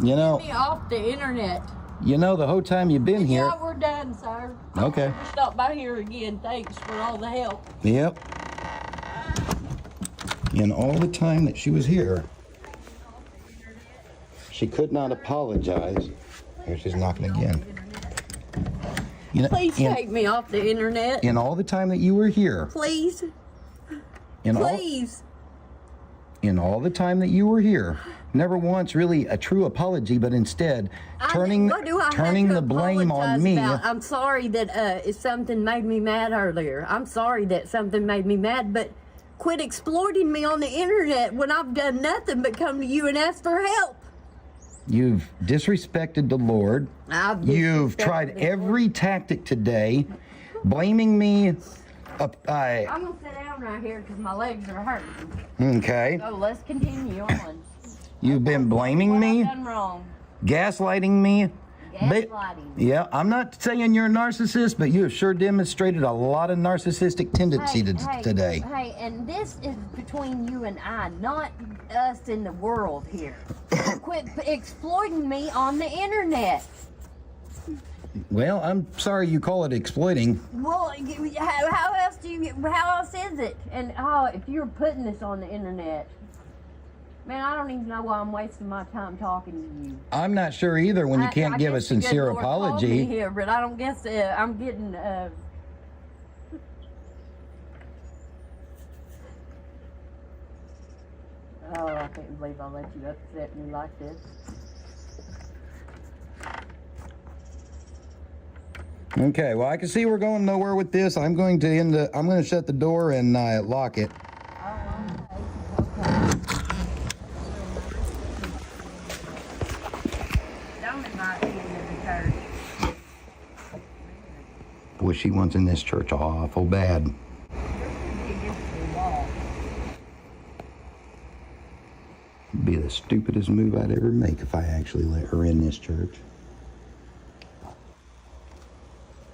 S4: You know,
S19: Get me off the internet.
S4: the whole time you've been here.
S19: Yeah, we're done, sir.
S4: Okay.
S19: Stop by here again. Thanks for all the help.
S4: Yep. In all the time that she was here, she could not apologize. Here she's knocking again.
S19: Please take me off the internet.
S4: In all the time that you were here.
S19: Please. Please.
S4: In all the time that you were here, never once really a true apology, but instead turning the blame on me.
S19: I'm sorry that if something made me mad earlier. I'm sorry that something made me mad, but quit exploiting me on the internet when I've done nothing but come to you and ask for help.
S4: You've disrespected the Lord. You've tried every tactic today, blaming me.
S19: I'm gonna sit down right here because my legs are hurting.
S4: Okay.
S19: So let's continue on.
S4: You've been blaming me,
S19: What I've done wrong.
S4: gaslighting me.
S19: Gaslighting.
S4: Yeah, I'm not saying you're a narcissist, but you have sure demonstrated a lot of narcissistic tendency today.
S19: Hey, and this is between you and I, not us in the world here. Quit exploiting me on the internet.
S4: Well, I'm sorry you call it exploiting.
S19: Well, how else is it? And if you're putting this on the internet, Man, I don't even know why I'm wasting my time talking to you.
S4: I'm not sure either when you can't give a sincere apology.
S19: Here, but I don't guess I'm getting. Oh, I can't believe I let you upset me like this.
S4: Okay, well, I can see we're going nowhere with this. I'm going to shut the door and lock it.
S19: Don't invite me into the church.
S4: Boy, she wants in this church awful bad. It'd be the stupidest move I'd ever make if I actually let her in this church.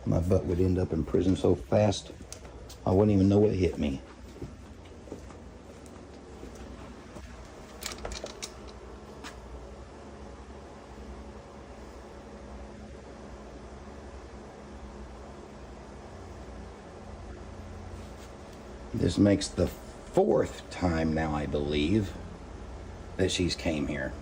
S4: My butt would end up in prison so fast, I wouldn't even know what hit me. This makes the 4th time now, I believe, that she's came here.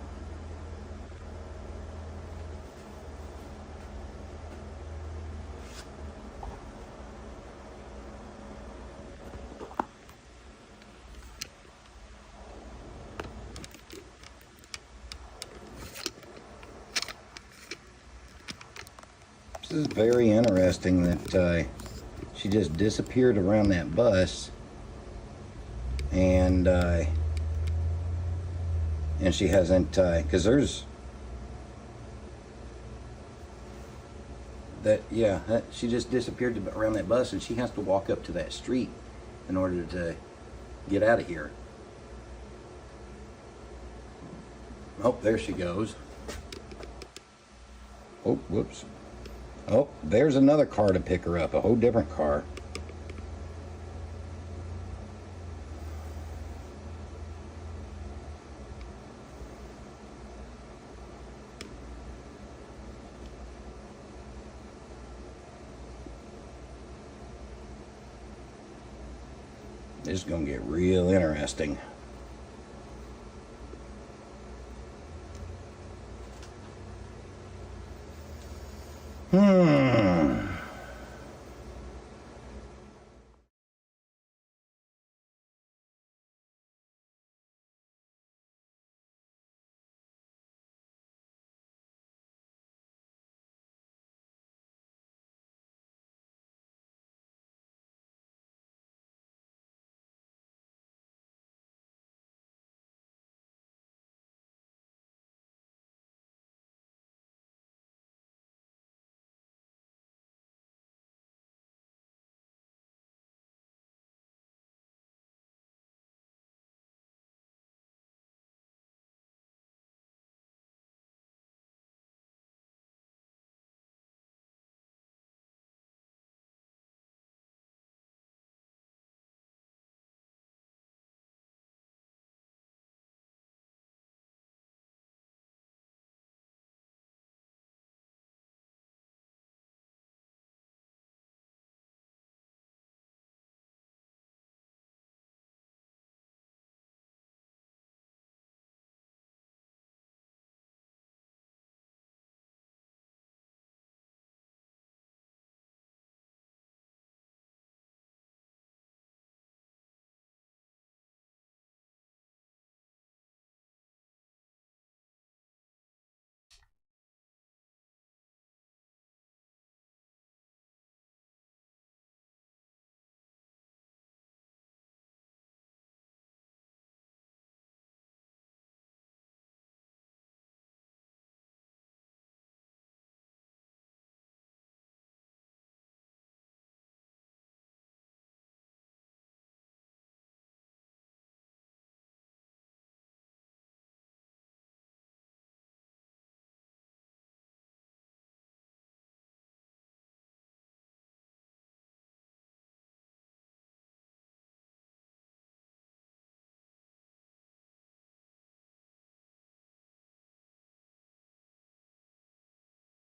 S4: This is very interesting that she just disappeared around that bus, and she hasn't, because there's that, yeah, she just disappeared around that bus, and she has to walk up to that street in order to get out of here. Oh, there she goes. Oh, whoops. Oh, there's another car to pick her up, a whole different car. This is going to get real interesting.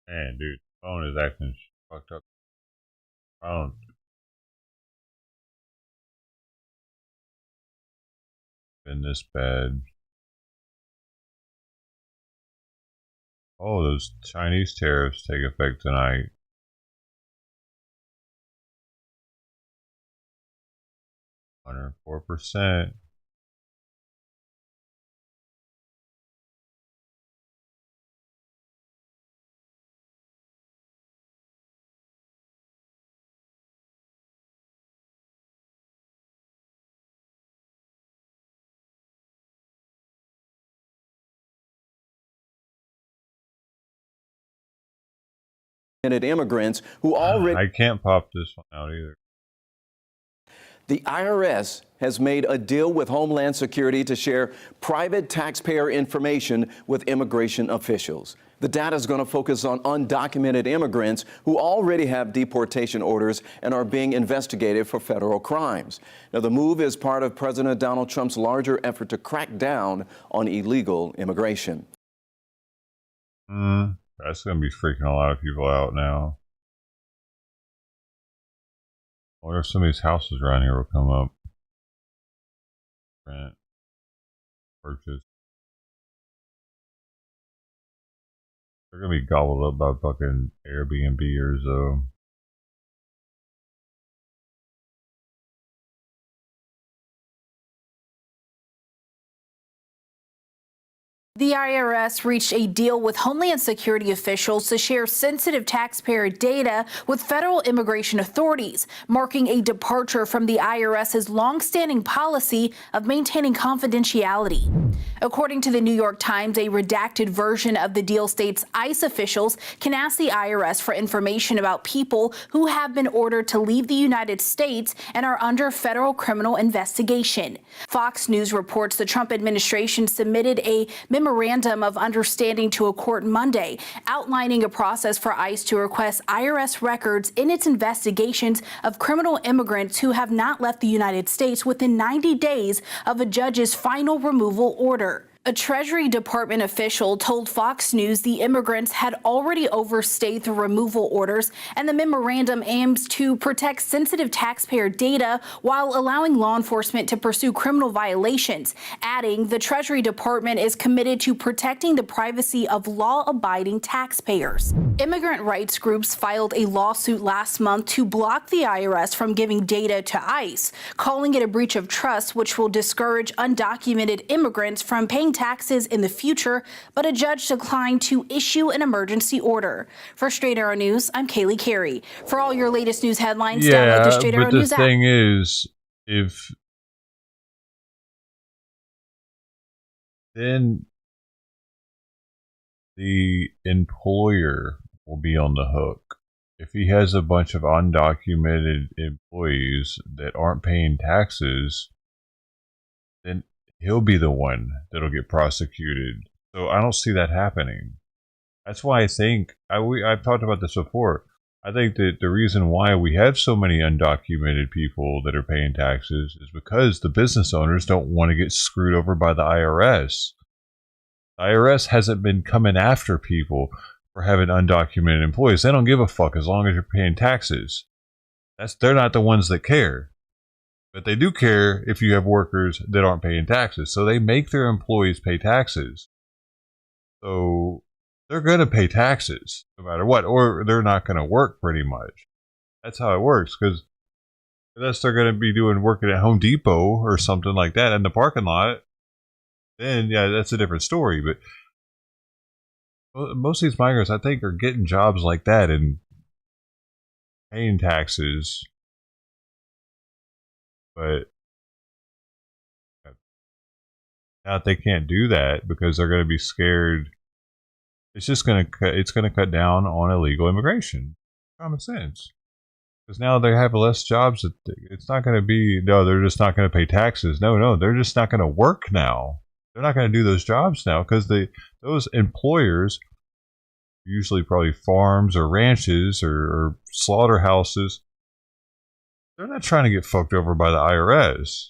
S2: Man, dude, phone is acting fucked up. Phone. Been this bad. Oh, those Chinese tariffs take effect tonight. $104%.
S3: Immigrants who already...
S2: I can't pop this one out either.
S3: The IRS has made a deal with Homeland Security to share private taxpayer information with immigration officials. The data is going to focus on undocumented immigrants who already have deportation orders and are being investigated for federal crimes. Now, the move is part of President Donald Trump's larger effort to crack down on illegal immigration.
S2: That's going to be freaking a lot of people out now. I wonder if some of these houses around here will come up. Rent. Purchase. They're going to be gobbled up by fucking Airbnbers, though.
S22: The IRS reached a deal with Homeland Security officials to share sensitive taxpayer data with federal immigration authorities, marking a departure from the IRS's longstanding policy of maintaining confidentiality. According to the New York Times, a redacted version of the deal states ICE officials can ask the IRS for information about people who have been ordered to leave the United States and are under federal criminal investigation. Fox News reports the Trump administration submitted a memorandum of understanding to a court Monday, outlining a process for ICE to request IRS records in its investigations of criminal immigrants who have not left the United States within 90 days of a judge's final removal order. A Treasury Department official told Fox News the immigrants had already overstayed the removal orders, and the memorandum aims to protect sensitive taxpayer data while allowing law enforcement to pursue criminal violations, adding the Treasury Department is committed to protecting the privacy of law-abiding taxpayers. Immigrant rights groups filed a lawsuit last month to block the IRS from giving data to ICE, calling it a breach of trust which will discourage undocumented immigrants from paying taxes in the future, but a judge declined to issue an emergency order. For Straight Arrow News, I'm Kaylee Carey. For all your latest news headlines, download the Straight Arrow News app.
S2: But the thing is, if then the employer will be on the hook. If he has a bunch of undocumented employees that aren't paying taxes, then he'll be the one that'll get prosecuted. So I don't see that happening. That's why I think, I've talked about this before, I think that the reason why we have so many undocumented people that are paying taxes is because the business owners don't want to get screwed over by the IRS. The IRS hasn't been coming after people for having undocumented employees. They don't give a fuck as long as you're paying taxes. They're not the ones that care. But they do care if you have workers that aren't paying taxes. So they make their employees pay taxes. So they're going to pay taxes no matter what, or they're not going to work pretty much. That's how it works, because unless they're going to be working at Home Depot or something like that in the parking lot, then yeah, that's a different story. But most of these migrants, I think, are getting jobs like that and paying taxes. But now they can't do that because they're going to be scared. It's just going to cut down on illegal immigration. Common sense. Because now they have less jobs. It's not going to be, no, they're just not going to pay taxes. No, they're just not going to work now. They're not going to do those jobs now because those employers, usually probably farms or ranches or slaughterhouses, they're not trying to get fucked over by the IRS.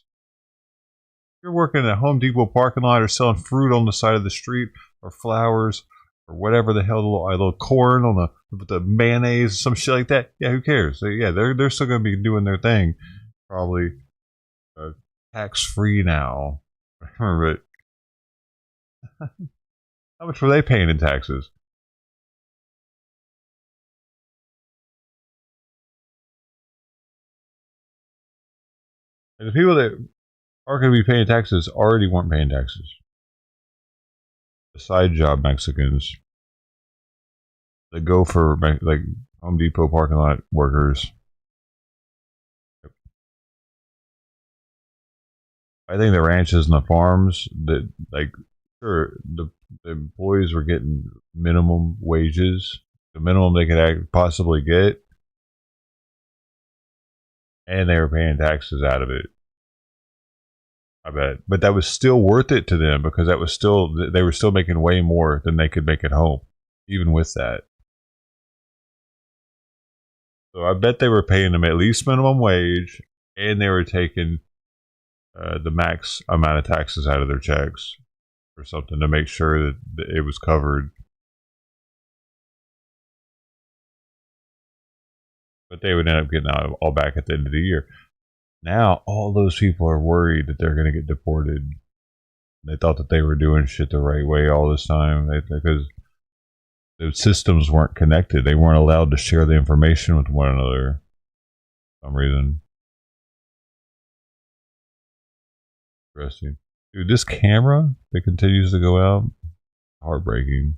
S2: If you're working at a Home Depot parking lot or selling fruit on the side of the street or flowers or whatever the hell, a little corn on the mayonnaise, some shit like that, yeah, who cares? They're still going to be doing their thing, probably tax-free now. But how much were they paying in taxes? And the people that are going to be paying taxes already weren't paying taxes. The side job Mexicans that go for like Home Depot parking lot workers. I think the ranches and the farms that like sure the employees were getting minimum wages, the minimum they could possibly get, and they were paying taxes out of it. I bet, but that was still worth it to them because that was still they were still making way more than they could make at home, even with that. So I bet they were paying them at least minimum wage, and they were taking the max amount of taxes out of their checks or something to make sure that it was covered. But they would end up getting out all back at the end of the year. Now all those people are worried that they're going to get deported. They thought that they were doing shit the right way all this time because the systems weren't connected. They weren't allowed to share the information with one another for some reason. Interesting. Dude, this camera that continues to go out, heartbreaking.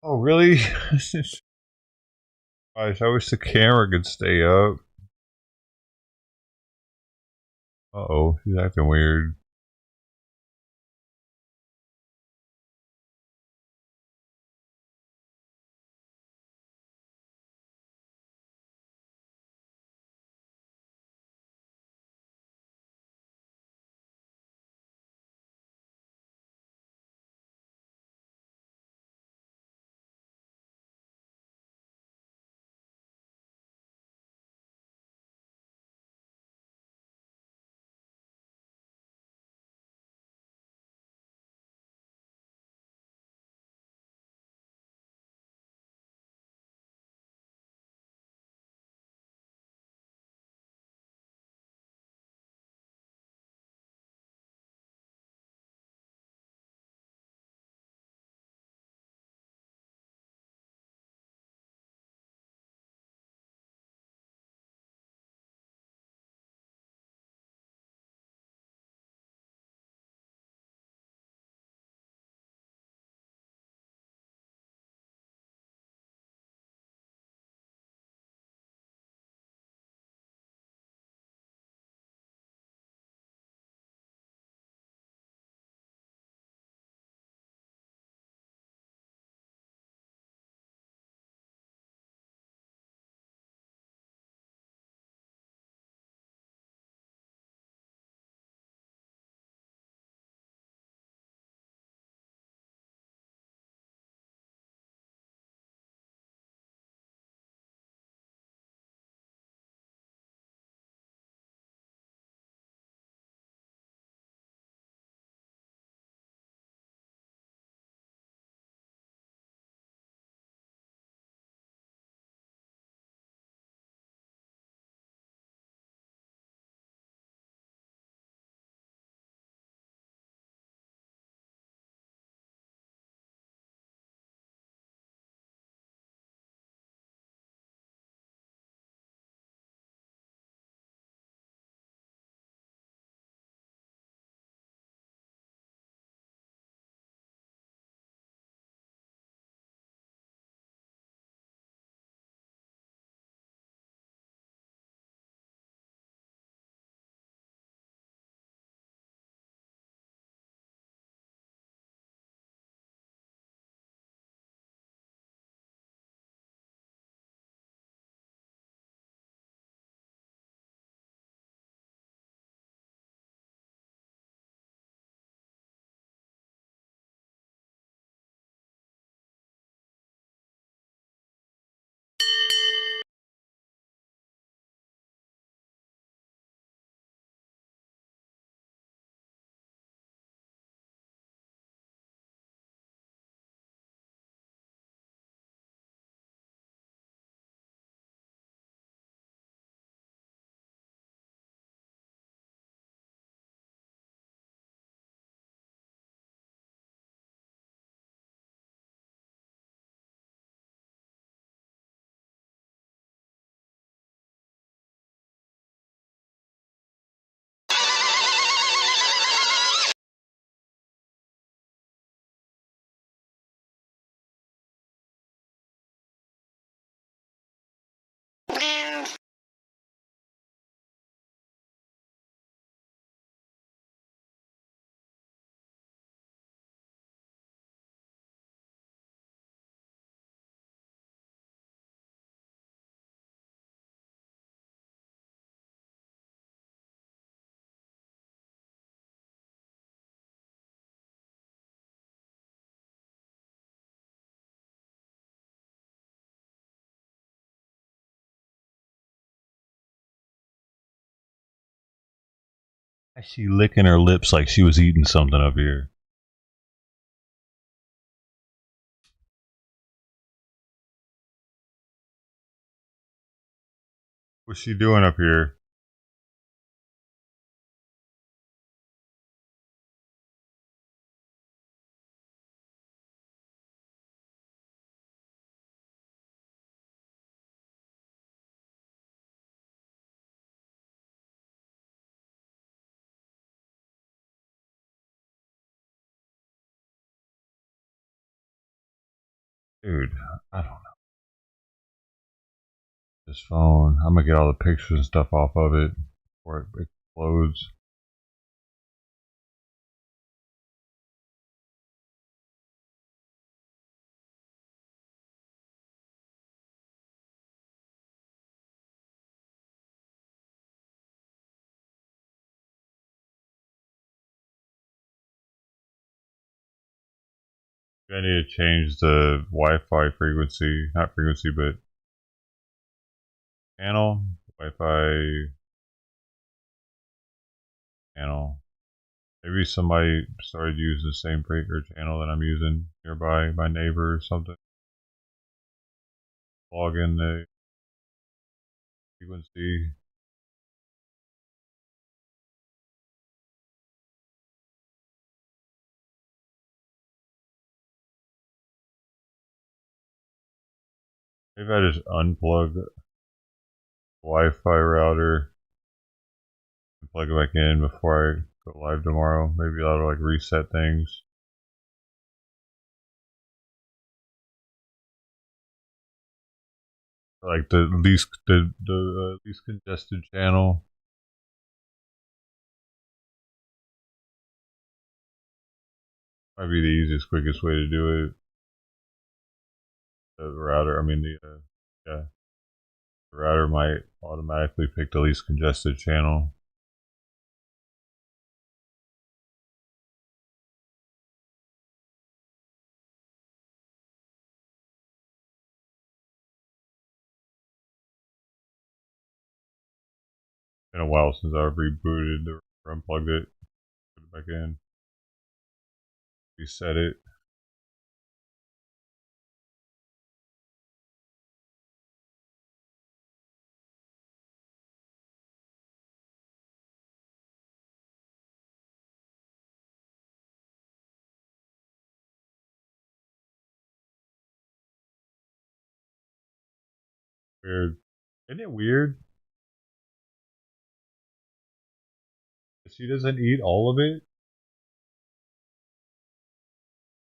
S2: Oh, really? Gosh, I wish the camera could stay up. Uh-oh, she's acting weird. She licking her lips like she was eating something up here. What's she doing up here? Dude, I don't know. This phone. I'm gonna get all the pictures and stuff off of it before it explodes. I need to change the Wi-Fi frequency, not frequency, but channel. Wi-Fi channel. Maybe somebody started using the same breaker channel that I'm using nearby, my neighbor or something. Log in the frequency. Maybe I just unplug the Wi-Fi router and plug it back in before I go live tomorrow. Maybe that'll like reset things. Like the least congested channel. Might be the easiest, quickest way to do it. The router, I mean yeah, the router might automatically pick the least congested channel. Been a while since I rebooted or unplugged it, put it back in, reset it. Weird. Isn't it weird? She doesn't eat all of it?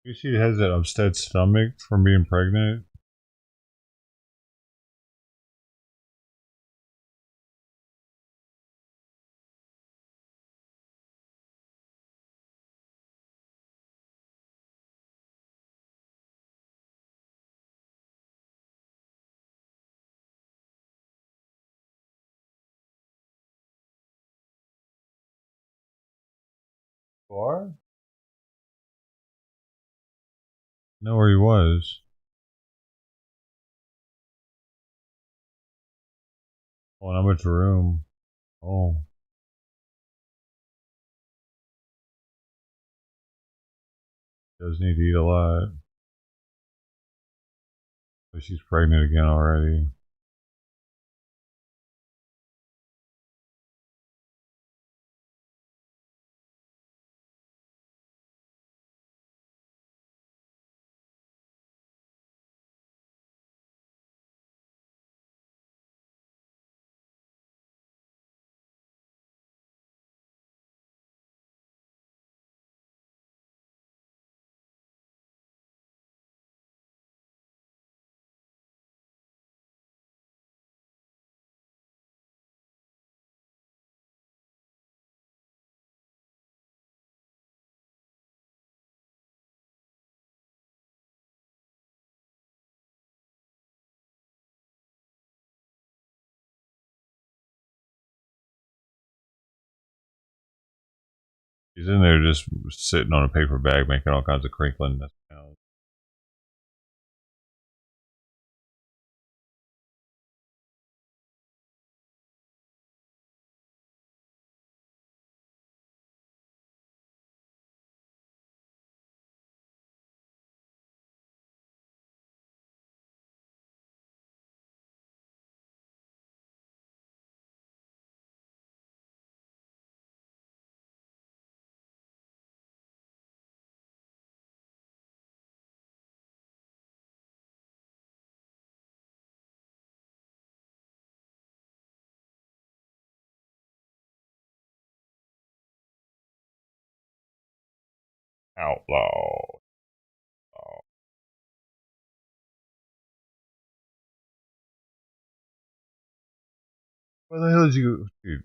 S2: Maybe she has an upset stomach from being pregnant. Bar? Know where he was. Oh, and how much room? Oh. Does need to eat a lot. But she's pregnant again already. She's in there just sitting on a paper bag making all kinds of crinkling sounds. Outlaw. Where the hell did you... Dude,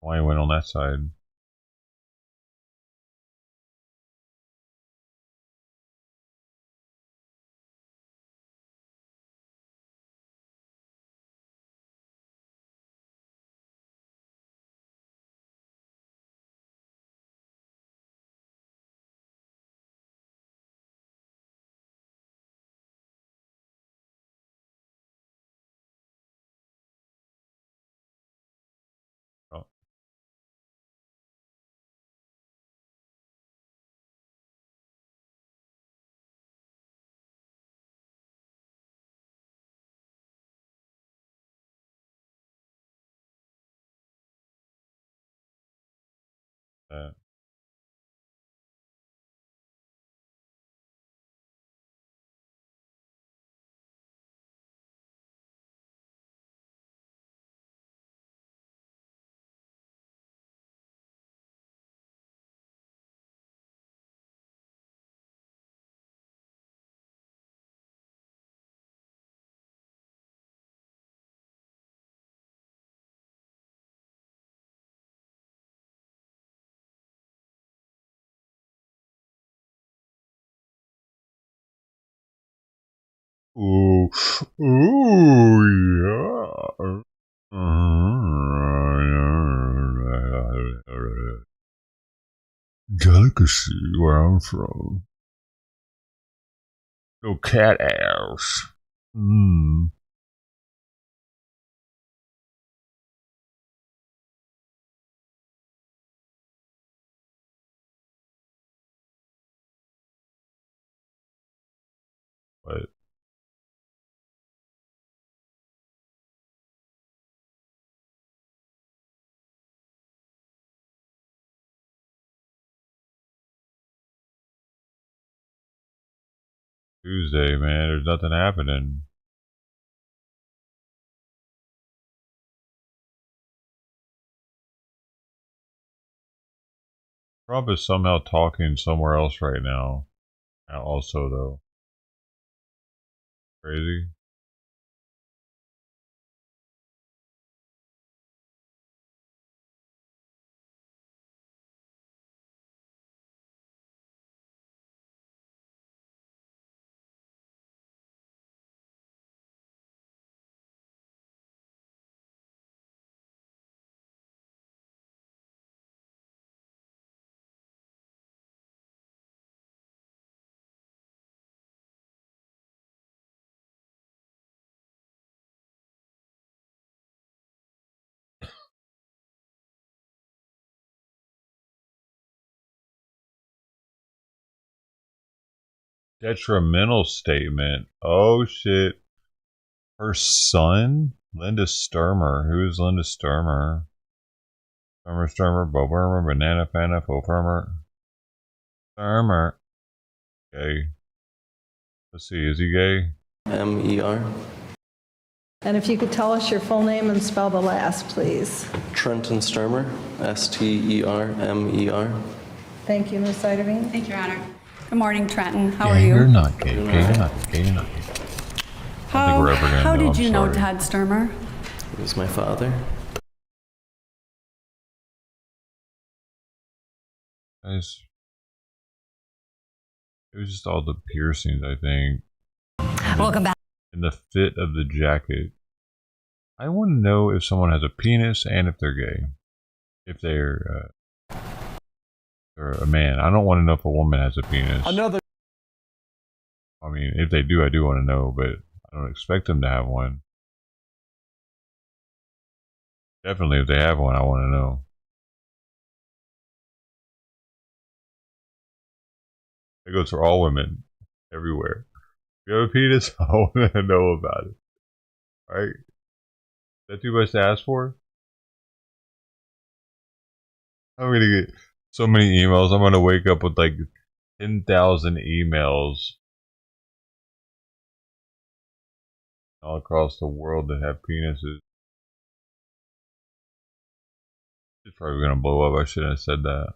S2: why you went on that side? Oh. Ooh, ooh, yeah. Delicacy where I'm from. No cat ass. Mmm. What? Tuesday, man. There's nothing happening. Trump is somehow talking somewhere else right now. Also, though. Crazy. Detrimental statement. Oh, shit. Her son? Linda Sturmer. Who is Linda Sturmer? Sturmer, Bo Burmer, Banana Fana, Fo Firmer. Sturmer. Gay. Let's see, is he gay?
S1: M-E-R.
S5: And if you could tell us your full name and spell the last, please.
S1: Trenton Sturmer. S-T-E-R-M-E-R.
S5: Thank you, Ms. Siderveen.
S23: Thank you, Your Honor. Good morning, Trenton. How are
S2: Gay
S23: you?
S2: or not gay? Gay or not gay? Gay or not gay? I don't think we're ever gonna
S23: How
S2: know.
S23: did you know Todd Sturmer?
S1: He was my father.
S2: Guys, it was just all the piercings, I think.
S23: Welcome back.
S2: And the fit of the jacket. I want to know if someone has a penis and if they're gay. If they're a man. I don't want to know if a woman has a penis.
S3: Another.
S2: I mean, if they do, I do want to know, but I don't expect them to have one. Definitely, if they have one, I want to know. It goes for all women, everywhere. If you have a penis, I want to know about it. Alright? Is that too much to ask for? I'm gonna get so many emails. I'm gonna wake up with like 10,000 emails all across the world that have penises. It's probably gonna blow up. I shouldn't have said that.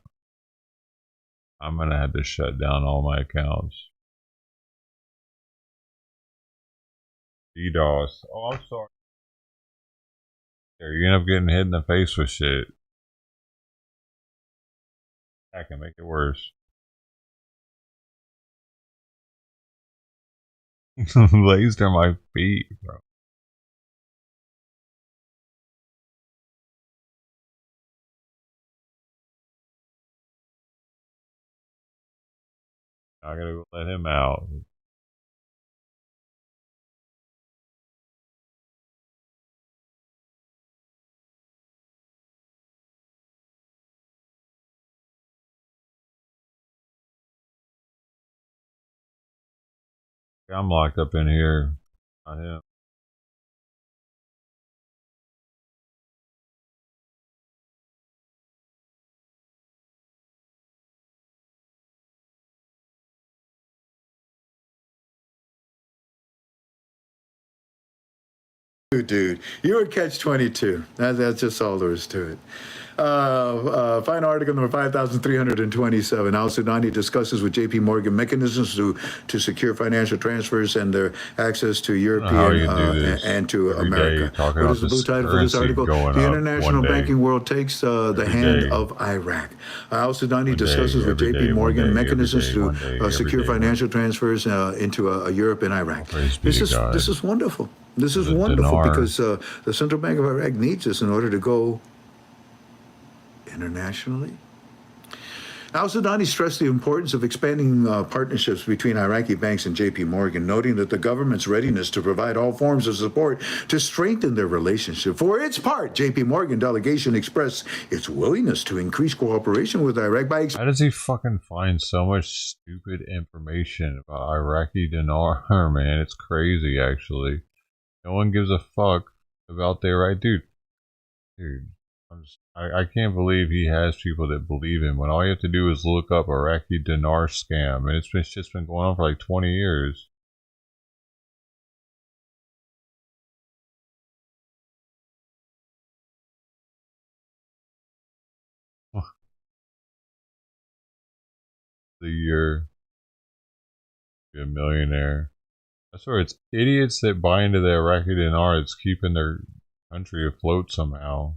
S2: I'm gonna have to shut down all my accounts. DDoS. Oh, I'm sorry. You're gonna end up getting hit in the face with shit. That can make it worse. Blazed are my feet, bro. I gotta go let him out. I'm locked up in here. Not him.
S9: Dude, you were catch-22. That's just all there is to it. Final article number 5,327. Al-Sudani discusses with J.P. Morgan mechanisms to secure financial transfers and their access to European and to America. What is the blue title for this article? The international banking world takes the hand of Iraq. Al-Sudani discusses with J.P. Morgan mechanisms to secure financial transfers into Europe and Iraq. This is wonderful. This is wonderful because the Central Bank of Iraq needs this in order to go internationally. Al-Sudani stressed the importance of expanding partnerships between Iraqi banks and J.P. Morgan, noting that the government's readiness to provide all forms of support to strengthen their relationship. For its part, J.P. Morgan delegation expressed its willingness to increase cooperation with Iraq by...
S2: How does he fucking find so much stupid information about Iraqi dinar, man? It's crazy, actually. No one gives a fuck about their right, dude. I can't believe he has people that believe him when all you have to do is look up Iraqi dinar scam, and it's just been going on for like 20 years. The year, be a millionaire. I swear it's idiots that buy into the Iraqi dinar that's keeping their country afloat somehow.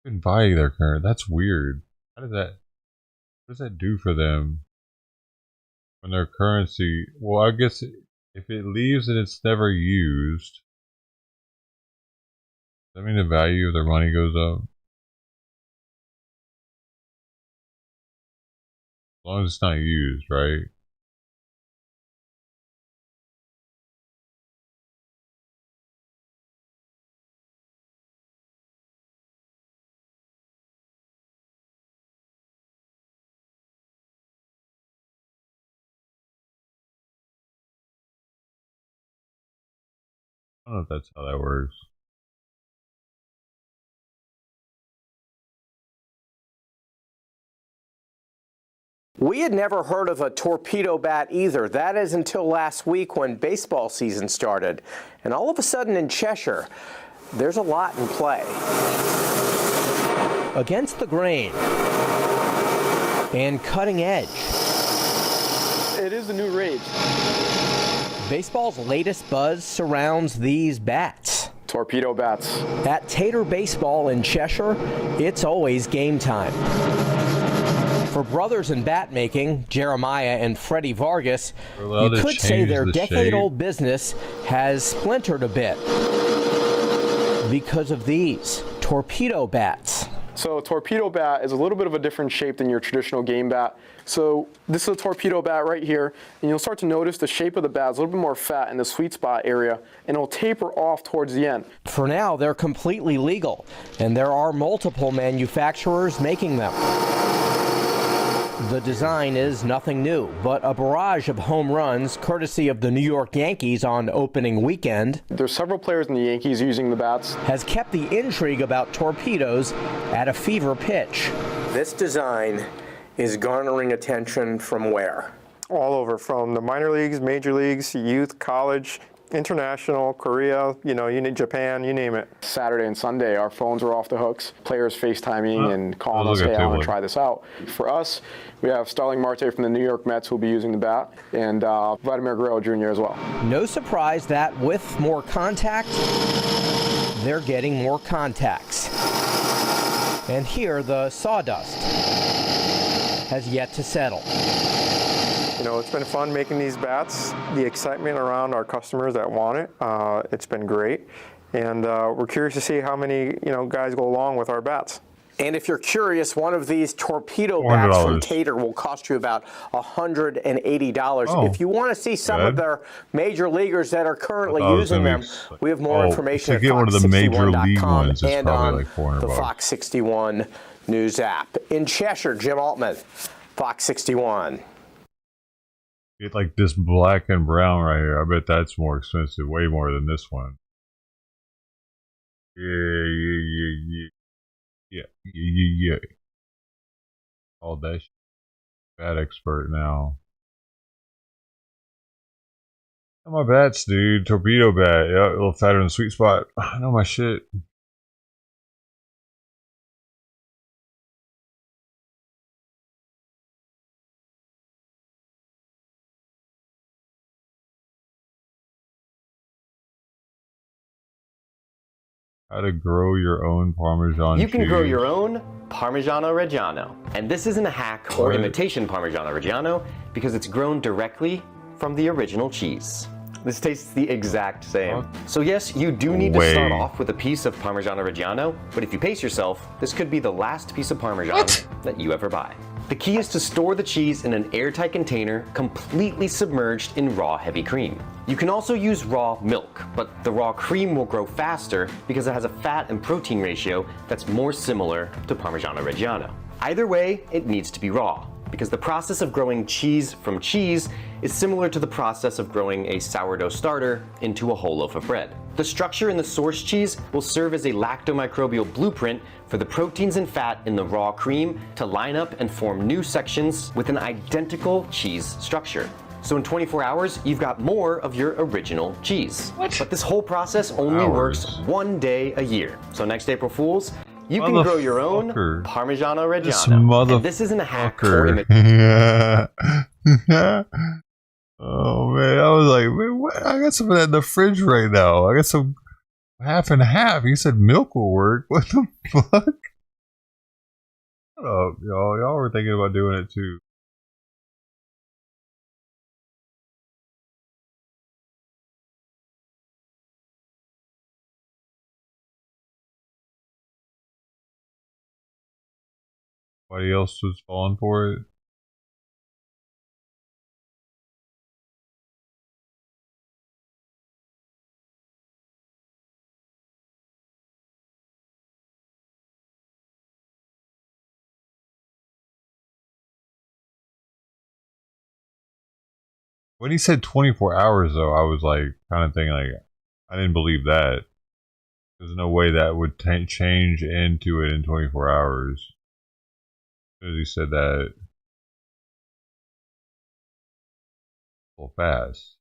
S2: You can buy their currency. That's weird. What does that do for them? When their currency, well, I guess if it leaves and it's never used, does that mean the value of their money goes up? As long as it's not used, right? I don't know if that's how that works.
S10: We had never heard of a torpedo bat either. That is until last week when baseball season started. And all of a sudden in Cheshire, there's a lot in play. Against the grain and cutting edge.
S20: It is a new rage.
S10: Baseball's latest buzz surrounds these bats.
S20: Torpedo bats.
S10: At Tater Baseball in Cheshire, it's always game time. For brothers in bat making, Jeremiah and Freddie Vargas, you could say their decade-old business has splintered a bit because of these torpedo bats.
S20: So a torpedo bat is a little bit of a different shape than your traditional game bat. So this is a torpedo bat right here, and you'll start to notice the shape of the bat is a little bit more fat in the sweet spot area, and it'll taper off towards the end.
S10: For now, they're completely legal, and there are multiple manufacturers making them. The design is nothing new, but a barrage of home runs, courtesy of the New York Yankees on opening weekend.
S20: There's several players in the Yankees using the bats.
S10: Has kept the intrigue about torpedoes at a fever pitch. This design is garnering attention from where?
S20: All over, from the minor leagues, major leagues, youth, college, International, Korea, you need Japan, you name it. Saturday and Sunday, our phones were off the hooks. Players FaceTiming and calling us, hey, I want to try this out. For us, we have Starling Marte from the New York Mets who will be using the bat, and Vladimir Guerrero Jr. as well.
S10: No surprise that with more contact, they're getting more contacts. And here, the sawdust has yet to settle.
S20: It's been fun making these bats. The excitement around our customers that want it, it's been great. And we're curious to see how many, guys go along with our bats.
S10: And if you're curious, one of these torpedo bats from Tater will cost you about $180.
S2: Oh,
S10: if you want to see some of their major leaguers that are currently using them, we have more information at fox61.com and on the Fox 61 News app. In Cheshire, Jim Altman, Fox 61.
S2: Get like this black and brown right here. I bet that's more expensive, way more than this one. Yeah. All that shit. Bat expert now. My bats, dude. Torpedo bat. Yeah, a little fatter in the sweet spot. I know my shit. How to grow your own Parmesan cheese.
S11: You can grow your own Parmigiano Reggiano. And this isn't a hack or imitation Parmigiano Reggiano because it's grown directly from the original cheese. This tastes the exact same. So yes, you do need to start off with a piece of Parmigiano Reggiano, but if you pace yourself, this could be the last piece of Parmesan that you ever buy. The key is to store the cheese in an airtight container completely submerged in raw heavy cream. You can also use raw milk, but the raw cream will grow faster because it has a fat and protein ratio that's more similar to Parmigiano Reggiano. Either way, it needs to be raw, because the process of growing cheese from cheese is similar to the process of growing a sourdough starter into a whole loaf of bread. The structure in the source cheese will serve as a lactomicrobial blueprint for the proteins and fat in the raw cream to line up and form new sections with an identical cheese structure. So in 24 hours, you've got more of your original cheese. But this whole process only works one day a year. So next April Fools, you can grow your own Parmigiano Reggiano. And this isn't a hack or imitation.
S2: Oh man, I was like, man, what? I got some of that in the fridge right now. I got some half and half. He said milk will work. What the fuck? Shut up, y'all. Y'all were thinking about doing it too. Everybody else was falling for it. When he said 24 hours, though, I was like, kind of thinking, like, I didn't believe that. There's no way that would change into it in 24 hours. As soon as he said that, so fast.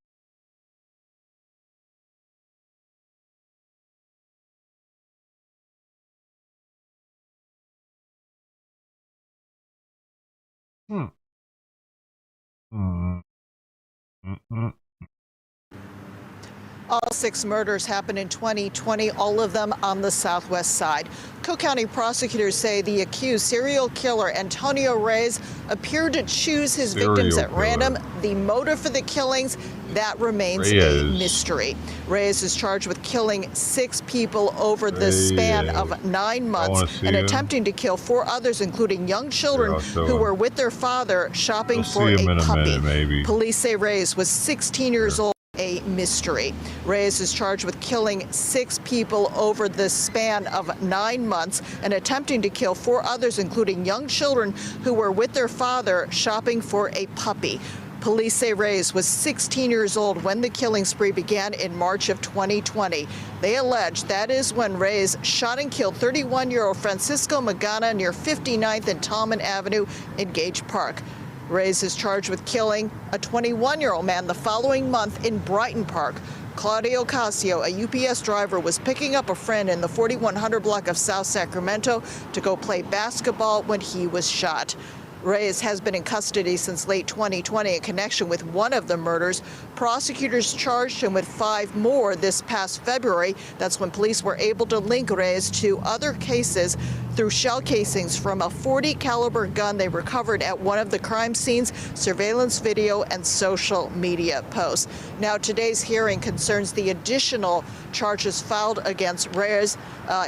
S15: All 6 murders happened in 2020, all of them on the southwest side. Cook County prosecutors say the accused serial killer Antonio Reyes appeared to choose his victims at random. The motive for the killings, that remains a mystery. Reyes is charged with killing 6 people over the span of 9 months and attempting to kill 4 others, including young children who were with their father shopping for a puppy. Police say Reyes was 16 years old. A mystery. Reyes is charged with killing 6 people over the span of 9 months and attempting to kill 4 others, including young children who were with their father shopping for a puppy. Police say Reyes was 16 years old when the killing spree began in March of 2020. They allege that is when Reyes shot and killed 31-year-old Francisco Magana near 59th and Tallman Avenue in Gage Park. Reyes is charged with killing a 21-year-old man the following month in Brighton Park. Claudio Casio, a UPS driver, was picking up a friend in the 4100 block of South Sacramento to go play basketball when he was shot. Reyes has been in custody since late 2020 in connection with one of the murders. Prosecutors charged him with 5 more this past February. That's when police were able to link Reyes to other cases through shell casings from a .40 caliber gun they recovered at one of the crime scenes, surveillance video, and social media posts. Now, today's hearing concerns the additional charges filed against Reyes.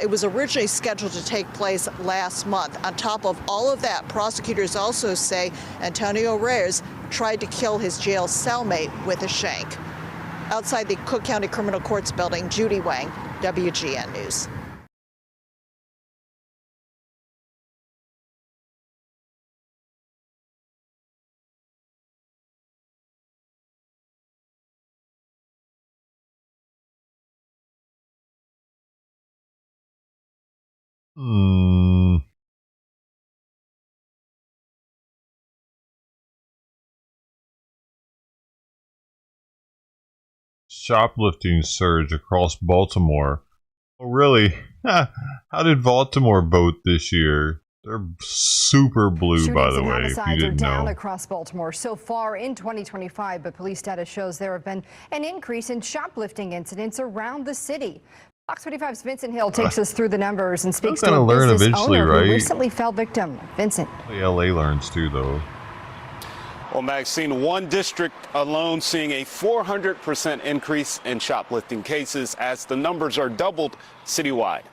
S15: It was originally scheduled to take place last month. On top of all of that, prosecutors also say Antonio Reyes tried to kill his jail cellmate with a shank. Outside the Cook County Criminal Courts building, Judy Wang, WGN News.
S2: Shoplifting surge across Baltimore. Oh, really? How did Baltimore vote this year? They're super blue, by the way, if you didn't
S12: down
S2: know.
S12: across Baltimore so far in 2025, but police data shows there have been an increase in shoplifting incidents around the city. Fox 45's Vincent Hill takes us through the numbers and speaks to a
S2: learn
S12: business
S2: eventually,
S12: owner
S2: right?
S12: who recently fell victim. Vincent.
S2: LA learns too, though.
S17: Well, Maxine, one district alone seeing a 400% increase in shoplifting cases as the numbers are doubled citywide.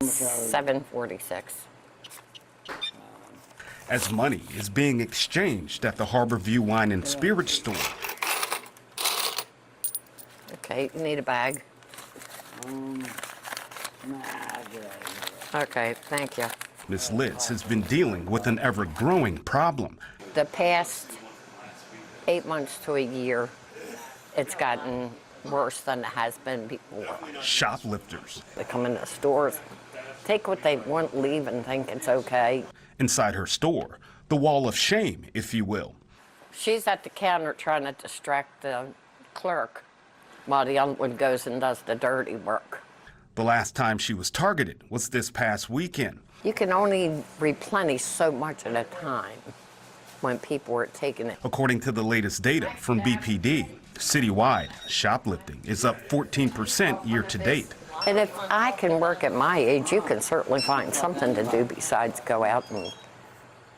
S21: 746.
S17: As money is being exchanged at the Harborview Wine and Spirit store.
S21: Okay, you need a bag. Okay, thank you.
S17: Miss Liz has been dealing with an ever-growing problem.
S21: The past 8 months to a year, it's gotten worse than it has been before.
S17: Shoplifters.
S21: They come in the stores, take what they want, leave, and think it's okay.
S17: Inside her store, the wall of shame, if you will.
S21: She's at the counter trying to distract the clerk while the other one goes and does the dirty work.
S17: The last time she was targeted was this past weekend.
S21: You can only replenish so much at a time when people are taking it.
S17: According to the latest data from BPD, citywide, shoplifting is up 14% year to date.
S21: And if I can work at my age, you can certainly find something to do besides go out and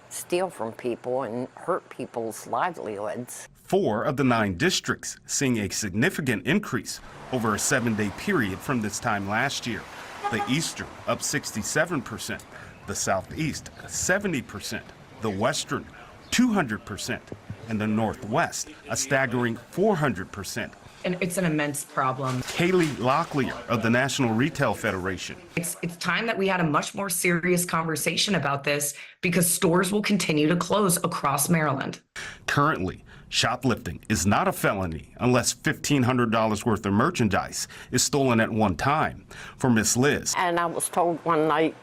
S21: steal from people and hurt people's livelihoods.
S17: 4 of the 9 districts seeing a significant increase over a 7-day period from this time last year. The Eastern up 67%, the Southeast 70%, the Western 200%, and the Northwest a staggering 400%.
S24: And it's an immense problem.
S17: Kaylee Locklear of the National Retail Federation.
S24: It's time that we had a much more serious conversation about this because stores will continue to close across Maryland.
S17: Currently, shoplifting is not a felony unless $1,500 worth of merchandise is stolen at one time. For Miss Liz.
S21: And I was told one night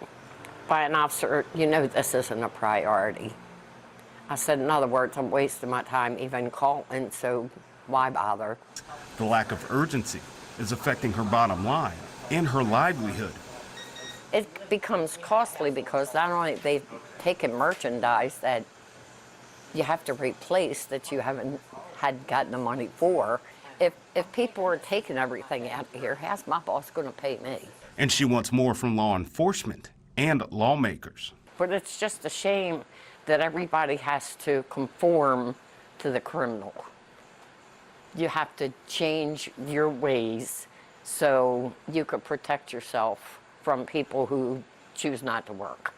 S21: by an officer, you know, this isn't a priority. I said, in other words, I'm wasting my time even calling, so why bother?
S17: The lack of urgency is affecting her bottom line and her livelihood.
S21: It becomes costly because not only they've taken merchandise that you have to replace that you haven't had gotten the money for. If people are taking everything out of here, how's my boss going to pay me?
S17: And she wants more from law enforcement and lawmakers.
S21: But it's just a shame that everybody has to conform to the criminal. You have to change your ways so you could protect yourself from people who choose not to work.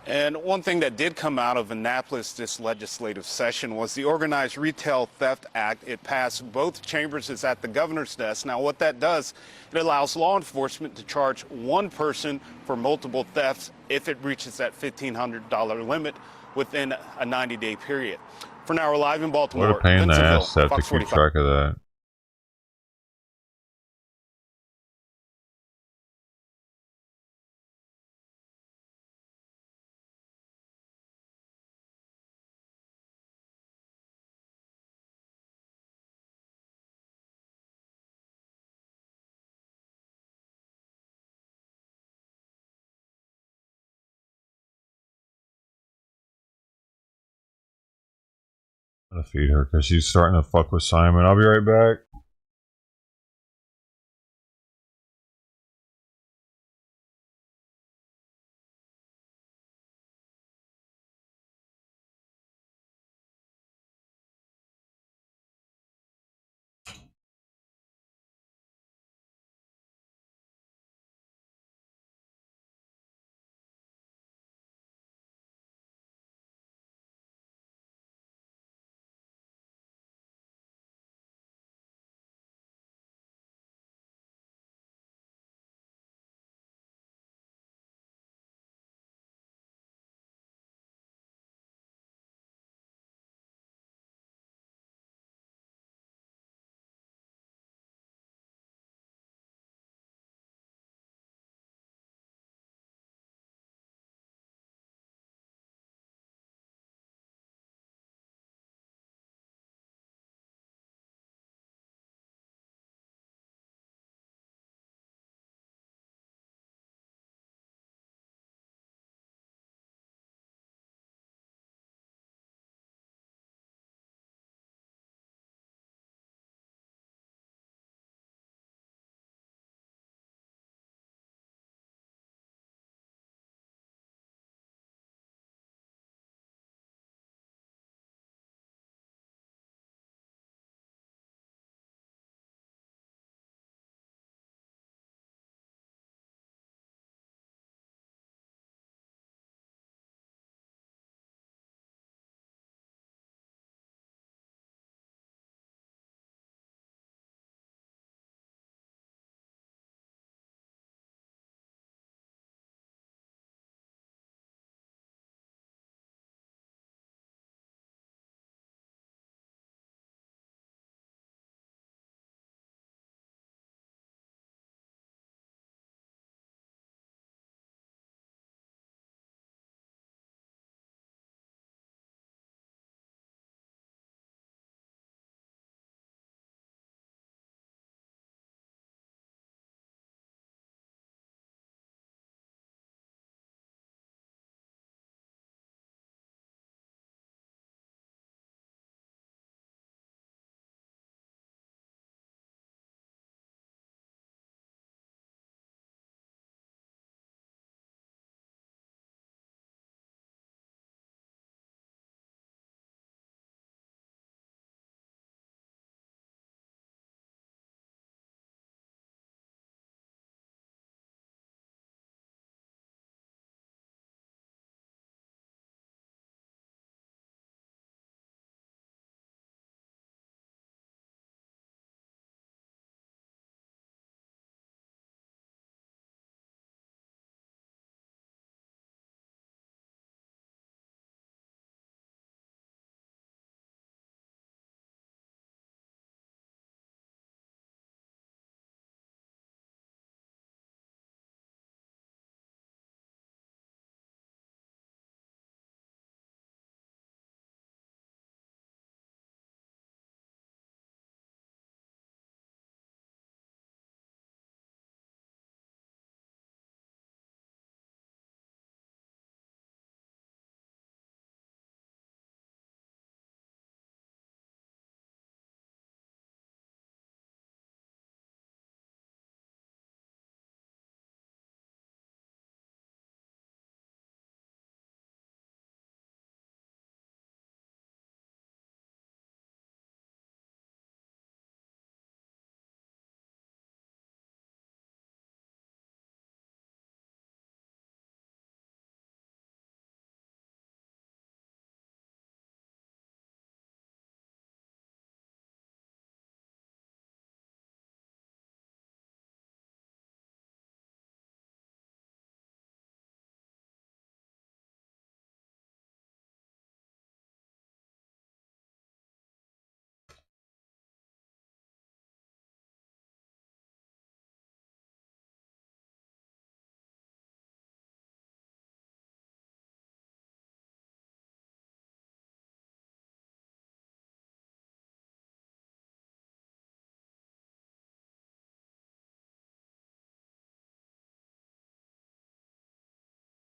S17: And one thing that did come out of Annapolis this legislative session was the Organized Retail Theft Act. It passed both chambers. It's at the governor's desk. Now, what that does, it allows law enforcement to charge one person for multiple thefts if it reaches that $1,500 limit within a 90-day period. For now, we're live in Baltimore.
S2: What a pain in the
S17: Vincent
S2: ass to
S17: Hill,
S2: have to
S17: Fox
S2: keep
S17: 45.
S2: track of that. I'm gonna feed her because she's starting to fuck with Simon. I'll be right back.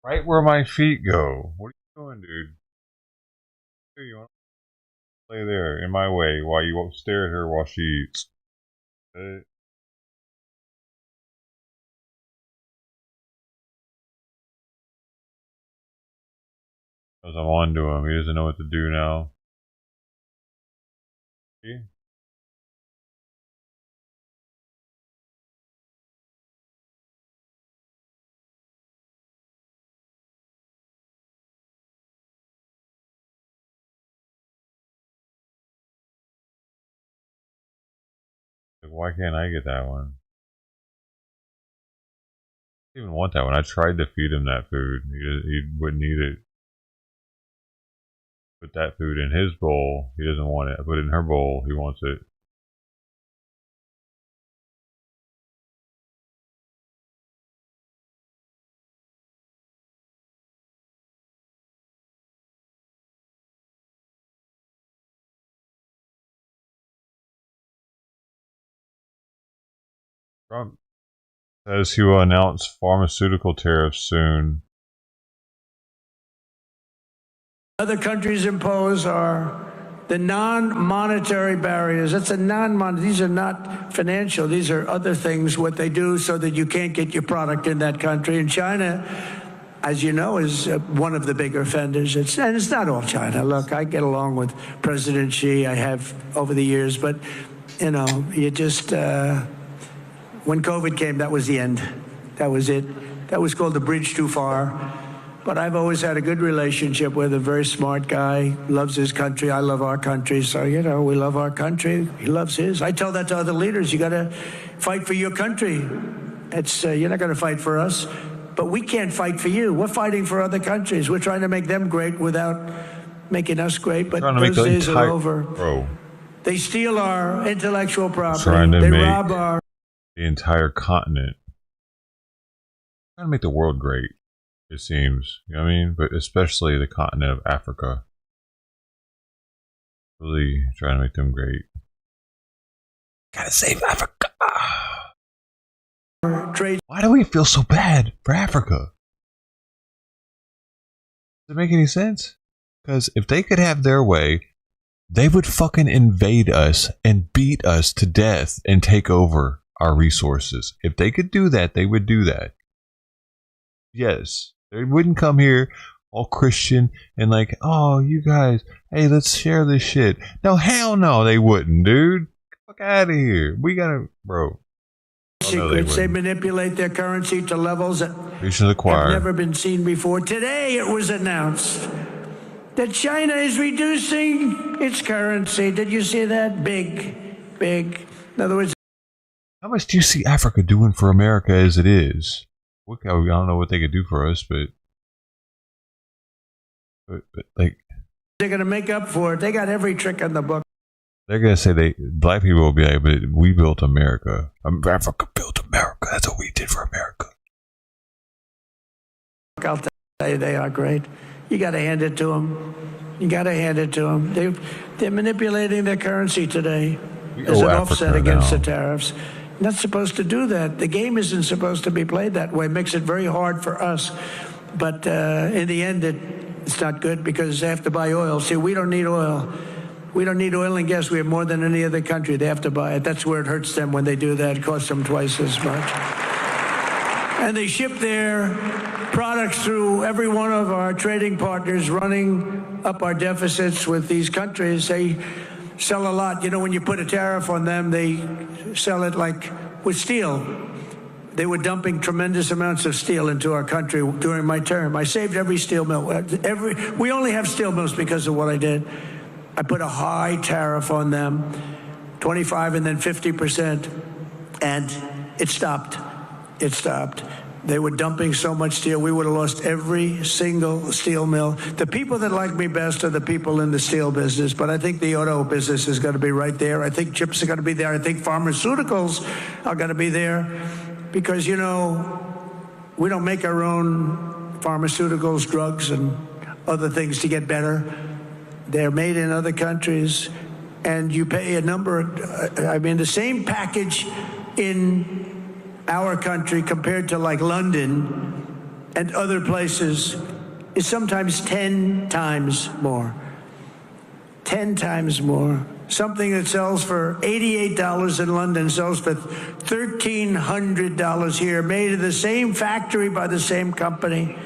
S2: Right where my feet go. What are you doing, dude? Here, you want Stay there in my way while you stare at her while she eats. Okay. Because I'm on to him. He doesn't know what to do now. See? Why can't I get that one? I didn't even want that one. I tried to feed him that food. He wouldn't eat it. Put that food in his bowl. He doesn't want it. I put it in her bowl. He wants it. Trump says he will announce pharmaceutical tariffs soon.
S7: Other countries impose are the non-monetary barriers. That's a non-monetary. These are not financial. These are other things, what they do so that you can't get your product in that country. And China, as you know, is one of the big offenders. And it's not all China. Look, I get along with President Xi. I have over the years. But, you know, you just, when COVID came, that was the end. That was it. That was called the bridge too far. But I've always had a good relationship with a very smart guy, loves his country. I love our country. So, you know, we love our country. He loves his. I tell that to other leaders. You got to fight for your country. It's you're not going to fight for us. But we can't fight for you. We're fighting for other countries. We're trying to make them great without making us great. But those days are over.
S2: Bro.
S7: They steal our intellectual property.
S2: They
S7: rob our...
S2: the entire continent. Trying to make the world great. It seems, you know what I mean? But especially the continent of Africa. Really trying to make them great. Gotta save Africa. Why do we feel so bad for Africa? Does it make any sense? Because if they could have their way, they would fucking invade us and beat us to death and take over our resources. If they could do that, they would do that. Yes. They wouldn't come here all Christian and like, oh, you guys, hey, let's share this shit. No, hell no, they wouldn't, dude. Fuck out of here. We gotta, bro.
S7: Secrets. They manipulate their currency to levels that
S2: have
S7: never been seen before. Today it was announced that China is reducing its currency. Did you see that? Big, big. In other words,
S2: how much do you see Africa doing for America as it is? I don't know what they could do for us, but like
S7: they're gonna make up for it. They got every trick in the book.
S2: They're gonna say black people will be like, but we built America. Africa built America. That's what we did for America.
S7: I'll tell you, they are great. You got to hand it to them. You got to hand it to them. They're manipulating their currency today as an offset against the tariffs. Not supposed to do that. The game isn't supposed to be played that way. It makes it very hard for us. But in the end, it's not good because they have to buy oil. See, we don't need oil. We don't need oil and gas. We have more than any other country. They have to buy it. That's where it hurts them when they do that. It costs them twice as much. And they ship their products through every one of our trading partners, running up our deficits with these countries. They sell a lot. You know, when you put a tariff on them, they sell it like with steel. They were dumping tremendous amounts of steel into our country during my term. I saved every steel mill. We only have steel mills because of what I did. I put a high tariff on them, 25 and then 50%, and it stopped. It stopped. They were dumping so much steel, we would have lost every single steel mill. The people that like me best are the people in the steel business, but I think the auto business is going to be right there. I think chips are going to be there. I think pharmaceuticals are going to be there because, you know, we don't make our own pharmaceuticals, drugs, and other things to get better. They're made in other countries, and you pay a number, the same package in our country compared to like London and other places is sometimes 10 times more. 10 times more. Something that sells for $88 in London sells for $1,300 here, made in the same factory by the same company.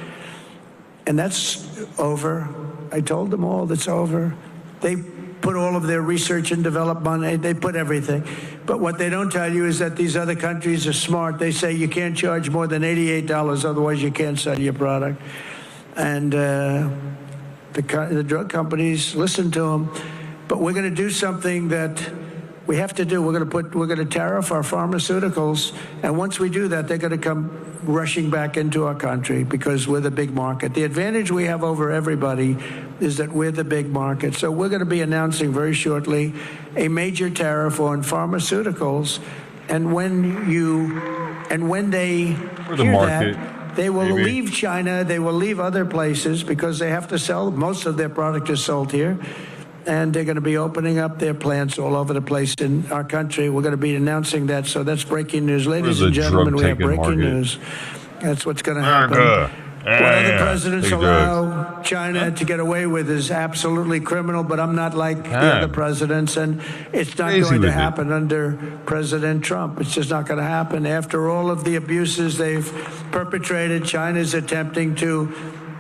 S7: And that's over. I told them all that's over. They put all of their research and development money, they put everything. But what they don't tell you is that these other countries are smart. They say you can't charge more than $88, otherwise you can't sell your product. And the drug companies listen to them. But we're going to do something that we have to do. We're going to tariff our pharmaceuticals, and once we do that, they're going to come rushing back into our country because we're the big market. The advantage we have over everybody is that we're the big market. So we're going to be announcing very shortly a major tariff on pharmaceuticals, and when they hear that, they will leave China, they will leave other places because they have to sell. Most of their product is sold here. And they're going to be opening up their plants all over the place in our country. We're going to be announcing that. So that's breaking news. Ladies and gentlemen, we have breaking news. That's what's going to happen. What other presidents allow China to get away with is absolutely criminal, but I'm not like the other presidents, and it's not going to happen under President Trump. It's just not going to happen. After all of the abuses they've perpetrated, China's attempting to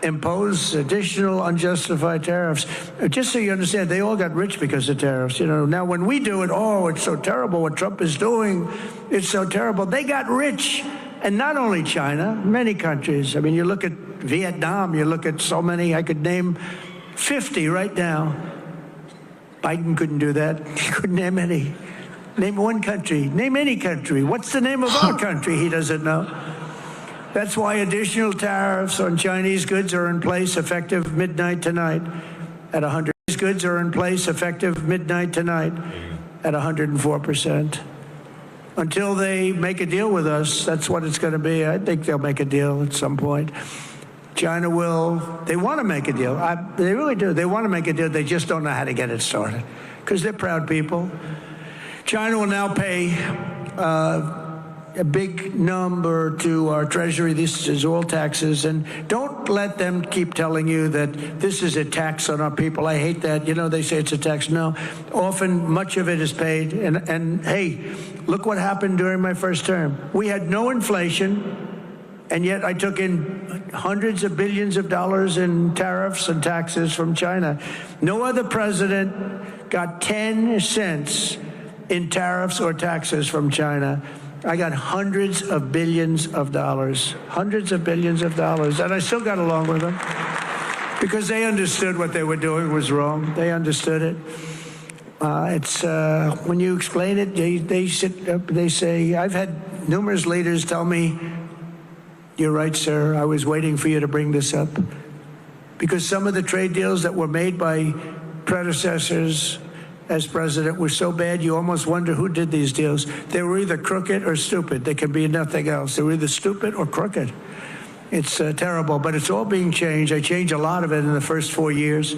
S7: impose additional unjustified tariffs. Just so you understand, they all got rich because of tariffs. You know, now when we do it, oh, it's so terrible what Trump is doing. It's so terrible. They got rich. And not only China, many countries. I mean, you look at Vietnam, you look at so many, I could name 50 right now. Biden couldn't do that. He couldn't name any. Name one country. Name any country. What's the name of our country? He doesn't know. That's why additional tariffs on Chinese goods are in place effective midnight tonight at 100. These goods are in place effective midnight tonight at 104%. Until they make a deal with us, that's what it's going to be. I think they'll make a deal at some point. China will. They want to make a deal. They really do. They want to make a deal. They just don't know how to get it started because they're proud people. China will now pay a big number to our Treasury. This is all taxes. And don't let them keep telling you that this is a tax on our people. I hate that. You know, they say it's a tax. No, often much of it is paid. And hey, look what happened during my first term. We had no inflation, and yet I took in hundreds of billions of dollars in tariffs and taxes from China. No other president got 10 cents in tariffs or taxes from China. I got hundreds of billions of dollars, and I still got along with them because they understood what they were doing was wrong. They understood it. It's when you explain it, they sit up, they say, I've had numerous leaders tell me, you're right, sir, I was waiting for you to bring this up. Because some of the trade deals that were made by predecessors as president were so bad you almost wonder who did these deals. They were either crooked or stupid. They can be nothing else. They were either stupid or crooked. It's terrible, but it's all being changed. I changed a lot of it in the first 4 years.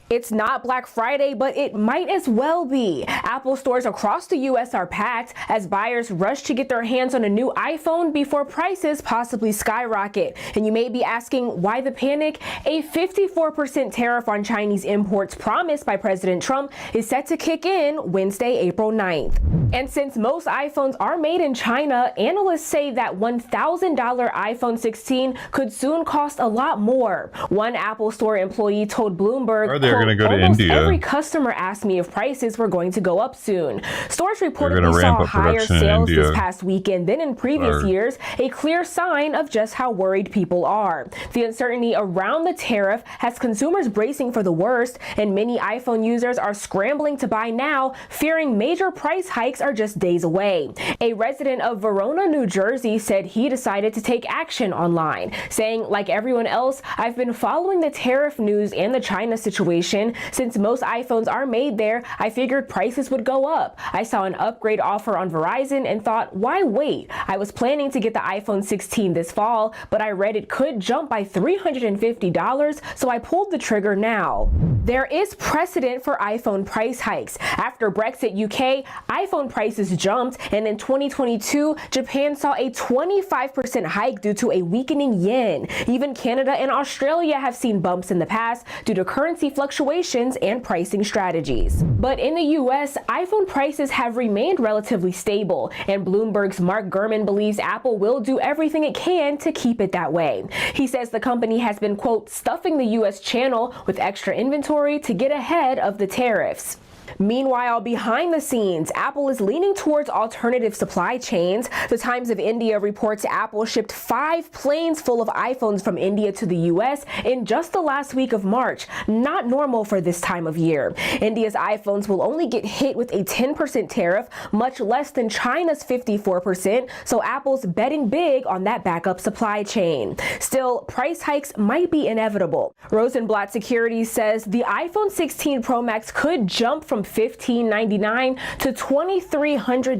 S8: It's not Black Friday, but it might as well be. Apple stores across the U.S. are packed as buyers rush to get their hands on a new iPhone before prices possibly skyrocket. And you may be asking, why the panic? A 54% tariff on Chinese imports promised by President Trump is set to kick in Wednesday, April 9th. And since most iPhones are made in China, analysts say that $1,000 iPhone 16 could soon cost a lot more. One Apple store employee told Bloomberg,
S2: going to go to
S8: almost
S2: India.
S8: Every customer asked me if prices were going to go up soon. Stores reportedly saw higher sales this past weekend than in previous years, a clear sign of just how worried people are. The uncertainty around the tariff has consumers bracing for the worst, and many iPhone users are scrambling to buy now, fearing major price hikes are just days away. A resident of Verona, New Jersey said he decided to take action online, saying, like everyone else, I've been following the tariff news and the China situation location. Since most iPhones are made there, I figured prices would go up. I saw an upgrade offer on Verizon and thought, why wait? I was planning to get the iPhone 16 this fall, but I read it could jump by $350, so I pulled the trigger now. There is precedent for iPhone price hikes. After Brexit UK, iPhone prices jumped, and in 2022, Japan saw a 25% hike due to a weakening yen. Even Canada and Australia have seen bumps in the past due to currency fluctuations and pricing strategies. But in the US, iPhone prices have remained relatively stable, and Bloomberg's Mark Gurman believes Apple will do everything it can to keep it that way. He says the company has been, quote, stuffing the US channel with extra inventory to get ahead of the tariffs. Meanwhile, behind the scenes, Apple is leaning towards alternative supply chains. The Times of India reports Apple shipped 5 planes full of iPhones from India to the US in just the last week of March. Not normal for this time of year. India's iPhones will only get hit with a 10% tariff, much less than China's 54%, so Apple's betting big on that backup supply chain. Still, price hikes might be inevitable. Rosenblatt Securities says the iPhone 16 Pro Max could jump from $1,599 to $2,300.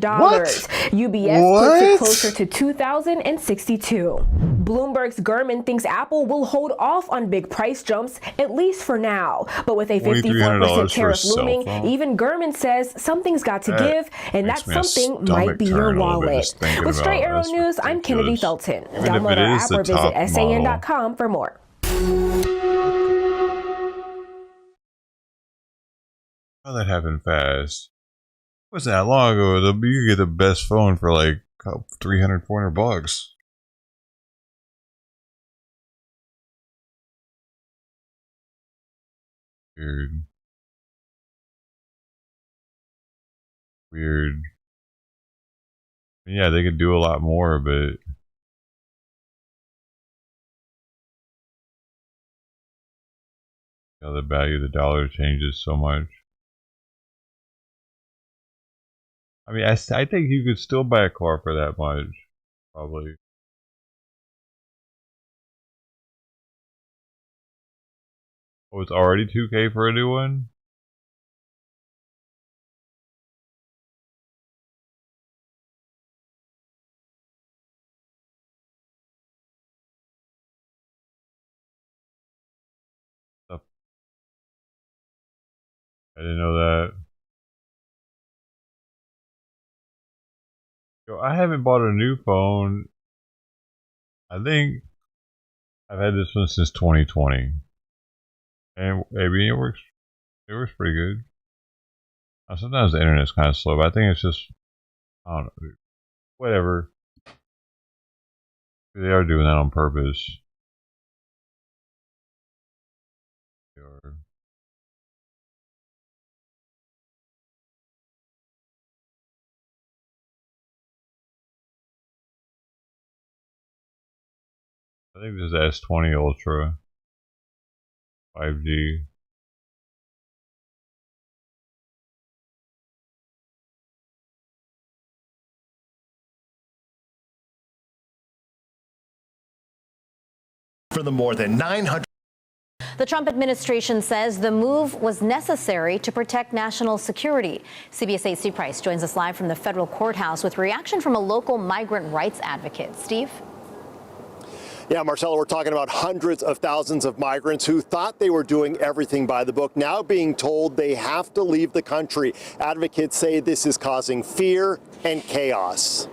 S8: UBS puts it closer to $2,062. Bloomberg's Gurman thinks Apple will hold off on big price jumps, at least for now. But with a 54% tariff looming, even Gurman says something's got to give, and that something might be your wallet. With Straight Arrow News, I'm Kennedy Felton. Download our app or visit san.com for more.
S2: How that happened fast? It wasn't that long ago. You could get the best phone for like $300, $400. Weird. Yeah, they could do a lot more, but the value of the dollar changes so much. I mean, I think you could still buy a car for that much, probably. Oh, it's already $2K for a new one? I didn't know that. Yo, I haven't bought a new phone. I think I've had this one since 2020. And maybe it works pretty good. Now, sometimes the internet's kind of slow, but I think it's just, I don't know, whatever. They are doing that on purpose. I think this is S20 Ultra 5G.
S6: For the more than 900.
S13: The Trump administration says the move was necessary to protect national security. CBS 8's Steve Price joins us live from the federal courthouse with reaction from a local migrant rights advocate. Steve?
S6: Yeah, Marcella, we're talking about hundreds of thousands of migrants who thought they were doing everything by the book, now being told they have to leave the country. Advocates say this is causing fear and chaos.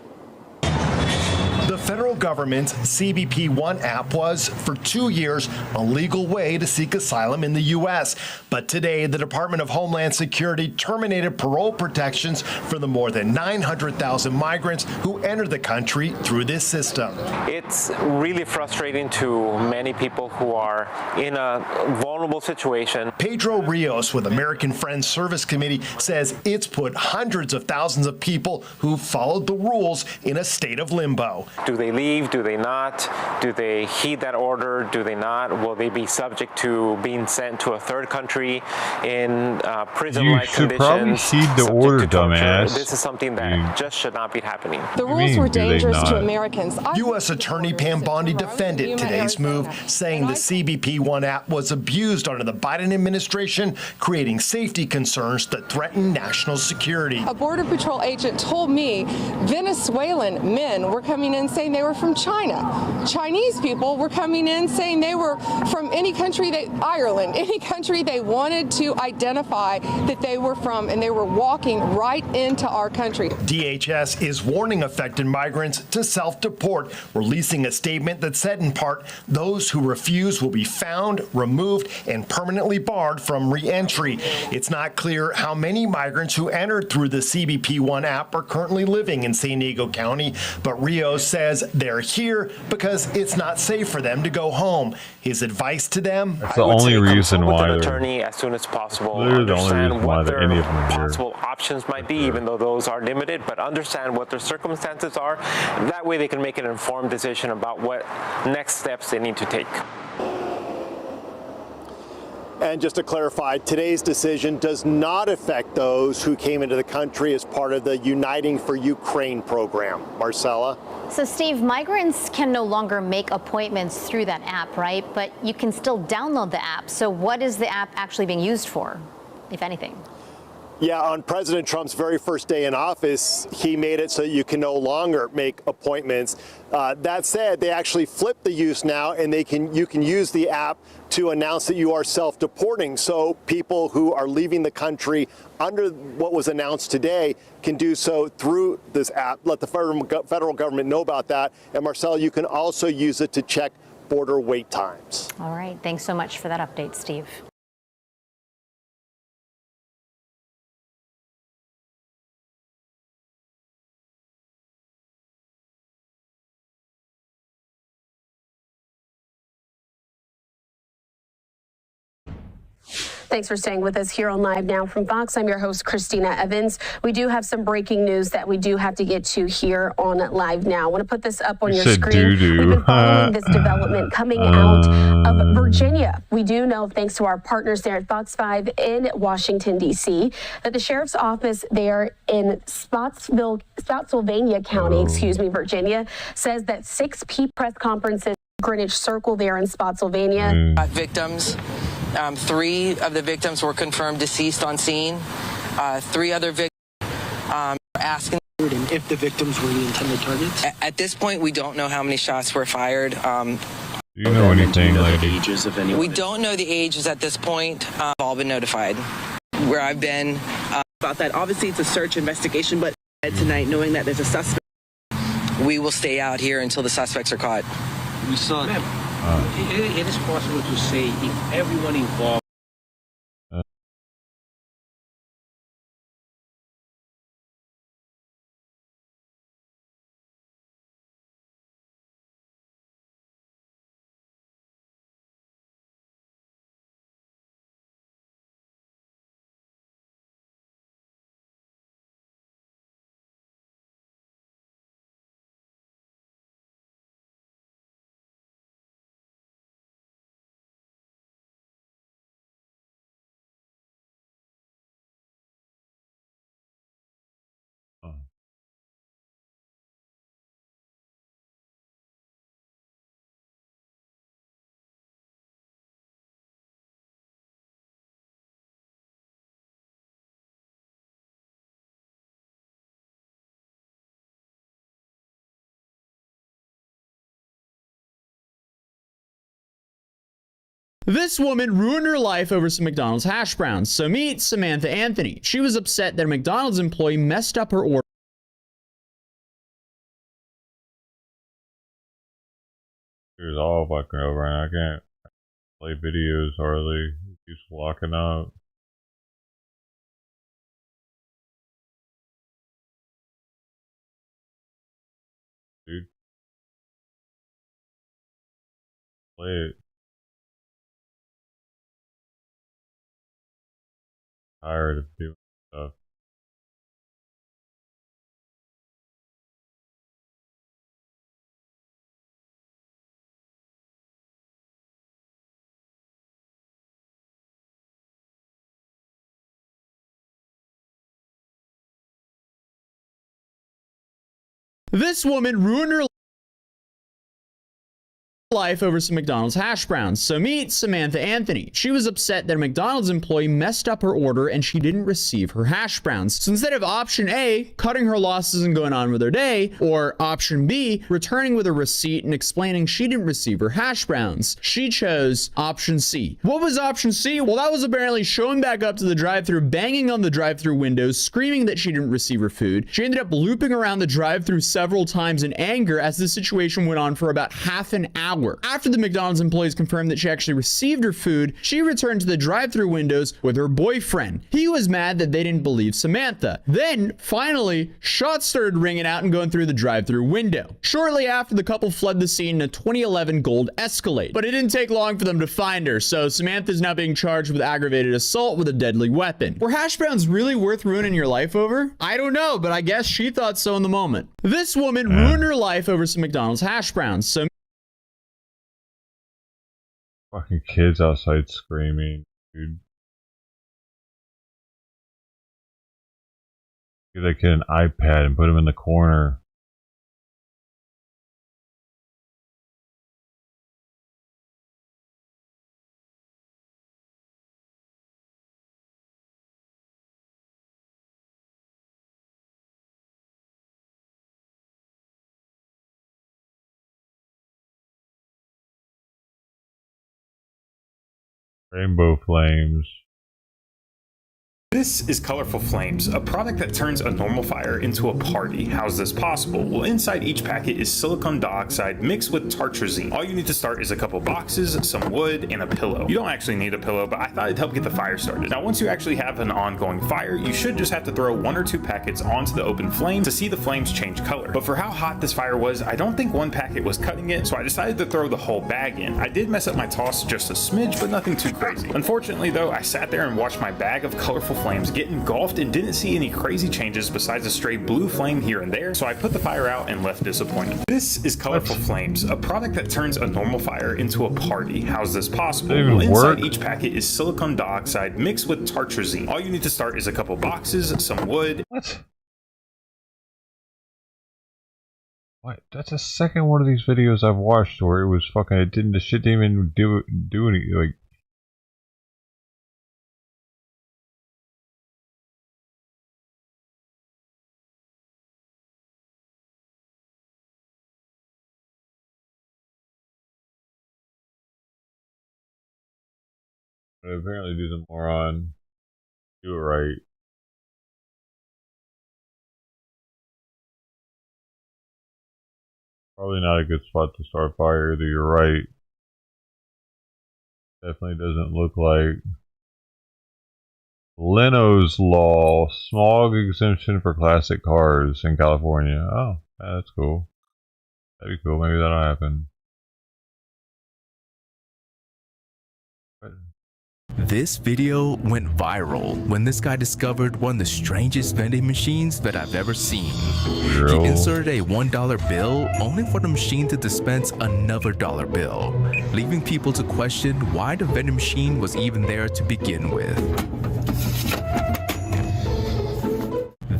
S6: The federal government's CBP One app was, for 2 years, a legal way to seek asylum in the U.S. But today, the Department of Homeland Security terminated parole protections for the more than 900,000 migrants who entered the country through this system.
S14: It's really frustrating to many people who are in a vulnerable situation.
S6: Pedro Rios with American Friends Service Committee says it's put hundreds of thousands of people who followed the rules in a state of limbo.
S14: Do they leave? Do they not? Do they heed that order? Do they not? Will they be subject to being sent to a third country in prison-like conditions?
S2: You should probably heed the order, dumbass.
S14: This is something that just should not be happening.
S4: The rules were dangerous to
S14: Americans.
S4: U.S. Attorney Pam Bondi defended today's move, saying the CBP One app was abused under the Biden administration, creating safety concerns that threaten national security.
S16: A Border Patrol agent told me Venezuelan men were coming in saying they were from China. Chinese people were coming in saying they were from any country, Ireland, any country they wanted to identify that they were from, and they were walking right into our country.
S4: DHS is warning affected migrants to self-deport, releasing a statement that said in part, those who refuse will be found, removed, and permanently barred from re-entry. It's not clear how many migrants who entered through the CBP One app are currently living in San Diego County, but Rios says they're here because it's not safe for them to go home. His advice to them?
S2: That's the only reason why
S14: an attorney as soon as possible.
S2: Literally the only reason why any of them are here.
S14: Possible options might be, even though those are limited, but understand what their circumstances are. That way they can make an informed decision about what next steps they need to take.
S6: And just to clarify, today's decision does not affect those who came into the country as part of the Uniting for Ukraine program. Marcella?
S13: So, Steve, migrants can no longer make appointments through that app, right? But you can still download the app. So what is the app actually being used for, if anything?
S6: Yeah, on President Trump's very first day in office, he made it so you can no longer make appointments. That said, they actually flipped the use now, and you can use the app to announce that you are self-deporting. So people who are leaving the country under what was announced today can do so through this app. Let the federal government know about that. And Marcel, you can also use it to check border wait times.
S13: All right. Thanks so much for that update, Steve.
S18: Thanks for staying with us here on Live Now from Fox. I'm your host, Christina Evans. We do have some breaking news that we do have to get to here on Live Now. I want to put this up on your screen. We've been following this development coming out of Virginia. We do know, thanks to our partners there at Fox 5 in Washington, D.C., that the sheriff's office there in Spotsylvania County, Virginia, says that 6 press conferences Greenwich Circle there in Spotsylvania.
S19: Victims. 3 of the victims were confirmed deceased on scene. 3 other victims are asking
S25: if the victims were the intended targets.
S19: At this point, we don't know how many shots were fired.
S2: Do you know anything, lady?
S25: Ages of anyone?
S19: We don't know the ages at this point. All been notified. Where I've been
S25: about that. Obviously, it's a search investigation, but tonight, knowing that there's a suspect,
S19: we will stay out here until the suspects are caught.
S25: We saw it is possible to say if everyone involved.
S26: This woman ruined her life over some McDonald's hash browns. So meet Samantha Anthony. She was upset that a McDonald's employee messed up her order.
S2: It's all fucking over, and I can't play videos hardly. He's locking up. Dude. Play it. Tired of doing stuff.
S26: This woman ruined her life over some McDonald's hash browns. So meet Samantha Anthony. She was upset that a McDonald's employee messed up her order and she didn't receive her hash browns. So instead of option A, cutting her losses and going on with her day, or option B, returning with a receipt and explaining she didn't receive her hash browns, she chose option C. What was option C? Well, that was apparently showing back up to the drive-thru, banging on the drive-thru windows, screaming that she didn't receive her food. She ended up looping around the drive-thru several times in anger as the situation went on for about half an hour. After the McDonald's employees confirmed that she actually received her food, she returned to the drive-thru windows with her boyfriend. He was mad that they didn't believe Samantha. Then, finally, shots started ringing out and going through the drive-thru window. Shortly after, the couple fled the scene in a 2011 gold Escalade. But it didn't take long for them to find her, so Samantha is now being charged with aggravated assault with a deadly weapon. Were hash browns really worth ruining your life over? I don't know, but I guess she thought so in the moment. This woman ruined her life over some McDonald's hash browns, so
S2: fucking kids outside screaming, dude. Give that kid an iPad and put him in the corner. Rainbow flames.
S1: This is Colorful Flames, a product that turns a normal fire into a party. How's this possible? Well, inside each packet is silicon dioxide mixed with tartrazine. All you need to start is a couple boxes, some wood, and a pillow. You don't actually need a pillow, but I thought it'd help get the fire started. Now, once you actually have an ongoing fire, you should just have to throw 1 or 2 packets onto the open flame to see the flames change color. But for how hot this fire was, I don't think 1 packet was cutting it, so I decided to throw the whole bag in. I did mess up my toss just a smidge, but nothing too crazy. Unfortunately, though, I sat there and watched my bag of colorful flames get engulfed and didn't see any crazy changes besides a stray blue flame here and there, so I put the fire out and left disappointed. This is Colorful Flames, a product that turns a normal fire into a party. How's this possible? Well, inside each packet is silicon dioxide mixed with tartrazine. All you need to start is a couple boxes, some wood.
S2: What? That's the second one of these videos I've watched where it was fucking, the shit didn't even do anything, like. But apparently do the moron. Do it right. Probably not a good spot to start fire either, you're right. Definitely doesn't look like. Leno's Law, smog exemption for classic cars in California. Oh, yeah, that's cool. That'd be cool, maybe that'll happen.
S3: This video went viral when this guy discovered one of the strangest vending machines that I've ever seen. He inserted a $1 bill only for the machine to dispense another dollar bill, leaving people to question why the vending machine was even there to begin with.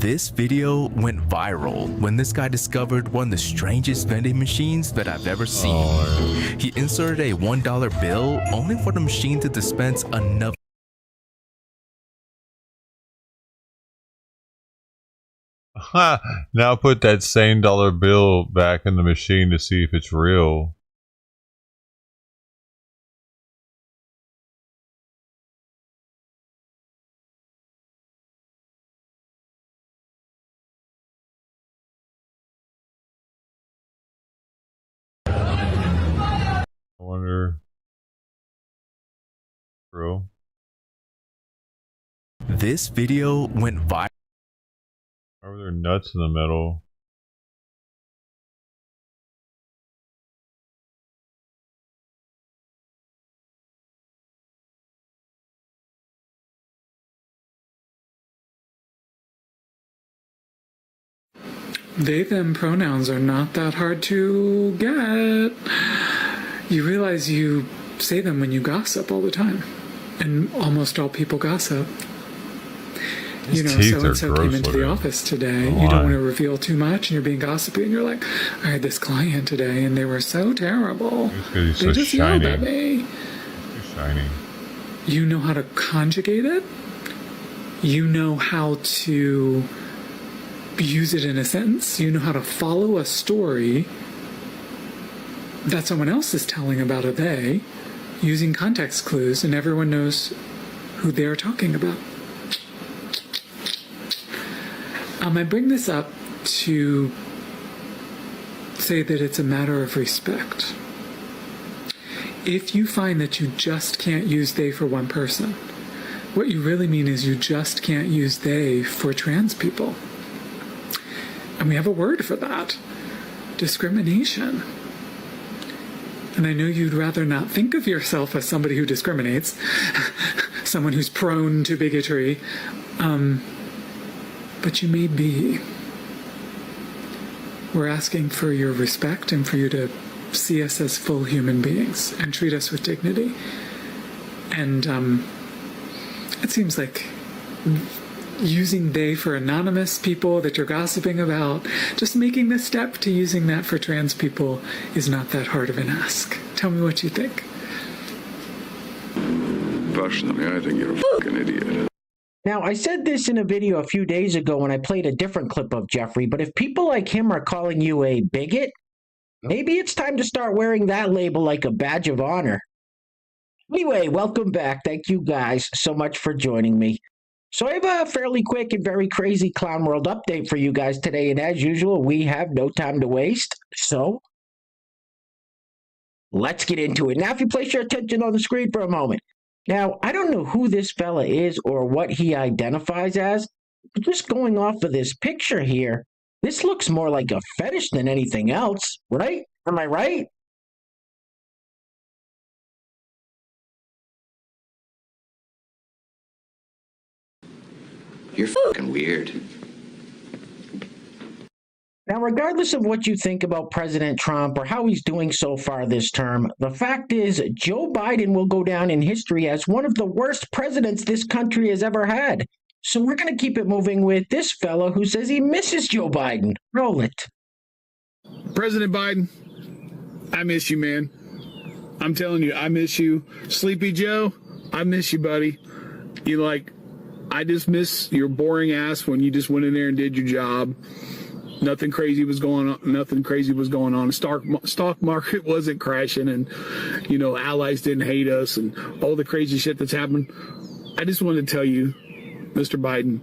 S3: This video went viral when this guy discovered one of the strangest vending machines that I've ever seen. He inserted a $1 bill only for the machine to dispense another.
S2: Now put that same dollar bill back in the machine to see if it's real. I wonder. Bro.
S3: This video went viral.
S2: Why were there nuts in the middle?
S5: They, them pronouns are not that hard to get. You realize you say them when you gossip all the time. And almost all people gossip. you know, so-and-so came into the office today. You don't want to reveal too much, and you're being gossipy, and you're like, I had this client today, and they were so terrible. They just yelled at me.
S2: Shiny.
S5: You know how to conjugate it. You know how to use it in a sentence. You know how to follow a story that someone else is telling about a they, using context clues, and everyone knows who they're talking about. I bring this up to say that it's a matter of respect. If you find that you just can't use they for one person, what you really mean is you just can't use they for trans people. And we have a word for that: discrimination. And I know you'd rather not think of yourself as somebody who discriminates, someone who's prone to bigotry, but you may be. We're asking for your respect and for you to see us as full human beings and treat us with dignity. And it seems like using they for anonymous people that you're gossiping about, just making the step to using that for trans people is not that hard of an ask. Tell me what you think.
S9: Personally, I think you're a fucking idiot.
S10: Now, I said this in a video a few days ago when I played a different clip of Jeffrey, but if people like him are calling you a bigot, maybe it's time to start wearing that label like a badge of honor. Anyway, welcome back. Thank you guys so much for joining me. So I have a fairly quick and very crazy Clown World update for you guys today, and as usual, we have no time to waste, so let's get into it. Now, if you place your attention on the screen for a moment. Now, I don't know who this fella is or what he identifies as, but just going off of this picture here, this looks more like a fetish than anything else, right? Am I right?
S11: You're fucking weird.
S10: Now, regardless of what you think about President Trump or how he's doing so far this term, the fact is Joe Biden will go down in history as one of the worst presidents this country has ever had. So we're going to keep it moving with this fellow who says he misses Joe Biden. Roll it.
S20: President Biden, I miss you, man. I'm telling you, I miss you. Sleepy Joe, I miss you, buddy. I just miss your boring ass when you just went in there and did your job. Nothing crazy was going on. The stock market wasn't crashing, and allies didn't hate us, and all the crazy shit that's happened. I just wanted to tell you, Mr. Biden,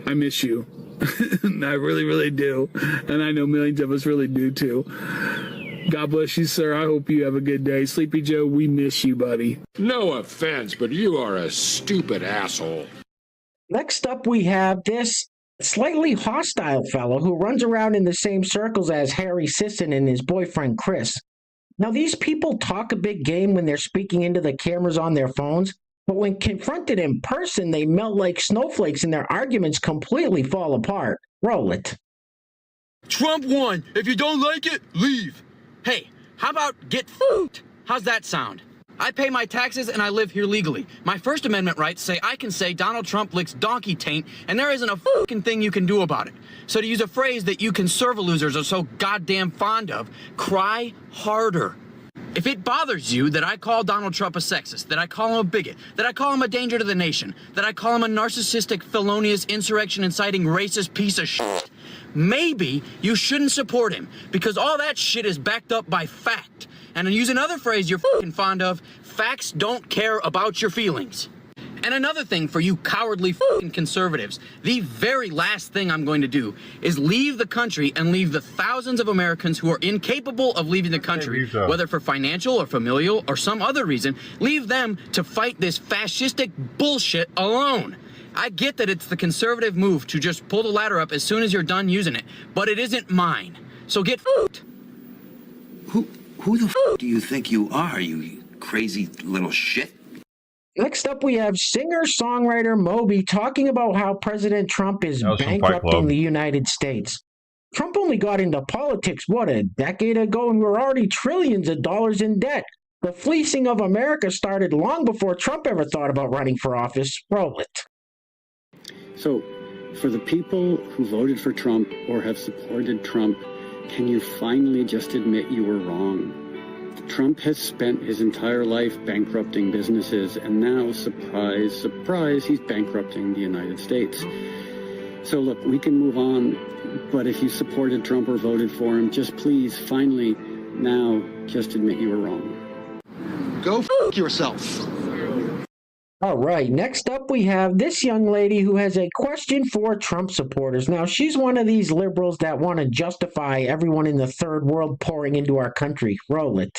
S20: I miss you. I really, really do, and I know millions of us really do too. God bless you, sir. I hope you have a good day. Sleepy Joe, we miss you, buddy.
S22: No offense, but you are a stupid asshole.
S10: Next up, we have this slightly hostile fellow who runs around in the same circles as Harry Sisson and his boyfriend Chris. Now, these people talk a big game when they're speaking into the cameras on their phones, but when confronted in person, they melt like snowflakes and their arguments completely fall apart. Roll it.
S23: Trump won. If you don't like it, leave. Hey, how about get food? How's that sound? I pay my taxes and I live here legally. My First Amendment rights say I can say Donald Trump licks donkey taint and there isn't a fucking thing you can do about it. So to use a phrase that you conservative losers are so goddamn fond of, cry harder. If it bothers you that I call Donald Trump a sexist, that I call him a bigot, that I call him a danger to the nation, that I call him a narcissistic, felonious, insurrection-inciting, racist piece of shit, maybe you shouldn't support him because all that shit is backed up by fact. And to use another phrase you're fucking fond of, facts don't care about your feelings. And another thing for you cowardly fucking conservatives, the very last thing I'm going to do is leave the country and leave the thousands of Americans who are incapable of leaving the country, whether for financial or familial or some other reason, leave them to fight this fascistic bullshit alone. I get that it's the conservative move to just pull the ladder up as soon as you're done using it, but it isn't mine. So get fucked.
S11: Who the f*** do you think you are, you crazy little shit?
S10: Next up, we have singer-songwriter Moby talking about how President Trump is bankrupting the United States. Trump only got into politics, a decade ago, and we're already trillions of dollars in debt. The fleecing of America started long before Trump ever thought about running for office. Roll it.
S27: So,
S7: For the people who voted for Trump or have supported Trump, can you finally just admit you were wrong? Trump has spent his entire life bankrupting businesses, and now, surprise, surprise, he's bankrupting the United States. So look, we can move on, but if you supported Trump or voted for him, just please, finally, now, just admit you were wrong.
S12: Go f*** yourself.
S10: All right, next up we have this young lady who has a question for Trump supporters. Now, she's one of these liberals that want to justify everyone in the third world pouring into our country. Roll it.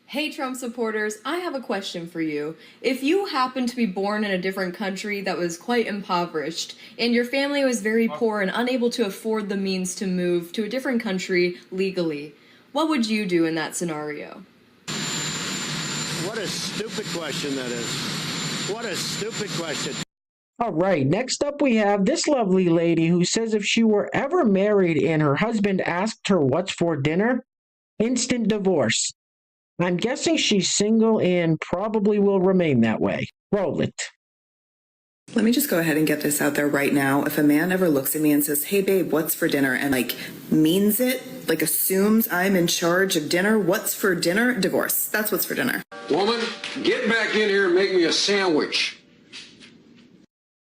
S15: Hey Trump supporters, I have a question for you. If you happened to be born in a different country that was quite impoverished, and your family was very poor and unable to afford the means to move to a different country legally, what would you do in that scenario?
S17: What a stupid question that is. What a stupid question.
S10: All right, next up we have this lovely lady who says if she were ever married and her husband asked her what's for dinner, instant divorce. I'm guessing she's single and probably will remain that way. Roll it.
S21: Let me just go ahead and get this out there right now. If a man ever looks at me and says, hey babe, what's for dinner? And means it, assumes I'm in charge of dinner, what's for dinner? Divorce. That's what's for dinner.
S22: Woman, get back in here and make me a sandwich.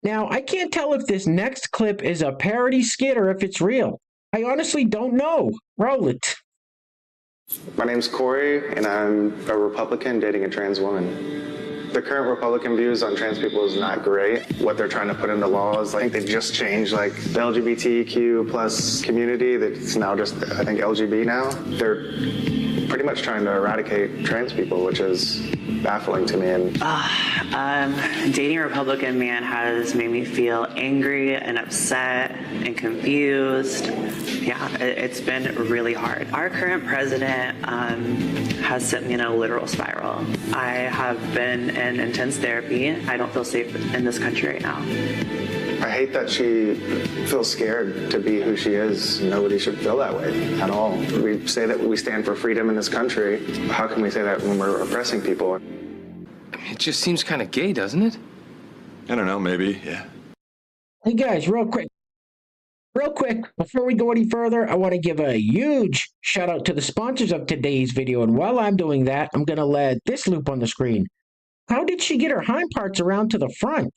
S10: Now, I can't tell if this next clip is a parody skit or if it's real. I honestly don't know. Roll it.
S24: My name's Corey, and I'm a Republican dating a trans woman. The current Republican views on trans people is not great. What they're trying to put into law is, I think they've just changed, the LGBTQ plus community that's now just, I think, LGB now. They're pretty much trying to eradicate trans people, which is baffling to me. And
S27: dating a Republican man has made me feel angry and upset and confused. Yeah, it's been really hard. Our current president has sent me in a literal spiral. I have been in intense therapy. I don't feel safe in this country right now.
S24: I hate that she feels scared to be who she is. Nobody should feel that way at all. We say that we stand for freedom in this country. How can we say that when we're oppressing people?
S28: It just seems kind of gay, doesn't it?
S29: I don't know, maybe, yeah.
S10: Hey guys, real quick, before we go any further, I want to give a huge shout out to the sponsors of today's video. And while I'm doing that, I'm going to let this loop on the screen. How did she get her hind parts around to the front?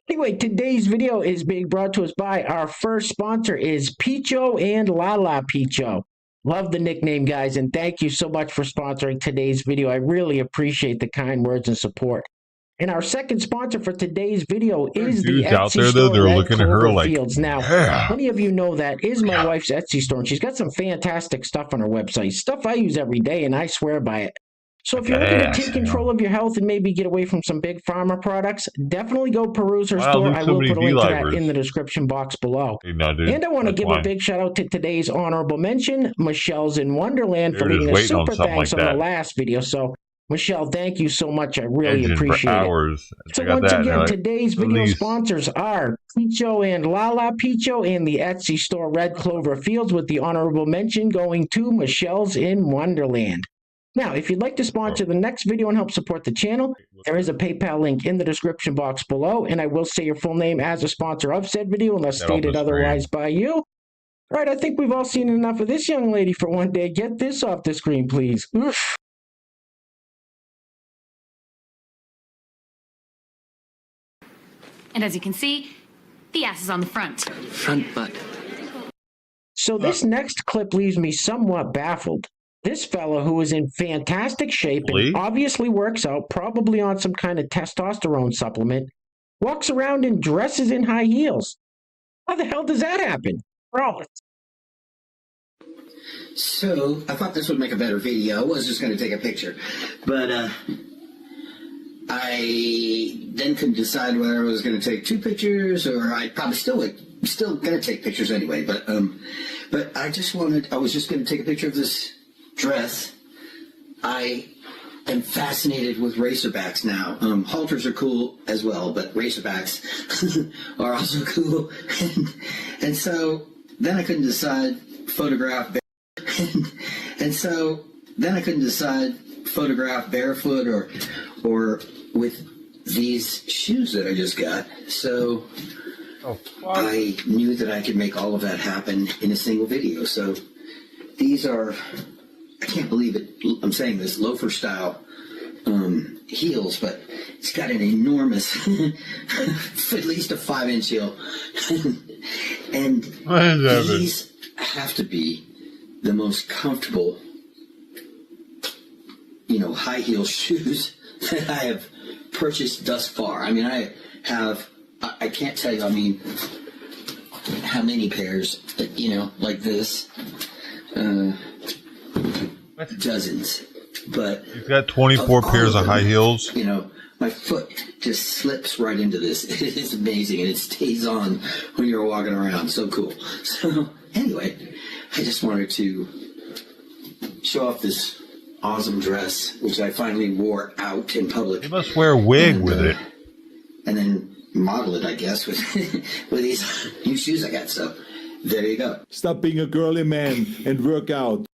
S10: Anyway, today's video is being brought to us by our first sponsor is Picho and Lala Picho. Love the nickname, guys, and thank you so much for sponsoring today's video. I really appreciate the kind words and support. And our second sponsor for today's video is the Etsy store,
S2: they're looking at her like,
S10: Fields. Now,
S2: yeah.
S10: Many of you know that is my wife's Etsy store, and she's got some fantastic stuff on her website, stuff I use every day, and I swear by it. So if you're looking to take control of your health and maybe get away from some big pharma products, definitely go peruse her store. I will put a link to that in the description box below.
S2: And I want to
S10: give a big shout out to today's honorable mention, Michelle's in Wonderland, for leaving a super thanks on the last video. So Michelle, thank you so much. I really appreciate it. So once again, today's video sponsors are Picho and Lala Picho and the Etsy store Red Clover Fields, with the honorable mention going to Michelle's in Wonderland. Now, if you'd like to sponsor the next video and help support the channel, there is a PayPal link in the description box below, and I will say your full name as a sponsor of said video unless stated otherwise by you. All right, I think we've all seen enough of this young lady for one day. Get this off the screen, please. Oof.
S30: And as you can see, the ass is on the front.
S27: Front butt.
S10: So this next clip leaves me somewhat baffled. This fellow, who is in fantastic shape and obviously works out, probably on some kind of testosterone supplement, walks around and dresses in high heels. How the hell does that happen? Roll.
S31: So, I thought this would make a better video. I was just going to take a picture. But, I then couldn't decide whether I was going to take two pictures, or I probably still going to take pictures anyway. But I was just going to take a picture of this dress. I am fascinated with racerbacks now. Halters are cool as well, but racerbacks are also cool. And so then I couldn't decide photograph barefoot or with these shoes that I just got. So I knew that I could make all of that happen in a single video. So these are, I can't believe it, I'm saying this, loafer style heels, but it's got an enormous, at least a 5-inch heel. And these have to be the most comfortable, high heel shoes that I have purchased thus far. I mean, I can't tell you, how many pairs, like this, dozens. But
S2: you've got 24 pairs of high heels.
S31: My foot just slips right into this. It is amazing, and it stays on when you're walking around. So cool. So anyway, I just wanted to show off this awesome dress, which I finally wore out in public.
S2: You must wear a wig with it.
S31: And then model it, I guess, with with these new shoes I got. So there you go.
S1: Stop being a girly man and work out.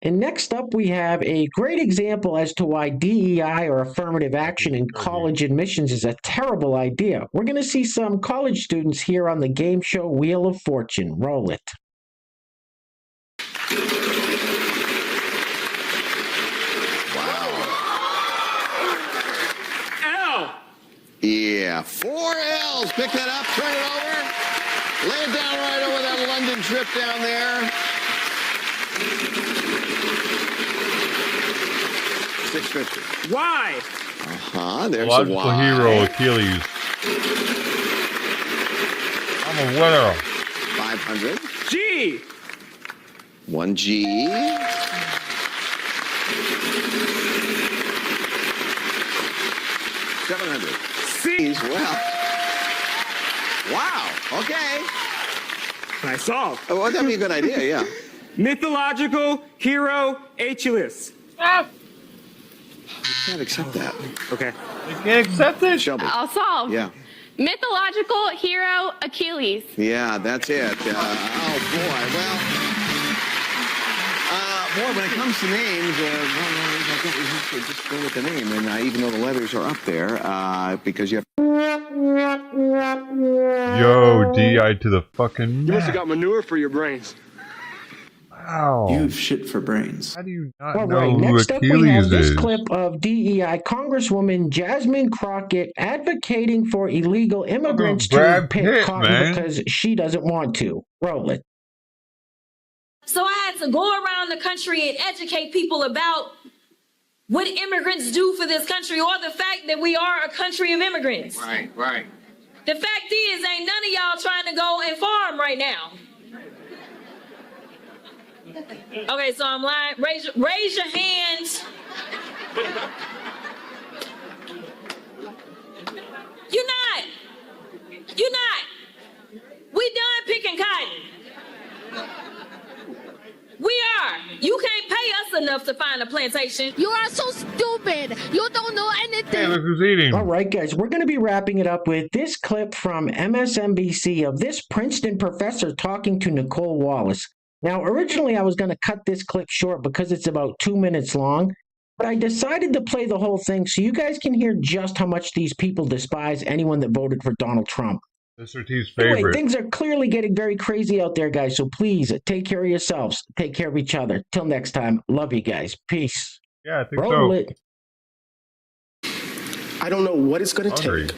S10: And next up, we have a great example as to why DEI or affirmative action in college admissions is a terrible idea. We're going to see some college students here on the game show Wheel of Fortune. Roll it.
S17: L!
S12: Yeah, 4 L's. Pick that up, turn it over. Lay it down right over that London trip down there. 650.
S17: Y!
S12: There's a
S2: Logical
S12: Y.
S2: hero, Achilles. I'm a winner.
S12: 500.
S17: G!
S12: 1 G. 700.
S17: C!
S12: Well. Wow. Okay.
S17: I solved.
S12: Well, that'd be a good idea, yeah.
S17: Mythological hero Achilles.
S12: You can't accept that.
S17: Okay.
S2: You can't accept it?
S12: Shelby.
S4: I'll solve.
S12: Yeah.
S4: Mythological hero Achilles.
S12: Yeah, that's it. Oh, boy. Well, boy, when it comes to names, I think we have to just go with the name. And even though the letters are up there, because you have...
S2: Yo, DI to the fucking
S17: You must have
S2: max.
S17: got manure for your brains.
S2: Wow.
S6: You've shit for brains.
S2: How do you not
S10: All
S2: know
S10: right,
S2: who
S10: next up we have
S2: Achilles
S10: this
S2: is?
S10: clip of DEI Congresswoman Jasmine Crockett advocating for illegal immigrants to
S2: Brad
S10: pick
S2: Pitt,
S10: cotton
S2: man.
S10: because she doesn't want to. Roll it.
S8: So I had to go around the country and educate people about what immigrants do for this country, or the fact that we are a country of immigrants.
S12: Right, right.
S8: The fact is, ain't none of y'all trying to go and farm right now. Okay, so I'm lying. Raise your hands. You're not. We done picking cotton. We are. You can't pay us enough to find a plantation.
S4: You are so stupid. You don't know anything.
S2: Hey, look who's eating.
S10: All right, guys, we're going to be wrapping it up with this clip from MSNBC of this Princeton professor talking to Nicole Wallace. Now, originally, I was going to cut this clip short because it's about 2 minutes long, but I decided to play the whole thing so you guys can hear just how much these people despise anyone that voted for Donald Trump.
S2: Mr. T's favorite.
S10: Anyway, things are clearly getting very crazy out there, guys, so please take care of yourselves. Take care of each other. Till next time, love you guys. Peace.
S2: Yeah, I think
S10: Roll
S2: so.
S10: it.
S13: I don't know what it's going to take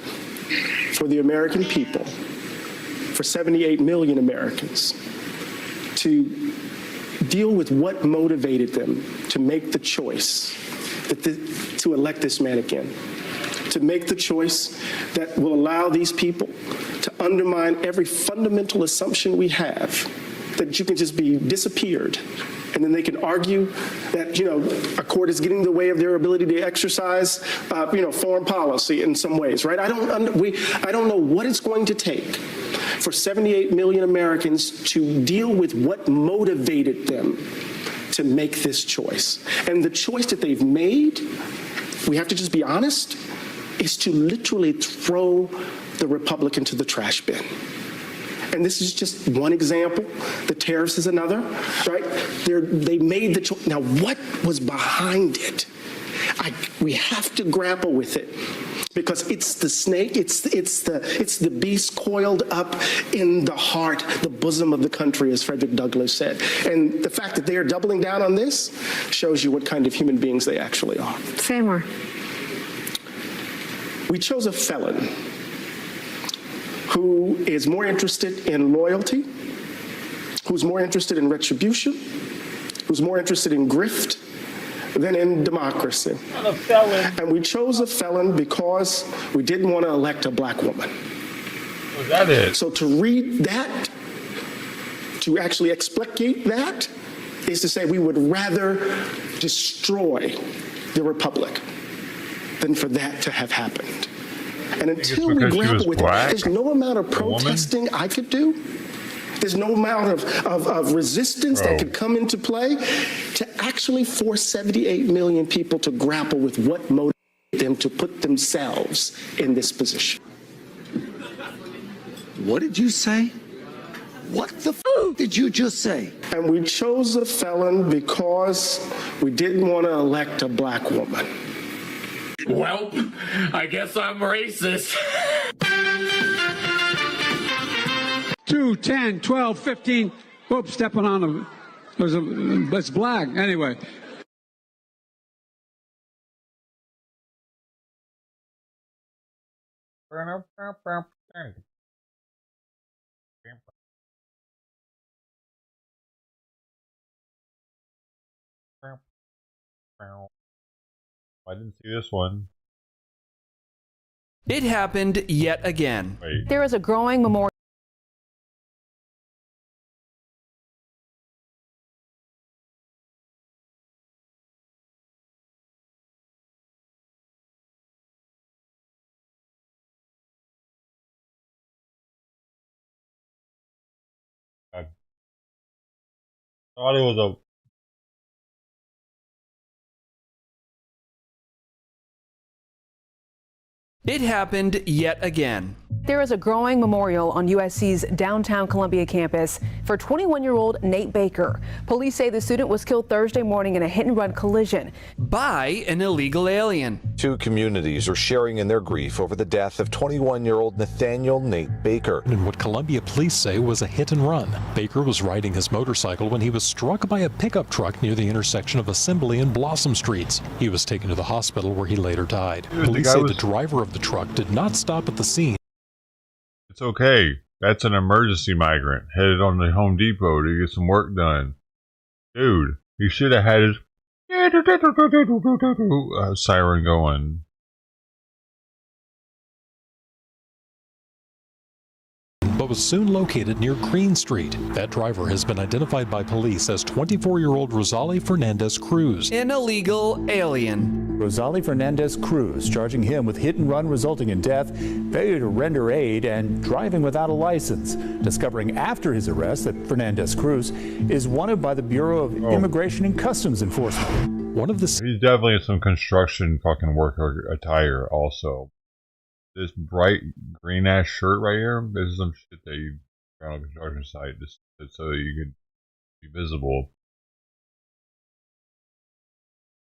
S13: for the American people, for 78 million Americans, to deal with what motivated them to make the choice to elect this man again, to make the choice that will allow these people to undermine every fundamental assumption we have, that you can just be disappeared. And then they can argue that, a court is getting in the way of their ability to exercise, foreign policy in some ways, right? I don't know what it's going to take for 78 million Americans to deal with what motivated them to make this choice. And the choice that they've made, we have to just be honest, is to literally throw the Republican to the trash bin. And this is just one example. The tariffs is another, right? They made the choice. Now, what was behind it? We have to grapple with it. Because it's the snake, it's the beast coiled up in the heart, the bosom of the country, as Frederick Douglass said. And the fact that they are doubling down on this shows you what kind of human beings they actually are.
S3: Say more.
S13: We chose a felon who is more interested in loyalty, who's more interested in retribution, who's more interested in grift than in democracy.
S2: A felon.
S13: And we chose a felon because we didn't want to elect a black woman.
S2: Was that it?
S13: So to read that, to actually explicate that, is to say we would rather destroy the republic than for that to have happened. And until we grapple with it, there's no amount of protesting I could do. There's no amount of resistance that could come into play to actually force 78 million people to grapple with what motivated them to put themselves in this position.
S11: What did you say? What the f did you just say?
S13: And we chose a felon because we didn't want to elect a black woman.
S5: Well, I guess I'm racist.
S6: 2, 10, 12, 15. Whoop, stepping on them. It's black. Anyway.
S2: I didn't see this one.
S23: It happened yet again.
S2: Wait.
S3: There is a growing memorial.
S2: I thought it was a.
S23: It happened yet again.
S3: There is a growing memorial on USC's downtown Columbia campus for 21-year-old Nate Baker. Police say the student was killed Thursday morning in a hit-and-run collision
S23: by an illegal alien.
S9: Two communities are sharing in their grief over the death of 21-year-old Nathaniel Nate Baker.
S14: In what Columbia police say was a hit and run. Baker was riding his motorcycle when he was struck by a pickup truck near the intersection of Assembly and Blossom Streets. He was taken to the hospital where he later died. Police say the driver of the truck did not stop at the scene.
S2: It's okay. That's an emergency migrant headed on to Home Depot to get some work done. Dude, he should have had his siren going.
S14: But was soon located near Green Street. That driver has been identified by police as 24-year-old Rosali Fernandez Cruz.
S23: An illegal alien.
S16: Rosali Fernandez Cruz, charging him with hit and run resulting in death, failure to render aid, and driving without a license. Discovering after his arrest that Fernandez Cruz is wanted by the Bureau of Immigration and Customs Enforcement.
S2: He's definitely in some construction fucking worker attire also. This bright green ass shirt right here, this is some shit that you found on a construction site just so that you could be visible.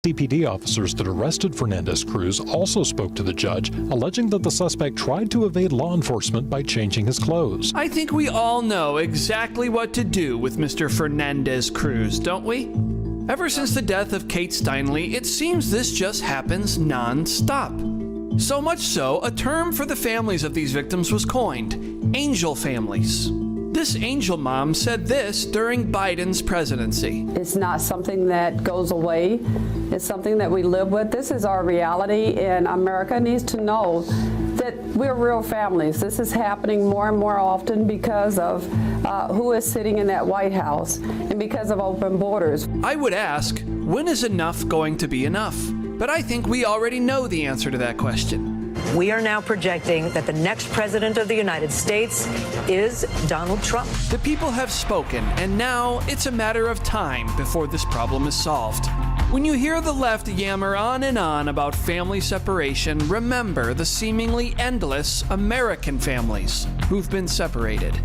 S14: CPD officers that arrested Fernandez Cruz also spoke to the judge, alleging that the suspect tried to evade law enforcement by changing his clothes.
S23: I think we all know exactly what to do with Mr. Fernandez Cruz, don't we? Ever since the death of Kate Steinle, it seems this just happens non-stop. So much so, a term for the families of these victims was coined: angel families. This angel mom said this during Biden's presidency.
S18: It's not something that goes away. It's something that we live with. This is our reality, and America needs to know that we're real families. This is happening more and more often because of who is sitting in that White House and because of open borders.
S23: I would ask, when is enough going to be enough? But I think we already know the answer to that question.
S19: We are now projecting that the next president of the United States is Donald Trump.
S23: The people have spoken, and now it's a matter of time before this problem is solved. When you hear the left yammer on and on about family separation, remember the seemingly endless American families who've been separated.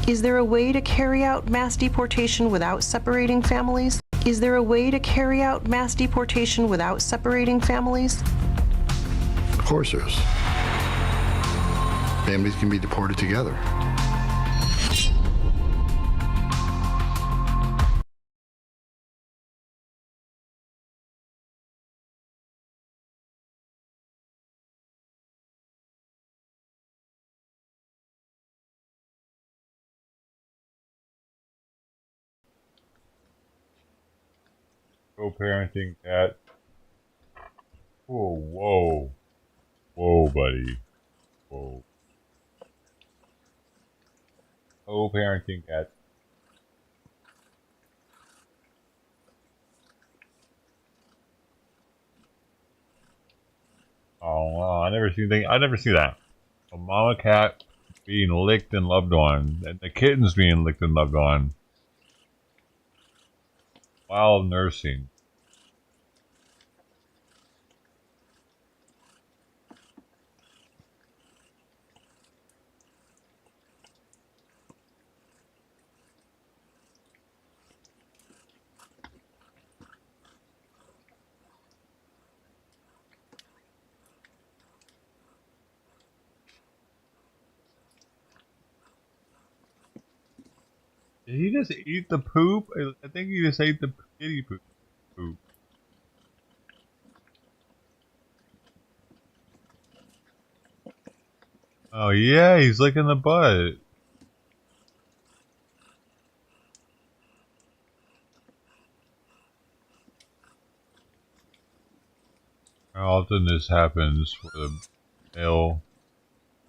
S20: Is there a way to carry out mass deportation without separating families? Is there a way to carry out mass deportation without separating families?
S7: Of course there is. Families can be deported together.
S2: Co-parenting cat. Whoa, whoa. Whoa, buddy. Whoa. Co-parenting cat. Oh, wow. I never see that. A mama cat being licked and loved on, and the kittens being licked and loved on while nursing. Did he just eat the poop? I think he just ate the kitty poop. Oh yeah, he's licking the butt. How often this happens with a male?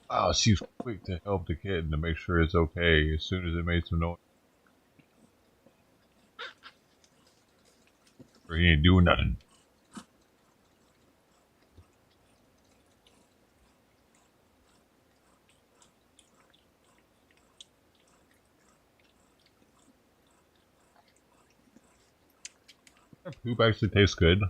S2: Wow, she's quick to help the kitten to make sure it's okay as soon as it made some noise. Or he ain't doing nothing. That poop actually tastes good.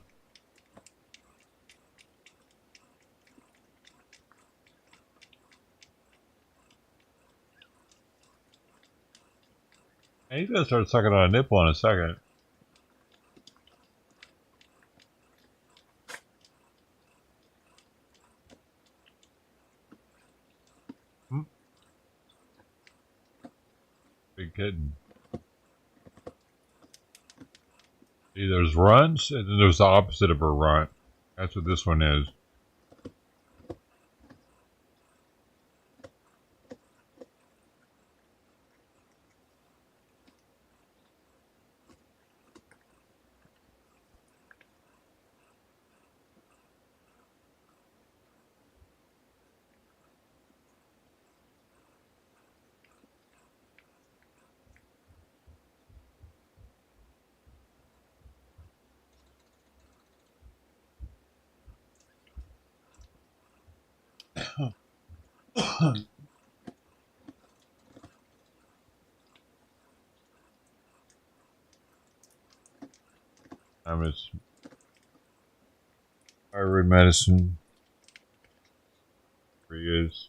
S2: And he's gonna start sucking on a nipple in a second. Big kitten. See, there's runts, and then there's the opposite of a runt. That's what this one is. I miss thyroid medicine. Here he is.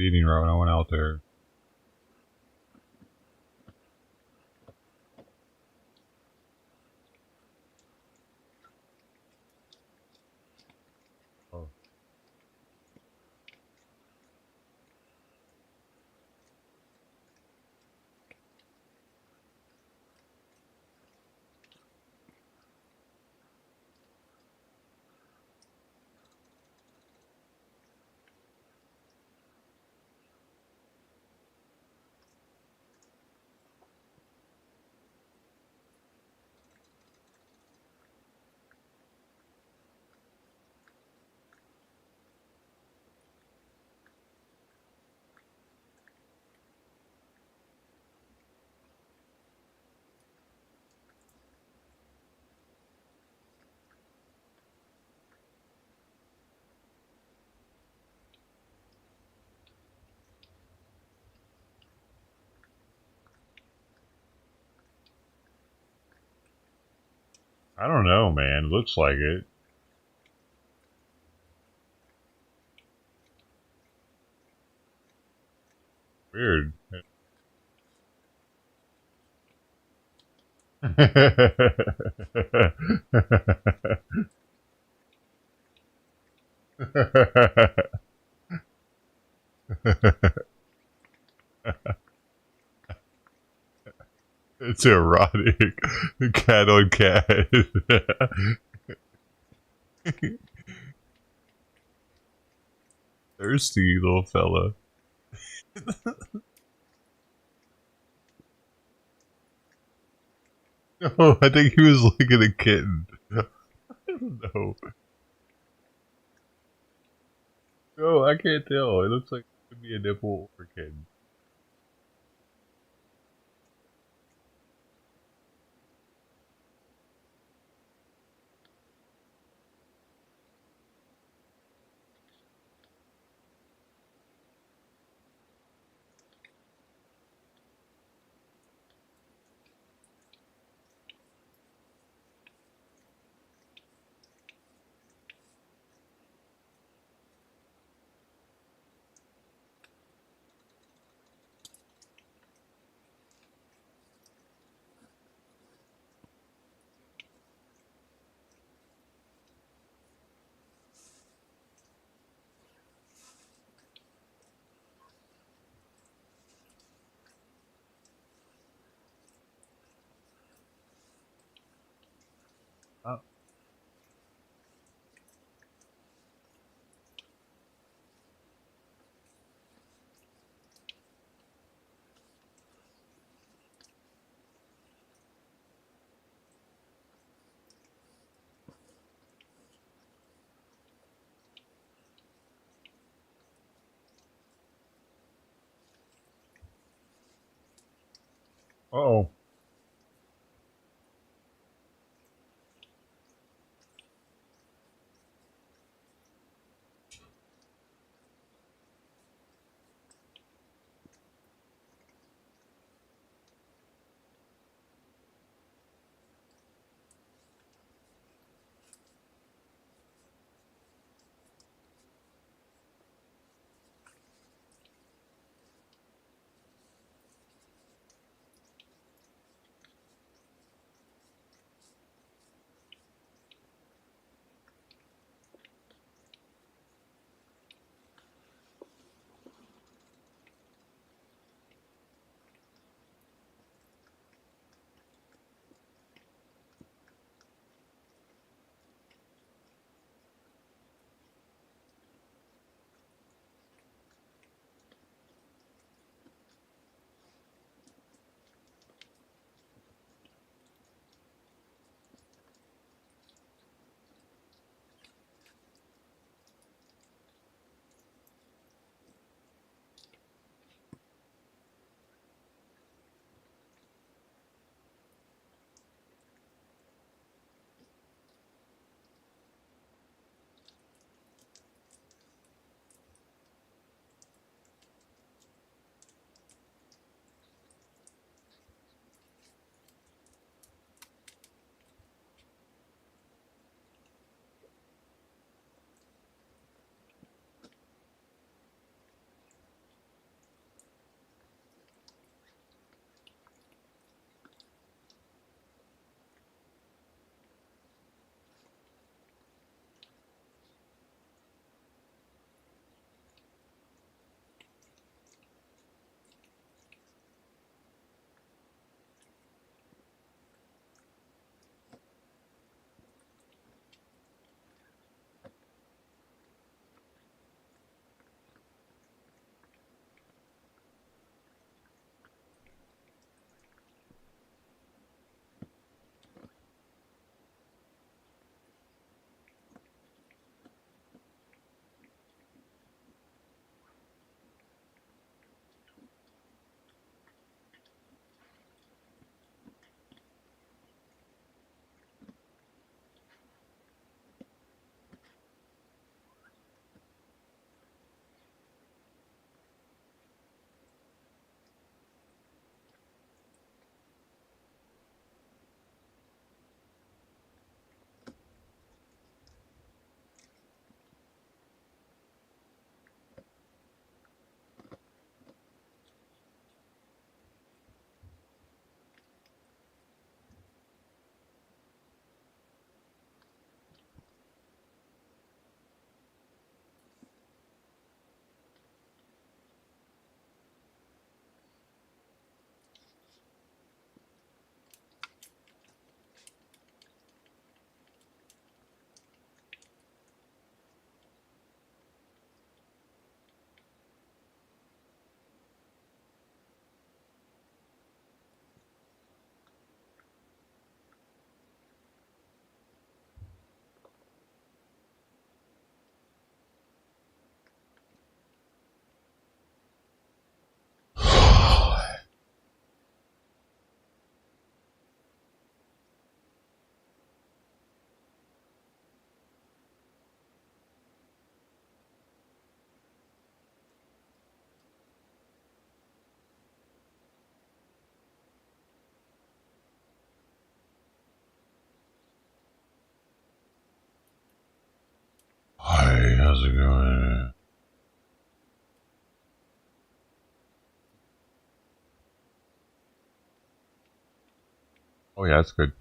S2: eating right when I went out there. Oh. I don't know, man. Looks like it. Weird. It's erotic. Cat on cat. Thirsty little fella. No, I think he was looking at a kitten. I don't know. No, I can't tell. It looks like it could be a nipple or a kitten. Uh-oh. How's it going? Oh yeah, that's good.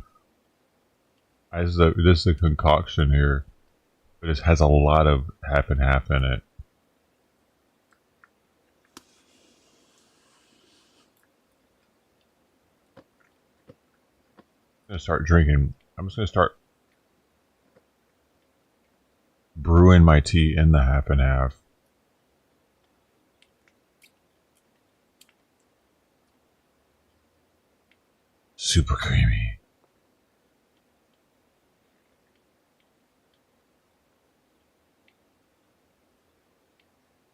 S2: This is a concoction here, but it has a lot of half and half in it. I'm gonna start drinking. I'm just gonna start brewing my tea in the half and half. Super creamy.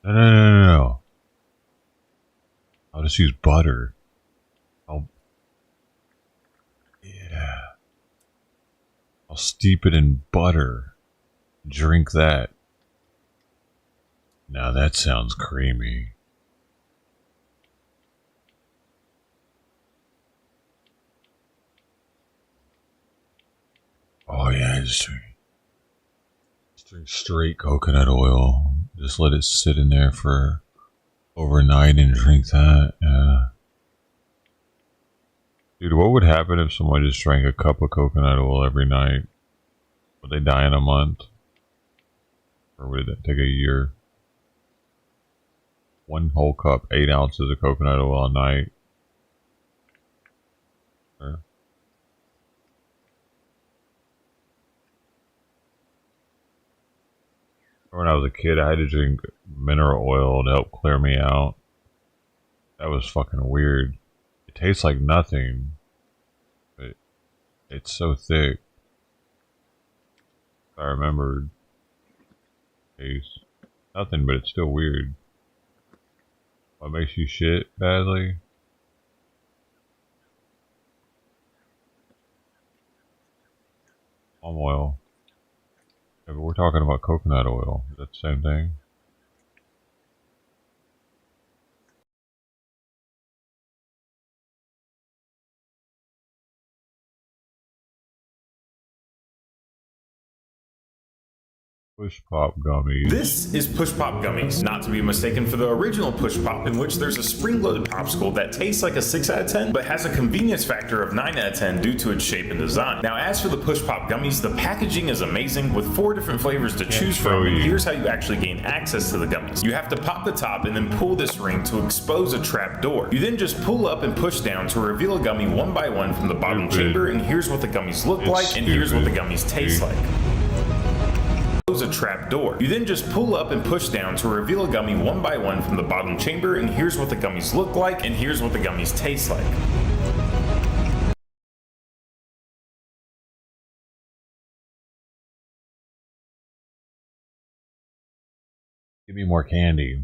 S2: No. I'll just use butter. I'll steep it in butter. Drink that. Now that sounds creamy. Oh yeah, just drink straight coconut oil. Just let it sit in there for overnight and drink that. Yeah. Dude, what would happen if someone just drank a cup of coconut oil every night? Would they die in a month? Or would it take a year? 1 whole cup, 8 ounces of coconut oil a night. Sure. When I was a kid, I had to drink mineral oil to help clear me out. That was fucking weird. It tastes like nothing, but it's so thick. I remembered. Taste. Nothing, but it's still weird. What makes you shit badly? Palm oil. Yeah, but we're talking about coconut oil. Is that the same thing? Push Pop Gummies.
S7: This is Push Pop Gummies, not to be mistaken for the original Push Pop, in which there's a spring-loaded popsicle that tastes like a 6 out of 10, but has a convenience factor of 9 out of 10 due to its shape and design. Now, as for the Push Pop Gummies, the packaging is amazing with 4 different flavors to choose from, and here's how you actually gain access to the gummies. You have to pop the top and then pull this ring to expose a trap door. You then just pull up and push down to reveal a gummy one by one from the bottom chamber, and here's what the gummies look like, and here's what the gummies taste like. A trap door. You then just pull up and push down to reveal a gummy one by one from the bottom chamber, and here's what the gummies look like, and here's what the gummies taste like.
S2: Give me more candy.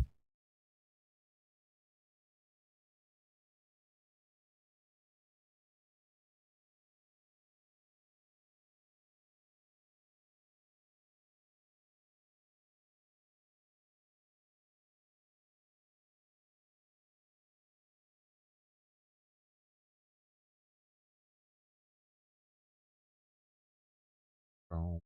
S2: Oh.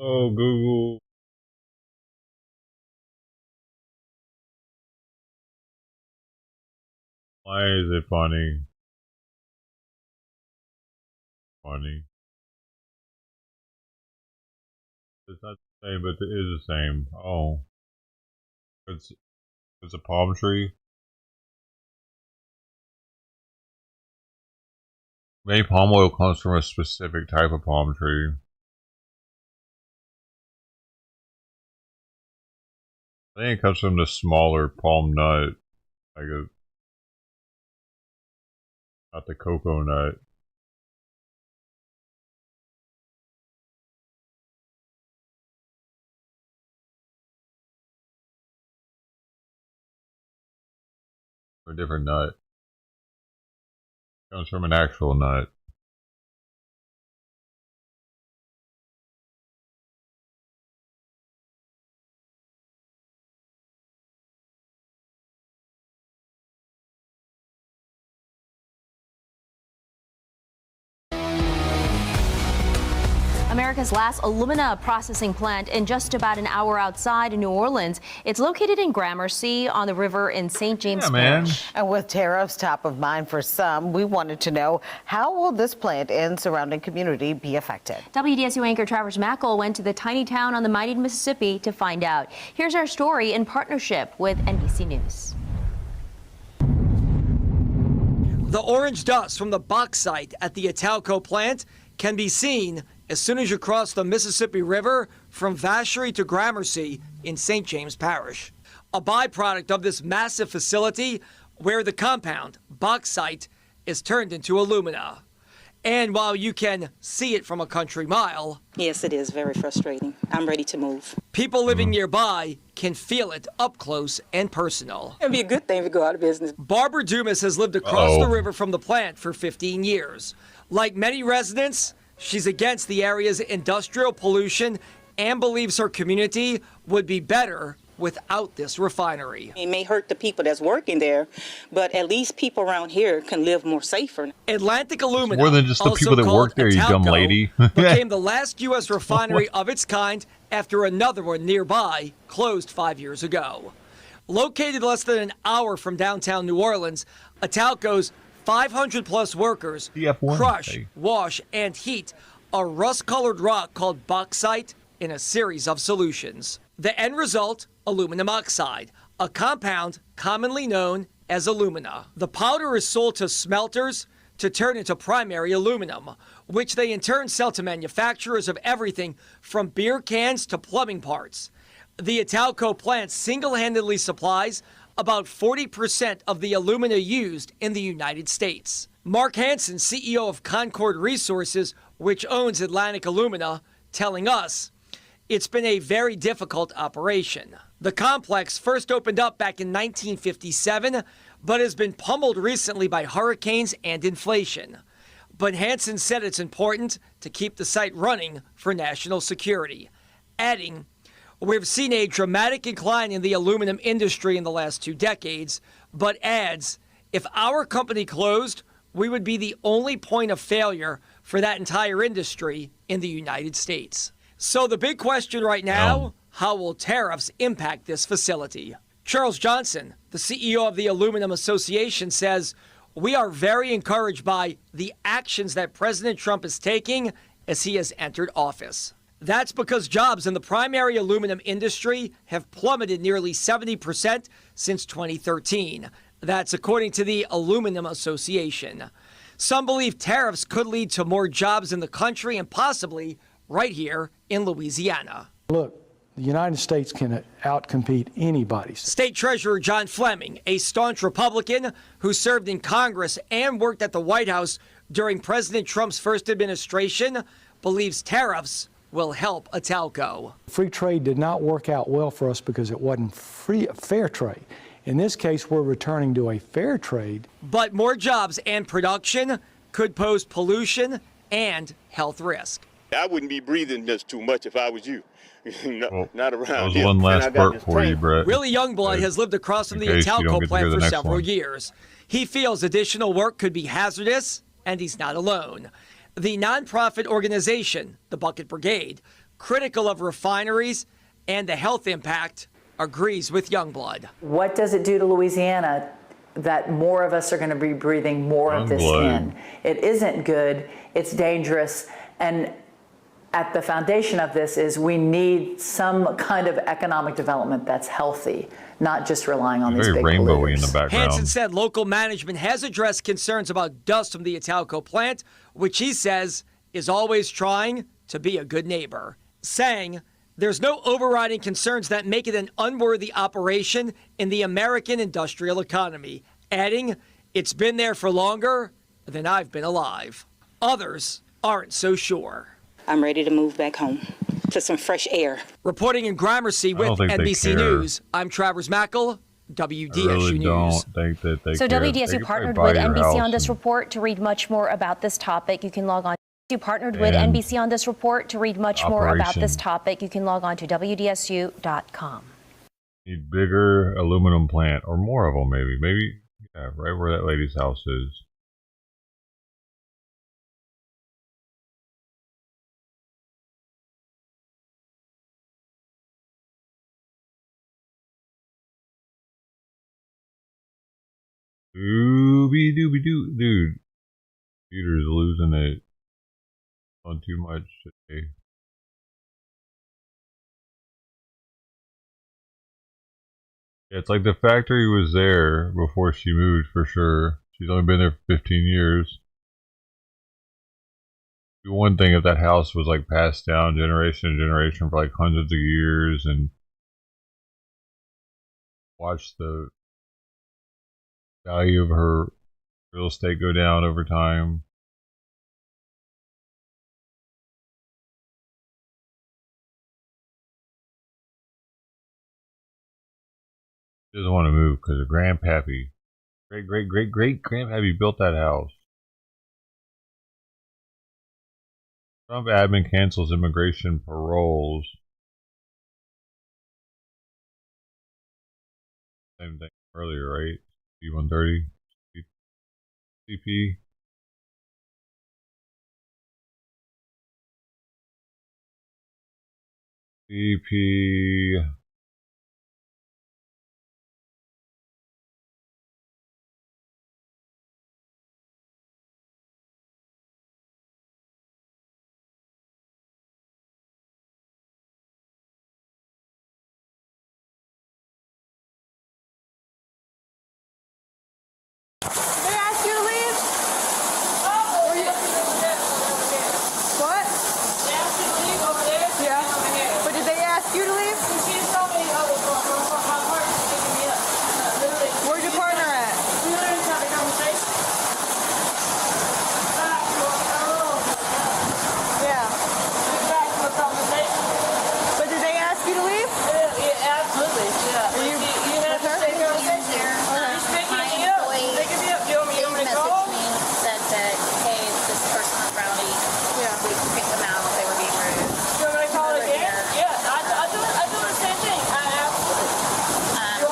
S2: Oh, Google. Why is it funny? Funny. It's not the same, but it is the same. Oh. It's a palm tree. Maybe palm oil comes from a specific type of palm tree. I think it comes from the smaller palm nut. Not the cocoa nut. Or a different nut. Comes from an actual nut.
S15: America's last alumina processing plant in just about an hour outside New Orleans. It's located in Gramercy on the river in St. James Parish.
S21: And with tariffs top of mind for some, we wanted to know, how will this plant and surrounding community be affected?
S15: WDSU anchor Travers Mackle went to the tiny town on the mighty Mississippi to find out. Here's our story in partnership with NBC News.
S22: The orange dust from the bauxite at the Italco plant can be seen as soon as you cross the Mississippi River from Vacherie to Gramercy in St. James Parish. A byproduct of this massive facility where the compound, bauxite, is turned into alumina. And while you can see it from a country mile,
S24: yes, it is very frustrating. I'm ready to move.
S22: People living nearby can feel it up close and personal.
S24: It'd be a good thing to go out of business.
S22: Barbara Dumas has lived across the river from the plant for 15 years. Like many residents, she's against the area's industrial pollution and believes her community would be better without this refinery.
S24: It may hurt the people that's working there, but at least people around here can live more safer.
S22: Atlantic Aluminum,
S2: More than just the people that work there, you dumb lady.
S22: became the last U.S. refinery of its kind after another one nearby closed 5 years ago. Located less than an hour from downtown New Orleans, Italco's 500-plus workers crush, wash, and heat a rust-colored rock called bauxite in a series of solutions. The end result, aluminum oxide, a compound commonly known as alumina. The powder is sold to smelters to turn into primary aluminum, which they in turn sell to manufacturers of everything from beer cans to plumbing parts. The Italco plant single-handedly supplies about 40% of the alumina used in the United States. Mark Hansen, CEO of Concord Resources, which owns Atlantic Alumina, telling us it's been a very difficult operation. The complex first opened up back in 1957, but has been pummeled recently by hurricanes and inflation. But Hansen said it's important to keep the site running for national security, adding, "We've seen a dramatic decline in the aluminum industry in the last 2 decades, but adds, if our company closed, we would be the only point of failure for that entire industry in the United States." So the big question right now, how will tariffs impact this facility? Charles Johnson, the CEO of the Aluminum Association, says, "We are very encouraged by the actions that President Trump is taking as he has entered office." That's because jobs in the primary aluminum industry have plummeted nearly 70% since 2013. That's according to the Aluminum Association. Some believe tariffs could lead to more jobs in the country and possibly right here in Louisiana.
S25: Look, the United States can outcompete anybody.
S22: State Treasurer John Fleming, a staunch Republican who served in Congress and worked at the White House during President Trump's first administration, believes tariffs will help Italco.
S25: Free trade did not work out well for us because it wasn't fair trade. In this case, we're returning to a fair trade.
S22: But more jobs and production could pose pollution and health risk.
S26: I wouldn't be breathing this too much if I was you. Not around
S2: That was
S26: here.
S2: one last part for you, Brett.
S22: Willie Youngblood has lived across from the
S2: In case you don't
S22: Italco
S2: get to
S22: plant
S2: hear the
S22: for
S2: next
S22: several
S2: one.
S22: years. He feels additional work could be hazardous, and he's not alone. The nonprofit organization, the Bucket Brigade, critical of refineries and the health impact, agrees with Youngblood.
S27: What does it do to Louisiana that more of us are going to be breathing more of this in? It isn't good. It's dangerous. And at the foundation of this is we need some kind of economic development that's healthy, not just relying on these big
S2: rainbowy
S27: polluters.
S2: in the background.
S22: Hansen said local management has addressed concerns about dust from the Italco plant, which he says is always trying to be a good neighbor, saying there's no overriding concerns that make it an unworthy operation in the American industrial economy, adding, it's been there for longer than I've been alive. Others aren't so sure.
S24: I'm ready to move back home to some fresh air.
S22: Reporting in Gramercy with
S2: think they
S22: NBC
S2: care.
S22: News, I'm Travers Mackle, WDSU
S2: I really
S22: News.
S2: don't think that they
S15: So
S2: care. They
S15: WDSU
S2: could
S15: partnered
S2: probably
S15: with
S2: buy your
S15: NBC on
S2: house
S15: this
S2: and-
S15: report to read much more about this topic. You can log on. You partnered with
S2: And
S15: NBC on this report to read much more about this
S2: operation.
S15: topic. You can log on to WDSU.com.
S2: Need bigger aluminum plant or more of them, maybe. Maybe, yeah, right where that lady's house is. Dooby dooby doo, dude. Computer's losing it on too much today. Yeah, it's like the factory was there before she moved for sure. She's only been there for 15 years. It'd be one thing if that house was like passed down generation to generation for like hundreds of years and watch the value of her real estate go down over time. She doesn't want to move because her grandpappy, great grandpappy built that house. Trump admin cancels immigration paroles. Same thing earlier, right? C-130, CP. CP.
S1: They asked you to leave? What? They asked you to leave over there? Yeah. But did they ask you to leave? She told me my partner's picking me up. Where's your partner at? We literally had a conversation. Yeah. Back to a conversation. But did they ask you to leave? Yeah, absolutely. Yeah. Are you have the same conversation? He's picking me up. Picking me up. Do you want me to call?
S4: Said that, hey, this person was rowdy.
S1: Yeah.
S4: We picked them out. They were being rude.
S1: Do you want me to call again? Yeah, I do the same thing.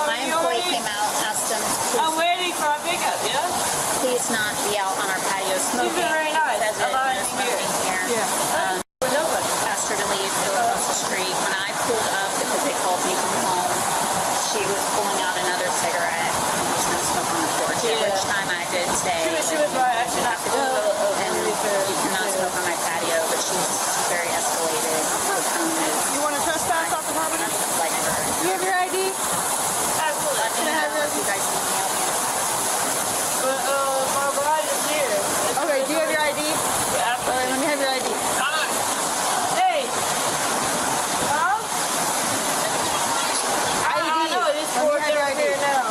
S4: My employee came out, asked them to
S1: I'm waiting for a pickup, yeah?
S4: please not be out on our patio smoking.
S1: You've been very nice.
S4: Says it,
S1: Allowing
S4: no
S1: me here.
S4: smoking here.
S1: Yeah.
S4: Asked her to leave, go across the street. When I pulled up, because they called me from home, she was pulling out another cigarette and was going to smoke on the porch. At which time I did say,
S1: She was right. I should not go.
S4: and you cannot smoke on my patio, but she's very escalated. Her tone is
S1: You want to trespass off the property?
S4: like her.
S1: Do you have your ID? Absolutely.
S4: Let me know if you guys need me out here.
S1: But, my bride is here. Okay, do you have your ID? Yeah, absolutely. All right, let me have your ID. Hey! Mom? I know, it's for your ID. Now.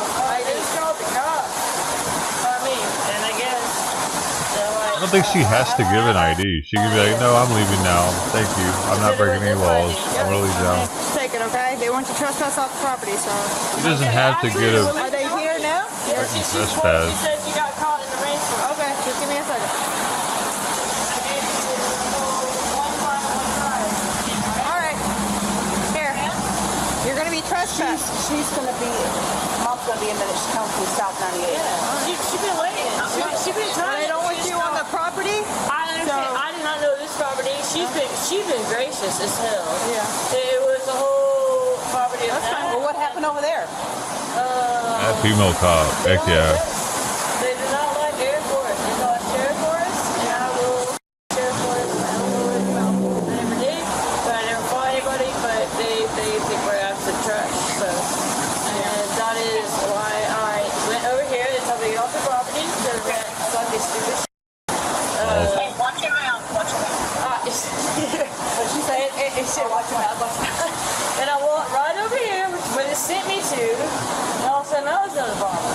S1: It's called the cops. I mean, and I guess...
S2: I don't think she has to give an ID. She can be like, no, I'm leaving now. Thank you. I'm not breaking any laws. I'm going to leave now.
S1: Take it, okay? They want you to trespass off the property, so...
S2: She doesn't have to get a
S1: Are they here now?
S2: written
S1: She
S2: trespass.
S1: said you got caught in the rainstorm. Okay, just give me a second. All right. Here. You're going to be trespassed.
S24: She's going to be, Mom's going to be in minute. She's coming from South 98.
S1: She's been waiting. She's been trying. They don't want you on the property? I understand. I did not know this property. She's been gracious as hell. Yeah. It was the whole property. That's fine.
S24: Well, what happened over there?
S2: That female cop. Heck yeah.
S1: They do not like Air Force. They call it Sheriff Force, and I will Sheriff Force. I don't know what I never did, but I never fought anybody. But they think we're after trash. So, and that is why I went over here. They told me to get off the property because that fucking stupid shit.
S24: Hey, watch your mouth. Watch your mouth.
S1: What she said? It said watch your mouth. Watch your mouth. And I walked right over here, where it sent me to. And all of a sudden, I was on the bottom.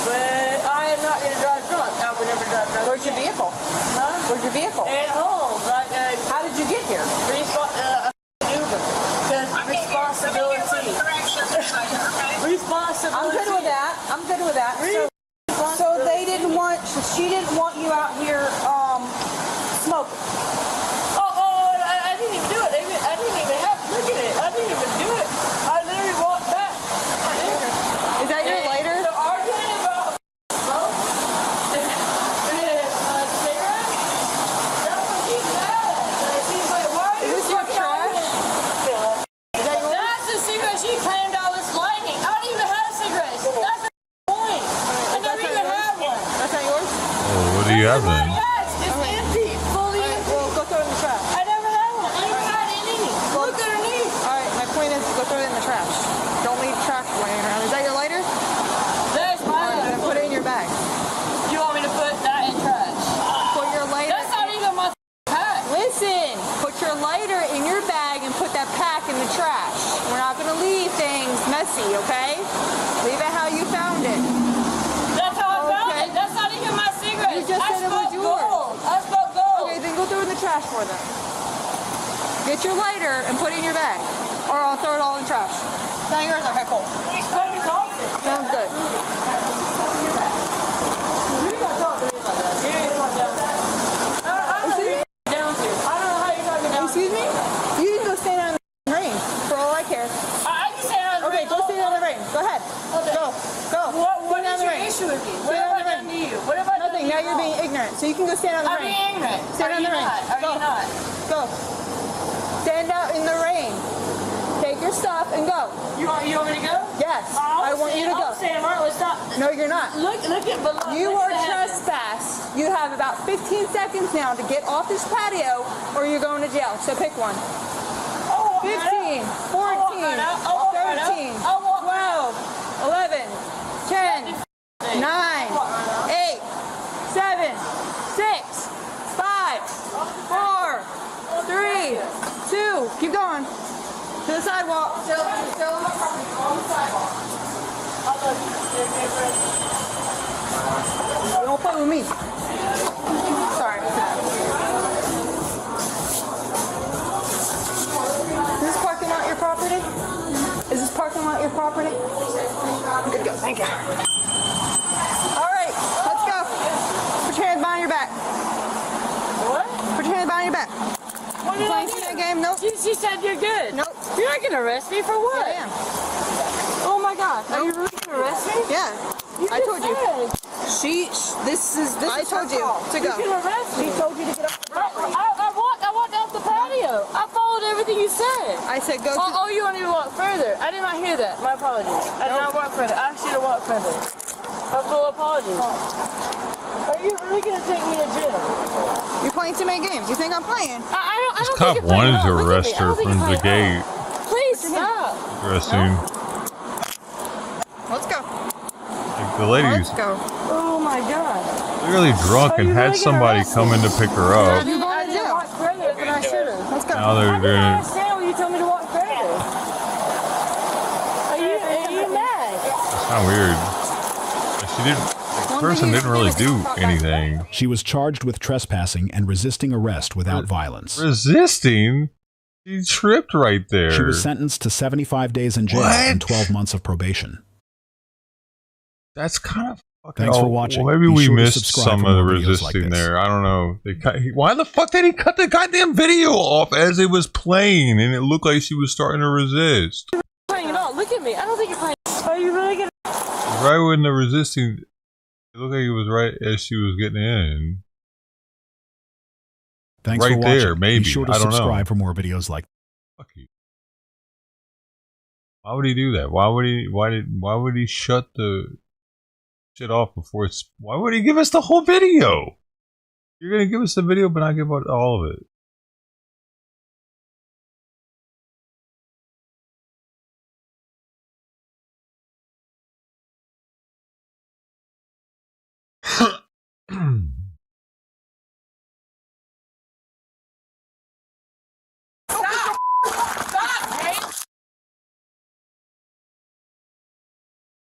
S1: But I am not going to drive drunk. I would never drive drunk.
S24: Where's your vehicle?
S1: Huh?
S24: Where's your vehicle?
S1: At home. Like,
S24: how did you get here?
S1: Uber. Because responsibility.
S5: I'm good with that. I'm good with that. So they didn't want, she didn't want you out here smoking.
S1: I didn't even do it. I didn't even have to look at it. I didn't even do it. I literally walked back.
S5: Is that your lighter?
S1: The argument about smoke and cigarette, that's what she's mad at. She's like, why are you fucking trash? That's the cigarette she claimed I was lighting. I don't even have cigarettes. That's the point. I never even had one.
S5: That's not yours?
S2: Well, what do you have then?
S1: Yes, it's empty. Fully empty.
S5: Well, go throw it in the trash.
S1: I never had one. I never had any. Look underneath.
S5: Alright, my point is go throw it in the trash. Don't leave trash laying around. Is that your lighter?
S1: That's mine.
S5: Then put it in your bag.
S1: You want me to put that in trash?
S5: Put your lighter.
S1: That's not even my pack.
S5: Listen, put your lighter in your bag and put that pack in the trash. We're not going to leave things messy, okay? Leave it how you found it.
S1: That's how I found it. That's not even my cigarette.
S5: You just said it was yours.
S1: Gold. I spoke gold.
S5: Okay, then go throw it in the trash for them. Get your lighter and put it in your bag. Or I'll throw it all in the trash. It's not yours? Okay, cool. Sounds good. Excuse me? You can go stand out in the rain for all I care.
S1: I can stand out in the rain.
S5: Okay, go stand out in the rain. Go ahead. Go.
S1: What is your issue with me? What have I done to you? What have I done to
S5: Nothing.
S1: you?
S5: Now you're being ignorant. So you can go stand out in the
S1: I'm
S5: rain.
S1: being ignorant.
S5: Stand out in the rain.
S1: Are you not?
S5: Go. Stand out in the rain. Take your stuff and go.
S1: You want me to go?
S5: Yes. I want you to go.
S1: I'm saying, Marla, stop.
S5: No, you're not.
S1: Look at below.
S5: You are trespass. You have about 15 seconds now to get off this patio or you're going to jail. So pick one. 15, 14, 13, 12, 11, 10, 9, 8, 7, 6, 5, 4, 3, 2, keep going. To the sidewalk. Still on the sidewalk. Don't play with me. Sorry. Is this parking lot your property? Is this parking lot your property? Good to go. Thank you. All right, let's go. Put your hands behind your back.
S1: What?
S5: Put your hands behind your back.
S1: What did I do?
S5: That game? Nope.
S1: She said you're good.
S5: Nope.
S1: You're not gonna arrest me for what?
S5: Yeah, I am.
S1: Oh my God. Are you really gonna arrest me?
S5: Yeah. I told you. This is I told you to go.
S1: You can arrest me.
S5: She told you to get off the property.
S1: I walked off the patio. I followed everything you said.
S5: I said go.
S1: Oh, you want me to walk further? I did not hear that. My apologies. I did not walk further. I asked you to walk further. My full apologies. Are you really gonna take me to jail?
S5: You're playing too many games. You think I'm playing?
S1: I don't
S2: This
S1: think
S2: cop
S1: you're playing
S2: wanted
S1: at
S2: to
S1: all. Look at
S2: arrest
S1: me. I
S2: her
S1: don't think
S2: from
S1: you're
S2: the
S1: playing at
S2: gate.
S1: all. Please stop.
S2: Interesting.
S5: Let's go.
S2: Like the lady's
S5: Let's go.
S1: Oh my God.
S2: clearly drunk and had somebody come in to pick her up.
S5: You
S1: I didn't walk further than I should have.
S5: Let's go.
S2: Now they're
S1: I didn't
S2: doing.
S1: understand when you told me to walk further. Are you mad?
S2: It's kind of weird. She didn't. The person didn't really do anything.
S8: She was charged with trespassing and resisting arrest without violence.
S2: Resisting? She tripped right there.
S8: She was sentenced to 75 days in jail and 12 months of probation.
S2: That's kind of fucking.
S8: Thanks for watching.
S2: Well, maybe
S8: Be
S2: we
S8: sure to
S2: missed
S8: subscribe
S2: some
S8: for
S2: of the
S8: more videos
S2: resisting
S8: like this.
S2: there. I don't know. Why the fuck did he cut the goddamn video off as it was playing and it looked like she was starting to resist?
S1: You're playing it all. Look at me. I don't think you're playing. Are you really gonna?
S2: Right when the resisting, it looked like it was right as she was getting in.
S8: Thanks
S2: right
S8: for watching.
S2: there, maybe.
S8: Be sure to
S2: I don't know.
S8: subscribe for more videos like
S2: Fuck you. Why would he do that? Why would he shut the shit off before it's? Why would he give us the whole video? You're gonna give us the video, but not give out all of it.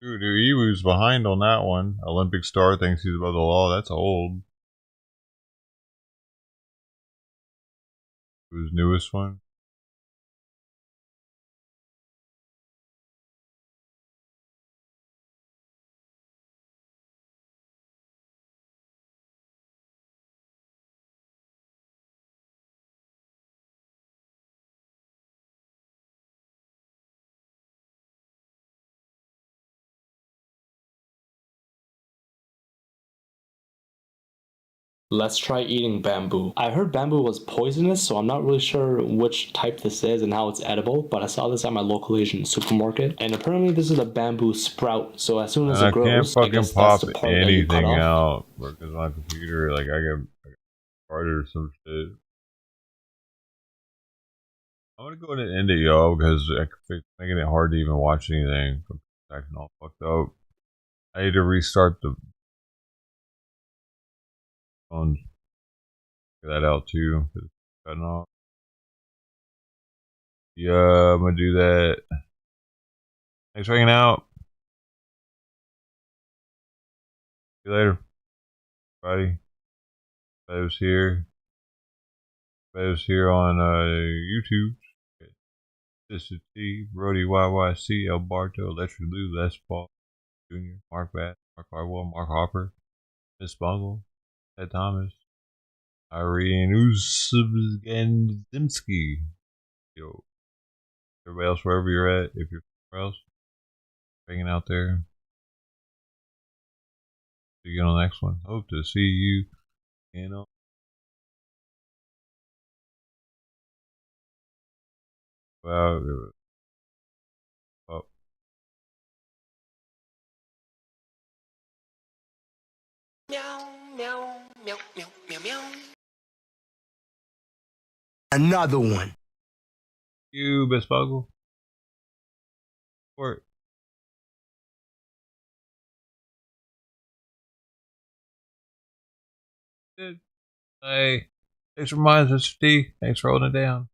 S2: Dude, he was behind on that one. Olympic star thinks he's above the law. That's old. Who's newest one?
S3: Let's try eating bamboo. I heard bamboo was poisonous, so I'm not really sure which type this is and how it's edible, but I saw this at my local Asian supermarket, and apparently this is a bamboo sprout, so as soon as it grows, I guess that's the part that you cut
S2: anything
S3: off.
S2: out because my computer, like, I get started or some shit. I'm gonna go ahead and end it, y'all, because it's making it hard to even watch anything. I'm acting all fucked up. I need to restart the phone. Figure that out too. It's cutting off. Yeah, I'm gonna do that. Thanks for hanging out. See you later, everybody. Everybody was here. Everybody was here on YouTube. Sister T, Brody YYC, El Barto, Electric Lou, Les Paul Jr., Mark Bass, Mark Harwell, Mark Hopper, Miss Bungle, Ted Thomas, Irene Uzbzimski. Yo, everybody else, wherever you're at, if you're somewhere else, hanging out there. See you on the next one. Hope to see you in about.
S6: Meow, meow, meow, meow, meow, meow. Another one.
S2: You, Miss Bungle. Work. Good. Hey, thanks for reminding us, Steve. Thanks for holding it down.